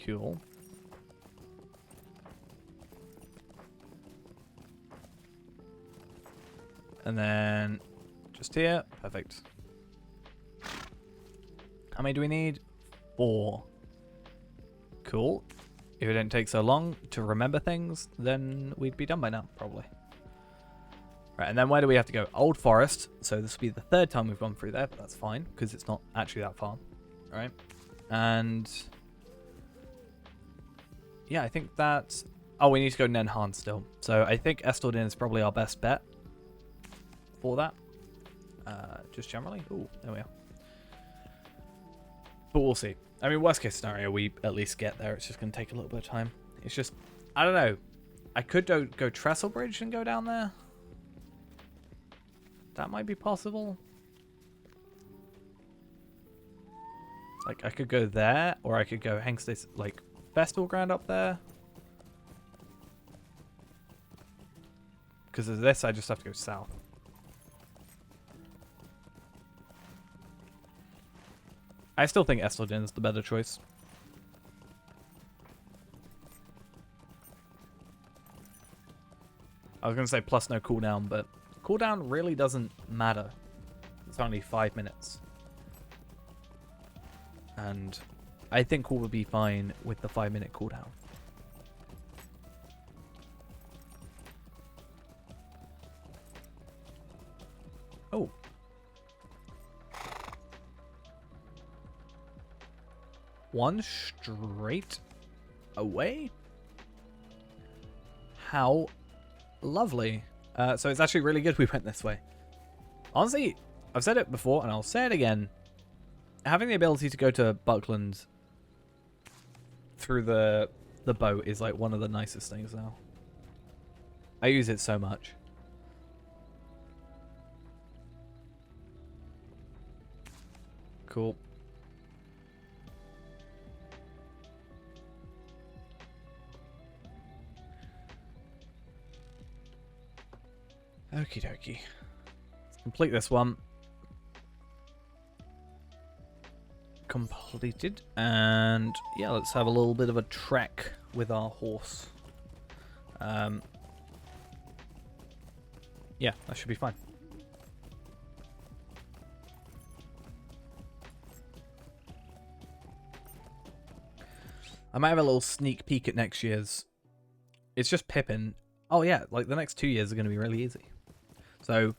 Cool. And then just here. Perfect. How many do we need? 4. Cool. If it didn't take so long to remember things, then we'd be done by now, probably. Right, and then where do we have to go? Old Forest. So this will be the third time we've gone through there, but that's fine, because it's not actually that far. Right? And... yeah, I think that's... oh, we need to go Nenhan still. So I think Estordin is probably our best bet for that. Just generally. Ooh, there we are. But we'll see. I mean, worst case scenario, we at least get there. It's just going to take a little bit of time. It's just... I don't know. I could go Trestle Bridge and go down there. That might be possible. Like, I could go there, or I could go Hengst's, like, Festival Ground up there. Because of this, I just have to go south. I still think Estordin is the better choice. I was going to say plus no cooldown, but cooldown really doesn't matter. It's only 5 minutes. And I think we'll be fine with the 5-minute cooldown. Oh. One straight away? How lovely. So it's actually really good we went this way. Honestly, I've said it before and I'll say it again. Having the ability to go to Buckland through the boat is like one of the nicest things now. I use it so much. Cool. Okie dokie. Let's complete this one. Completed. And yeah, let's have a little bit of a trek with our horse. Yeah, that should be fine. I might have a little sneak peek at next year's. It's just Pippin. Oh yeah, like the next 2 years are going to be really easy. So,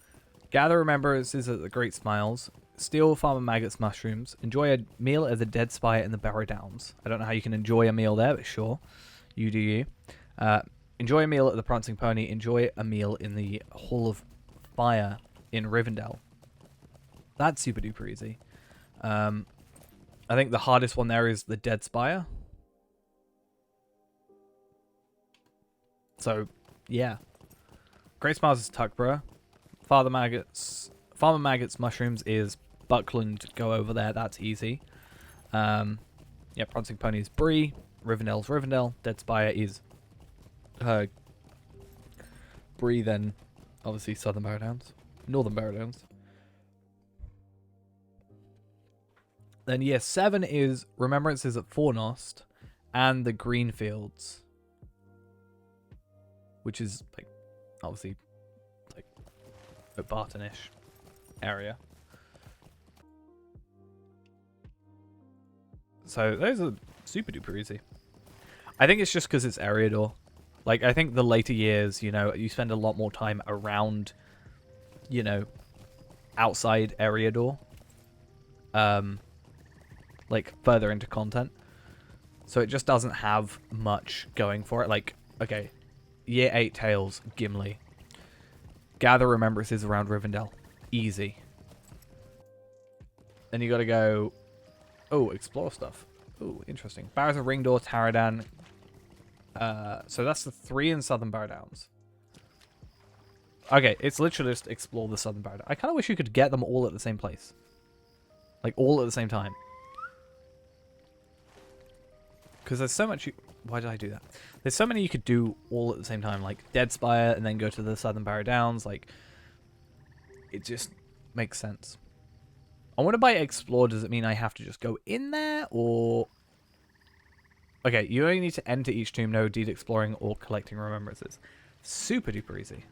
gather remembrances at the Great Smiles, steal Farmer Maggot's mushrooms, enjoy a meal at the Dead Spire in the Barrow Downs. I don't know how you can enjoy a meal there, but sure, you do you. Enjoy a meal at the Prancing Pony, enjoy a meal in the Hall of Fire in Rivendell. That's super duper easy. I think the hardest one there is the Dead Spire. So, yeah. Great Smiles is Tuckborough. Farmer Maggot's mushrooms is Buckland. Go over there. That's easy. Yeah, Prancing Pony is Bree. Rivendell's Rivendell. Dead Spire is Bree, then obviously Southern Barrow Downs. Northern Barrow Downs. Then year 7 is Remembrances at Fornost and the Greenfields. Which is, like, obviously, like, a Barton-ish area. So, those are super duper easy. I think it's just because it's Eriador. Like, I think the later years, you know, you spend a lot more time around, you know, outside Eriador. Like, further into content. So it just doesn't have much going for it. Like, okay, Year 8 Tales, Gimli. Gather remembrances around Rivendell. Easy. Then you gotta go... oh, explore stuff. Oh, interesting. Barrows of Ringdor, Taradan. So that's the 3 in Southern Barrow Downs. Okay, it's literally just explore the Southern Barrow Downs. I kind of wish you could get them all at the same place. Like, all at the same time. Because there's so much... why did I do that? There's so many you could do all at the same time. Like, Dead Spire and then go to the Southern Barrow Downs. Like, it just makes sense. I wonder by explore, does it mean I have to just go in there? Or... okay, you only need to enter each tomb, no deed exploring or collecting remembrances. Super duper easy.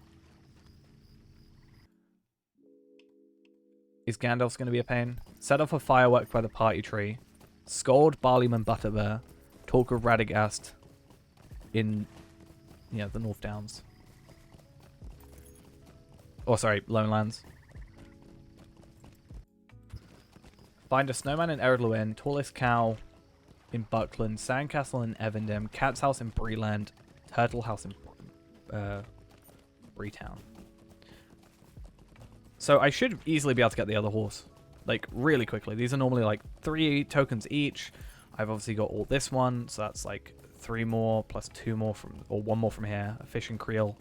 Is Gandalf's going to be a pain? Set off a firework by the party tree. Scold Barleyman Butterbear. Talk of Radagast. in, yeah, the North Downs. Oh, sorry, Lonelands. Find a snowman in Eredluin, tallest cow in Buckland, sandcastle in Evendem, cat's house in Breeland, turtle house in Breetown. So I should easily be able to get the other horse, like, really quickly. These are normally, like, 3 tokens each. I've obviously got all this one, so that's, like, 3 more plus 2 more from, or 1 more from here. A fish and creel.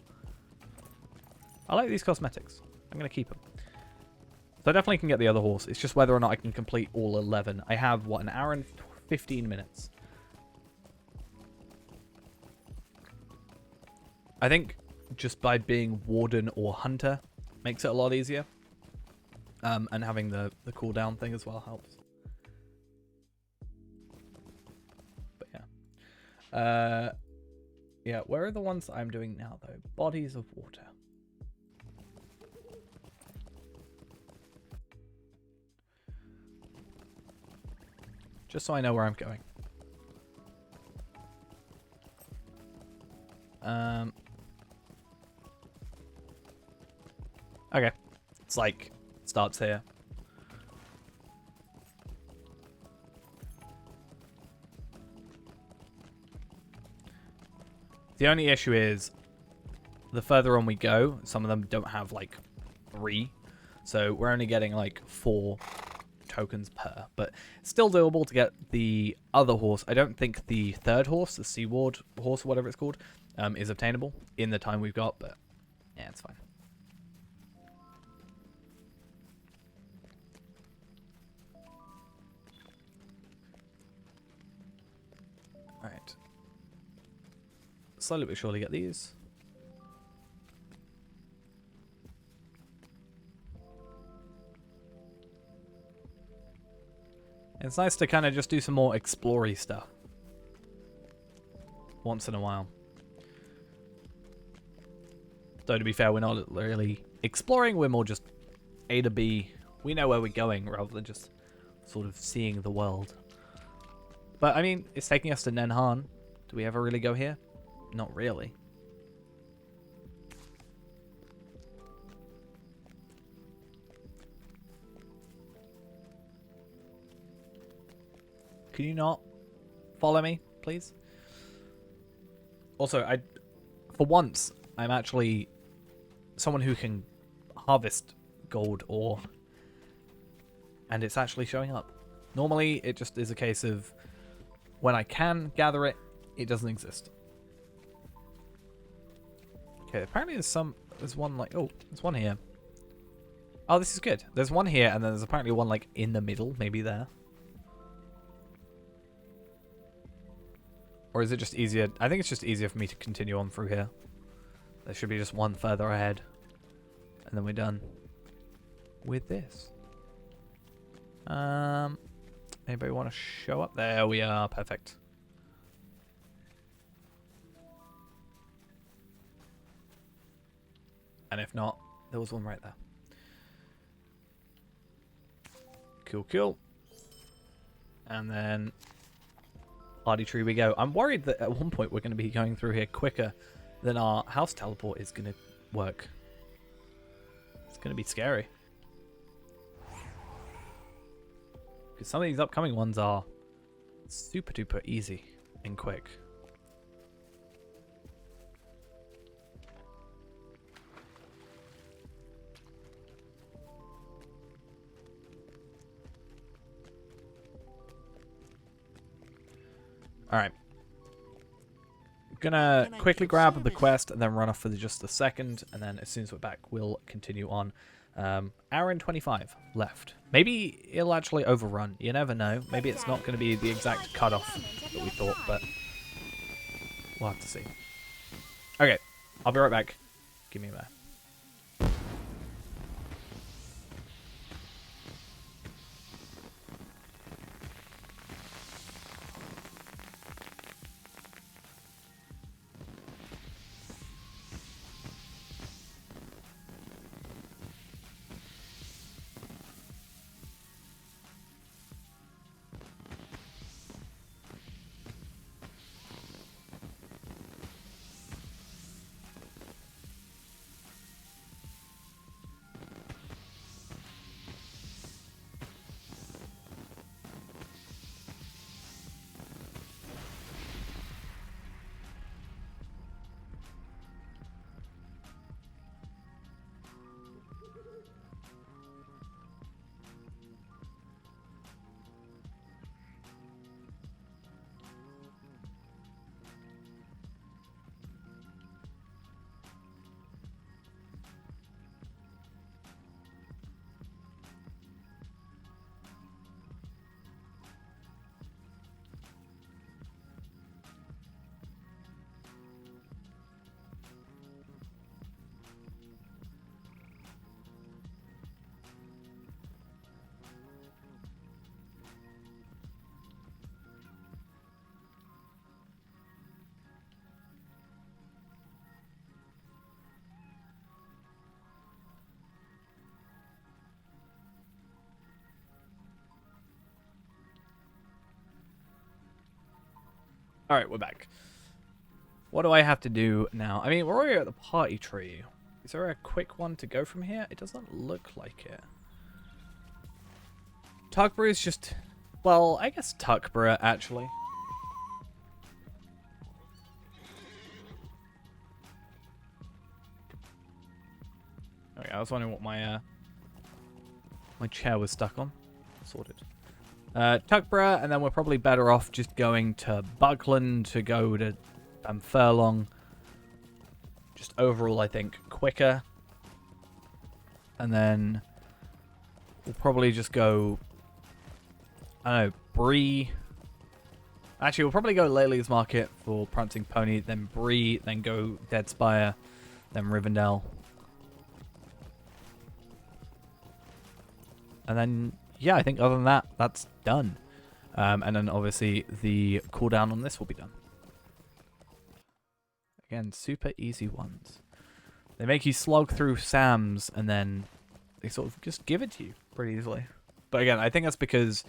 I like these cosmetics. I'm going to keep them. So I definitely can get the other horse. It's just whether or not I can complete all 11. I have, what, an hour and 15 minutes. I think just by being warden or hunter makes it a lot easier. And having the cooldown thing as well helps. But yeah. Yeah, where are the ones that I'm doing now, though? Bodies of water. Just so I know where I'm going. Okay. It's like, starts here. The only issue is, the further on we go, some of them don't have, like, 3. So we're only getting, like, 4 tokens per. But still doable to get the other horse. I don't think the third horse, the Seaward horse, or whatever it's called, is obtainable in the time we've got. But, yeah, it's fine. Alright. Slowly but surely get these. It's nice to kind of just do some more explory stuff. Once in a while. Though to be fair, we're not really exploring, we're more just A to B. We know where we're going rather than just sort of seeing the world. But, I mean, it's taking us to Nenhan. Do we ever really go here? Not really. Can you not follow me, please? Also, for once, I'm actually someone who can harvest gold ore. And it's actually showing up. Normally, it just is a case of when I can gather it, it doesn't exist. Okay, apparently there's one like, oh, there's one here. Oh, this is good. There's one here, and then there's apparently one like in the middle, maybe there. Or is it just easier? I think it's just easier for me to continue on through here. There should be just one further ahead. And then we're done with this. Anybody want to show up? There we are. Perfect. And if not, there was one right there. Cool, cool. And then Party Tree we go. I'm worried that at one point we're going to be going through here quicker than our house teleport is going to work. It's going to be scary. Because some of these upcoming ones are super duper easy and quick. Alright. Gonna quickly grab the quest and then run off for just a second, and then as soon as we're back, we'll continue on. Hour and 25 left. Maybe it'll actually overrun. You never know. Maybe it's not going to be the exact cutoff that we thought, but we'll have to see. Okay, I'll be right back. Give me a minute. Alright, we're back. What do I have to do now? I mean, we're already at the party tree. Is there a quick one to go from here? It doesn't look like it. Tuckborough is just... Well, I guess Tuckborough, actually. Okay, I was wondering what my my chair was stuck on. Sorted. Tuckborough, and then we're probably better off just going to Buckland to go to Furlong. Just overall, I think, quicker. And then we'll probably just go... I don't know, Bree. Actually, we'll probably go Laley's Market for Prancing Pony, then Bree, then go Deadspire, then Rivendell. And then, yeah, I think other than that, that's done. And then obviously the cooldown on this will be done. Again, super easy ones. They make you slog through Sam's and then they sort of just give it to you pretty easily. But again, I think that's because,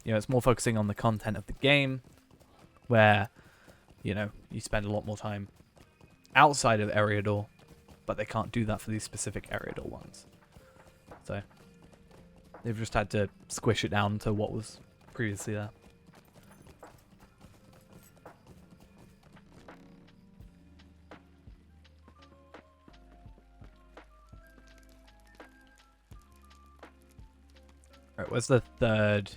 you know, it's more focusing on the content of the game where, you know, you spend a lot more time outside of Eriador, but they can't do that for these specific Eriador ones. So they've just had to squish it down to what was previously there. Alright, where's the third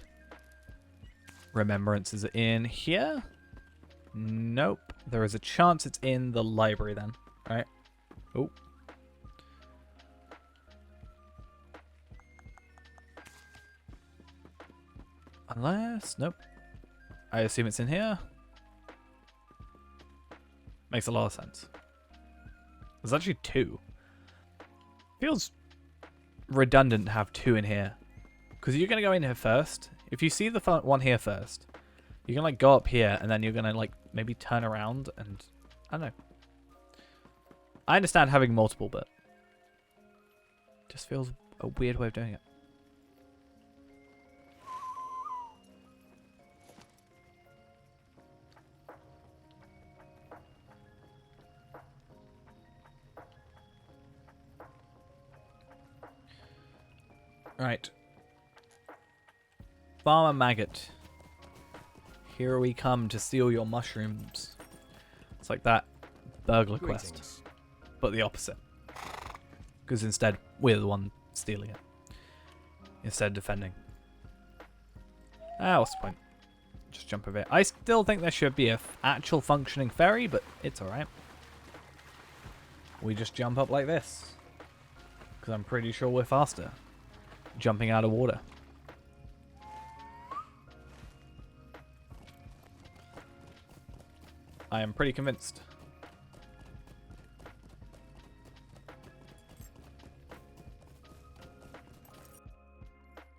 remembrance? Is it in here? Nope. There is a chance it's in the library then, right? Oh. Unless... Nope. I assume it's in here. Makes a lot of sense. There's actually two. Feels redundant to have two in here. Because you're going to go in here first. If you see the one here first, you're going to like go up here and then you're going to like maybe turn around and... I don't know. I understand having multiple, but... just feels a weird way of doing it. Right. Farmer Maggot. Here we come to steal your mushrooms. It's like that burglar quest, but the opposite. Because instead, we're the one stealing it. Instead of defending. Ah, what's the point? Just jump over it. I still think there should be a actual functioning ferry, but it's alright. We just jump up like this. Because I'm pretty sure we're faster. Jumping out of water. I am pretty convinced.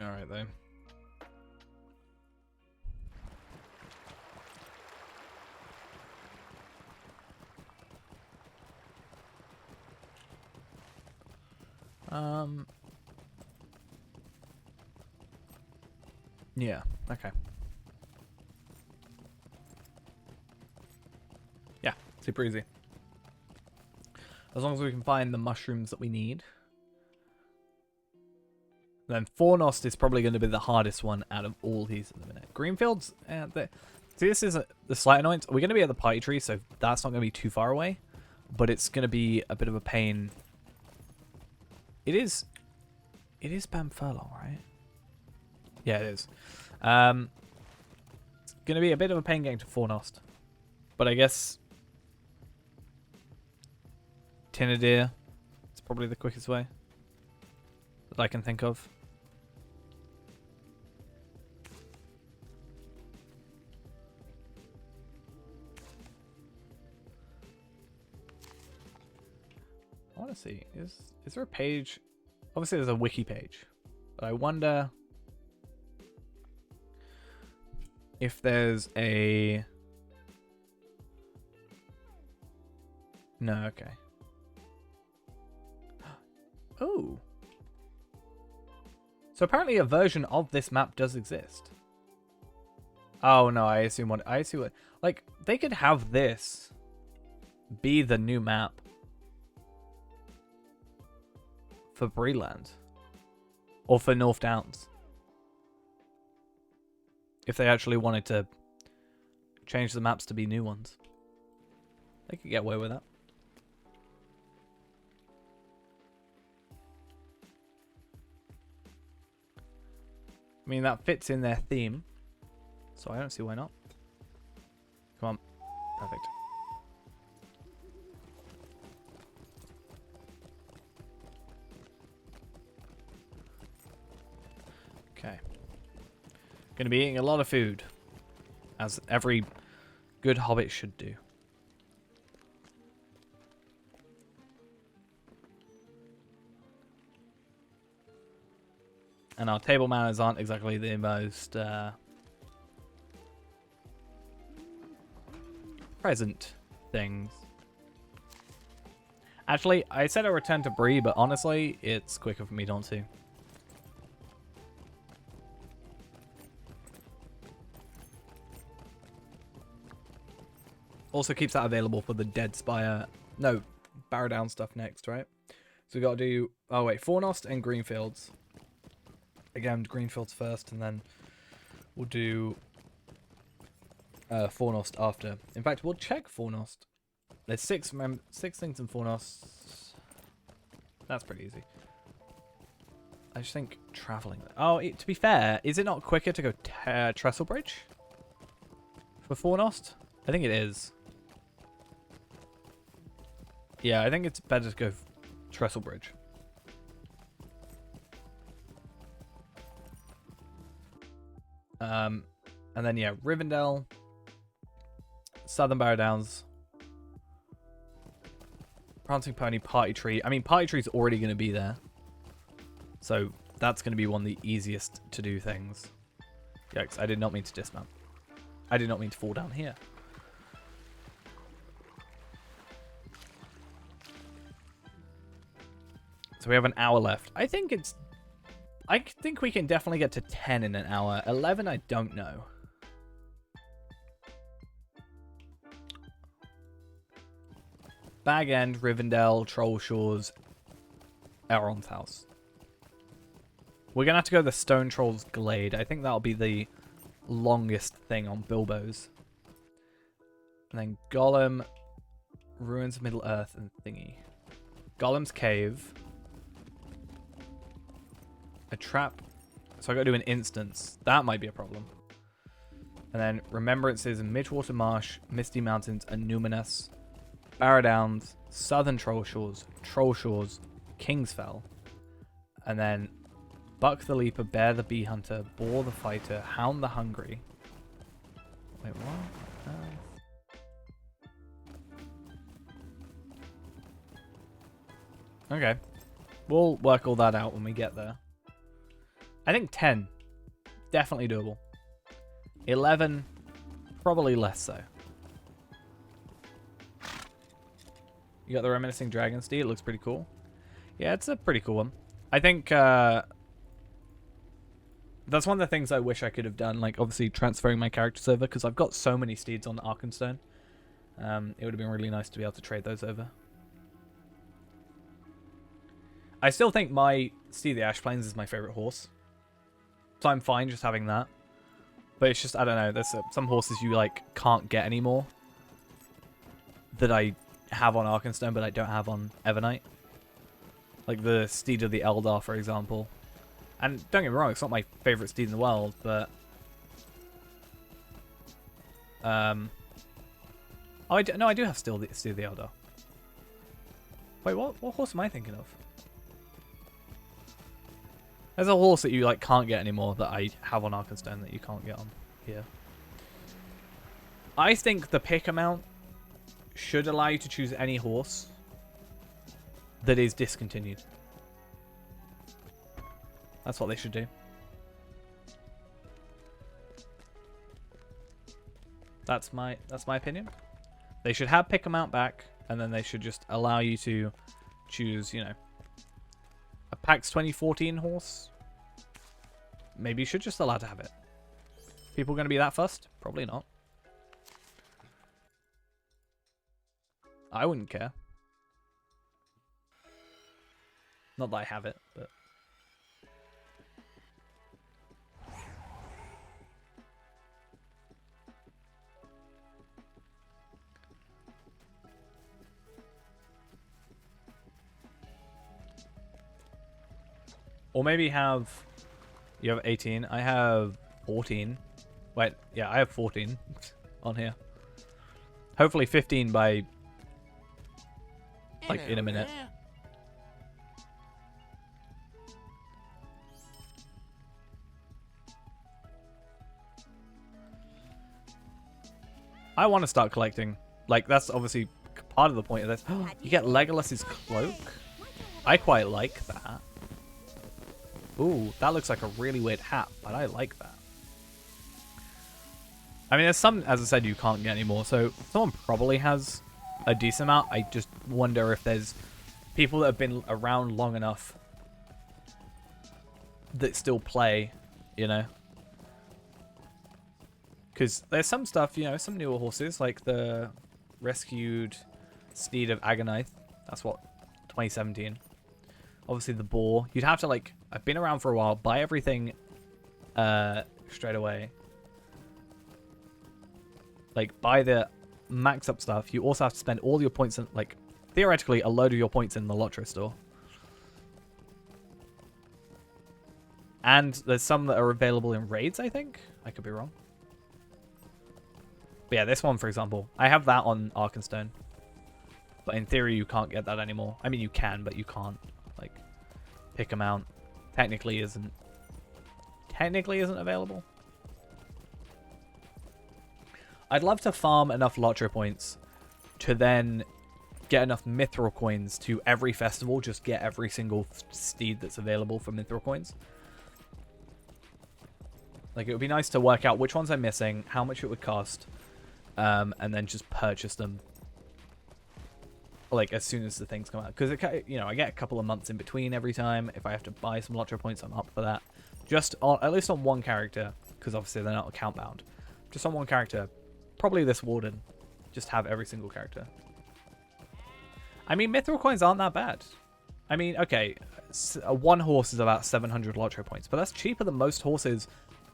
Alright then. Yeah, okay. Yeah, super easy. As long as we can find the mushrooms that we need. Then Fornost is probably going to be the hardest one out of all these at the minute. Greenfields, see, this is the slight annoyance. We're going to be at the party tree, so that's not going to be too far away. But it's going to be a bit of a pain. It is Bamfurlong, right? Yeah, it is. It's going to be a bit of a pain getting to Fornost. But I guess Tinadir is probably the quickest way that I can think of. I want to see, is there a page? Obviously there's a wiki page, but I wonder if there's a... No, okay. Oh. So apparently a version of this map does exist. Oh no, I assume what I see what Like, they could have this be the new map for Breland. Or for North Downs. If they actually wanted to change the maps to be new ones. They could get away with that. I mean, that fits in their theme. So I don't see why not. Come on. Perfect. Okay. Gonna be eating a lot of food. As every good hobbit should do. And our table manners aren't exactly the most present things. Actually, I said I returned to Bree, but honestly, it's quicker for me not to. Also keeps that available for the Dead Spire. No, Barrow Down stuff next, right? So we got to do... Oh, wait. Fornost and Greenfields. Again, Greenfields first, and then we'll do Fornost after. In fact, we'll check Fornost. There's six things in Fornost. That's pretty easy. I just think traveling... Oh, to be fair, is it not quicker to go Trestlebridge for Fornost? I think it is. Yeah, I think it's better to go Trestlebridge. And then, yeah, Rivendell, Southern Barrow Downs, Prancing Pony, Party Tree. I mean, Party Tree's already going to be there. So that's going to be one of the easiest to do things. Yikes, I did not mean to dismount. I did not mean to fall down here. So we have an hour left. I think we can definitely get to 10 in an hour. 11, I don't know. Bag End, Rivendell, Troll Shores, Elrond's house. We're going to have to go to the Stone Troll's Glade. I think that'll be the longest thing on Bilbo's. And then Gollum, Ruins of Middle-earth, and Thingy. Gollum's Cave. A trap. So I got to do an instance. That might be a problem. And then Remembrances in Midgewater Marsh, Misty Mountains, and Numinous. Barrow Downs, Southern Troll Shores, Kingsfell. And then Buck the Leaper, Bear the Bee Hunter, Boar the Fighter, Hound the Hungry. Wait, what? Okay. We'll work all that out when we get there. I think 10. Definitely doable. 11. Probably less so. You got the Reminiscing Dragon Steed. It looks pretty cool. Yeah, it's a pretty cool one. I think that's one of the things I wish I could have done. Like, obviously, transferring my characters over. Because I've got so many steeds on Arkenstone. It would have been really nice to be able to trade those over. I still think my Steed of the Ash Plains is my favorite horse. So I'm fine just having that. But it's just, I don't know, there's some horses you, like, can't get anymore. That I have on Arkenstone, but I don't have on Evernight. Like the Steed of the Eldar, for example. And don't get me wrong, it's not my favorite steed in the world, but... Oh, I do have still the Steed of the Eldar. Wait, what horse am I thinking of? There's a horse that you like can't get anymore that I have on Arkenstone that you can't get on here. I think the pick amount should allow you to choose any horse that is discontinued. That's what they should do. That's my opinion. They should have pick amount back, and then they should just allow you to choose, you know, a PAX 2014 horse. Maybe you should just allow to have it. People going to be that fussed? Probably not. I wouldn't care. Not that I have it, but... Or maybe have... You have 18. I have 14. Wait, yeah, I have 14 on here. Hopefully 15 by... like, in a minute. I want to start collecting. Like, that's obviously part of the point of this. You get Legolas's cloak? I quite like that. Ooh, that looks like a really weird hat, but I like that. I mean, there's some, as I said, you can't get anymore, so someone probably has a decent amount. I just wonder if there's people that have been around long enough that still play, you know? Because there's some stuff, you know, some newer horses, like the rescued steed of Agonite. That's what, 2017. Obviously the boar. You'd have to, like, I've been around for a while, buy everything straight away. Like, buy the max up stuff. You also have to spend all your points in, like, theoretically, a load of your points in the Lottery store. And there's some that are available in raids, I think. I could be wrong. But yeah, this one, for example. I have that on Arkenstone. But in theory, you can't get that anymore. I mean, you can, but you can't, like, pick them out. Technically isn't available. I'd love to farm enough Lottery points to then get enough Mithril coins to every festival, just get every single steed that's available for Mithril coins. Like, it would be nice to work out which ones I'm missing, how much it would cost, and then just purchase them, like, as soon as the things come out. Because, you know, I get a couple of months in between every time. If I have to buy some Lottery points, I'm up for that. Just on, at least on one character, because obviously they're not account bound. Just on one character, probably this Warden. Just have every single character. I mean, Mithril coins aren't that bad. I mean, okay, one horse is about 700 Lottery points, but that's cheaper than most horses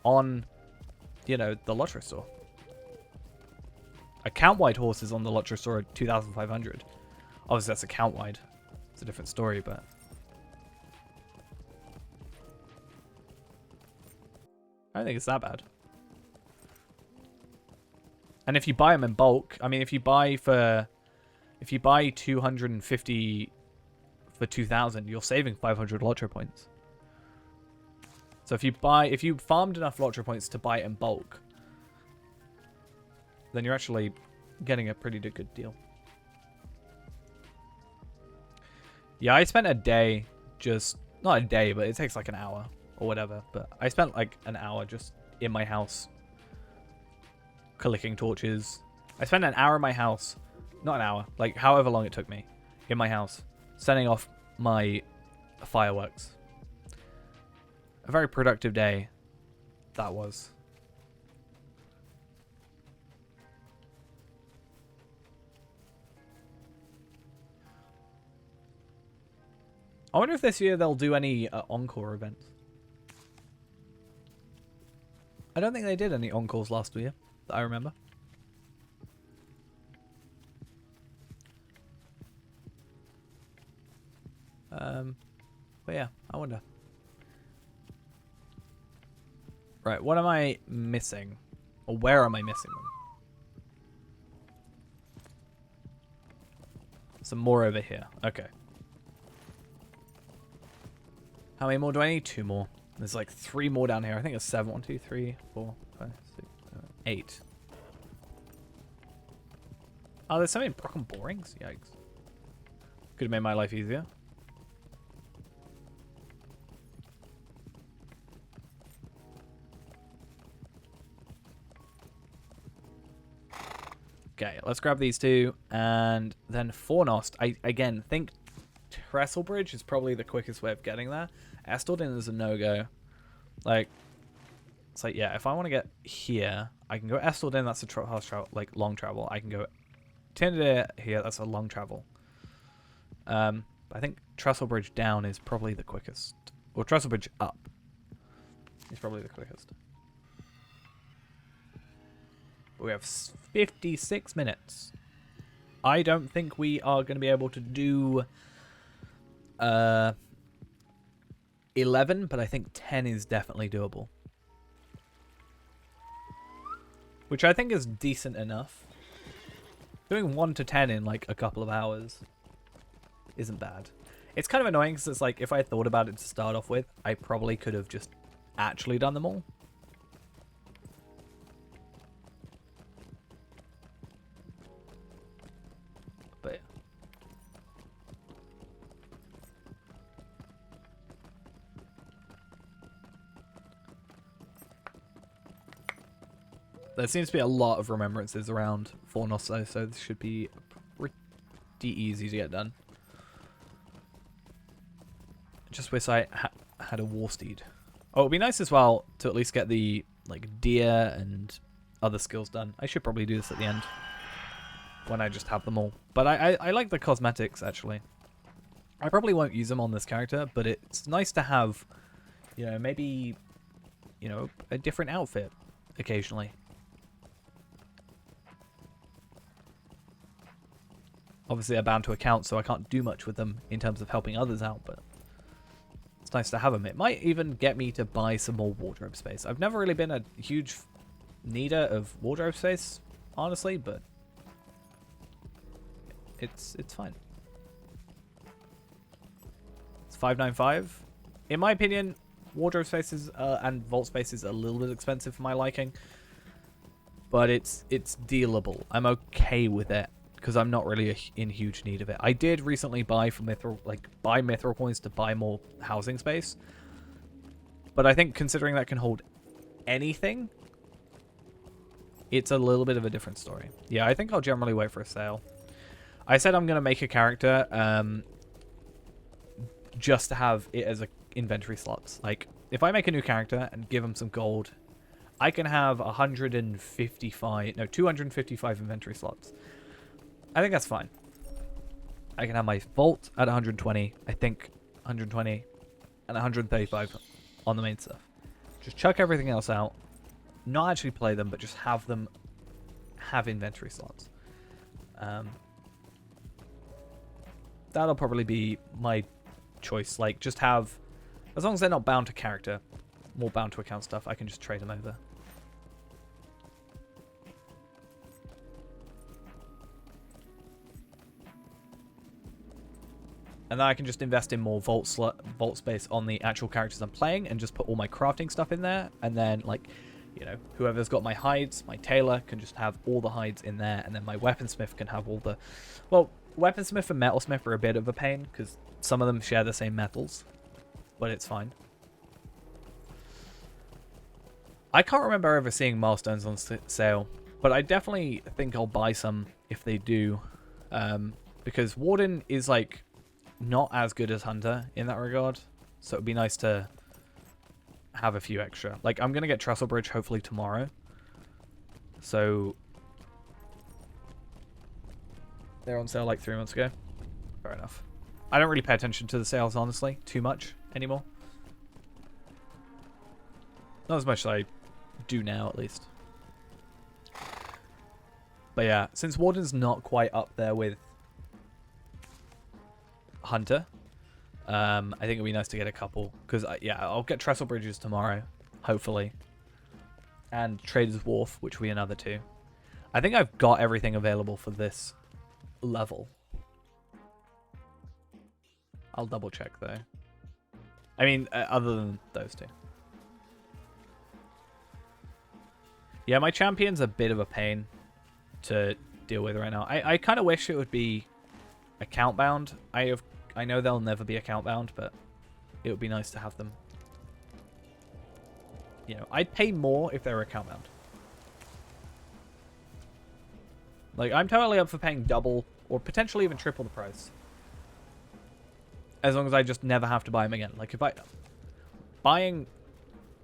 on, you know, the Lottery store. Account-wide horses on the Lottery store are 2,500. Obviously, that's account-wide. It's a different story, but... I don't think it's that bad. And if you buy them in bulk, I mean, if you buy 250 for 2,000, you're saving 500 Lottery points. So if you farmed enough Lottery points to buy it in bulk, then you're actually getting a pretty good deal. Yeah, I spent a day just... Not a day, but it takes like an hour or whatever. But I spent like an hour just in my house collecting torches. I spent an hour in my house. Not an hour. Like, however long it took me in my house. Setting off my fireworks. A very productive day that was. I wonder if this year they'll do any encore events. I don't think they did any encores last year, that I remember. But yeah, I wonder. Right, what am I missing? Or where am I missing them? Some more over here. Okay. How many more do I need? 2 more. There's like 3 more down here. I think it's 7. 1, 2, 3, 4, 5, 6, 7, 8. Oh, there's so many broken borings? Yikes. Could have made my life easier. Okay, let's grab these 2. And then Fornost. I, again, think Trestlebridge is probably the quickest way of getting there. Estelden is a no-go. Like, it's like, yeah, if I want to get here, I can go Estelden. That's a fast travel, like long travel. I can go Tinder here, that's a long travel. I think Trestle Bridge down is probably the quickest. Or Trestle Bridge up is probably the quickest. We have 56 minutes. I don't think we are going to be able to do 11, but I think 10 is definitely doable. Which I think is decent enough. Doing 1 to 10 in like a couple of hours isn't bad. It's kind of annoying because it's like if I thought about it to start off with, I probably could have just actually done them all. But yeah. There seems to be a lot of remembrances around Fornoso, so this should be pretty easy to get done. Just wish I had a war steed. Oh, it'd be nice as well to at least get the like deer and other skills done. I should probably do this at the end when I just have them all. But I like the cosmetics actually. I probably won't use them on this character, but it's nice to have, you know, maybe, you know, a different outfit occasionally. Obviously, they're bound to account, so I can't do much with them in terms of helping others out, but it's nice to have them. It might even get me to buy some more wardrobe space. I've never really been a huge needer of wardrobe space, honestly, but it's fine. It's 595. In my opinion, wardrobe spaces and vault space is a little bit expensive for my liking, but it's dealable. I'm okay with it because I'm not really in huge need of it. I did recently buy for buy mithril coins to buy more housing space, but I think considering that can hold anything, it's a little bit of a different story. Yeah, I think I'll generally wait for a sale. I said I'm gonna make a character just to have it as a inventory slots. Like if I make a new character and give them some gold, I can have 255 inventory slots. I think that's fine. I can have my vault at 120, I think 120, and 135 on the main stuff. Just chuck everything else out. Not actually play them, but just have them have inventory slots. That'll probably be my choice. Like, just have, as long as they're not bound to character, more bound to account stuff, I can just trade them over. And then I can just invest in more vault space on the actual characters I'm playing and just put all my crafting stuff in there. And then, like, you know, whoever's got my hides, my tailor can just have all the hides in there. And then my weaponsmith can have all the... Well, weaponsmith and metalsmith are a bit of a pain because some of them share the same metals. But it's fine. I can't remember ever seeing milestones on sale. But I definitely think I'll buy some if they do. Because Warden is, like... not as good as Hunter in that regard, so it'd be nice to have a few extra. Like, I'm gonna get Trestle Bridge hopefully tomorrow, so they're on sale like 3 months ago. Fair enough. I don't really pay attention to the sales, honestly, too much anymore. Not as much as I do now, at least. But yeah, since Warden's not quite up there with Hunter, I think it'd be nice to get a couple, because yeah, I'll get Trestle Bridges tomorrow, hopefully, and Trader's Wharf, which will be another 2. I think I've got everything available for this level. I'll double check though. I mean, other than those 2. Yeah, my champion's a bit of a pain to deal with right now. I kind of wish it would be account bound. I know they'll never be account bound, but it would be nice to have them. You know, I'd pay more if they were account bound. Like, I'm totally up for paying double or potentially even triple the price, as long as I just never have to buy them again. Like, if buying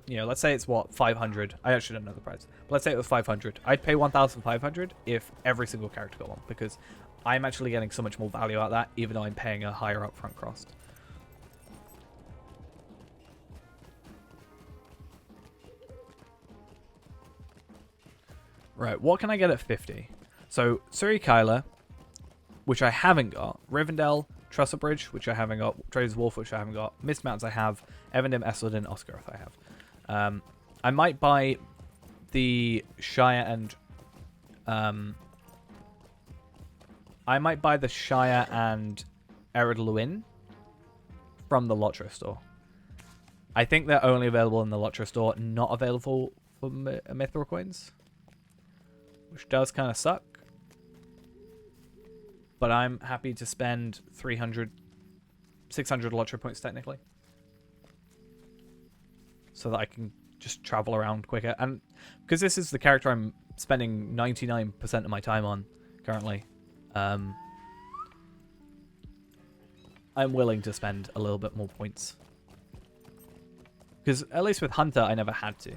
you know, let's say it's what, 500. I actually don't know the price. But let's say it was 500. I'd pay 1,500 if every single character got one, because I'm actually getting so much more value out of that, even though I'm paying a higher upfront cost. Right, what can I get at 50? So, Suri Kyla, which I haven't got. Rivendell, Trussell Bridge, which I haven't got. Trader's Wolf, which I haven't got. Mist Mountains I have. Evendim, Esselden, Oscaroth I have. I might buy the Shire and... I might buy the Shire and Ered Luin from the Lotro store. I think they're only available in the Lotro store, not available for Mithril coins. Which does kind of suck. But I'm happy to spend 300, 600 Lotro points technically. So that I can just travel around quicker. And because this is the character I'm spending 99% of my time on currently. I'm willing to spend a little bit more points. Because at least with Hunter, I never had to.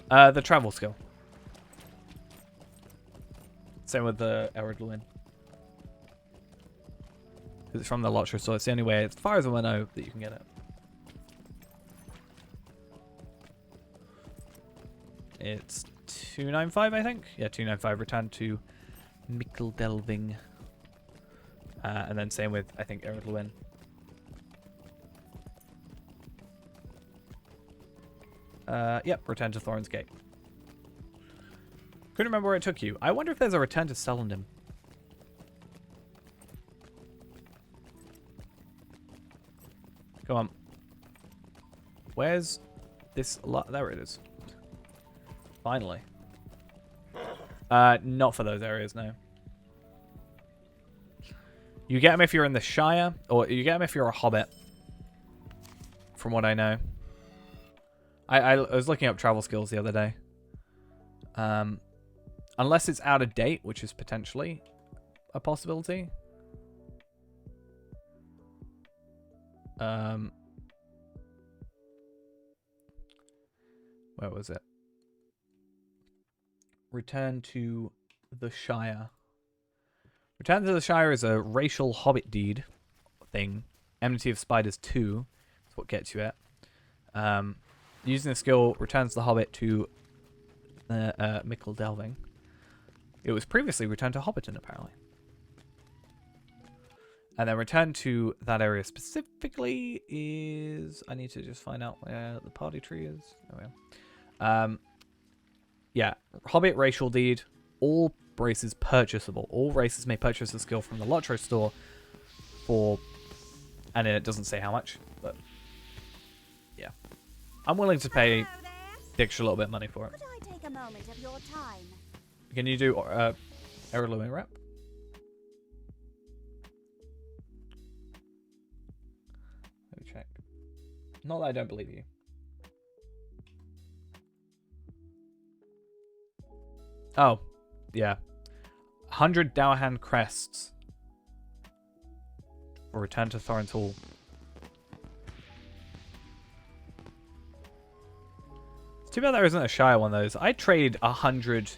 The travel skill. Same with the Ered Luin. Because it's from the Lotro store. It's the only way, as far as I know, that you can get it. It's 295, I think. Yeah, 295. Return to Mikkel Delving. And then same with, I think, Ered Luin. Yep, return to Thorin's Gate. Couldn't remember where it took you. I wonder if there's a return to Celandum. Come on. Where's this lot? There it is. Finally. Not for those areas, no. You get them if you're in the Shire, or you get them if you're a Hobbit. From what I know. I was looking up travel skills the other day. Unless it's out of date, which is potentially a possibility. Where was it? Return to the Shire. Return to the Shire is a racial hobbit deed thing. Enmity of Spiders 2 is what gets you it. Using the skill returns the hobbit to Mikkel Delving. It was previously returned to Hobbiton, apparently. And then return to that area specifically is... I need to just find out where the party tree is. There we are. Yeah, Hobbit Racial Deed. All races purchasable. All races may purchase the skill from the Lotro store for... And it doesn't say how much, but... Yeah. I'm willing to pay the extra little bit of money for it. Could I take a moment of your time? Can you do Ered Luin rep? Let me check. Not that I don't believe you. Oh, yeah. 100 Dowerhand crests for return to Thorin's Hall. It's too bad there isn't a Shire one of those. I'd trade 100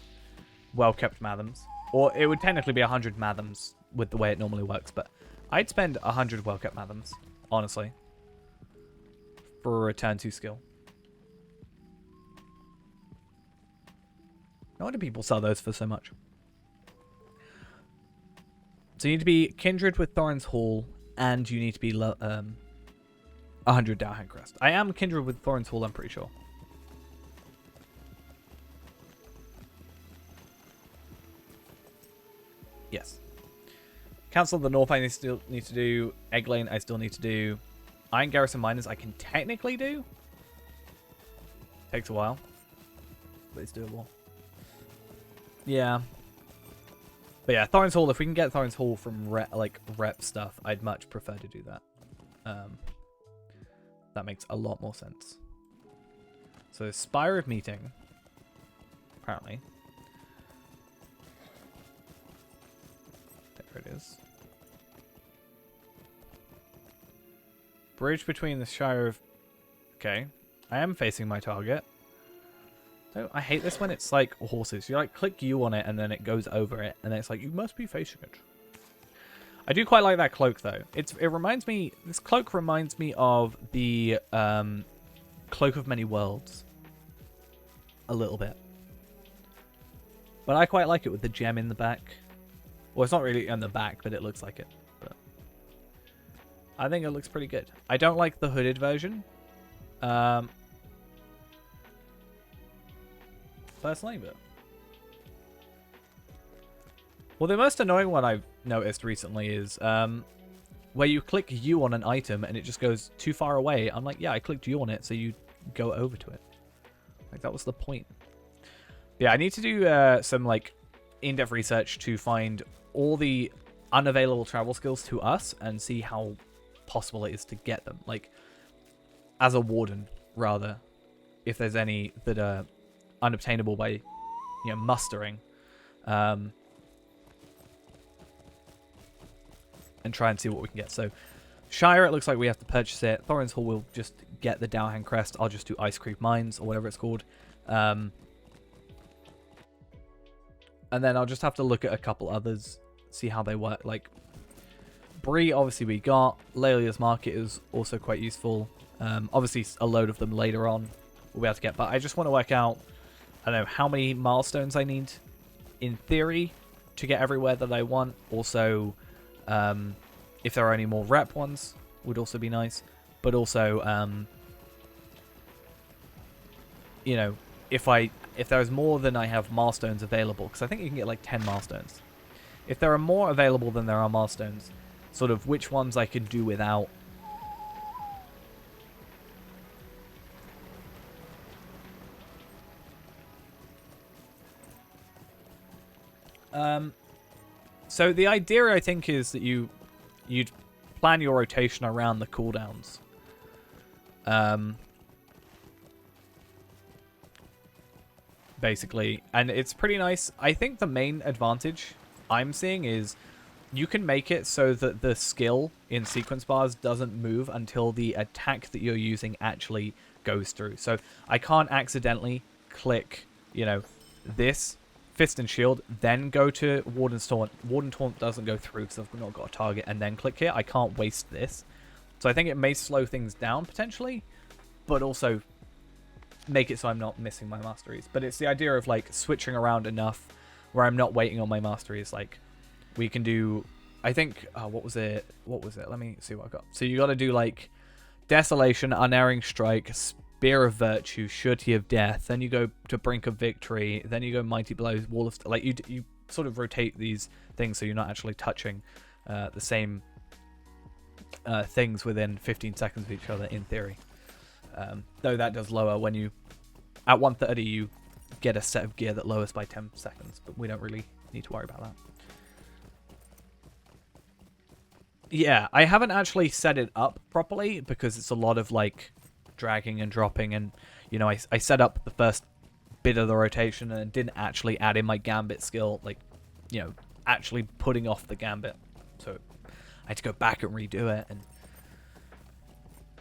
well-kept Mathams. Or it would technically be 100 Mathams with the way it normally works, but I'd spend 100 well-kept Mathams, honestly, for a return to skill. Why do people sell those for so much? So you need to be kindred with Thorin's Hall, and you need to be 100 Dowerhand Crest. I am kindred with Thorin's Hall, I'm pretty sure. Yes. Council of the North I still need to do. Egg Lane I still need to do. Iron Garrison Miners I can technically do. Takes a while. But it's doable. Yeah. But yeah, Thorin's Hall, if we can get Thorin's Hall from rep stuff, I'd much prefer to do that. That makes a lot more sense. So Spire of Meeting, apparently. There it is. Bridge between the Shire of... Okay. I am facing my target. I hate this when it's like horses. You like click U on it and then it goes over it. And then it's like, you must be facing it. I do quite like that cloak though. It reminds me... This cloak reminds me of the Cloak of Many Worlds. A little bit. But I quite like it with the gem in the back. Well, it's not really on the back, but it looks like it. But I think it looks pretty good. I don't like the hooded version. Personally, but... Well, the most annoying one I've noticed recently is where you click U on an item and it just goes too far away. I'm like, yeah, I clicked U on it, so you go over to it. Like, that was the point. Yeah, I need to do some, like, in-depth research to find all the unavailable travel skills to us and see how possible it is to get them. Like, as a warden, rather, if there's any that are unobtainable by, you know, mustering. And try and see what we can get. So, Shire, it looks like we have to purchase it. Thorin's Hall will just get the Dowhang Crest. I'll just do Ice Creek Mines, or whatever it's called. And then I'll just have to look at a couple others, see how they work. Like, Bree, obviously we got. Lelia's Market is also quite useful. Obviously, a load of them later on we'll be able to get. But I just want to work out, I don't know, how many milestones I need, in theory, to get everywhere that I want. Also, if there are any more rep ones, would also be nice. But also, you know, if there's more than I have milestones available, because I think you can get like 10 milestones. If there are more available than there are milestones, sort of which ones I could do without. So the idea, I think, is that you'd plan your rotation around the cooldowns. Basically, and it's pretty nice. I think the main advantage I'm seeing is you can make it so that the skill in sequence bars doesn't move until the attack that you're using actually goes through. So I can't accidentally click, you know, this Fist and Shield, then go to Warden's Taunt. Warden Taunt doesn't go through because I've not got a target, and then click here. I can't waste this. So I think it may slow things down potentially, but also make it so I'm not missing my masteries. But it's the idea of like switching around enough where I'm not waiting on my masteries. Like, we can do, I think, what was it? Let me see what I got. So you got to do like Desolation, Unerring Strike, Spear of Virtue, Surety of Death, then you go to Brink of Victory, then you go Mighty Blows, Wall of... Like, you sort of rotate these things so you're not actually touching the same things within 15 seconds of each other, in theory. Though that does lower when you... At 130, you get a set of gear that lowers by 10 seconds, but we don't really need to worry about that. Yeah, I haven't actually set it up properly because it's a lot of, like, dragging and dropping, and you know, I set up the first bit of the rotation and didn't actually add in my gambit skill, like, you know, actually putting off the gambit, so I had to go back and redo it, and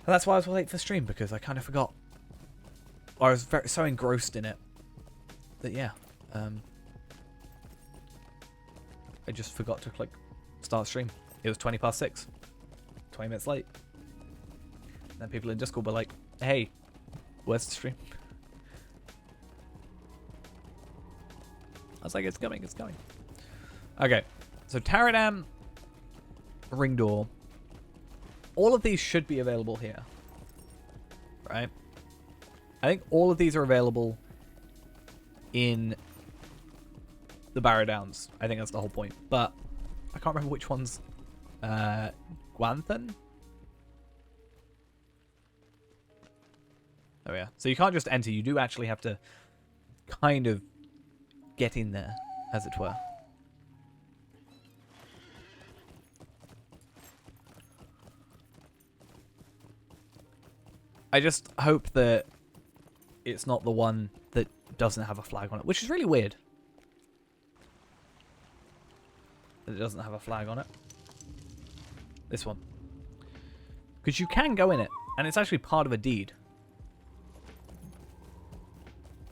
that's why I was late for stream, because I kind of forgot. I was so engrossed in it that, yeah, I just forgot to click start stream. It was 6:20, 20 minutes late. And then people in Discord were like, hey, where's the stream? I was like, it's coming, it's coming. Okay, so Taradam, Ring Door. All of these should be available here. Right? I think all of these are available in the Barrow Downs. I think that's the whole point. But I can't remember which ones. Guanthan? Oh yeah. So you can't just enter. You do actually have to kind of get in there, as it were. I just hope that it's not the one that doesn't have a flag on it, which is really weird. That it doesn't have a flag on it. This one. Because you can go in it, and it's actually part of a deed.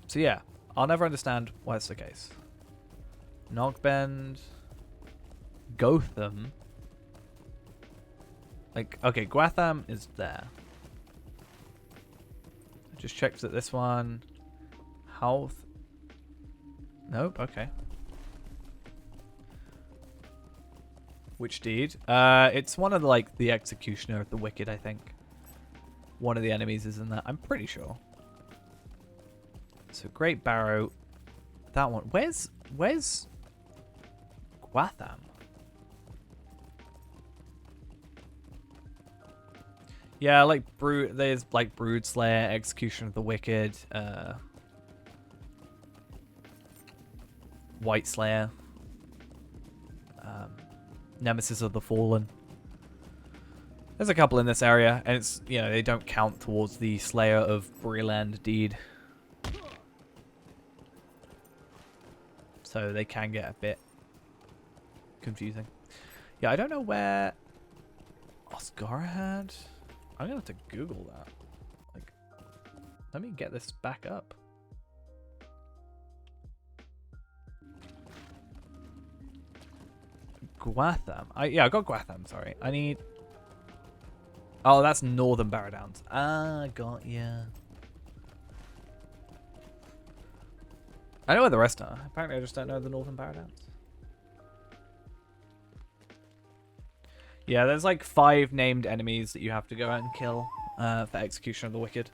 So yeah, I'll never understand why it's the case. Nogbend, Gotham. Like, okay, Gwatham is there. I just checked that this one. Health. Nope, okay. Which deed? It's one of the, like, the Executioner of the Wicked, I think. One of the enemies is in that. I'm pretty sure. So Great Barrow. That one. Where's Gwatham? Yeah, like there's like Brood Slayer, Execution of the Wicked, White Slayer, Nemesis of the Fallen. There's a couple in this area, and it's, you know, they don't count towards the Slayer of Breland deed. So they can get a bit confusing. Yeah, I don't know where Oscara had. I'm gonna have to Google that. Like, let me get this back up. Gwatham. Yeah, I got Gwatham, sorry. I need... Oh, that's Northern Barrow Downs. Ah, got ya. I know where the rest are. Apparently I just don't know the Northern Barrow Downs. Yeah, there's like 5 named enemies that you have to go out and kill for Execution of the Wicked.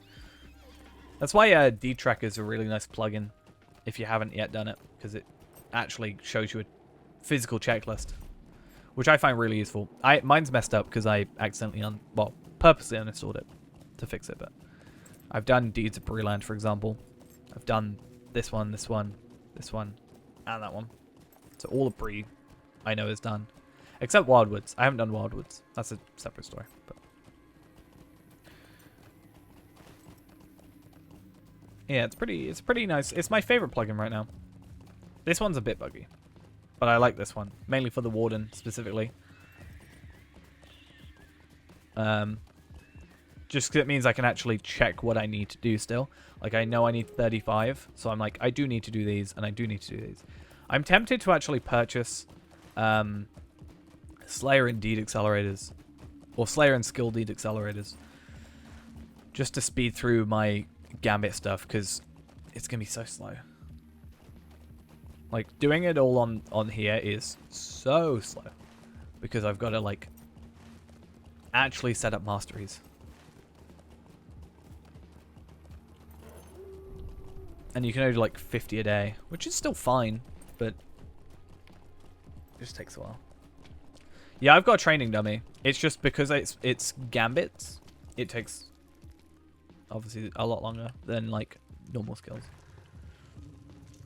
That's why D-Track is a really nice plugin if you haven't yet done it, because it actually shows you a physical checklist, which I find really useful. Mine's messed up because I accidentally, purposely uninstalled it to fix it, but I've done Deeds of Breland, for example. I've done this one, this one, this one, and that one. So all of Bree I know is done. Except Wildwoods. I haven't done Wildwoods. That's a separate story. But yeah, it's pretty nice. It's my favorite plugin right now. This one's a bit buggy, but I like this one mainly for the Warden specifically. Just 'cause it means I can actually check what I need to do still. Like, I know I need 35, so I'm like, I do need to do these, and I do need to do these. I'm tempted to actually purchase Slayer and Deed accelerators, or Slayer and Skill Deed accelerators, just to speed through my Gambit stuff, because it's gonna be so slow. Like, doing it all on here is so slow, because I've got to like actually set up masteries, and you can only do like 50 a day, which is still fine, but it just takes a while. Yeah, I've got a training dummy. It's just because it's gambits, it takes obviously a lot longer than like normal skills.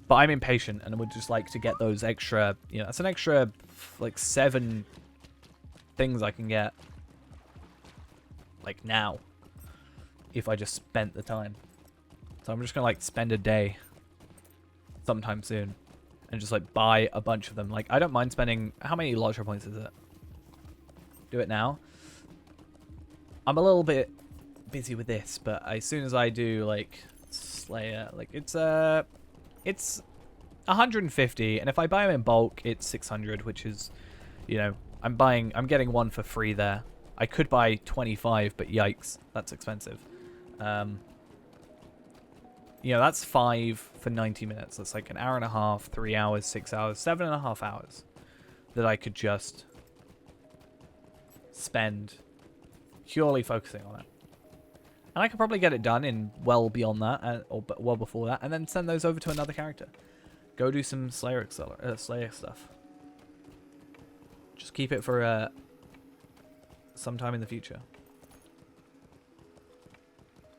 But I'm impatient and I would just like to get those extra, you know, that's an extra like 7 things I can get like now if I just spent the time. So I'm just gonna like spend a day sometime soon and just like buy a bunch of them. Like, I don't mind spending, how many Lottery points is it? Do it now. I'm a little bit busy with this, but as soon as I do like Slayer, like it's 150, and if I buy them in bulk, it's 600, which is, you know, I'm getting one for free there. I could buy 25, but yikes, that's expensive. You know, that's 5 for 90 minutes. That's like an hour and a half, 3 hours, 6 hours, 7.5 hours that I could just spend purely focusing on it. And I could probably get it done in well beyond that, or well before that, and then send those over to another character. Go do some Slayer stuff. Just keep it for sometime in the future.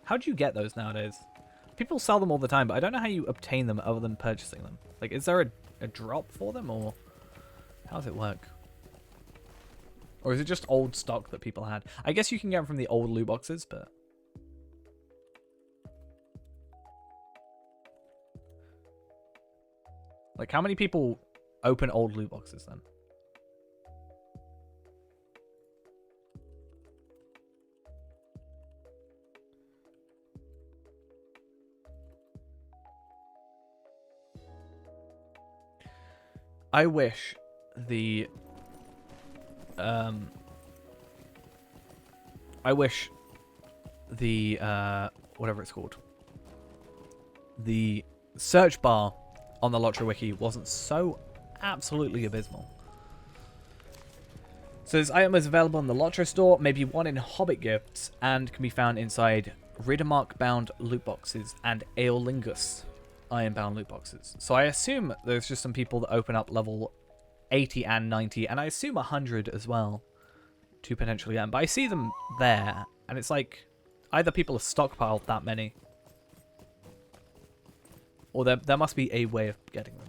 How do you get those nowadays? People sell them all the time, but I don't know how you obtain them other than purchasing them. Like, is there a drop for them, or how does it work? Or is it just old stock that people had? I guess you can get them from the old loot boxes, but... Like, how many people open old loot boxes then? I wish the whatever it's called, the search bar on the Lottery Wiki wasn't so absolutely abysmal. So this item is available in the Lottery store, maybe one in Hobbit gifts, and can be found inside Riddermark-bound loot boxes and Aeolingus iron-bound loot boxes. So I assume there's just some people that open up level 80 and 90, and I assume 100 as well, to potentially get them. But I see them there, and it's like either people have stockpiled that many, or there must be a way of getting them.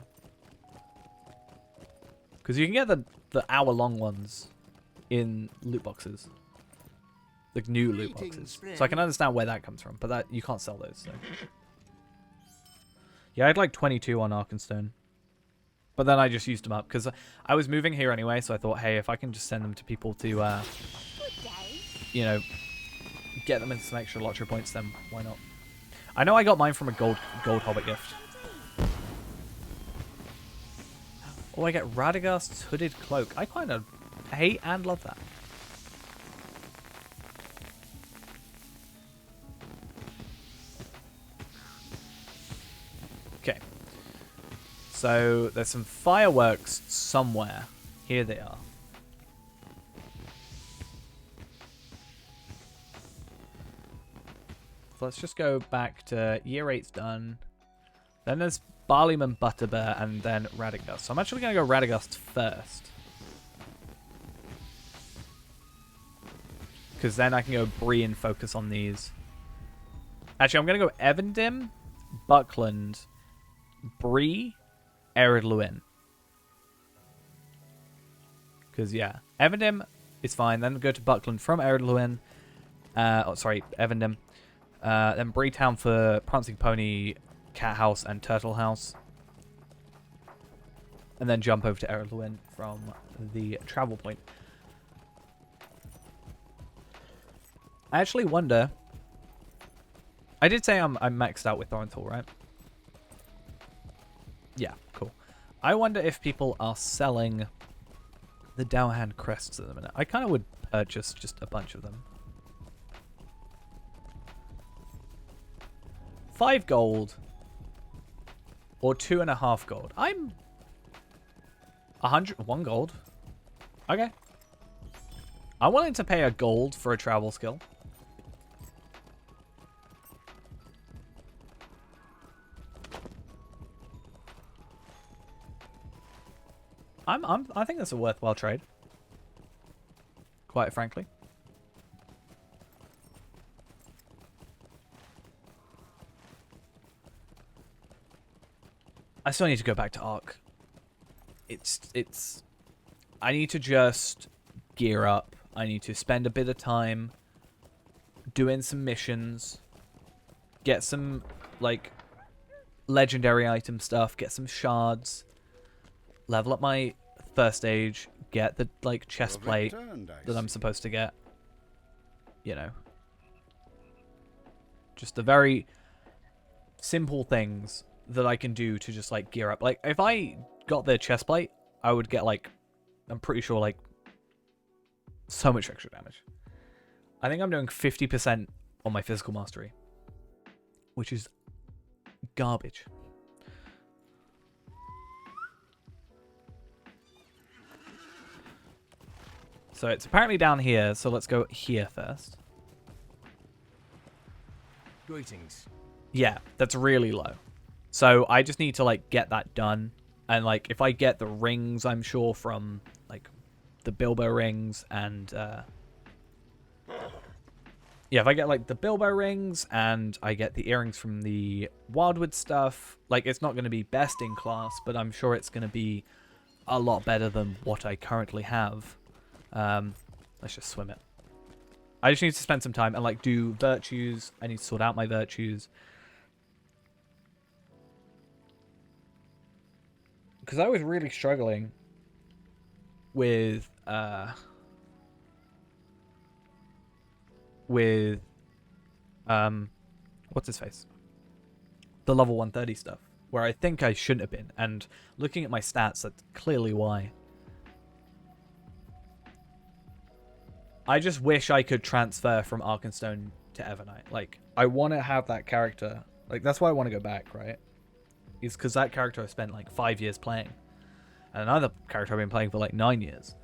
Because you can get the hour-long ones in loot boxes. The new loot boxes. So I can understand where that comes from, but that you can't sell those. So. Yeah, I had like 22 on Arkenstone. But then I just used them up because I was moving here anyway, so I thought, hey, if I can just send them to people to, you know, get them into some extra lottery points, then why not? I know I got mine from a gold Hobbit gift. Oh, I get Radagast's hooded cloak. I kind of hate and love that. Okay. So there's some fireworks somewhere. Here they are. So let's just go back to year 8's done. Then there's Barleyman Butterbear and then Radagast. So I'm actually going to go Radagast first. Because then I can go Bree and focus on these. Actually, I'm going to go Evendim, Buckland, Bree, Ered Luin. Because, yeah, Evendim is fine. Then go to Buckland from Ered Luin. Evendim. Then Bree Town for Prancing Pony, Cat House, and Turtle House. And then jump over to Ered Luin from the travel point. I actually wonder... I did say I'm maxed out with Thornthal, right? Yeah, cool. I wonder if people are selling the Dowhand crests at the minute. I kind of would purchase just a bunch of them. 5 gold or 2.5 gold. I'm 1 gold. Okay. I'm willing to pay a gold for a travel skill. I think that's a worthwhile trade. Quite frankly. I still need to go back to Ark. I need to just gear up. I need to spend a bit of time doing some missions, get some like legendary item stuff, get some shards, level up my first age, get the like chest plate that I'm supposed to get. You know, just the very simple things that I can do to just like gear up. Like if I got the chest plate, I would get like, I'm pretty sure like so much extra damage. I think I'm doing 50% on my physical mastery, which is garbage. So it's apparently down here, so let's go here first. Greetings. Yeah, that's really low. So I just need to like get that done. And like if I get the rings, I'm sure from like the Bilbo rings and yeah, if I get like the Bilbo rings and I get the earrings from the Wildwood stuff, like it's not going to be best in class, but I'm sure it's going to be a lot better than what I currently have. Let's just swim it. I just need to spend some time and like do virtues. I need to sort out my virtues. Because I was really struggling with what's his face? The level 130 stuff. where I think I shouldn't have been. And looking at my stats, that's clearly why. I just wish I could transfer from Arkenstone to Evernight. Like, I want to have that character. Like, that's why I want to go back, right? Is because that character I spent like 5 years playing. And another character I've been playing for like 9 years.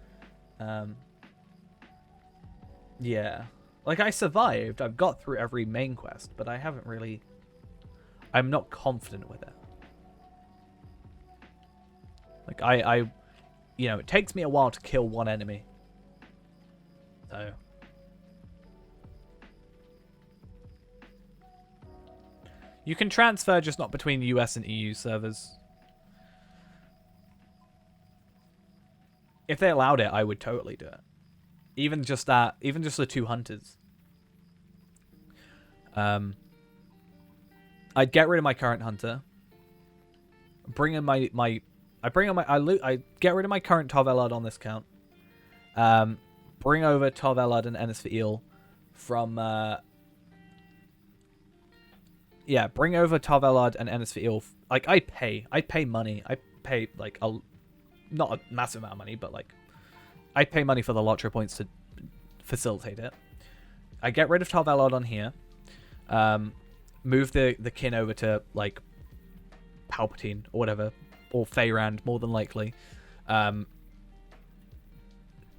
Yeah. Like, I survived. I've got through every main quest, but I haven't really... I'm not confident with it. Like, I you know, it takes me a while to kill one enemy. So... You can transfer, just not between US and EU servers. If they allowed it, I would totally do it. Even just that, even just the 2 hunters. I'd get rid of my current hunter. Bring in I get rid of my current Tarvelard on this count. Bring over Tarvelard and Ennis for Eel from yeah, bring over Tarvelard and Ennis for Eel. Like, I pay money. I pay like not a massive amount of money, but like I pay money for the Lotro points to facilitate it. I get rid of Tarvelard on here. Move the kin over to like Palpatine or whatever, or Feyrand more than likely.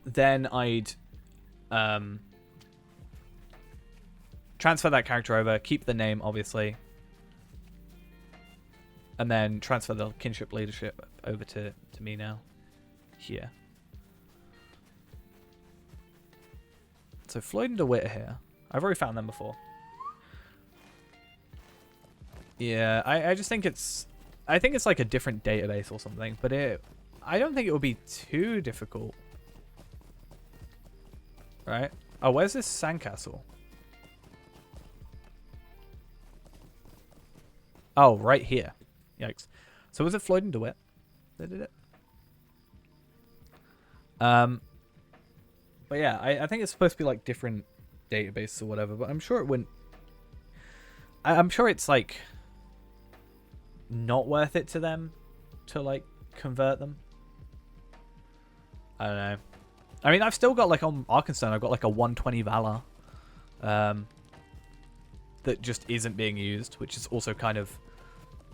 Then I'd transfer that character over, keep the name obviously, and then transfer the kinship leadership over to me now here. So Floyd and DeWitt are here. I've already found them before. Yeah, I just think it's... I think it's like a different database or something, but I don't think it would be too difficult. Right? Oh, where's this sandcastle? Oh, right here. Yikes. So was it Floyd and DeWitt that did it? But yeah, I think it's supposed to be like different databases or whatever, but I'm sure it wouldn't... I'm sure it's like not worth it to them to like convert them. I don't know. I mean, I've still got like on Arkenstone, I've got like a 120 Valor that just isn't being used, which is also kind of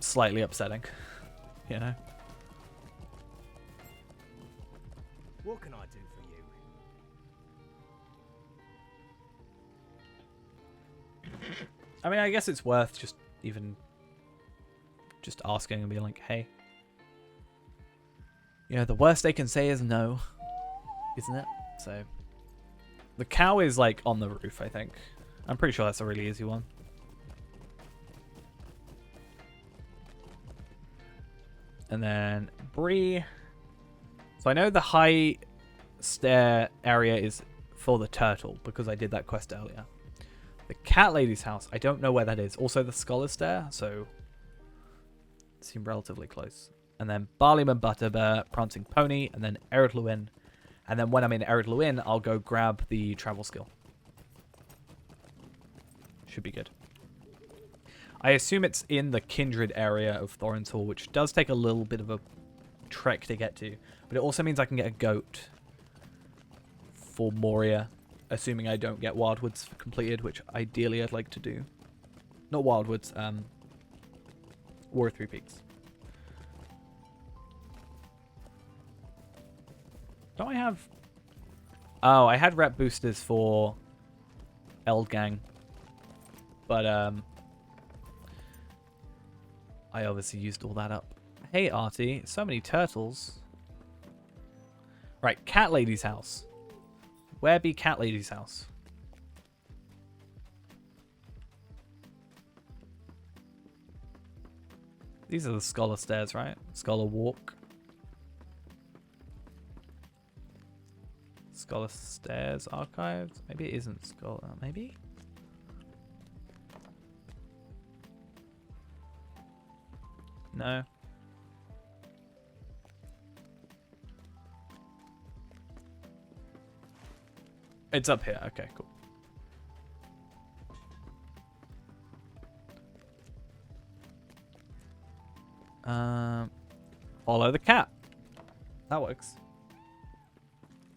slightly upsetting, you know? What can I do for you? I mean, I guess it's worth just asking and being like, hey. You know, the worst they can say is no, isn't it? So, the cow is like on the roof, I think. I'm pretty sure that's a really easy one. And then Bree. So I know the high stair area is for the turtle because I did that quest earlier. The cat lady's house, I don't know where that is. Also the scholar's stair, so seem relatively close. And then Barleyman Butterbear, Prancing Pony, and then Ered Luin. And then when I'm in Ered Luin, I'll go grab the travel skill. Should be good. I assume it's in the Kindred area of Thorin's Hall, which does take a little bit of a trek to get to. But it also means I can get a goat for Moria, assuming I don't get Wildwoods completed, which ideally I'd like to do. Not Wildwoods, War of Three Peaks. Don't I have... Oh, I had rep boosters for Eldgang. But, I obviously used all that up. Hey, Artie. So many turtles. Right, Cat Lady's house. Where be Cat Lady's house? These are the Scholar Stairs, right? Scholar Walk. Scholar Stairs Archives? Maybe it isn't Scholar. Maybe? No. It's up here. Okay, cool. Follow the cat. That works.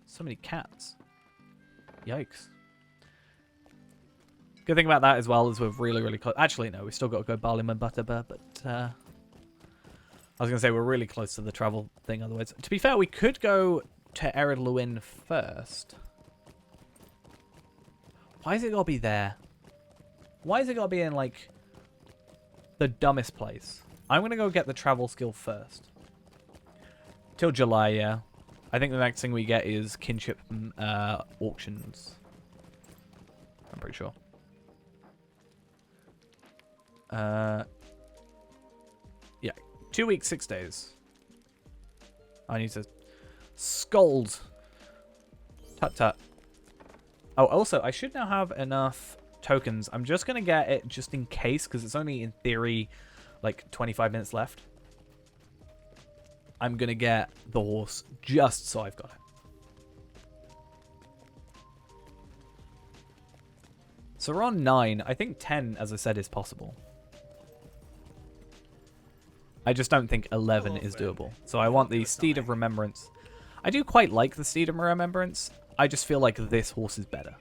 So many cats. Yikes. Good thing about that as well is we're really, really close. Actually, no, we still got to go Barley and Butterbur, but I was going to say we're really close to the travel thing otherwise. To be fair, we could go to Ered Luin first. Why has it got to be there? Why has it got to be in, like, the dumbest place? I'm going to go get the travel skill first. Till July, yeah. I think the next thing we get is kinship auctions. I'm pretty sure. Yeah. 2 weeks, 6 days. I need to scold. Tut tut. Oh, also, I should now have enough tokens. I'm just going to get it just in case, because it's only, in theory, like 25 minutes left. I'm going to get the horse just so I've got it. So we're on 9. I think 10, as I said, is possible. I just don't think 11 is doable. So I want the Steed of Remembrance. I do quite like the Steed of Remembrance. I just feel like this horse is better.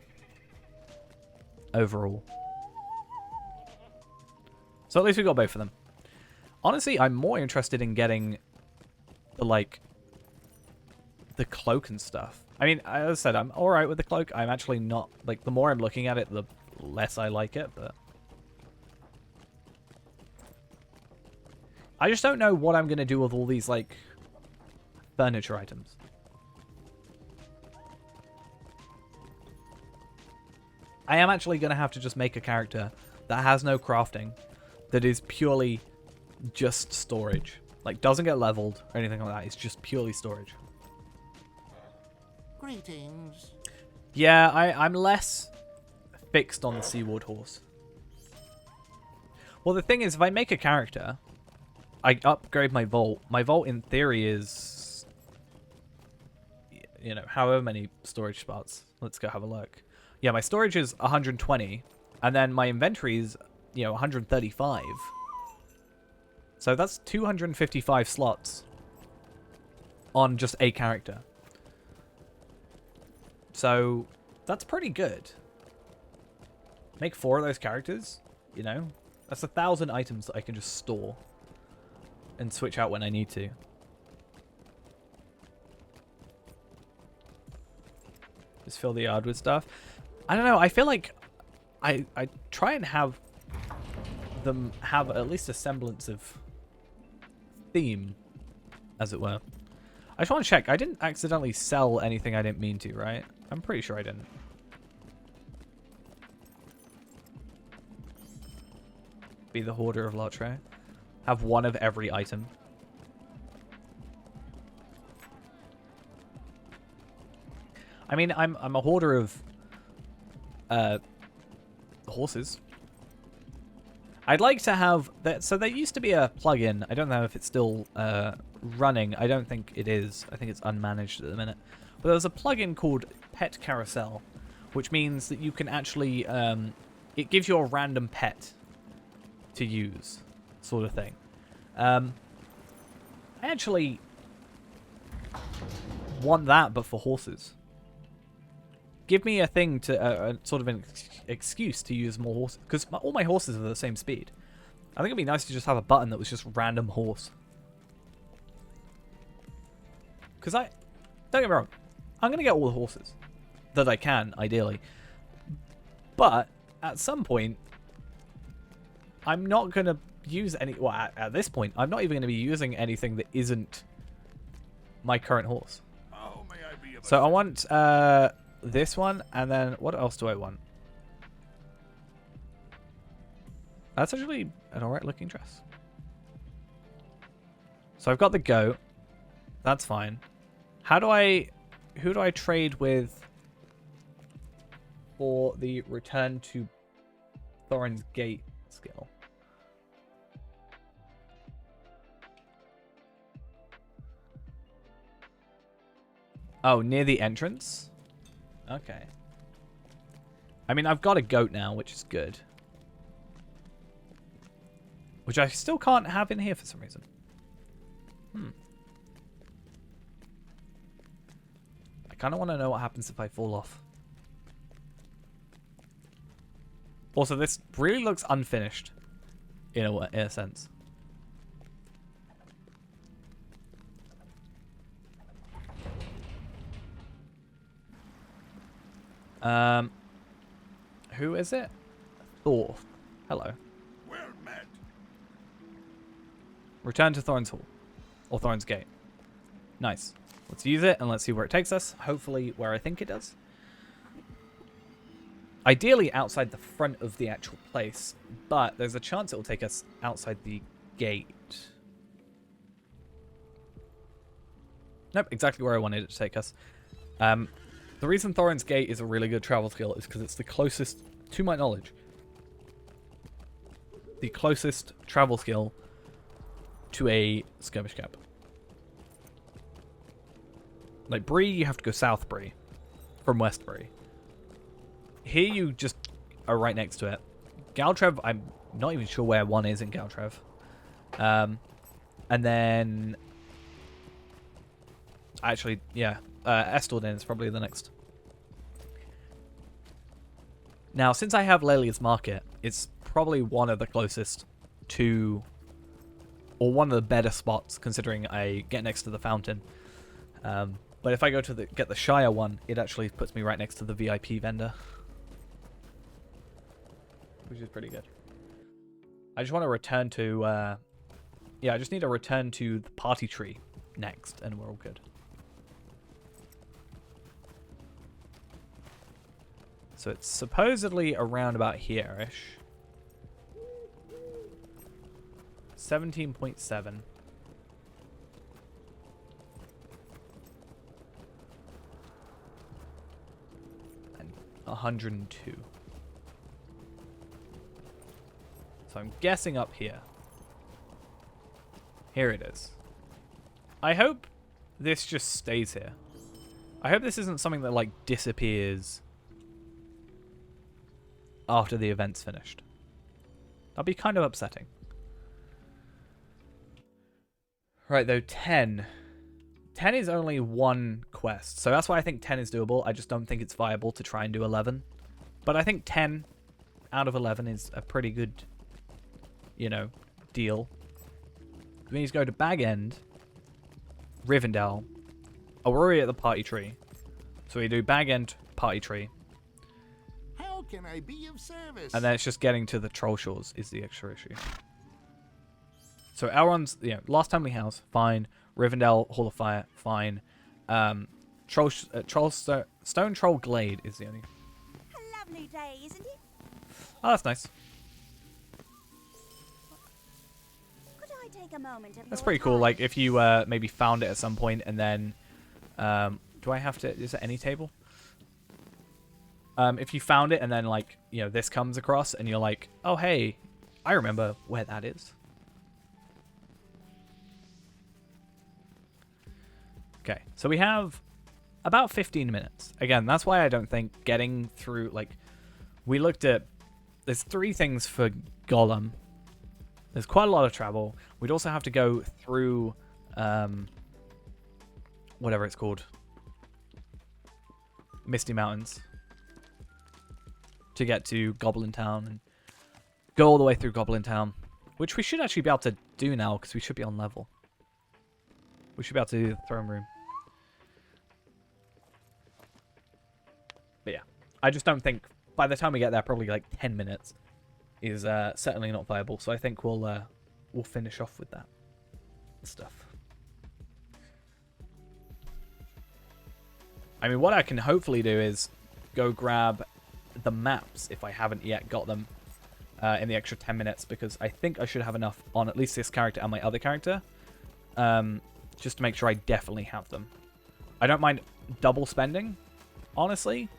Overall. So at least we got both of them. Honestly, I'm more interested in getting the, like, the cloak and stuff. I mean, as I said, I'm alright with the cloak. I'm actually not, like, the more I'm looking at it, the less I like it, but I just don't know what I'm going to do with all these, like, furniture items. I am actually going to have to just make a character that has no crafting, that is purely just storage. Like, doesn't get leveled or anything like that. It's just purely storage. Greetings. Yeah, I'm less fixed on the Seaward horse. Well, the thing is, if I make a character, I upgrade my vault. My vault, in theory, is, you know, however many storage spots. Let's go have a look. Yeah, my storage is 120, and then my inventory is, you know, 135. So that's 255 slots on just a character. So that's pretty good. Make 4 of those characters, you know? That's 1,000 items that I can just store and switch out when I need to. Just fill the yard with stuff. I don't know, I feel like I try and have them have at least a semblance of theme, as it were. I just want to check. I didn't accidentally sell anything I didn't mean to, right? I'm pretty sure I didn't. Be the Hoarder of Lotre. Have one of every item. I mean, I'm a hoarder of horses. I'd like to have that. So there used to be a plugin. I don't know if it's still running. I don't think it is. I think it's unmanaged at the minute. But there was a plugin called Pet Carousel, which means that you can actually it gives you a random pet to use, sort of thing. I actually want that, but for horses. Give me a thing to sort of an excuse to use more horses, because all my horses are the same speed. I think it'd be nice to just have a button that was just random horse. Because don't get me wrong, I'm gonna get all the horses that I can, ideally. But at some point, I'm not gonna use any. Well, at this point, I'm not even gonna be using anything that isn't my current horse. Oh, may I be of So I want this one, and then what else do I want? That's actually an alright looking dress. So I've got the goat. That's fine. Who do I trade with for the return to Thorin's Gate skill? Oh, near the entrance? Okay. I mean, I've got a goat now, which is good. Which I still can't have in here for some reason. I kind of want to know what happens if I fall off. Also, this really looks unfinished, in a sense. Who is it? Thor. Hello. Well met. Return to Thorn's Hall. Or Thorn's Gate. Nice. Let's use it and let's see where it takes us. Hopefully where I think it does. Ideally outside the front of the actual place, but there's a chance it will take us outside the gate. Nope, exactly where I wanted it to take us. The reason Thorin's Gate is a really good travel skill is because it's the closest, to my knowledge, the closest travel skill to a skirmish camp. Like Bree, you have to go south Bree from West Bree. Here you just are right next to it. Galtrev, I'm not even sure where one is in Galtrev. And then... Actually, yeah. Estordin is probably the next. Now, since I have Lelia's Market, it's probably one of the closest to... Or one of the better spots, considering I get next to the fountain. But if I go to get the Shire one, it actually puts me right next to the VIP vendor. Which is pretty good. I just want to return to... yeah, I just need to return to the party tree next, and we're all good. So it's supposedly around about here-ish. 17.7. And 102. So I'm guessing up here. Here it is. I hope this just stays here. I hope this isn't something that, like, disappears after the event's finished. That'd be kind of upsetting. Right, though, 10. 10 is only one quest, so that's why I think 10 is doable. I just don't think it's viable to try and do 11. But I think 10 out of 11 is a pretty good, you know, deal. We need to go to Bag End, Rivendell. Oh, we're already at the party tree. So we do Bag End, party tree. How can I be of service? And then it's just getting to the Troll Shores is the extra issue. So Elrond's, you know, last time we house, fine. Rivendell, Hall of Fire, fine. Stone Troll Glade is the only. A lovely day, isn't it? Oh, that's nice. Could I take a moment of That's your pretty cool. time? Like if you maybe found it at some point and then, do I have to? Is it any table? If you found it and then like you know this comes across and you're like, oh hey, I remember where that is. Okay, so we have about 15 minutes. Again, that's why I don't think getting through, like, we looked at, there's 3 things for Gollum. There's quite a lot of travel. We'd also have to go through, whatever it's called, Misty Mountains, to get to Goblin Town, and go all the way through Goblin Town, which we should actually be able to do now, because we should be on level. We should be able to do the throne room. But yeah, I just don't think by the time we get there, probably like 10 minutes is certainly not viable. So I think we'll finish off with that stuff. I mean, what I can hopefully do is go grab the maps if I haven't yet got them in the extra 10 minutes, because I think I should have enough on at least this character and my other character. Just to make sure I definitely have them. I don't mind double spending, honestly,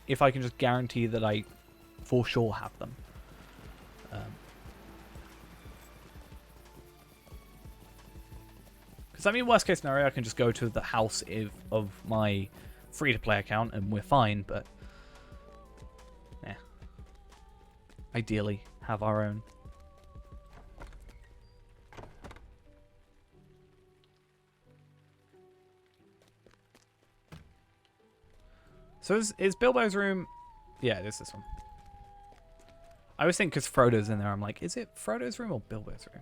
if I can just guarantee that I for sure have them. Because, I mean, worst case scenario, I can just go to the house of my free-to-play account and we're fine, but... yeah. Ideally, have our own. So is Bilbo's room... Yeah, it is this one. I always think because Frodo's in there, I'm like, is it Frodo's room or Bilbo's room?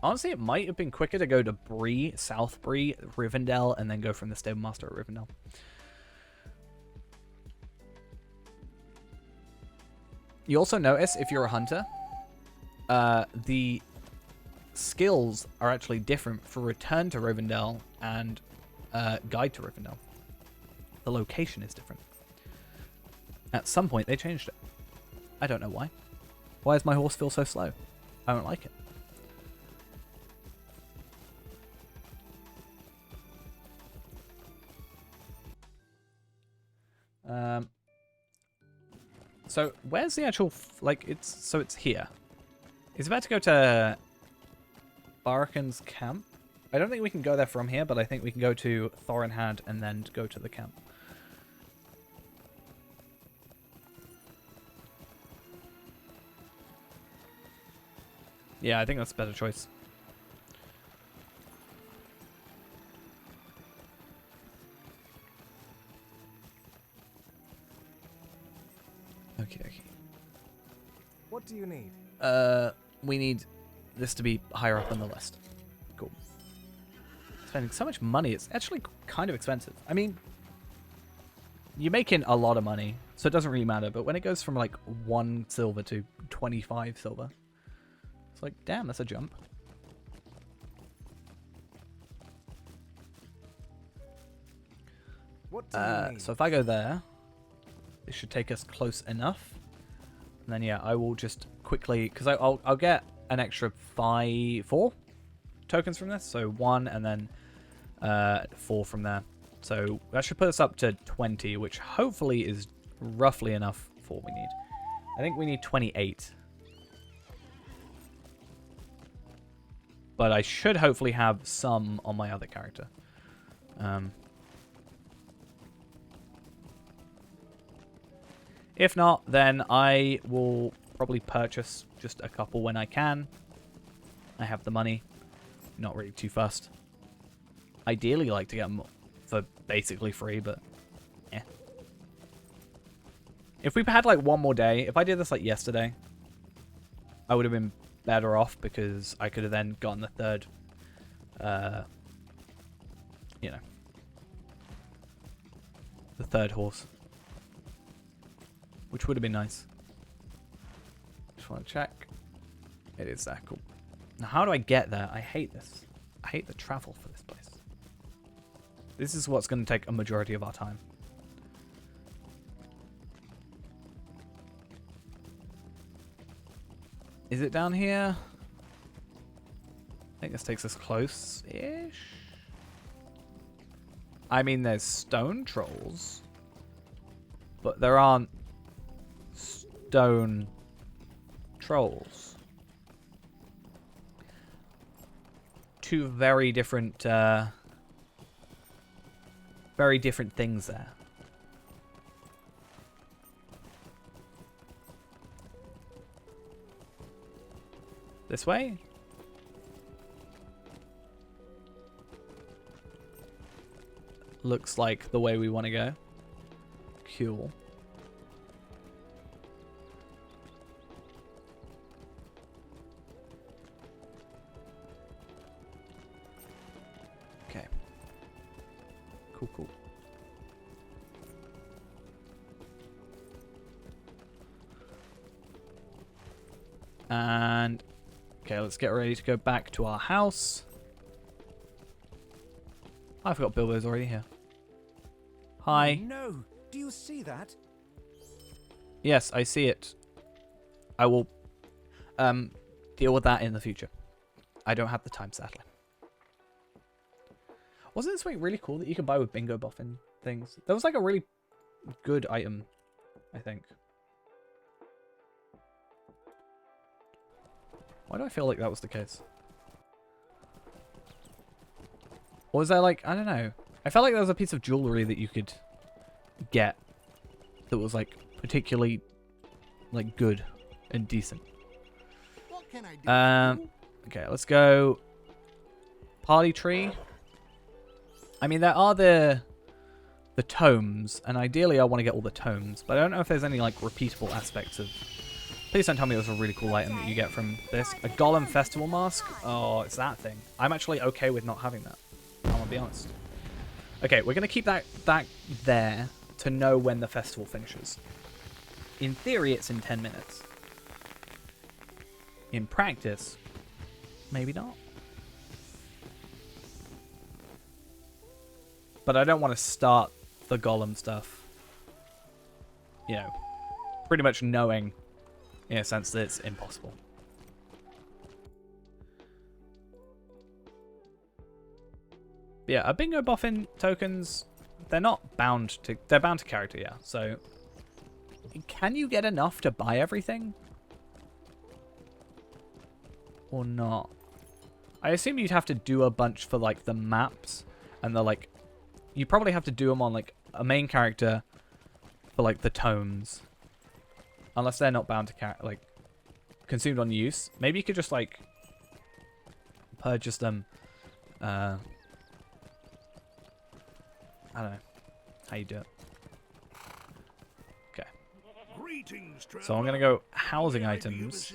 Honestly, it might have been quicker to go to Bree, South Bree, Rivendell, and then go from the Stable Master at Rivendell. You also notice, if you're a hunter, the skills are actually different for Return to Rivendell and Guide to Rivendell. The location is different. At some point, they changed it. I don't know why. Why does my horse feel so slow? I don't like it. So where's the actual it's here. It's about to go to Barakan's camp. I don't think we can go there from here, but I think we can go to Thorinhad and then go to the camp. Yeah, I think that's a better choice. Okay. What do you need? We need this to be higher up on the list. Cool. Spending so much money, it's actually kind of expensive. I mean, you're making a lot of money, so it doesn't really matter, but when it goes from like 1 silver to 25 silver, it's like, damn, that's a jump. What do you need? So if I go there, it should take us close enough. And then yeah, I will just quickly, because I'll get an extra 4 tokens from this. So 1 and then 4 from there. So that should put us up to 20, which hopefully is roughly enough for what we need. I think we need 28. But I should hopefully have some on my other character. If not, then I will probably purchase just a couple when I can. I have the money. Not really too fussed. Ideally like to get them for basically free, but yeah. If we had like one more day, if I did this like yesterday, I would have been better off because I could have then gotten the third, you know, the third horse. Which would have been nice. Just want to check. It is there. Cool. Now, how do I get there? I hate this. I hate the travel for this place. This is what's going to take a majority of our time. Is it down here? I think this takes us close-ish. I mean, there's stone trolls. But there aren't stone trolls. Two very different things there. This way? Looks like the way we want to go. Cool. Okay. Cool, cool. And okay, let's get ready to go back to our house. I forgot Bilbo's already here. Hi. Oh, no, do you see that? Yes, I see it. I will deal with that in the future. I don't have the time, sadly. Wasn't this something really cool that you could buy with bingo buff and things? That was like a really good item, I think. Why do I feel like that was the case? Or was there like, I don't know. I felt like there was a piece of jewelry that you could get that was like particularly like good and decent. What can I do? For you? Okay, let's go party tree. I mean, there are the tomes, and ideally I want to get all the tomes, but I don't know if there's any like repeatable aspects of. Please don't tell me it was a really cool item that you get from this. A Golem Festival Mask? Oh, it's that thing. I'm actually okay with not having that. I'm gonna be honest. Okay, we're gonna keep that there to know when the festival finishes. In theory, it's in 10 minutes. In practice, maybe not. But I don't want to start the Golem stuff, you know, pretty much knowing, in a sense, that it's impossible. But yeah, a bingo boffin tokens, they're not bound to, they're bound to character, yeah. So, can you get enough to buy everything? Or not? I assume you'd have to do a bunch for, like, the maps, and the, like, you probably have to do them on, like, a main character for, like, the tomes. Unless they're not bound to, like, consumed on use. Maybe you could just, like, purchase them, I don't know how you do it. Okay. So I'm going to go housing items.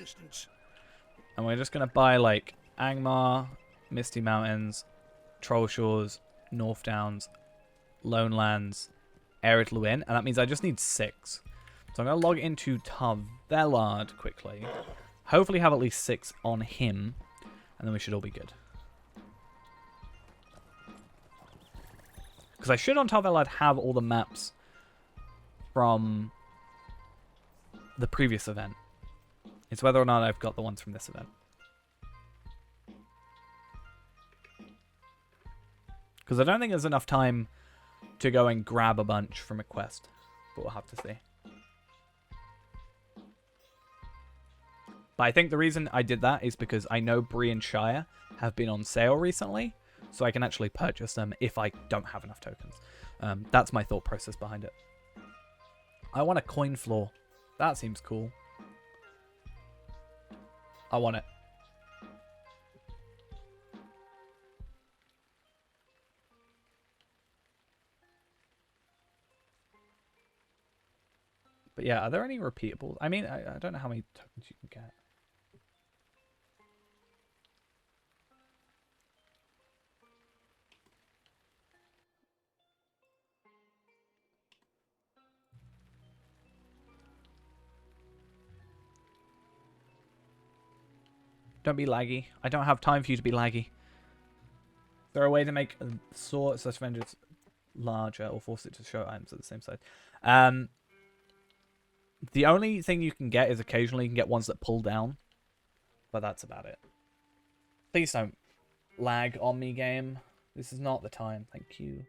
And we're just going to buy, like, Angmar, Misty Mountains, Troll Shores, North Downs, Lone Lands, Ered Luin. And that means I just need 6. So I'm going to log into Tarvelard quickly. Hopefully have at least 6 on him. And then we should all be good. Because I should on Tarvelard have all the maps from the previous event. It's whether or not I've got the ones from this event. Because I don't think there's enough time to go and grab a bunch from a quest. But we'll have to see. But I think the reason I did that is because I know Bree and Shire have been on sale recently. So I can actually purchase them if I don't have enough tokens. That's my thought process behind it. I want a coin floor. That seems cool. I want it. But yeah, are there any repeatables? I mean, I don't know how many tokens you can get. Don't be laggy. I don't have time for you to be laggy. Is there a way to make a sword such vengeance larger or force it to show items at the same size? The only thing you can get is occasionally you can get ones that pull down. But that's about it. Please don't lag on me, game. This is not the time. Thank you.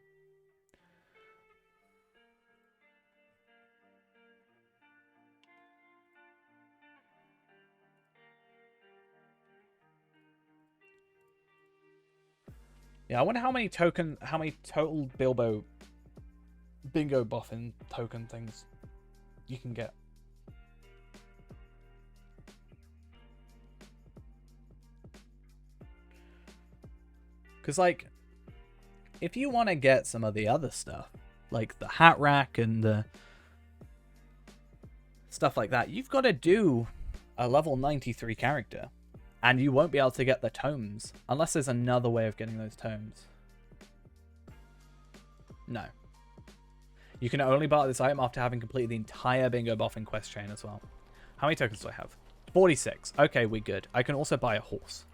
Yeah, I wonder how many total bingo boffin token things you can get. Because, like, if you want to get some of the other stuff, like the hat rack and the stuff like that, you've got to do a level 93 character. And you won't be able to get the tomes unless there's another way of getting those tomes. No. You can only buy this item after having completed the entire bingo boffin quest chain as well. How many tokens do I have? 46. Okay, we're good. I can also buy a horse.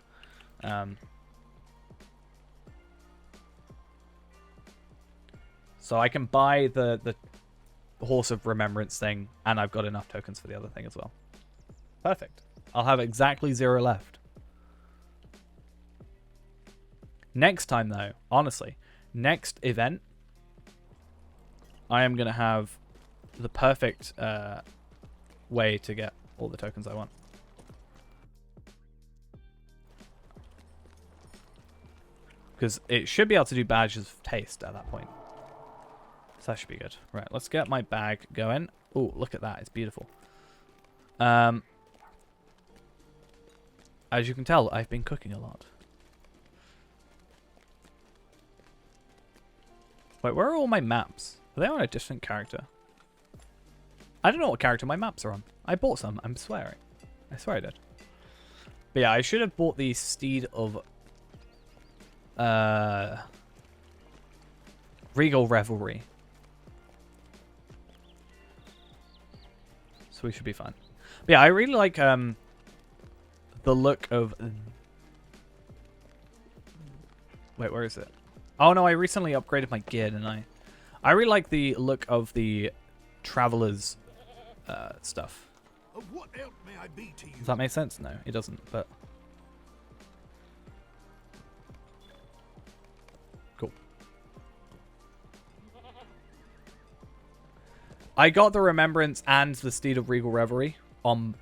So I can buy the Horse of Remembrance thing, and I've got enough tokens for the other thing as well. Perfect. I'll have exactly 0 left. Next time, though, honestly, next event, I am going to have the perfect way to get all the tokens I want. Because it should be able to do badges of taste at that point. So that should be good. Right, let's get my bag going. Oh, look at that. It's beautiful. As you can tell, I've been cooking a lot. Wait, where are all my maps? Are they on a different character? I don't know what character my maps are on. I bought some, I'm swearing. I swear I did. But yeah, I should have bought the Steed of Regal Revelry. So we should be fine. But yeah, I really like the look of... Wait, where is it? Oh no, I recently upgraded my gear, didn't I? I really like the look of the Traveler's stuff. Of what help may I be to you? Does that make sense? No, it doesn't, but... Cool. I got the Remembrance and the Steed of Regal Revelry on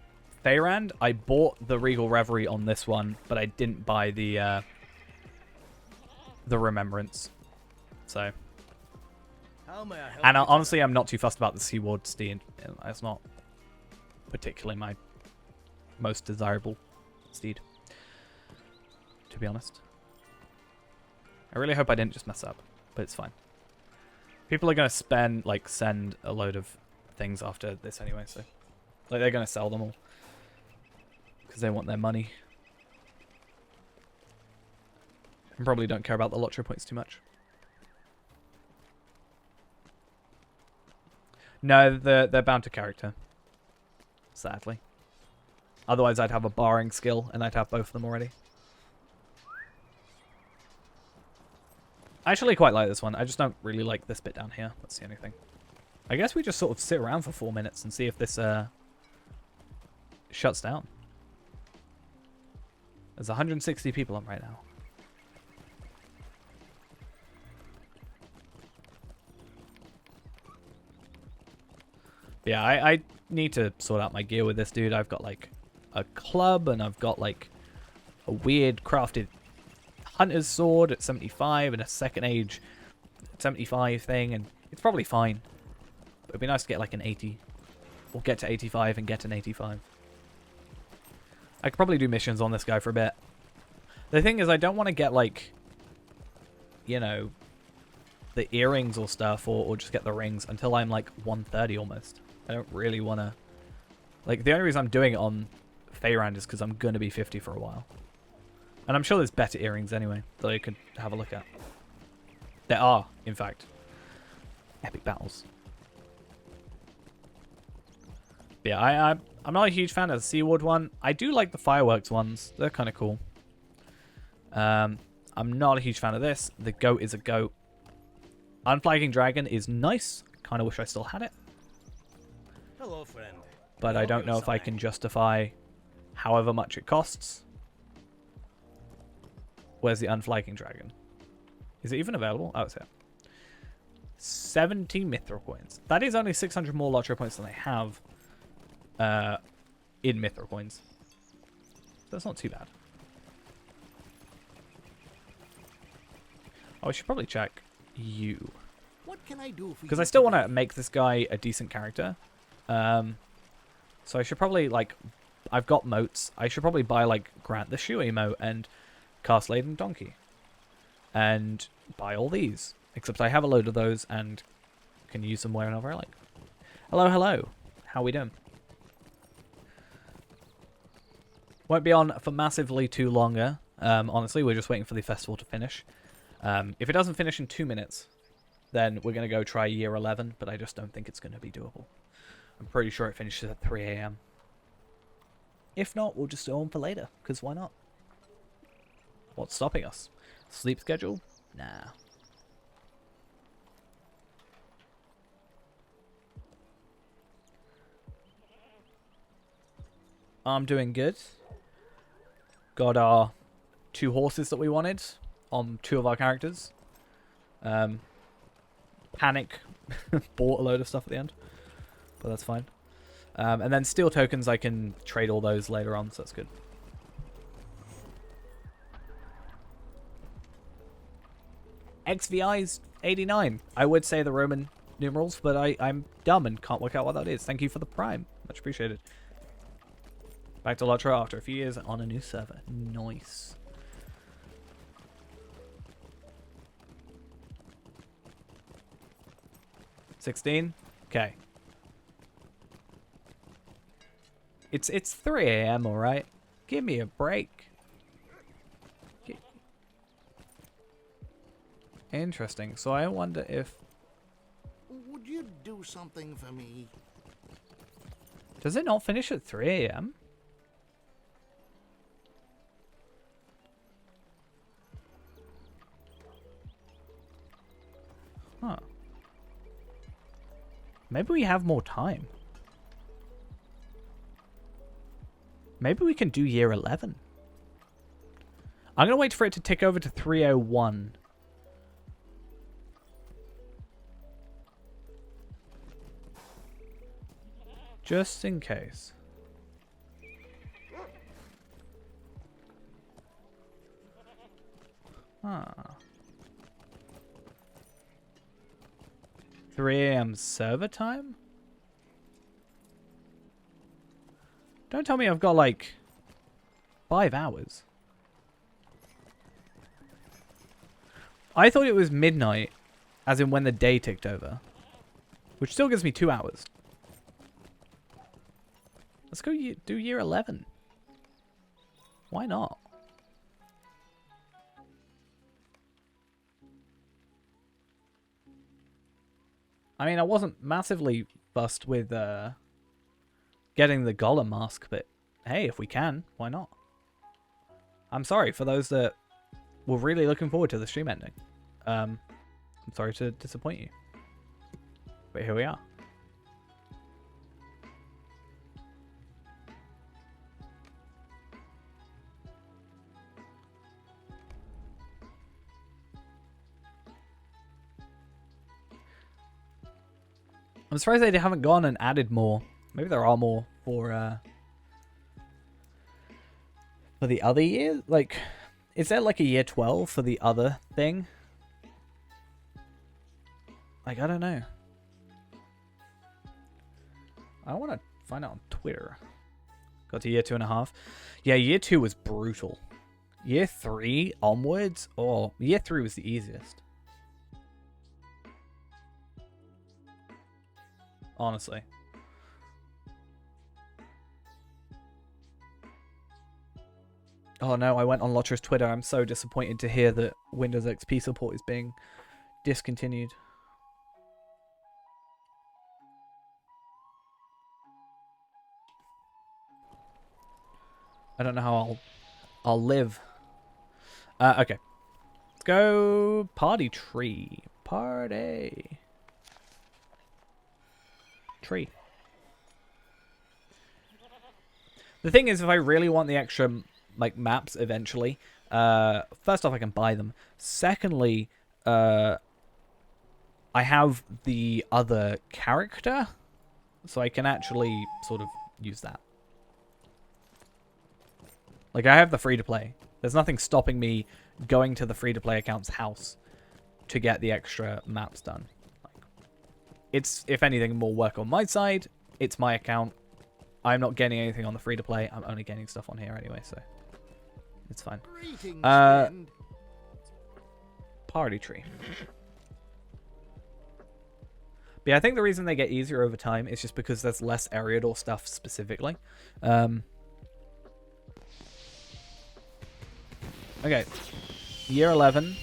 Feyrand. I bought the Regal Revelry on this one, but I didn't buy the Remembrance. So... How may I help And you honestly, I'm not too fussed about the Seaward Steed. It's not particularly my most desirable steed, to be honest. I really hope I didn't just mess up, but it's fine. People are going to send a load of things after this anyway, so... Like, they're going to sell them all. Because they want their money. And probably don't care about the lottery points too much. No, they're bound to character. Sadly. Otherwise, I'd have a barring skill, and I'd have both of them already. I actually quite like this one. I just don't really like this bit down here. That's the only thing. I guess we just sort of sit around for 4 minutes and see if this shuts down. There's 160 people on right now. Yeah, I need to sort out my gear with this dude. I've got like a club and I've got like a weird crafted hunter's sword at 75 and a second age 75 thing, and it's probably fine. But it'd be nice to get like an 80 or get to 85 and get an 85. I could probably do missions on this guy for a bit. The thing is, I don't want to get like, you know, the earrings or stuff, or just get the rings until I'm like 130 almost. I don't really want to... Like, the only reason I'm doing it on Feyrand is because I'm going to be 50 for a while. And I'm sure there's better earrings anyway that I could have a look at. There are, in fact. Epic battles. But yeah, I'm not a huge fan of the Seaward one. I do like the fireworks ones. They're kind of cool. I'm not a huge fan of this. The goat is a goat. Unflagging Dragon is nice. Kind of wish I still had it. Hello, friend. But I don't know if I can justify however much it costs. Where's the Unflagging Dragon? Is it even available? Oh, it's here. 17 Mithril coins. That is only 600 more lottery points than I have in Mithril coins. That's not too bad. Oh, I should probably check you. What can I do for you? Because I still want to make this guy a decent character. So I should probably, like... I've got moats. I should probably buy, like, Grant the Shoe emote and Cast Laden Donkey. And buy all these. Except I have a load of those and can use them wherever I like. Hello, hello. How we doing? Won't be on for massively too longer. Honestly, we're just waiting for the festival to finish. If it doesn't finish in 2 minutes, then we're going to go try year 11, but I just don't think it's going to be doable. I'm pretty sure it finishes at 3 AM. If not, we'll just go on for later, because why not? What's stopping us? Sleep schedule? Nah. I'm doing good. Got our 2 horses that we wanted on 2 of our characters. Panic bought a load of stuff at the end, but that's fine. And then steel tokens, I can trade all those later on, so that's good. XVI's 89. I would say the Roman numerals, but I'm dumb and can't work out what that is. Thank you for the prime. Much appreciated. Back to Lotro after a few years on a new server. Nice. $16? Okay. It's 3 a.m. alright? Give me a break. Interesting. So I wonder if... Would you do something for me? Does it not finish at 3 a.m.? Huh. Maybe we have more time. Maybe we can do year 11. I'm going to wait for it to tick over to 301. Just in case. Huh. 3 a.m. server time? Don't tell me I've got like 5 hours. I thought it was midnight, as in when the day ticked over. Which still gives me 2 hours. Let's go do year 11. Why not? I mean, I wasn't massively fussed with getting the Golem mask, but hey, if we can, why not? I'm sorry for those that were really looking forward to the stream ending. I'm sorry to disappoint you. But here we are. I'm surprised they haven't gone and added more. Maybe there are more for the other year. Like, is there like a year 12 for the other thing? Like, I don't know. I want to find out on Twitter. Got to year 2.5. Yeah, year 2 was brutal. Year 3 onwards. Oh, year 3 was the easiest. Honestly. Oh no, I went on Lotra's Twitter. I'm so disappointed to hear that Windows XP support is being discontinued. I don't know how I'll live. Okay. Let's go party tree. Party. Tree. The thing is, if I really want the extra like maps eventually, first off, I can buy them. Secondly, I have the other character, so I can actually sort of use that. Like, I have the free-to-play. There's nothing stopping me going to the free-to-play account's house to get the extra maps done. It's, if anything, more work on my side. It's my account. I'm not getting anything on the free-to-play. I'm only getting stuff on here anyway, so it's fine. Party tree. But yeah, I think the reason they get easier over time is just because there's less Eriador stuff specifically. Okay. Year 11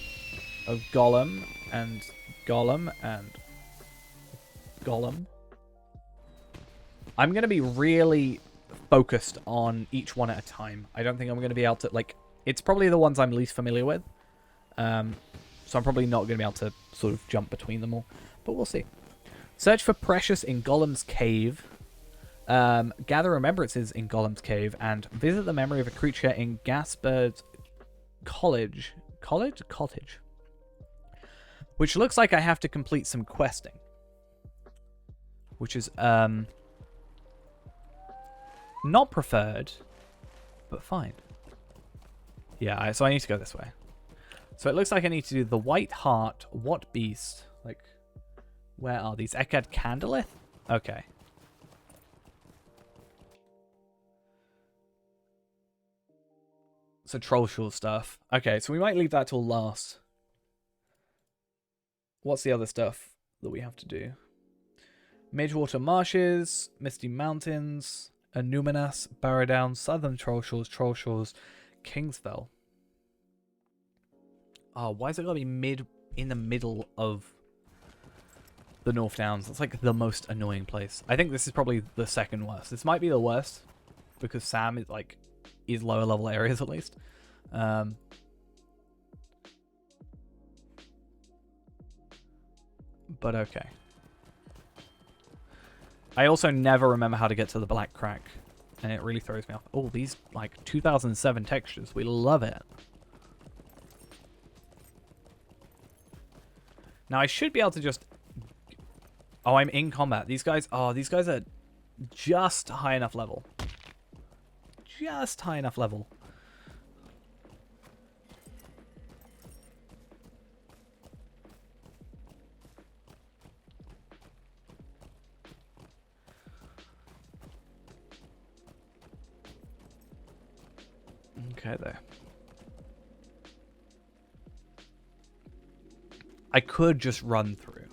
of Golem and Golem and Golem. I'm going to be really focused on each one at a time. I don't think I'm going to be able to, like, it's probably the ones I'm least familiar with. So I'm probably not going to be able to sort of jump between them all. But we'll see. Search for Precious in Golem's Cave. Gather remembrances in Golem's Cave. And visit the memory of a creature in Gasbird's Cottage. Which looks like I have to complete some questing. Which is, not preferred, but fine. Yeah, so I need to go this way. So it looks like I need to do the White Heart. What beast? Like, where are these? Ekad Candleth? Okay. So troll shore stuff. Okay, so we might leave that till last. What's the other stuff that we have to do? Midgewater Marshes, Misty Mountains, Anuminas, Barrowdown, Southern Troll Shores, Kingsfell. Oh, why is it gotta be in the middle of the North Downs? That's like the most annoying place. I think this is probably the second worst. This might be the worst because Sam is like lower level areas at least. But okay. I also never remember how to get to the Black Crack, and it really throws me off. Oh, these like 2007 textures. We love it. Now I should be able to just... Oh, I'm in combat. These guys are just high enough level. Just high enough level. Okay, there. I could just run through.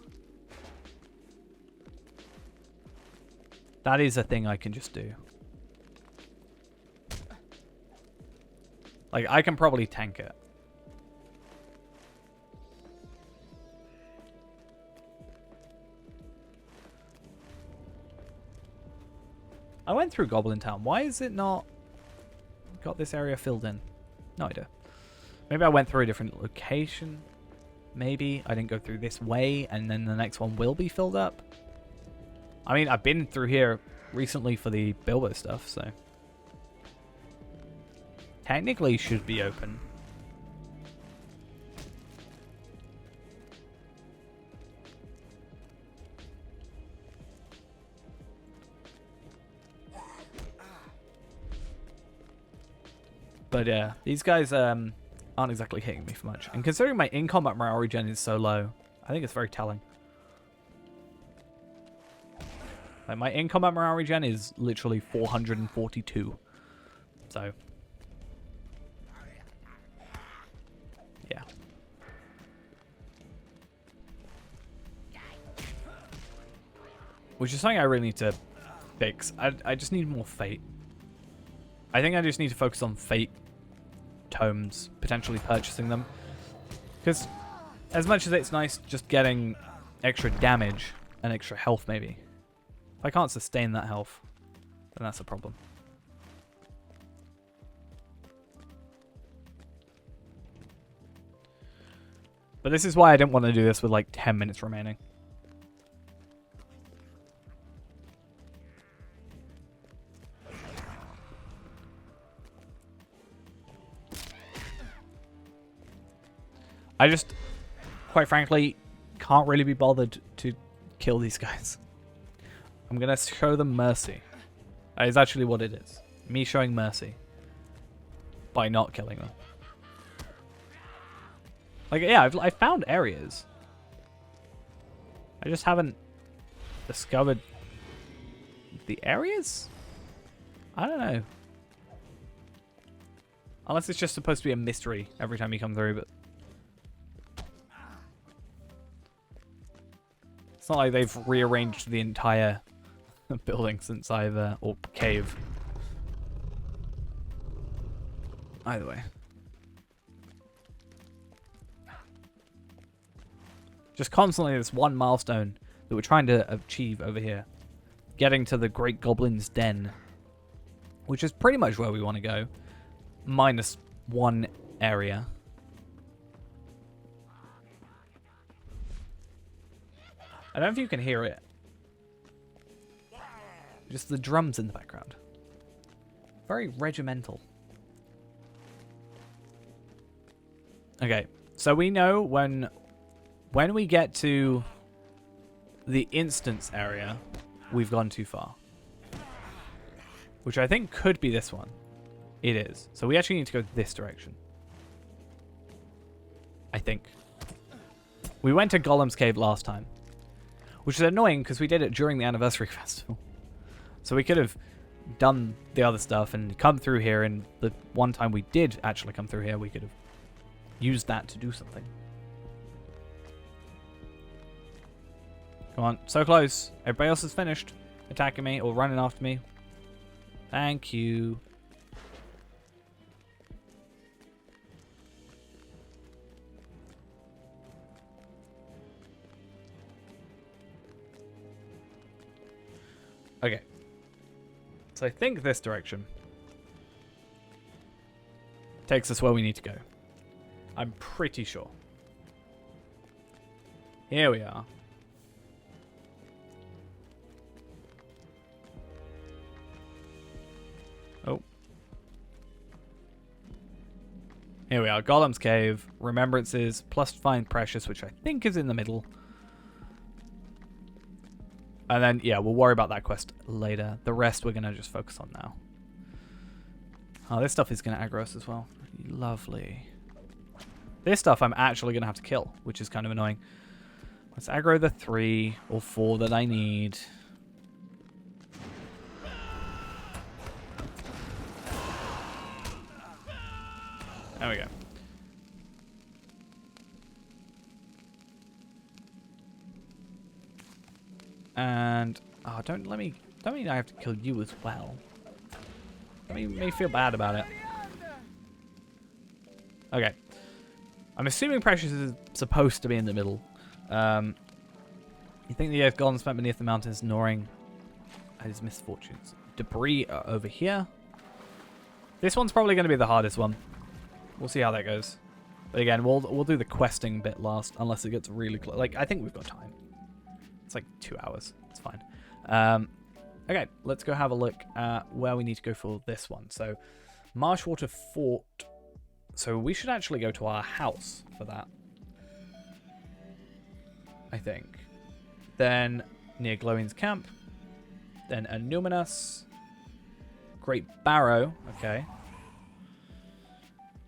That is a thing I can just do. Like, I can probably tank it. I went through Goblin Town. Why is it not got this area filled in? No idea. Maybe I went through a different location. Maybe I didn't go through this way and then the next one will be filled up. I mean, I've been through here recently for the Bilbo stuff, so technically should be open. But yeah, these guys aren't exactly hitting me for much. And considering my in-combat morale regen is so low, I think it's very telling. Like, my in-combat morale regen is literally 442. So, yeah. Which is something I really need to fix. I just need more fate. I think I just need to focus on fate tomes, potentially purchasing them. Because as much as it's nice just getting extra damage and extra health maybe, if I can't sustain that health, then that's a problem. But this is why I didn't want to do this with like 10 minutes remaining. I just, quite frankly, can't really be bothered to kill these guys. I'm going to show them mercy. That is actually what it is. Me showing mercy. By not killing them. Like, yeah, I've found areas. I just haven't discovered the areas? I don't know. Unless it's just supposed to be a mystery every time you come through, but it's not like they've rearranged the entire building since I've, or cave. Either way. Just constantly this one milestone that we're trying to achieve over here. Getting to the Great Goblin's Den. Which is pretty much where we want to go. Minus one area. I don't know if you can hear it. Just the drums in the background. Very regimental. Okay, so we know when we get to the instance area, we've gone too far. Which I think could be this one. It is. So we actually need to go this direction. I think. We went to Golem's Cave last time. Which is annoying because we did it during the Anniversary Festival. So we could have done the other stuff and come through here, and the one time we did actually come through here, we could have used that to do something. Come on, so close. Everybody else is finished attacking me or running after me. Thank you. Okay. So I think this direction takes us where we need to go. I'm pretty sure. Here we are. Oh. Here we are. Golem's Cave. Remembrances. Plus find Precious, which I think is in the middle. And then, yeah, we'll worry about that quest later. The rest we're going to just focus on now. Oh, this stuff is going to aggro us as well. Lovely. This stuff I'm actually going to have to kill, which is kind of annoying. Let's aggro the 3 or 4 that I need. There we go. And don't mean I have to kill you as well. That made me feel bad about it. Okay. I'm assuming Precious is supposed to be in the middle. You think the Earth Golem spent beneath the mountains gnawing at his misfortunes. Debris are over here. This one's probably going to be the hardest one. We'll see how that goes. But again, we'll do the questing bit last, unless it gets really close. Like, I think we've got time. It's like 2 hours. It's fine. Okay, let's go have a look at where we need to go for this one. So, Marshwater Fort. So we should actually go to our house for that. I think. Then near Glowing's camp. Then Anuminous. Great Barrow. Okay.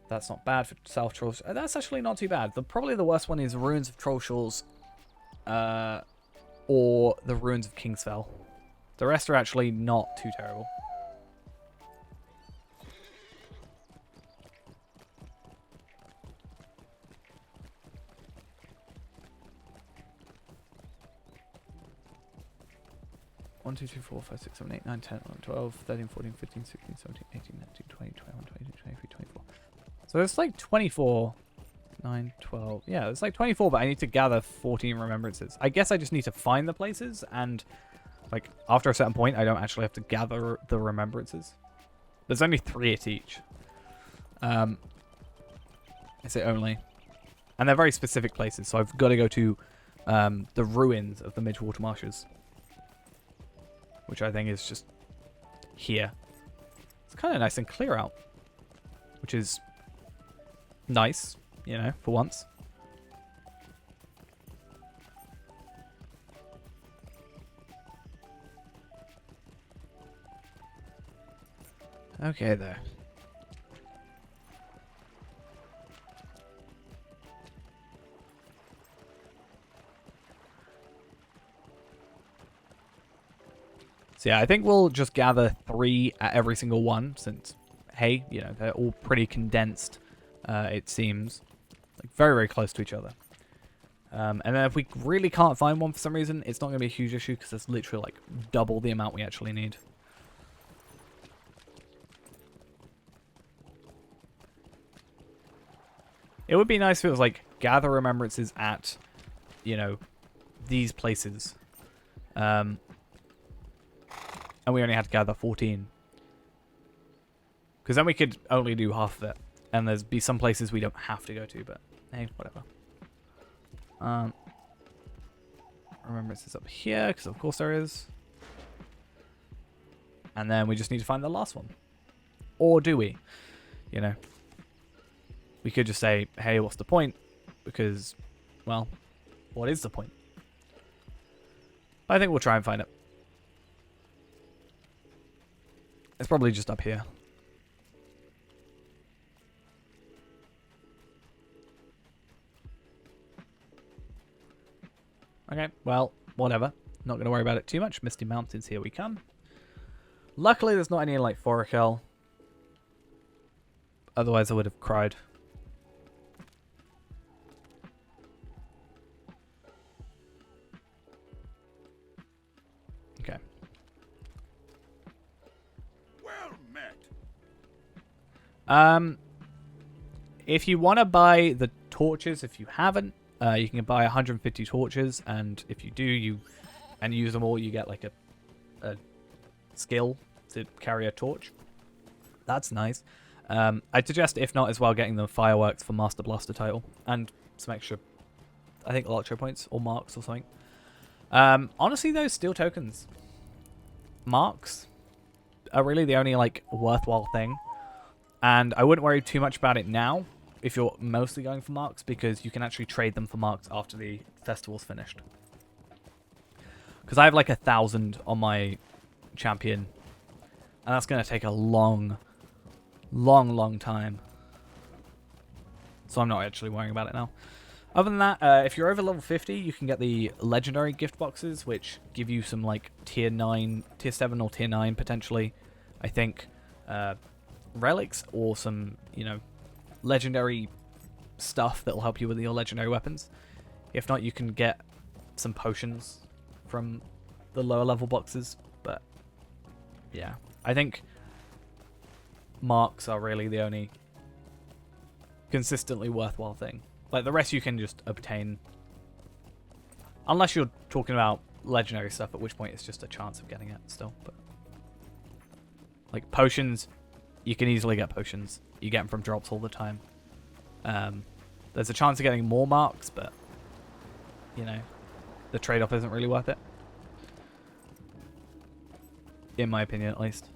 That's not bad for South Troll. That's actually not too bad. Probably the worst one is Ruins of Troll Shores. Or the Ruins of Kingsfell. The rest are actually not too terrible. One, 2, 3, 4, 5, 6, 7, 8, 9, 10, 11, 12, 13, 14, 15, 16, 17, 18, 19, 20, 21, 22, 23, 24. So it's like 24, 9, 12. Yeah, it's like 24, but I need to gather 14 remembrances. I guess I just need to find the places, and like after a certain point, I don't actually have to gather the remembrances. There's only 3 at each. I say only. And they're very specific places, so I've got to go to the ruins of the Midgewater Marshes. Which I think is just here. It's kind of nice and clear out. Which is nice, you know, for once. Okay, there. So yeah, I think we'll just gather 3 at every single one, since, hey, you know, they're all pretty condensed, it seems. Like, very, very close to each other. And then if we really can't find one for some reason, it's not going to be a huge issue, because it's literally, like, double the amount we actually need. It would be nice if it was, like, gather remembrances at, you know, these places. And we only had to gather 14. Because then we could only do half of it. And there's be some places we don't have to go to, but hey, whatever. Remembrance is up here, because of course there is. And then we just need to find the last one. Or do we? You know. We could just say, hey, what's the point? Because, well, what is the point? I think we'll try and find it. It's probably just up here. Okay, well, whatever. Not going to worry about it too much. Misty Mountains, here we come. Luckily, there's not any in, like, Forakel. Otherwise, I would have cried. Okay. Well met. If you want to buy the torches, if you haven't, you can buy 150 torches, and if you do, and use them all, you get like a skill to carry a torch. That's nice. I'd suggest, if not as well, getting the fireworks for Master Blaster title and some extra, I think, electro points or marks or something. Honestly, those steel tokens, marks, are really the only like worthwhile thing, and I wouldn't worry too much about it now if you're mostly going for marks, because you can actually trade them for marks after the festival's finished. Because I have like 1,000 on my champion, and that's going to take a long time. So I'm not actually worrying about it now. Other than that, if you're over level 50, you can get the legendary gift boxes, which give you some like tier 7 or tier 9 potentially, I think, relics or some, you know, legendary stuff that will help you with your legendary weapons. If not, you can get some potions from the lower level boxes. But yeah, I think marks are really the only consistently worthwhile thing. Like, the rest you can just obtain, unless you're talking about legendary stuff, at which point it's just a chance of getting it still. But like potions, you can easily get potions. You get them from drops all the time. There's a chance of getting more marks, but you know, the trade-off isn't really worth it, in my opinion, at least.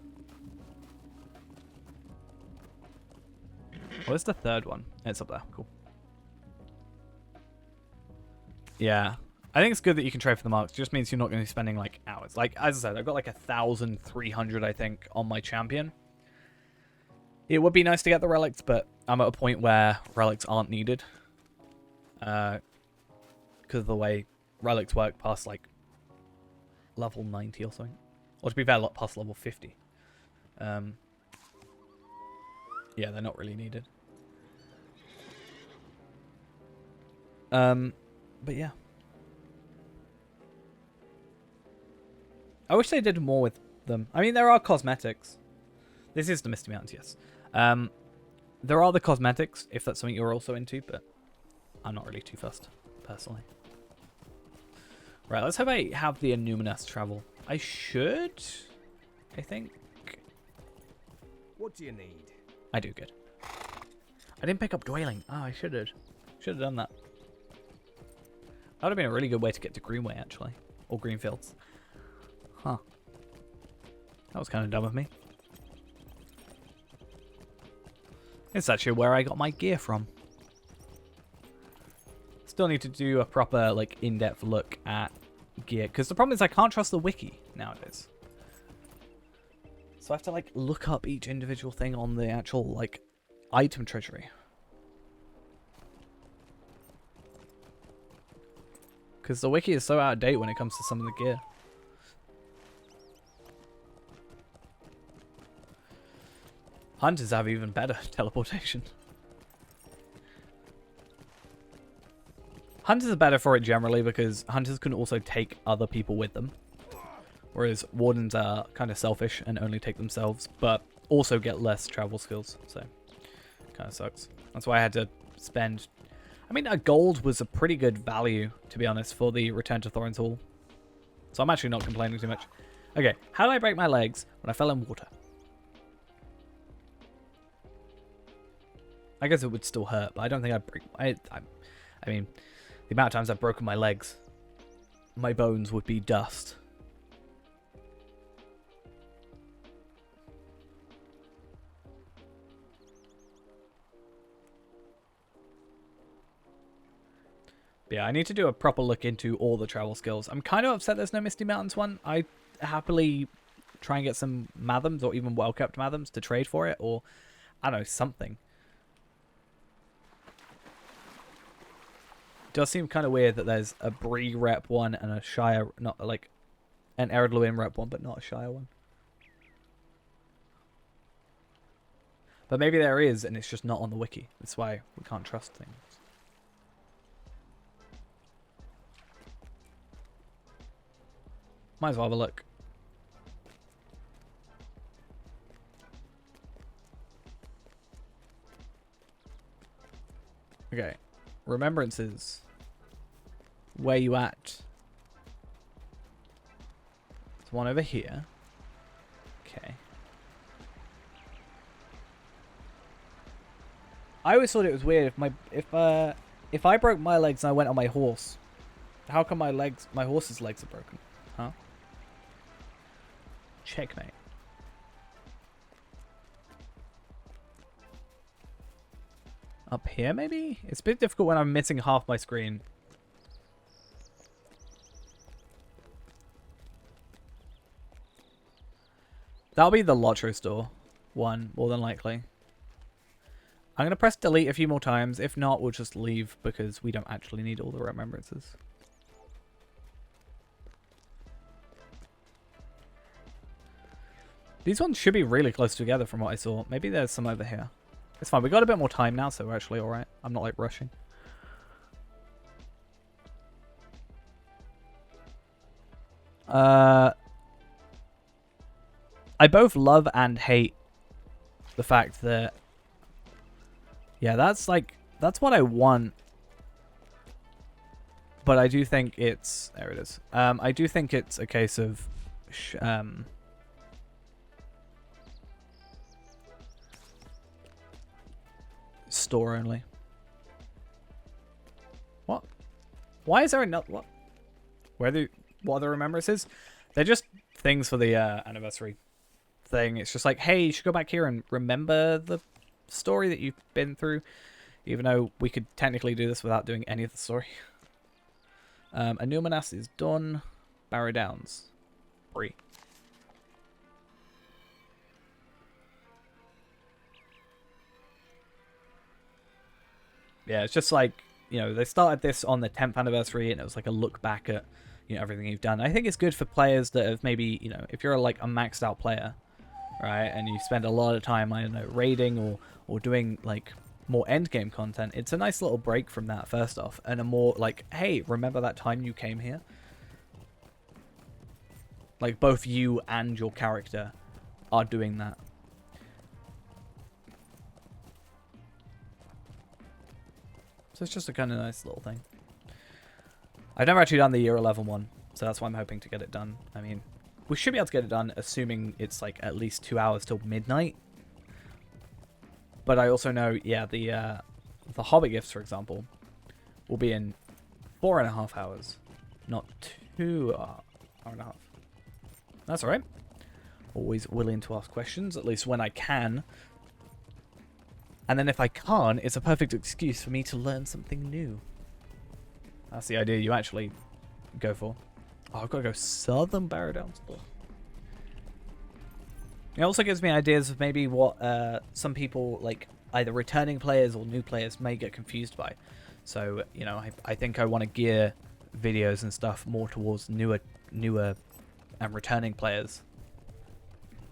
Where's the third one? It's up there. Cool. Yeah, I think it's good that you can trade for the marks. It just means you're not going to be spending like hours. Like, as I said, I've got like 1,300, I think, on my champion. It would be nice to get the relics, but I'm at a point where relics aren't needed. Because of the way relics work past like level 90 or something. Or to be fair, past level 50. Yeah, they're not really needed. But yeah. I wish they did more with them. I mean, there are cosmetics. This is the Misty Mountains, yes. There are the cosmetics, if that's something you're also into, but I'm not really too fussed, personally. Right, let's hope I have the Annuminous travel. I should, I think. What do you need? I do, good. I didn't pick up Dwelling. Oh, I should have. Should have done that. That would have been a really good way to get to Greenway, actually. Or Greenfields. Huh. That was kind of dumb of me. It's actually where I got my gear from. Still need to do a proper, like, in-depth look at gear. Because the problem is I can't trust the wiki nowadays. So I have to, like, look up each individual thing on the actual, like, item treasury. Because the wiki is so out of date when it comes to some of the gear. Hunters have even better teleportation. Hunters are better for it generally because hunters can also take other people with them. Whereas wardens are kind of selfish and only take themselves, but also get less travel skills. So, kind of sucks. That's why I had to spend... I mean, a gold was a pretty good value, to be honest, for the Return to Thorin's Hall. So I'm actually not complaining too much. Okay, how did I break my legs when I fell in water? I guess it would still hurt, but I don't think I'd break... I mean, the amount of times I've broken my legs, my bones would be dust. But yeah, I need to do a proper look into all the travel skills. I'm kind of upset there's no Misty Mountains one. I happily try and get some Mathams or even well-kept Mathams to trade for it, or, I don't know, something. It does seem kind of weird that there's a Bree rep one and a Shire, not like an Ered Luin rep one, but not a Shire one. But maybe there is, and it's just not on the wiki. That's why we can't trust things. Might as well have a look. Okay. Remembrances. Where you at? There's one over here. Okay. I always thought it was weird if I broke my legs and I went on my horse. How come my horse's legs are broken? Huh? Checkmate. Up here, maybe? It's a bit difficult when I'm missing half my screen. That'll be the Lotro store one, more than likely. I'm going to press delete a few more times. If not, we'll just leave because we don't actually need all the remembrances. These ones should be really close together from what I saw. Maybe there's some over here. It's fine. We got a bit more time now, so we're actually alright. I'm not, like, rushing. I both love and hate the fact that... Yeah, that's, like... That's what I want. But I do think it's... There it is. I do think it's a case of... store only. What? Why is there another... What? What are the remembrances? They're just things for the anniversary thing. It's just like, hey, you should go back here and remember the story that you've been through. Even though we could technically do this without doing any of the story. Anumanas is done. Barrow Downs. Free. Yeah, it's just like, you know, they started this on the 10th anniversary and it was like a look back at, you know, everything you've done. I think it's good for players that have maybe, you know, if you're like a maxed out player, right, and you spend a lot of time, I don't know, raiding or doing like more end game content, it's a nice little break from that first off, and a more like, hey, remember that time you came here? Like both you and your character are doing that. So it's just a kind of nice little thing. I've never actually done the year 11 one, so that's why I'm hoping to get it done. I mean, we should be able to get it done, assuming it's like at least 2 hours till midnight. But I also know, yeah, the Hobbit gifts, for example, will be in 4.5 hours, not 2 hour and a half. That's alright. Always willing to ask questions, at least when I can. And then if I can't, it's a perfect excuse for me to learn something new. That's the idea you actually go for. Oh, I've got to go southern Barrow Downs. It also gives me ideas of maybe what some people, like either returning players or new players, may get confused by. So, you know, I think I want to gear videos and stuff more towards newer and returning players.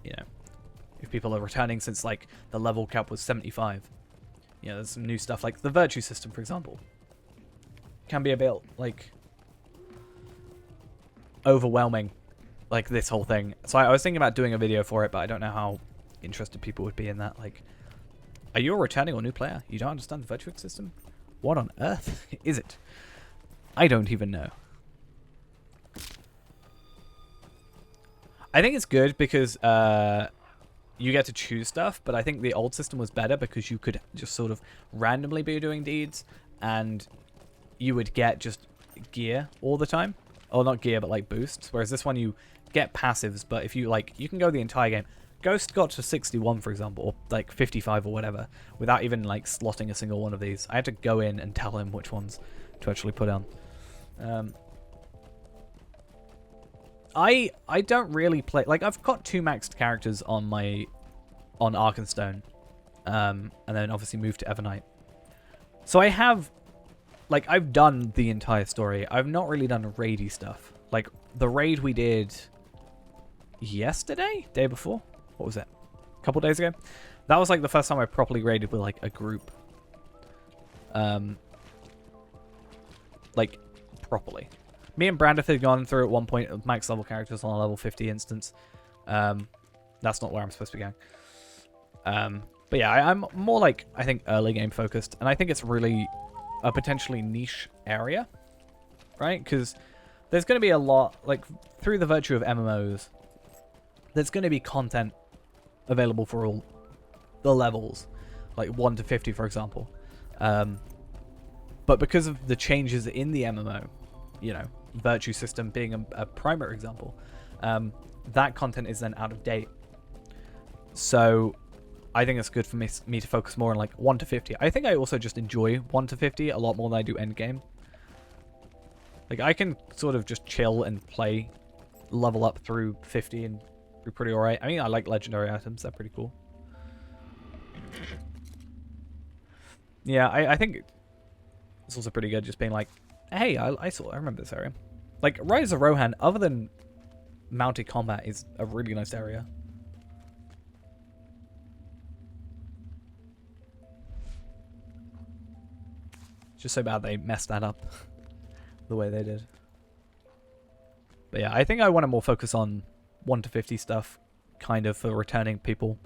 You know. If people are returning since, like, the level cap was 75. You know, there's some new stuff, like the virtue system, for example. Can be a bit, like, overwhelming, like, this whole thing. So I was thinking about doing a video for it, but I don't know how interested people would be in that. Like, are you a returning or new player? You don't understand the virtue system? What on earth is it? I don't even know. I think it's good because, you get to choose stuff, but I think the old system was better because you could just sort of randomly be doing deeds and you would get just gear all the time. Or not gear, but like boosts. Whereas this one you get passives, but if you like, you can go the entire game. Ghost got to 61, for example, or like 55 or whatever, without even like slotting a single one of these. I had to go in and tell him which ones to actually put on. I don't really play, like, I've got 2 maxed characters on Arkenstone, and then obviously moved to Evernight. So I have, like, I've done the entire story. I've not really done raidy stuff. Like, the raid we did yesterday? Day before? What was it? A couple days ago? That was like the first time I properly raided with like a group. Like properly. Me and Brandith had gone through at one point of max level characters on a level 50 instance. That's not where I'm supposed to be going. But yeah, I'm more like, I think, early game focused. And I think it's really a potentially niche area, right? Because there's going to be a lot, like, through the virtue of MMOs, there's going to be content available for all the levels, like 1 to 50, for example. But because of the changes in the MMO, you know, virtue system being a primary example, that content is then out of date. So I think it's good for me to focus more on like 1 to 50. I think I also just enjoy 1 to 50 a lot more than I do endgame. Like I can sort of just chill and play, level up through 50 and be pretty alright. I mean, I like legendary items. They're pretty cool. Yeah, I think it's also pretty good just being like, hey, I remember this area. Like, Rise of Rohan, other than mounted combat, is a really nice area. It's just so bad they messed that up the way they did. But yeah, I think I want to more focus on 1 to 50 stuff, kind of, for returning people.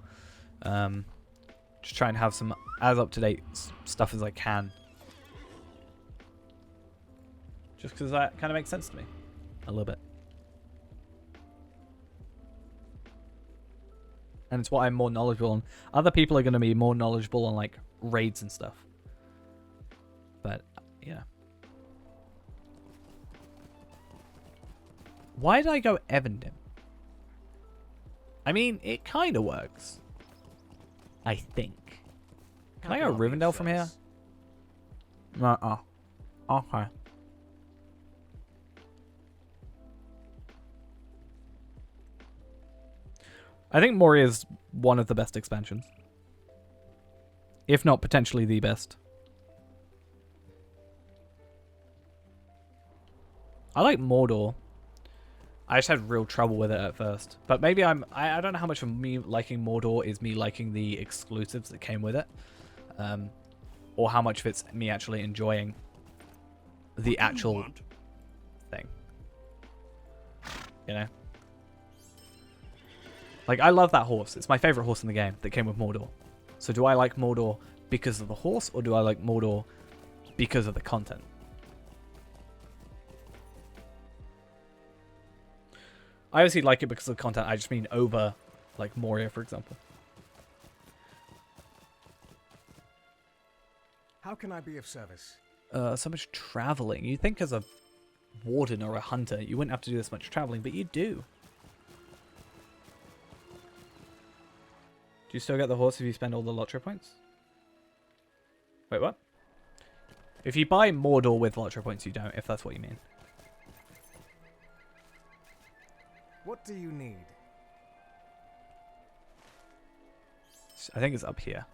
Just try and have some as up-to-date stuff as I can. Just because that kind of makes sense to me. A little bit. And it's what I'm more knowledgeable on. Other people are going to be more knowledgeable on, like, raids and stuff. But, yeah. Why did I go Evandim? I mean, it kind of works. I think. Can I go Rivendell from here? No. Okay. I think Moria is one of the best expansions. If not potentially the best. I like Mordor. I just had real trouble with it at first. But maybe I don't know how much of me liking Mordor is me liking the exclusives that came with it. Or how much of it's me actually enjoying the actual thing. You know? Like, I love that horse. It's my favorite horse in the game that came with Mordor. So do I like Mordor because of the horse, or do I like Mordor because of the content? I obviously like it because of the content. I just mean over, like, Moria, for example. How can I be of service? So much traveling. You'd think as a warden or a hunter, you wouldn't have to do this much traveling, but you do. Do you still get the horse if you spend all the lottery points? Wait, what? If you buy Mordor with lottery points, you don't, if that's what you mean. What do you need? I think it's up here.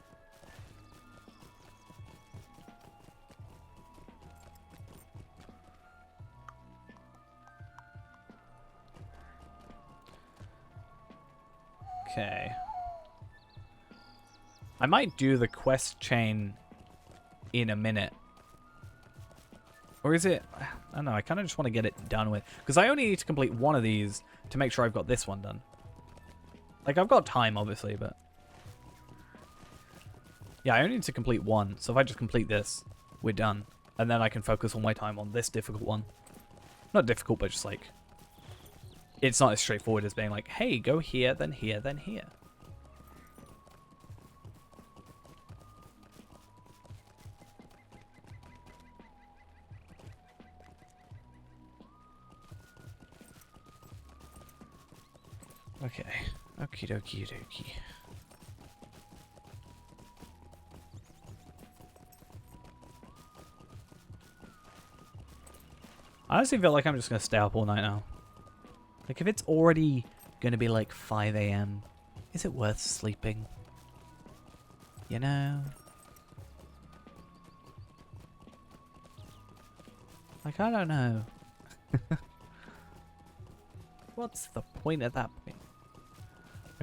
Okay. I might do the quest chain in a minute. Or is it... I don't know, I kind of just want to get it done with. Because I only need to complete one of these to make sure I've got this one done. Like, I've got time, obviously, but... Yeah, I only need to complete one. So if I just complete this, we're done. And then I can focus all my time on this difficult one. Not difficult, but just like... It's not as straightforward as being like, hey, go here, then here, then here. Okay. Okie dokie dokie. I honestly feel like I'm just going to stay up all night now. Like, if it's already going to be like 5 AM, is it worth sleeping? You know? Like, I don't know. What's the point at that point?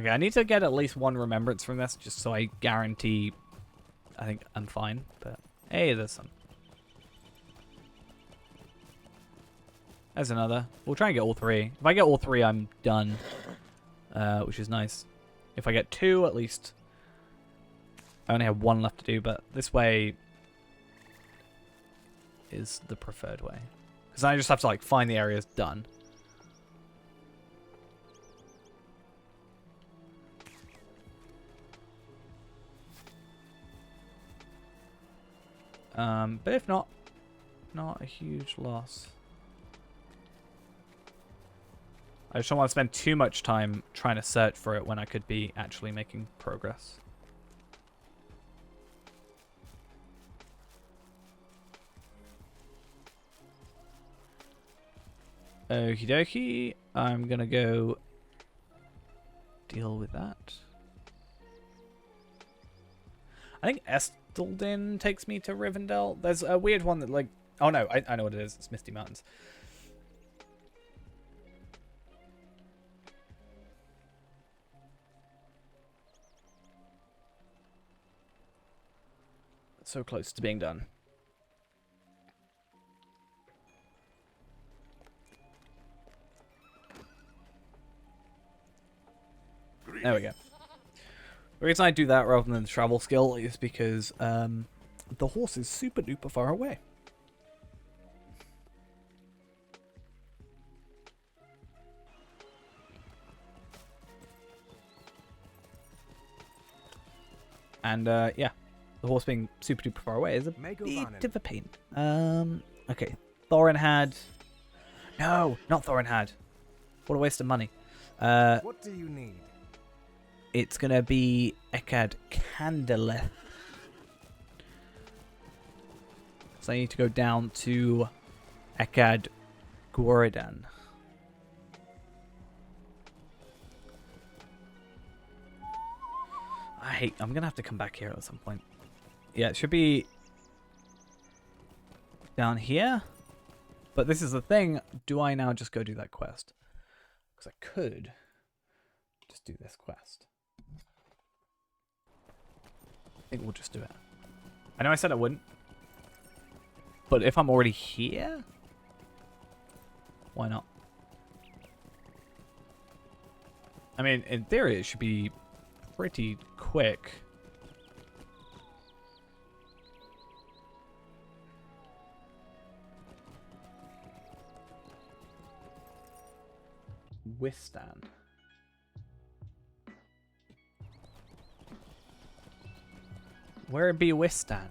Okay, I need to get at least one remembrance from this, just so I guarantee I think I'm fine. But hey, there's some. There's another. We'll try and get all 3. If I get all 3, I'm done, which is nice. If I get 2, at least I only have 1 left to do, but this way is the preferred way. Because I just have to like find the areas done. But if not a huge loss. I just don't want to spend too much time trying to search for it when I could be actually making progress. Okie dokie. I'm gonna go deal with that. I think Estelden takes me to Rivendell. There's a weird one that like... Oh no, I know what it is. It's Misty Mountains. So close to being done. There we go. The reason I do that rather than the travel skill is because the horse is super duper far away. And yeah, the horse being super duper far away is a bit of a pain. Okay, Thorinhad. No, not Thorinhad. What a waste of money. What do you need? It's gonna be Ekad Candeleth. So I need to go down to Ekad Goridan. I'm gonna have to come back here at some point. Yeah, it should be down here. But this is the thing. Do I now just go do that quest? Because I could just do this quest. I think we'll just do it. I know I said I wouldn't. But if I'm already here, why not? I mean, in theory, it should be pretty quick. Wistan. Where be Wistan?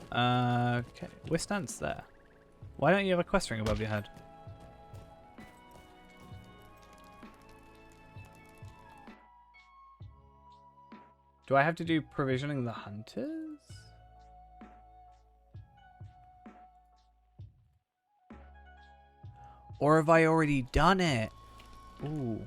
Okay, Wistan's there. Why don't you have a quest ring above your head? Do I have to do provisioning the hunters? Or have I already done it? Ooh.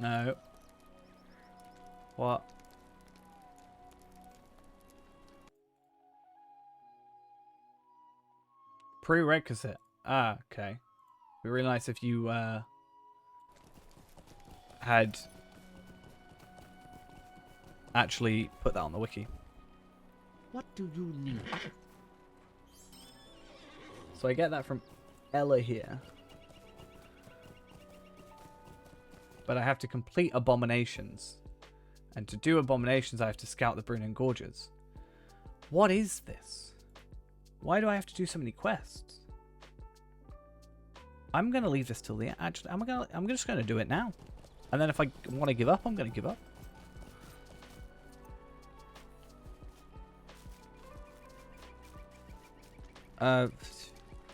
No. What? Prerequisite. Ah, okay. It'd be really nice if you had actually put that on the wiki. What do you need? So I get that from Ella here. But I have to complete abominations. And to do abominations, I have to scout the Brunnen Gorges. What is this? Why do I have to do so many quests? I'm gonna leave this till the end. Actually, I'm just gonna do it now. And then if I want to give up, I'm gonna give up.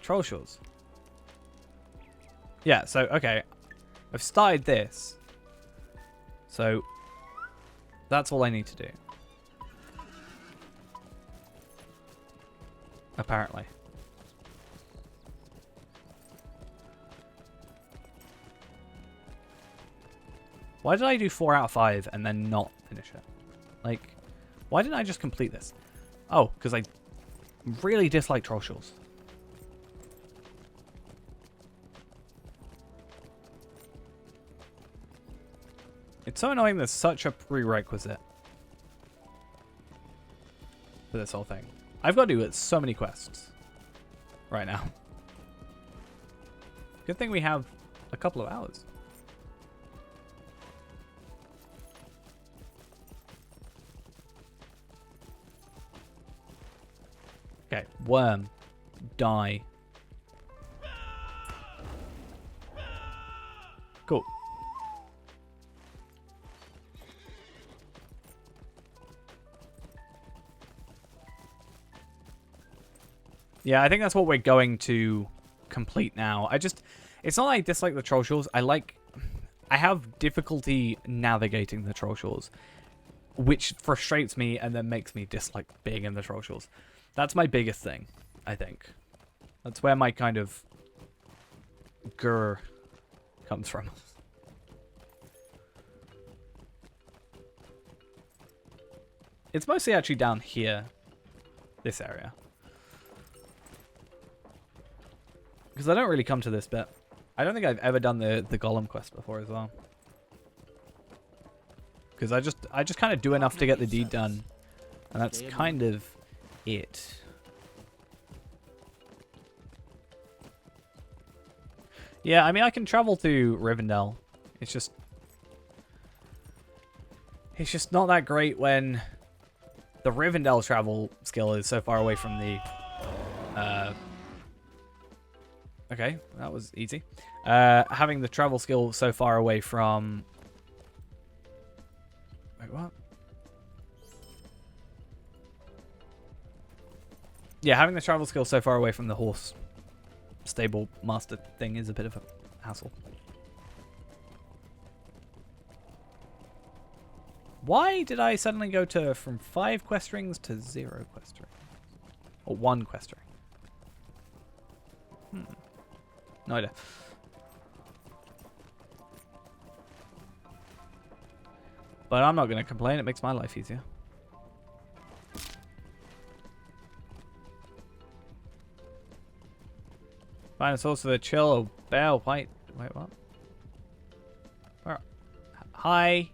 Troll Shores. Yeah, so, okay. I've started this. So, that's all I need to do. Apparently. Why did I do 4 out of 5 and then not finish it? Like, why didn't I just complete this? Oh, because I really dislike Troll Shores. It's so annoying there's such a prerequisite for this whole thing. I've got to do so many quests right now. Good thing we have a couple of hours. Okay, worm, die. Cool. Yeah, I think that's what we're going to complete now. It's not like I dislike the Troll Shores. I have difficulty navigating the Troll Shores, which frustrates me and then makes me dislike being in the Troll Shores. That's my biggest thing, I think. That's where my kind of grr comes from. It's mostly actually down here, this area. Because I don't really come to this bit. I don't think I've ever done the Golem quest before as well. Because I just kind of do enough to get the deed done. And that's kind of it. Yeah, I mean, I can travel to Rivendell. It's just not that great when the Rivendell travel skill is so far away from the... Okay, that was easy. Having the travel skill so far away from... Wait, what? Yeah, having the travel skill so far away from the horse stable master thing is a bit of a hassle. Why did I suddenly go from 5 quest rings to 0 quest rings? Or 1 quest ring? No idea. But I'm not going to complain. It makes my life easier. Find a source of a chill or bell. Wait, what? Where? Hi.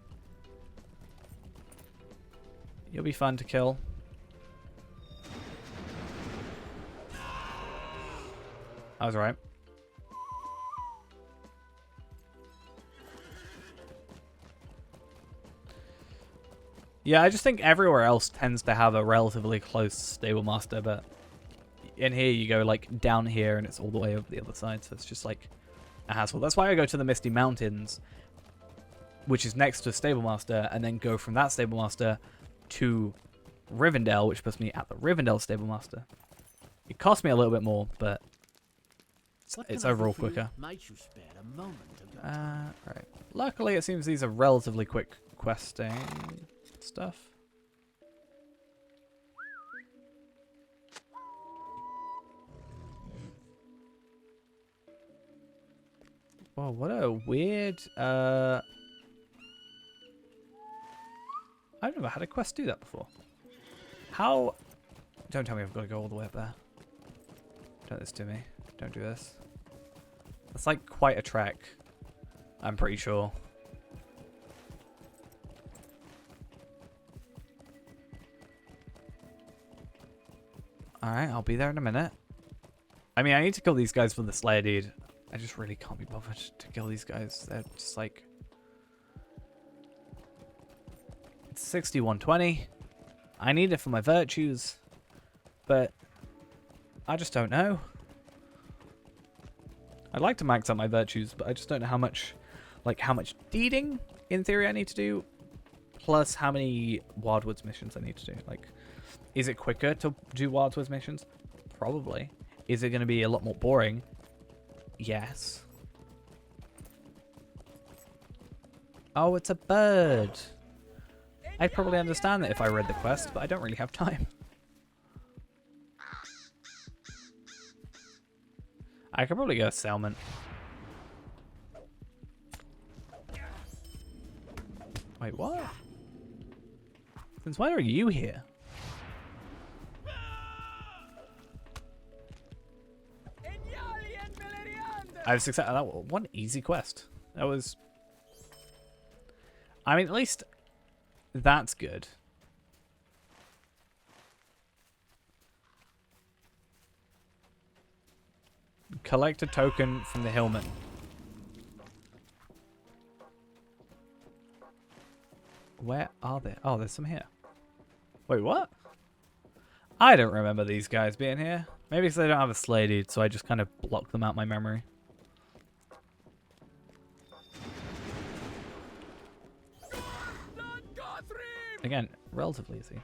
You'll be fun to kill. I was right. Yeah, I just think everywhere else tends to have a relatively close stable master, but in here you go like down here and it's all the way over the other side, so it's just like a hassle. That's why I go to the Misty Mountains, which is next to Stable Master, and then go from that Stable Master to Rivendell, which puts me at the Rivendell Stable Master. It costs me a little bit more, but it's overall quicker. Might you spare a moment of your Right. Luckily, it seems these are relatively quick questing stuff. Whoa, what a weird... I've never had a quest do that before. How... Don't tell me I've got to go all the way up there. Don't this to me. Don't do this. That's like quite a trek. I'm pretty sure. Alright, I'll be there in a minute. I mean, I need to kill these guys for the Slayer deed. I just really can't be bothered to kill these guys. They're just like... It's 6120. I need it for my virtues. But... I just don't know. I'd like to max out my virtues, but I just don't know how much... Like, how much deeding, in theory, I need to do. Plus, how many Wildwoods missions I need to do. Like, is it quicker to do Wildwoods missions? Probably. Is it going to be a lot more boring? Yes. Oh, it's a bird. I'd probably understand that if I read the quest, but I don't really have time. I could probably go Salmon. Wait, what? Since when are you here? I've success. That one easy quest. That was. I mean, at least that's good. Collect a token from the Hillman. Where are they? Oh, there's some here. Wait, what? I don't remember these guys being here. Maybe because they don't have a sleigh dude, so I just kind of block them out my memory. Again, relatively easy.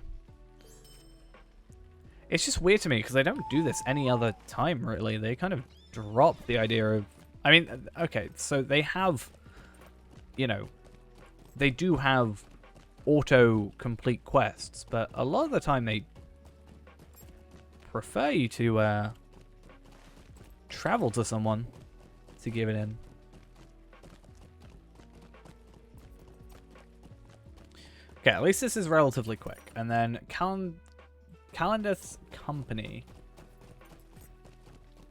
It's just weird to me because I don't do this any other time, really. They kind of drop the idea of... I mean, okay, so they have... You know, they do have auto-complete quests, but a lot of the time they prefer you to travel to someone to give it in. Okay, at least this is relatively quick. And then Calendar's Company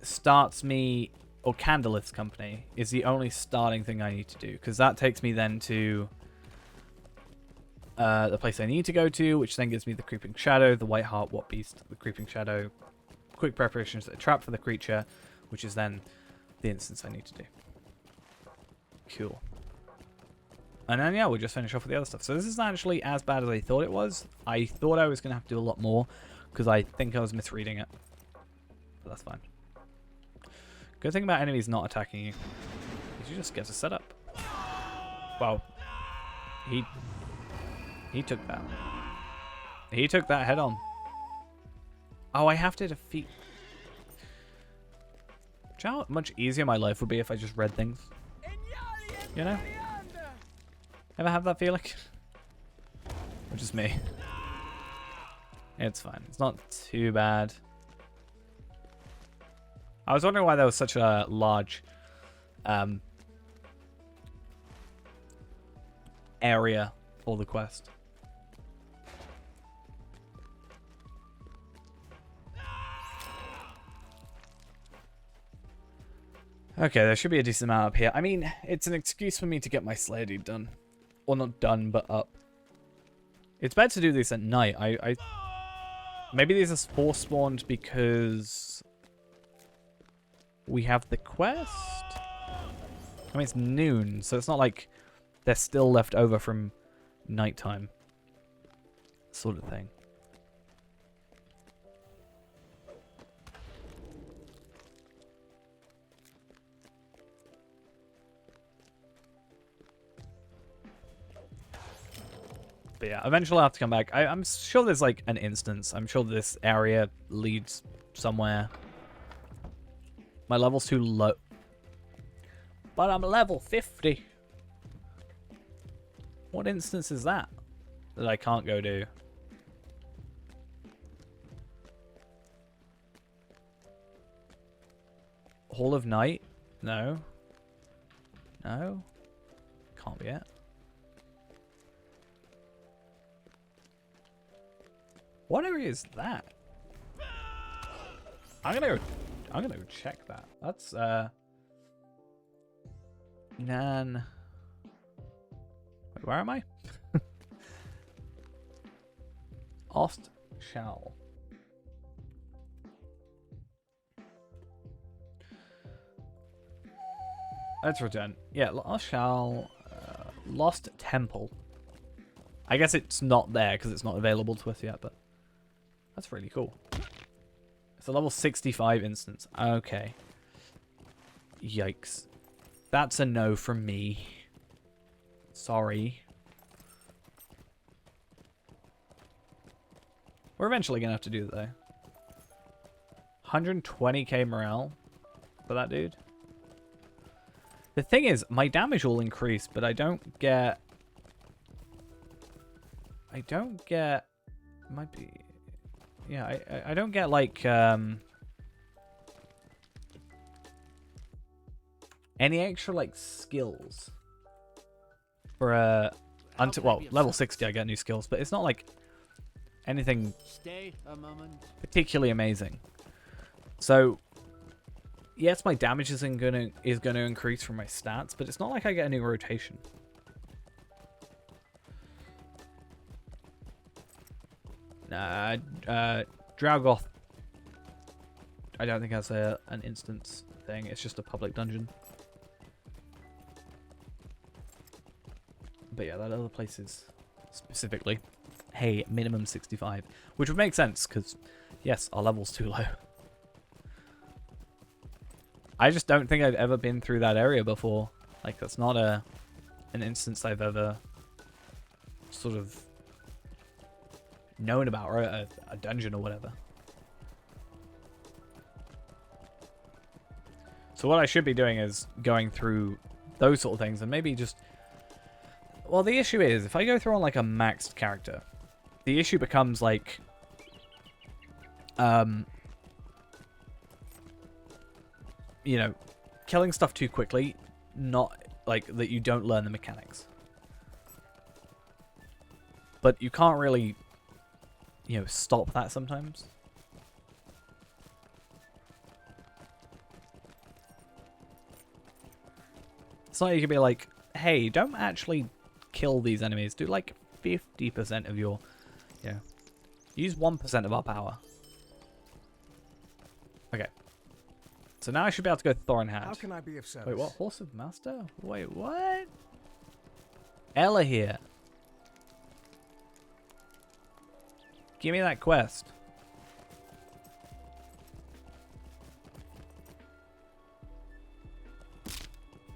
starts me, or Candleth's Company is the only starting thing I need to do, because that takes me then to the place I need to go to, which then gives me the Creeping Shadow, the White Heart, What Beast, the Creeping Shadow, quick preparations for the trap for the creature, which is then the instance I need to do. Cool. And then, yeah, we'll just finish off with the other stuff. So this isn't actually as bad as I thought it was. I thought I was going to have to do a lot more, because I think I was misreading it. But that's fine. Good thing about enemies not attacking you is you just get to set up. Wow. He took that. He took that head on. Oh, I have to defeat... Do you know how much easier my life would be if I just read things? You know? Ever have that feeling? Or just me? It's fine. It's not too bad. I was wondering why there was such a large area for the quest. Okay, there should be a decent amount up here. I mean, it's an excuse for me to get my sleigh dude done. Well, not done, but up. It's better to do this at night. Maybe these are spawned because we have the quest? I mean, it's noon, so it's not like they're still left over from nighttime. Sort of thing. But yeah, eventually I'll have to come back. I'm sure there's like an instance. I'm sure this area leads somewhere. My level's too low. But I'm level 50. What instance is that I can't go to? Hall of Night? No. No. Can't be it. What area is that? I'm gonna go check that. That's Nan. Wait, where am I? Ost Shall. Let's return. Yeah, Ost Shall. Lost Temple. I guess it's not there because it's not available to us yet, but that's really cool. It's a level 65 instance. Okay. Yikes. That's a no from me. Sorry. We're eventually going to have to do that, though. 120k morale for that dude. The thing is, my damage will increase, but I don't get... Might be... Yeah, I don't get, like, any extra, like, skills. For, well, level 60 I get new skills, but it's not, like, anything Stay a moment. particularly amazing. So, yes, my damage is gonna increase from my stats, but it's not like I get a new rotation. Draugoth, I don't think has an instance thing. It's just a public dungeon. But yeah, that other place is specifically, hey, minimum 65, which would make sense because, yes, our level's too low. I just don't think I've ever been through that area before. Like, that's not an instance I've ever sort of known about, or a dungeon or whatever. So what I should be doing is going through those sort of things and maybe just... Well, the issue is, if I go through on, like, a maxed character, the issue becomes, like... you know, killing stuff too quickly, not, like, that you don't learn the mechanics. But you can't really, you know, stop that sometimes. It's not like you can be like, hey, don't actually kill these enemies. Do, like, 50% of your, yeah. Use 1% of our power. Okay. So now I should be able to go Thorinhand. How can I be of service? Wait, what? Horse of Master? Wait, what? Ella here. Give me that quest.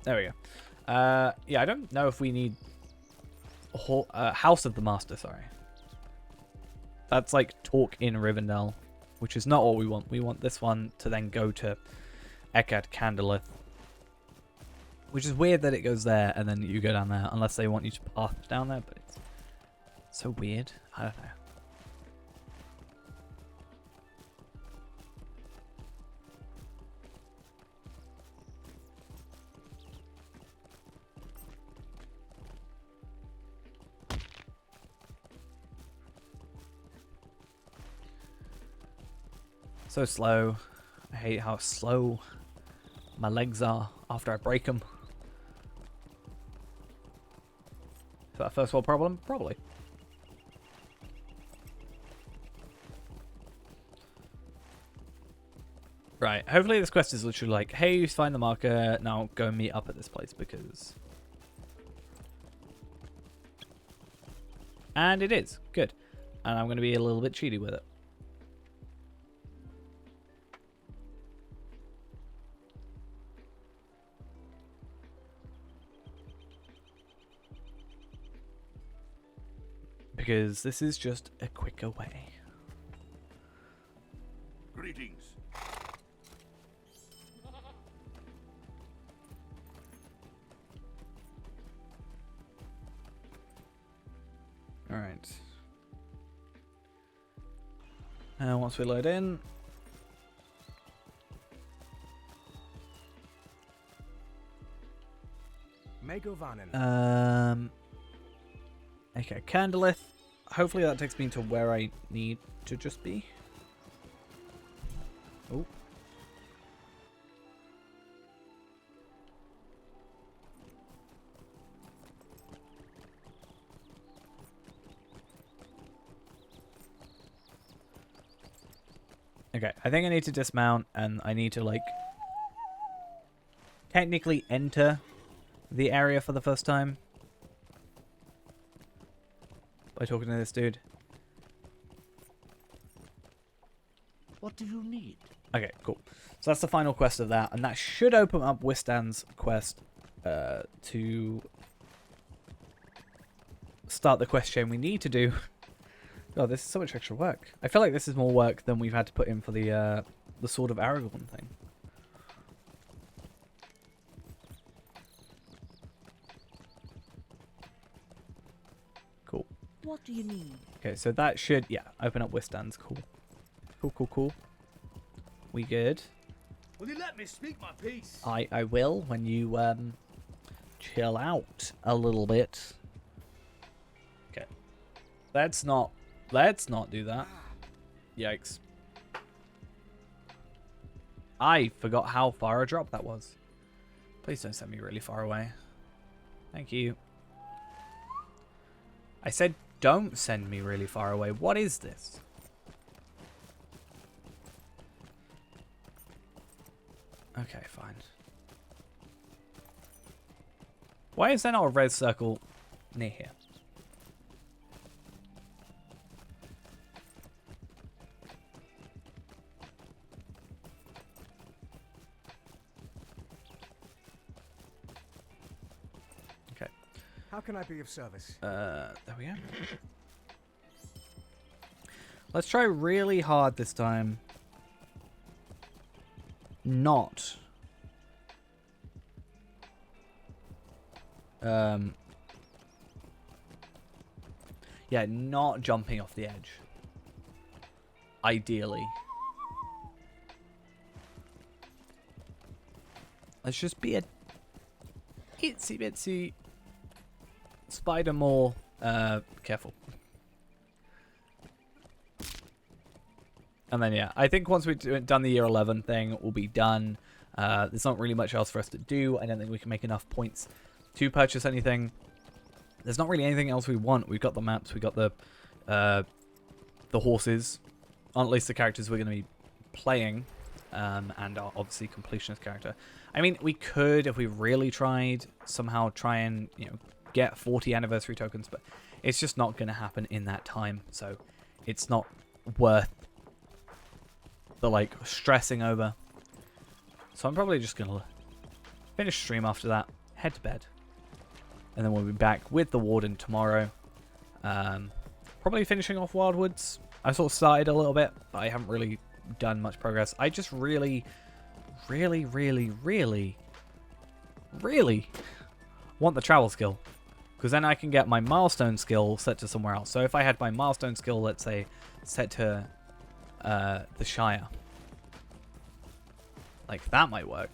There we go. Yeah, I don't know if we need House of the Master, sorry. That's like talk in Rivendell, which is not what we want. We want this one to then go to Eckard Candleth. Which is weird that it goes there and then you go down there, unless they want you to path down there, but it's so weird. I don't know. So slow. I hate how slow my legs are after I break them. Is that a first world problem? Probably. Right. Hopefully this quest is literally like, hey, you find the marker. Now go and meet up at this place because... And it is. Good. And I'm going to be a little bit cheaty with it. Because this is just a quicker way. Greetings. All right. And once we load in, Megovanen. okay, Candleth. Hopefully that takes me to where I need to just be. Oh. Okay, I think I need to dismount and I need to, like, technically enter the area for the first time. By talking to this dude. What do you need? Okay, cool. So that's the final quest of that, and that should open up Wistan's quest to start the quest chain we need to do. Oh, this is so much extra work. I feel like this is more work than we've had to put in for the the Sword of Aragorn thing. Cool. What do you need? Okay, so that should, yeah, open up withstands. Cool. Cool. We good? Will you let me speak my piece? I will when you chill out a little bit. Okay. Let's not do that. Yikes. I forgot how far a drop that was. Please don't send me really far away. Thank you. I said don't send me really far away. What is this? Okay, fine. Why is there not a red circle near here? Okay. How can I be of service? There we go. Let's try really hard this time. Not. Yeah, not jumping off the edge. Ideally. Let's just be a itsy bitsy spider more careful. And then, yeah, I think once we've done the year 11 thing, we'll be done. There's not really much else for us to do. I don't think we can make enough points to purchase anything. There's not really anything else we want. We've got the maps. We've got the horses. Or at least the characters we're going to be playing. And our, obviously, completionist character. I mean, we could, if we really tried, somehow try and, you know, get 40 anniversary tokens. But it's just not going to happen in that time. So it's not worth the, like, stressing over. So I'm probably just going to finish stream after that, head to bed, and then we'll be back with the Warden tomorrow. Probably finishing off Wildwoods. I sort of started a little bit, but I haven't really done much progress. I just really want the travel skill, because then I can get my milestone skill set to somewhere else. So if I had my milestone skill, let's say, set to the Shire, like that might work.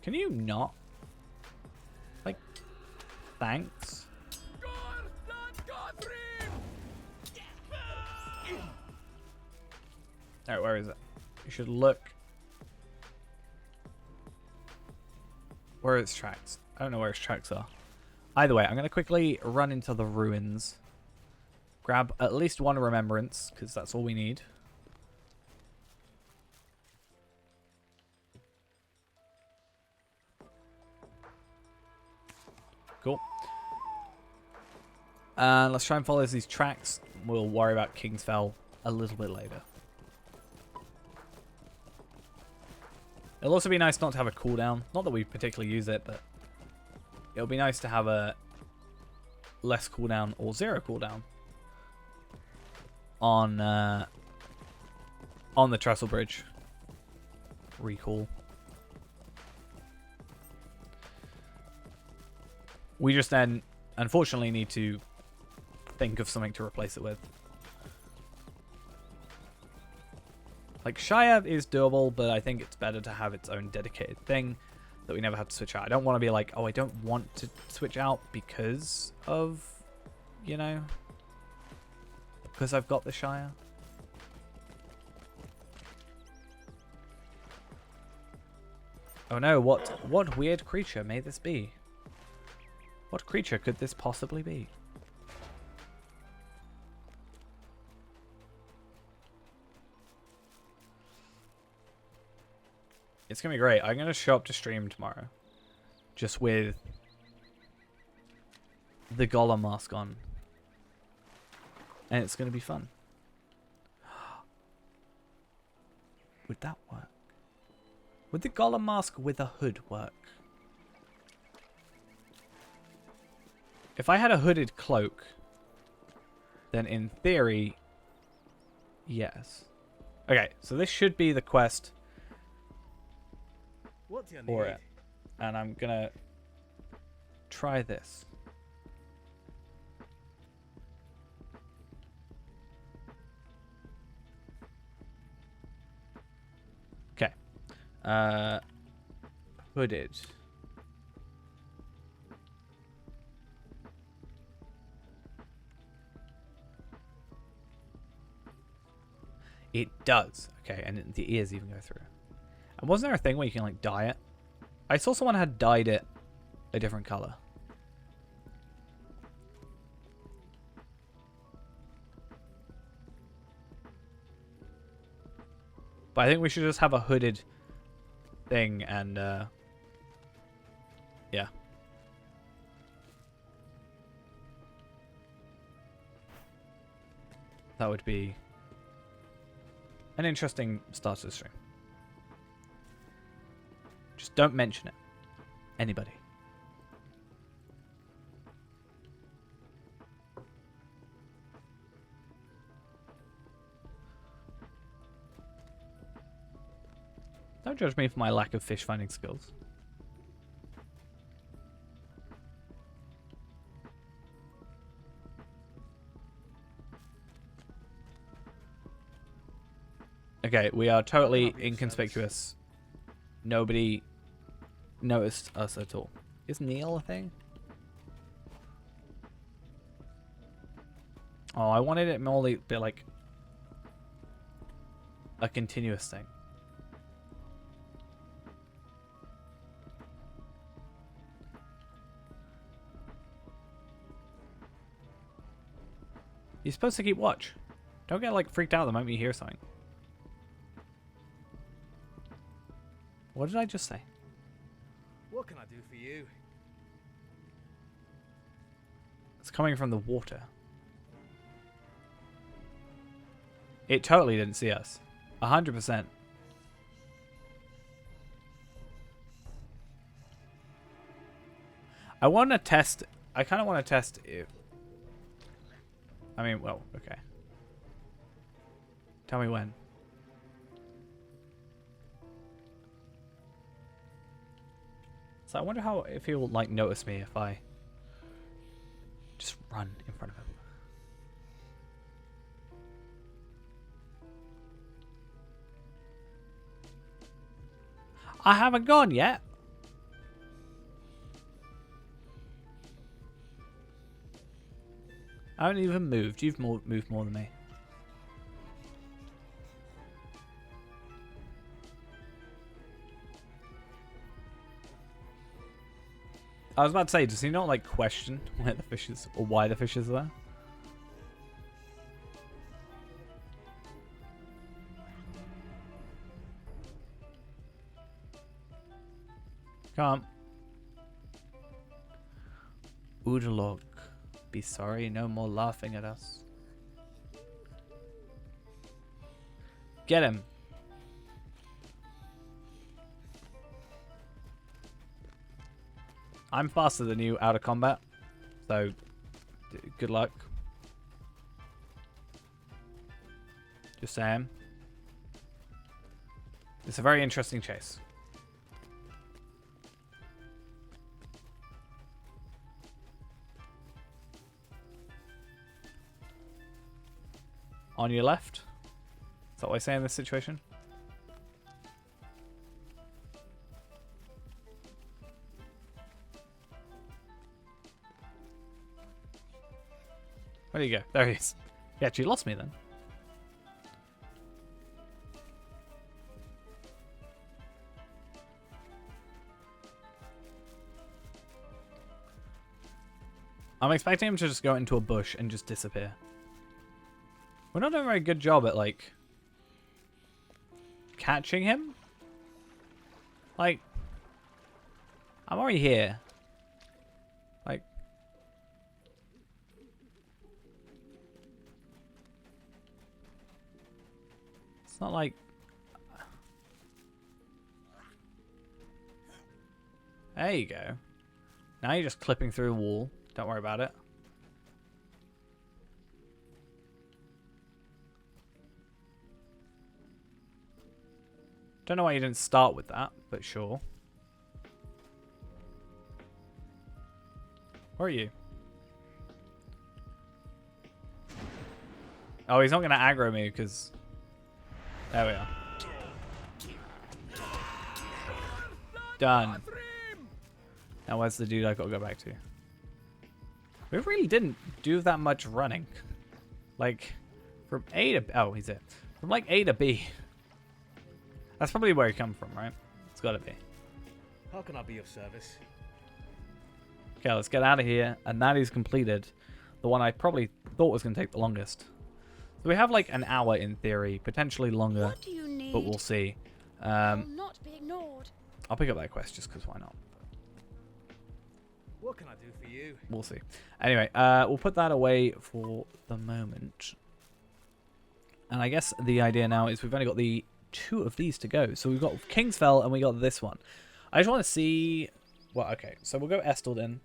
Can you not? Like, thanks. Alright, where is it? You should look. Where are its tracks? I don't know where its tracks are. Either way, I'm going to quickly run into the ruins. Grab at least one remembrance, because that's all we need. Cool. Let's try and follow these tracks. We'll worry about Kingsfell a little bit later. It'll also be nice not to have a cooldown. Not that we particularly use it, but it'll be nice to have a less cooldown or zero cooldown on the trestle bridge. Recall. We just then, unfortunately, need to think of something to replace it with. Like, Shire is doable, but I think it's better to have its own dedicated thing that we never have to switch out. I don't want to be like, oh, I don't want to switch out because of, you know, because I've got the Shire. Oh no, what weird creature may this be? What creature could this possibly be? It's going to be great. I'm going to show up to stream tomorrow. Just with the Golem mask on. And it's going to be fun. Would that work? Would the Golem mask with a hood work? If I had a hooded cloak, then in theory, yes. Okay, so this should be the quest What do you for need? it. And I'm gonna try this. Okay. Hooded. It does. Okay, and the ears even go through. And wasn't there a thing where you can like dye it? I saw someone had dyed it a different color. But I think we should just have a hooded thing and yeah. That would be an interesting start to the stream. Just don't mention it. Anybody. Don't judge me for my lack of fish finding skills. Okay, we are totally inconspicuous. Nobody noticed us at all. Is Neil a thing? Oh, I wanted it more a bit like a continuous thing. You're supposed to keep watch. Don't get like freaked out the moment you hear something. What did I just say? What can I do for you? It's coming from the water. It totally didn't see us. 100%. I want to test. I kind of want to test if. I mean, well, okay. Tell me when. So I wonder how if he'll like notice me if I just run in front of him. I haven't gone yet. I haven't even moved. You've moved more than me. I was about to say, does he not like question where the fish is or why the fish is there? Come on. Oodalog, be sorry, no more laughing at us. Get him. I'm faster than you out of combat, so good luck. Just saying. It's a very interesting chase. On your left? Is that what I say in this situation? Where do you go? There he is. He actually lost me then. I'm expecting him to just go into a bush and just disappear. We're not doing a very good job at, like, catching him. Like, I'm already here. Like, it's not like... There you go. Now you're just clipping through the wall. Don't worry about it. Don't know why you didn't start with that, but sure. Where are you? Oh, he's not going to aggro me because... There we are. Done. Now where's the dude I got to go back to? We really didn't do that much running. Like, from A to... Oh, he's it. From like A to B. That's probably where he come from, right? It's got to be. How can I be of service? Okay, let's get out of here. And that is completed. The one I probably thought was going to take the longest. So we have like an hour in theory, potentially longer, What do you need? but we'll see. I'll not be ignored. I'll pick up that quest just because why not? What can I do for you? We'll see. Anyway, we'll put that away for the moment. And I guess the idea now is we've only got the 2 of these to go. So we've got Kingsfell and we got this one. I just want to see... Well, okay. So we'll go Estelden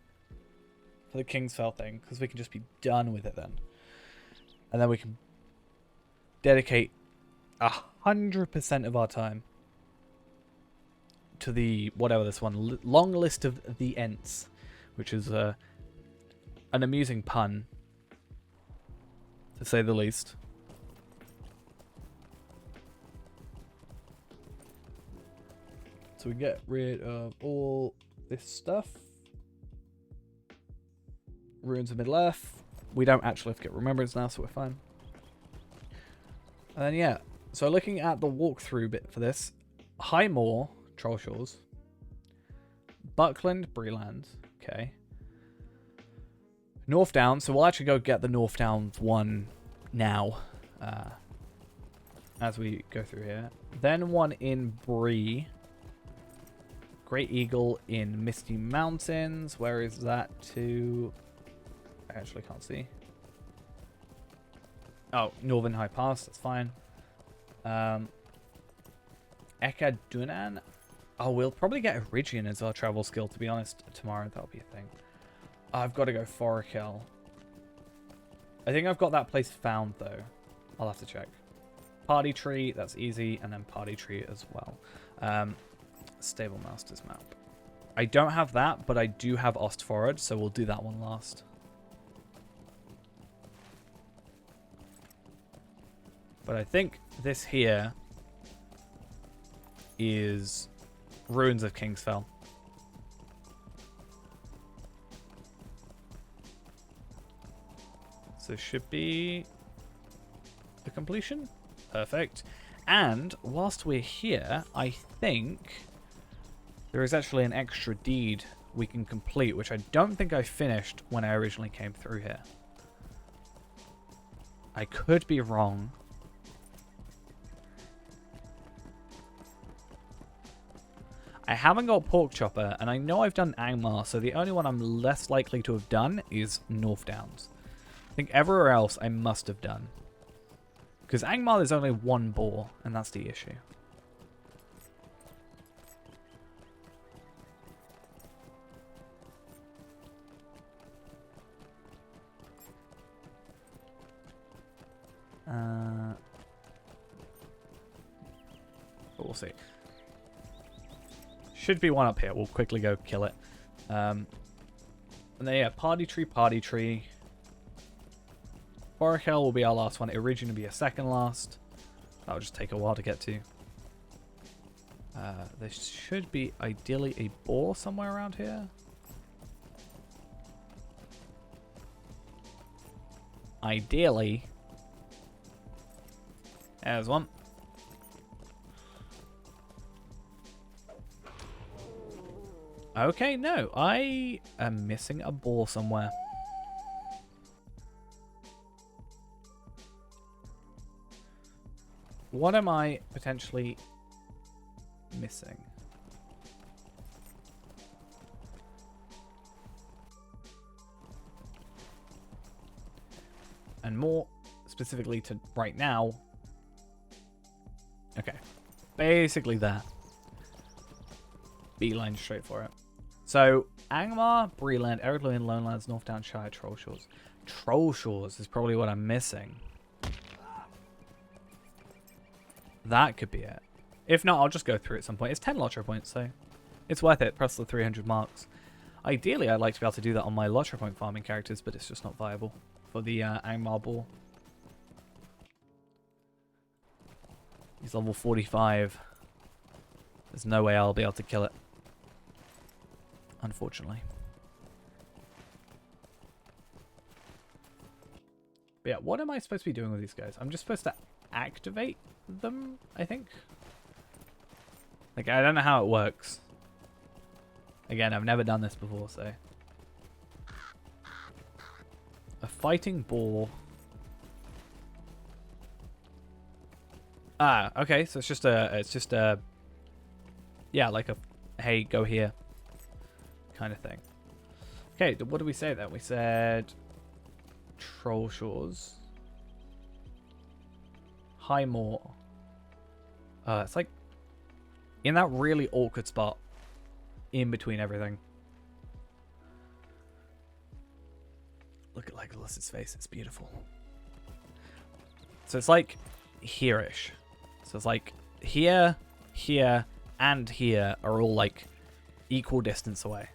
for the Kingsfell thing because we can just be done with it then. And then we can dedicate 100% of our time to the, whatever this one, long list of the Ents, which is an amusing pun, to say the least. So we get rid of all this stuff. Ruins of Middle-earth. We don't actually have to get Remembrance now, so we're fine. And then, yeah. So looking at the walkthrough bit for this. High Moor, Trollshores. Buckland, Breland. Okay. North Downs. So we'll actually go get the North Downs one now. As we go through here. Then one in Bree. Great Eagle in Misty Mountains. Where is that to? I actually can't see. Oh, Northern High Pass. That's fine. Eka Dunan. Oh, we'll probably get Erigian as our travel skill, to be honest. Tomorrow, that'll be a thing. I've got to go Forakel. I think I've got that place found, though. I'll have to check. Party Tree, that's easy. And then Party Tree as well. Stable Masters map. I don't have that, but I do have Ostforad, so we'll do that one last. But I think this here is Ruins of Kingsfell. So this should be the completion. Perfect. And whilst we're here, I think there is actually an extra deed we can complete, which I don't think I finished when I originally came through here. I could be wrong. I haven't got Pork Chopper, and I know I've done Angmar, so the only one I'm less likely to have done is North Downs. I think everywhere else I must have done. Because Angmar there's only one boar, and that's the issue. But we'll see. Should be one up here. We'll quickly go kill it. And then, yeah, Party Tree. Forakel will be our last one. Erigian will be a second last. That'll just take a while to get to. There should be, ideally, a boar somewhere around here. Ideally. There's one. Okay, no. I am missing a boar somewhere. What am I potentially missing? And more specifically to right now. Okay. Basically that. Beeline straight for it. So, Angmar, Breland, Eridluin, Lonelands, Northdown Shire, Trollshores. Trollshores is probably what I'm missing. That could be it. If not, I'll just go through at some point. It's 10 lottery points, so it's worth it, plus the 300 marks. Ideally, I'd like to be able to do that on my lottery point farming characters, but it's just not viable for the Angmar Ball. He's level 45. There's no way I'll be able to kill it. Unfortunately. But yeah, what am I supposed to be doing with these guys? I'm just supposed to activate them, I think. Like, I don't know how it works. Again, I've never done this before, so. A fighting ball. Ah, okay, so it's just a, yeah, like a, hey, go here kind of thing. Okay, what did we say then? We said Troll Shores. High Moor. It's like in that really awkward spot in between everything. Look at Legolas's face, it's beautiful. So it's like here-ish. So it's like here, here, and here are all like equal distance away.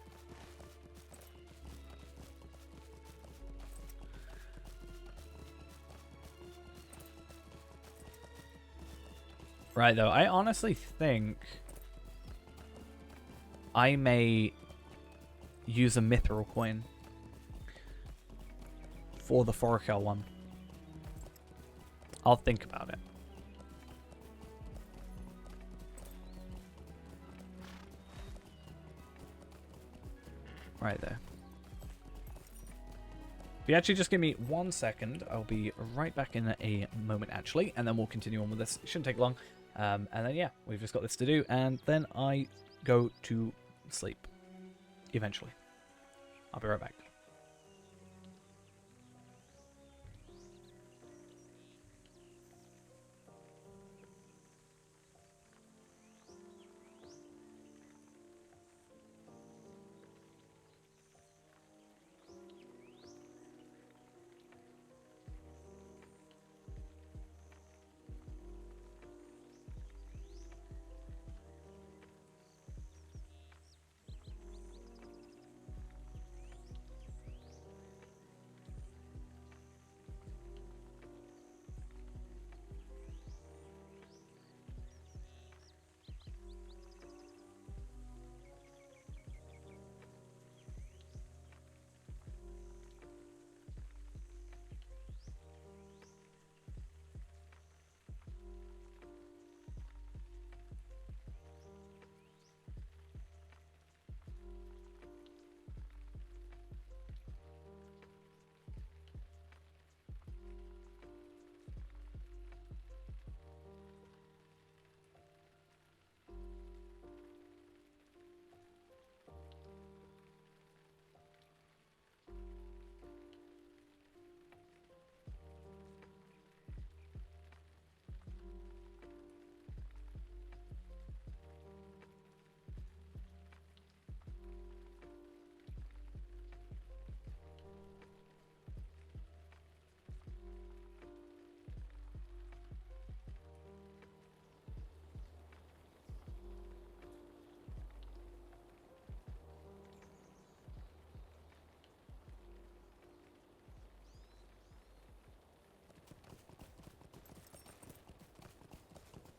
Right, though, I honestly think I may use a mithril coin for the Forakel one. I'll think about it. Right there. If you actually just give me 1 second, I'll be right back in a moment, actually, and then we'll continue on with this. It shouldn't take long. And then, yeah, we've just got this to do, and then I go to sleep. Eventually. I'll be right back.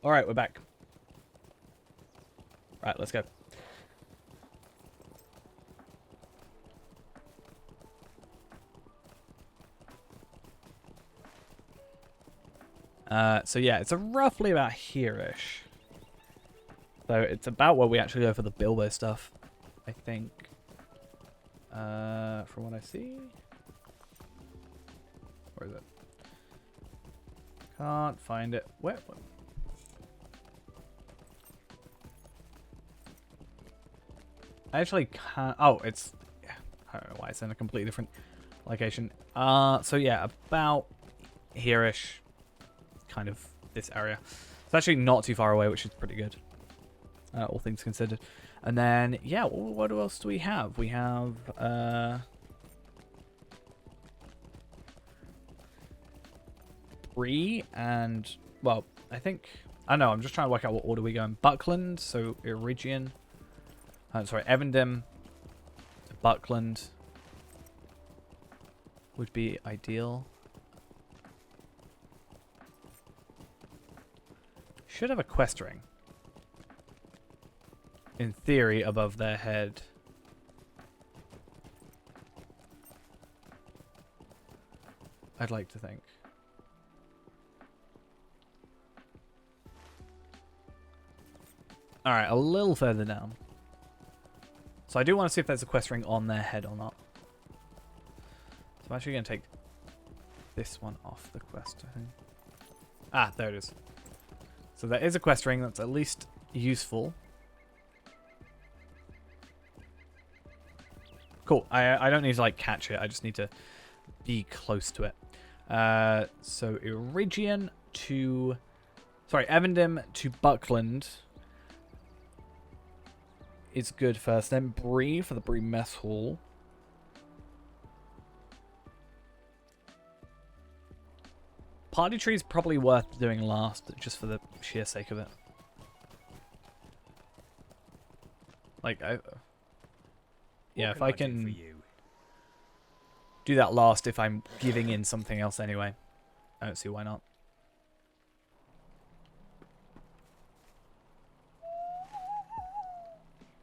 Alright, we're back. Right, let's go. So yeah, it's roughly about here-ish. So it's about where we actually go for the Bilbo stuff, I think. From what I see. Where is it? Can't find it. Where? I actually can't. Oh, it's. Yeah, I don't know why it's in a completely different location. So yeah, about here-ish, kind of this area. It's actually not too far away, which is pretty good, all things considered. And then yeah, what else do we have? We have Bree and well, I think I know, I'm just trying to work out what order we go in. Buckland, so Irigian. Sorry, Evendim. Buckland would be ideal. Should have a quest ring. In theory, above their head. I'd like to think. Alright, a little further down. So I do want to see if there's a quest ring on their head or not. So I'm actually going to take this one off the quest, I think. Ah, there it is. So there is a quest ring that's at least useful. Cool. I don't need to like catch it. I just need to be close to it. So Irigian to... Sorry, Evendim to Buckland is good first. Then Bree for the Bree Mess Hall. Party Tree is probably worth doing last, just for the sheer sake of it. Like, yeah, if I can do that last, if I'm giving in something else anyway, I don't see why not.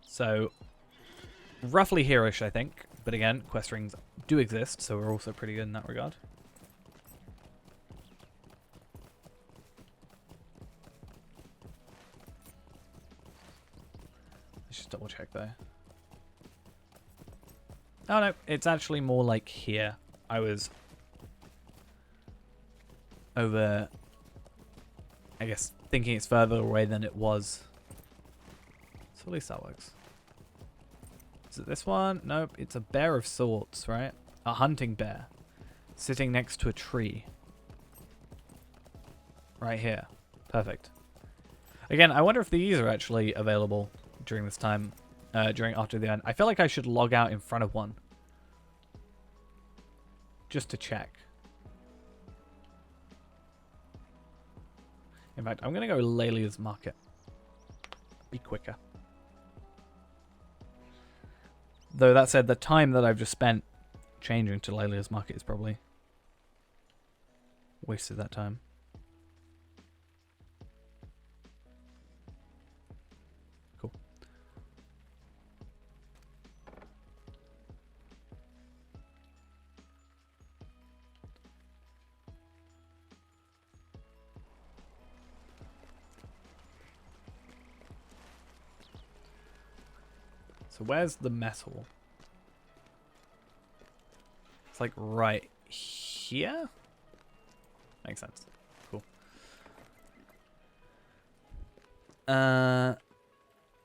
So, roughly here-ish, I think. But again, quest rings do exist, so we're also pretty good in that regard. Let's just double check though. Oh no, it's actually more like here. I was over, I guess, thinking it's further away than it was. So at least that works. Is it this one? Nope, it's a bear of sorts, right? A hunting bear. Sitting next to a tree. Right here. Perfect. Again, I wonder if these are actually available during this time. After the end. I feel like I should log out in front of one. Just to check. In fact, I'm going to go Lelia's Market. Be quicker. Though that said, the time that I've just spent changing to Lelia's Market is probably wasted that time. Cool. So where's the mess hall? It's like right here? Makes sense. Cool.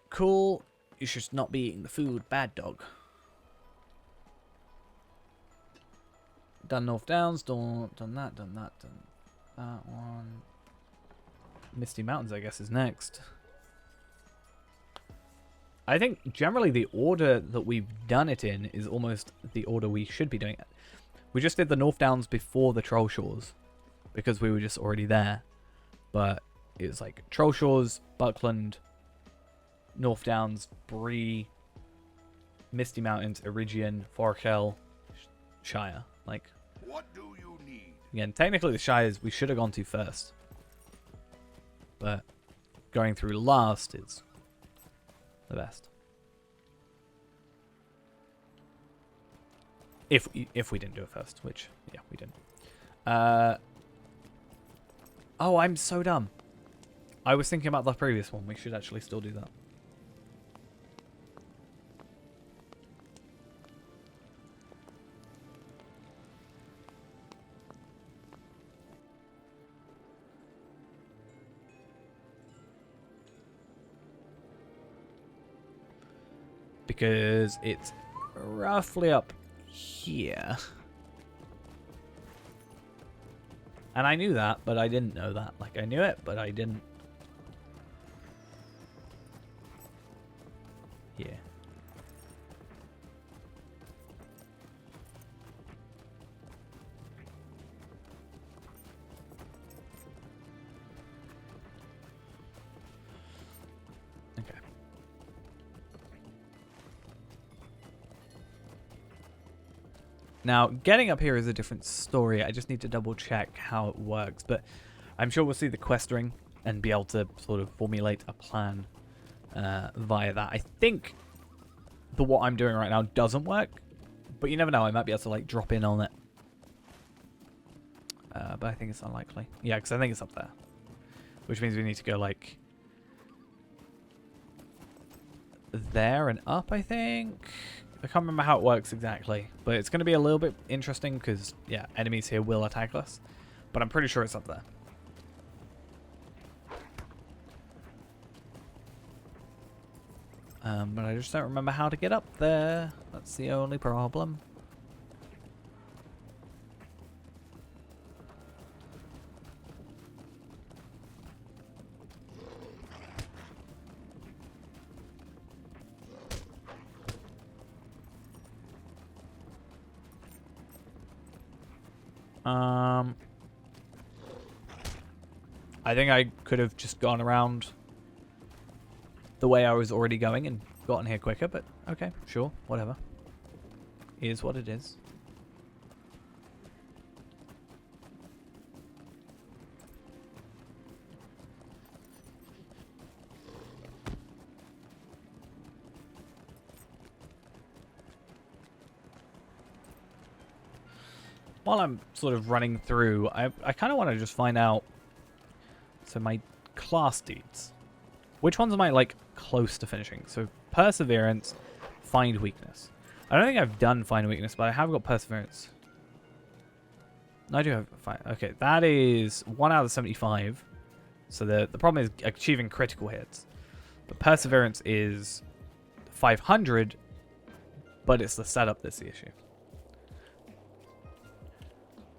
Cool. You should not be eating the food. Bad dog. Done North Downs. Done that. Done that. Done that one. Misty Mountains, I guess, is next. I think generally the order that we've done it in is almost the order we should be doing it. We just did the North Downs before the Troll Shores because we were just already there. But it was like Troll Shores, Buckland, North Downs, Bree, Misty Mountains, Irigian, Forkel, Shire. Like, What do you need? again, technically the Shires we should have gone to first. But going through last is the best. If we didn't do it first, which, yeah, we didn't. Oh, I'm so dumb. I was thinking about the previous one. We should actually still do that. Because it's roughly up here. And I knew that, but I didn't know that. Like, I knew it, but I didn't. Yeah. Now, getting up here is a different story. I just need to double check how it works. But I'm sure we'll see the quest ring and be able to sort of formulate a plan via that. I think what I'm doing right now doesn't work. But you never know. I might be able to like drop in on it. But I think it's unlikely. Yeah, because I think it's up there. Which means we need to go like there and up, I think. I can't remember how it works exactly, but it's going to be a little bit interesting because, yeah, enemies here will attack us. But I'm pretty sure it's up there. But I just don't remember how to get up there. That's the only problem. I think I could have just gone around the way I was already going and gotten here quicker, but okay, sure, whatever. Is what it is. While I'm sort of running through, I kind of want to just find out. So my class deeds. Which ones am I like close to finishing? So perseverance, find weakness. I don't think I've done find weakness, but I have got perseverance. No, I do have find. Okay, that is 1 out of 75. So the problem is achieving critical hits. But perseverance is 500, but it's the setup that's the issue.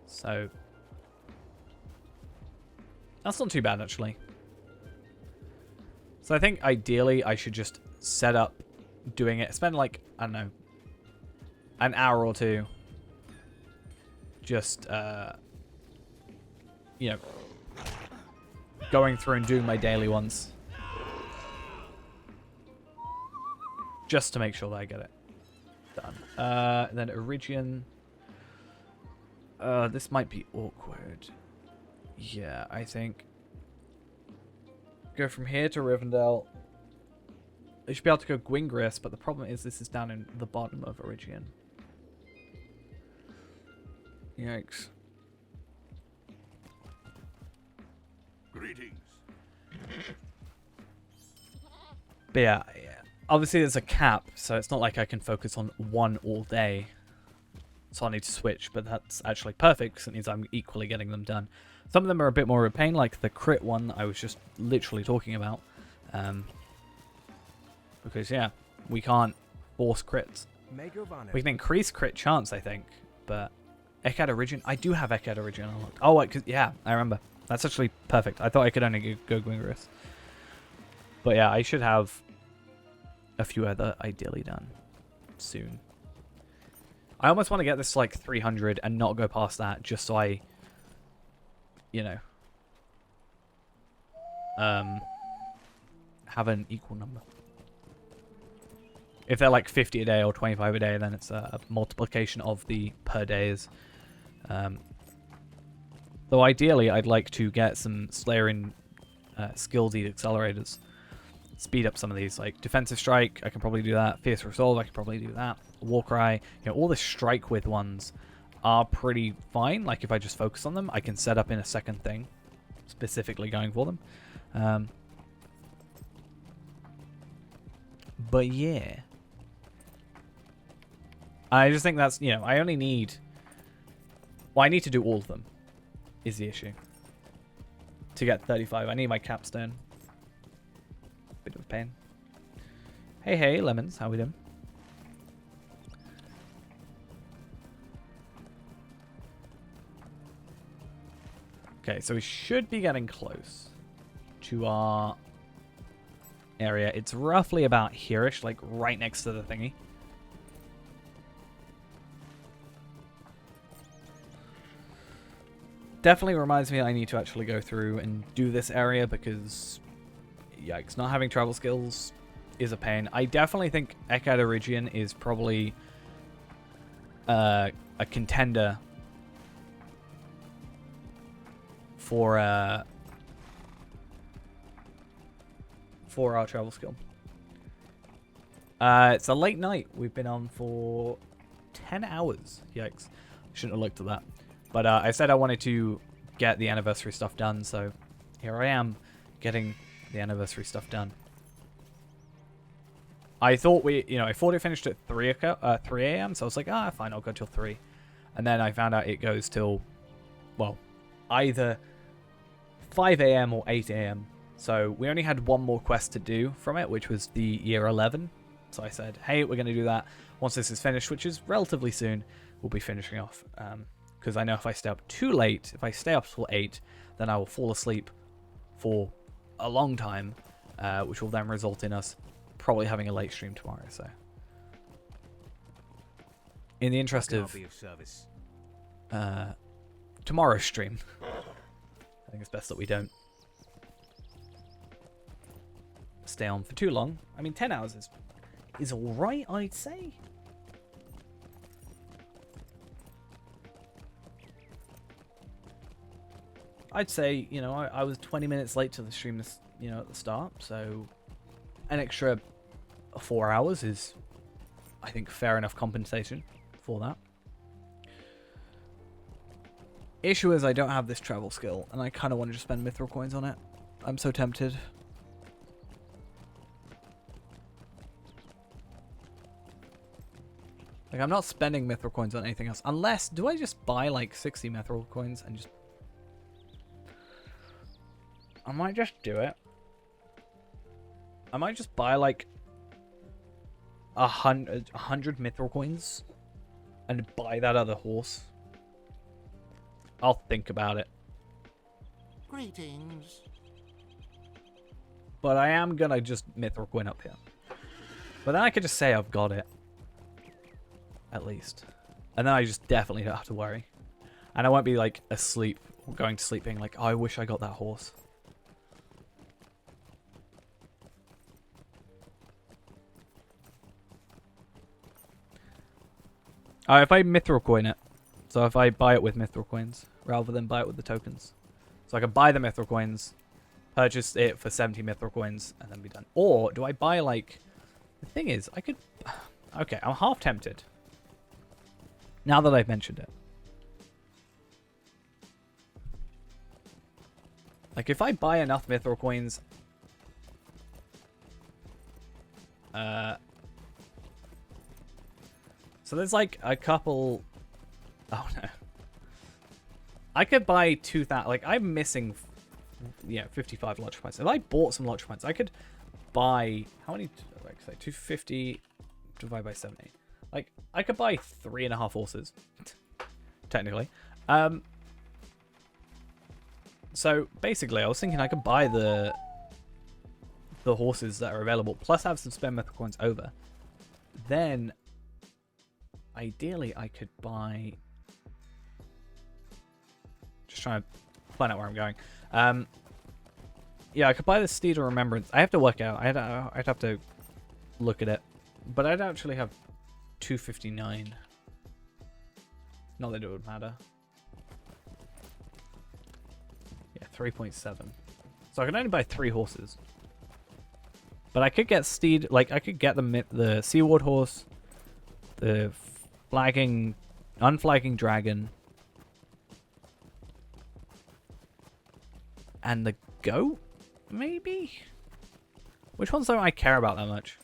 So that's not too bad, actually. So I think ideally I should just set up doing it. Spend like, I don't know, an hour or two. Just, you know, going through and doing my daily ones. Just to make sure that I get it done. Then Iridian. This might be awkward. Yeah, I think. Go from here to Rivendell. I should be able to go Gwingris, but the problem is this is down in the bottom of Iridian. Yikes. Greetings. But yeah, obviously there's a cap, so it's not like I can focus on one all day. So I need to switch, but that's actually perfect because it means I'm equally getting them done. Some of them are a bit more of a pain, like the crit one I was just literally talking about. Because, yeah, we can't force crits. We can increase crit chance, I think, but Ekad Origin, I do have Ekad Origin unlocked. Oh, yeah, I remember. That's actually perfect. I thought I could only go Gwingris. But yeah, I should have a few other ideally done soon. I almost want to get this to like 300 and not go past that just so I, you know, have an equal number. If they're like 50 a day or 25 a day, then it's a multiplication of the per days. Though ideally, I'd like to get some Slayering skill deed accelerators. Speed up some of these, like Defensive Strike, I can probably do that. Fierce Resolve, I can probably do that. Warcry, you know, all the strike with ones are pretty fine. Like if I just focus on them, I can set up in a second thing, specifically going for them. But yeah, I just think that's, you know, I only need, well, I need to do all of them is the issue to get 35. I need my capstone. Bit of a pain. Hey, Lemons, how we doing? Okay, so we should be getting close to our area. It's roughly about here-ish, like right next to the thingy. Definitely reminds me I need to actually go through and do this area because, yikes, not having travel skills is a pain. I definitely think Ekad Iridian is probably a contender for our travel skill. It's a late night. We've been on for 10 hours. Yikes. Shouldn't have looked at that. But I said I wanted to get the anniversary stuff done, so here I am getting the anniversary stuff done. I thought I thought it finished at 3 a.m., so I was like, fine, I'll go till 3. And then I found out it goes till, well, either 5 a.m. or 8 a.m. So we only had one more quest to do from it, which was the year 11. So I said, hey, we're going to do that. Once this is finished, which is relatively soon, we'll be finishing off. Because I know if I stay up too late, if I stay up till 8, then I will fall asleep for a long time, which will then result in us probably having a late stream tomorrow. So in the interest of service? Tomorrow's stream, I think it's best that we don't stay on for too long. I mean, 10 hours is all right, I'd say. I'd say, I was 20 minutes late to the stream, at the start, so an extra 4 hours is, I think, fair enough compensation for that. Issue is I don't have this travel skill, and I kind of wanted to spend mithril coins on it. I'm so tempted. Like, I'm not spending mithril coins on anything else. Unless, do I just buy like 60 mithril coins and just... I might just do it. I might just buy like 100 mithril coins and buy that other horse. I'll think about it. Greetings. But I am gonna just mithril coin up here. But then I could just say I've got it. At least. And then I just definitely don't have to worry. And I won't be like asleep or going to sleep being like, oh, I wish I got that horse. If I mithril coin it. So if I buy it with mithril coins rather than buy it with the tokens. So I can buy the mithril coins, purchase it for 70 mithril coins, and then be done. Or do I buy like... The thing is, I could... Okay, I'm half tempted. Now that I've mentioned it. Like, if I buy enough mithril coins... So there's like a couple... Oh no. I could buy 2,000... Like, I'm missing... 55 lottery points. If I bought some lottery points, I could buy... How many... Like, say, 250 divided by 70. Like, I could buy 3.5 horses. Technically. So, basically, I was thinking I could buy the horses that are available, plus have some spare mithril coins over. Then, ideally, I could buy... Just trying to plan out where I'm going. Yeah, I could buy the Steed of Remembrance. I have to work out. I'd have to look at it. But I'd actually have 259. Not that it would matter. Yeah, 3.7. So I can only buy 3 horses. But I could get Steed, like I could get the Seaward horse, the unflagging dragon, and the goat, maybe? Which ones don't I care about that much?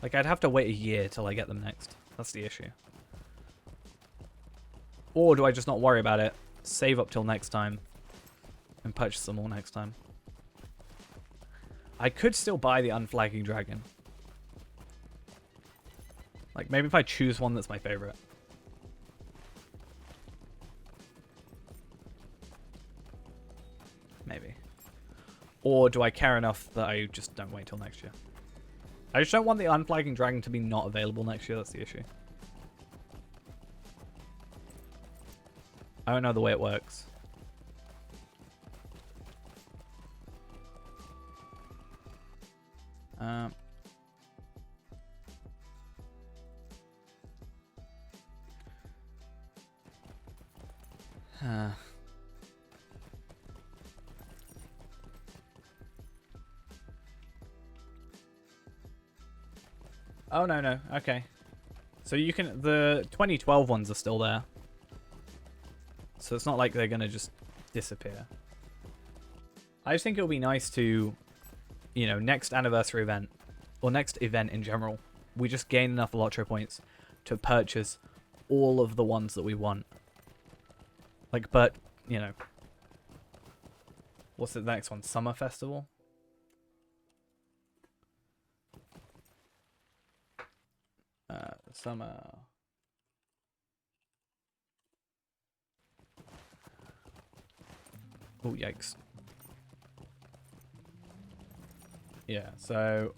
Like, I'd have to wait a year till I get them next. That's the issue. Or do I just not worry about it, save up till next time, and purchase them all next time? I could still buy the unflagging dragon. Like, maybe if I choose one that's my favorite. Maybe. Or do I care enough that I just don't wait till next year? I just don't want the unflagging dragon to be not available next year. That's the issue. I don't know the way it works. Oh, no. Okay. So you can... The 2012 ones are still there. So it's not like they're going to just disappear. I just think it would be nice to, you know, next anniversary event, or next event in general, we just gain enough Lotro points to purchase all of the ones that we want. Like, but, you know... What's the next one? Summer Festival? Summer... Oh, yikes. Yeah, so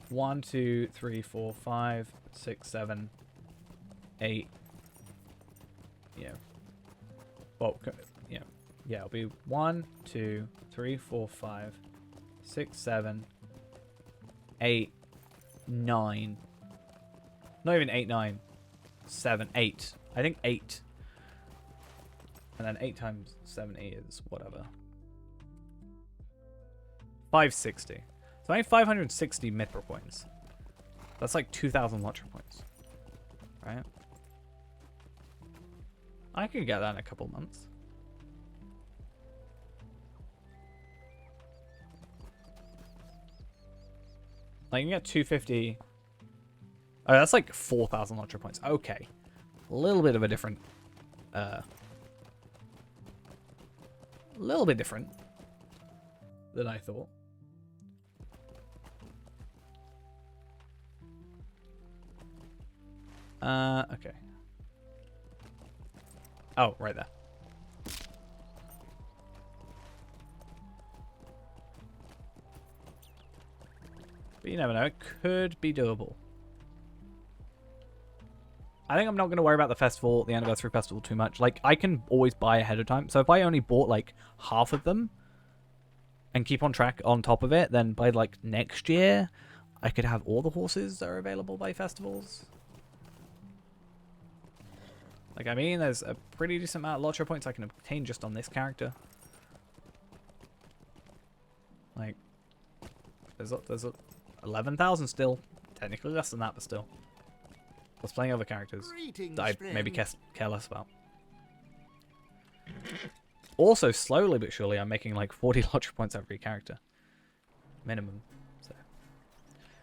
1, 2, 3, 4, 5, 6, 7, 8. Yeah. Well, yeah. Yeah, it'll be 1, 2, 3, 4, 5, 6, 7, 8, 9. Not even 8, 9. 7, 8. I think 8. And then 8 times 70 is whatever. 560. So I need 560 Mithra points. That's like 2,000 Lotro points. Right? I could get that in a couple months. Like, you can get 250. Oh, that's like 4,000 Lotro points. Okay. A little bit of a different... a little bit different than I thought. Okay. Oh, right there. But you never know, it could be doable. I think I'm not going to worry about the festival, the anniversary festival too much. Like, I can always buy ahead of time. So if I only bought, like, half of them and keep on track on top of it, then by, like, next year, I could have all the horses that are available by festivals. Like, I mean, there's a pretty decent amount of Lotro points I can obtain just on this character. Like, there's 11,000 still. Technically less than that, but still. There's plenty of other characters Greetings, that I maybe friend. care less about. Also, slowly but surely, I'm making like 40 Lotro points every character. Minimum. So.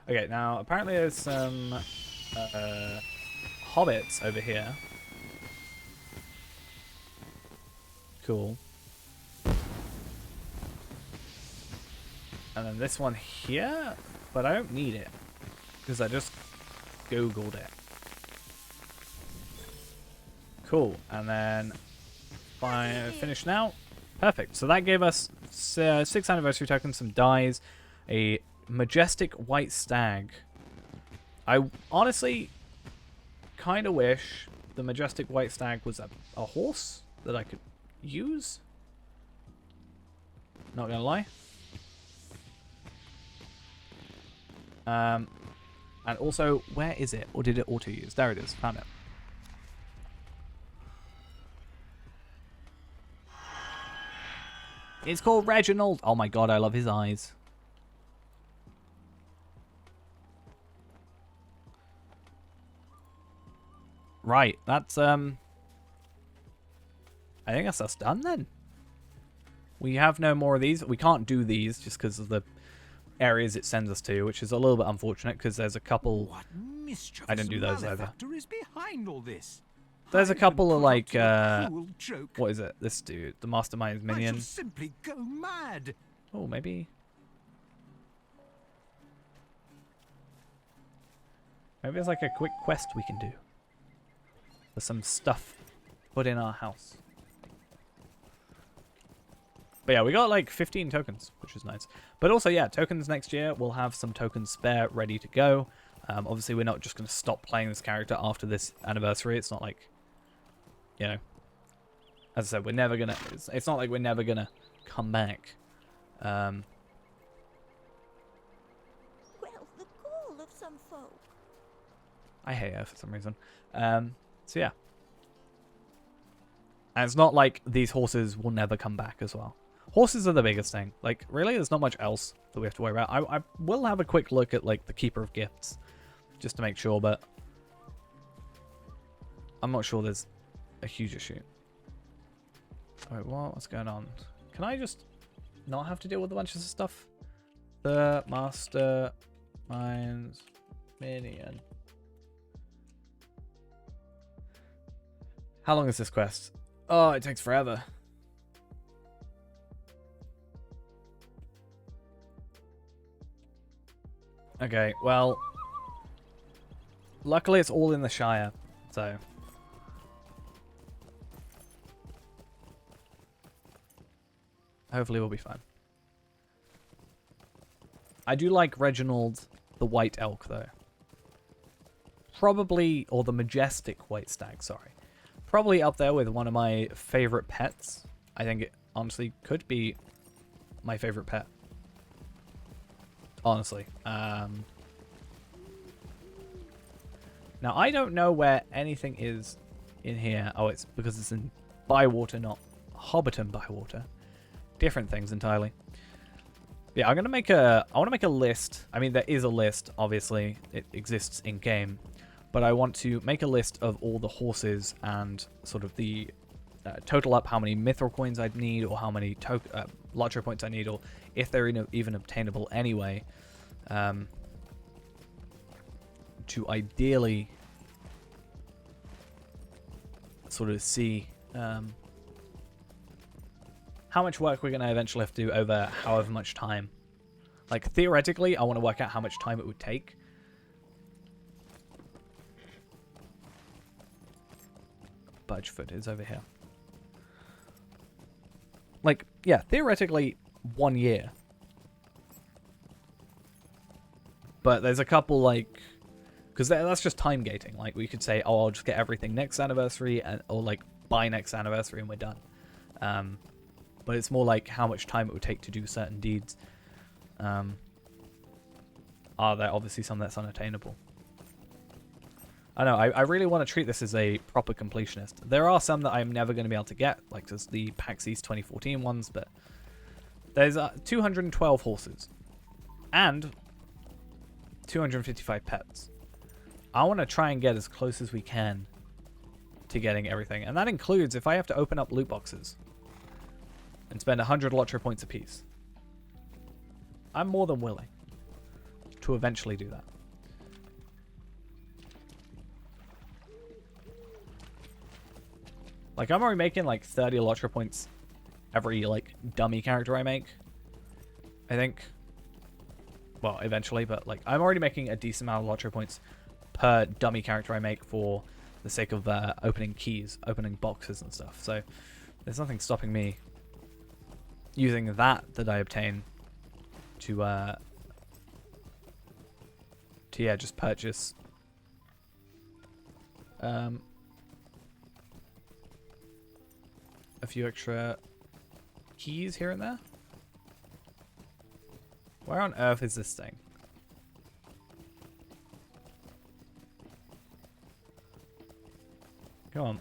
Okay, now, apparently there's some hobbits over here. Cool. And then this one here, but I don't need it because I just Googled it. Cool, and then finish now. Perfect. So that gave us 6 anniversary tokens, some dies, a majestic white stag. I honestly kind of wish the majestic white stag was a horse that I could use. Not gonna lie. And also, where is it? Or did it auto-use? There it is. Found it. It's called Reginald. Oh my god, I love his eyes. Right, that's, I think that's us done then. We have no more of these. We can't do these just because of the areas it sends us to, which is a little bit unfortunate because there's a couple... What mischievous I didn't do those either. malefactor is behind all this? There's a couple of, like, cruel joke. what is it? This dude, the Mastermind's I minion. shall simply go mad. Oh, maybe... Maybe there's like a quick quest we can do. For some stuff put in our house. But yeah, we got like 15 tokens, which is nice. But also, yeah, tokens next year. We'll have some tokens spare, ready to go. Obviously, we're not just going to stop playing this character after this anniversary. It's not like, you know, as I said, we're never going to... It's not like we're never going to come back. Well, the call of some folk. I hate her for some reason. So yeah. And it's not like these horses will never come back as well. Horses are the biggest thing. Like, really, there's not much else that we have to worry about. I will have a quick look at, like, the Keeper of Gifts, just to make sure, but I'm not sure there's a huge issue. Alright, what's going on? Can I just not have to deal with a bunch of stuff? The Master Mind's Minion. How long is this quest? Oh, it takes forever. Okay, well, luckily it's all in the Shire, so hopefully we'll be fine. I do like Reginald the White Elk, though. Probably, or the Majestic White Stag, sorry. Probably up there with one of my favorite pets. I think it honestly could be my favorite pet. Honestly. Now, I don't know where anything is in here. Oh, it's because it's in Bywater, not Hobbiton Bywater. Different things entirely. Yeah, I'm gonna make a. I want to make a list. I mean, there is a list. Obviously, it exists in game, but I want to make a list of all the horses and sort of the total up how many mithril coins I'd need, or how many lottery points I need, or if they're even obtainable anyway. To ideally sort of see how much work we're going to eventually have to do over however much time. Like, theoretically, I want to work out how much time it would take. Budgefoot is over here. Like, yeah, theoretically, 1 year. But there's a couple, like, because that's just time gating. Like, we could say, oh, I'll just get everything next anniversary, or like by next anniversary and we're done. But it's more like how much time it would take to do certain deeds. Are there obviously some that's unattainable? I know, I really want to treat this as a proper completionist. There are some that I'm never going to be able to get, like just the PAX East 2014 ones, but there's 212 horses and 255 pets. I want to try and get as close as we can to getting everything, and that includes if I have to open up loot boxes and spend 100 lottery points apiece. I'm more than willing to eventually do that. Like, I'm already making like 30 lottery points every like dummy character I make, I think. Well, eventually, but like I'm already making a decent amount of lottery points per dummy character I make for the sake of opening keys, opening boxes and stuff. So there's nothing stopping me using that I obtain to yeah, just purchase a few extra keys here and there. Where on earth is this thing? Come on.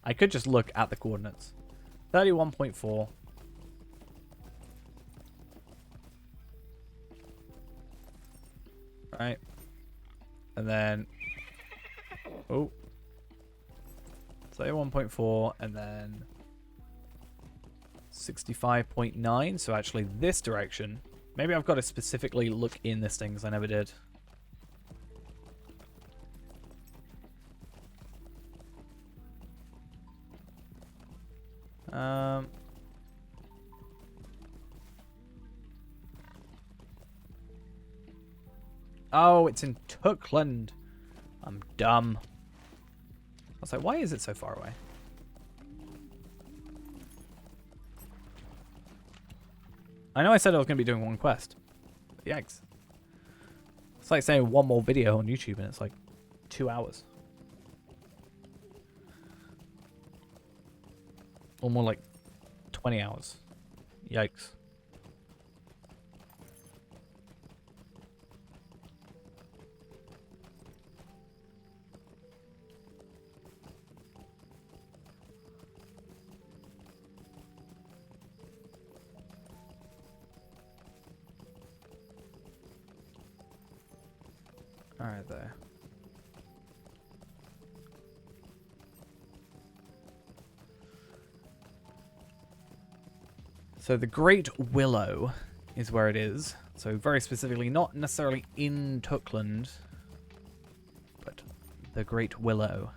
I could just look at the coordinates. 31.4. Right. And then... Oh. 31.4 and then... 65.9. So actually this direction. Maybe I've got to specifically look in this thing because I never did. Oh, it's in Tookland. I'm dumb. I was like, why is it so far away? I know I said I was going to be doing one quest. But yikes. It's like saying one more video on YouTube and it's like 2 hours. Or more like 20 hours. Yikes. Alright, there. So the Great Willow is where it is. So very specifically, not necessarily in Tuckland, but the Great Willow.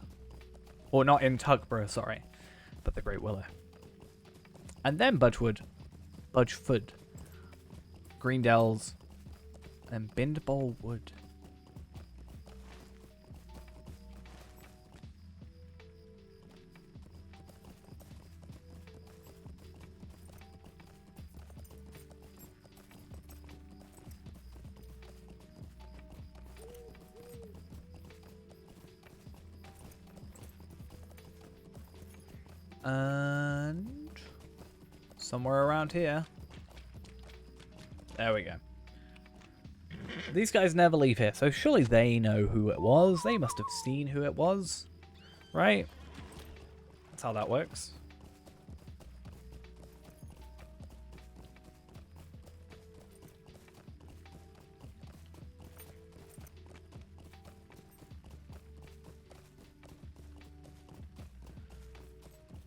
Or not in Tuckborough, sorry, but the Great Willow. And then Budgeford, Greendells, and Bindbol Wood. And somewhere around here. There we go. These guys never leave here, so surely they know who it was. They must have seen who it was, right? That's how that works.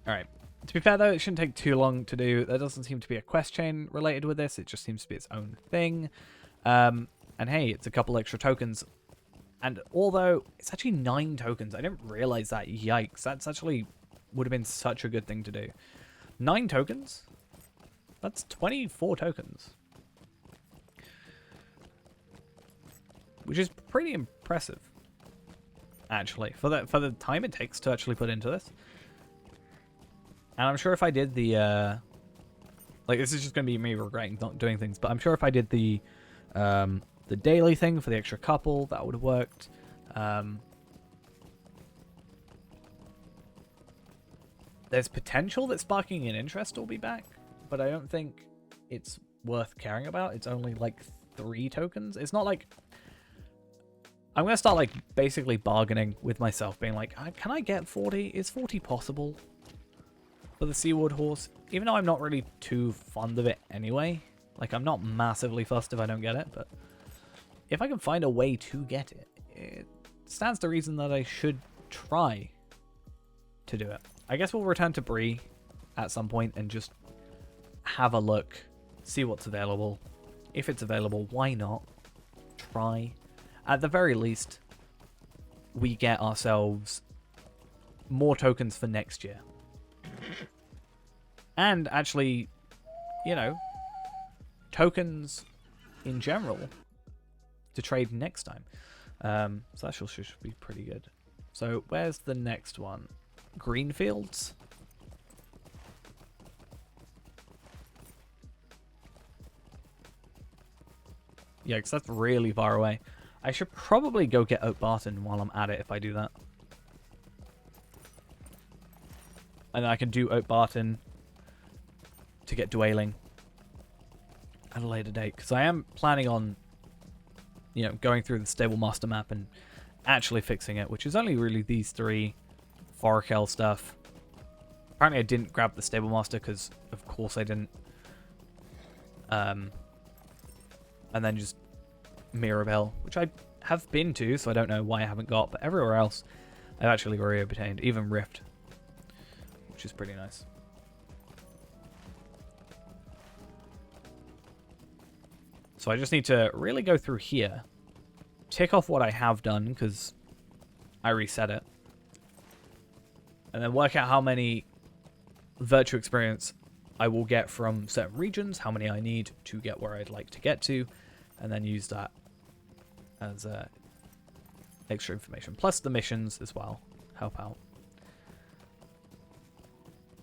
Alright. To be fair, though, it shouldn't take too long to do. There doesn't seem to be a quest chain related with this. It just seems to be its own thing. And hey, it's a couple extra tokens. And although it's actually 9 tokens, I didn't realize that. Yikes. That's actually would have been such a good thing to do. 9 tokens? That's 24 tokens. Which is pretty impressive, actually, for the time it takes to actually put into this. And I'm sure if I did the, like, this is just going to be me regretting not doing things, but I'm sure if I did the daily thing for the extra couple, that would have worked. There's potential that Sparking an Interest will be back, but I don't think it's worth caring about. It's only, like, 3 tokens. It's not like... I'm going to start, like, basically bargaining with myself, being like, can I get 40? Is 40 possible? For the Seaward Horse, even though I'm not really too fond of it anyway. Like, I'm not massively fussed if I don't get it, but if I can find a way to get it, it stands to reason that I should try to do it. I guess we'll return to Bree at some point and just have a look, see what's available. If it's available, why not? Try. At the very least, we get ourselves more tokens for next year. And actually, you know, tokens in general to trade next time. So that should be pretty good. So where's the next one? Greenfields? Yeah, because that's really far away. I should probably go get Oak Barton while I'm at it if I do that. And then I can do Oak Barton to get Dwelling at a later date. Because I am planning on, you know, going through the Stable Master map and actually fixing it, which is only really these 3 Forakel stuff. Apparently I didn't grab the Stable Master because, of course, I didn't. And then just Mirabelle, which I have been to, so I don't know why I haven't got. But everywhere else, I've actually already obtained, even Rift, which is pretty nice. So I just need to really go through here, tick off what I have done, because I reset it, and then work out how many virtue experience I will get from certain regions, how many I need to get where I'd like to get to, and then use that as extra information. Plus the missions as well help out.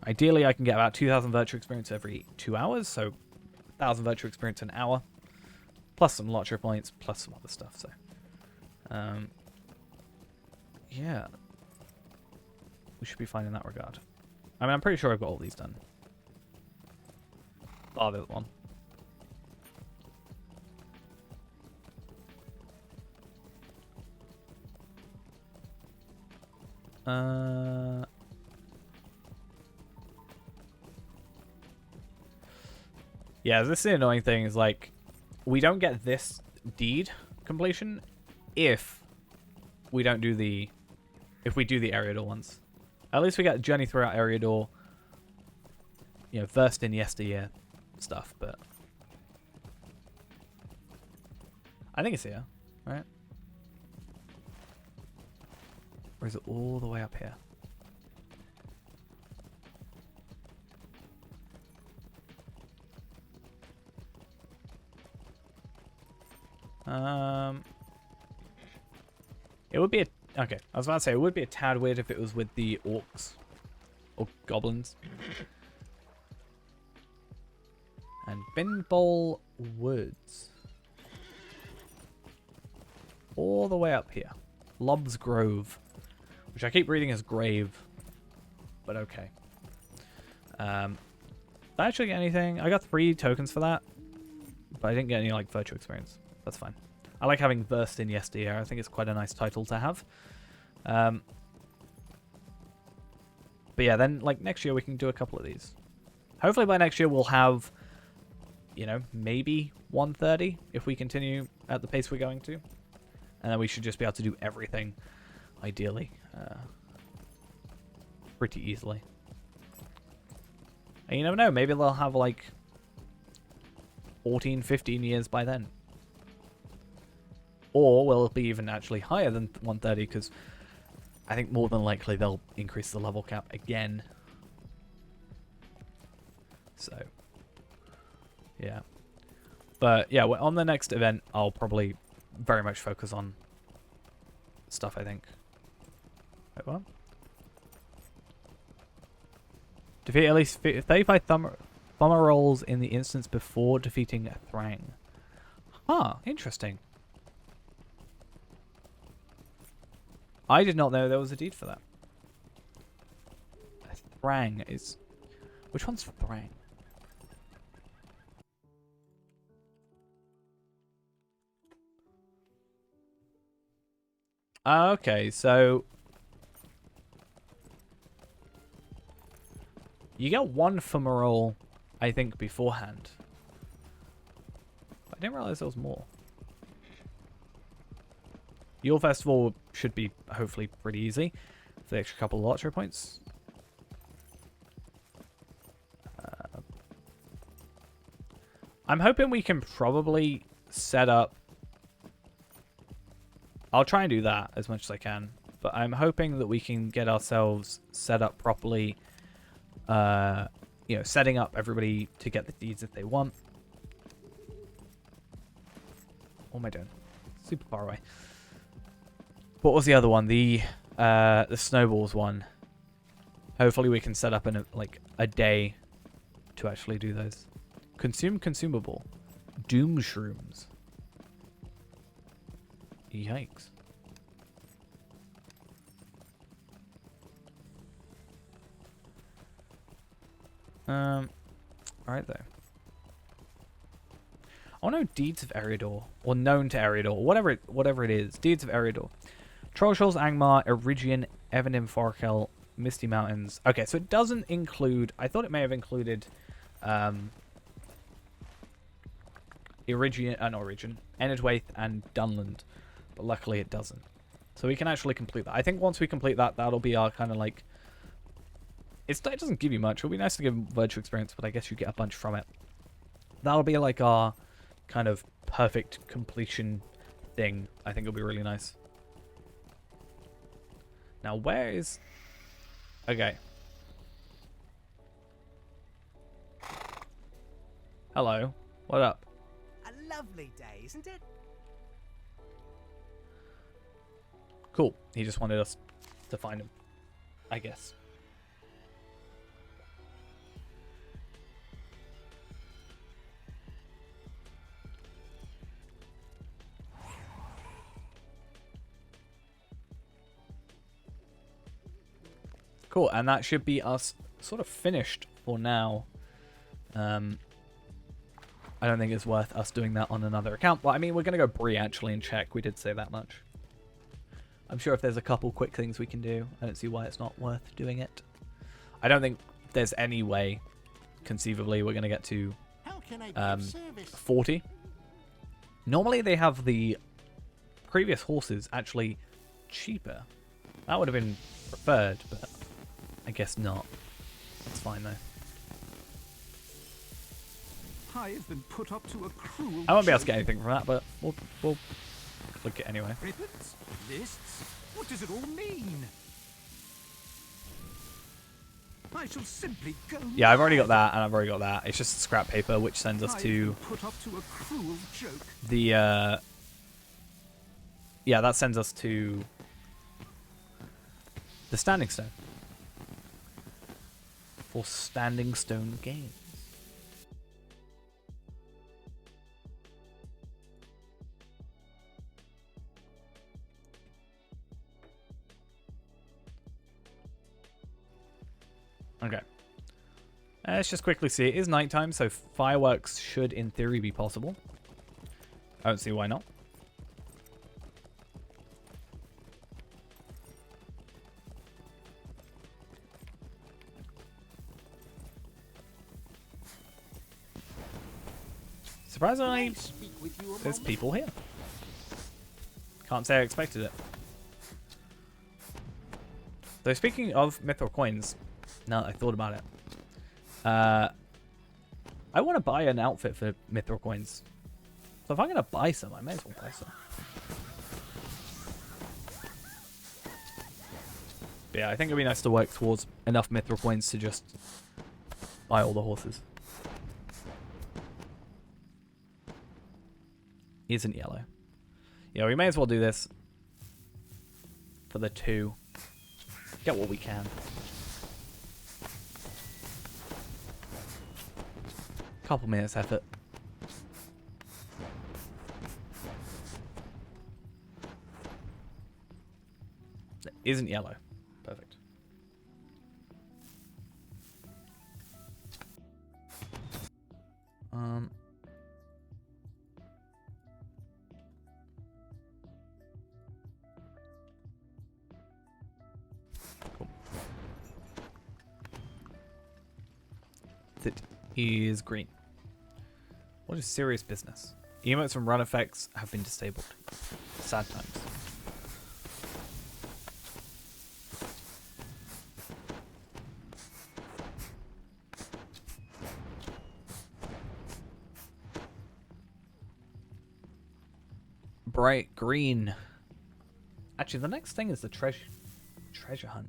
Ideally, I can get about 2,000 virtue experience every 2 hours, so 1,000 virtue experience an hour, plus some lottery points, plus some other stuff. So, yeah, we should be fine in that regard. I mean, I'm pretty sure I've got all these done. Oh, there's one. Yeah, this is the annoying thing is, like, we don't get this deed completion if we don't do the... If we do the Eriador ones. At least we get Journey Throughout Eriador, you know, versed in yesteryear stuff, but... I think it's here, right? Or is it all the way up here? It would be a... Okay, I was about to say, it would be a tad weird if it was with the orcs. Or goblins. And Binbol Woods. All the way up here. Lob's Grove. Which I keep reading as Grave. But okay. Did I actually get anything? I got 3 tokens for that. But I didn't get any, like, virtual experience. That's fine. I like having Versed in Yesteryear. I think it's quite a nice title to have. But yeah, then, like, next year we can do a couple of these. Hopefully by next year we'll have, you know, maybe 130 if we continue at the pace we're going to. And then we should just be able to do everything, ideally, pretty easily. And you never know, maybe they'll have, like, 14, 15 years by then. Or will it be even actually higher than 130, because I think more than likely they'll increase the level cap again. So, yeah. But, yeah, on the next event, I'll probably very much focus on stuff, I think. Wait, what? Defeat at least 35 thumber rolls in the instance before defeating a Thrang. Huh, interesting. I did not know there was a deed for that. A Thrang is... Which one's Thrang? Okay, so... You get 1 fumarole, I think, beforehand. I didn't realize there was more. Your festival should be hopefully pretty easy for the extra couple of lottery points. I'm hoping we can probably set up... I'll try and do that as much as I can, but I'm hoping that we can get ourselves set up properly. You know, setting up everybody to get the deeds if they want. What am I doing? Super far away. What was the other one? The snowballs one. Hopefully we can set up in a day to actually do those. Consume consumable. Doom shrooms. Yikes. Alright though. I want to know Deeds of Eriador, or Known to Eriador, whatever it is. Deeds of Eriador. Trollshalls, Angmar, Erigian, Evanim, Forkel, Misty Mountains. Okay, so it doesn't include... I thought it may have included... Erigian, not Erigian, Enedwaith and Dunland. But luckily it doesn't. So we can actually complete that. I think once we complete that, that'll be our kind of like... It doesn't give you much. It would be nice to give virtual experience, but I guess you get a bunch from it. That'll be like our kind of perfect completion thing. I think it'll be really nice. Now, where is... Okay. Hello. What up? A lovely day, isn't it? Cool. He just wanted us to find him, I guess. Cool, and that should be us sort of finished for now. I don't think it's worth us doing that on another account. Well, I mean, we're going to go Bree actually and check. We did say that much. I'm sure if there's a couple quick things we can do, I don't see why it's not worth doing it. I don't think there's any way, conceivably, we're going to get to 40. Normally they have the previous horses actually cheaper. That would have been preferred, but I guess not. That's fine though. I have been put up to a cruel. I won't be able to get anything from that, but we'll click it anyway. Ribbons? Lists? What does it all mean? I shall simply go. Yeah, I've already got that, and I've already got that. It's just scrap paper, which sends us to put up to a cruel joke. the. Yeah, that sends us to the Standing Stone for Standing Stone Games. Okay. Let's just quickly see. It is nighttime, so fireworks should, in theory, be possible. I don't see why not. Surprisingly, there's people here. Can't say I expected it. Though speaking of Mithril coins, now that I thought about it, I want to buy an outfit for Mithril coins. So if I'm going to buy some, I may as well buy some. But yeah, I think it'd be nice to work towards enough Mithril coins to just buy all the horses. Isn't yellow. Yeah, we may as well do this for the 2. Get what we can. Couple minutes effort. That isn't yellow. Perfect. Cool. That is green. What is serious business? Emotes from run effects have been disabled. Sad times. Bright green. Actually, the next thing is the treasure hunt.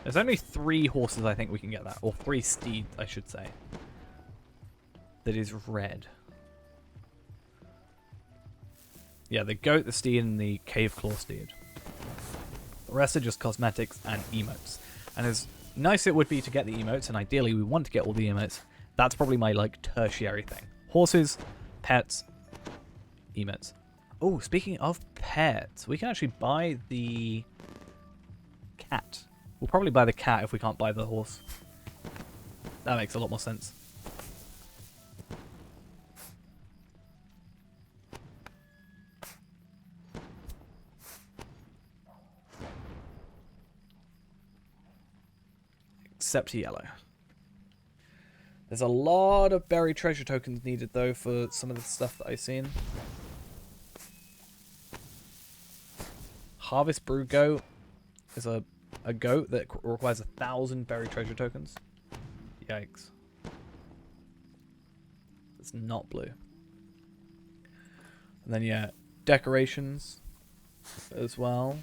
There's only 3 horses I think we can get that. Or 3 steeds, I should say. That is red. Yeah, the goat, the steed, and the cave claw steed. The rest are just cosmetics and emotes. And as nice it would be to get the emotes, and ideally we want to get all the emotes, that's probably my, like, tertiary thing. Horses, pets, emotes. Oh, speaking of pets, we can actually buy the cat. We'll probably buy the cat if we can't buy the horse. That makes a lot more sense. Except yellow. There's a lot of buried treasure tokens needed though for some of the stuff that I've seen. Harvest Brew Goat is a goat that requires 1,000 buried treasure tokens. Yikes. It's not blue. And then yeah, decorations as well.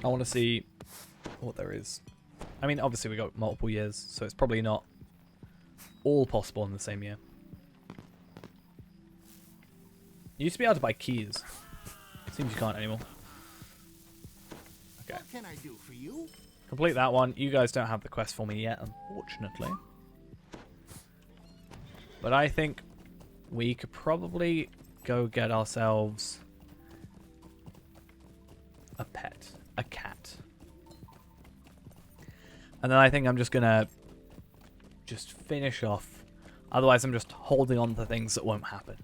I want to see what there is. I mean, obviously we got multiple years, so it's probably not all possible in the same year. You used to be able to buy keys. Seems you can't anymore. Okay. What can I do for you? Complete that one. You guys don't have the quest for me yet, unfortunately. But I think we could probably go get ourselves a pet. A cat. And then I think I'm just gonna just finish off. Otherwise I'm just holding on to things that won't happen.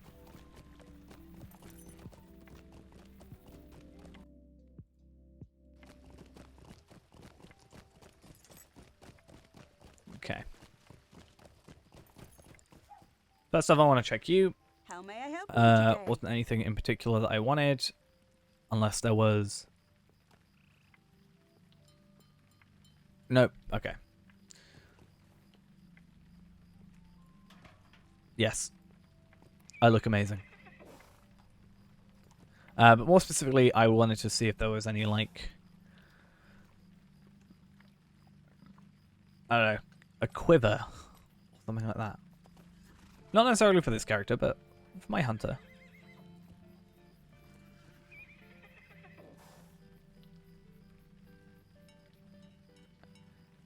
First off, I want to check you. How may I help you today? Wasn't anything in particular that I wanted, unless there was. Nope. Okay. Yes. I look amazing. But more specifically, I wanted to see if there was any, like, I don't know, a quiver or something like that. Not necessarily for this character, but for my hunter.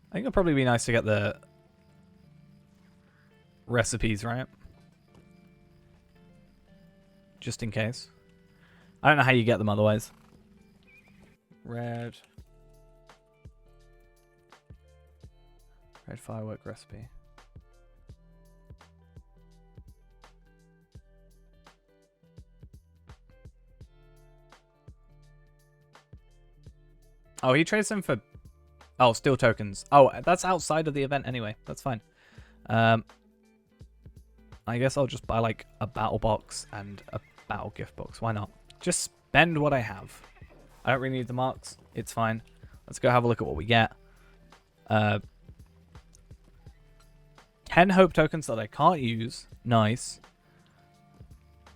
I think it'd probably be nice to get the recipes, right? Just in case. I don't know how you get them otherwise. Red firework recipe. Oh, he trades them for... Oh, steel tokens. Oh, that's outside of the event anyway. That's fine. I guess I'll just buy, like, a battle box and a battle gift box. Why not? Just spend what I have. I don't really need the marks. It's fine. Let's go have a look at what we get. 10 hope tokens that I can't use. Nice.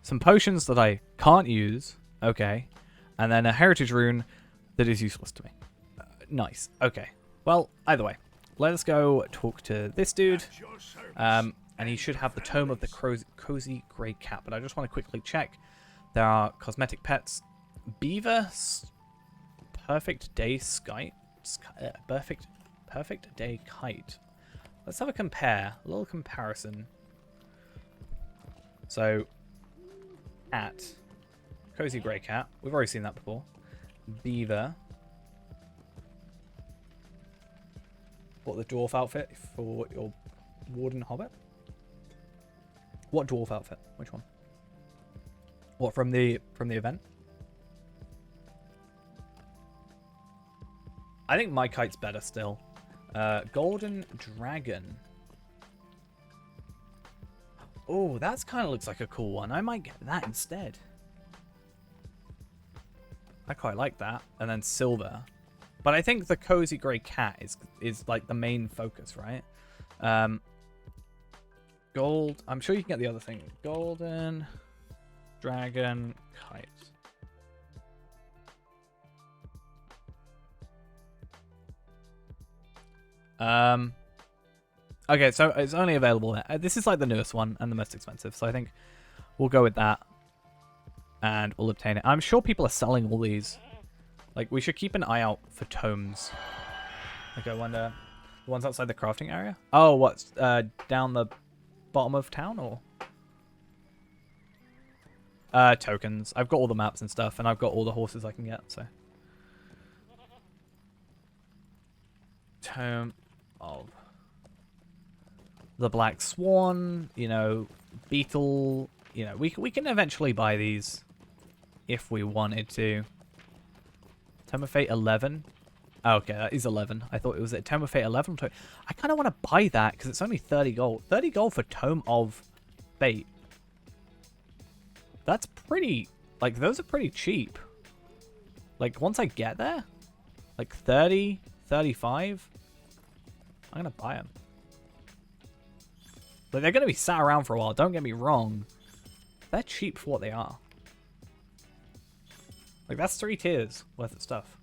Some potions that I can't use. Okay. And then a heritage rune that is useless to me. Nice. Okay. Well, either way. Let us go talk to this dude. And he should have the Tome of the Cozy Grey Cat. But I just want to quickly check. There are cosmetic pets. Beaver. Perfect Day Sky. Perfect Day Kite. Let's have a compare. A little comparison. So, at Cozy Grey Cat. We've already seen that before. Beaver. What, the dwarf outfit for your Warden Hobbit? What dwarf outfit? Which one? What, from the event? I think my kite's better still. Golden Dragon. Oh, that kind of looks like a cool one. I might get that instead. I quite like that. And then silver. But I think the Cozy Grey Cat is like the main focus, right? Gold. I'm sure you can get the other thing. Golden Dragon Kite. Okay, so it's only available there. This is like the newest one and the most expensive, so I think we'll go with that. And we'll obtain it. I'm sure people are selling all these. Like, we should keep an eye out for tomes. Okay, I wonder... The ones outside the crafting area? Oh, what's down the bottom of town, or? Tokens. I've got all the maps and stuff, and I've got all the horses I can get, so. Tome of the Black Swan, you know, Beetle, you know, we can eventually buy these if we wanted to. Tome of Fate 11. Oh, okay, that is 11. I thought it was at Tome of Fate 11. I kind of want to buy that because it's only 30 gold. 30 gold for Tome of Fate. That's pretty, like, those are pretty cheap. Like, once I get there, like 30, 35, I'm going to buy them. But they're going to be sat around for a while, don't get me wrong. They're cheap for what they are. Like, that's 3 tiers worth of stuff.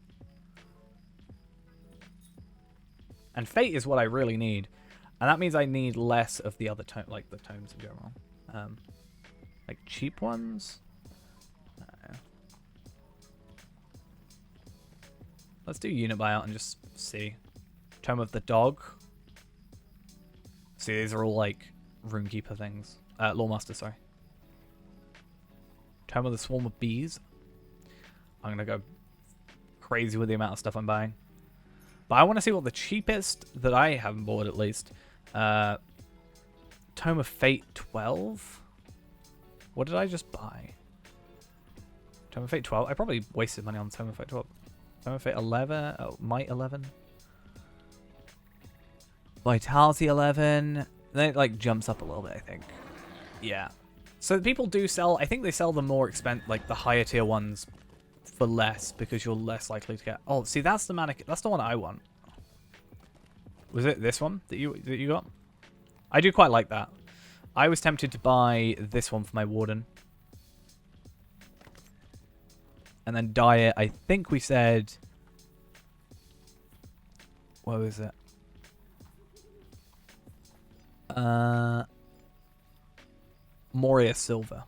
And Fate is what I really need. And that means I need less of the other like the tomes in general. Like cheap ones? Let's do unit buyout and just see. Tome of the Dog. See, these are all like Runekeeper things. Lawmaster, sorry. Tome of the Swarm of Bees. I'm going to go crazy with the amount of stuff I'm buying. But I want to see what the cheapest that I haven't bought, at least. Tome of Fate 12? What did I just buy? Tome of Fate 12? I probably wasted money on Tome of Fate 12. Tome of Fate 11? Oh, Might 11? Vitality 11? Then it like jumps up a little bit, I think. Yeah. So people do sell, I think they sell the more expensive, like the higher tier ones for less because you're less likely to get. Oh, see, that's the mannequin. That's the one I want. Was it this one that you got? I do quite like that. I was tempted to buy this one for my warden. And then dye it. I think we said... What was it? Moria Silver.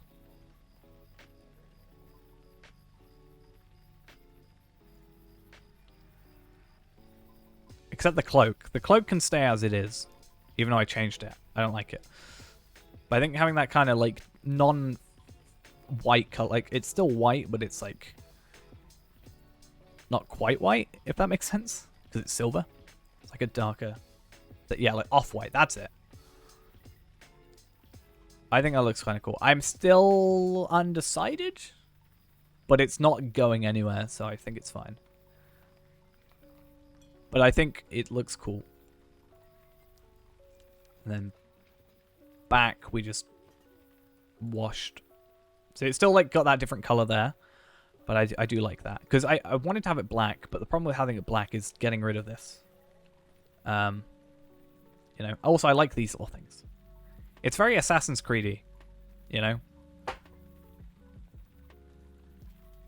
Except the cloak. The cloak can stay as it is. Even though I changed it. I don't like it. But I think having that kind of like non-white color, like it's still white, but it's like not quite white, if that makes sense. Because it's silver. It's like a darker, yeah, like off-white. That's it. I think that looks kind of cool. I'm still undecided, but it's not going anywhere, so I think it's fine. But I think it looks cool. And then back, we just washed. So it's still like got that different color there, but I do like that. Because I wanted to have it black, but the problem with having it black is getting rid of this. You know, also I like these little things. It's very Assassin's Creed-y, you know?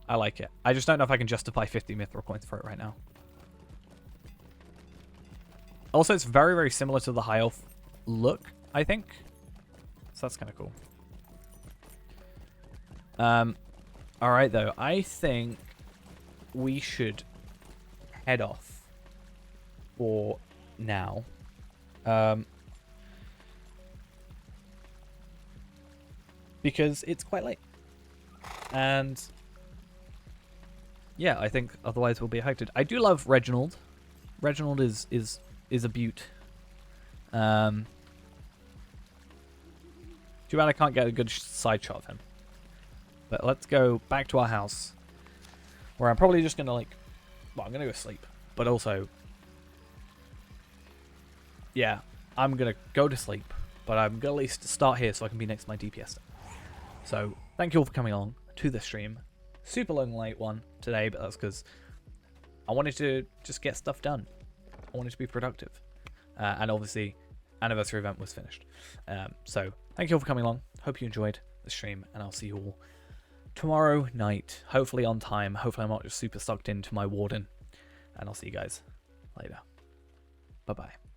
I like it. I just don't know if I can justify 50 mithril coins for it right now. Also, it's very, very similar to the high elf look, I think. So that's kind of cool. Alright, though. I think we should head off for now. Because it's quite late. And yeah, I think otherwise we'll be affected. I do love Reginald. Reginald is a beaut. Too bad I can't get a good side shot of him. But let's go back to our house, where I'm probably just gonna like, well, I'm gonna go sleep, but also, yeah, I'm gonna go to sleep, but I'm gonna at least start here so I can be next to my DPS. So thank you all for coming along to the stream. Super long late one today, but that's because I wanted to just get stuff done. I wanted to be productive. And obviously, anniversary event was finished. So thank you all for coming along. Hope you enjoyed the stream, and I'll see you all tomorrow night. Hopefully on time. Hopefully I'm not just super sucked into my warden. And I'll see you guys later. Bye-bye.